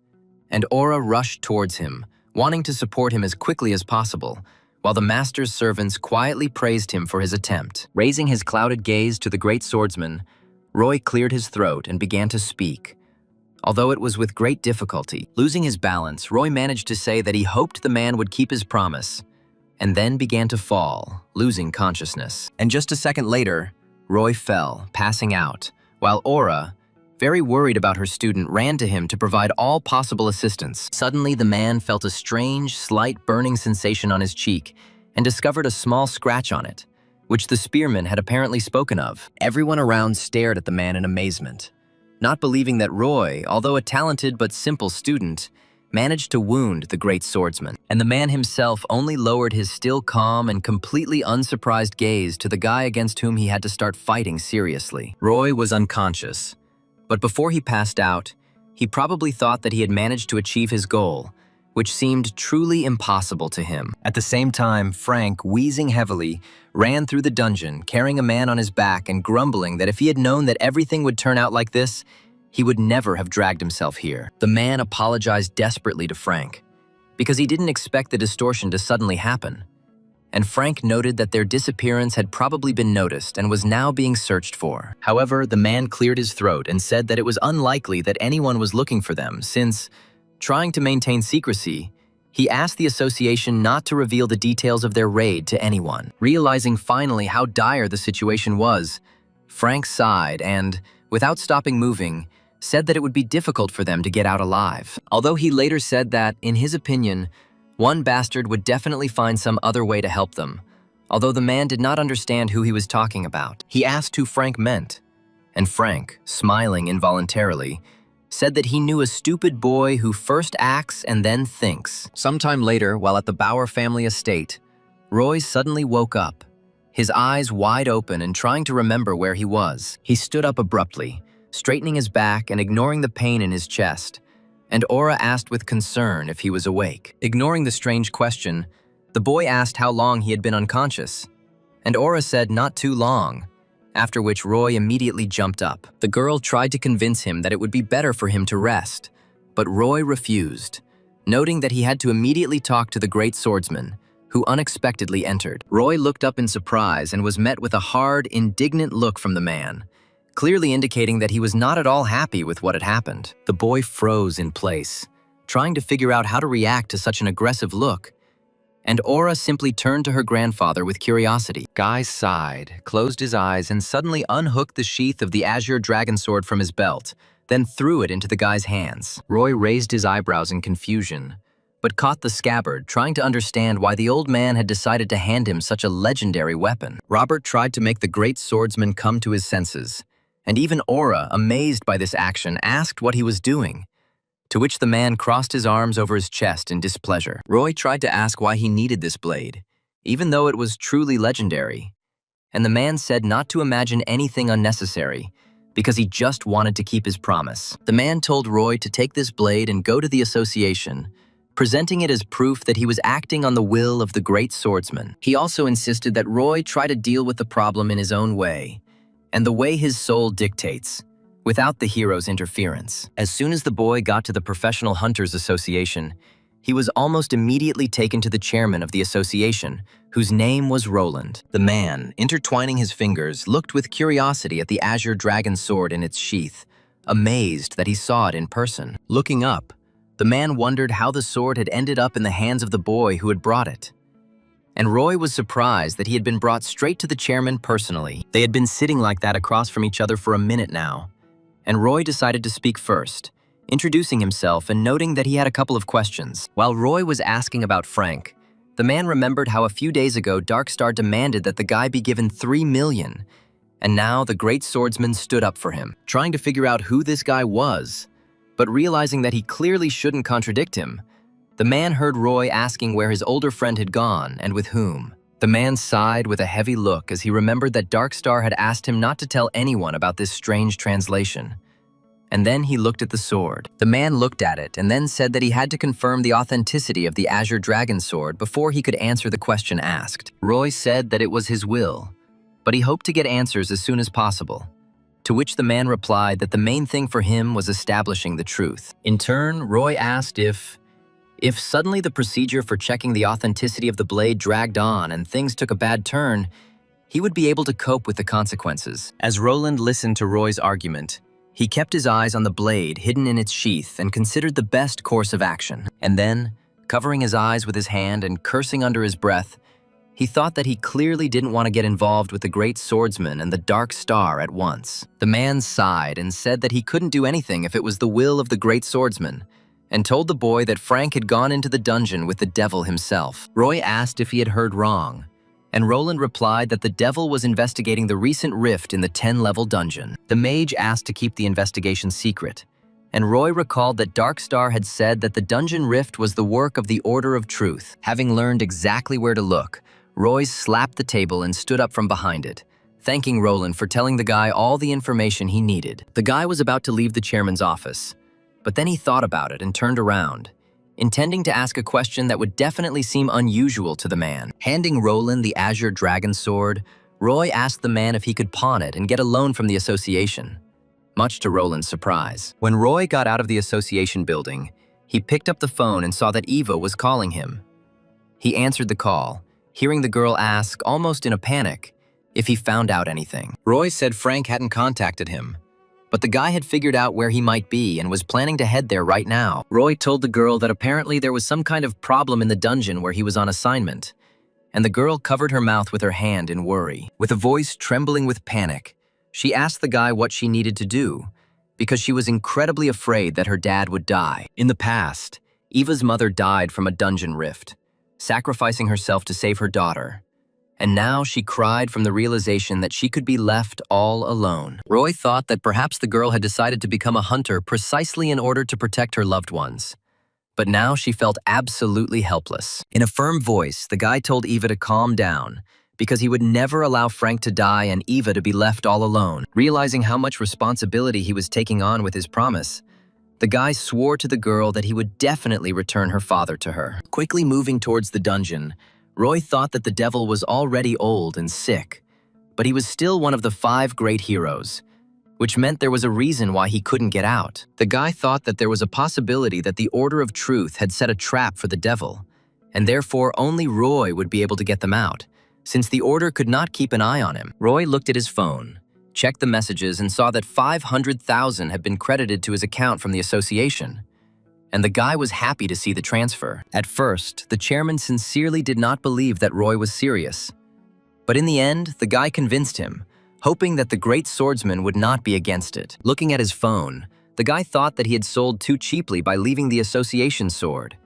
and Aura rushed towards him, wanting to support him as quickly as possible, while the master's servants quietly praised him for his attempt. Raising his clouded gaze to the great swordsman, Roy cleared his throat and began to speak, although it was with great difficulty. Losing his balance, Roy managed to say that he hoped the man would keep his promise, and then began to fall, losing consciousness. And just a second later, Roy fell, passing out, while Aura, very worried about her student, ran to him to provide all possible assistance. Suddenly, the man felt a strange, slight burning sensation on his cheek and discovered a small scratch on it, which the spearman had apparently spoken of. Everyone around stared at the man in amazement, not believing that Roy, although a talented but simple student, managed to wound the great swordsman, and the man himself only lowered his still calm and completely unsurprised gaze to the guy against whom he had to start fighting seriously. Roy was unconscious, but before he passed out, he probably thought that he had managed to achieve his goal, which seemed truly impossible to him. At the same time, Frank, wheezing heavily, ran through the dungeon, carrying a man on his back and grumbling that if he had known that everything would turn out like this, he would never have dragged himself here. The man apologized desperately to Frank, because he didn't expect the distortion to suddenly happen. And Frank noted that their disappearance had probably been noticed and was now being searched for. However, the man cleared his throat and said that it was unlikely that anyone was looking for them since, trying to maintain secrecy, he asked the association not to reveal the details of their raid to anyone. Realizing finally how dire the situation was, Frank sighed and, without stopping moving, said that it would be difficult for them to get out alive. Although he later said that, in his opinion, one bastard would definitely find some other way to help them, although the man did not understand who he was talking about. He asked who Frank meant, and Frank, smiling involuntarily, said that he knew a stupid boy who first acts and then thinks. Sometime later, while at the Bauer family estate, Roy suddenly woke up, his eyes wide open and trying to remember where he was. He stood up abruptly, straightening his back and ignoring the pain in his chest, and Aura asked with concern if he was awake. Ignoring the strange question, the boy asked how long he had been unconscious, and Aura said not too long, after which Roy immediately jumped up. The girl tried to convince him that it would be better for him to rest, but Roy refused, noting that he had to immediately talk to the great swordsman, who unexpectedly entered. Roy looked up in surprise and was met with a hard, indignant look from the man, clearly indicating that he was not at all happy with what had happened. The boy froze in place, trying to figure out how to react to such an aggressive look, and Aura simply turned to her grandfather with curiosity. Guy sighed, closed his eyes, and suddenly unhooked the sheath of the azure dragon sword from his belt, then threw it into the guy's hands. Roy raised his eyebrows in confusion, but caught the scabbard, trying to understand why the old man had decided to hand him such a legendary weapon. Robert tried to make the great swordsman come to his senses, and even Aura, amazed by this action, asked what he was doing, to which the man crossed his arms over his chest in displeasure. Roy tried to ask why he needed this blade, even though it was truly legendary, and the man said not to imagine anything unnecessary, because he just wanted to keep his promise. The man told Roy to take this blade and go to the association, presenting it as proof that he was acting on the will of the great swordsman. He also insisted that Roy try to deal with the problem in his own way, and the way his soul dictates, without the hero's interference. As soon as the boy got to the Professional Hunters Association, he was almost immediately taken to the chairman of the association, whose name was Roland. The man, intertwining his fingers, looked with curiosity at the azure dragon sword in its sheath, amazed that he saw it in person. Looking up, the man wondered how the sword had ended up in the hands of the boy who had brought it. And Roy was surprised that he had been brought straight to the chairman personally. They had been sitting like that across from each other for a minute now, and Roy decided to speak first, introducing himself and noting that he had a couple of questions. While Roy was asking about Frank, the man remembered how a few days ago Darkstar demanded that the guy be given 3 million, and now the great swordsman stood up for him, trying to figure out who this guy was, but realizing that he clearly shouldn't contradict him. The man heard Roy asking where his older friend had gone and with whom. The man sighed with a heavy look as he remembered that Darkstar had asked him not to tell anyone about this strange translation. And then he looked at the sword. The man looked at it and then said that he had to confirm the authenticity of the Azure Dragon Sword before he could answer the question asked. Roy said that it was his will, but he hoped to get answers as soon as possible, to which the man replied that the main thing for him was establishing the truth. In turn, Roy asked if suddenly the procedure for checking the authenticity of the blade dragged on and things took a bad turn, he would be able to cope with the consequences. As Roland listened to Roy's argument, he kept his eyes on the blade hidden in its sheath and considered the best course of action. And then, covering his eyes with his hand and cursing under his breath, he thought that he clearly didn't want to get involved with the great swordsman and the Dark Star at once. The man sighed and said that he couldn't do anything if it was the will of the great swordsman, and told the boy that Frank had gone into the dungeon with the devil himself. Roy asked if he had heard wrong, and Roland replied that the devil was investigating the recent rift in the 10-level dungeon. The mage asked to keep the investigation secret, and Roy recalled that Darkstar had said that the dungeon rift was the work of the Order of Truth. Having learned exactly where to look, Roy slapped the table and stood up from behind it, thanking Roland for telling the guy all the information he needed. The guy was about to leave the chairman's office, but then he thought about it and turned around, intending to ask a question that would definitely seem unusual to the man. Handing Roland the Azure Dragon Sword, Roy asked the man if he could pawn it and get a loan from the association, much to Roland's surprise. When Roy got out of the association building, he picked up the phone and saw that Eva was calling him. He answered the call, hearing the girl ask, almost in a panic, if he found out anything. Roy said Frank hadn't contacted him, but the guy had figured out where he might be and was planning to head there right now. Roy told the girl that apparently there was some kind of problem in the dungeon where he was on assignment, and the girl covered her mouth with her hand in worry. With a voice trembling with panic, she asked the guy what she needed to do, because she was incredibly afraid that her dad would die. In the past, Eva's mother died from a dungeon rift, sacrificing herself to save her daughter. And now she cried from the realization that she could be left all alone. Roy thought that perhaps the girl had decided to become a hunter precisely in order to protect her loved ones. But now she felt absolutely helpless. In a firm voice, the guy told Eva to calm down, because he would never allow Frank to die and Eva to be left all alone. Realizing how much responsibility he was taking on with his promise, the guy swore to the girl that he would definitely return her father to her. Quickly moving towards the dungeon, Roy thought that the devil was already old and sick, but he was still one of the 5 great heroes, which meant there was a reason why he couldn't get out. The guy thought that there was a possibility that the Order of Truth had set a trap for the devil, and therefore only Roy would be able to get them out, since the Order could not keep an eye on him. Roy looked at his phone, checked the messages, and saw that 500,000 had been credited to his account from the association. And the guy was happy to see the transfer. At first, the chairman sincerely did not believe that Roy was serious. But in the end, the guy convinced him, hoping that the great swordsman would not be against it. Looking at his phone, the guy thought that he had sold too cheaply by leaving the association sword.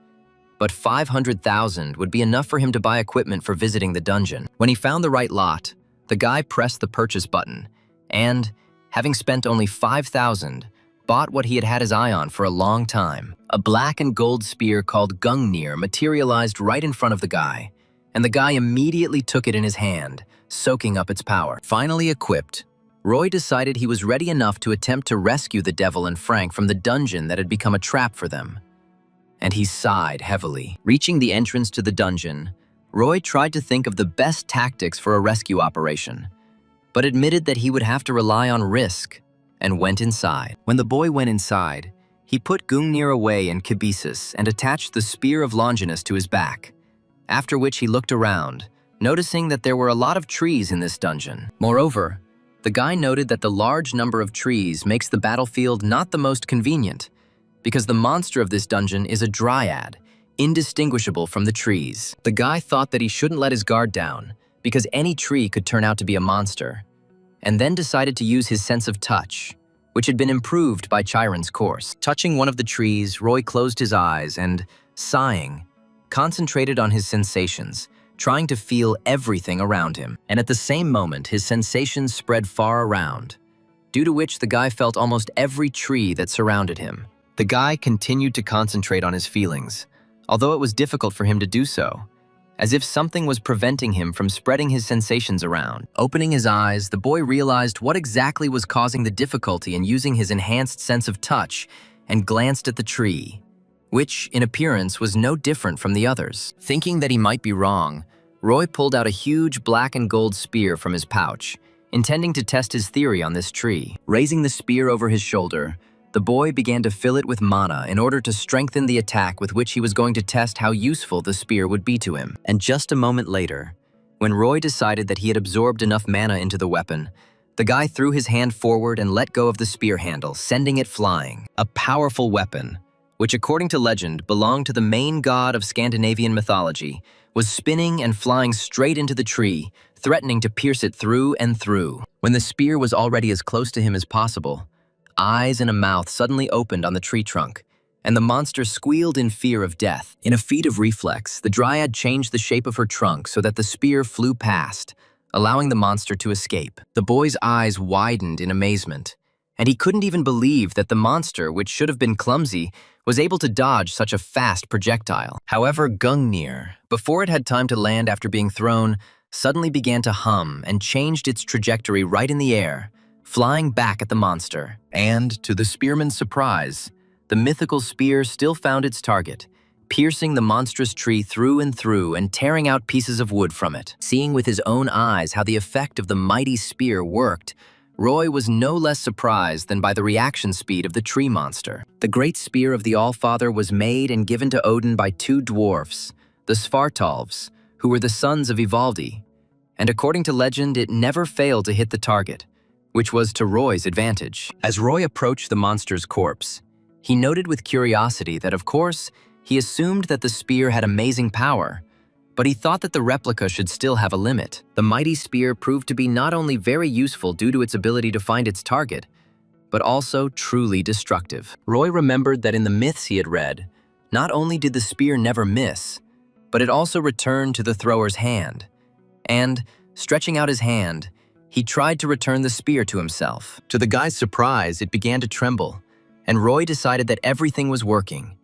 But 500,000 would be enough for him to buy equipment for visiting the dungeon. When he found the right lot, the guy pressed the purchase button and, having spent only 5,000, bought what he had had his eye on for a long time. A black and gold spear called Gungnir materialized right in front of the guy, and the guy immediately took it in his hand, soaking up its power. Finally equipped, Roy decided he was ready enough to attempt to rescue the devil and Frank from the dungeon that had become a trap for them. And he sighed heavily. Reaching the entrance to the dungeon, Roy tried to think of the best tactics for a rescue operation, but admitted that he would have to rely on risk, and went inside. When the boy went inside, he put Gungnir away in Kibisis and attached the Spear of Longinus to his back, after which he looked around, noticing that there were a lot of trees in this dungeon. Moreover, the guy noted that the large number of trees makes the battlefield not the most convenient, because the monster of this dungeon is a dryad, indistinguishable from the trees. The guy thought that he shouldn't let his guard down, because any tree could turn out to be a monster, and then decided to use his sense of touch, which had been improved by Chiron's course. Touching one of the trees, Roy closed his eyes and, sighing, concentrated on his sensations, trying to feel everything around him. And at the same moment, his sensations spread far around, due to which the guy felt almost every tree that surrounded him. The guy continued to concentrate on his feelings, although it was difficult for him to do so, as if something was preventing him from spreading his sensations around. Opening his eyes, the boy realized what exactly was causing the difficulty in using his enhanced sense of touch and glanced at the tree, which, in appearance, was no different from the others. Thinking that he might be wrong, Roy pulled out a huge black and gold spear from his pouch, intending to test his theory on this tree. Raising the spear over his shoulder, the boy began to fill it with mana in order to strengthen the attack with which he was going to test how useful the spear would be to him. And just a moment later, when Roy decided that he had absorbed enough mana into the weapon, the guy threw his hand forward and let go of the spear handle, sending it flying. A powerful weapon, which according to legend belonged to the main god of Scandinavian mythology, was spinning and flying straight into the tree, threatening to pierce it through and through. When the spear was already as close to him as possible, eyes and a mouth suddenly opened on the tree trunk, and the monster squealed in fear of death. In a feat of reflex, the dryad changed the shape of her trunk so that the spear flew past, allowing the monster to escape. The boy's eyes widened in amazement, and he couldn't even believe that the monster, which should have been clumsy, was able to dodge such a fast projectile. However, Gungnir, before it had time to land after being thrown, suddenly began to hum and changed its trajectory right in the air, flying back at the monster. And, to the spearman's surprise, the mythical spear still found its target, piercing the monstrous tree through and tearing out pieces of wood from it. Seeing with his own eyes how the effect of the mighty spear worked, Roy was no less surprised than by the reaction speed of the tree monster. The great spear of the Allfather was made and given to Odin by two dwarfs, the Svartalfs, who were the sons of Ivaldi, and according to legend, it never failed to hit the target, which was to Roy's advantage. As Roy approached the monster's corpse, he noted with curiosity that, of course, he assumed that the spear had amazing power, but he thought that the replica should still have a limit. The mighty spear proved to be not only very useful due to its ability to find its target, but also truly destructive. Roy remembered that in the myths he had read, not only did the spear never miss, but it also returned to the thrower's hand. And, stretching out his hand, he tried to return the spear to himself. To the guy's surprise, it began to tremble, and Roy decided that everything was working.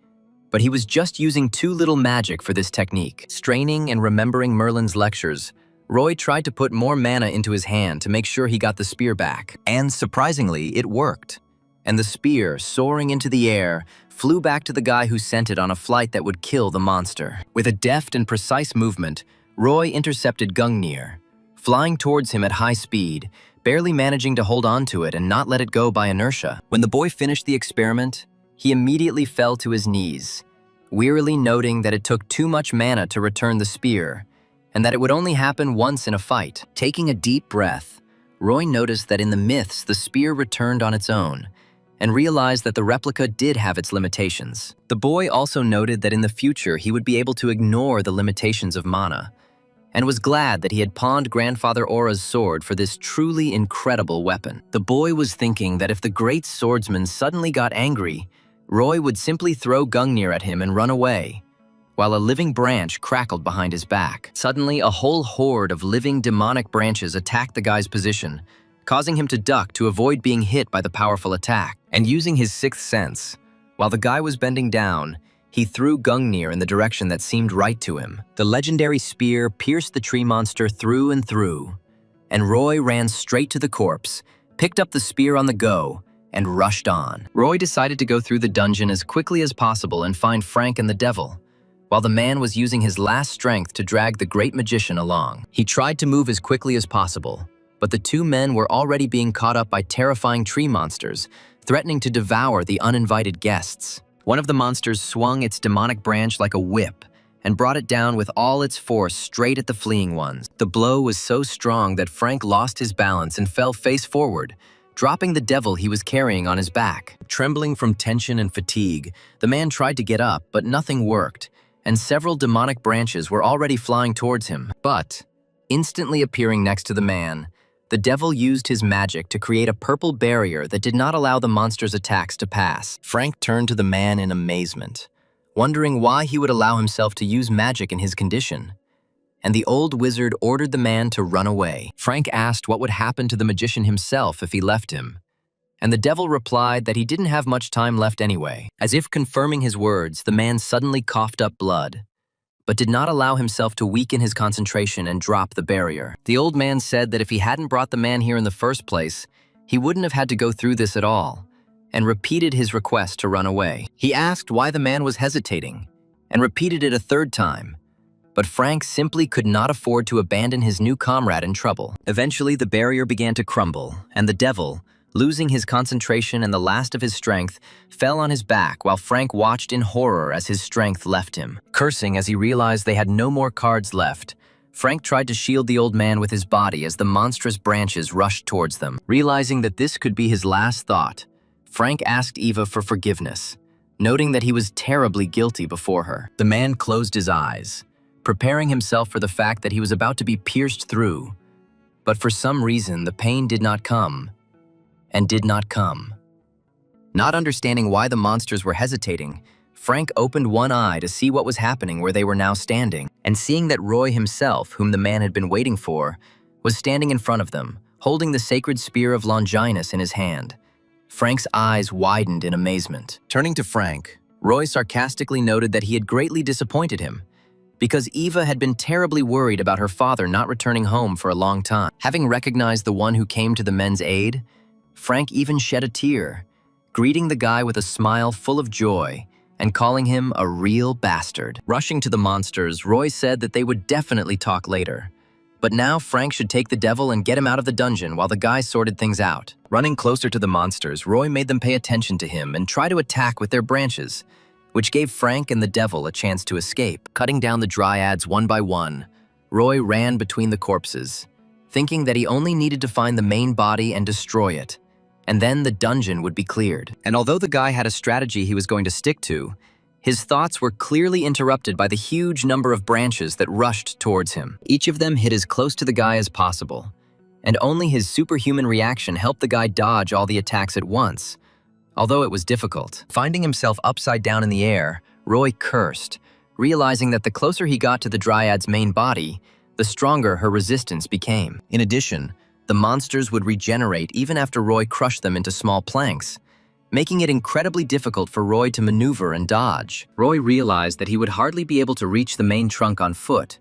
But he was just using too little magic for this technique. Straining and remembering Merlin's lectures, Roy tried to put more mana into his hand to make sure he got the spear back. And surprisingly, it worked. And the spear, soaring into the air, flew back to the guy who sent it on a flight that would kill the monster. With a deft and precise movement, Roy intercepted Gungnir, flying towards him at high speed, barely managing to hold on to it and not let it go by inertia. When the boy finished the experiment, he immediately fell to his knees, wearily noting that it took too much mana to return the spear, and that it would only happen once in a fight. Taking a deep breath, Roy noticed that in the myths the spear returned on its own, and realized that the replica did have its limitations. The boy also noted that in the future he would be able to ignore the limitations of mana, and was glad that he had pawned Grandfather Aura's sword for this truly incredible weapon. The boy was thinking that if the great swordsman suddenly got angry, Roy would simply throw Gungnir at him and run away, while a living branch crackled behind his back. Suddenly, a whole horde of living demonic branches attacked the guy's position, causing him to duck to avoid being hit by the powerful attack. And using his sixth sense, while the guy was bending down, he threw Gungnir in the direction that seemed right to him. The legendary spear pierced the tree monster through, and Roy ran straight to the corpse, picked up the spear on the go, and rushed on. Roy decided to go through the dungeon as quickly as possible and find Frank and the devil, while the man was using his last strength to drag the great magician along. He tried to move as quickly as possible, but the two men were already being caught up by terrifying tree monsters, threatening to devour the uninvited guests. One of the monsters swung its demonic branch like a whip and brought it down with all its force straight at the fleeing ones. The blow was so strong that Frank lost his balance and fell face forward, dropping the devil he was carrying on his back. Trembling from tension and fatigue, the man tried to get up, but nothing worked, and several demonic branches were already flying towards him. But, instantly appearing next to the man, the devil used his magic to create a purple barrier that did not allow the monster's attacks to pass. Frank turned to the man in amazement, wondering why he would allow himself to use magic in his condition. And the old wizard ordered the man to run away. Frank asked what would happen to the magician himself if he left him, and the devil replied that he didn't have much time left anyway. As if confirming his words, the man suddenly coughed up blood, but did not allow himself to weaken his concentration and drop the barrier. The old man said that if he hadn't brought the man here in the first place, he wouldn't have had to go through this at all, and repeated his request to run away. He asked why the man was hesitating, and repeated it a third time, but Frank simply could not afford to abandon his new comrade in trouble. Eventually, the barrier began to crumble, and the devil, losing his concentration and the last of his strength, fell on his back while Frank watched in horror as his strength left him. Cursing as he realized they had no more cards left, Frank tried to shield the old man with his body as the monstrous branches rushed towards them. Realizing that this could be his last thought, Frank asked Eva for forgiveness, noting that he was terribly guilty before her. The man closed his eyes, preparing himself for the fact that he was about to be pierced through. But for some reason, the pain did not come, and did not come. Not understanding why the monsters were hesitating, Frank opened one eye to see what was happening where they were now standing, and seeing that Roy himself, whom the man had been waiting for, was standing in front of them, holding the sacred spear of Longinus in his hand. Frank's eyes widened in amazement. Turning to Frank, Roy sarcastically noted that he had greatly disappointed him, because Eva had been terribly worried about her father not returning home for a long time. Having recognized the one who came to the men's aid, Frank even shed a tear, greeting the guy with a smile full of joy and calling him a real bastard. Rushing to the monsters, Roy said that they would definitely talk later. But now Frank should take the devil and get him out of the dungeon while the guys sorted things out. Running closer to the monsters, Roy made them pay attention to him and try to attack with their branches, which gave Frank and the devil a chance to escape. Cutting down the dryads one by one, Roy ran between the corpses, thinking that he only needed to find the main body and destroy it, and then the dungeon would be cleared. And although the guy had a strategy he was going to stick to, his thoughts were clearly interrupted by the huge number of branches that rushed towards him. Each of them hit as close to the guy as possible, and only his superhuman reaction helped the guy dodge all the attacks at once, although it was difficult. Finding himself upside down in the air, Roy cursed, realizing that the closer he got to the dryad's main body, the stronger her resistance became. In addition, the monsters would regenerate even after Roy crushed them into small planks, making it incredibly difficult for Roy to maneuver and dodge. Roy realized that he would hardly be able to reach the main trunk on foot,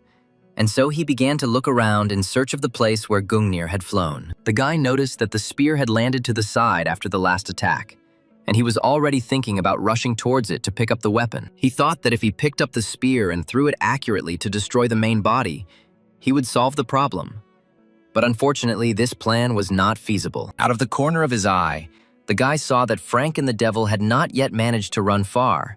and so he began to look around in search of the place where Gungnir had flown. The guy noticed that the spear had landed to the side after the last attack, and he was already thinking about rushing towards it to pick up the weapon. He thought that if he picked up the spear and threw it accurately to destroy the main body, he would solve the problem. But unfortunately, this plan was not feasible. Out of the corner of his eye, the guy saw that Frank and the devil had not yet managed to run far,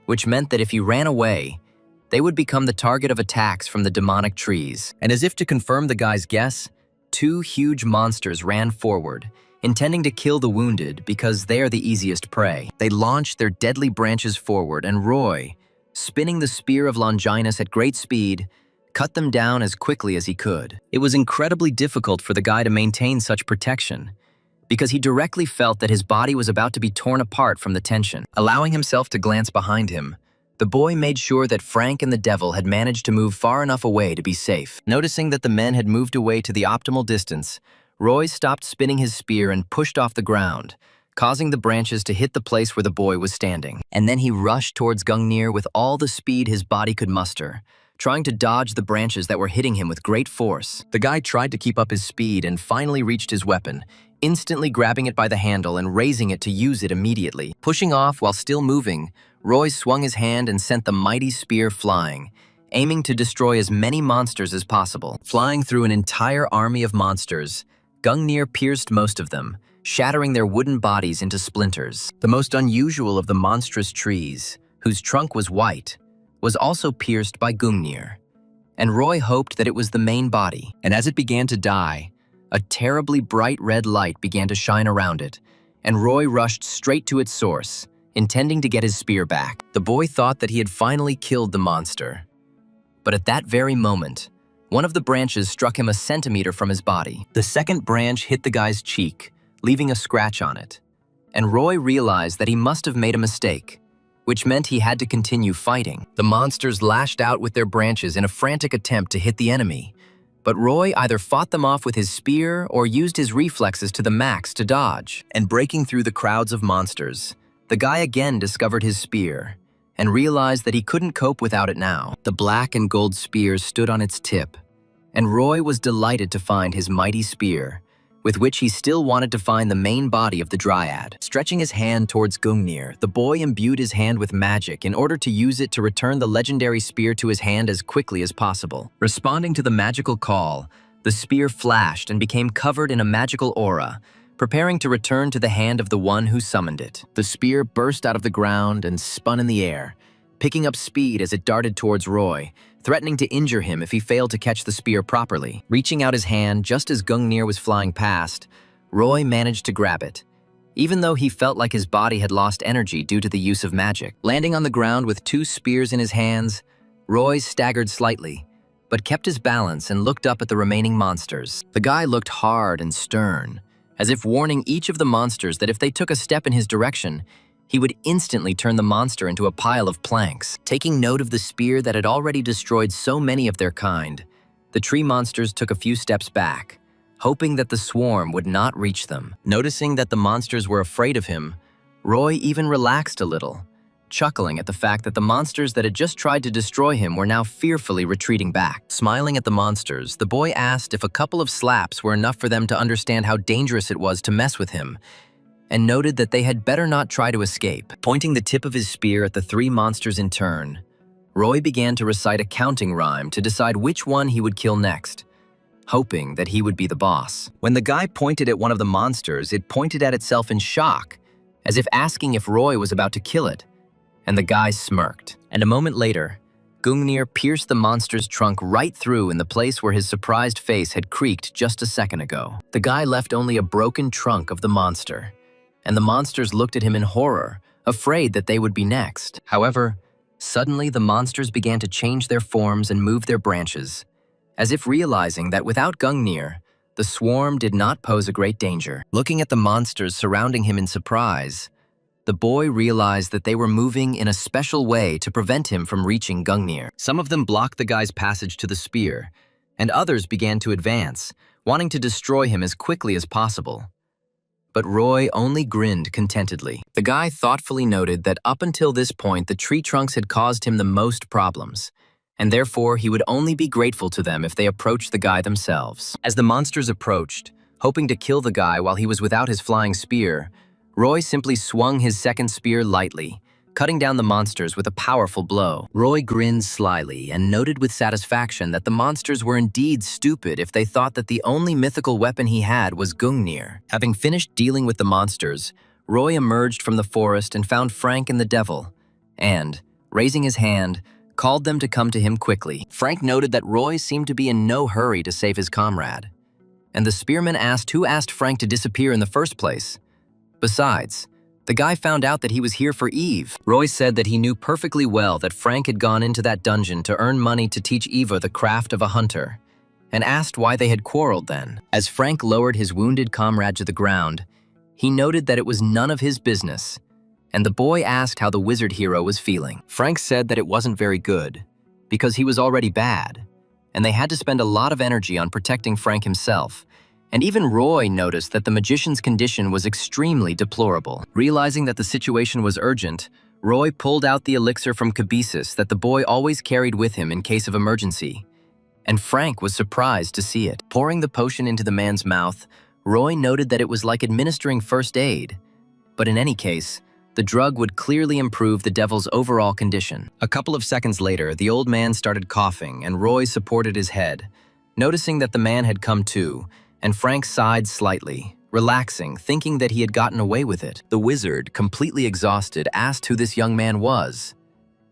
which meant that if he ran away, they would become the target of attacks from the demonic trees. And as if to confirm the guy's guess, two huge monsters ran forward, intending to kill the wounded because they are the easiest prey. They launched their deadly branches forward, and Roy, spinning the spear of Longinus at great speed, cut them down as quickly as he could. It was incredibly difficult for the guy to maintain such protection, because he directly felt that his body was about to be torn apart from the tension. Allowing himself to glance behind him, the boy made sure that Frank and the devil had managed to move far enough away to be safe. Noticing that the men had moved away to the optimal distance, Roy stopped spinning his spear and pushed off the ground, causing the branches to hit the place where the boy was standing. And then he rushed towards Gungnir with all the speed his body could muster, trying to dodge the branches that were hitting him with great force. The guy tried to keep up his speed and finally reached his weapon, instantly grabbing it by the handle and raising it to use it immediately. Pushing off while still moving, Roy swung his hand and sent the mighty spear flying, aiming to destroy as many monsters as possible. Flying through an entire army of monsters, Gungnir pierced most of them, shattering their wooden bodies into splinters. The most unusual of the monstrous trees, whose trunk was white, was also pierced by Gungnir, and Roy hoped that it was the main body. And as it began to die, a terribly bright red light began to shine around it, and Roy rushed straight to its source, intending to get his spear back. The boy thought that he had finally killed the monster. But at that very moment, one of the branches struck him a centimeter from his body. The second branch hit the guy's cheek, leaving a scratch on it. And Roy realized that he must have made a mistake, which meant he had to continue fighting. The monsters lashed out with their branches in a frantic attempt to hit the enemy, but Roy either fought them off with his spear or used his reflexes to the max to dodge. And breaking through the crowds of monsters, the guy again discovered his spear and realized that he couldn't cope without it now. The black and gold spear stood on its tip, and Roy was delighted to find his mighty spear, with which he still wanted to find the main body of the dryad. Stretching his hand towards Gungnir, the boy imbued his hand with magic in order to use it to return the legendary spear to his hand as quickly as possible. Responding to the magical call, the spear flashed and became covered in a magical aura, preparing to return to the hand of the one who summoned it. The spear burst out of the ground and spun in the air, picking up speed as it darted towards Roy, threatening to injure him if he failed to catch the spear properly. Reaching out his hand just as Gungnir was flying past, Roy managed to grab it, even though he felt like his body had lost energy due to the use of magic. Landing on the ground with two spears in his hands, Roy staggered slightly, but kept his balance and looked up at the remaining monsters. The guy looked hard and stern, as if warning each of the monsters that if they took a step in his direction, he would instantly turn the monster into a pile of planks. Taking note of the spear that had already destroyed so many of their kind, the tree monsters took a few steps back, hoping that the swarm would not reach them. Noticing that the monsters were afraid of him, Roy even relaxed a little, chuckling at the fact that the monsters that had just tried to destroy him were now fearfully retreating back. Smiling at the monsters, the boy asked if a couple of slaps were enough for them to understand how dangerous it was to mess with him, and noted that they had better not try to escape. Pointing the tip of his spear at the three monsters in turn, Roy began to recite a counting rhyme to decide which one he would kill next, hoping that he would be the boss. When the guy pointed at one of the monsters, it pointed at itself in shock, as if asking if Roy was about to kill it, and the guy smirked. And a moment later, Gungnir pierced the monster's trunk right through in the place where his surprised face had creaked just a second ago. The guy left only a broken trunk of the monster, and the monsters looked at him in horror, afraid that they would be next. However, suddenly the monsters began to change their forms and move their branches, as if realizing that without Gungnir, the swarm did not pose a great danger. Looking at the monsters surrounding him in surprise, the boy realized that they were moving in a special way to prevent him from reaching Gungnir. Some of them blocked the guy's passage to the spear, and others began to advance, wanting to destroy him as quickly as possible. But Roy only grinned contentedly. The guy thoughtfully noted that up until this point the tree trunks had caused him the most problems, and therefore he would only be grateful to them if they approached the guy themselves. As the monsters approached, hoping to kill the guy while he was without his flying spear, Roy simply swung his second spear lightly, cutting down the monsters with a powerful blow. Roy grinned slyly and noted with satisfaction that the monsters were indeed stupid if they thought that the only mythical weapon he had was Gungnir. Having finished dealing with the monsters, Roy emerged from the forest and found Frank and the devil, and, raising his hand, called them to come to him quickly. Frank noted that Roy seemed to be in no hurry to save his comrade, and the spearman asked who asked Frank to disappear in the first place. Besides, the guy found out that he was here for Eve. Roy said that he knew perfectly well that Frank had gone into that dungeon to earn money to teach Eva the craft of a hunter, and asked why they had quarreled then. As Frank lowered his wounded comrade to the ground, he noted that it was none of his business, and the boy asked how the wizard hero was feeling. Frank said that it wasn't very good, because he was already bad, and they had to spend a lot of energy on protecting Frank himself, and even Roy noticed that the magician's condition was extremely deplorable. Realizing that the situation was urgent, Roy pulled out the elixir from Cabesus that the boy always carried with him in case of emergency, and Frank was surprised to see it. Pouring the potion into the man's mouth, Roy noted that it was like administering first aid, but in any case, the drug would clearly improve the devil's overall condition. A couple of seconds later, the old man started coughing and Roy supported his head, noticing that the man had come to, and Frank sighed slightly, relaxing, thinking that he had gotten away with it. The wizard, completely exhausted, asked who this young man was,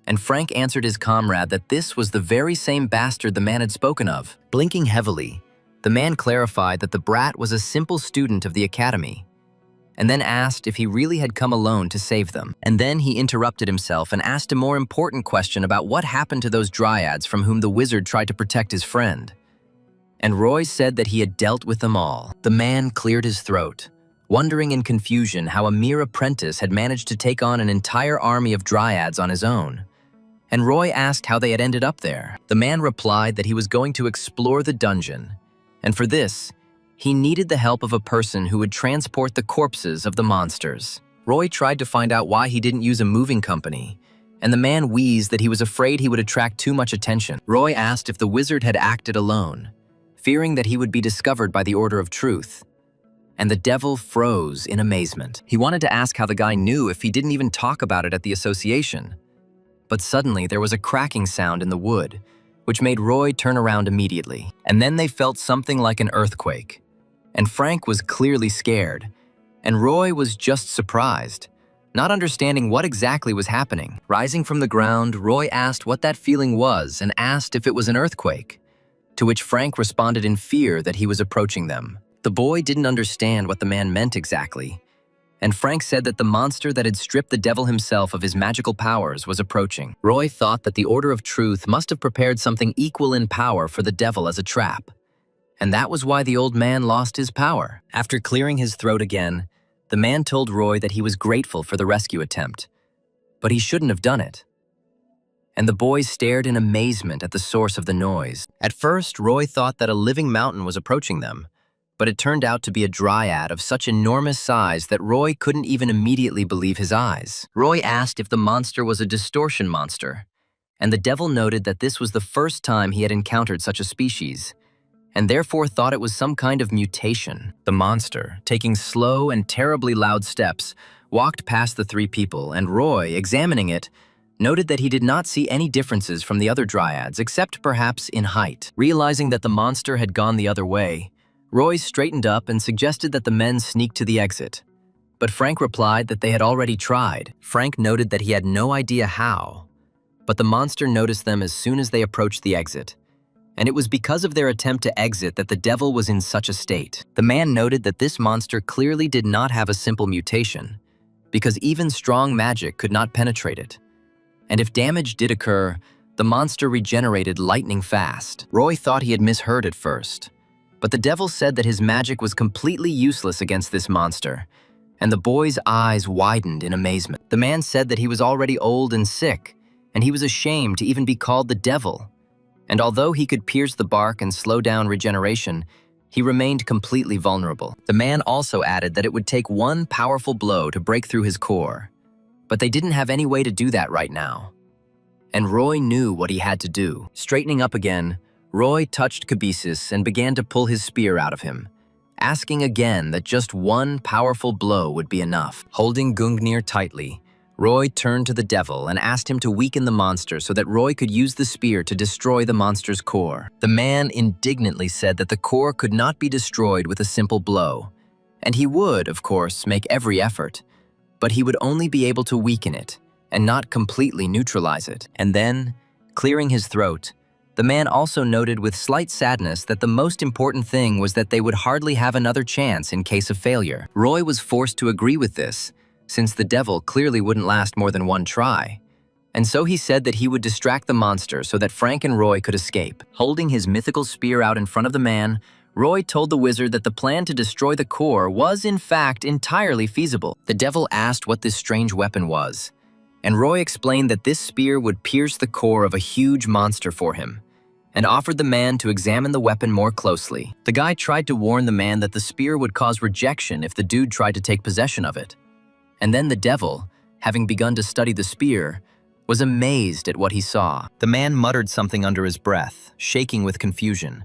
and Frank answered his comrade that this was the very same bastard the man had spoken of. Blinking heavily, the man clarified that the brat was a simple student of the academy, and then asked if he really had come alone to save them. And then he interrupted himself and asked a more important question about what happened to those dryads from whom the wizard tried to protect his friend. And Roy said that he had dealt with them all. The man cleared his throat, wondering in confusion how a mere apprentice had managed to take on an entire army of dryads on his own. And Roy asked how they had ended up there. The man replied that he was going to explore the dungeon, and for this, he needed the help of a person who would transport the corpses of the monsters. Roy tried to find out why he didn't use a moving company, and the man wheezed that he was afraid he would attract too much attention. Roy asked if the wizard had acted alone, fearing that he would be discovered by the Order of Truth, and the devil froze in amazement. He wanted to ask how the guy knew if he didn't even talk about it at the association, but suddenly there was a cracking sound in the wood, which made Roy turn around immediately. And then they felt something like an earthquake, and Frank was clearly scared, and Roy was just surprised, not understanding what exactly was happening. Rising from the ground, Roy asked what that feeling was and asked if it was an earthquake, to which Frank responded in fear that he was approaching them. The boy didn't understand what the man meant exactly, and Frank said that the monster that had stripped the devil himself of his magical powers was approaching. Roy thought that the Order of Truth must have prepared something equal in power for the devil as a trap, and that was why the old man lost his power. After clearing his throat again, the man told Roy that he was grateful for the rescue attempt, but he shouldn't have done it. And the boys stared in amazement at the source of the noise. At first, Roy thought that a living mountain was approaching them, but it turned out to be a dryad of such enormous size that Roy couldn't even immediately believe his eyes. Roy asked if the monster was a distortion monster, and the devil noted that this was the first time he had encountered such a species, and therefore thought it was some kind of mutation. The monster, taking slow and terribly loud steps, walked past the three people, and Roy, examining it, noted that he did not see any differences from the other dryads, except perhaps in height. Realizing that the monster had gone the other way, Roy straightened up and suggested that the men sneak to the exit. But Frank replied that they had already tried. Frank noted that he had no idea how, but the monster noticed them as soon as they approached the exit. And it was because of their attempt to exit that the devil was in such a state. The man noted that this monster clearly did not have a simple mutation, because even strong magic could not penetrate it. And if damage did occur, the monster regenerated lightning fast. Roy thought he had misheard at first, but the devil said that his magic was completely useless against this monster, and the boy's eyes widened in amazement. The man said that he was already old and sick, and he was ashamed to even be called the devil. And although he could pierce the bark and slow down regeneration, he remained completely vulnerable. The man also added that it would take one powerful blow to break through his core, but they didn't have any way to do that right now. And Roy knew what he had to do. Straightening up again, Roy touched Cabesus and began to pull his spear out of him, asking again that just one powerful blow would be enough. Holding Gungnir tightly, Roy turned to the devil and asked him to weaken the monster so that Roy could use the spear to destroy the monster's core. The man indignantly said that the core could not be destroyed with a simple blow, and he would, of course, make every effort, but he would only be able to weaken it and not completely neutralize it. And then, clearing his throat, the man also noted with slight sadness that the most important thing was that they would hardly have another chance in case of failure. Roy was forced to agree with this, since the devil clearly wouldn't last more than one try. And so he said that he would distract the monster so that Frank and Roy could escape. Holding his mythical spear out in front of the man, Roy told the wizard that the plan to destroy the core was in fact entirely feasible. The devil asked what this strange weapon was, and Roy explained that this spear would pierce the core of a huge monster for him, and offered the man to examine the weapon more closely. The guy tried to warn the man that the spear would cause rejection if the dude tried to take possession of it. And then the devil, having begun to study the spear, was amazed at what he saw. The man muttered something under his breath, shaking with confusion,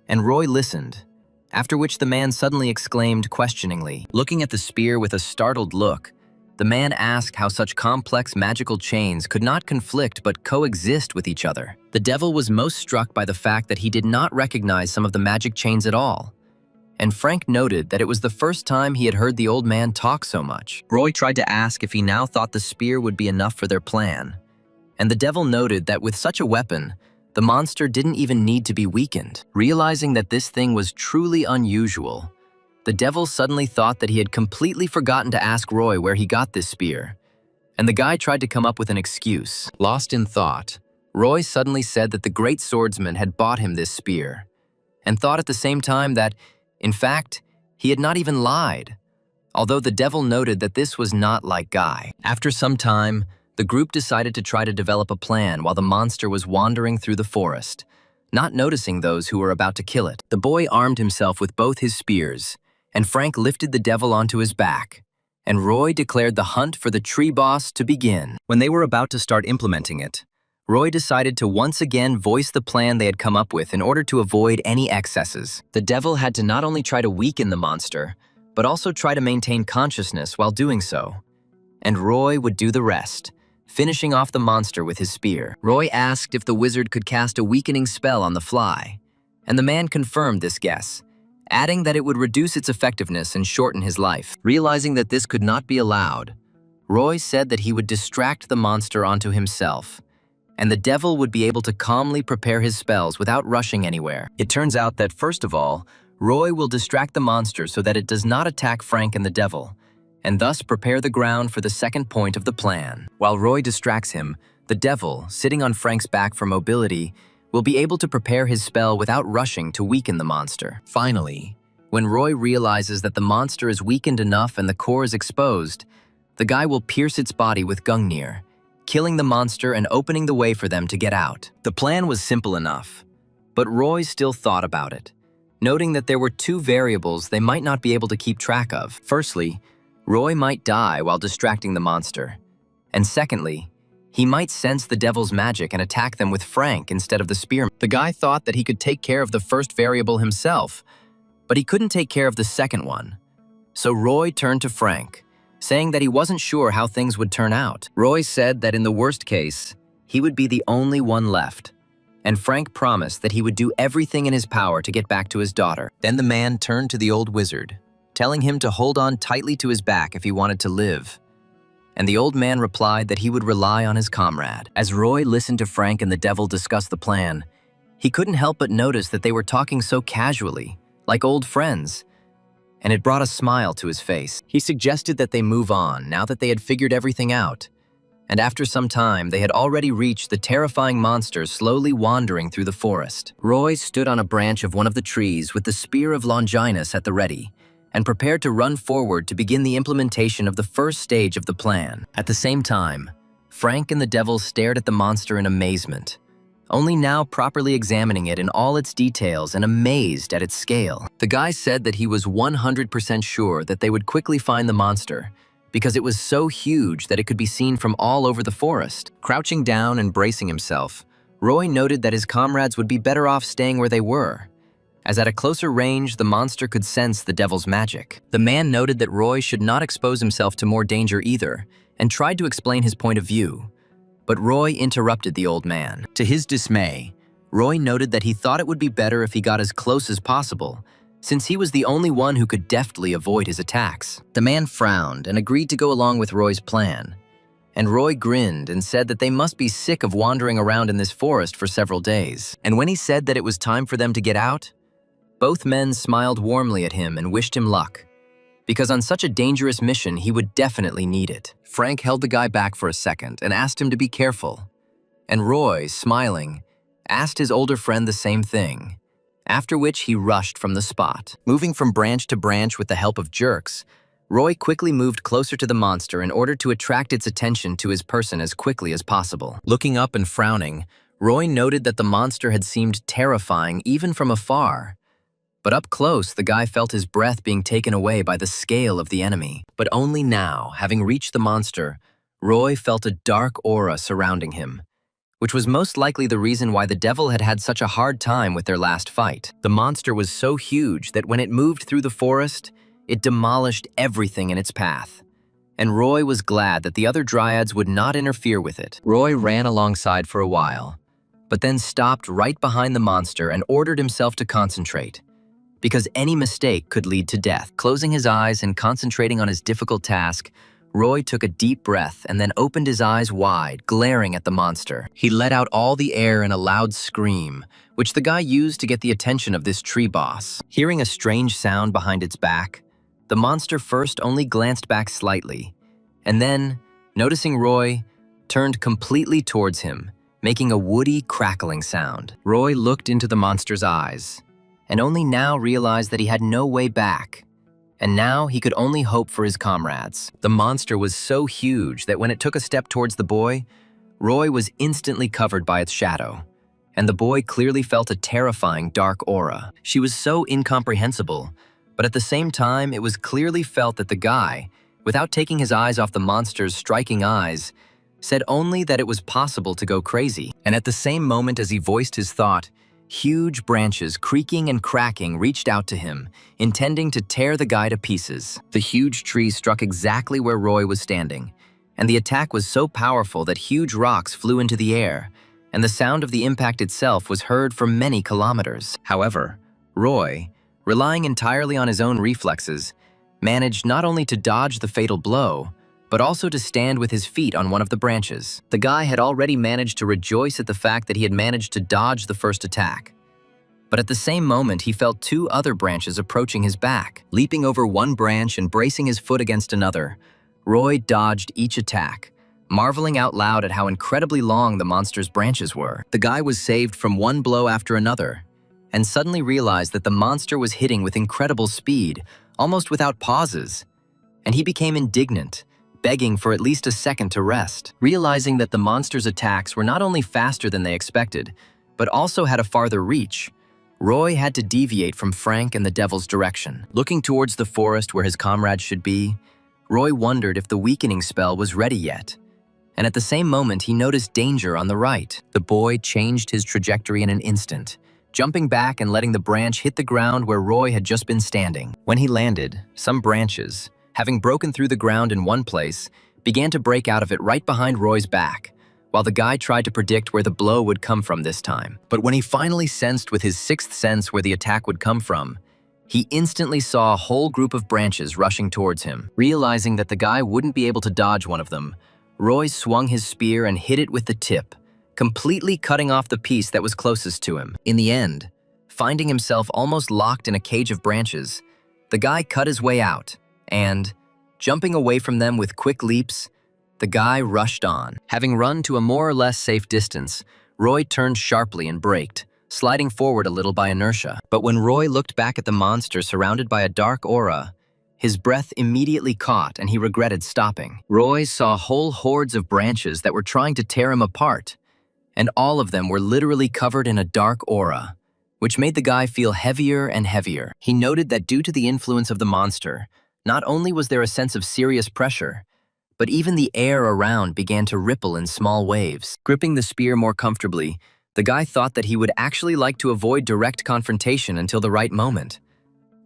and Roy listened, after which the man suddenly exclaimed questioningly. Looking at the spear with a startled look, the man asked how such complex magical chains could not conflict but coexist with each other. The devil was most struck by the fact that he did not recognize some of the magic chains at all, and Frank noted that it was the first time he had heard the old man talk so much. Roy tried to ask if he now thought the spear would be enough for their plan, and the devil noted that with such a weapon, the monster didn't even need to be weakened. Realizing that this thing was truly unusual, the devil suddenly thought that he had completely forgotten to ask Roy where he got this spear, and the guy tried to come up with an excuse. Lost in thought, Roy suddenly said that the great swordsman had bought him this spear, and thought at the same time that, in fact, he had not even lied, although the devil noted that this was not like Guy. After some time, the group decided to try to develop a plan while the monster was wandering through the forest, not noticing those who were about to kill it. The boy armed himself with both his spears, and Frank lifted the devil onto his back, and Roy declared the hunt for the tree boss to begin. When they were about to start implementing it, Roy decided to once again voice the plan they had come up with in order to avoid any excesses. The devil had to not only try to weaken the monster, but also try to maintain consciousness while doing so. And Roy would do the rest, finishing off the monster with his spear. Roy asked if the wizard could cast a weakening spell on the fly, and the man confirmed this guess, adding that it would reduce its effectiveness and shorten his life. Realizing that this could not be allowed, Roy said that he would distract the monster onto himself, and the devil would be able to calmly prepare his spells without rushing anywhere. It turns out that, first of all, Roy will distract the monster so that it does not attack Frank and the devil, and thus prepare the ground for the second point of the plan. While Roy distracts him, the devil, sitting on Frank's back for mobility, will be able to prepare his spell without rushing to weaken the monster. Finally, when Roy realizes that the monster is weakened enough and the core is exposed, the guy will pierce its body with Gungnir, killing the monster and opening the way for them to get out. The plan was simple enough, but Roy still thought about it. noting that there were two variables they might not be able to keep track of. Firstly, Roy might die while distracting the monster. And secondly, he might sense the devil's magic and attack them with Frank instead of the spearman. The guy thought that he could take care of the first variable himself, but he couldn't take care of the second one. So Roy turned to Frank, saying that he wasn't sure how things would turn out. Roy said that in the worst case, he would be the only one left, and Frank promised that he would do everything in his power to get back to his daughter. Then the man turned to the old wizard, telling him to hold on tightly to his back if he wanted to live. And the old man replied that he would rely on his comrade. As Roy listened to Frank and the devil discuss the plan, he couldn't help but notice that they were talking so casually, like old friends, and it brought a smile to his face. He suggested that they move on now that they had figured everything out. And after some time, they had already reached the terrifying monsters slowly wandering through the forest. Roy stood on a branch of one of the trees with the spear of Longinus at the ready, and prepared to run forward to begin the implementation of the first stage of the plan. At the same time, Frank and the devil stared at the monster in amazement, only now properly examining it in all its details and amazed at its scale. The guy said that he was 100% sure that they would quickly find the monster, because it was so huge that it could be seen from all over the forest. Crouching down and bracing himself, Roy noted that his comrades would be better off staying where they were, as at a closer range, the monster could sense the devil's magic. The man noted that Roy should not expose himself to more danger either, and tried to explain his point of view. But Roy interrupted the old man. To his dismay, Roy noted that he thought it would be better if he got as close as possible, since he was the only one who could deftly avoid his attacks. The man frowned and agreed to go along with Roy's plan. And Roy grinned and said that they must be sick of wandering around in this forest for several days. And when he said that it was time for them to get out, both men smiled warmly at him and wished him luck, because on such a dangerous mission, he would definitely need it. Frank held the guy back for a second and asked him to be careful. And Roy, smiling, asked his older friend the same thing, after which he rushed from the spot. Moving from branch to branch with the help of jerks, Roy quickly moved closer to the monster in order to attract its attention to his person as quickly as possible. Looking up and frowning, Roy noted that the monster had seemed terrifying even from afar. But up close, the guy felt his breath being taken away by the scale of the enemy. But only now, having reached the monster, Roy felt a dark aura surrounding him, which was most likely the reason why the devil had had such a hard time with their last fight. The monster was so huge that when it moved through the forest, it demolished everything in its path. And Roy was glad that the other dryads would not interfere with it. Roy ran alongside for a while, but then stopped right behind the monster and ordered himself to concentrate, because any mistake could lead to death. Closing his eyes and concentrating on his difficult task, Roy took a deep breath and then opened his eyes wide, glaring at the monster. He let out all the air in a loud scream, which the guy used to get the attention of this tree boss. Hearing a strange sound behind its back, the monster first only glanced back slightly, and then, noticing Roy, turned completely towards him, making a woody, crackling sound. Roy looked into the monster's eyes, and only now realized that he had no way back, and now he could only hope for his comrades. The monster was so huge that when it took a step towards the boy, Roy was instantly covered by its shadow, and the boy clearly felt a terrifying dark aura. She was so incomprehensible, but at the same time, it was clearly felt that the guy, without taking his eyes off the monster's striking eyes, said only that it was possible to go crazy. And at the same moment as he voiced his thought, huge branches creaking and cracking reached out to him, intending to tear the guy to pieces. The huge tree struck exactly where Roy was standing, and the attack was so powerful that huge rocks flew into the air, and the sound of the impact itself was heard for many kilometers. However, Roy, relying entirely on his own reflexes, managed not only to dodge the fatal blow, but also to stand with his feet on one of the branches. The guy had already managed to rejoice at the fact that he had managed to dodge the first attack. But at the same moment, he felt two other branches approaching his back. Leaping over one branch and bracing his foot against another, Roy dodged each attack, marveling out loud at how incredibly long the monster's branches were. The guy was saved from one blow after another, and suddenly realized that the monster was hitting with incredible speed, almost without pauses, and he became indignant, begging for at least a second to rest. Realizing that the monster's attacks were not only faster than they expected, but also had a farther reach, Roy had to deviate from Frank and the devil's direction. Looking towards the forest where his comrades should be, Roy wondered if the weakening spell was ready yet. And at the same moment, he noticed danger on the right. The boy changed his trajectory in an instant, jumping back and letting the branch hit the ground where Roy had just been standing. When he landed, some branches, having broken through the ground in one place, began to break out of it right behind Roy's back, while the guy tried to predict where the blow would come from this time. But when he finally sensed with his sixth sense where the attack would come from, he instantly saw a whole group of branches rushing towards him. Realizing that the guy wouldn't be able to dodge one of them, Roy swung his spear and hit it with the tip, completely cutting off the piece that was closest to him. In the end, finding himself almost locked in a cage of branches, the guy cut his way out, and, jumping away from them with quick leaps, the guy rushed on. Having run to a more or less safe distance, Roy turned sharply and braked, sliding forward a little by inertia. But when Roy looked back at the monster surrounded by a dark aura, his breath immediately caught and he regretted stopping. Roy saw whole hordes of branches that were trying to tear him apart, and all of them were literally covered in a dark aura, which made the guy feel heavier and heavier. He noted that due to the influence of the monster, not only was there a sense of serious pressure, but even the air around began to ripple in small waves. Gripping the spear more comfortably, the guy thought that he would actually like to avoid direct confrontation until the right moment.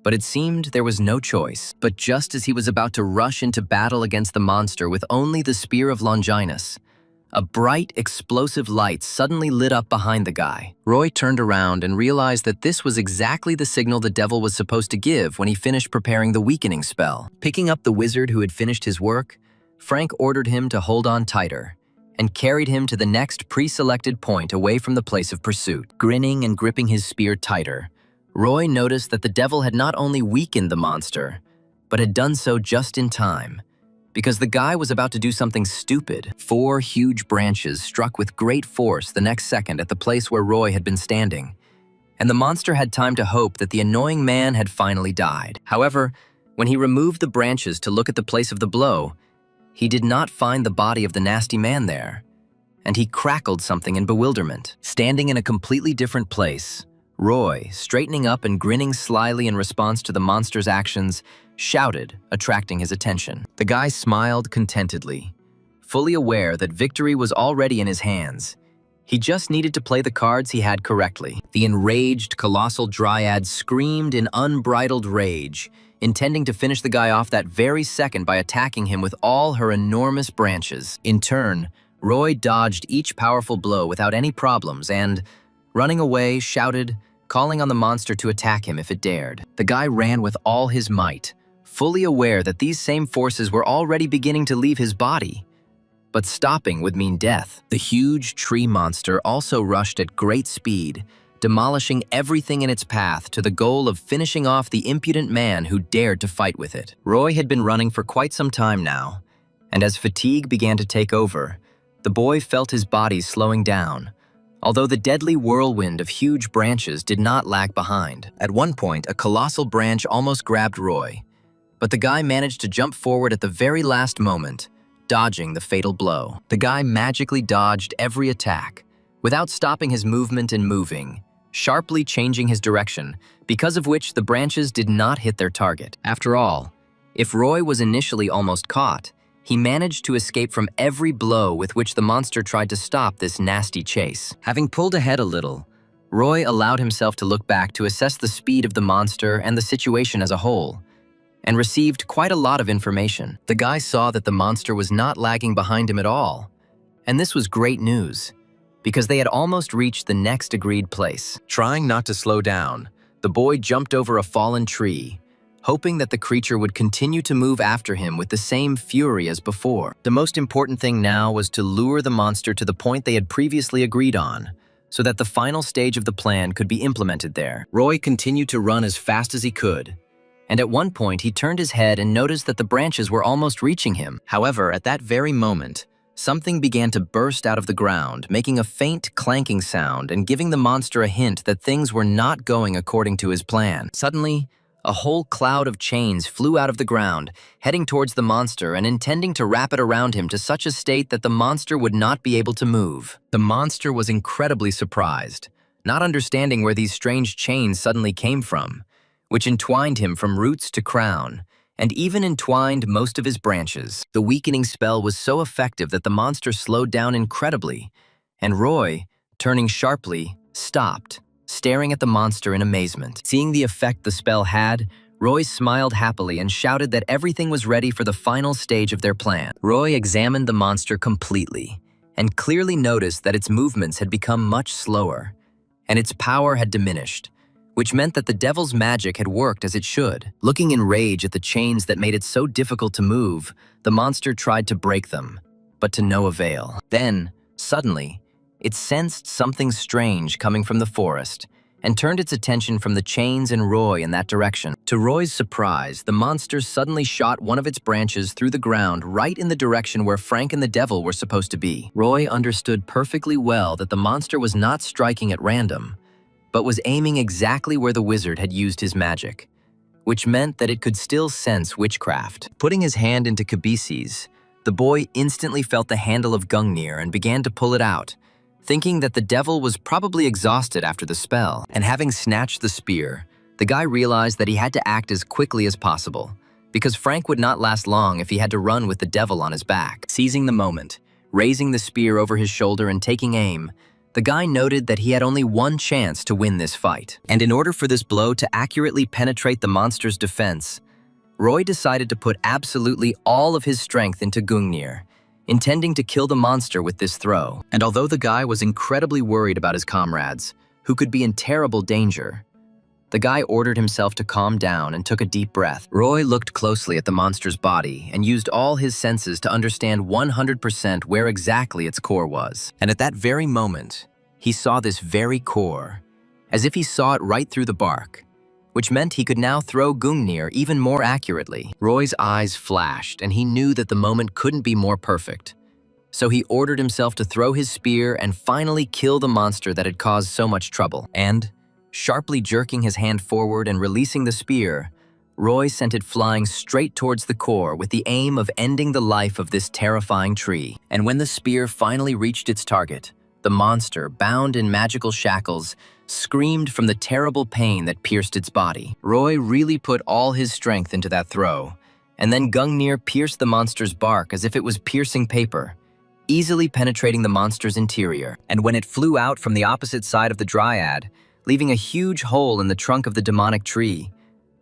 But it seemed there was no choice. But just as he was about to rush into battle against the monster with only the Spear of Longinus, a bright, explosive light suddenly lit up behind the guy. Roy turned around and realized that this was exactly the signal the devil was supposed to give when he finished preparing the weakening spell. Picking up the wizard who had finished his work, Frank ordered him to hold on tighter and carried him to the next pre-selected point away from the place of pursuit. Grinning and gripping his spear tighter, Roy noticed that the devil had not only weakened the monster, but had done so just in time, because the guy was about to do something stupid. 4 huge branches struck with great force the next second at the place where Roy had been standing, and the monster had time to hope that the annoying man had finally died. However, when he removed the branches to look at the place of the blow, he did not find the body of the nasty man there, and he crackled something in bewilderment. Standing in a completely different place, Roy, straightening up and grinning slyly in response to the monster's actions, shouted, attracting his attention. The guy smiled contentedly, fully aware that victory was already in his hands. He just needed to play the cards he had correctly. The enraged, colossal dryad screamed in unbridled rage, intending to finish the guy off that very second by attacking him with all her enormous branches. In turn, Roy dodged each powerful blow without any problems and, running away, shouted, calling on the monster to attack him if it dared. The guy ran with all his might, fully aware that these same forces were already beginning to leave his body. But stopping would mean death. The huge tree monster also rushed at great speed, demolishing everything in its path to the goal of finishing off the impudent man who dared to fight with it. Roy had been running for quite some time now, and as fatigue began to take over, the boy felt his body slowing down, although the deadly whirlwind of huge branches did not lag behind. At one point, a colossal branch almost grabbed Roy, but the guy managed to jump forward at the very last moment, dodging the fatal blow. The guy magically dodged every attack, without stopping his movement and moving, sharply changing his direction, because of which the branches did not hit their target. After all, if Roy was initially almost caught, he managed to escape from every blow with which the monster tried to stop this nasty chase. Having pulled ahead a little, Roy allowed himself to look back to assess the speed of the monster and the situation as a whole, and received quite a lot of information. The guy saw that the monster was not lagging behind him at all, and this was great news, because they had almost reached the next agreed place. Trying not to slow down, the boy jumped over a fallen tree, hoping that the creature would continue to move after him with the same fury as before. The most important thing now was to lure the monster to the point they had previously agreed on, so that the final stage of the plan could be implemented there. Roy continued to run as fast as he could, and at one point he turned his head and noticed that the branches were almost reaching him. However, at that very moment, something began to burst out of the ground, making a faint clanking sound and giving the monster a hint that things were not going according to his plan. Suddenly, a whole cloud of chains flew out of the ground, heading towards the monster and intending to wrap it around him to such a state that the monster would not be able to move. The monster was incredibly surprised, not understanding where these strange chains suddenly came from, which entwined him from roots to crown, and even entwined most of his branches. The weakening spell was so effective that the monster slowed down incredibly, and Roy, turning sharply, stopped, staring at the monster in amazement. Seeing the effect the spell had, Roy smiled happily and shouted that everything was ready for the final stage of their plan. Roy examined the monster completely, and clearly noticed that its movements had become much slower, and its power had diminished, which meant that the devil's magic had worked as it should. Looking in rage at the chains that made it so difficult to move, the monster tried to break them, but to no avail. Then, suddenly, it sensed something strange coming from the forest and turned its attention from the chains and Roy in that direction. To Roy's surprise, the monster suddenly shot one of its branches through the ground right in the direction where Frank and the devil were supposed to be. Roy understood perfectly well that the monster was not striking at random, but was aiming exactly where the wizard had used his magic, which meant that it could still sense witchcraft. Putting his hand into Kabisi's, the boy instantly felt the handle of Gungnir and began to pull it out, thinking that the devil was probably exhausted after the spell. And having snatched the spear, the guy realized that he had to act as quickly as possible, because Frank would not last long if he had to run with the devil on his back. Seizing the moment, raising the spear over his shoulder and taking aim, the guy noted that he had only one chance to win this fight. And in order for this blow to accurately penetrate the monster's defense, Roy decided to put absolutely all of his strength into Gungnir, intending to kill the monster with this throw. And although the guy was incredibly worried about his comrades, who could be in terrible danger, the guy ordered himself to calm down and took a deep breath. Roy looked closely at the monster's body and used all his senses to understand 100% where exactly its core was. And at that very moment, he saw this very core, as if he saw it right through the bark, which meant he could now throw Gungnir even more accurately. Roy's eyes flashed, and he knew that the moment couldn't be more perfect. So he ordered himself to throw his spear and finally kill the monster that had caused so much trouble. And, sharply jerking his hand forward and releasing the spear, Roy sent it flying straight towards the core with the aim of ending the life of this terrifying tree. And when the spear finally reached its target, the monster, bound in magical shackles, screamed from the terrible pain that pierced its body. Roy really put all his strength into that throw, and then Gungnir pierced the monster's bark as if it was piercing paper, easily penetrating the monster's interior. And when it flew out from the opposite side of the dryad, leaving a huge hole in the trunk of the demonic tree,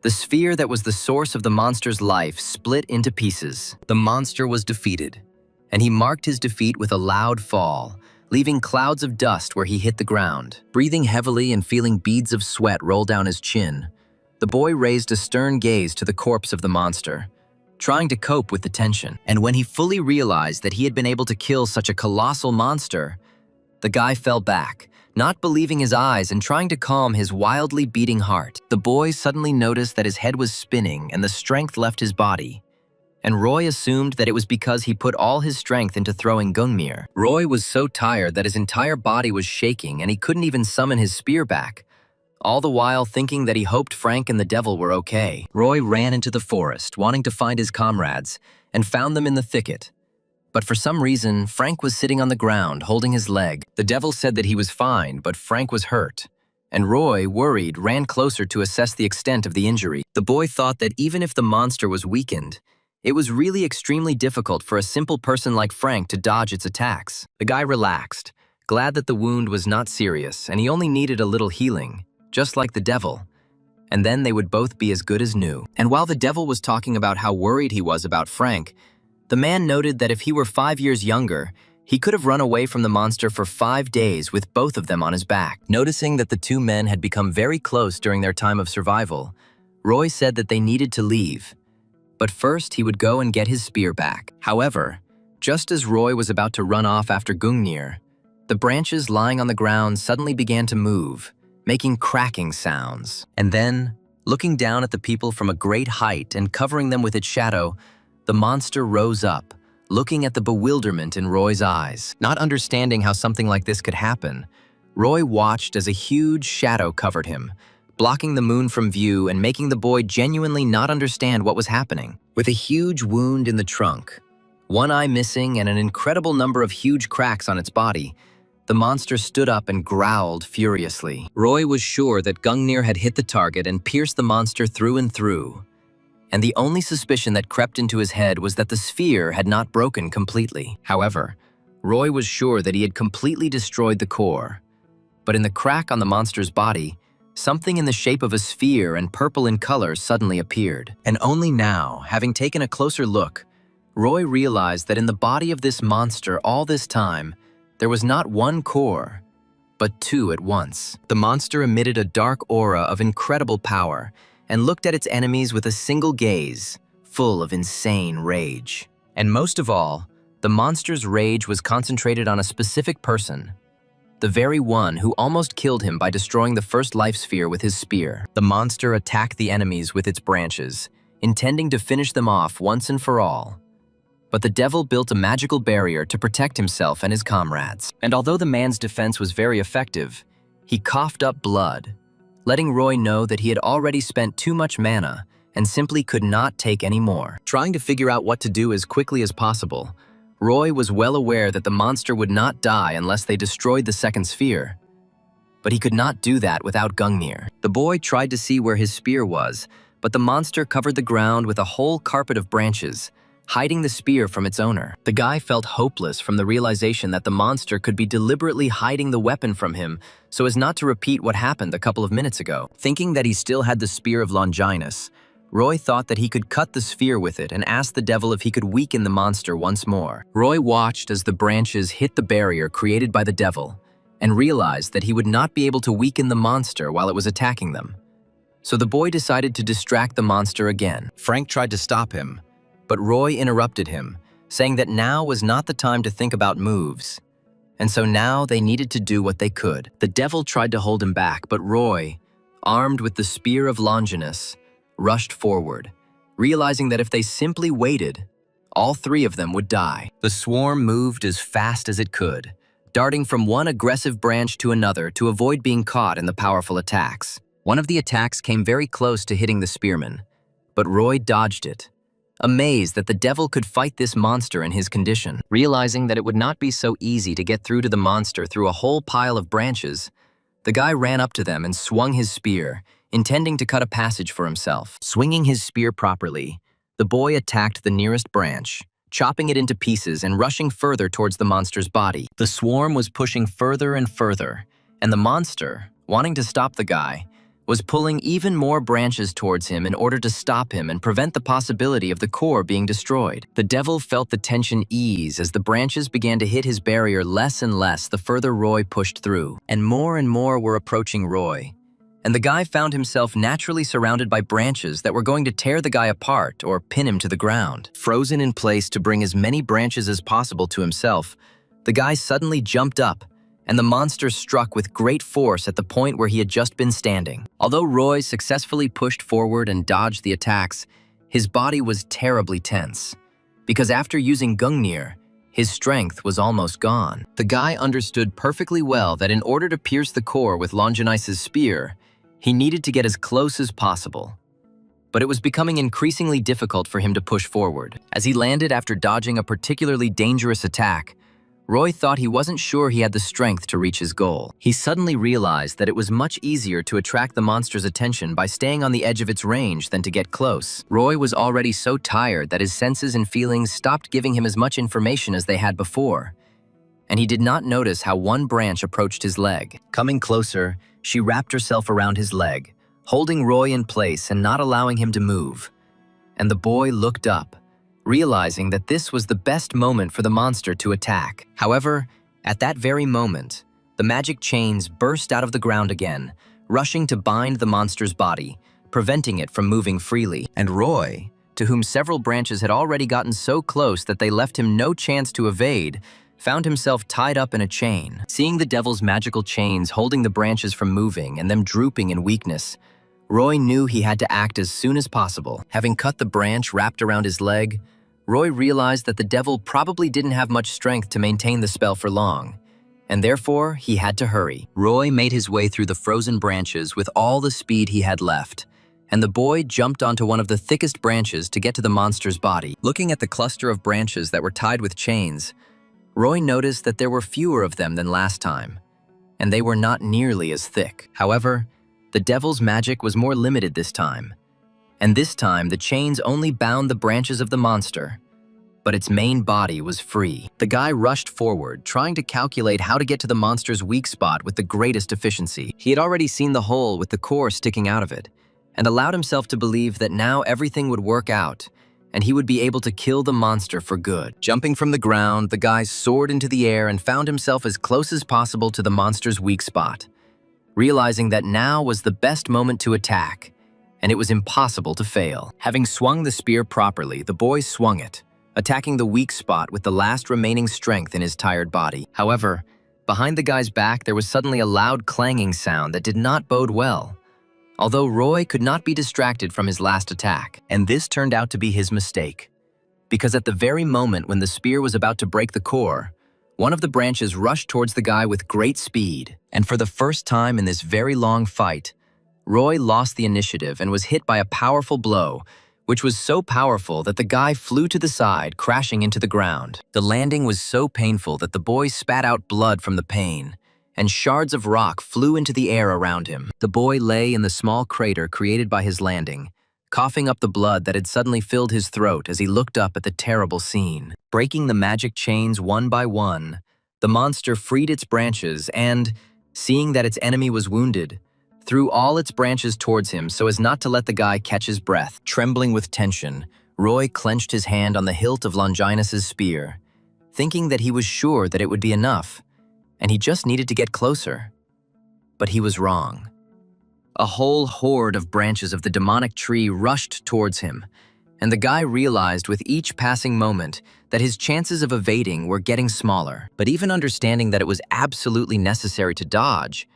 the sphere that was the source of the monster's life split into pieces. The monster was defeated, and he marked his defeat with a loud fall, leaving clouds of dust where he hit the ground. Breathing heavily and feeling beads of sweat roll down his chin, the boy raised a stern gaze to the corpse of the monster, trying to cope with the tension. And when he fully realized that he had been able to kill such a colossal monster, the guy fell back, not believing his eyes and trying to calm his wildly beating heart. The boy suddenly noticed that his head was spinning and the strength left his body, and Roy assumed that it was because he put all his strength into throwing Gungnir. Roy was so tired that his entire body was shaking and he couldn't even summon his spear back, all the while thinking that he hoped Frank and the devil were okay. Roy ran into the forest, wanting to find his comrades, and found them in the thicket. But for some reason, Frank was sitting on the ground, holding his leg. The devil said that he was fine, but Frank was hurt, and Roy, worried, ran closer to assess the extent of the injury. The boy thought that even if the monster was weakened, it was really extremely difficult for a simple person like Frank to dodge its attacks. The guy relaxed, glad that the wound was not serious and he only needed a little healing, just like the devil. And then they would both be as good as new. And while the devil was talking about how worried he was about Frank, the man noted that if he were 5 years younger, he could have run away from the monster for 5 days with both of them on his back. Noticing that the two men had become very close during their time of survival, Roy said that they needed to leave. But first he would go and get his spear back. However, just as Roy was about to run off after Gungnir, the branches lying on the ground suddenly began to move, making cracking sounds. And then, looking down at the people from a great height and covering them with its shadow, the monster rose up, looking at the bewilderment in Roy's eyes. Not understanding how something like this could happen, Roy watched as a huge shadow covered him, blocking the moon from view and making the boy genuinely not understand what was happening. With a huge wound in the trunk, one eye missing and an incredible number of huge cracks on its body, the monster stood up and growled furiously. Roy was sure that Gungnir had hit the target and pierced the monster through and through. And the only suspicion that crept into his head was that the sphere had not broken completely. However, Roy was sure that he had completely destroyed the core. But in the crack on the monster's body, something in the shape of a sphere and purple in color suddenly appeared. And only now, having taken a closer look, Roy realized that in the body of this monster all this time, there was not one core, but two at once. The monster emitted a dark aura of incredible power and looked at its enemies with a single gaze, full of insane rage. And most of all, the monster's rage was concentrated on a specific person, the very one who almost killed him by destroying the first life sphere with his spear. The monster attacked the enemies with its branches, intending to finish them off once and for all. But the devil built a magical barrier to protect himself and his comrades. And although the man's defense was very effective, he coughed up blood, letting Roy know that he had already spent too much mana and simply could not take any more. Trying to figure out what to do as quickly as possible, Roy was well aware that the monster would not die unless they destroyed the second sphere. But he could not do that without Gungnir. The boy tried to see where his spear was, but the monster covered the ground with a whole carpet of branches, hiding the spear from its owner. The guy felt hopeless from the realization that the monster could be deliberately hiding the weapon from him so as not to repeat what happened a couple of minutes ago. Thinking that he still had the spear of Longinus, Roy thought that he could cut the sphere with it and asked the devil if he could weaken the monster once more. Roy watched as the branches hit the barrier created by the devil and realized that he would not be able to weaken the monster while it was attacking them. So the boy decided to distract the monster again. Frank tried to stop him, but Roy interrupted him, saying that now was not the time to think about moves. And so now they needed to do what they could. The devil tried to hold him back, but Roy, armed with the spear of Longinus, rushed forward, realizing that if they simply waited, all three of them would die. The swarm moved as fast as it could, darting from one aggressive branch to another to avoid being caught in the powerful attacks. One of the attacks came very close to hitting the spearman, but Roy dodged it, amazed that the devil could fight this monster in his condition. Realizing that it would not be so easy to get through to the monster through a whole pile of branches, the guy ran up to them and swung his spear, intending to cut a passage for himself. Swinging his spear properly, the boy attacked the nearest branch, chopping it into pieces and rushing further towards the monster's body. The swarm was pushing further and further, and the monster, wanting to stop the guy, was pulling even more branches towards him in order to stop him and prevent the possibility of the core being destroyed. The devil felt the tension ease as the branches began to hit his barrier less and less the further Roy pushed through, and more were approaching Roy. And the guy found himself naturally surrounded by branches that were going to tear the guy apart or pin him to the ground. Frozen in place to bring as many branches as possible to himself, the guy suddenly jumped up, and the monster struck with great force at the point where he had just been standing. Although Roy successfully pushed forward and dodged the attacks, his body was terribly tense, because after using Gungnir, his strength was almost gone. The guy understood perfectly well that in order to pierce the core with Longinus's spear, he needed to get as close as possible. But it was becoming increasingly difficult for him to push forward. As he landed after dodging a particularly dangerous attack, Roy thought he wasn't sure he had the strength to reach his goal. He suddenly realized that it was much easier to attract the monster's attention by staying on the edge of its range than to get close. Roy was already so tired that his senses and feelings stopped giving him as much information as they had before, and he did not notice how one branch approached his leg. Coming closer, she wrapped herself around his leg, holding Roy in place and not allowing him to move. And the boy looked up, realizing that this was the best moment for the monster to attack. However, at that very moment, the magic chains burst out of the ground again, rushing to bind the monster's body, preventing it from moving freely. And Roy, to whom several branches had already gotten so close that they left him no chance to evade, found himself tied up in a chain. Seeing the devil's magical chains holding the branches from moving and them drooping in weakness, Roy knew he had to act as soon as possible. Having cut the branch wrapped around his leg, Roy realized that the devil probably didn't have much strength to maintain the spell for long, and therefore he had to hurry. Roy made his way through the frozen branches with all the speed he had left, and the boy jumped onto one of the thickest branches to get to the monster's body. Looking at the cluster of branches that were tied with chains, Roy noticed that there were fewer of them than last time, and they were not nearly as thick. However, the devil's magic was more limited this time, and this time the chains only bound the branches of the monster, but its main body was free. The guy rushed forward, trying to calculate how to get to the monster's weak spot with the greatest efficiency. He had already seen the hole with the core sticking out of it, and allowed himself to believe that now everything would work out, and he would be able to kill the monster for good. Jumping from the ground, the guy soared into the air and found himself as close as possible to the monster's weak spot, realizing that now was the best moment to attack, and it was impossible to fail. Having swung the spear properly, the boy swung it, attacking the weak spot with the last remaining strength in his tired body. However, behind the guy's back there was suddenly a loud clanging sound that did not bode well, although Roy could not be distracted from his last attack. And this turned out to be his mistake, because at the very moment when the spear was about to break the core, one of the branches rushed towards the guy with great speed, and for the first time in this very long fight, Roy lost the initiative and was hit by a powerful blow, which was so powerful that the guy flew to the side, crashing into the ground. The landing was so painful that the boy spat out blood from the pain, and shards of rock flew into the air around him. The boy lay in the small crater created by his landing, coughing up the blood that had suddenly filled his throat as he looked up at the terrible scene. Breaking the magic chains one by one, the monster freed its branches and, seeing that its enemy was wounded, threw all its branches towards him so as not to let the guy catch his breath. Trembling with tension, Roy clenched his hand on the hilt of Longinus's spear, thinking that he was sure that it would be enough, and he just needed to get closer. But he was wrong. A whole horde of branches of the demonic tree rushed towards him, and the guy realized with each passing moment that his chances of evading were getting smaller. But even understanding that it was absolutely necessary to dodge,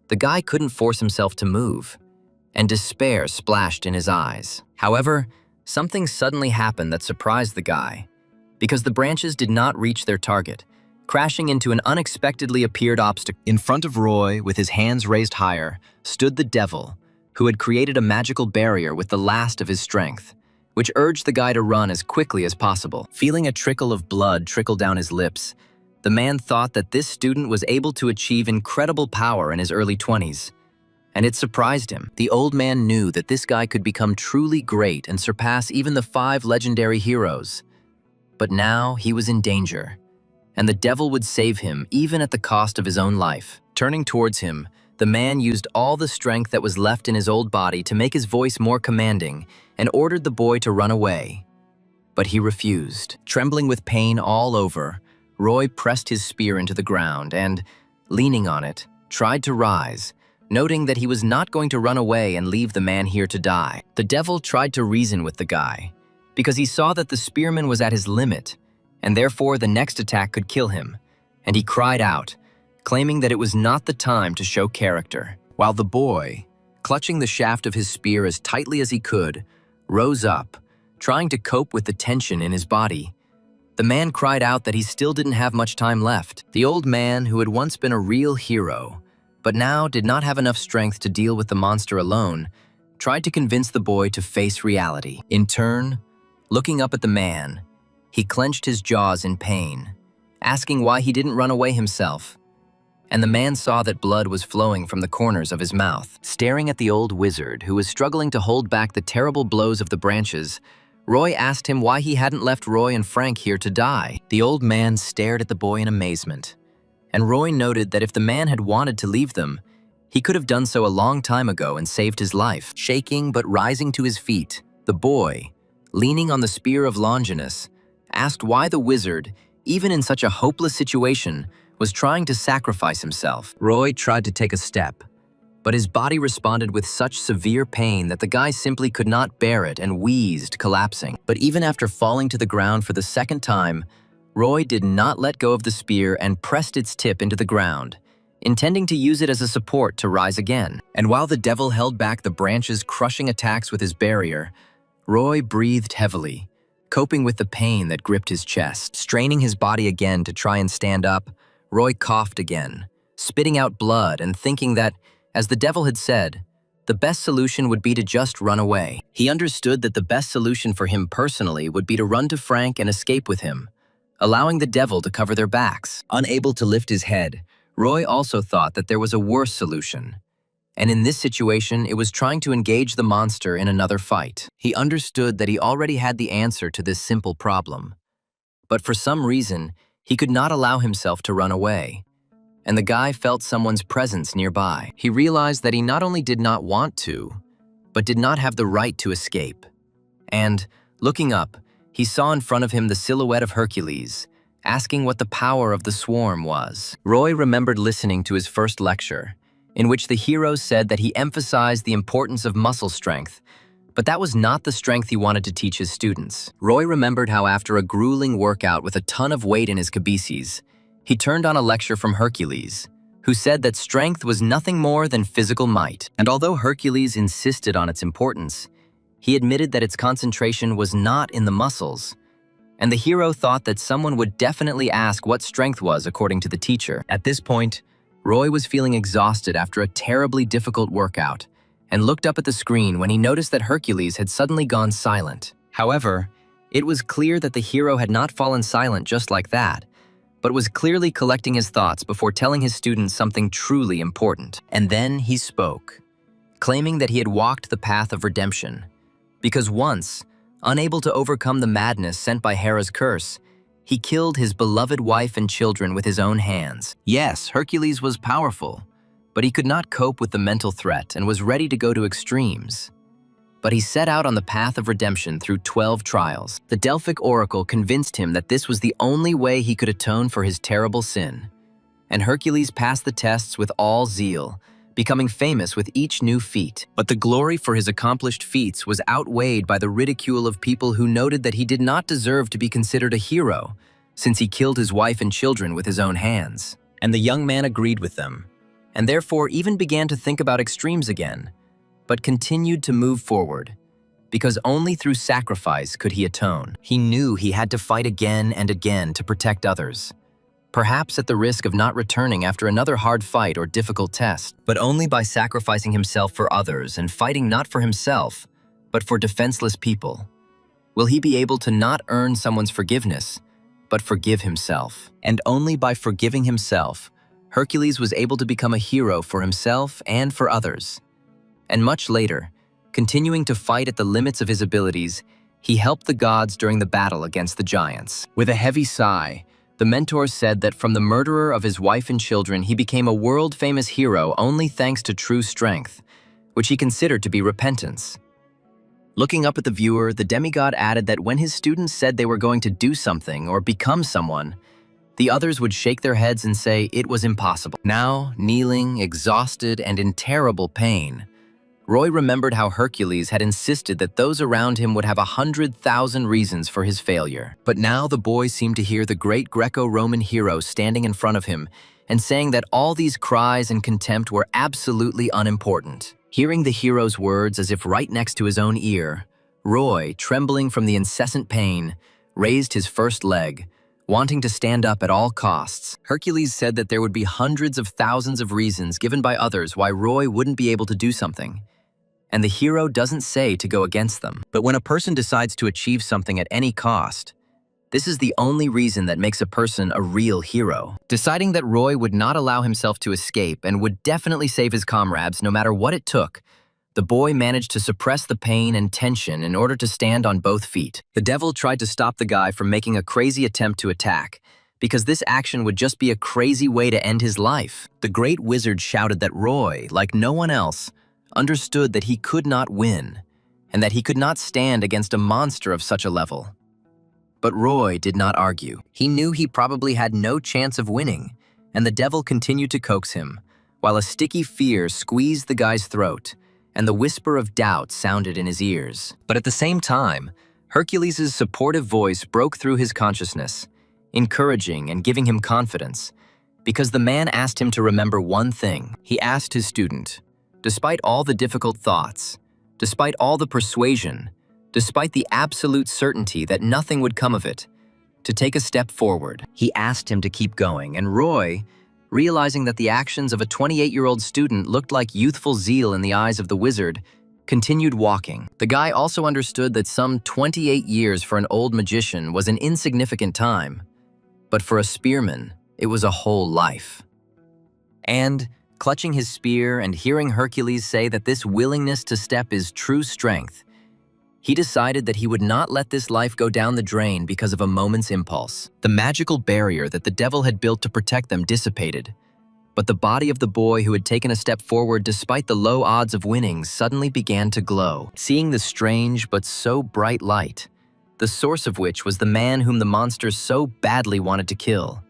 the guy couldn't force himself to move, and despair splashed in his eyes. However, something suddenly happened that surprised the guy, because the branches did not reach their target, crashing into an unexpectedly appeared obstacle. In front of Roy, with his hands raised higher, stood the devil, who had created a magical barrier with the last of his strength, which urged the guy to run as quickly as possible. Feeling a trickle of blood trickle down his lips, the man thought that this student was able to achieve incredible power in his early 20s, and it surprised him. The old man knew that this guy could become truly great and surpass even the 5 legendary heroes. But now he was in danger, and the devil would save him even at the cost of his own life. Turning towards him, the man used all the strength that was left in his old body to make his voice more commanding and ordered the boy to run away. But he refused. Trembling with pain all over, Roy pressed his spear into the ground and, leaning on it, tried to rise, noting that he was not going to run away and leave the man here to die. The devil tried to reason with the guy, because he saw that the spearman was at his limit, and therefore the next attack could kill him, and he cried out, claiming that it was not the time to show character. While the boy, clutching the shaft of his spear as tightly as he could, rose up, trying to cope with the tension in his body, the man cried out that he still didn't have much time left. The old man, who had once been a real hero, but now did not have enough strength to deal with the monster alone, tried to convince the boy to face reality. In turn, looking up at the man, he clenched his jaws in pain, asking why he didn't run away himself. And the man saw that blood was flowing from the corners of his mouth. Staring at the old wizard, who was struggling to hold back the terrible blows of the branches, Roy asked him why he hadn't left Roy and Frank here to die. The old man stared at the boy in amazement, and Roy noted that if the man had wanted to leave them, he could have done so a long time ago and saved his life. Shaking but rising to his feet, the boy, leaning on the spear of Longinus, asked why the wizard, even in such a hopeless situation, was trying to sacrifice himself. Roy tried to take a step, but his body responded with such severe pain that the guy simply could not bear it and wheezed, collapsing. But even after falling to the ground for the second time, Roy did not let go of the spear and pressed its tip into the ground, intending to use it as a support to rise again. And while the devil held back the branches' crushing attacks with his barrier, Roy breathed heavily, coping with the pain that gripped his chest. Straining his body again to try and stand up, Roy coughed again, spitting out blood and thinking that, as the devil had said, the best solution would be to just run away. He understood that the best solution for him personally would be to run to Frank and escape with him, allowing the devil to cover their backs. Unable to lift his head, Roy also thought that there was a worse solution. And in this situation, it was trying to engage the monster in another fight. He understood that he already had the answer to this simple problem. But for some reason, he could not allow himself to run away. And the guy felt someone's presence nearby. He realized that he not only did not want to, but did not have the right to escape. And, looking up, he saw in front of him the silhouette of Hercules, asking what the power of the swarm was. Roy remembered listening to his first lecture, in which the hero said that he emphasized the importance of muscle strength, but that was not the strength he wanted to teach his students. Roy remembered how after a grueling workout with a ton of weight in his cabeces, he turned on a lecture from Hercules, who said that strength was nothing more than physical might. And although Hercules insisted on its importance, he admitted that its concentration was not in the muscles, and the hero thought that someone would definitely ask what strength was according to the teacher. At this point, Roy was feeling exhausted after a terribly difficult workout and looked up at the screen when he noticed that Hercules had suddenly gone silent. However, it was clear that the hero had not fallen silent just like that, but was clearly collecting his thoughts before telling his students something truly important. And then he spoke, claiming that he had walked the path of redemption, because once, unable to overcome the madness sent by Hera's curse, he killed his beloved wife and children with his own hands. Yes, Hercules was powerful, but he could not cope with the mental threat and was ready to go to extremes. But he set out on the path of redemption through 12 trials. The Delphic oracle convinced him that this was the only way he could atone for his terrible sin. And Hercules passed the tests with all zeal, becoming famous with each new feat. But the glory for his accomplished feats was outweighed by the ridicule of people who noted that he did not deserve to be considered a hero, since he killed his wife and children with his own hands. And the young man agreed with them, and therefore even began to think about extremes again, but continued to move forward, because only through sacrifice could he atone. He knew he had to fight again and again to protect others, perhaps at the risk of not returning after another hard fight or difficult test, but only by sacrificing himself for others and fighting not for himself, but for defenseless people. Will he be able to not earn someone's forgiveness, but forgive himself? And only by forgiving himself, Hercules was able to become a hero for himself and for others. And much later, continuing to fight at the limits of his abilities, he helped the gods during the battle against the giants. With a heavy sigh, the mentor said that from the murderer of his wife and children, he became a world-famous hero only thanks to true strength, which he considered to be repentance. Looking up at the viewer, the demigod added that when his students said they were going to do something or become someone, the others would shake their heads and say it was impossible. Now, kneeling, exhausted, and in terrible pain, Roy remembered how Hercules had insisted that those around him would have 100,000 reasons for his failure. But now the boy seemed to hear the great Greco-Roman hero standing in front of him and saying that all these cries and contempt were absolutely unimportant. Hearing the hero's words as if right next to his own ear, Roy, trembling from the incessant pain, raised his first leg, wanting to stand up at all costs. Hercules said that there would be hundreds of thousands of reasons given by others why Roy wouldn't be able to do something. And the hero doesn't say to go against them. But when a person decides to achieve something at any cost, this is the only reason that makes a person a real hero. Deciding that Roy would not allow himself to escape and would definitely save his comrades no matter what it took, the boy managed to suppress the pain and tension in order to stand on both feet. The devil tried to stop the guy from making a crazy attempt to attack, because this action would just be a crazy way to end his life. The great wizard shouted that Roy, like no one else, understood that he could not win, and that he could not stand against a monster of such a level. But Roy did not argue. He knew he probably had no chance of winning, and the devil continued to coax him, while a sticky fear squeezed the guy's throat, and the whisper of doubt sounded in his ears. But at the same time, Hercules' supportive voice broke through his consciousness, encouraging and giving him confidence, because the man asked him to remember one thing. He asked his student, despite all the difficult thoughts, despite all the persuasion, despite the absolute certainty that nothing would come of it, to take a step forward. He asked him to keep going, and Roy, realizing that the actions of a 28-year-old student looked like youthful zeal in the eyes of the wizard, continued walking. The guy also understood that some 28 years for an old magician was an insignificant time, but for a spearman, it was a whole life. And, clutching his spear and hearing Hercules say that this willingness to step is true strength, he decided that he would not let this life go down the drain because of a moment's impulse. The magical barrier that the devil had built to protect them dissipated, but the body of the boy who had taken a step forward despite the low odds of winning suddenly began to glow. Seeing the strange but so bright light, the source of which was the man whom the monster so badly wanted to kill,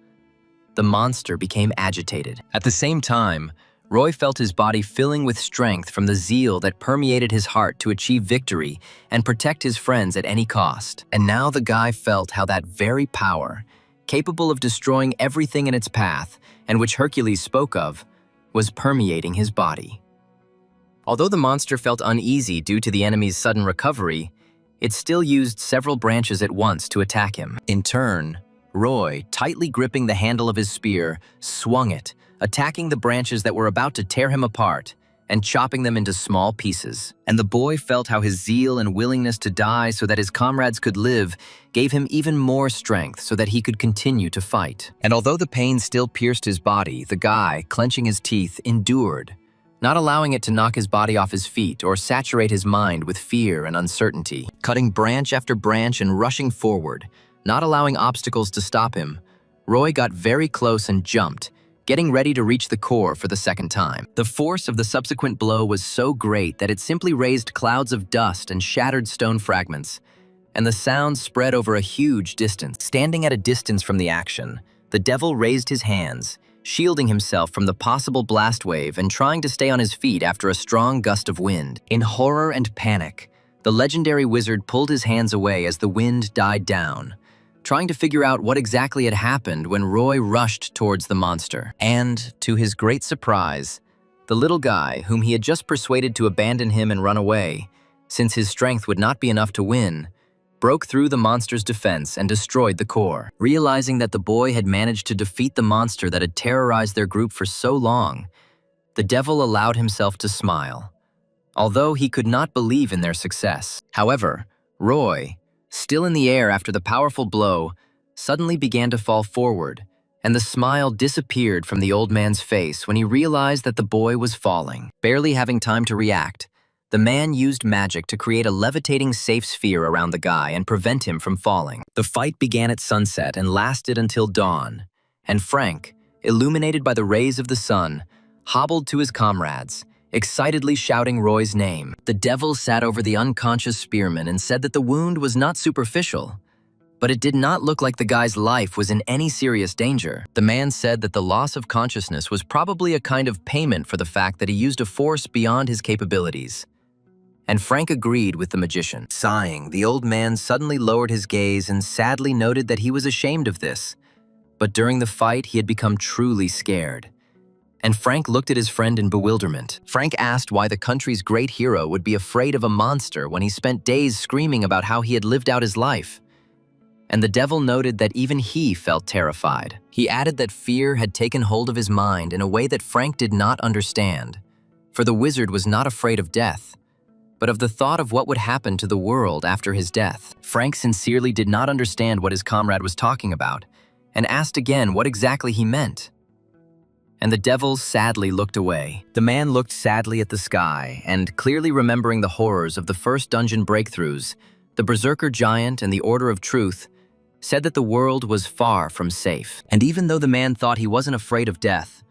the monster became agitated. At the same time, Roy felt his body filling with strength from the zeal that permeated his heart to achieve victory and protect his friends at any cost. And now the guy felt how that very power, capable of destroying everything in its path, and which Hercules spoke of, was permeating his body. Although the monster felt uneasy due to the enemy's sudden recovery, it still used several branches at once to attack him. In turn, Roy, tightly gripping the handle of his spear, swung it, attacking the branches that were about to tear him apart and chopping them into small pieces. And the boy felt how his zeal and willingness to die so that his comrades could live gave him even more strength so that he could continue to fight. And although the pain still pierced his body, the guy, clenching his teeth, endured, not allowing it to knock his body off his feet or saturate his mind with fear and uncertainty. Cutting branch after branch and rushing forward, not allowing obstacles to stop him, Roy got very close and jumped, getting ready to reach the core for the second time. The force of the subsequent blow was so great that it simply raised clouds of dust and shattered stone fragments, and the sound spread over a huge distance. Standing at a distance from the action, the devil raised his hands, shielding himself from the possible blast wave and trying to stay on his feet after a strong gust of wind. In horror and panic, the legendary wizard pulled his hands away as the wind died down, trying to figure out what exactly had happened when Roy rushed towards the monster. And, to his great surprise, the little guy, whom he had just persuaded to abandon him and run away, since his strength would not be enough to win, broke through the monster's defense and destroyed the core. Realizing that the boy had managed to defeat the monster that had terrorized their group for so long, the devil allowed himself to smile, although he could not believe in their success. However, Roy, still in the air after the powerful blow, suddenly began to fall forward, and the smile disappeared from the old man's face when he realized that the boy was falling. Barely having time to react, the man used magic to create a levitating safe sphere around the guy and prevent him from falling. The fight began at sunset and lasted until dawn, and Frank, illuminated by the rays of the sun, hobbled to his comrades, excitedly shouting Roy's name. The devil sat over the unconscious spearman and said that the wound was not superficial, but it did not look like the guy's life was in any serious danger. The man said that the loss of consciousness was probably a kind of payment for the fact that he used a force beyond his capabilities. And Frank agreed with the magician. Sighing, the old man suddenly lowered his gaze and sadly noted that he was ashamed of this, but during the fight he had become truly scared. And Frank looked at his friend in bewilderment. Frank asked why the country's great hero would be afraid of a monster when he spent days screaming about how he had lived out his life. And the devil noted that even he felt terrified. He added that fear had taken hold of his mind in a way that Frank did not understand, for the wizard was not afraid of death, but of the thought of what would happen to the world after his death. Frank sincerely did not understand what his comrade was talking about, and asked again what exactly he meant. And the devil sadly looked away. The man looked sadly at the sky, and clearly remembering the horrors of the first dungeon breakthroughs, the Berserker Giant and the Order of Truth said that the world was far from safe. And even though the man thought he wasn't afraid of death,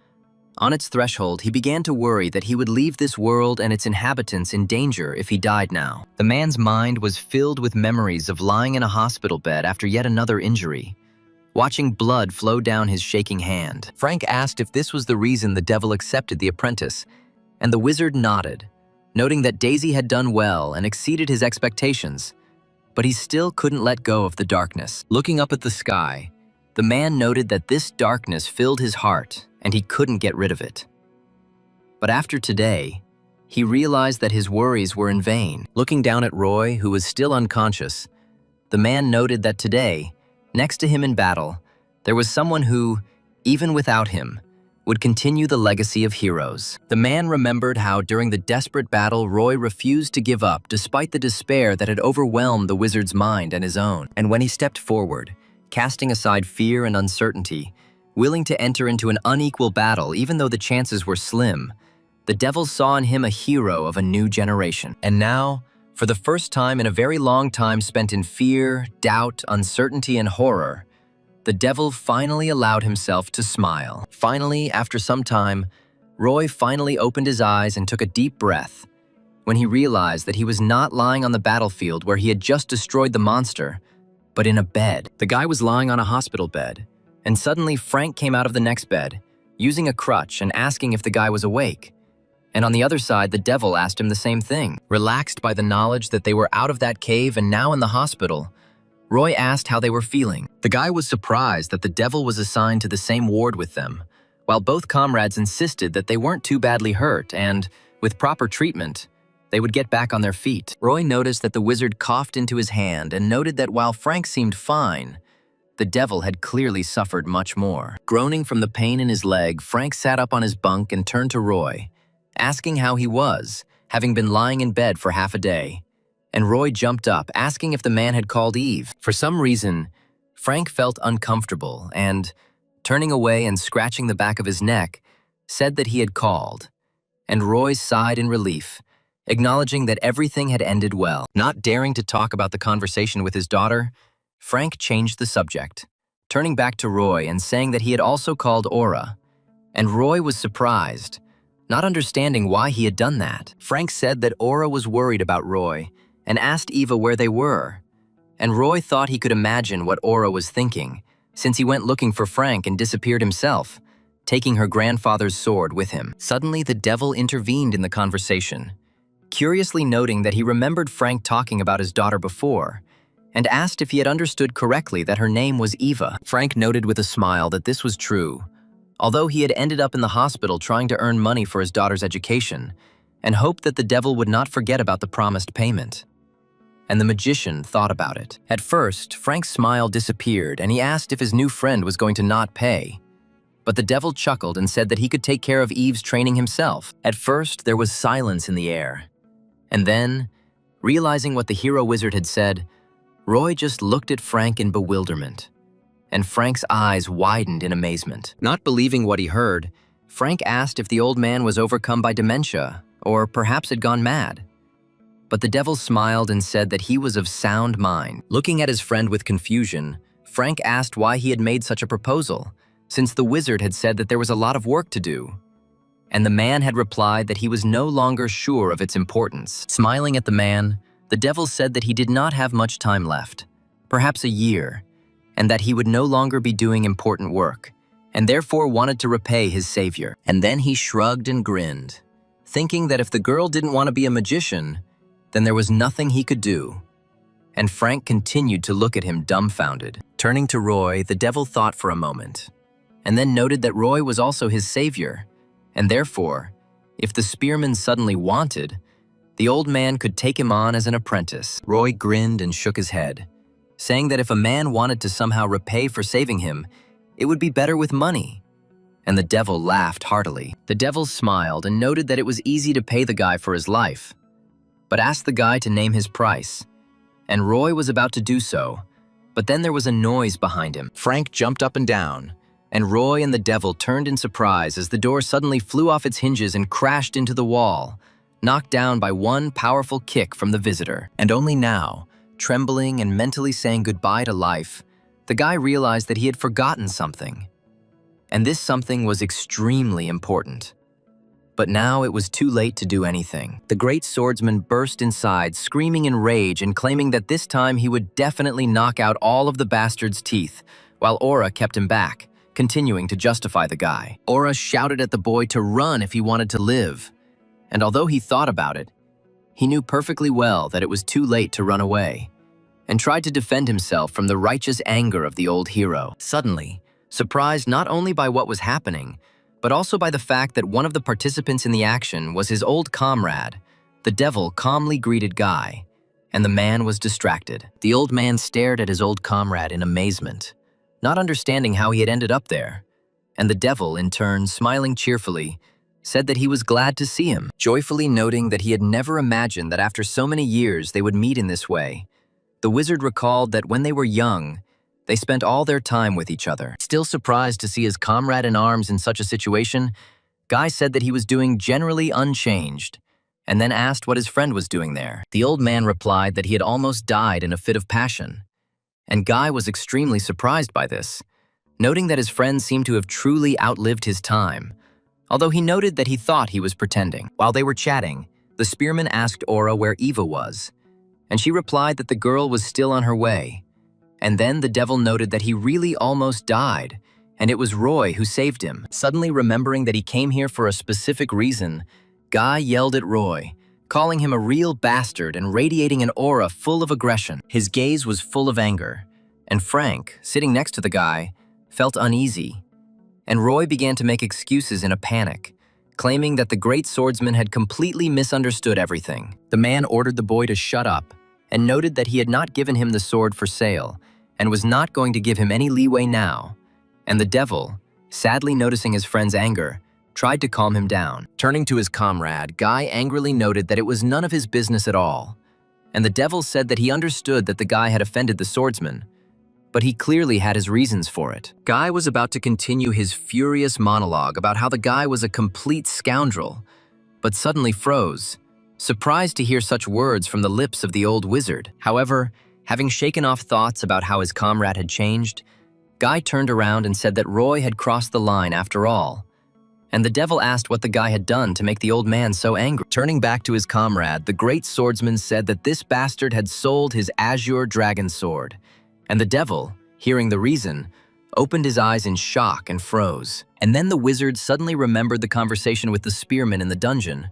on its threshold he began to worry that he would leave this world and its inhabitants in danger if he died now. The man's mind was filled with memories of lying in a hospital bed after yet another injury, watching blood flow down his shaking hand. Frank asked if this was the reason the devil accepted the apprentice, and the wizard nodded, noting that Daisy had done well and exceeded his expectations, but he still couldn't let go of the darkness. Looking up at the sky, the man noted that this darkness filled his heart and he couldn't get rid of it. But after today, he realized that his worries were in vain. Looking down at Roy, who was still unconscious, the man noted that today, next to him in battle, there was someone who, even without him, would continue the legacy of heroes. The man remembered how during the desperate battle Roy refused to give up despite the despair that had overwhelmed the wizard's mind and his own. And when he stepped forward, casting aside fear and uncertainty, willing to enter into an unequal battle even though the chances were slim. The devil saw in him a hero of a new generation. And now, for the first time in a very long time spent in fear, doubt, uncertainty, and horror, the devil finally allowed himself to smile. Finally, after some time, Roy finally opened his eyes and took a deep breath when he realized that he was not lying on the battlefield where he had just destroyed the monster, but in a bed. The guy was lying on a hospital bed, and suddenly Frank came out of the next bed, using a crutch and asking if the guy was awake. And on the other side, the devil asked him the same thing. Relaxed by the knowledge that they were out of that cave and now in the hospital, Roy asked how they were feeling. The guy was surprised that the devil was assigned to the same ward with them, while both comrades insisted that they weren't too badly hurt and, with proper treatment, they would get back on their feet. Roy noticed that the wizard coughed into his hand and noted that while Frank seemed fine, the devil had clearly suffered much more. Groaning from the pain in his leg, Frank sat up on his bunk and turned to Roy, asking how he was, having been lying in bed for half a day. And Roy jumped up, asking if the man had called Eve. For some reason, Frank felt uncomfortable and, turning away and scratching the back of his neck, said that he had called. And Roy sighed in relief, acknowledging that everything had ended well. Not daring to talk about the conversation with his daughter, Frank changed the subject, turning back to Roy and saying that he had also called Aura. And Roy was surprised, not understanding why he had done that. Frank said that Aura was worried about Roy and asked Eva where they were. And Roy thought he could imagine what Aura was thinking, since he went looking for Frank and disappeared himself, taking her grandfather's sword with him. Suddenly, the devil intervened in the conversation, curiously noting that he remembered Frank talking about his daughter before, and asked if he had understood correctly that her name was Eva. Frank noted with a smile that this was true, although he had ended up in the hospital trying to earn money for his daughter's education, and hoped that the devil would not forget about the promised payment. And the magician thought about it. At first, Frank's smile disappeared and he asked if his new friend was going to not pay. But the devil chuckled and said that he could take care of Eve's training himself. At first, there was silence in the air. And then, realizing what the hero wizard had said, Roy just looked at Frank in bewilderment. And Frank's eyes widened in amazement. Not believing what he heard, Frank asked if the old man was overcome by dementia, or perhaps had gone mad. But the devil smiled and said that he was of sound mind. Looking at his friend with confusion, Frank asked why he had made such a proposal, since the wizard had said that there was a lot of work to do. And the man had replied that he was no longer sure of its importance. Smiling at the man, the devil said that he did not have much time left, perhaps a year, and that he would no longer be doing important work, and therefore wanted to repay his savior. And then he shrugged and grinned, thinking that if the girl didn't want to be a magician, then there was nothing he could do. And Frank continued to look at him dumbfounded. Turning to Roy, the devil thought for a moment, and then noted that Roy was also his savior, and therefore, if the spearman suddenly wanted, the old man could take him on as an apprentice. Roy grinned and shook his head, saying that if a man wanted to somehow repay for saving him, it would be better with money. And the devil laughed heartily. The devil smiled and noted that it was easy to pay the guy for his life, but asked the guy to name his price. And Roy was about to do so, but then there was a noise behind him. Frank jumped up and down, and Roy and the devil turned in surprise as the door suddenly flew off its hinges and crashed into the wall, knocked down by one powerful kick from the visitor. And only now, trembling and mentally saying goodbye to life, the guy realized that he had forgotten something. And this something was extremely important. But now it was too late to do anything. The great swordsman burst inside, screaming in rage and claiming that this time he would definitely knock out all of the bastard's teeth, while Aura kept him back, continuing to justify the guy. Aura shouted at the boy to run if he wanted to live. And although he thought about it, he knew perfectly well that it was too late to run away, and tried to defend himself from the righteous anger of the old hero. Suddenly, surprised not only by what was happening, but also by the fact that one of the participants in the action was his old comrade, the devil calmly greeted Guy, and the man was distracted. The old man stared at his old comrade in amazement, not understanding how he had ended up there, and the devil, in turn, smiling cheerfully, said that he was glad to see him, joyfully noting that he had never imagined that after so many years they would meet in this way. The wizard recalled that when they were young, They spent all their time with each other. Still surprised to see his comrade in arms in such a situation, Guy said that he was doing generally unchanged, and then asked what his friend was doing there. The old man replied that he had almost died in a fit of passion, and Guy was extremely surprised by this, noting that his friend seemed to have truly outlived his time, although he noted that he thought he was pretending. While they were chatting, the spearman asked Aura where Eva was, and she replied that the girl was still on her way. And then the devil noted that he really almost died, and it was Roy who saved him. Suddenly remembering that he came here for a specific reason, Guy yelled at Roy, calling him a real bastard and radiating an aura full of aggression. His gaze was full of anger, and Frank, sitting next to the guy, felt uneasy. And Roy began to make excuses in a panic, claiming that the great swordsman had completely misunderstood everything. The man ordered the boy to shut up and noted that he had not given him the sword for sale and was not going to give him any leeway now. And the devil, sadly noticing his friend's anger, tried to calm him down. Turning to his comrade, Guy angrily noted that it was none of his business at all. And the devil said that he understood that the guy had offended the swordsman, but he clearly had his reasons for it. Guy was about to continue his furious monologue about how the guy was a complete scoundrel, but suddenly froze, surprised to hear such words from the lips of the old wizard. However, having shaken off thoughts about how his comrade had changed, Guy turned around and said that Roy had crossed the line after all, and the devil asked what the guy had done to make the old man so angry. Turning back to his comrade, the great swordsman said that this bastard had sold his azure dragon sword, and the devil, hearing the reason, opened his eyes in shock and froze. And then the wizard suddenly remembered the conversation with the spearman in the dungeon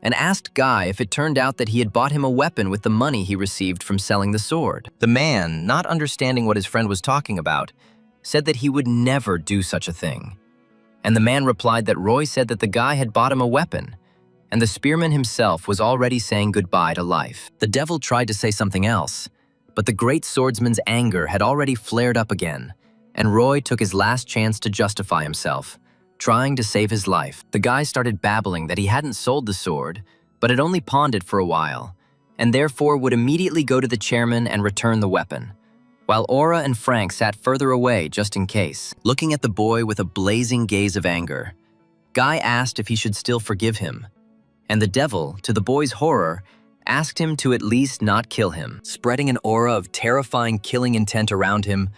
and asked Guy if it turned out that he had bought him a weapon with the money he received from selling the sword. The man, not understanding what his friend was talking about, said that he would never do such a thing. And the man replied that Roy said that the guy had bought him a weapon, and the spearman himself was already saying goodbye to life. The devil tried to say something else, but the great swordsman's anger had already flared up again, and Roy took his last chance to justify himself, trying to save his life. The guy started babbling that he hadn't sold the sword, but had only pawned it for a while, and therefore would immediately go to the chairman and return the weapon, while Aura and Frank sat further away just in case. Looking at the boy with a blazing gaze of anger, Guy asked if he should still forgive him, and the devil, to the boy's horror, asked him to at least not kill him. Spreading an aura of terrifying killing intent around him,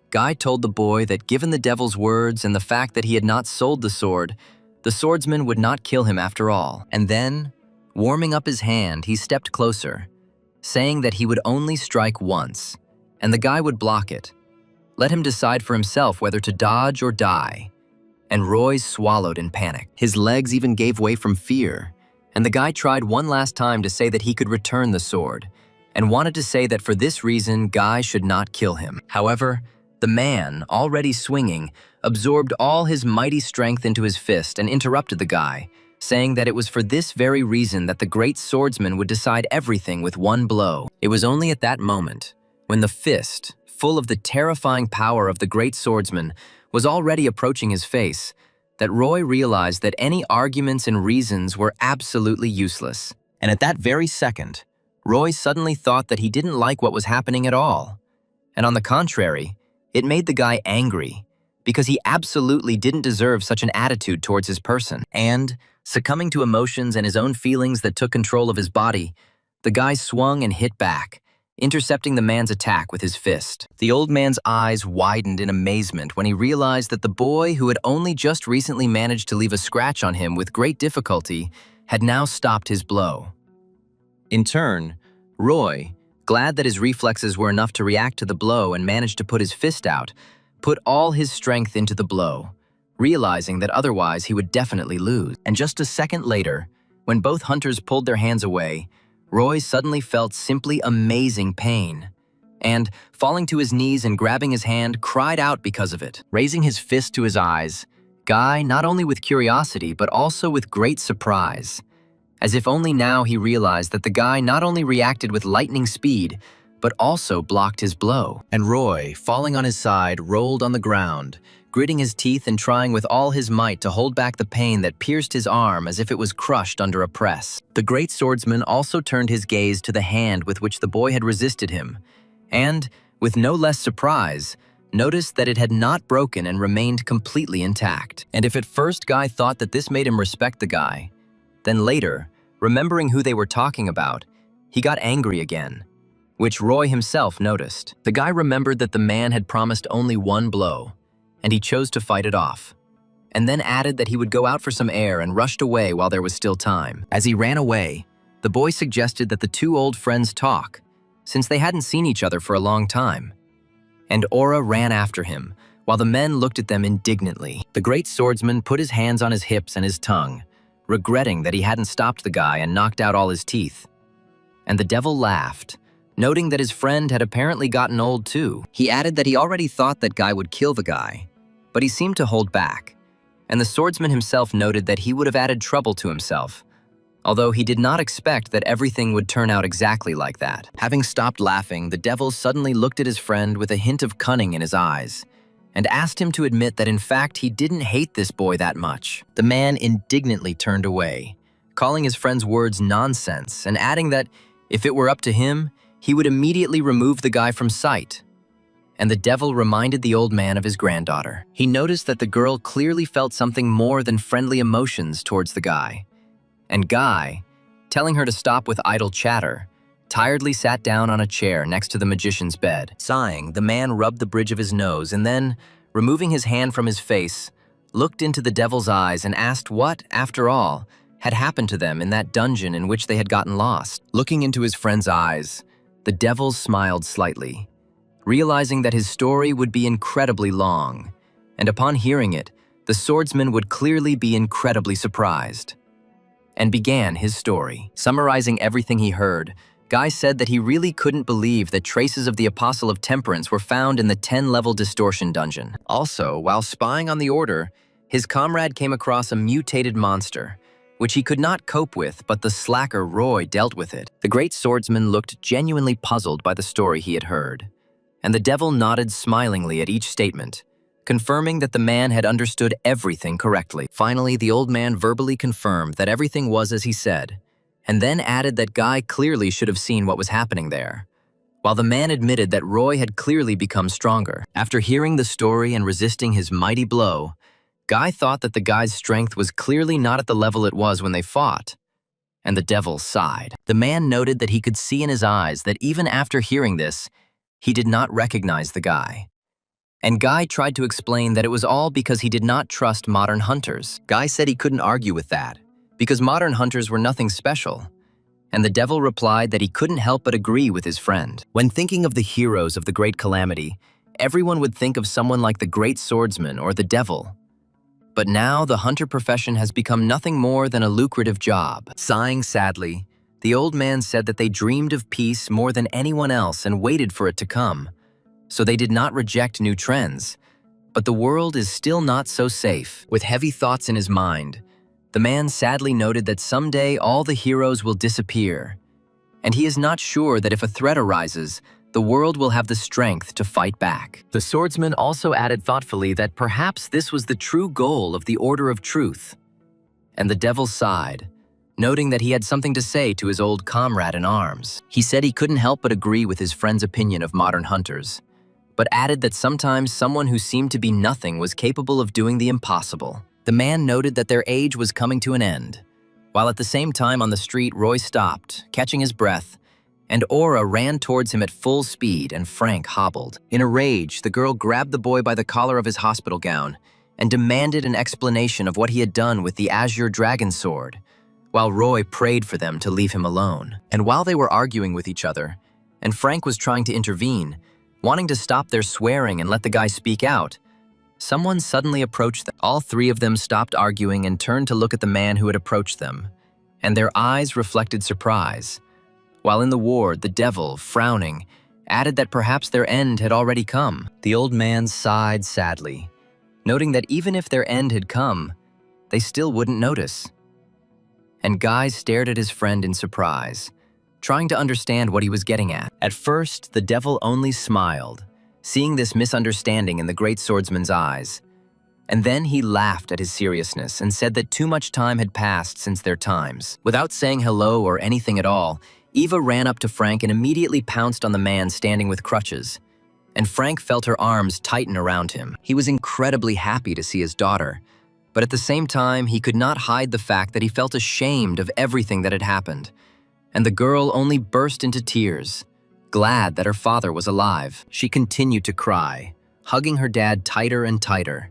Guy told the boy that given the devil's words and the fact that he had not sold the sword, the swordsman would not kill him after all. And then, warming up his hand, he stepped closer, saying that he would only strike once, and the guy would block it. Let him decide for himself whether to dodge or die. And Roy swallowed in panic. His legs even gave way from fear, and the guy tried one last time to say that he could return the sword, and wanted to say that for this reason, Guy should not kill him. However, the man, already swinging, absorbed all his mighty strength into his fist and interrupted the guy, saying that it was for this very reason that the great swordsman would decide everything with one blow. It was only at that moment, when the fist, full of the terrifying power of the great swordsman, was already approaching his face, that Roy realized that any arguments and reasons were absolutely useless. And at that very second, Roy suddenly thought that he didn't like what was happening at all. And on the contrary, it made the guy angry, because he absolutely didn't deserve such an attitude towards his person. And, succumbing to emotions and his own feelings that took control of his body, the guy swung and hit back, intercepting the man's attack with his fist. The old man's eyes widened in amazement when he realized that the boy who had only just recently managed to leave a scratch on him with great difficulty had now stopped his blow. In turn, Roy, glad that his reflexes were enough to react to the blow and managed to put his fist out, put all his strength into the blow, realizing that otherwise he would definitely lose. And just a second later, when both hunters pulled their hands away, Roy suddenly felt simply amazing pain, and, falling to his knees and grabbing his hand, cried out because of it. Raising his fist to his eyes, Guy, not only with curiosity but also with great surprise, as if only now he realized that the guy not only reacted with lightning speed, but also blocked his blow. And Roy, falling on his side, rolled on the ground, gritting his teeth and trying with all his might to hold back the pain that pierced his arm as if it was crushed under a press. The great swordsman also turned his gaze to the hand with which the boy had resisted him, and, with no less surprise, noticed that it had not broken and remained completely intact. And if at first Guy thought that this made him respect the guy, then later, remembering who they were talking about, he got angry again, which Roy himself noticed. The guy remembered that the man had promised only one blow, and he chose to fight it off, and then added that he would go out for some air and rushed away while there was still time. As he ran away, the boy suggested that the two old friends talk, since they hadn't seen each other for a long time. And Aura ran after him, while the men looked at them indignantly. The great swordsman put his hands on his hips and his tongue, regretting that he hadn't stopped the guy and knocked out all his teeth. And the devil laughed, noting that his friend had apparently gotten old too. He added that he already thought that Guy would kill the guy, but he seemed to hold back, and the swordsman himself noted that he would have added trouble to himself, although he did not expect that everything would turn out exactly like that. Having stopped laughing, the devil suddenly looked at his friend with a hint of cunning in his eyes, and asked him to admit that in fact he didn't hate this boy that much. The man indignantly turned away, calling his friend's words nonsense and adding that if it were up to him, he would immediately remove the guy from sight. And the devil reminded the old man of his granddaughter. He noticed that the girl clearly felt something more than friendly emotions towards the guy. And Guy, telling her to stop with idle chatter, tiredly sat down on a chair next to the magician's bed. Sighing, the man rubbed the bridge of his nose and then, removing his hand from his face, looked into the devil's eyes and asked what, after all, had happened to them in that dungeon in which they had gotten lost. Looking into his friend's eyes, the devil smiled slightly, realizing that his story would be incredibly long, and upon hearing it, the swordsman would clearly be incredibly surprised, and began his story. Summarizing everything he heard, Guy said that he really couldn't believe that traces of the Apostle of Temperance were found in the 10-level distortion dungeon. Also, while spying on the Order, his comrade came across a mutated monster, which he could not cope with, but the slacker Roy dealt with it. The great swordsman looked genuinely puzzled by the story he had heard, and the devil nodded smilingly at each statement, confirming that the man had understood everything correctly. Finally, the old man verbally confirmed that everything was as he said, and then added that Guy clearly should have seen what was happening there, while the man admitted that Roy had clearly become stronger. After hearing the story and resisting his mighty blow, Guy thought that the guy's strength was clearly not at the level it was when they fought, and the devil sighed. The man noted that he could see in his eyes that even after hearing this, he did not recognize the guy. And Guy tried to explain that it was all because he did not trust modern hunters. Guy said he couldn't argue with that, because modern hunters were nothing special. And the devil replied that he couldn't help but agree with his friend. When thinking of the heroes of the Great Calamity, everyone would think of someone like the Great Swordsman or the devil. But now the hunter profession has become nothing more than a lucrative job. Sighing sadly, the old man said that they dreamed of peace more than anyone else and waited for it to come. So they did not reject new trends. But the world is still not so safe. With heavy thoughts in his mind, the man sadly noted that someday all the heroes will disappear. And he is not sure that if a threat arises, the world will have the strength to fight back. The swordsman also added thoughtfully that perhaps this was the true goal of the Order of Truth. And the devil sighed, noting that he had something to say to his old comrade in arms. He said he couldn't help but agree with his friend's opinion of modern hunters, but added that sometimes someone who seemed to be nothing was capable of doing the impossible. The man noted that their age was coming to an end, while at the same time on the street Roy stopped, catching his breath, and Aura ran towards him at full speed and Frank hobbled. In a rage, the girl grabbed the boy by the collar of his hospital gown and demanded an explanation of what he had done with the Azure Dragon Sword, while Roy prayed for them to leave him alone. And while they were arguing with each other, and Frank was trying to intervene, wanting to stop their swearing and let the guy speak out, someone suddenly approached them. All three of them stopped arguing and turned to look at the man who had approached them, and their eyes reflected surprise. While in the ward, the devil, frowning, added that perhaps their end had already come. The old man sighed sadly, noting that even if their end had come, they still wouldn't notice. And Guy stared at his friend in surprise, trying to understand what he was getting at. At first, the devil only smiled, seeing this misunderstanding in the great swordsman's eyes. And then he laughed at his seriousness and said that too much time had passed since their times. Without saying hello or anything at all, Eva ran up to Frank and immediately pounced on the man standing with crutches. and Frank felt her arms tighten around him. He was incredibly happy to see his daughter, but at the same time, he could not hide the fact that he felt ashamed of everything that had happened. And the girl only burst into tears, glad that her father was alive. She continued to cry, hugging her dad tighter and tighter.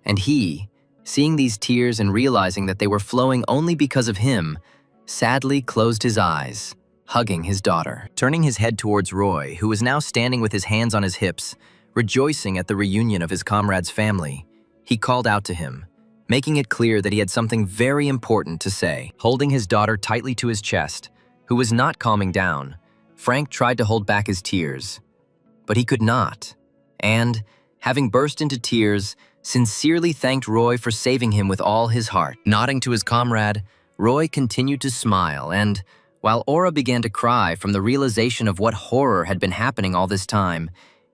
And he, seeing these tears and realizing that they were flowing only because of him, sadly closed his eyes, hugging his daughter. Turning his head towards Roy, who was now standing with his hands on his hips, rejoicing at the reunion of his comrade's family, he called out to him, making it clear that he had something very important to say. Holding his daughter tightly to his chest, who was not calming down, Frank tried to hold back his tears, but he could not, and, having burst into tears, sincerely thanked Roy for saving him with all his heart. Nodding to his comrade, Roy continued to smile, and, while Aura began to cry from the realization of what horror had been happening all this time,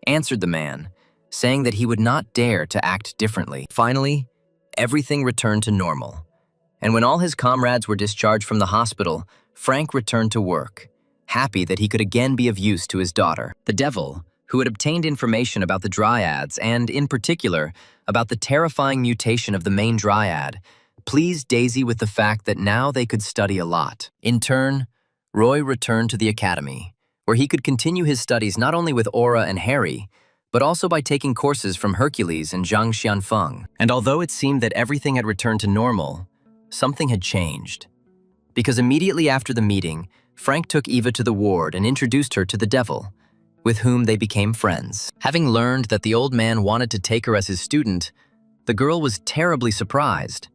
answered the man, saying that he would not dare to act differently. Finally, everything returned to normal, and when all his comrades were discharged from the hospital, Frank returned to work, happy that he could again be of use to his daughter. The devil, who had obtained information about the dryads and, in particular, about the terrifying mutation of the main dryad, pleased Daisy with the fact that now they could study a lot. In turn, Roy returned to the academy, where he could continue his studies not only with Aura and Harry, but also by taking courses from Hercules and Zhang Xianfeng. And although it seemed that everything had returned to normal, something had changed. Because immediately after the meeting, Frank took Eva to the ward and introduced her to the devil, with whom they became friends. Having learned that the old man wanted to take her as his student, the girl was terribly surprised.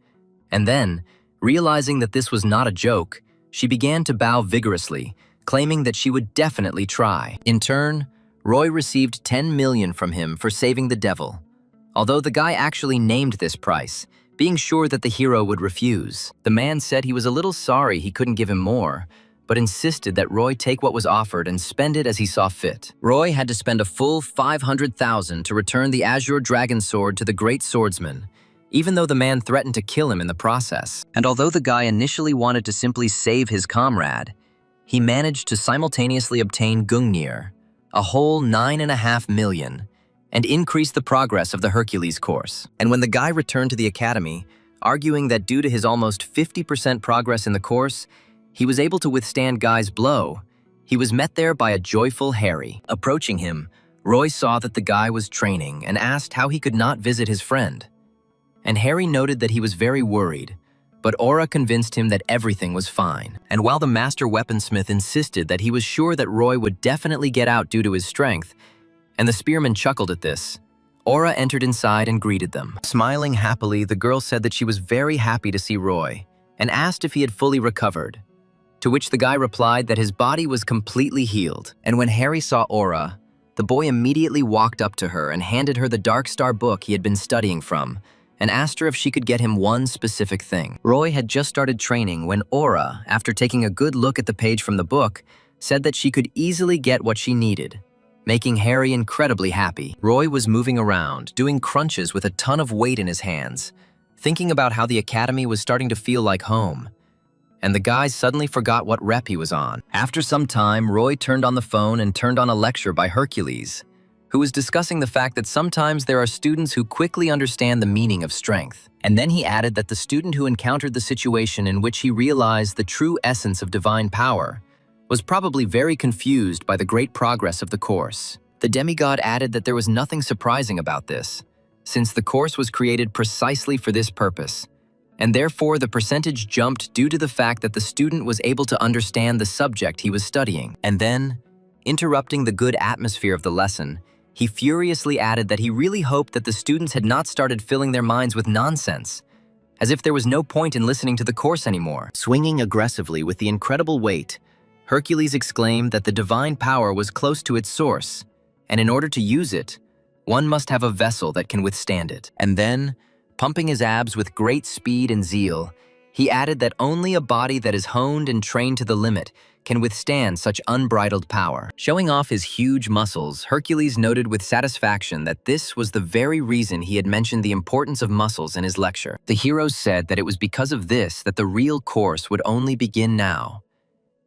And then, realizing that this was not a joke, she began to bow vigorously, claiming that she would definitely try. In turn, Roy received 10 million from him for saving the devil, although the guy actually named this price, being sure that the hero would refuse. The man said he was a little sorry he couldn't give him more, but insisted that Roy take what was offered and spend it as he saw fit. Roy had to spend a full 500,000 to return the azure dragon sword to the great swordsman, even though the man threatened to kill him in the process. And although the guy initially wanted to simply save his comrade, he managed to simultaneously obtain Gungnir, a whole 9.5 million, and increase the progress of the Hercules course. And when the guy returned to the academy, arguing that due to his almost 50% progress in the course, he was able to withstand Guy's blow, he was met there by a joyful Harry. Approaching him, Roy saw that the guy was training and asked how he could not visit his friend. And Harry noted that he was very worried, but Aura convinced him that everything was fine. And while the master weaponsmith insisted that he was sure that Roy would definitely get out due to his strength, and the spearman chuckled at this, Aura entered inside and greeted them. Smiling happily, the girl said that she was very happy to see Roy, and asked if he had fully recovered, to which the guy replied that his body was completely healed. And when Harry saw Aura, the boy immediately walked up to her and handed her the Dark Star book he had been studying from, and asked her if she could get him one specific thing. Roy had just started training when Aura, after taking a good look at the page from the book, said that she could easily get what she needed, making Harry incredibly happy. Roy was moving around, doing crunches with a ton of weight in his hands, thinking about how the academy was starting to feel like home. And the guy suddenly forgot what rep he was on. After some time, Roy turned on the phone and turned on a lecture by Hercules, who was discussing the fact that sometimes there are students who quickly understand the meaning of strength. And then he added that the student who encountered the situation in which he realized the true essence of divine power was probably very confused by the great progress of the course. The demigod added that there was nothing surprising about this, since the course was created precisely for this purpose, and therefore the percentage jumped due to the fact that the student was able to understand the subject he was studying. And then, interrupting the good atmosphere of the lesson, he furiously added that he really hoped that the students had not started filling their minds with nonsense, as if there was no point in listening to the course anymore. Swinging aggressively with the incredible weight, Hercules exclaimed that the divine power was close to its source, and in order to use it, one must have a vessel that can withstand it. And then, pumping his abs with great speed and zeal, he added that only a body that is honed and trained to the limit can withstand such unbridled power. Showing off his huge muscles, Hercules noted with satisfaction that this was the very reason he had mentioned the importance of muscles in his lecture. The heroes said that it was because of this that the real course would only begin now.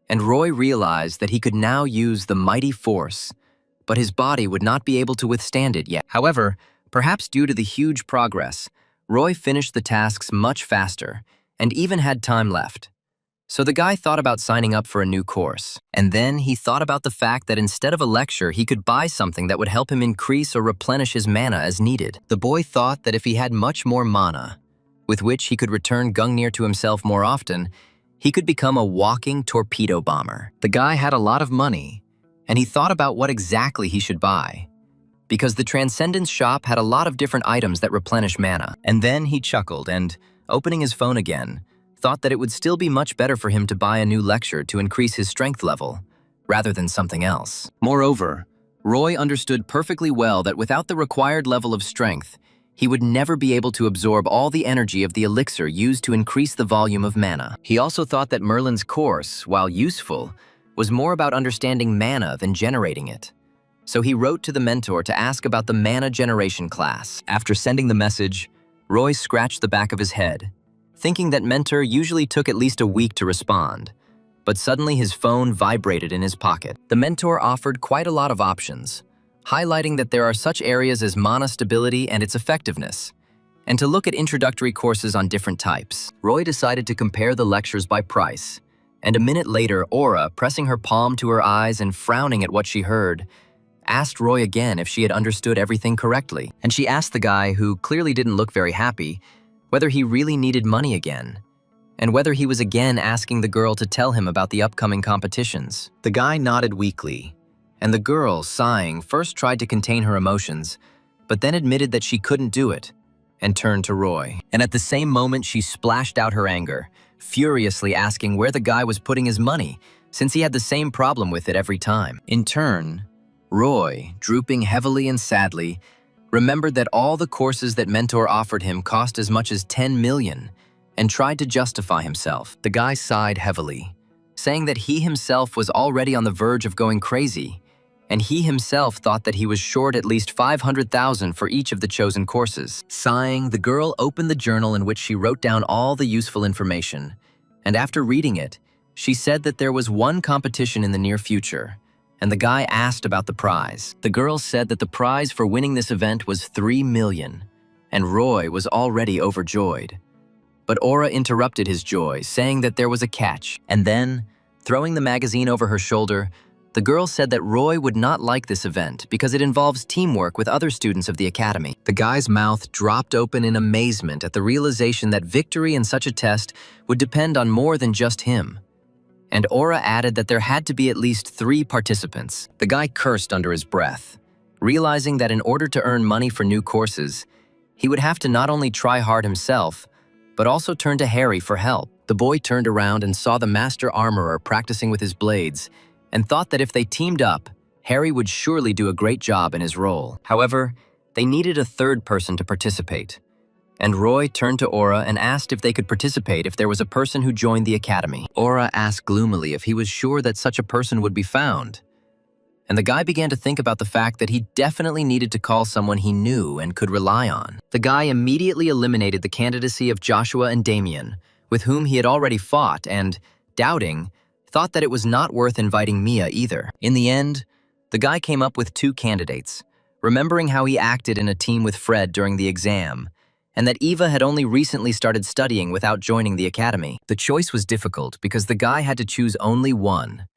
And Roy realized that he could now use the mighty force, but his body would not be able to withstand it yet. However, perhaps due to the huge progress, Roy finished the tasks much faster and even had time left. So the guy thought about signing up for a new course. And then he thought about the fact that instead of a lecture, he could buy something that would help him increase or replenish his mana as needed. The boy thought that if he had much more mana, with which he could return Gungnir to himself more often, he could become a walking torpedo bomber. The guy had a lot of money, and he thought about what exactly he should buy, because the Transcendence shop had a lot of different items that replenish mana. And then he chuckled and, opening his phone again, thought that it would still be much better for him to buy a new lecture to increase his strength level, rather than something else. Moreover, Roy understood perfectly well that without the required level of strength, he would never be able to absorb all the energy of the elixir used to increase the volume of mana. He also thought that Merlin's course, while useful, was more about understanding mana than generating it. So he wrote to the mentor to ask about the mana generation class. After sending the message, Roy scratched the back of his head, thinking that mentor usually took at least a week to respond. But suddenly his phone vibrated in his pocket. The mentor offered quite a lot of options, highlighting that there are such areas as mana stability and its effectiveness, and to look at introductory courses on different types. Roy decided to compare the lectures by price, and a minute later, Aura, pressing her palm to her eyes and frowning at what she heard, asked Roy again if she had understood everything correctly. And she asked the guy, who clearly didn't look very happy, whether he really needed money again, and whether he was again asking the girl to tell him about the upcoming competitions. The guy nodded weakly, and the girl, sighing, first tried to contain her emotions, but then admitted that she couldn't do it, and turned to Roy. And at the same moment, she splashed out her anger, furiously asking where the guy was putting his money, since he had the same problem with it every time. In turn, Roy, drooping heavily and sadly, remembered that all the courses that Mentor offered him cost as much as 10 million, and tried to justify himself. The guy sighed heavily, saying that he himself was already on the verge of going crazy, and he himself thought that he was short at least 500,000 for each of the chosen courses. Sighing, the girl opened the journal in which she wrote down all the useful information, and after reading it, she said that there was one competition in the near future, and the guy asked about the prize. The girl said that the prize for winning this event was 3 million, and Roy was already overjoyed. But Aura interrupted his joy, saying that there was a catch, and then, throwing the magazine over her shoulder, the girl said that Roy would not like this event because it involves teamwork with other students of the academy. The guy's mouth dropped open in amazement at the realization that victory in such a test would depend on more than just him. And Aura added that there had to be at least 3 participants. The guy cursed under his breath, realizing that in order to earn money for new courses, he would have to not only try hard himself, but also turn to Harry for help. The boy turned around and saw the master armorer practicing with his blades, and thought that if they teamed up, Harry would surely do a great job in his role. However, they needed a third person to participate, and Roy turned to Aura and asked if they could participate if there was a person who joined the academy. Aura asked gloomily if he was sure that such a person would be found, and the guy began to think about the fact that he definitely needed to call someone he knew and could rely on. The guy immediately eliminated the candidacy of Joshua and Damien, with whom he had already fought, and, doubting, thought that it was not worth inviting Mia either. In the end, the guy came up with 2 candidates, remembering how he acted in a team with Fred during the exam, and that Eva had only recently started studying without joining the academy. The choice was difficult because the guy had to choose only one.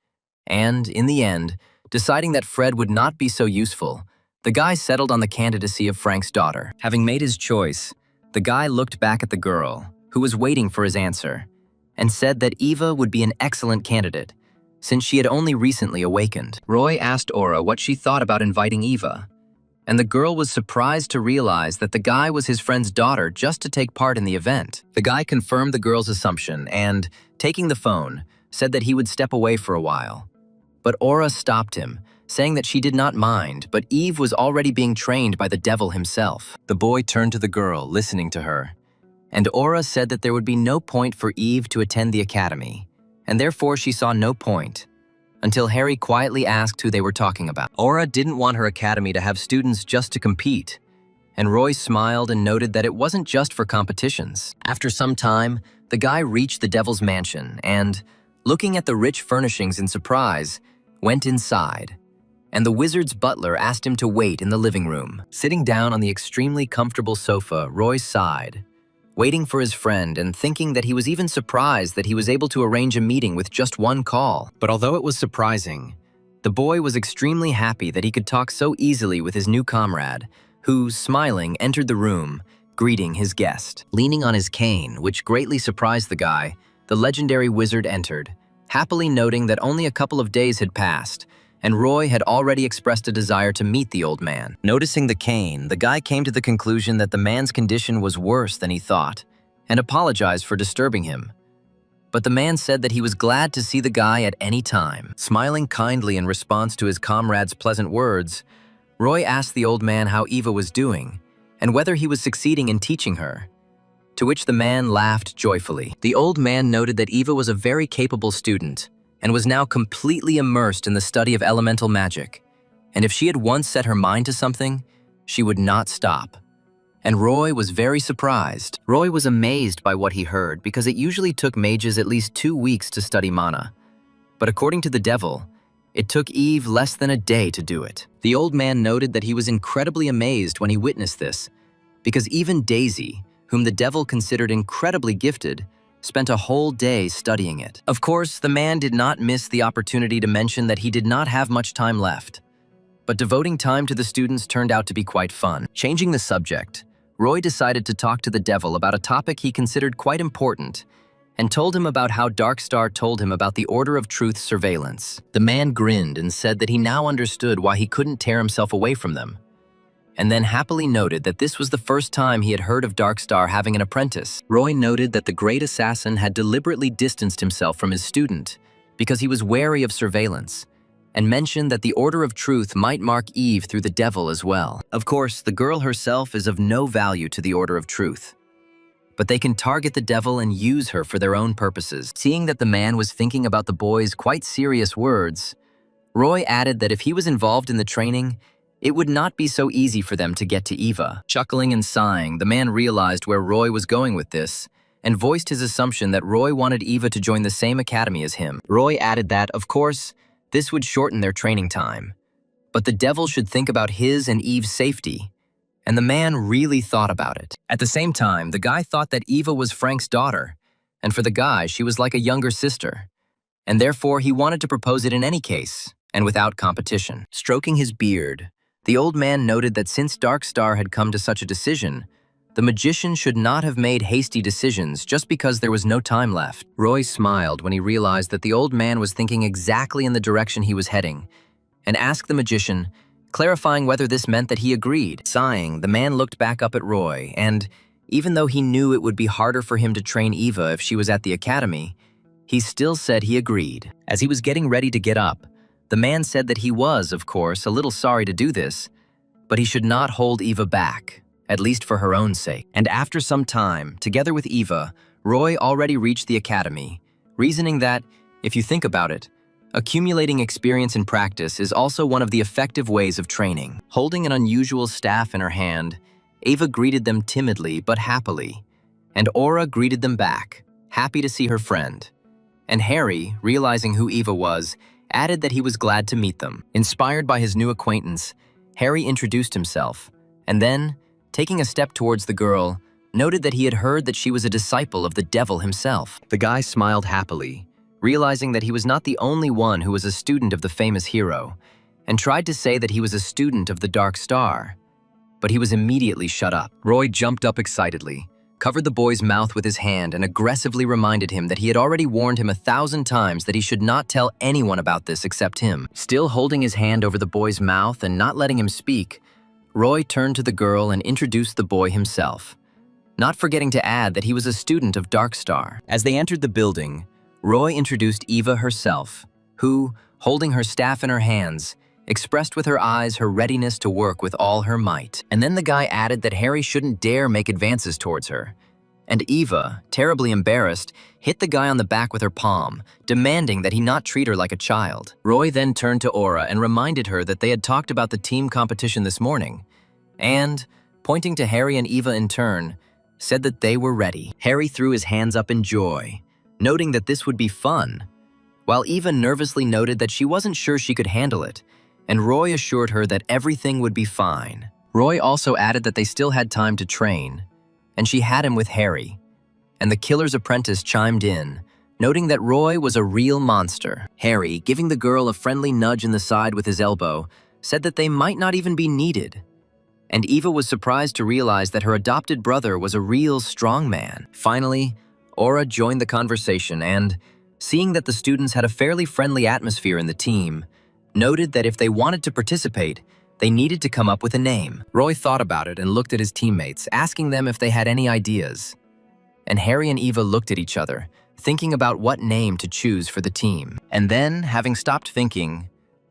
And, in the end, deciding that Fred would not be so useful, the guy settled on the candidacy of Frank's daughter. Having made his choice, the guy looked back at the girl, who was waiting for his answer, and said that Eva would be an excellent candidate, since she had only recently awakened. Roy asked Aura what she thought about inviting Eva, and the girl was surprised to realize that the guy was his friend's daughter just to take part in the event. The guy confirmed the girl's assumption and, taking the phone, said that he would step away for a while. But Aura stopped him, saying that she did not mind, but Eve was already being trained by the devil himself. The boy turned to the girl, listening to her, and Aura said that there would be no point for Eve to attend the academy, and therefore she saw no point, until Harry quietly asked who they were talking about. Aura didn't want her academy to have students just to compete, and Roy smiled and noted that it wasn't just for competitions. After some time, the guy reached the devil's mansion and, looking at the rich furnishings in surprise, went inside. and the wizard's butler asked him to wait in the living room. Sitting down on the extremely comfortable sofa, Roy sighed, waiting for his friend and thinking that he was even surprised that he was able to arrange a meeting with just one call. But although it was surprising, the boy was extremely happy that he could talk so easily with his new comrade, who, smiling, entered the room, greeting his guest. Leaning on his cane, which greatly surprised the guy, the legendary wizard entered, happily noting that only a couple of days had passed, and Roy had already expressed a desire to meet the old man. Noticing the cane, the guy came to the conclusion that the man's condition was worse than he thought, and apologized for disturbing him. But the man said that he was glad to see the guy at any time. Smiling kindly in response to his comrade's pleasant words, Roy asked the old man how Eva was doing, and whether he was succeeding in teaching her, to which the man laughed joyfully. The old man noted that Eva was a very capable student, and was now completely immersed in the study of elemental magic, and if she had once set her mind to something, she would not stop. And Roy was very surprised. Roy was amazed by what he heard because it usually took mages at least 2 weeks to study mana. But according to the devil, it took Eve less than a day to do it. The old man noted that he was incredibly amazed when he witnessed this, because even Daisy, whom the devil considered incredibly gifted, spent a whole day studying it. Of course, the man did not miss the opportunity to mention that he did not have much time left. But devoting time to the students turned out to be quite fun. Changing the subject, Roy decided to talk to the devil about a topic he considered quite important, and told him about how Darkstar told him about the Order of Truth's surveillance. The man grinned and said that he now understood why he couldn't tear himself away from them, and then happily noted that this was the first time he had heard of Darkstar having an apprentice. Roy noted that the great assassin had deliberately distanced himself from his student because he was wary of surveillance, and mentioned that the Order of Truth might mark Eve through the devil as well. Of course, the girl herself is of no value to the Order of Truth, but they can target the devil and use her for their own purposes. Seeing that the man was thinking about the boy's quite serious words, Roy added that if he was involved in the training, it would not be so easy for them to get to Eva. Chuckling and sighing, the man realized where Roy was going with this, and voiced his assumption that Roy wanted Eva to join the same academy as him. Roy added that, of course, this would shorten their training time, but the devil should think about his and Eve's safety, and the man really thought about it. At the same time, the guy thought that Eva was Frank's daughter, and for the guy, she was like a younger sister, and therefore he wanted to propose it in any case, and without competition. Stroking his beard, the old man noted that since Darkstar had come to such a decision, the magician should not have made hasty decisions just because there was no time left. Roy smiled when he realized that the old man was thinking exactly in the direction he was heading, and asked the magician, clarifying whether this meant that he agreed. Sighing, the man looked back up at Roy, and even though he knew it would be harder for him to train Eva if she was at the academy, he still said he agreed. As he was getting ready to get up, the man said that he was, of course, a little sorry to do this, but he should not hold Eva back, at least for her own sake. And after some time, together with Eva, Roy already reached the academy, reasoning that, if you think about it, accumulating experience and practice is also one of the effective ways of training. Holding an unusual staff in her hand, Eva greeted them timidly but happily, and Aura greeted them back, happy to see her friend. And Harry, realizing who Eva was, added that he was glad to meet them. Inspired by his new acquaintance, Harry introduced himself, and then, taking a step towards the girl, noted that he had heard that she was a disciple of the devil himself. The guy smiled happily, realizing that he was not the only one who was a student of the famous hero, and tried to say that he was a student of the Dark Star, but he was immediately shut up. Roy jumped up excitedly, covered the boy's mouth with his hand, and aggressively reminded him that he had already warned him 1,000 times that he should not tell anyone about this except him. Still holding his hand over the boy's mouth and not letting him speak, Roy turned to the girl and introduced the boy himself, not forgetting to add that he was a student of Darkstar. As they entered the building, Roy introduced Eva herself, who, holding her staff in her hands, expressed with her eyes her readiness to work with all her might. And then the guy added that Harry shouldn't dare make advances towards her. And Eva, terribly embarrassed, hit the guy on the back with her palm, demanding that he not treat her like a child. Roy then turned to Aura and reminded her that they had talked about the team competition this morning, and, pointing to Harry and Eva in turn, said that they were ready. Harry threw his hands up in joy, noting that this would be fun, while Eva nervously noted that she wasn't sure she could handle it, and Roy assured her that everything would be fine. Roy also added that they still had time to train, and she had him with Harry, and the killer's apprentice chimed in, noting that Roy was a real monster. Harry, giving the girl a friendly nudge in the side with his elbow, said that they might not even be needed. And Eva was surprised to realize that her adopted brother was a real strong man. Finally, Aura joined the conversation and, seeing that the students had a fairly friendly atmosphere in the team, noted that if they wanted to participate, they needed to come up with a name. Roy thought about it and looked at his teammates, asking them if they had any ideas. And Harry and Eva looked at each other, thinking about what name to choose for the team. And then, having stopped thinking,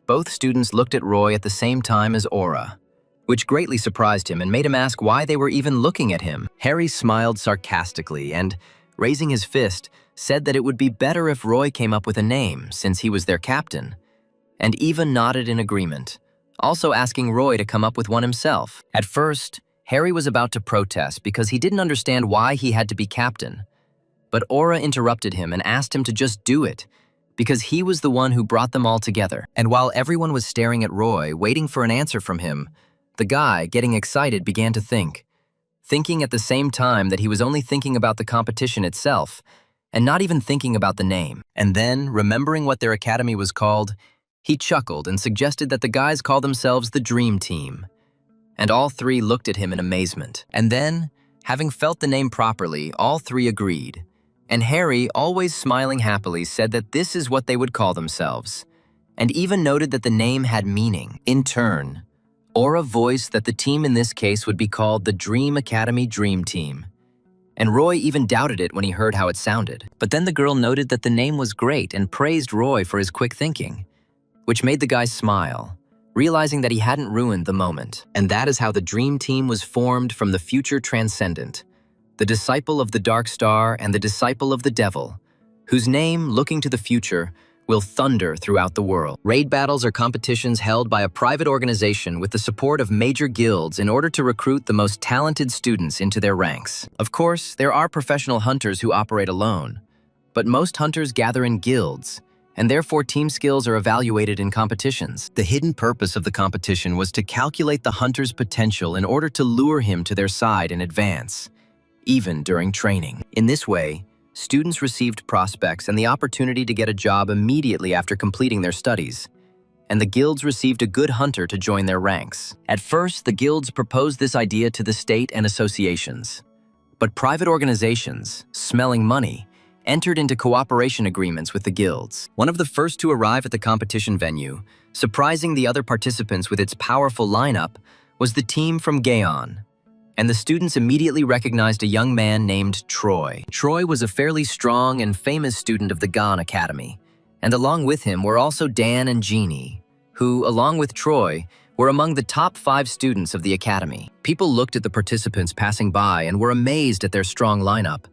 both students looked at Roy at the same time as Aura, which greatly surprised him and made him ask why they were even looking at him. Harry smiled sarcastically and, raising his fist, said that it would be better if Roy came up with a name, since he was their captain. And Eva nodded in agreement, also asking Roy to come up with one himself. At first, Harry was about to protest because he didn't understand why he had to be captain. But Aura interrupted him and asked him to just do it, because he was the one who brought them all together. And while everyone was staring at Roy, waiting for an answer from him, the guy, getting excited, began to thinking at the same time that he was only thinking about the competition itself, and not even thinking about the name. And then, remembering what their academy was called, he chuckled and suggested that the guys call themselves the Dream Team. And all three looked at him in amazement. And then, having felt the name properly, all three agreed. And Harry, always smiling happily, said that this is what they would call themselves, and even noted that the name had meaning. In turn, Aura voiced that the team in this case would be called the Dream Academy Dream Team. And Roy even doubted it when he heard how it sounded. But then the girl noted that the name was great and praised Roy for his quick thinking, which made the guy smile, realizing that he hadn't ruined the moment. And that is how the Dream Team was formed from the future transcendent, the disciple of the Dark Star and the disciple of the Devil, whose name, looking to the future, will thunder throughout the world. Raid battles are competitions held by a private organization with the support of major guilds in order to recruit the most talented students into their ranks. Of course, there are professional hunters who operate alone, but most hunters gather in guilds, and therefore team skills are evaluated in competitions. The hidden purpose of the competition was to calculate the hunter's potential in order to lure him to their side in advance, even during training. In this way, students received prospects and the opportunity to get a job immediately after completing their studies, and the guilds received a good hunter to join their ranks. At first, the guilds proposed this idea to the state and associations, but private organizations, smelling money, entered into cooperation agreements with the guilds. One of the first to arrive at the competition venue, surprising the other participants with its powerful lineup, was the team from Gaon, and the students immediately recognized a young man named Troy. Troy was a fairly strong and famous student of the Gaon Academy, and along with him were also Dan and Jeannie, who, along with Troy, were among the top 5 students of the academy. People looked at the participants passing by and were amazed at their strong lineup,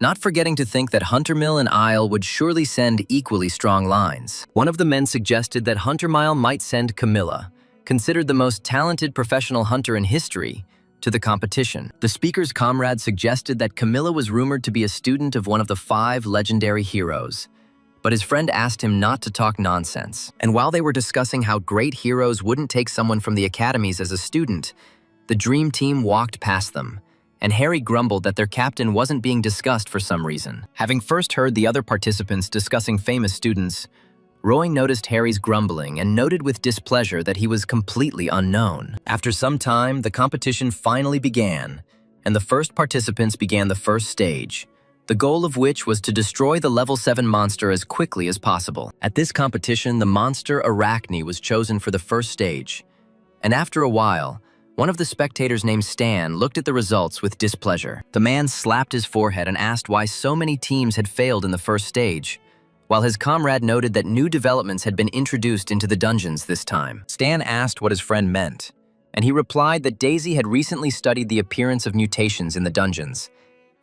not forgetting to think that Huntermill and Isle would surely send equally strong lines. One of the men suggested that Huntermile might send Camilla, considered the most talented professional hunter in history, to the competition. The speaker's comrade suggested that Camilla was rumored to be a student of one of the 5 legendary heroes, but his friend asked him not to talk nonsense. And while they were discussing how great heroes wouldn't take someone from the academies as a student, the Dream Team walked past them, and Harry grumbled that their captain wasn't being discussed for some reason. Having first heard the other participants discussing famous students, Roy noticed Harry's grumbling and noted with displeasure that he was completely unknown. After some time, the competition finally began, and the first participants began the first stage, the goal of which was to destroy the level 7 monster as quickly as possible. At this competition, the monster Arachne was chosen for the first stage, and after a while, one of the spectators named Stan looked at the results with displeasure. The man slapped his forehead and asked why so many teams had failed in the first stage, while his comrade noted that new developments had been introduced into the dungeons this time. Stan asked what his friend meant, and he replied that Daisy had recently studied the appearance of mutations in the dungeons,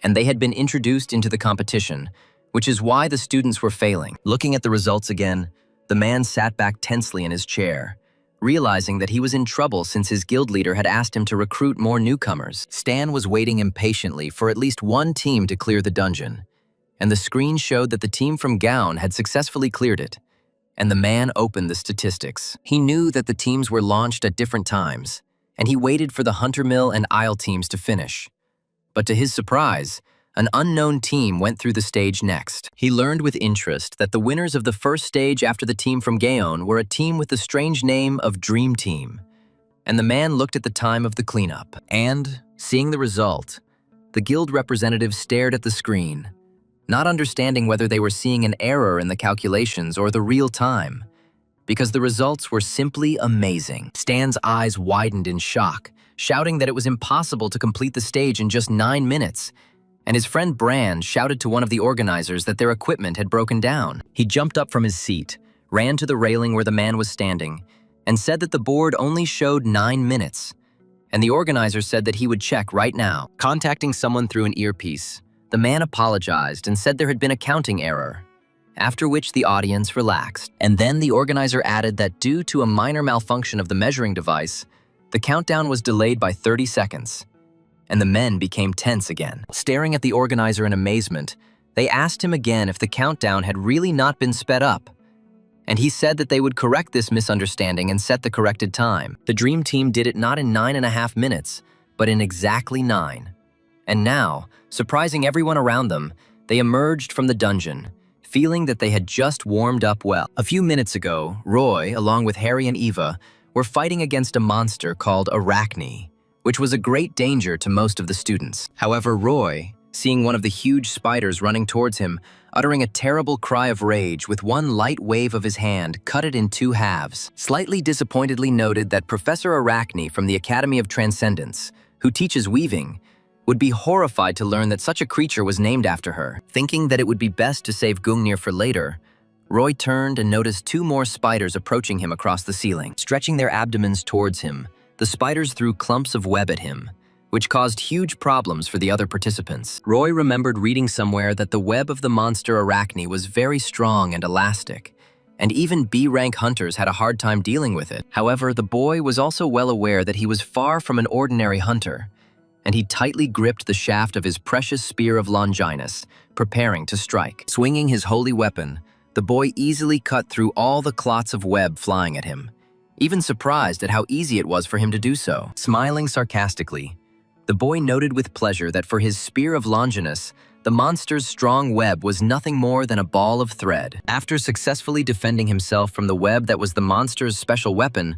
and they had been introduced into the competition, which is why the students were failing. Looking at the results again, the man sat back tensely in his chair, realizing that he was in trouble since his guild leader had asked him to recruit more newcomers. Stan was waiting impatiently for at least one team to clear the dungeon, and the screen showed that the team from Gaon had successfully cleared it, and the man opened the statistics. He knew that the teams were launched at different times, and he waited for the Hunter Mill and Isle teams to finish. But to his surprise, an unknown team went through the stage next. He learned with interest that the winners of the first stage after the team from Gaon were a team with the strange name of Dream Team. And the man looked at the time of the cleanup. And, seeing the result, the guild representative stared at the screen, not understanding whether they were seeing an error in the calculations or the real time, because the results were simply amazing. Stan's eyes widened in shock, shouting that it was impossible to complete the stage in just 9 minutes, and his friend Brand shouted to one of the organizers that their equipment had broken down. He jumped up from his seat, ran to the railing where the man was standing, and said that the board only showed 9 minutes, and the organizer said that he would check right now. Contacting someone through an earpiece, the man apologized and said there had been a counting error, after which the audience relaxed. And then the organizer added that due to a minor malfunction of the measuring device, the countdown was delayed by 30 seconds, and the men became tense again. Staring at the organizer in amazement, they asked him again if the countdown had really not been sped up, and he said that they would correct this misunderstanding and set the corrected time. The Dream Team did it not in 9.5 minutes, but in exactly 9. And now, surprising everyone around them, they emerged from the dungeon, feeling that they had just warmed up well. A few minutes ago, Roy, along with Harry and Eva, were fighting against a monster called Arachne, which was a great danger to most of the students. However, Roy, seeing one of the huge spiders running towards him, uttering a terrible cry of rage with one light wave of his hand, cut it in 2 halves. Slightly disappointedly noted that Professor Arachne from the Academy of Transcendence, who teaches weaving, would be horrified to learn that such a creature was named after her. Thinking that it would be best to save Gungnir for later, Roy turned and noticed 2 more spiders approaching him across the ceiling. Stretching their abdomens towards him, the spiders threw clumps of web at him, which caused huge problems for the other participants. Roy remembered reading somewhere that the web of the monster Arachne was very strong and elastic, and even B-rank hunters had a hard time dealing with it. However, the boy was also well aware that he was far from an ordinary hunter, and he tightly gripped the shaft of his precious spear of Longinus, preparing to strike. Swinging his holy weapon, the boy easily cut through all the clots of web flying at him, even surprised at how easy it was for him to do so. Smiling sarcastically, the boy noted with pleasure that for his spear of Longinus, the monster's strong web was nothing more than a ball of thread. After successfully defending himself from the web that was the monster's special weapon,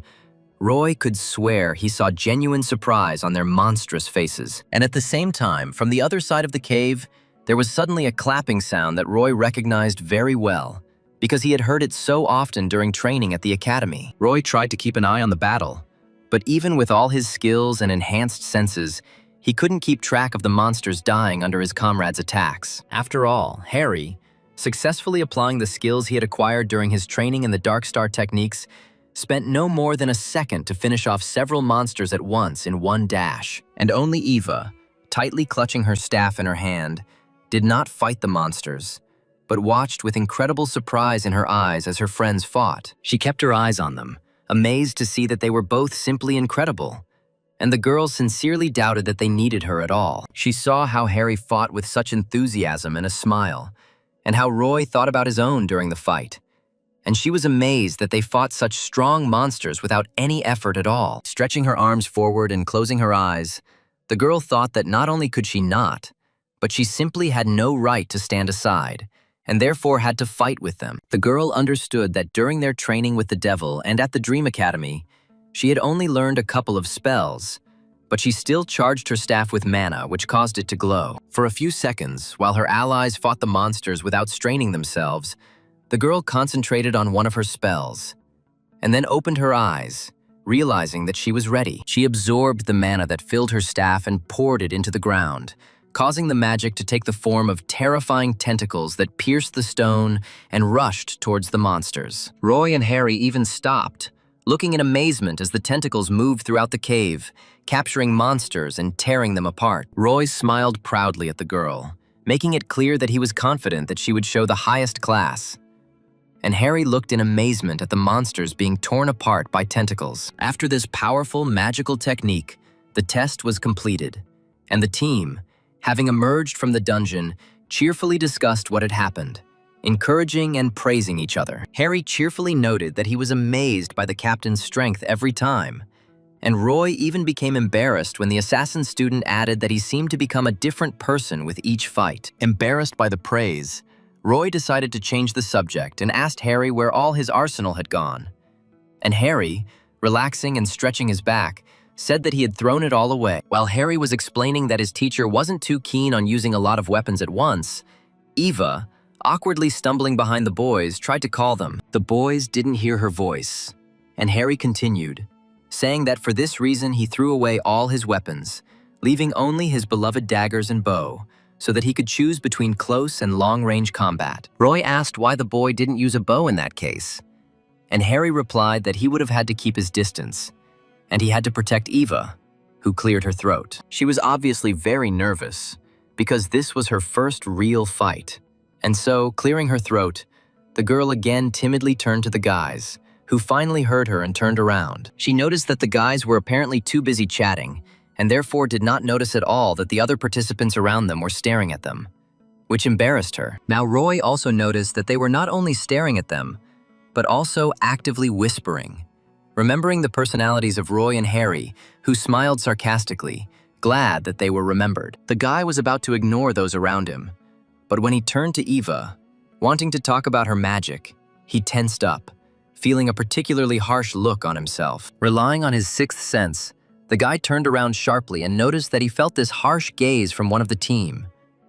Roy could swear he saw genuine surprise on their monstrous faces. And at the same time, from the other side of the cave, there was suddenly a clapping sound that Roy recognized very well, because he had heard it so often during training at the academy. Roy tried to keep an eye on the battle, but even with all his skills and enhanced senses, he couldn't keep track of the monsters dying under his comrades' attacks. After all, Harry, successfully applying the skills he had acquired during his training in the Dark Star techniques, spent no more than a second to finish off several monsters at once in one dash. And only Eva, tightly clutching her staff in her hand, did not fight the monsters, but watched with incredible surprise in her eyes as her friends fought. She kept her eyes on them, amazed to see that they were both simply incredible, and the girl sincerely doubted that they needed her at all. She saw how Harry fought with such enthusiasm and a smile, and how Roy thought about his own during the fight, and she was amazed that they fought such strong monsters without any effort at all. Stretching her arms forward and closing her eyes, the girl thought that not only could she not, but she simply had no right to stand aside, and therefore had to fight with them. The girl understood that during their training with the devil and at the Dream Academy, she had only learned a couple of spells, but she still charged her staff with mana, which caused it to glow. For a few seconds, while her allies fought the monsters without straining themselves, the girl concentrated on one of her spells, and then opened her eyes, realizing that she was ready. She absorbed the mana that filled her staff and poured it into the ground, causing the magic to take the form of terrifying tentacles that pierced the stone and rushed towards the monsters. Roy and Harry even stopped, looking in amazement as the tentacles moved throughout the cave, capturing monsters and tearing them apart. Roy smiled proudly at the girl, making it clear that he was confident that she would show the highest class. And Harry looked in amazement at the monsters being torn apart by tentacles. After this powerful magical technique, the test was completed, and the team, having emerged from the dungeon, cheerfully discussed what had happened, encouraging and praising each other. Harry cheerfully noted that he was amazed by the captain's strength every time, and Roy even became embarrassed when the assassin student added that he seemed to become a different person with each fight. Embarrassed by the praise, Roy decided to change the subject and asked Harry where all his arsenal had gone. And Harry, relaxing and stretching his back, said that he had thrown it all away. While Harry was explaining that his teacher wasn't too keen on using a lot of weapons at once, Eva, awkwardly stumbling behind the boys, tried to call them. The boys didn't hear her voice, and Harry continued, saying that for this reason he threw away all his weapons, leaving only his beloved daggers and bow, so that he could choose between close and long-range combat. Roy asked why the boy didn't use a bow in that case, and Harry replied that he would have had to keep his distance, and he had to protect Eva, who cleared her throat. She was obviously very nervous, because this was her first real fight, and so, clearing her throat, the girl again timidly turned to the guys, who finally heard her and turned around. She noticed that the guys were apparently too busy chatting, and therefore did not notice at all that the other participants around them were staring at them, which embarrassed her. Now Roy also noticed that they were not only staring at them, but also actively whispering. Remembering the personalities of Roy and Harry, who smiled sarcastically, glad that they were remembered. The guy was about to ignore those around him, but when he turned to Eva, wanting to talk about her magic, he tensed up, feeling a particularly harsh look on himself. Relying on his sixth sense, the guy turned around sharply and noticed that he felt this harsh gaze from one of the team,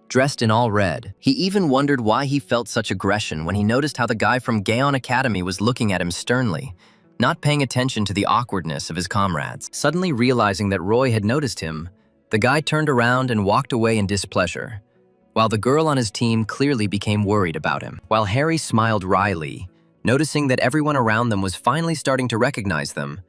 dressed in all red. He even wondered why he felt such aggression when he noticed how the guy from Gaon Academy was looking at him sternly, not paying attention to the awkwardness of his comrades. Suddenly realizing that Roy had noticed him, the guy turned around and walked away in displeasure, while the girl on his team clearly became worried about him. While Harry smiled wryly, noticing that everyone around them was finally starting to recognize them,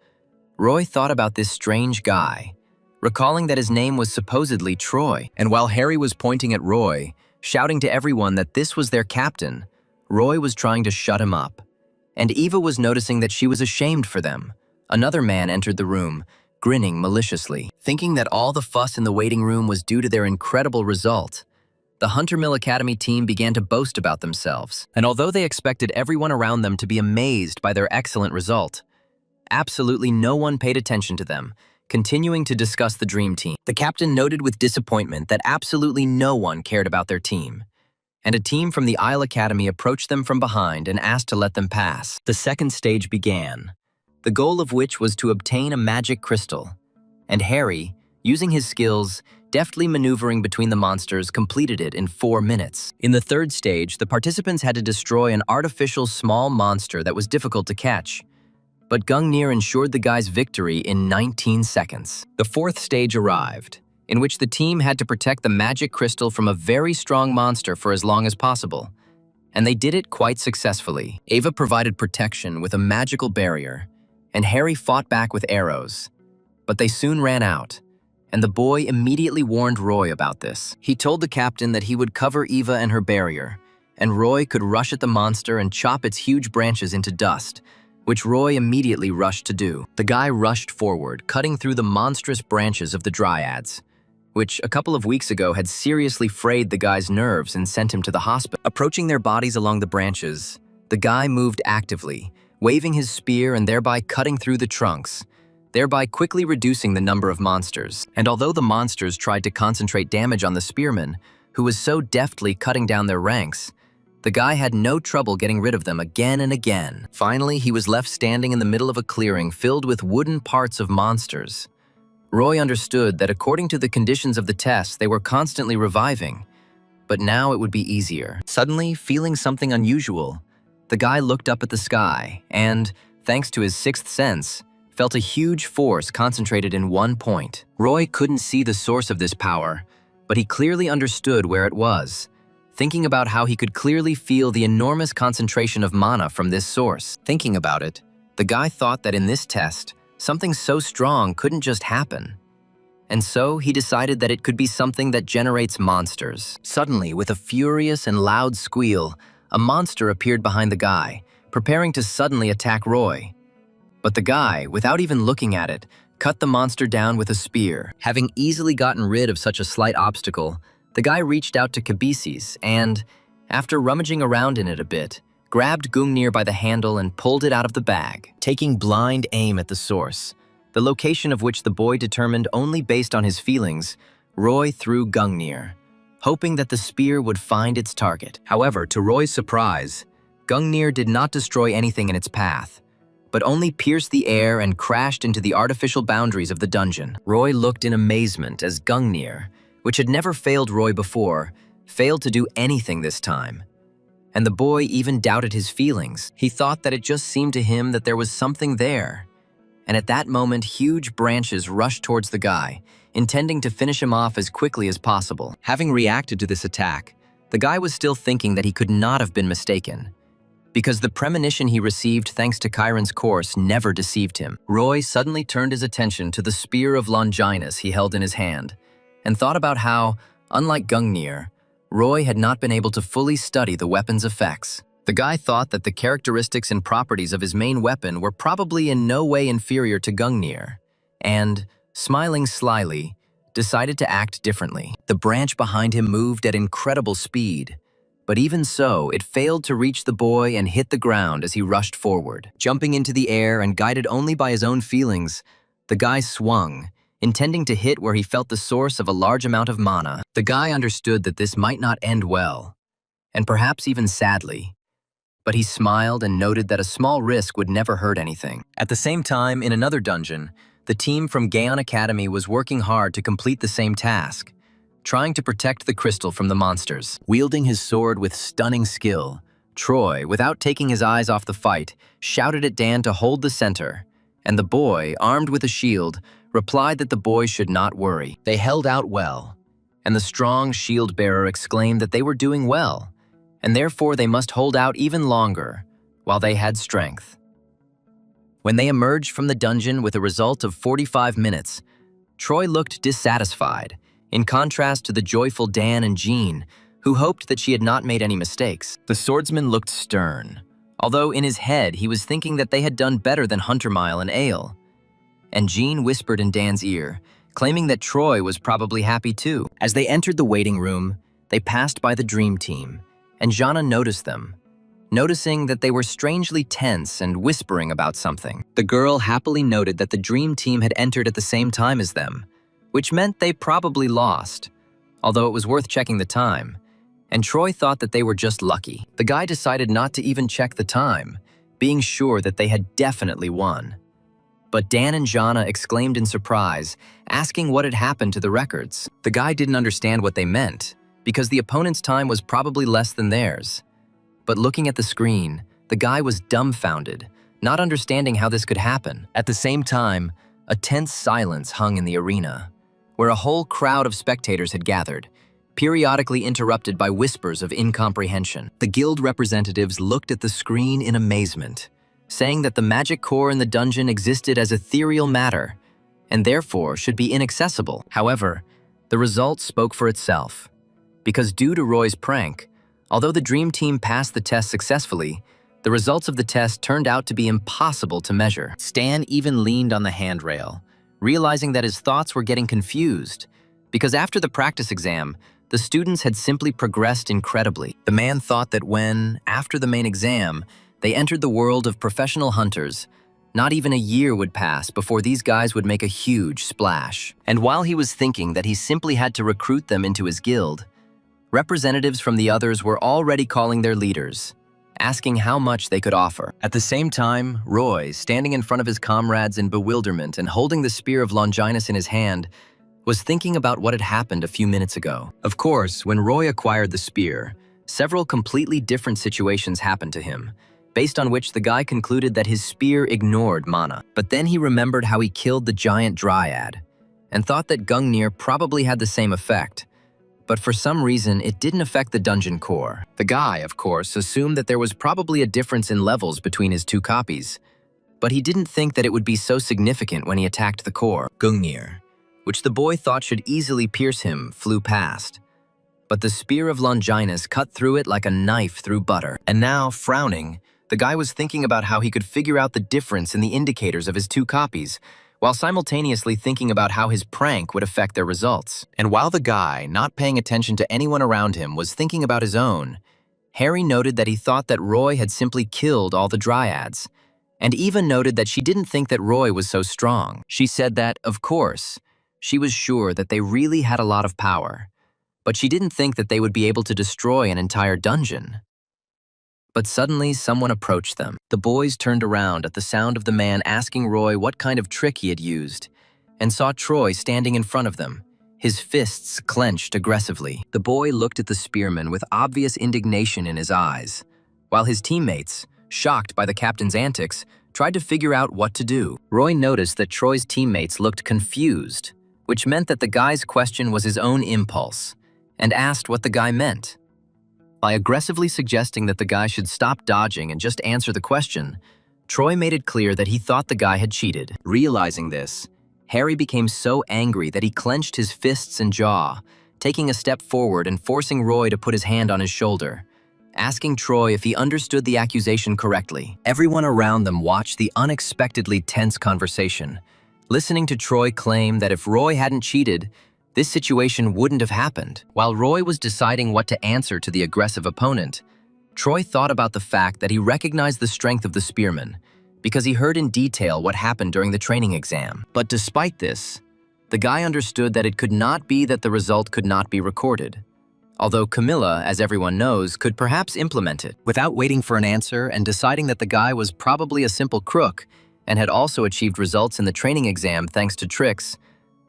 Roy thought about this strange guy, recalling that his name was supposedly Troy. And while Harry was pointing at Roy, shouting to everyone that this was their captain, Roy was trying to shut him up. And Eva was noticing that she was ashamed for them. Another man entered the room, grinning maliciously. Thinking that all the fuss in the waiting room was due to their incredible result, the Hunter Mill Academy team began to boast about themselves. And although they expected everyone around them to be amazed by their excellent result, absolutely no one paid attention to them, continuing to discuss the dream team. The captain noted with disappointment that absolutely no one cared about their team, and a team from the Isle Academy approached them from behind and asked to let them pass. The second stage began, the goal of which was to obtain a magic crystal, and Harry, using his skills, deftly maneuvering between the monsters, completed it in 4 minutes. In the third stage, the participants had to destroy an artificial small monster that was difficult to catch, but Gungnir ensured the guys' victory in 19 seconds. The fourth stage arrived, in which the team had to protect the magic crystal from a very strong monster for as long as possible, and they did it quite successfully. Eva provided protection with a magical barrier, and Harry fought back with arrows, but they soon ran out, and the boy immediately warned Roy about this. He told the captain that he would cover Eva and her barrier, and Roy could rush at the monster and chop its huge branches into dust, which Roy immediately rushed to do. The guy rushed forward, cutting through the monstrous branches of the dryads, which a couple of weeks ago had seriously frayed the guy's nerves and sent him to the hospital. Approaching their bodies along the branches, the guy moved actively, waving his spear and thereby cutting through the trunks, thereby quickly reducing the number of monsters. And although the monsters tried to concentrate damage on the spearman, who was so deftly cutting down their ranks, the guy had no trouble getting rid of them again and again. Finally, he was left standing in the middle of a clearing filled with wooden parts of monsters. Roy understood that according to the conditions of the test, they were constantly reviving, but now it would be easier. Suddenly, feeling something unusual, the guy looked up at the sky and, thanks to his sixth sense, felt a huge force concentrated in one point. Roy couldn't see the source of this power, but he clearly understood where it was, thinking about how he could clearly feel the enormous concentration of mana from this source. Thinking about it, the guy thought that in this test, something so strong couldn't just happen. And so he decided that it could be something that generates monsters. Suddenly, with a furious and loud squeal, a monster appeared behind the guy, preparing to suddenly attack Roy. But the guy, without even looking at it, cut the monster down with a spear. Having easily gotten rid of such a slight obstacle, the guy reached out to Kabisis and, After rummaging around in it a bit, grabbed Gungnir by the handle and pulled it out of the bag, taking blind aim at the source, the location of which the boy determined only based on his feelings. Roy threw Gungnir, hoping that the spear would find its target. However, to Roy's surprise, Gungnir did not destroy anything in its path, but only pierced the air and crashed into the artificial boundaries of the dungeon. Roy looked in amazement as Gungnir, which had never failed Roy before, failed to do anything this time. And the boy even doubted his feelings. He thought that it just seemed to him that there was something there. And at that moment, huge branches rushed towards the guy, intending to finish him off as quickly as possible. Having reacted to this attack, the guy was still thinking that he could not have been mistaken, because the premonition he received thanks to Chiron's course never deceived him. Roy suddenly turned his attention to the spear of Longinus he held in his hand, and thought about how, unlike Gungnir, Roy had not been able to fully study the weapon's effects. The guy thought that the characteristics and properties of his main weapon were probably in no way inferior to Gungnir, and, smiling slyly, decided to act differently. The branch behind him moved at incredible speed, but even so, it failed to reach the boy and hit the ground as he rushed forward. Jumping into the air and guided only by his own feelings, the guy swung, intending to hit where he felt the source of a large amount of mana. The guy understood that this might not end well, and perhaps even sadly, but he smiled and noted that a small risk would never hurt anything. At the same time, in another dungeon, the team from Gaon Academy was working hard to complete the same task, trying to protect the crystal from the monsters. Wielding his sword with stunning skill, Troy, without taking his eyes off the fight, shouted at Dan to hold the center, and the boy, armed with a shield, replied that the boy should not worry. They held out well, and the strong shield-bearer exclaimed that they were doing well, and therefore they must hold out even longer, while they had strength. When they emerged from the dungeon with a result of 45 minutes, Troy looked dissatisfied, in contrast to the joyful Dan and Jean, who hoped that she had not made any mistakes. The swordsman looked stern, although in his head he was thinking that they had done better than Huntermile and Ale. And Jean whispered in Dan's ear, claiming that Troy was probably happy too. As they entered the waiting room, they passed by the Dream Team, and Jana noticed them, noticing that they were strangely tense and whispering about something. The girl happily noted that the Dream Team had entered at the same time as them, which meant they probably lost, although it was worth checking the time, and Troy thought that they were just lucky. The guy decided not to even check the time, being sure that they had definitely won. But Dan and Jana exclaimed in surprise, asking what had happened to the records. The guy didn't understand what they meant, because the opponent's time was probably less than theirs. But looking at the screen, the guy was dumbfounded, not understanding how this could happen. At the same time, a tense silence hung in the arena, where a whole crowd of spectators had gathered, periodically interrupted by whispers of incomprehension. The guild representatives looked at the screen in amazement, saying that the magic core in the dungeon existed as ethereal matter, and therefore should be inaccessible. However, the result spoke for itself, because due to Roy's prank, although the Dream Team passed the test successfully, the results of the test turned out to be impossible to measure. Stan even leaned on the handrail, realizing that his thoughts were getting confused, because after the practice exam, the students had simply progressed incredibly. The man thought that when, after the main exam, they entered the world of professional hunters, not even a year would pass before these guys would make a huge splash. And while he was thinking that he simply had to recruit them into his guild, representatives from the others were already calling their leaders, asking how much they could offer. At the same time, Roy, standing in front of his comrades in bewilderment and holding the spear of Longinus in his hand, was thinking about what had happened a few minutes ago. Of course, when Roy acquired the spear, several completely different situations happened to him, based on which the guy concluded that his spear ignored mana. But then he remembered how he killed the giant dryad, and thought that Gungnir probably had the same effect, but for some reason it didn't affect the dungeon core. The guy, of course, assumed that there was probably a difference in levels between his two copies, but he didn't think that it would be so significant when he attacked the core. Gungnir, which the boy thought should easily pierce him, flew past, but the spear of Longinus cut through it like a knife through butter. And now, frowning, the guy was thinking about how he could figure out the difference in the indicators of his two copies, while simultaneously thinking about how his prank would affect their results. And while the guy, not paying attention to anyone around him, was thinking about his own, Harry noted that he thought that Roy had simply killed all the dryads, and even noted that she didn't think that Roy was so strong. She said that, of course, she was sure that they really had a lot of power, but she didn't think that they would be able to destroy an entire dungeon. But suddenly, someone approached them. The boys turned around at the sound of the man asking Roy what kind of trick he had used, and saw Troy standing in front of them, his fists clenched aggressively. The boy looked at the spearman with obvious indignation in his eyes, while his teammates, shocked by the captain's antics, tried to figure out what to do. Roy noticed that Troy's teammates looked confused, which meant that the guy's question was his own impulse, and asked what the guy meant. By aggressively suggesting that the guy should stop dodging and just answer the question, Troy made it clear that he thought the guy had cheated. Realizing this, Harry became so angry that he clenched his fists and jaw, taking a step forward and forcing Roy to put his hand on his shoulder, asking Troy if he understood the accusation correctly. Everyone around them watched the unexpectedly tense conversation, listening to Troy claim that if Roy hadn't cheated, this situation wouldn't have happened. While Roy was deciding what to answer to the aggressive opponent, Troy thought about the fact that he recognized the strength of the spearman, because he heard in detail what happened during the training exam. But despite this, the guy understood that it could not be that the result could not be recorded, although Camilla, as everyone knows, could perhaps implement it. Without waiting for an answer and deciding that the guy was probably a simple crook and had also achieved results in the training exam thanks to tricks,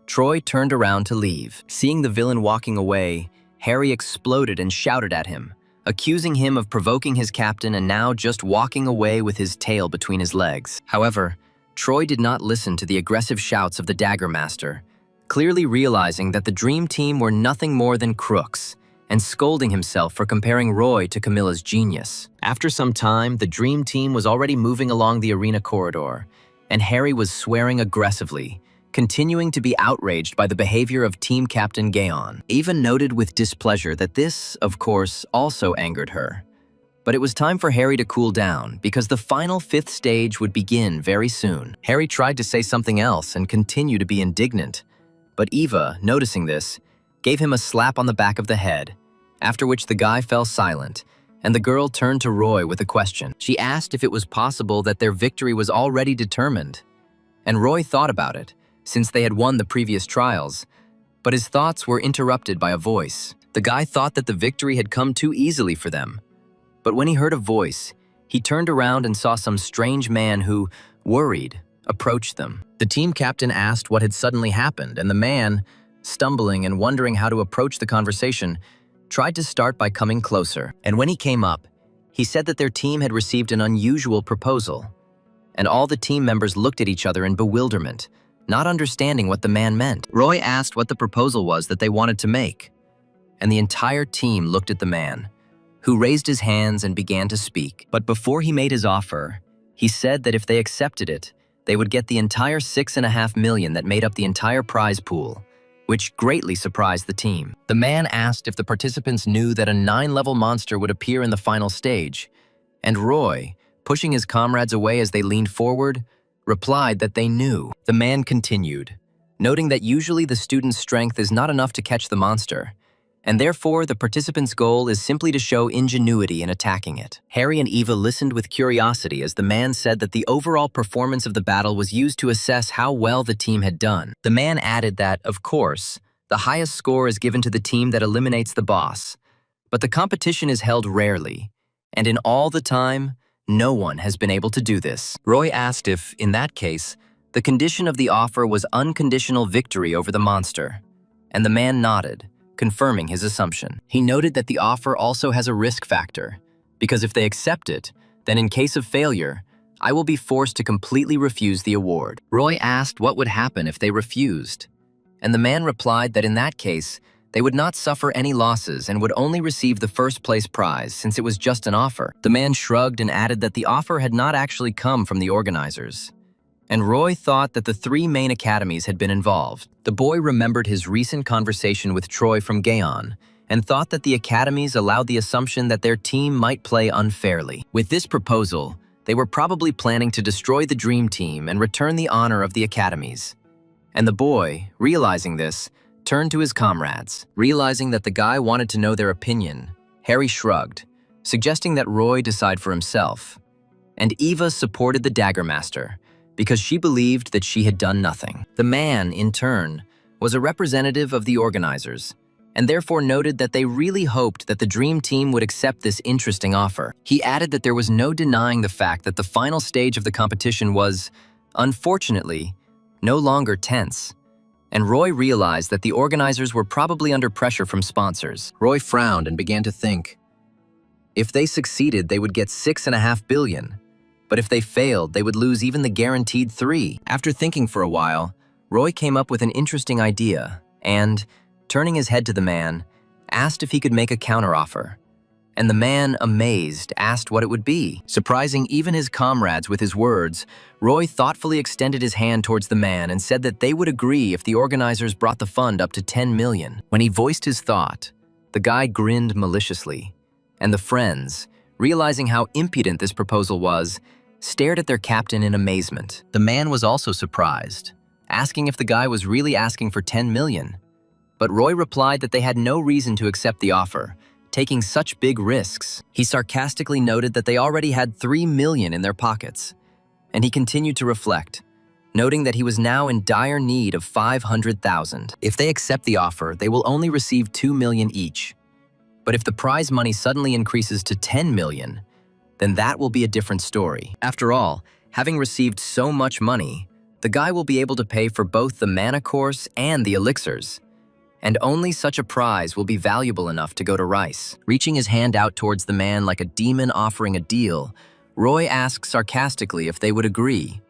Troy turned around to leave. Seeing the villain walking away, Harry exploded and shouted at him, accusing him of provoking his captain and now just walking away with his tail between his legs. However, Troy did not listen to the aggressive shouts of the Dagger Master, clearly realizing that the Dream Team were nothing more than crooks, and scolding himself for comparing Roy to Camilla's genius. After some time, the Dream Team was already moving along the arena corridor, and Harry was swearing aggressively, continuing to be outraged by the behavior of Team Captain Gaon. Eva noted with displeasure that this, of course, also angered her. But it was time for Harry to cool down, because the final 5th stage would begin very soon. Harry tried to say something else and continue to be indignant, but Eva, noticing this, gave him a slap on the back of the head, after which the guy fell silent, and the girl turned to Roy with a question. She asked if it was possible that their victory was already determined, and Roy thought about it, since they had won the previous trials, but his thoughts were interrupted by a voice. The guy thought that the victory had come too easily for them, but when he heard a voice, he turned around and saw some strange man who, worried, approached them. The team captain asked what had suddenly happened, and the man, stumbling and wondering how to approach the conversation, tried to start by coming closer. And when he came up, he said that their team had received an unusual proposal, and all the team members looked at each other in bewilderment, not understanding what the man meant. Roy asked what the proposal was that they wanted to make, and the entire team looked at the man, who raised his hands and began to speak. But before he made his offer, he said that if they accepted it, they would get the entire 6.5 million that made up the entire prize pool, which greatly surprised the team. The man asked if the participants knew that a 9-level monster would appear in the final stage, and Roy, pushing his comrades away as they leaned forward, replied that they knew. The man continued, noting that usually the student's strength is not enough to catch the monster, and therefore the participant's goal is simply to show ingenuity in attacking it. Harry and Eva listened with curiosity as the man said that the overall performance of the battle was used to assess how well the team had done. The man added that, of course, the highest score is given to the team that eliminates the boss, but the competition is held rarely, and in all the time, no one has been able to do this. Roy asked if, in that case, the condition of the offer was unconditional victory over the monster, and the man nodded, confirming his assumption. He noted that the offer also has a risk factor, because if they accept it, then in case of failure, I will be forced to completely refuse the award. Roy asked what would happen if they refused, and the man replied that in that case, they would not suffer any losses and would only receive the first-place prize since it was just an offer. The man shrugged and added that the offer had not actually come from the organizers, and Roy thought that the 3 main academies had been involved. The boy remembered his recent conversation with Troy from Gaon and thought that the academies allowed the assumption that their team might play unfairly. With this proposal, they were probably planning to destroy the Dream Team and return the honor of the academies. And the boy, realizing this, turned to his comrades. Realizing that the guy wanted to know their opinion, Harry shrugged, suggesting that Roy decide for himself. And Eva supported the Dagger Master because she believed that she had done nothing. The man, in turn, was a representative of the organizers, and therefore noted that they really hoped that the Dream Team would accept this interesting offer. He added that there was no denying the fact that the final stage of the competition was, unfortunately, no longer tense, and Roy realized that the organizers were probably under pressure from sponsors. Roy frowned and began to think. If they succeeded, they would get $6.5 billion, but if they failed, they would lose even the guaranteed $3 billion. After thinking for a while, Roy came up with an interesting idea and, turning his head to the man, asked if he could make a counteroffer. And the man, amazed, asked what it would be. Surprising even his comrades with his words, Roy thoughtfully extended his hand towards the man and said that they would agree if the organizers brought the fund up to $10 million. When he voiced his thought, the guy grinned maliciously, and the friends, realizing how impudent this proposal was, stared at their captain in amazement. The man was also surprised, asking if the guy was really asking for $10 million. But Roy replied that they had no reason to accept the offer, taking such big risks. He sarcastically noted that they already had $3 million in their pockets, and he continued to reflect, noting that he was now in dire need of $500,000. If they accept the offer, they will only receive $2 million each. But if the prize money suddenly increases to $10 million, then that will be a different story. After all, having received so much money, the guy will be able to pay for both the mana course and the elixirs. And only such a prize will be valuable enough to go to Rice. Reaching his hand out towards the man like a demon offering a deal, Roy asked sarcastically if they would agree.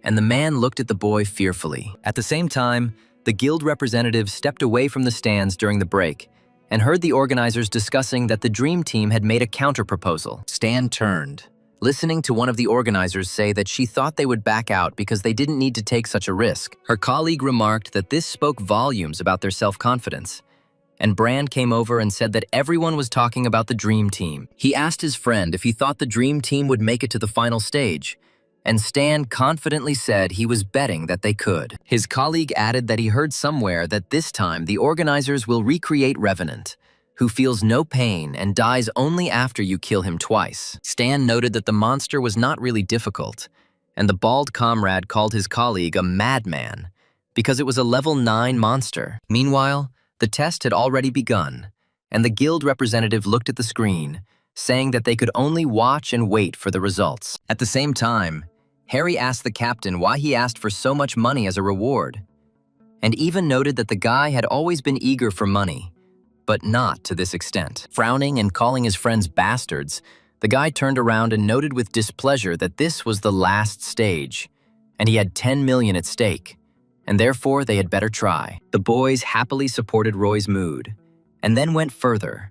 And the man looked at the boy fearfully. At the same time, the guild representatives stepped away from the stands during the break and heard the organizers discussing that the Dream Team had made a counter-proposal. Stan turned, listening to one of the organizers say that she thought they would back out because they didn't need to take such a risk. Her colleague remarked that this spoke volumes about their self-confidence, and Brand came over and said that everyone was talking about the Dream Team. He asked his friend if he thought the Dream Team would make it to the final stage, and Stan confidently said he was betting that they could. His colleague added that he heard somewhere that this time the organizers will recreate Revenant, who feels no pain and dies only after you kill him twice. Stan noted that the monster was not really difficult, and the bald comrade called his colleague a madman because it was a level 9 monster. Meanwhile, the test had already begun, and the guild representative looked at the screen, saying that they could only watch and wait for the results. At the same time, Harry asked the captain why he asked for so much money as a reward, and even noted that the guy had always been eager for money, but not to this extent. Frowning and calling his friends bastards, the guy turned around and noted with displeasure that this was the last stage, and he had $10 million at stake, and therefore they had better try. The boys happily supported Roy's mood, and then went further,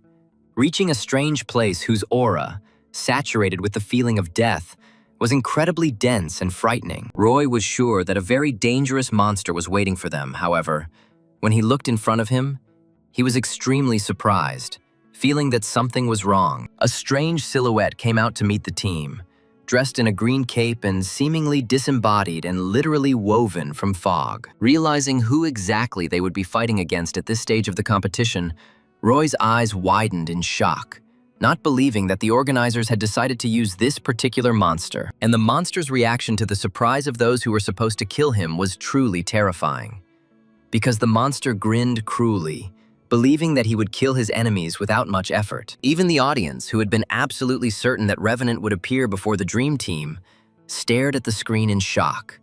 reaching a strange place whose aura, saturated with the feeling of death, was incredibly dense and frightening. Roy was sure that a very dangerous monster was waiting for them. However, when he looked in front of him, he was extremely surprised, feeling that something was wrong. A strange silhouette came out to meet the team, dressed in a green cape and seemingly disembodied and literally woven from fog. Realizing who exactly they would be fighting against at this stage of the competition, Roy's eyes widened in shock, not believing that the organizers had decided to use this particular monster. And the monster's reaction to the surprise of those who were supposed to kill him was truly terrifying. Because the monster grinned cruelly, believing that he would kill his enemies without much effort. Even the audience, who had been absolutely certain that Revenant would appear before the Dream Team, stared at the screen in shock,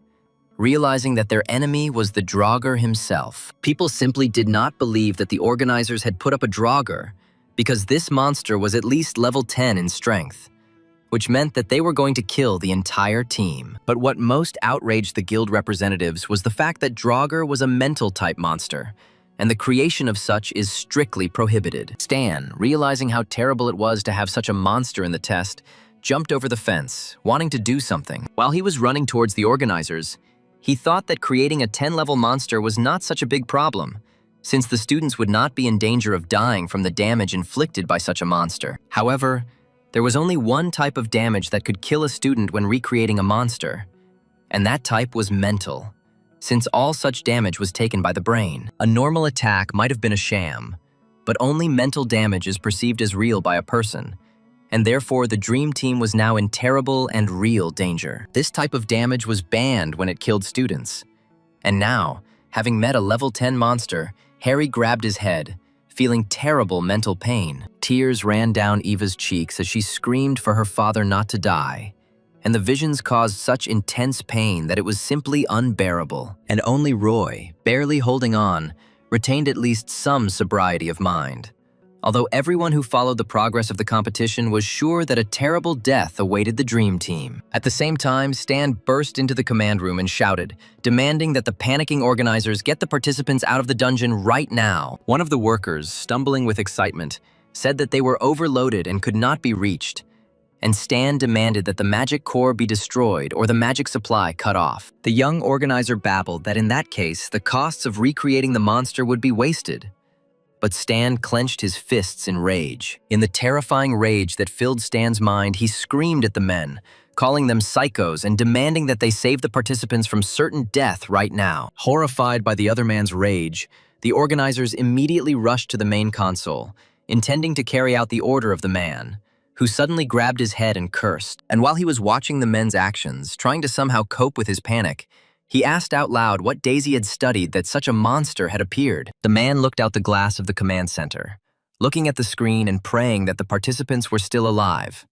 realizing that their enemy was the Draugr himself. People simply did not believe that the organizers had put up a Draugr because this monster was at least level 10 in strength, which meant that they were going to kill the entire team. But what most outraged the guild representatives was the fact that Draugr was a mental-type monster, and the creation of such is strictly prohibited. Stan, realizing how terrible it was to have such a monster in the test, jumped over the fence, wanting to do something. While he was running towards the organizers, he thought that creating a 10-level monster was not such a big problem, since the students would not be in danger of dying from the damage inflicted by such a monster. However, there was only one type of damage that could kill a student when recreating a monster, and that type was mental, since all such damage was taken by the brain. A normal attack might have been a sham, but only mental damage is perceived as real by a person, and therefore the Dream Team was now in terrible and real danger. This type of damage was banned when it killed students. And now, having met a level 10 monster, Harry grabbed his head, feeling terrible mental pain. Tears ran down Eva's cheeks as she screamed for her father not to die, and the visions caused such intense pain that it was simply unbearable. And only Roy, barely holding on, retained at least some sobriety of mind. Although everyone who followed the progress of the competition was sure that a terrible death awaited the Dream Team. At the same time, Stan burst into the command room and shouted, demanding that the panicking organizers get the participants out of the dungeon right now. One of the workers, stumbling with excitement, said that they were overloaded and could not be reached, and Stan demanded that the magic core be destroyed or the magic supply cut off. The young organizer babbled that in that case, the costs of recreating the monster would be wasted. But Stan clenched his fists in rage. In the terrifying rage that filled Stan's mind, he screamed at the men, calling them psychos and demanding that they save the participants from certain death right now. Horrified by the other man's rage, the organizers immediately rushed to the main console, intending to carry out the order of the man, who suddenly grabbed his head and cursed. And while he was watching the men's actions, trying to somehow cope with his panic, he asked out loud what Daisy had studied that such a monster had appeared. The man looked out the glass of the command center, looking at the screen and praying that the participants were still alive.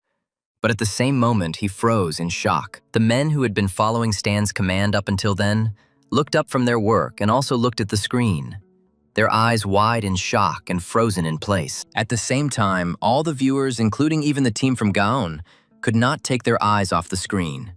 But at the same moment, he froze in shock. The men who had been following Stan's command up until then looked up from their work and also looked at the screen, their eyes wide in shock and frozen in place. At the same time, all the viewers, including even the team from Gaon, could not take their eyes off the screen,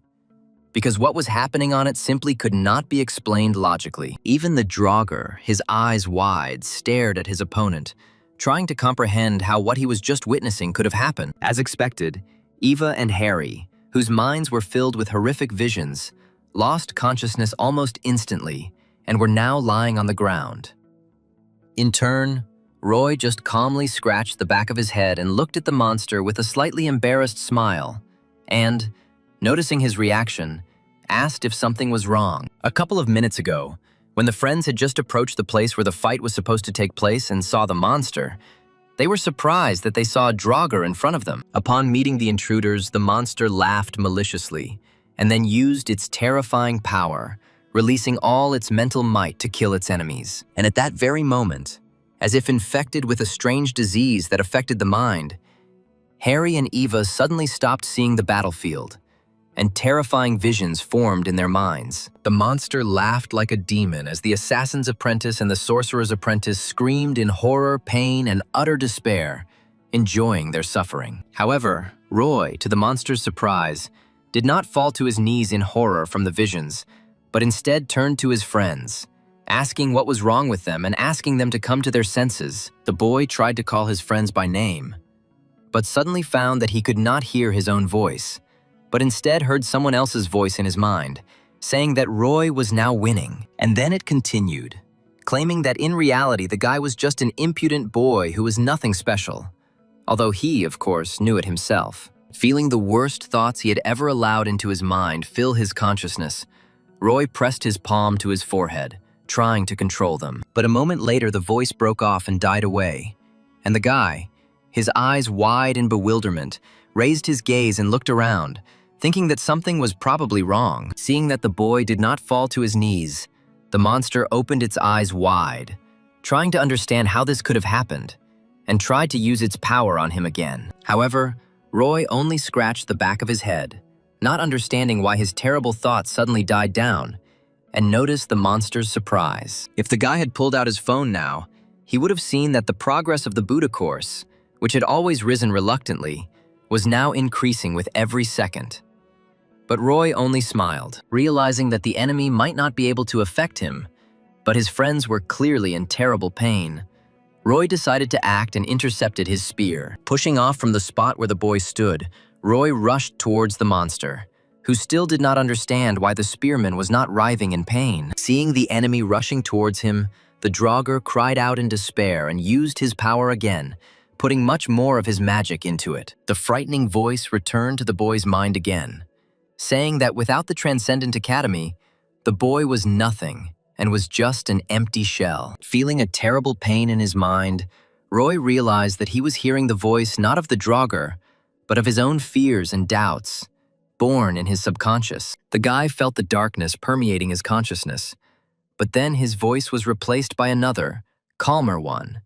because what was happening on it simply could not be explained logically. Even the Dronzer, his eyes wide, stared at his opponent, trying to comprehend how what he was just witnessing could have happened. As expected, Eva and Harry, whose minds were filled with horrific visions, lost consciousness almost instantly and were now lying on the ground. In turn, Roy just calmly scratched the back of his head and looked at the monster with a slightly embarrassed smile, and, noticing his reaction, asked if something was wrong. A couple of minutes ago, when the friends had just approached the place where the fight was supposed to take place and saw the monster, they were surprised that they saw a Dronzer in front of them. Upon meeting the intruders, the monster laughed maliciously and then used its terrifying power, releasing all its mental might to kill its enemies. And at that very moment, as if infected with a strange disease that affected the mind, Harry and Eva suddenly stopped seeing the battlefield, and terrifying visions formed in their minds. The monster laughed like a demon as the assassin's apprentice and the sorcerer's apprentice screamed in horror, pain, and utter despair, enjoying their suffering. However, Roy, to the monster's surprise, did not fall to his knees in horror from the visions, but instead turned to his friends, asking what was wrong with them and asking them to come to their senses. The boy tried to call his friends by name, but suddenly found that he could not hear his own voice, but instead heard someone else's voice in his mind, saying that Roy was now winning. And then it continued, claiming that in reality the guy was just an impudent boy who was nothing special, although he, of course, knew it himself. Feeling the worst thoughts he had ever allowed into his mind fill his consciousness, Roy pressed his palm to his forehead, trying to control them. But a moment later the voice broke off and died away, and the guy, his eyes wide in bewilderment, raised his gaze and looked around, thinking that something was probably wrong. Seeing that the boy did not fall to his knees, the monster opened its eyes wide, trying to understand how this could have happened, and tried to use its power on him again. However, Roy only scratched the back of his head, not understanding why his terrible thoughts suddenly died down, and noticed the monster's surprise. If the guy had pulled out his phone now, he would have seen that the progress of the Buddha course, which had always risen reluctantly, was now increasing with every second. But Roy only smiled, realizing that the enemy might not be able to affect him, but his friends were clearly in terrible pain. Roy decided to act and intercepted his spear. Pushing off from the spot where the boy stood, Roy rushed towards the monster, who still did not understand why the spearman was not writhing in pain. Seeing the enemy rushing towards him, the Dronzer cried out in despair and used his power again, putting much more of his magic into it. The frightening voice returned to the boy's mind again, saying that without the Transcendent Academy, the boy was nothing and was just an empty shell. Feeling a terrible pain in his mind, Roy realized that he was hearing the voice not of the Dronzer, but of his own fears and doubts, born in his subconscious. The guy felt the darkness permeating his consciousness, but then his voice was replaced by another, calmer one,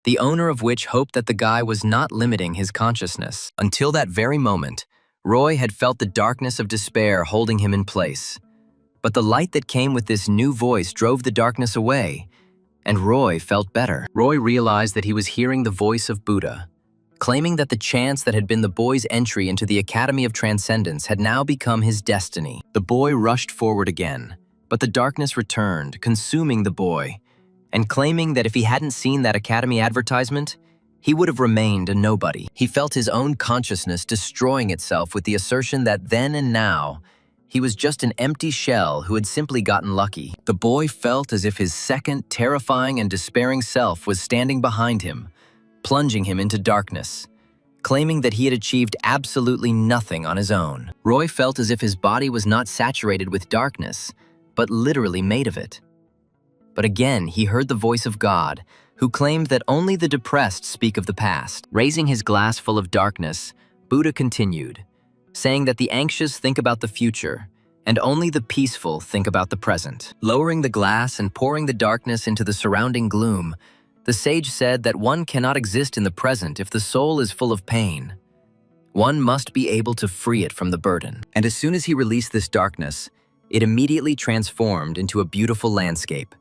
the owner of which hoped that the guy was not limiting his consciousness. Until that very moment, Roy had felt the darkness of despair holding him in place. But the light that came with this new voice drove the darkness away, and Roy felt better. Roy realized that he was hearing the voice of Buddha, claiming that the chance that had been the boy's entry into the Academy of Transcendence had now become his destiny. The boy rushed forward again, but the darkness returned, consuming the boy, and claiming that if he hadn't seen that Academy advertisement, he would have remained a nobody. He felt his own consciousness destroying itself with the assertion that then and now, he was just an empty shell who had simply gotten lucky. The boy felt as if his second, terrifying and despairing self was standing behind him, plunging him into darkness, claiming that he had achieved absolutely nothing on his own. Roy felt as if his body was not saturated with darkness, but literally made of it. But again, he heard the voice of God, who claimed that only the depressed speak of the past. Raising his glass full of darkness, Buddha continued, saying that the anxious think about the future, and only the peaceful think about the present. Lowering the glass and pouring the darkness into the surrounding gloom, the sage said that one cannot exist in the present if the soul is full of pain. One must be able to free it from the burden. And as soon as he released this darkness, it immediately transformed into a beautiful landscape.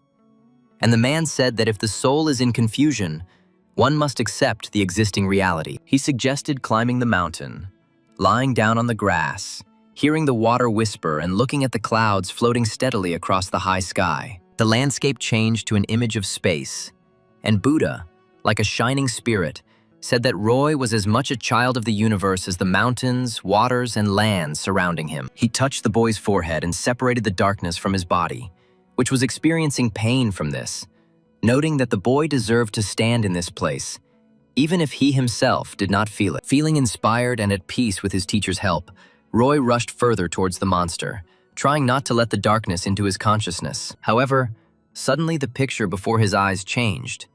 And the man said that if the soul is in confusion, one must accept the existing reality. He suggested climbing the mountain, lying down on the grass, hearing the water whisper and looking at the clouds floating steadily across the high sky. The landscape changed to an image of space, and Buddha, like a shining spirit, said that Roy was as much a child of the universe as the mountains, waters, and lands surrounding him. He touched the boy's forehead and separated the darkness from his body, which was experiencing pain from this, noting that the boy deserved to stand in this place, even if he himself did not feel it. Feeling inspired and at peace with his teacher's help, Roy rushed further towards the monster, trying not to let the darkness into his consciousness. However, suddenly the picture before his eyes changed,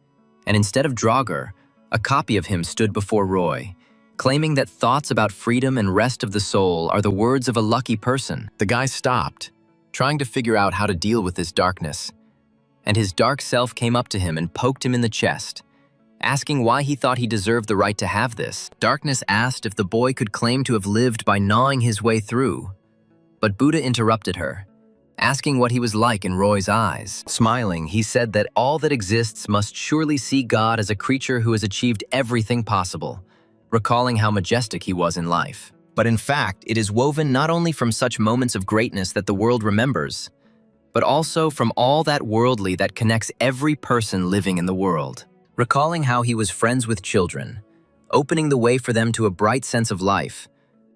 and instead of Dronzer, a copy of him stood before Roy, claiming that thoughts about freedom and rest of the soul are the words of a lucky person. The guy stopped, trying to figure out how to deal with this darkness, and his dark self came up to him and poked him in the chest, asking why he thought he deserved the right to have this. Darkness asked if the boy could claim to have lived by gnawing his way through, but Buddha interrupted her, asking what he was like in Roy's eyes. Smiling, he said that all that exists must surely see God as a creature who has achieved everything possible, recalling how majestic he was in life. But in fact, it is woven not only from such moments of greatness that the world remembers, but also from all that worldly that connects every person living in the world. Recalling how he was friends with children, opening the way for them to a bright sense of life,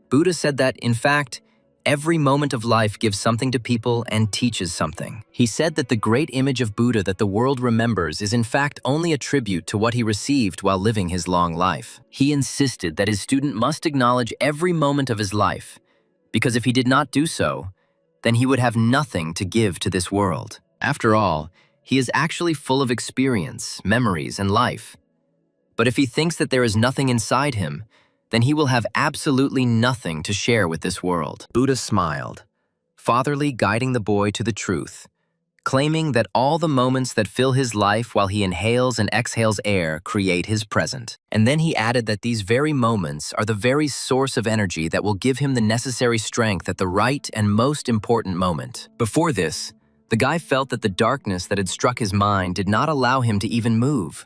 Buddha said that, in fact, every moment of life gives something to people and teaches something. He said that the great image of Buddha that the world remembers is in fact only a tribute to what he received while living his long life. He insisted that his student must acknowledge every moment of his life, because if he did not do so, then he would have nothing to give to this world. After all, he is actually full of experience, memories, and life. But if he thinks that there is nothing inside him, then he will have absolutely nothing to share with this world. Buddha smiled, fatherly guiding the boy to the truth, claiming that all the moments that fill his life while he inhales and exhales air create his present. And then he added that these very moments are the very source of energy that will give him the necessary strength at the right and most important moment. Before this, the guy felt that the darkness that had struck his mind did not allow him to even move.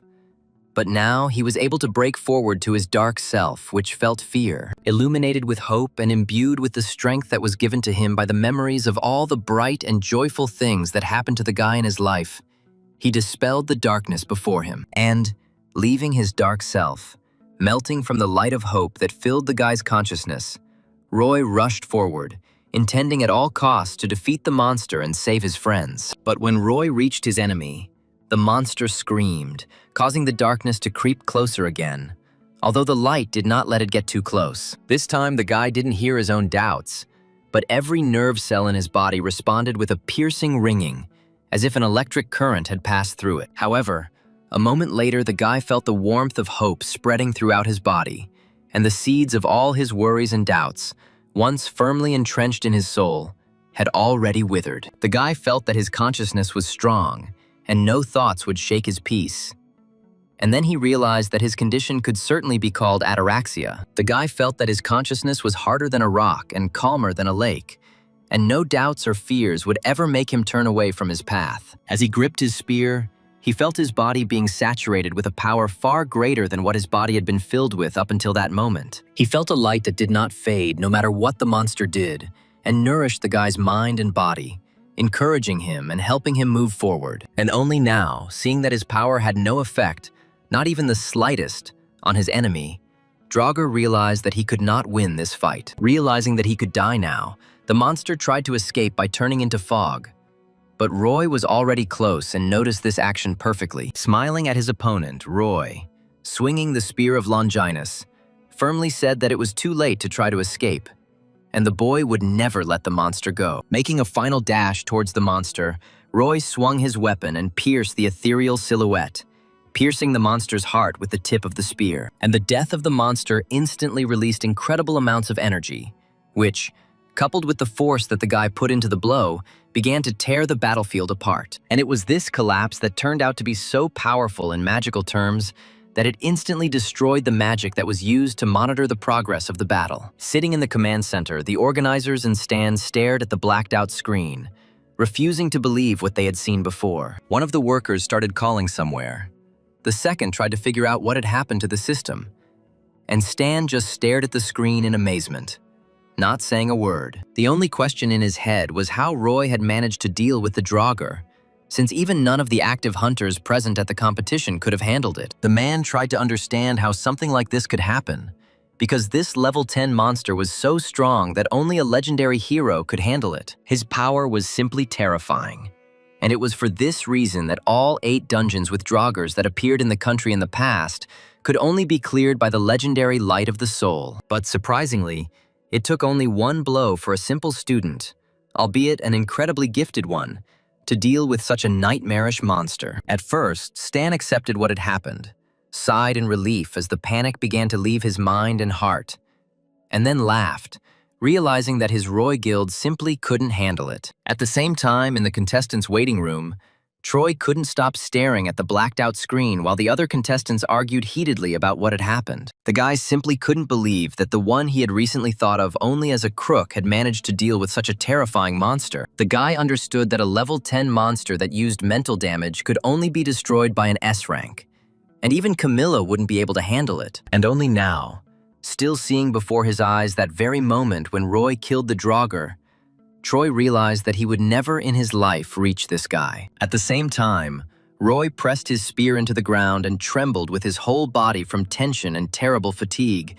But now he was able to break forward to his dark self, which felt fear. Illuminated with hope and imbued with the strength that was given to him by the memories of all the bright and joyful things that happened to the guy in his life, he dispelled the darkness before him. And, leaving his dark self, melting from the light of hope that filled the guy's consciousness, Roy rushed forward, intending at all costs to defeat the monster and save his friends. But when Roy reached his enemy, the monster screamed, causing the darkness to creep closer again, although the light did not let it get too close. This time, the guy didn't hear his own doubts, but every nerve cell in his body responded with a piercing ringing, as if an electric current had passed through it. However, a moment later, the guy felt the warmth of hope spreading throughout his body, and the seeds of all his worries and doubts, once firmly entrenched in his soul, had already withered. The guy felt that his consciousness was strong, and no thoughts would shake his peace. And then he realized that his condition could certainly be called ataraxia. The guy felt that his consciousness was harder than a rock and calmer than a lake, and no doubts or fears would ever make him turn away from his path. As he gripped his spear, he felt his body being saturated with a power far greater than what his body had been filled with up until that moment. He felt a light that did not fade no matter what the monster did, and nourished the guy's mind and body, encouraging him and helping him move forward. And only now, seeing that his power had no effect, not even the slightest, on his enemy, Dronzer realized that he could not win this fight. Realizing that he could die now, the monster tried to escape by turning into fog. But Roy was already close and noticed this action perfectly. Smiling at his opponent, Roy, swinging the spear of Longinus, firmly said that it was too late to try to escape, and the boy would never let the monster go. Making a final dash towards the monster, Roy swung his weapon and pierced the ethereal silhouette, piercing the monster's heart with the tip of the spear. And the death of the monster instantly released incredible amounts of energy, which, coupled with the force that the guy put into the blow, began to tear the battlefield apart. And it was this collapse that turned out to be so powerful in magical terms that it instantly destroyed the magic that was used to monitor the progress of the battle. Sitting in the command center, the organizers and Stan stared at the blacked-out screen, refusing to believe what they had seen before. One of the workers started calling somewhere. The second tried to figure out what had happened to the system. And Stan just stared at the screen in amazement, not saying a word. The only question in his head was how Roy had managed to deal with the Dronzer, since even none of the active hunters present at the competition could have handled it. The man tried to understand how something like this could happen, because this level 10 monster was so strong that only a legendary hero could handle it. His power was simply terrifying, and it was for this reason that all 8 dungeons with Drongers that appeared in the country in the past could only be cleared by the legendary Light of the Soul. But surprisingly, it took only one blow for a simple student, albeit an incredibly gifted one, to deal with such a nightmarish monster. At first, Stan accepted what had happened, sighed in relief as the panic began to leave his mind and heart, and then laughed, realizing that his Roy guild simply couldn't handle it. At the same time, in the contestants' waiting room, Troy couldn't stop staring at the blacked-out screen while the other contestants argued heatedly about what had happened. The guy simply couldn't believe that the one he had recently thought of only as a crook had managed to deal with such a terrifying monster. The guy understood that a level 10 monster that used mental damage could only be destroyed by an S rank, and even Camilla wouldn't be able to handle it. And only now, still seeing before his eyes that very moment when Roy killed the Dronzer, Troy realized that he would never in his life reach this guy. At the same time, Roy pressed his spear into the ground and trembled with his whole body from tension and terrible fatigue,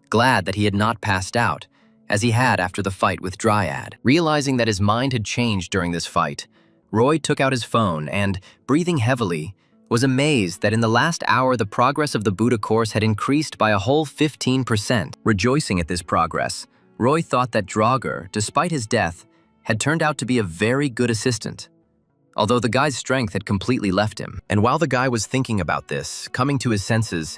glad that he had not passed out, as he had after the fight with Dryad. Realizing that his mind had changed during this fight, Roy took out his phone and, breathing heavily, was amazed that in the last hour the progress of the Buddha course had increased by a whole 15%. Rejoicing at this progress, Roy thought that Dronzer, despite his death, had turned out to be a very good assistant, although the guy's strength had completely left him. And while the guy was thinking about this, coming to his senses,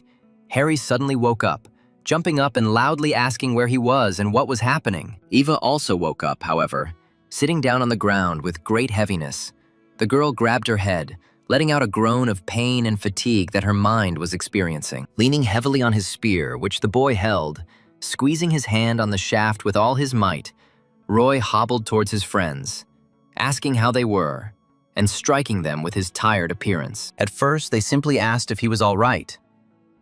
Harry suddenly woke up, jumping up and loudly asking where he was and what was happening. Eva also woke up, however, sitting down on the ground with great heaviness. The girl grabbed her head, letting out a groan of pain and fatigue that her mind was experiencing. Leaning heavily on his spear, which the boy held, squeezing his hand on the shaft with all his might, Roy hobbled towards his friends, asking how they were, and striking them with his tired appearance. At first, they simply asked if he was all right.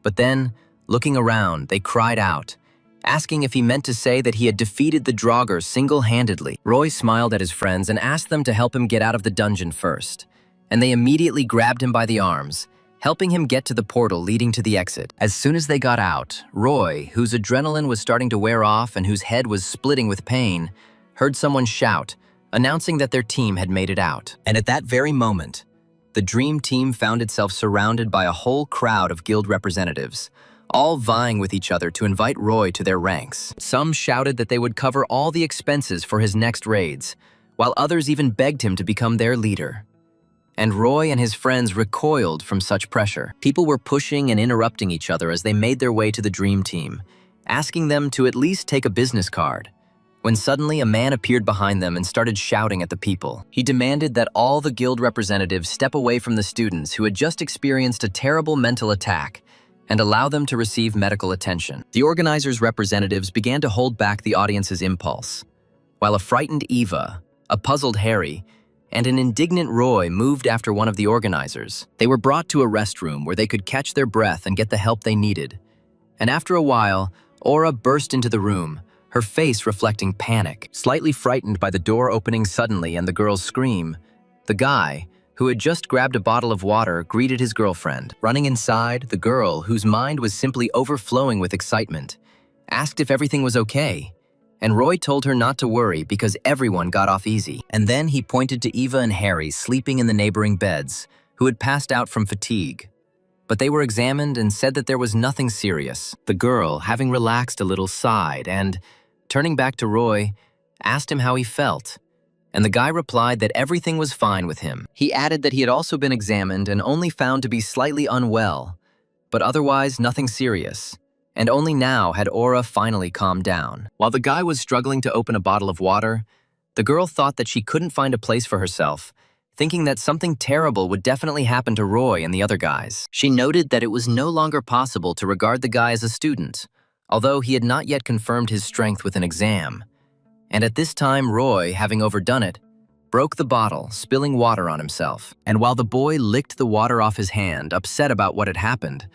But then, looking around, they cried out, asking if he meant to say that he had defeated the Dronzer single-handedly. Roy smiled at his friends and asked them to help him get out of the dungeon first, and they immediately grabbed him by the arms, helping him get to the portal leading to the exit. As soon as they got out, Roy, whose adrenaline was starting to wear off and whose head was splitting with pain, heard someone shout, announcing that their team had made it out. And at that very moment, the Dream Team found itself surrounded by a whole crowd of guild representatives, all vying with each other to invite Roy to their ranks. Some shouted that they would cover all the expenses for his next raids, while others even begged him to become their leader. And Roy and his friends recoiled from such pressure. People were pushing and interrupting each other as they made their way to the Dream Team, asking them to at least take a business card, when suddenly a man appeared behind them and started shouting at the people. He demanded that all the guild representatives step away from the students who had just experienced a terrible mental attack and allow them to receive medical attention. The organizers' representatives began to hold back the audience's impulse, while a frightened Eva, a puzzled Harry, and an indignant Roy moved after one of the organizers. They were brought to a restroom where they could catch their breath and get the help they needed. And after a while, Aura burst into the room, her face reflecting panic. Slightly frightened by the door opening suddenly and the girl's scream, the guy, who had just grabbed a bottle of water, greeted his girlfriend. Running inside, the girl, whose mind was simply overflowing with excitement, asked if everything was okay, and Roy told her not to worry because everyone got off easy. And then he pointed to Eva and Harry sleeping in the neighboring beds, who had passed out from fatigue. But they were examined and said that there was nothing serious. The girl, having relaxed a little, sighed and, turning back to Roy, asked him how he felt. And the guy replied that everything was fine with him. He added that he had also been examined and only found to be slightly unwell, but otherwise nothing serious. And only now had Aura finally calmed down. While the guy was struggling to open a bottle of water, the girl thought that she couldn't find a place for herself, thinking that something terrible would definitely happen to Roy and the other guys. She noted that it was no longer possible to regard the guy as a student, although he had not yet confirmed his strength with an exam. And at this time, Roy, having overdone it, broke the bottle, spilling water on himself. And while the boy licked the water off his hand, upset about what had happened,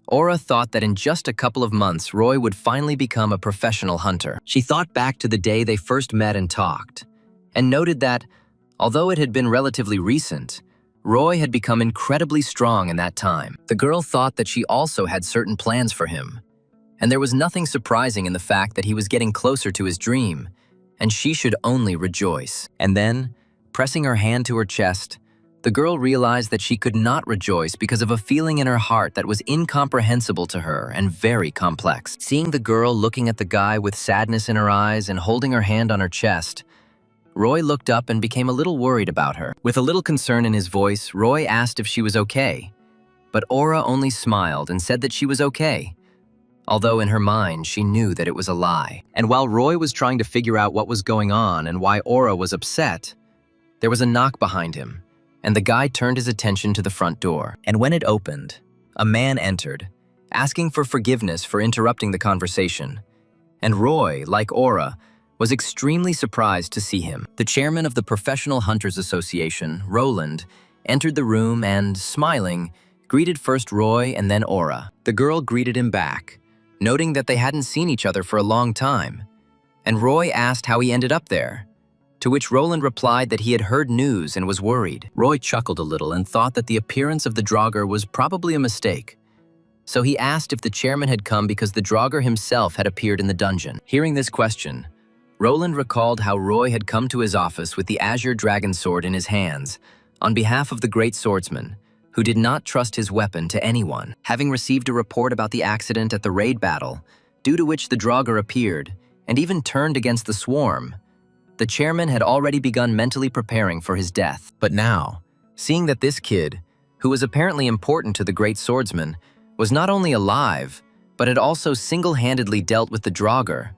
Aura thought that in just a couple of months, Roy would finally become a professional hunter. She thought back to the day they first met and talked, and noted that, although it had been relatively recent, Roy had become incredibly strong in that time. The girl thought that she also had certain plans for him, and there was nothing surprising in the fact that he was getting closer to his dream, and she should only rejoice. And then, pressing her hand to her chest, the girl realized that she could not rejoice because of a feeling in her heart that was incomprehensible to her and very complex. Seeing the girl looking at the guy with sadness in her eyes and holding her hand on her chest, Roy looked up and became a little worried about her. With a little concern in his voice, Roy asked if she was okay, but Aura only smiled and said that she was okay, although in her mind she knew that it was a lie. And while Roy was trying to figure out what was going on and why Aura was upset, there was a knock behind him, and the guy turned his attention to the front door. And when it opened, a man entered, asking for forgiveness for interrupting the conversation. And Roy, like Aura, was extremely surprised to see him. The chairman of the Professional Hunters Association, Roland, entered the room and, smiling, greeted first Roy and then Aura. The girl greeted him back, noting that they hadn't seen each other for a long time, and Roy asked how he ended up there, to which Roland replied that he had heard news and was worried. Roy chuckled a little and thought that the appearance of the Draugr was probably a mistake, so he asked if the chairman had come because the Draugr himself had appeared in the dungeon. Hearing this question, Roland recalled how Roy had come to his office with the Azure Dragon Sword in his hands on behalf of the Great Swordsman, who did not trust his weapon to anyone. Having received a report about the accident at the raid battle, due to which the Draugr appeared and even turned against the swarm, the chairman had already begun mentally preparing for his death. But now, seeing that this kid, who was apparently important to the Great Swordsman, was not only alive, but had also single-handedly dealt with the Draugr,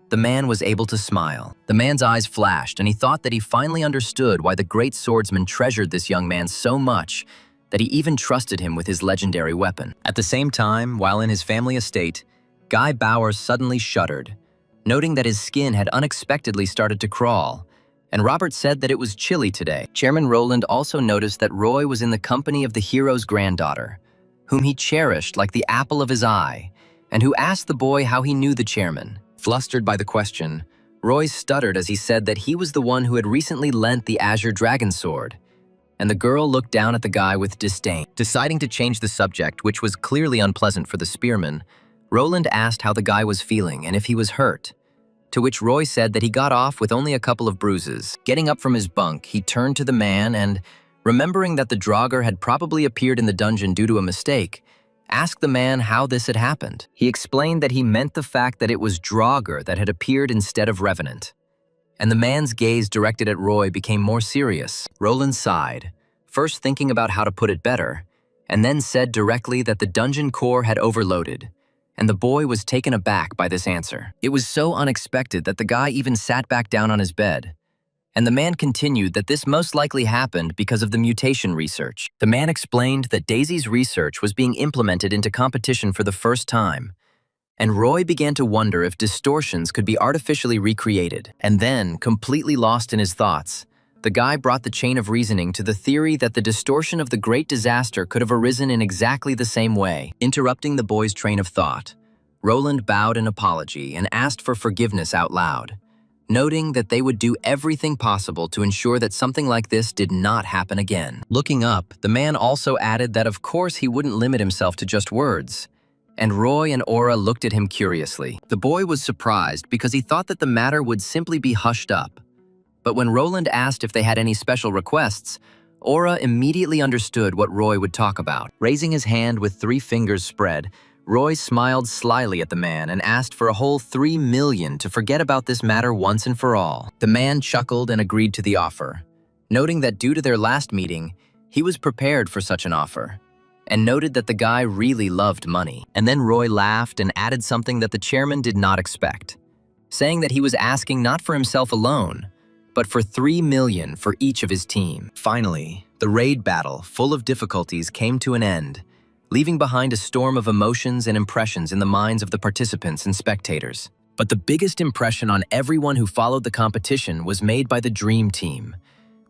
the man was able to smile. The man's eyes flashed, and he thought that he finally understood why the Great Swordsman treasured this young man so much that he even trusted him with his legendary weapon. At the same time, while in his family estate, Guy Bowers suddenly shuddered, noting that his skin had unexpectedly started to crawl, and Robert said that it was chilly today. Chairman Roland also noticed that Roy was in the company of the hero's granddaughter, whom he cherished like the apple of his eye, and who asked the boy how he knew the chairman. Flustered by the question, Roy stuttered as he said that he was the one who had recently lent the Azure Dragon Sword, and the girl looked down at the guy with disdain. Deciding to change the subject, which was clearly unpleasant for the spearman, Roland asked how the guy was feeling and if he was hurt, to which Roy said that he got off with only a couple of bruises. Getting up from his bunk, he turned to the man and, remembering that the Draugr had probably appeared in the dungeon due to a mistake, asked the man how this had happened. He explained that he meant the fact that it was Draugr that had appeared instead of Revenant, and the man's gaze directed at Roy became more serious. Roland sighed, first thinking about how to put it better, and then said directly that the dungeon core had overloaded, and the boy was taken aback by this answer. It was so unexpected that the guy even sat back down on his bed. And the man continued that this most likely happened because of the mutation research. The man explained that Daisy's research was being implemented into competition for the first time, and Roy began to wonder if distortions could be artificially recreated. And then, completely lost in his thoughts, the guy brought the chain of reasoning to the theory that the distortion of the Great Disaster could have arisen in exactly the same way. Interrupting the boy's train of thought, Roland bowed an apology and asked for forgiveness out loud, noting that they would do everything possible to ensure that something like this did not happen again. Looking up, the man also added that of course he wouldn't limit himself to just words, and Roy and Aura looked at him curiously. The boy was surprised because he thought that the matter would simply be hushed up. But when Roland asked if they had any special requests, Aura immediately understood what Roy would talk about. Raising his hand with 3 fingers spread, Roy smiled slyly at the man and asked for a whole 3 million to forget about this matter once and for all. The man chuckled and agreed to the offer, noting that due to their last meeting, he was prepared for such an offer, and noted that the guy really loved money. And then Roy laughed and added something that the chairman did not expect, saying that he was asking not for himself alone, but for 3 million for each of his team. Finally, the raid battle, full of difficulties, came to an end, leaving behind a storm of emotions and impressions in the minds of the participants and spectators. But the biggest impression on everyone who followed the competition was made by the Dream Team,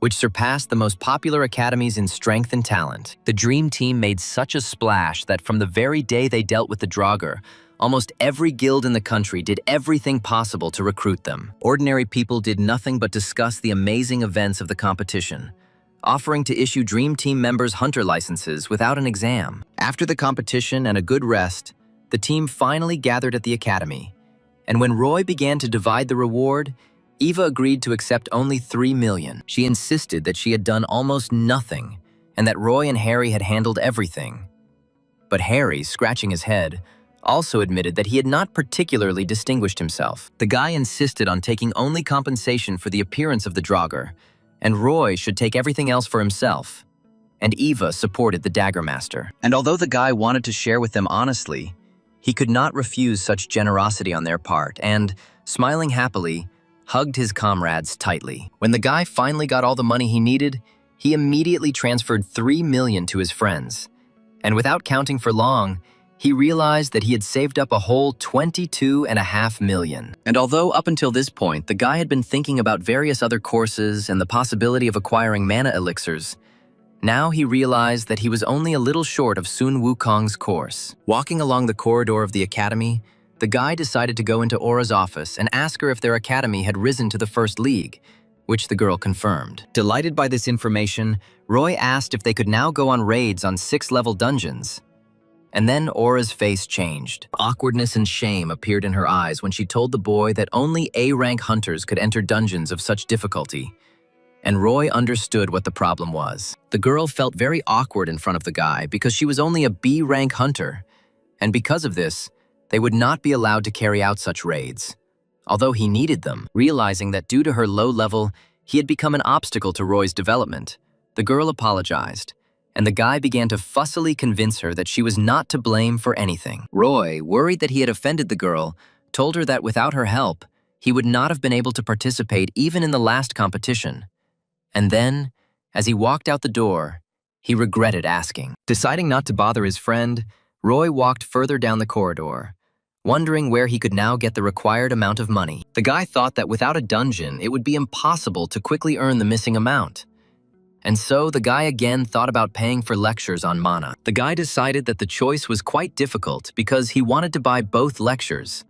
which surpassed the most popular academies in strength and talent. The Dream Team made such a splash that from the very day they dealt with the Dronzer, almost every guild in the country did everything possible to recruit them. Ordinary people did nothing but discuss the amazing events of the competition, offering to issue Dream Team members hunter licenses without an exam. After the competition and a good rest, the team finally gathered at the academy, and when Roy began to divide the reward, Eva agreed to accept only 3 million. She insisted that she had done almost nothing and that Roy and Harry had handled everything. But Harry, scratching his head, also admitted that he had not particularly distinguished himself. The guy insisted on taking only compensation for the appearance of the Dronzer, and Roy should take everything else for himself. And Eva supported the Dagger Master. And although the guy wanted to share with them honestly, he could not refuse such generosity on their part and, smiling happily, hugged his comrades tightly. When the guy finally got all the money he needed, he immediately transferred 3 million to his friends. And without counting for long, he realized that he had saved up a whole 22.5 million. And although up until this point, the guy had been thinking about various other courses and the possibility of acquiring mana elixirs, now he realized that he was only a little short of Sun Wukong's course. Walking along the corridor of the academy, the guy decided to go into Aura's office and ask her if their academy had risen to the first league, which the girl confirmed. Delighted by this information, Roy asked if they could now go on raids on 6-level dungeons. And then Aura's face changed. Awkwardness and shame appeared in her eyes when she told the boy that only A-rank hunters could enter dungeons of such difficulty. And Roy understood what the problem was. The girl felt very awkward in front of the guy because she was only a B-rank hunter. And because of this, they would not be allowed to carry out such raids, although he needed them. Realizing that due to her low level, he had become an obstacle to Roy's development, the girl apologized, and the guy began to fussily convince her that she was not to blame for anything. Roy, worried that he had offended the girl, told her that without her help, he would not have been able to participate even in the last competition. And then, as he walked out the door, he regretted asking. Deciding not to bother his friend, Roy walked further down the corridor, wondering where he could now get the required amount of money. The guy thought that without a dungeon, it would be impossible to quickly earn the missing amount. And so the guy again thought about paying for lectures on mana. The guy decided that the choice was quite difficult because he wanted to buy both lectures.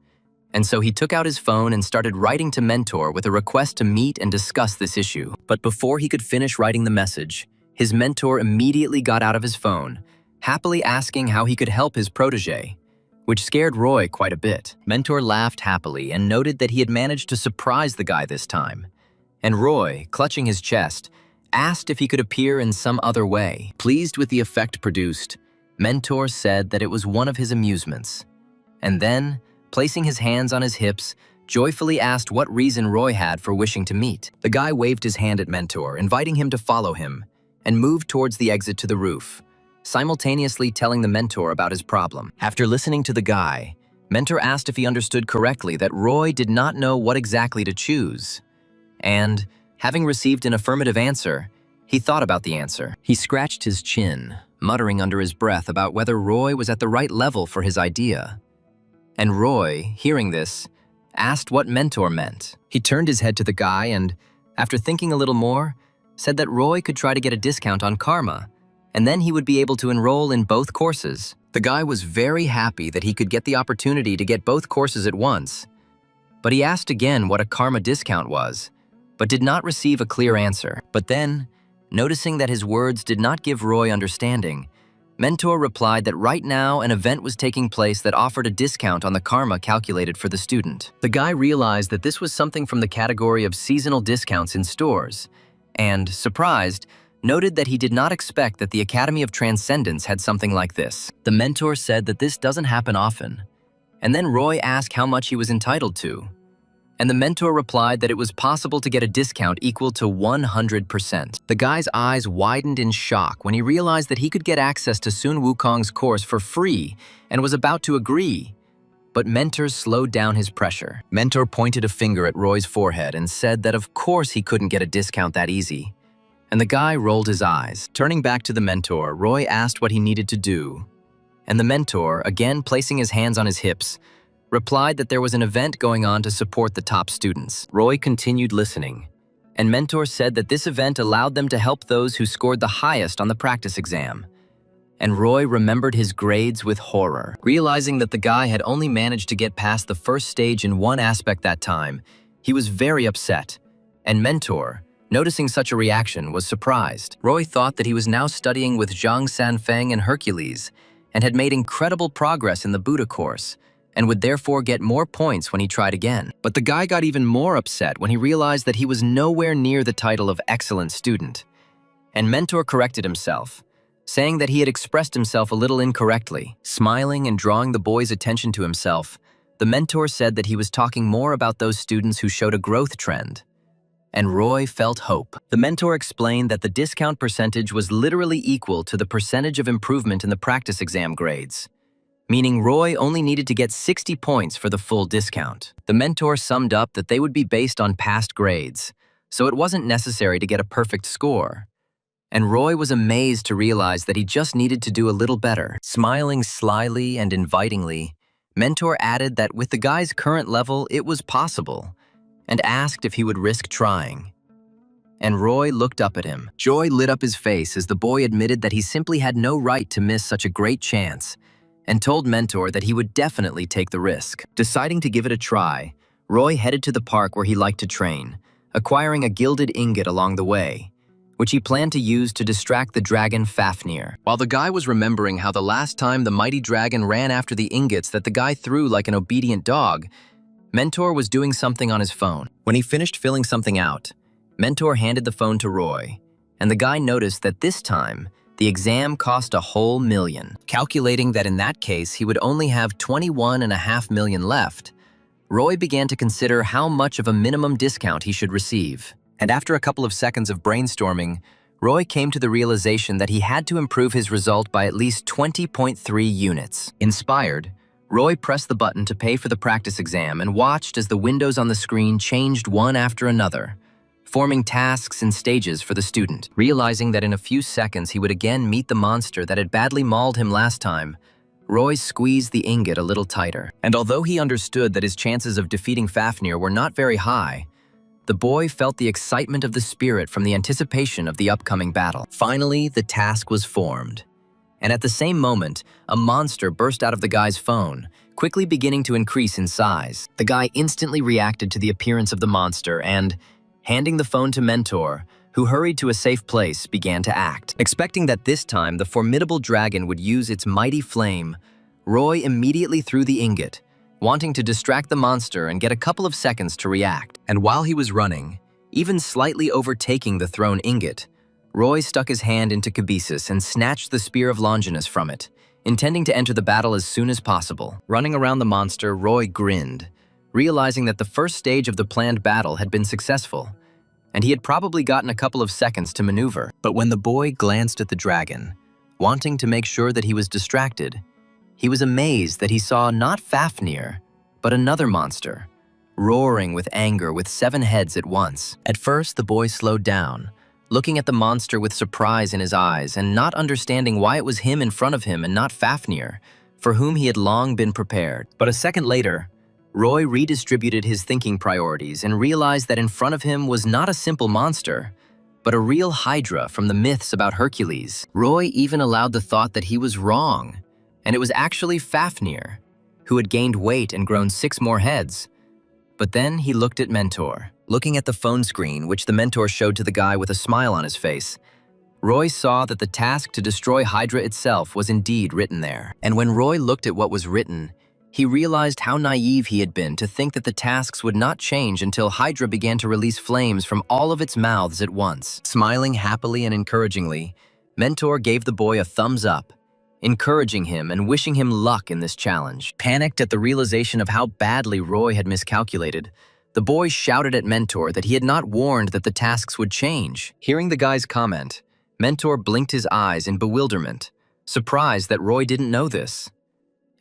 And so he took out his phone and started writing to Mentor with a request to meet and discuss this issue. But before he could finish writing the message, his mentor immediately got out of his phone, happily asking how he could help his protege, which scared Roy quite a bit. Mentor laughed happily and noted that he had managed to surprise the guy this time. And Roy, clutching his chest, asked if he could appear in some other way. Pleased with the effect produced, Mentor said that it was one of his amusements. And then, placing his hands on his hips, joyfully asked what reason Roy had for wishing to meet. The guy waved his hand at Mentor, inviting him to follow him, and moved towards the exit to the roof, simultaneously telling the Mentor about his problem. After listening to the guy, Mentor asked if he understood correctly that Roy did not know what exactly to choose. And, having received an affirmative answer, he thought about the answer. He scratched his chin, muttering under his breath about whether Roy was at the right level for his idea. And Roy, hearing this, asked what Mentor meant. He turned his head to the guy and, after thinking a little more, said that Roy could try to get a discount on Karma, and then he would be able to enroll in both courses. The guy was very happy that he could get the opportunity to get both courses at once. But he asked again what a Karma discount was, but did not receive a clear answer. But then, noticing that his words did not give Roy understanding, Mentor replied that right now an event was taking place that offered a discount on the Karma calculated for the student. The guy realized that this was something from the category of seasonal discounts in stores, and, surprised, noted that he did not expect that the Academy of Transcendence had something like this. The Mentor said that this doesn't happen often, and then Roy asked how much he was entitled to. And the Mentor replied that it was possible to get a discount equal to 100%. The guy's eyes widened in shock when he realized that he could get access to Sun Wukong's course for free and was about to agree. But Mentor slowed down his pressure. Mentor pointed a finger at Roy's forehead and said that of course he couldn't get a discount that easy. And the guy rolled his eyes. Turning back to the Mentor, Roy asked what he needed to do. And the Mentor, again placing his hands on his hips, replied that there was an event going on to support the top students. Roy continued listening, and Mentor said that this event allowed them to help those who scored the highest on the practice exam. And Roy remembered his grades with horror. Realizing that the guy had only managed to get past the first stage in one aspect that time, he was very upset, and Mentor, noticing such a reaction, was surprised. Roy thought that he was now studying with Zhang Sanfeng and Hercules, and had made incredible progress in the Buddha course, and would therefore get more points when he tried again. But the guy got even more upset when he realized that he was nowhere near the title of excellent student. And Mentor corrected himself, saying that he had expressed himself a little incorrectly. Smiling and drawing the boy's attention to himself, the Mentor said that he was talking more about those students who showed a growth trend. And Roy felt hope. The Mentor explained that the discount percentage was literally equal to the percentage of improvement in the practice exam grades, meaning Roy only needed to get 60 points for the full discount. The Mentor summed up that they would be based on past grades, so it wasn't necessary to get a perfect score. And Roy was amazed to realize that he just needed to do a little better. Smiling slyly and invitingly, Mentor added that with the guy's current level, it was possible, and asked if he would risk trying. And Roy looked up at him. Joy lit up his face as the boy admitted that he simply had no right to miss such a great chance, and told Mentor that he would definitely take the risk. Deciding to give it a try, Roy headed to the park where he liked to train, acquiring a gilded ingot along the way, which he planned to use to distract the dragon Fafnir. While the guy was remembering how the last time the mighty dragon ran after the ingots that the guy threw like an obedient dog, Mentor was doing something on his phone. When he finished filling something out, Mentor handed the phone to Roy, and the guy noticed that this time, the exam cost a whole million. Calculating that in that case he would only have 21.5 million left, Roy began to consider how much of a minimum discount he should receive. And after a couple of seconds of brainstorming, Roy came to the realization that he had to improve his result by at least 20.3 units. Inspired, Roy pressed the button to pay for the practice exam and watched as the windows on the screen changed one after another, forming tasks and stages for the student. Realizing that in a few seconds he would again meet the monster that had badly mauled him last time, Roy squeezed the ingot a little tighter. And although he understood that his chances of defeating Fafnir were not very high, the boy felt the excitement of the spirit from the anticipation of the upcoming battle. Finally, the task was formed. And at the same moment, a monster burst out of the guy's phone, quickly beginning to increase in size. The guy instantly reacted to the appearance of the monster and, handing the phone to Mentor, who hurried to a safe place, began to act. Expecting that this time the formidable dragon would use its mighty flame, Roy immediately threw the ingot, wanting to distract the monster and get a couple of seconds to react. And while he was running, even slightly overtaking the thrown ingot, Roy stuck his hand into Cabesus and snatched the Spear of Longinus from it, intending to enter the battle as soon as possible. Running around the monster, Roy grinned, realizing that the first stage of the planned battle had been successful, and he had probably gotten a couple of seconds to maneuver. But when the boy glanced at the dragon, wanting to make sure that he was distracted, he was amazed that he saw not Fafnir, but another monster, roaring with anger with 7 heads at once. At first, the boy slowed down, looking at the monster with surprise in his eyes and not understanding why it was him in front of him and not Fafnir, for whom he had long been prepared. But a second later, Roy redistributed his thinking priorities and realized that in front of him was not a simple monster, but a real Hydra from the myths about Hercules. Roy even allowed the thought that he was wrong, and it was actually Fafnir, who had gained weight and grown 6 more heads. But then he looked at Mentor. Looking at the phone screen, which the mentor showed to the guy with a smile on his face, Roy saw that the task to destroy Hydra itself was indeed written there. And when Roy looked at what was written, he realized how naive he had been to think that the tasks would not change until Hydra began to release flames from all of its mouths at once. Smiling happily and encouragingly, Mentor gave the boy a thumbs up, encouraging him and wishing him luck in this challenge. Panicked at the realization of how badly Roy had miscalculated, the boy shouted at Mentor that he had not warned that the tasks would change. Hearing the guy's comment, Mentor blinked his eyes in bewilderment, surprised that Roy didn't know this.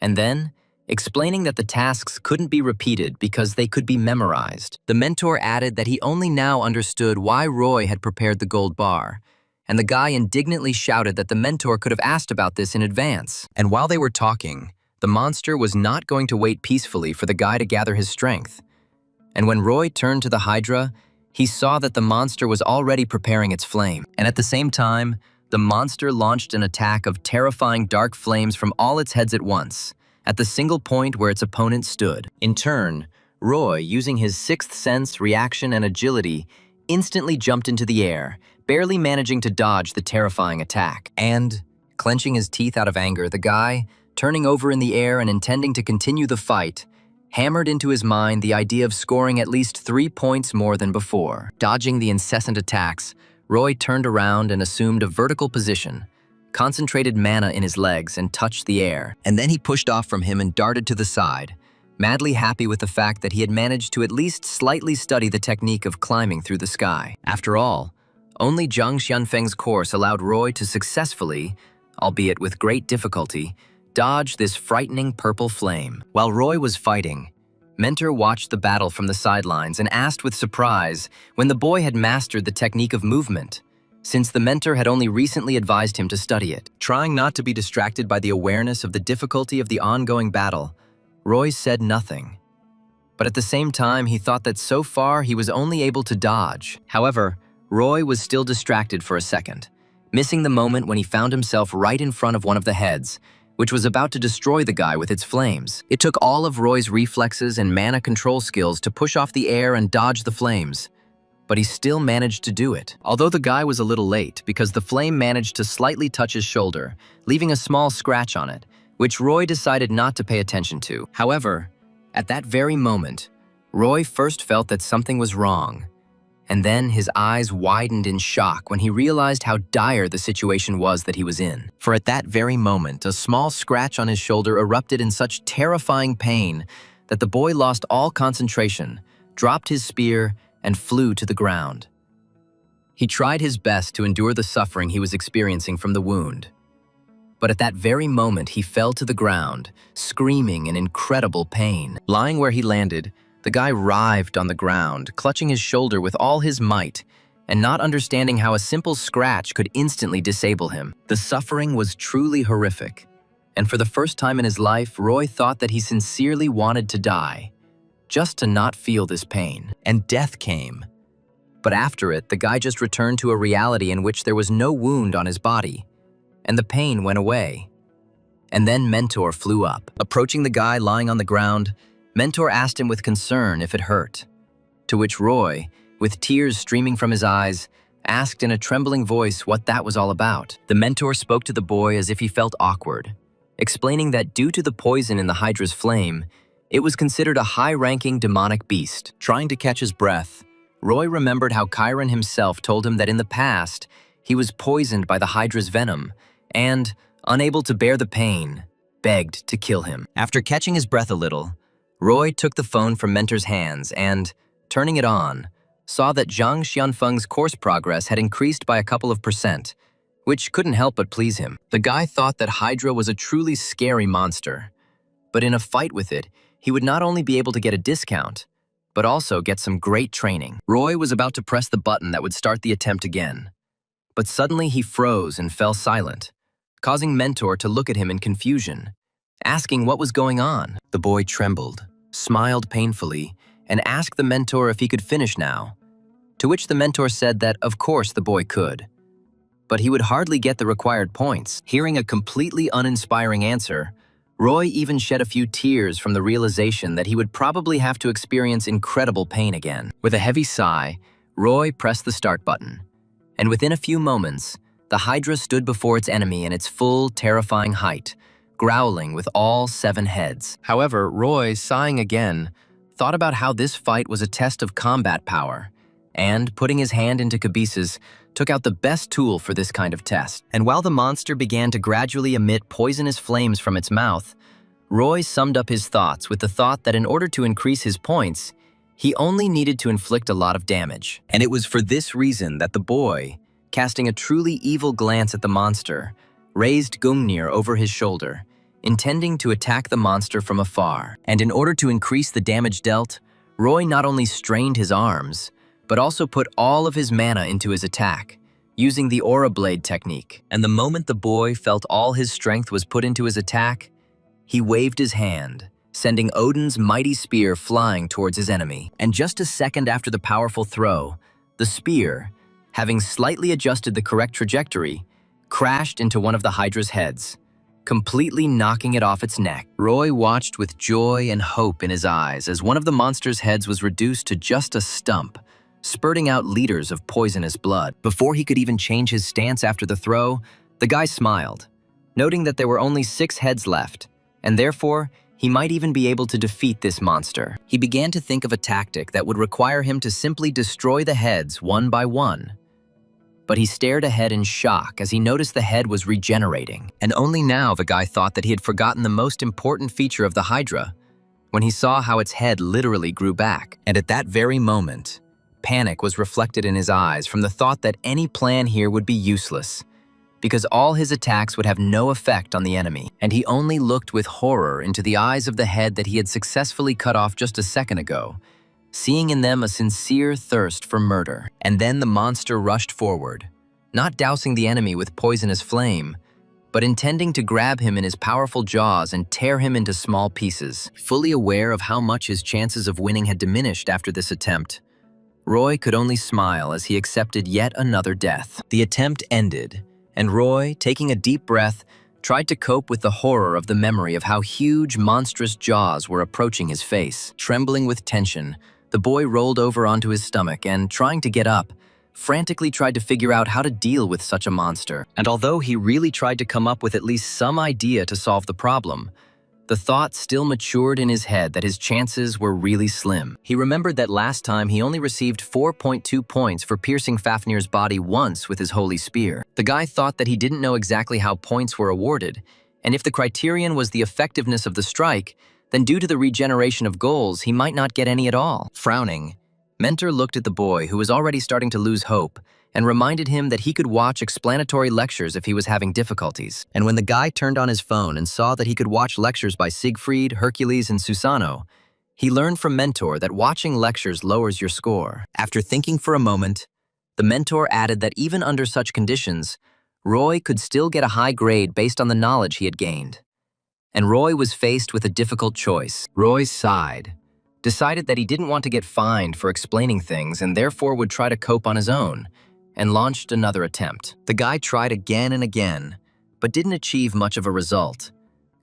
And then, explaining that the tasks couldn't be repeated because they could be memorized. The mentor added that he only now understood why Roy had prepared the gold bar, and the guy indignantly shouted that the mentor could have asked about this in advance. And while they were talking, the monster was not going to wait peacefully for the guy to gather his strength. And when Roy turned to the Hydra, he saw that the monster was already preparing its flame. And at the same time, the monster launched an attack of terrifying dark flames from all its heads at once, at the single point where its opponent stood. In turn, Roy, using his 6th sense, reaction, and agility, instantly jumped into the air, barely managing to dodge the terrifying attack. And, clenching his teeth out of anger, the guy, turning over in the air and intending to continue the fight, hammered into his mind the idea of scoring at least 3 points more than before. Dodging the incessant attacks, Roy turned around and assumed a vertical position, concentrated mana in his legs and touched the air. And then he pushed off from him and darted to the side, madly happy with the fact that he had managed to at least slightly study the technique of climbing through the sky. After all, only Zhang Xianfeng's course allowed Roy to successfully, albeit with great difficulty, dodge this frightening purple flame. While Roy was fighting, Mentor watched the battle from the sidelines and asked with surprise when the boy had mastered the technique of movement, since the mentor had only recently advised him to study it. Trying not to be distracted by the awareness of the difficulty of the ongoing battle, Roy said nothing. But at the same time, he thought that so far he was only able to dodge. However, Roy was still distracted for a second, missing the moment when he found himself right in front of one of the heads, which was about to destroy the guy with its flames. It took all of Roy's reflexes and mana control skills to push off the air and dodge the flames, but he still managed to do it. Although the guy was a little late because the flame managed to slightly touch his shoulder, leaving a small scratch on it, which Roy decided not to pay attention to. However, at that very moment, Roy first felt that something was wrong, and then his eyes widened in shock when he realized how dire the situation was that he was in. For at that very moment, a small scratch on his shoulder erupted in such terrifying pain that the boy lost all concentration, dropped his spear, and flew to the ground. He tried his best to endure the suffering he was experiencing from the wound. But at that very moment, he fell to the ground, screaming in incredible pain. Lying where he landed, the guy writhed on the ground, clutching his shoulder with all his might, and not understanding how a simple scratch could instantly disable him. The suffering was truly horrific, and for the first time in his life, Roy thought that he sincerely wanted to die, just to not feel this pain. And death came. But after it, the guy just returned to a reality in which there was no wound on his body, and the pain went away. And then Mentor flew up. Approaching the guy lying on the ground, Mentor asked him with concern if it hurt, to which Roy, with tears streaming from his eyes, asked in a trembling voice what that was all about. The mentor spoke to the boy as if he felt awkward, explaining that due to the poison in the Hydra's flame, it was considered a high-ranking demonic beast. Trying to catch his breath, Roy remembered how Chiron himself told him that in the past, he was poisoned by the Hydra's venom and, unable to bear the pain, begged to kill him. After catching his breath a little, Roy took the phone from Mentor's hands and, turning it on, saw that Zhang Xianfeng's course progress had increased by a couple of %, which couldn't help but please him. The guy thought that Hydra was a truly scary monster, but in a fight with it, he would not only be able to get a discount, but also get some great training. Roy was about to press the button that would start the attempt again, but suddenly he froze and fell silent, causing Mentor to look at him in confusion, asking what was going on. The boy trembled, smiled painfully, and asked the Mentor if he could finish now, to which the Mentor said that of course the boy could, but he would hardly get the required points. Hearing a completely uninspiring answer, Roy even shed a few tears from the realization that he would probably have to experience incredible pain again. With a heavy sigh, Roy pressed the start button, and within a few moments, the Hydra stood before its enemy in its full, terrifying height, growling with all 7 heads. However, Roy, sighing again, thought about how this fight was a test of combat power, and, putting his hand into Kabisa's, took out the best tool for this kind of test. And while the monster began to gradually emit poisonous flames from its mouth, Roy summed up his thoughts with the thought that in order to increase his points, he only needed to inflict a lot of damage. And it was for this reason that the boy, casting a truly evil glance at the monster, raised Gungnir over his shoulder, intending to attack the monster from afar. And in order to increase the damage dealt, Roy not only strained his arms, but also put all of his mana into his attack, using the Aura Blade technique. And the moment the boy felt all his strength was put into his attack, he waved his hand, sending Odin's mighty spear flying towards his enemy. And just a second after the powerful throw, the spear, having slightly adjusted the correct trajectory, crashed into one of the Hydra's heads, completely knocking it off its neck. Roy watched with joy and hope in his eyes as one of the monster's heads was reduced to just a stump, spurting out liters of poisonous blood. Before he could even change his stance after the throw, the guy smiled, noting that there were only 6 heads left, and therefore, he might even be able to defeat this monster. He began to think of a tactic that would require him to simply destroy the heads one by one. But he stared ahead in shock as he noticed the head was regenerating. And only now the guy thought that he had forgotten the most important feature of the Hydra, when he saw how its head literally grew back. And at that very moment, panic was reflected in his eyes from the thought that any plan here would be useless, because all his attacks would have no effect on the enemy, and he only looked with horror into the eyes of the head that he had successfully cut off just a second ago, seeing in them a sincere thirst for murder. And then the monster rushed forward, not dousing the enemy with poisonous flame, but intending to grab him in his powerful jaws and tear him into small pieces. Fully aware of how much his chances of winning had diminished after this attempt, Roy could only smile as he accepted yet another death. The attempt ended, and Roy, taking a deep breath, tried to cope with the horror of the memory of how huge, monstrous jaws were approaching his face. Trembling with tension, the boy rolled over onto his stomach and, trying to get up, frantically tried to figure out how to deal with such a monster. And although he really tried to come up with at least some idea to solve the problem, the thought still matured in his head that his chances were really slim. He remembered that last time he only received 4.2 points for piercing Fafnir's body once with his holy spear. The guy thought that he didn't know exactly how points were awarded, and if the criterion was the effectiveness of the strike, then due to the regeneration of goals, he might not get any at all. Frowning, Mentor looked at the boy who was already starting to lose hope and reminded him that he could watch explanatory lectures if he was having difficulties. And when the guy turned on his phone and saw that he could watch lectures by Siegfried, Hercules, and Susano, he learned from Mentor that watching lectures lowers your score. After thinking for a moment, the Mentor added that even under such conditions, Roy could still get a high grade based on the knowledge he had gained. And Roy was faced with a difficult choice. Roy sighed, decided that he didn't want to get fined for explaining things and therefore would try to cope on his own, and launched another attempt. The guy tried again and again, but didn't achieve much of a result,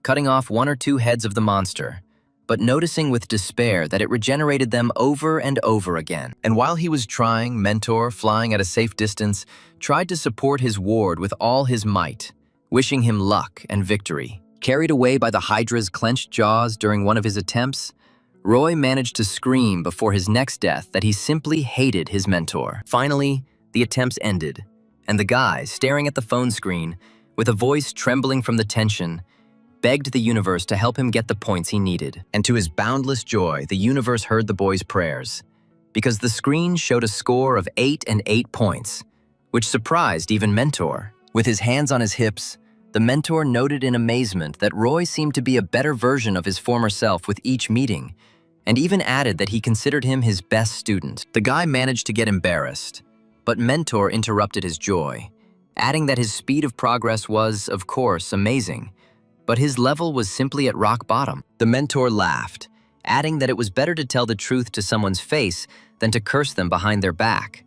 cutting off 1 or 2 heads of the monster, but noticing with despair that it regenerated them over and over again. And while he was trying, Mentor, flying at a safe distance, tried to support his ward with all his might, wishing him luck and victory. Carried away by the Hydra's clenched jaws during one of his attempts, Roy managed to scream before his next death that he simply hated his Mentor. Finally, the attempts ended, and the guy, staring at the phone screen, with a voice trembling from the tension, begged the universe to help him get the points he needed. And to his boundless joy, the universe heard the boy's prayers, because the screen showed a score of 8 and 8 points, which surprised even Mentor. With his hands on his hips, the mentor noted in amazement that Roy seemed to be a better version of his former self with each meeting, and even added that he considered him his best student. The guy managed to get embarrassed, but Mentor interrupted his joy, adding that his speed of progress was, of course, amazing, but his level was simply at rock bottom. The mentor laughed, adding that it was better to tell the truth to someone's face than to curse them behind their back.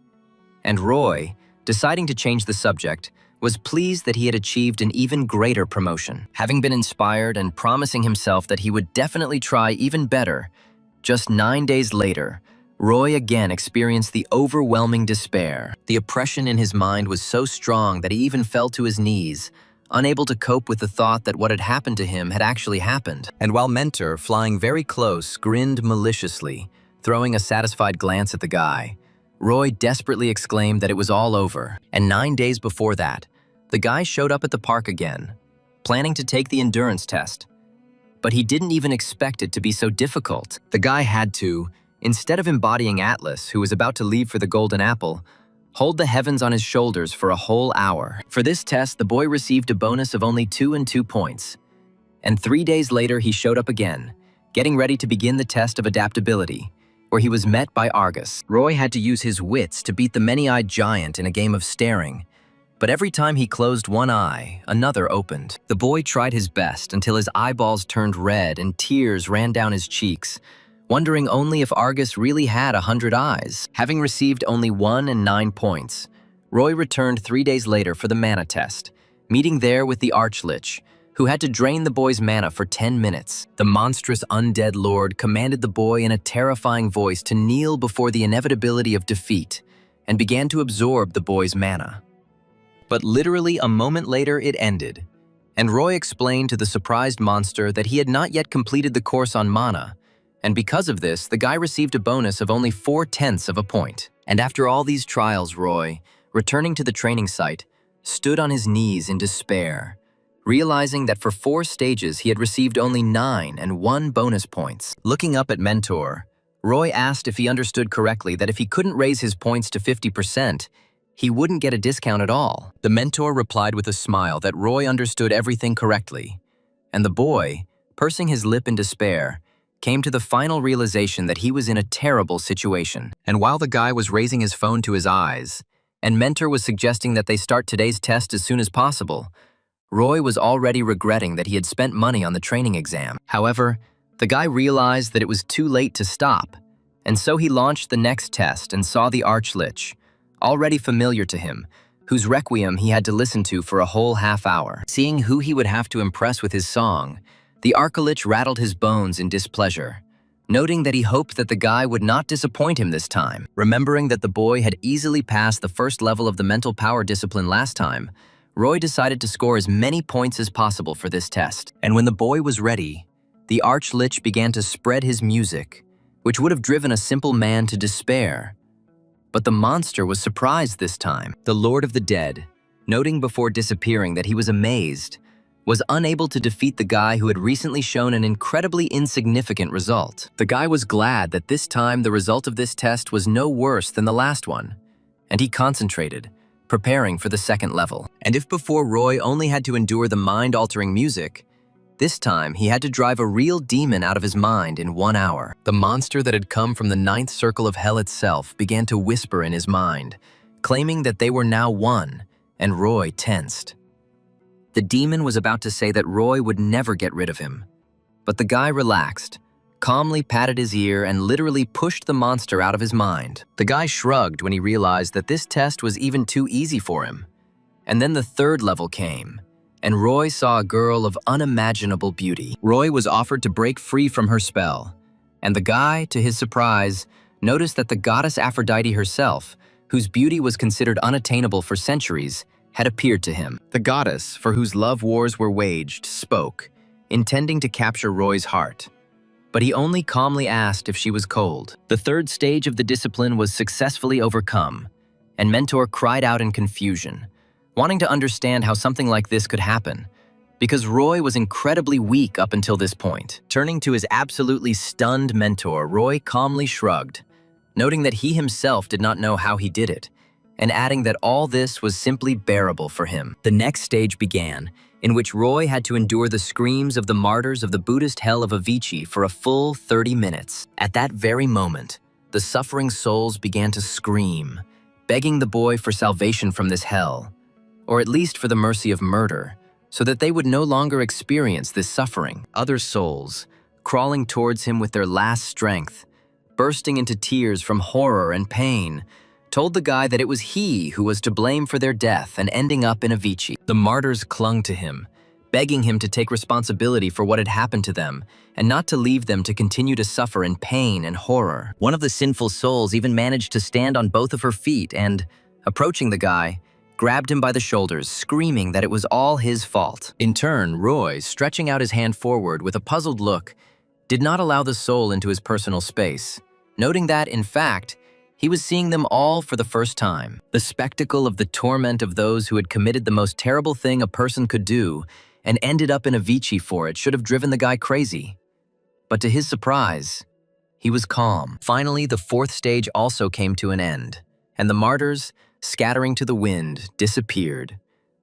And Roy, deciding to change the subject, was pleased that he had achieved an even greater promotion. Having been inspired and promising himself that he would definitely try even better, just 9 days later, Roy again experienced the overwhelming despair. The oppression in his mind was so strong that he even fell to his knees, unable to cope with the thought that what had happened to him had actually happened. And while Mentor, flying very close, grinned maliciously, throwing a satisfied glance at the guy, Roy desperately exclaimed that it was all over. And 9 days before that, the guy showed up at the park again, planning to take the endurance test. But he didn't even expect it to be so difficult. The guy had to, instead of embodying Atlas, who was about to leave for the Golden Apple, hold the heavens on his shoulders for a whole hour. For this test, the boy received a bonus of only 2 and 2 points. And 3 days later, he showed up again, getting ready to begin the test of adaptability, where he was met by Argus. Roy had to use his wits to beat the many-eyed giant in a game of staring, but every time he closed one eye, another opened. The boy tried his best until his eyeballs turned red and tears ran down his cheeks, wondering only if Argus really had 100 eyes. Having received only 1 and 9 points, Roy returned 3 days later for the mana test, meeting there with the Archlich, who had to drain the boy's mana for 10 minutes. The monstrous undead lord commanded the boy in a terrifying voice to kneel before the inevitability of defeat and began to absorb the boy's mana. But literally a moment later it ended, and Roy explained to the surprised monster that he had not yet completed the course on mana, and because of this, the guy received a bonus of only 4/10 of a point. And after all these trials, Roy, returning to the training site, stood on his knees in despair, realizing that for 4 stages he had received only 9 and 1 bonus points. Looking up at Mentor, Roy asked if he understood correctly that if he couldn't raise his points to 50%, he wouldn't get a discount at all. The mentor replied with a smile that Roy understood everything correctly, and the boy, pursing his lip in despair, came to the final realization that he was in a terrible situation. And while the guy was raising his phone to his eyes, and Mentor was suggesting that they start today's test as soon as possible, Roy was already regretting that he had spent money on the training exam. However, the guy realized that it was too late to stop, and so he launched the next test and saw the Archlich, already familiar to him, whose requiem he had to listen to for a whole half hour. Seeing who he would have to impress with his song, the Archlich rattled his bones in displeasure, noting that he hoped that the guy would not disappoint him this time. Remembering that the boy had easily passed the first level of the mental power discipline last time, Roy decided to score as many points as possible for this test. And when the boy was ready, the Archlich began to spread his music, which would have driven a simple man to despair. But the monster was surprised this time. The Lord of the Dead, noting before disappearing that he was amazed, was unable to defeat the guy who had recently shown an incredibly insignificant result. The guy was glad that this time the result of this test was no worse than the last one, and he concentrated, preparing for the second level. And if before Roy only had to endure the mind-altering music, this time he had to drive a real demon out of his mind in 1 hour. The monster that had come from the 9th circle of hell itself began to whisper in his mind, claiming that they were now one, and Roy tensed. The demon was about to say that Roy would never get rid of him, but the guy relaxed, calmly patted his ear and literally pushed the monster out of his mind. The guy shrugged when he realized that this test was even too easy for him. And then the third level came, and Roy saw a girl of unimaginable beauty. Roy was offered to break free from her spell, and the guy, to his surprise, noticed that the goddess Aphrodite herself, whose beauty was considered unattainable for centuries, had appeared to him. The goddess, for whose love wars were waged, spoke, intending to capture Roy's heart. But he only calmly asked if she was cold. The third stage of the discipline was successfully overcome, and Mentor cried out in confusion, wanting to understand how something like this could happen, because Roy was incredibly weak up until this point. Turning to his absolutely stunned mentor, Roy calmly shrugged, noting that he himself did not know how he did it, and adding that all this was simply bearable for him. The next stage began, in which Roy had to endure the screams of the martyrs of the Buddhist hell of Avicii for a full 30 minutes. At that very moment, the suffering souls began to scream, begging the boy for salvation from this hell, or at least for the mercy of murder, so that they would no longer experience this suffering. Other souls, crawling towards him with their last strength, bursting into tears from horror and pain, told the guy that it was he who was to blame for their death and ending up in Avicii. The martyrs clung to him, begging him to take responsibility for what had happened to them and not to leave them to continue to suffer in pain and horror. One of the sinful souls even managed to stand on both of her feet and, approaching the guy, grabbed him by the shoulders, screaming that it was all his fault. In turn, Roy, stretching out his hand forward with a puzzled look, did not allow the soul into his personal space, noting that, in fact, he was seeing them all for the first time. The spectacle of the torment of those who had committed the most terrible thing a person could do and ended up in Avicii for it should have driven the guy crazy. But to his surprise, he was calm. Finally, the fourth stage also came to an end, and the martyrs, scattering to the wind, disappeared,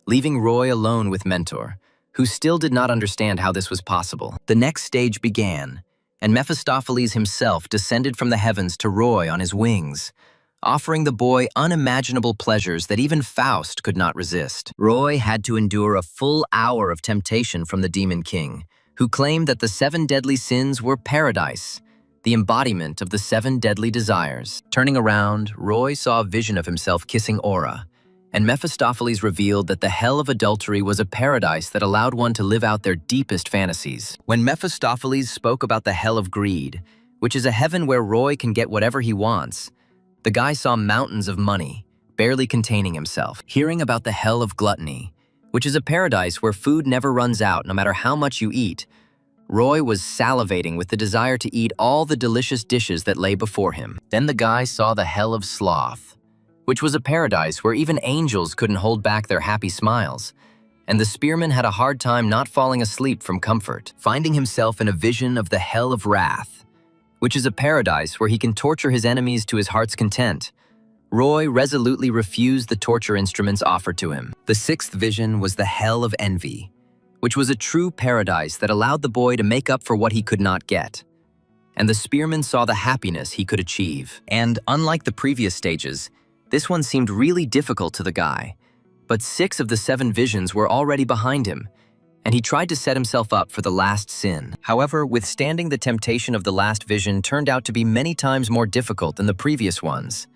leaving Roy alone with Mentor, who still did not understand how this was possible. The next stage began, and Mephistopheles himself descended from the heavens to Roy on his wings, offering the boy unimaginable pleasures that even Faust could not resist. Roy had to endure a full hour of temptation from the Demon King, who claimed that the 7 deadly sins were paradise, the embodiment of the 7 deadly desires. Turning around, Roy saw a vision of himself kissing Aura, and Mephistopheles revealed that the hell of adultery was a paradise that allowed one to live out their deepest fantasies. When Mephistopheles spoke about the hell of greed, which is a heaven where Roy can get whatever he wants, the guy saw mountains of money, barely containing himself. Hearing about the hell of gluttony, which is a paradise where food never runs out no matter how much you eat, Roy was salivating with the desire to eat all the delicious dishes that lay before him. Then the guy saw the hell of sloth, which was a paradise where even angels couldn't hold back their happy smiles, and the spearman had a hard time not falling asleep from comfort, finding himself in a vision of the hell of wrath, which is a paradise where he can torture his enemies to his heart's content. Roy resolutely refused the torture instruments offered to him. The sixth vision was the hell of envy, which was a true paradise that allowed the boy to make up for what he could not get. And the spearman saw the happiness he could achieve. And unlike the previous stages, this one seemed really difficult to the guy, but 6 of the 7 visions were already behind him, and he tried to set himself up for the last sin. However, withstanding the temptation of the last vision turned out to be many times more difficult than the previous ones,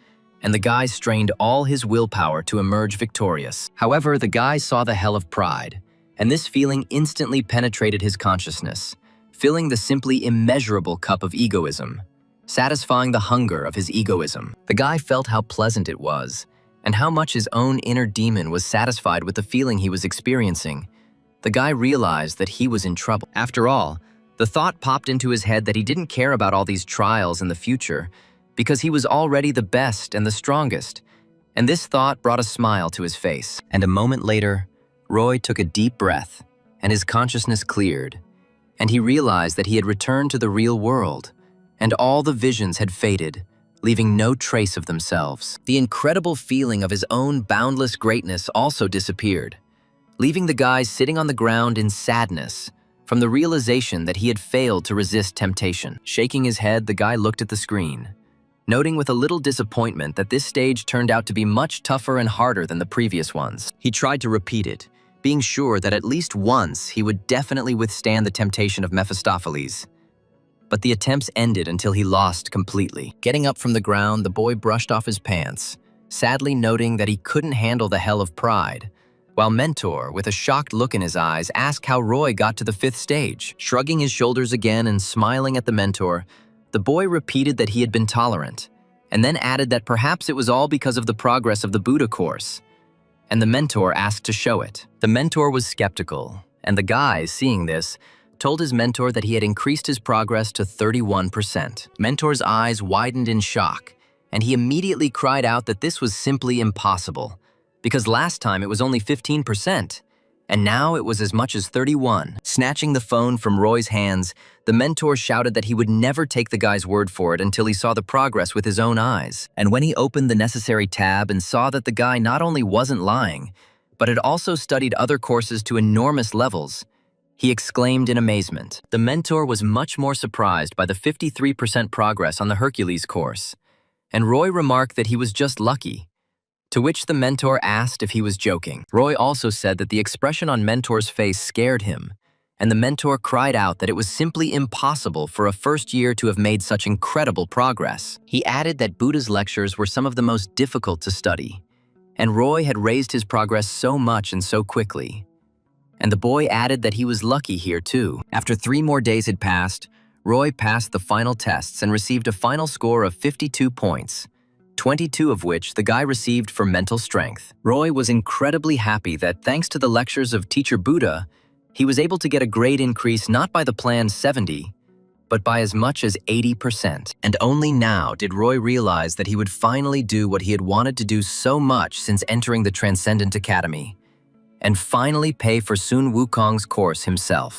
and the guy strained all his willpower to emerge victorious. However, the guy saw the hell of pride, and this feeling instantly penetrated his consciousness, filling the simply immeasurable cup of egoism, satisfying the hunger of his egoism. The guy felt how pleasant it was, and how much his own inner demon was satisfied with the feeling he was experiencing. The guy realized that he was in trouble. After all, the thought popped into his head that he didn't care about all these trials in the future, because he was already the best and the strongest, and this thought brought a smile to his face. And a moment later, Roy took a deep breath, and his consciousness cleared, and he realized that he had returned to the real world, and all the visions had faded, leaving no trace of themselves. The incredible feeling of his own boundless greatness also disappeared, leaving the guy sitting on the ground in sadness from the realization that he had failed to resist temptation. Shaking his head, the guy looked at the screen, noting with a little disappointment that this stage turned out to be much tougher and harder than the previous ones. He tried to repeat it, being sure that at least once he would definitely withstand the temptation of Mephistopheles. But the attempts ended until he lost completely. Getting up from the ground, the boy brushed off his pants, sadly noting that he couldn't handle the hell of pride, while Mentor, with a shocked look in his eyes, asked how Roy got to the 5th stage. Shrugging his shoulders again and smiling at the Mentor, the boy repeated that he had been tolerant, and then added that perhaps it was all because of the progress of the Buddha course, and the Mentor asked to show it. The Mentor was skeptical, and the guy, seeing this, told his mentor that he had increased his progress to 31%. Mentor's eyes widened in shock, and he immediately cried out that this was simply impossible, because last time it was only 15%, And now it was as much as 31. Snatching the phone from Roy's hands, the mentor shouted that he would never take the guy's word for it until he saw the progress with his own eyes. And when he opened the necessary tab and saw that the guy not only wasn't lying, but had also studied other courses to enormous levels, he exclaimed in amazement. The mentor was much more surprised by the 53% progress on the Hercules course, and Roy remarked that he was just lucky, to which the mentor asked if he was joking. Roy also said that the expression on mentor's face scared him, and the mentor cried out that it was simply impossible for a first year to have made such incredible progress. He added that Buddha's lectures were some of the most difficult to study, and Roy had raised his progress so much and so quickly. And the boy added that he was lucky here too. After 3 more days had passed, Roy passed the final tests and received a final score of 52 points, 22 of which the guy received for mental strength. Roy was incredibly happy that thanks to the lectures of Teacher Buddha, he was able to get a grade increase not by the planned 70, but by as much as 80%. And only now did Roy realize that he would finally do what he had wanted to do so much since entering the Transcendent Academy, and finally pay for Sun Wukong's course himself.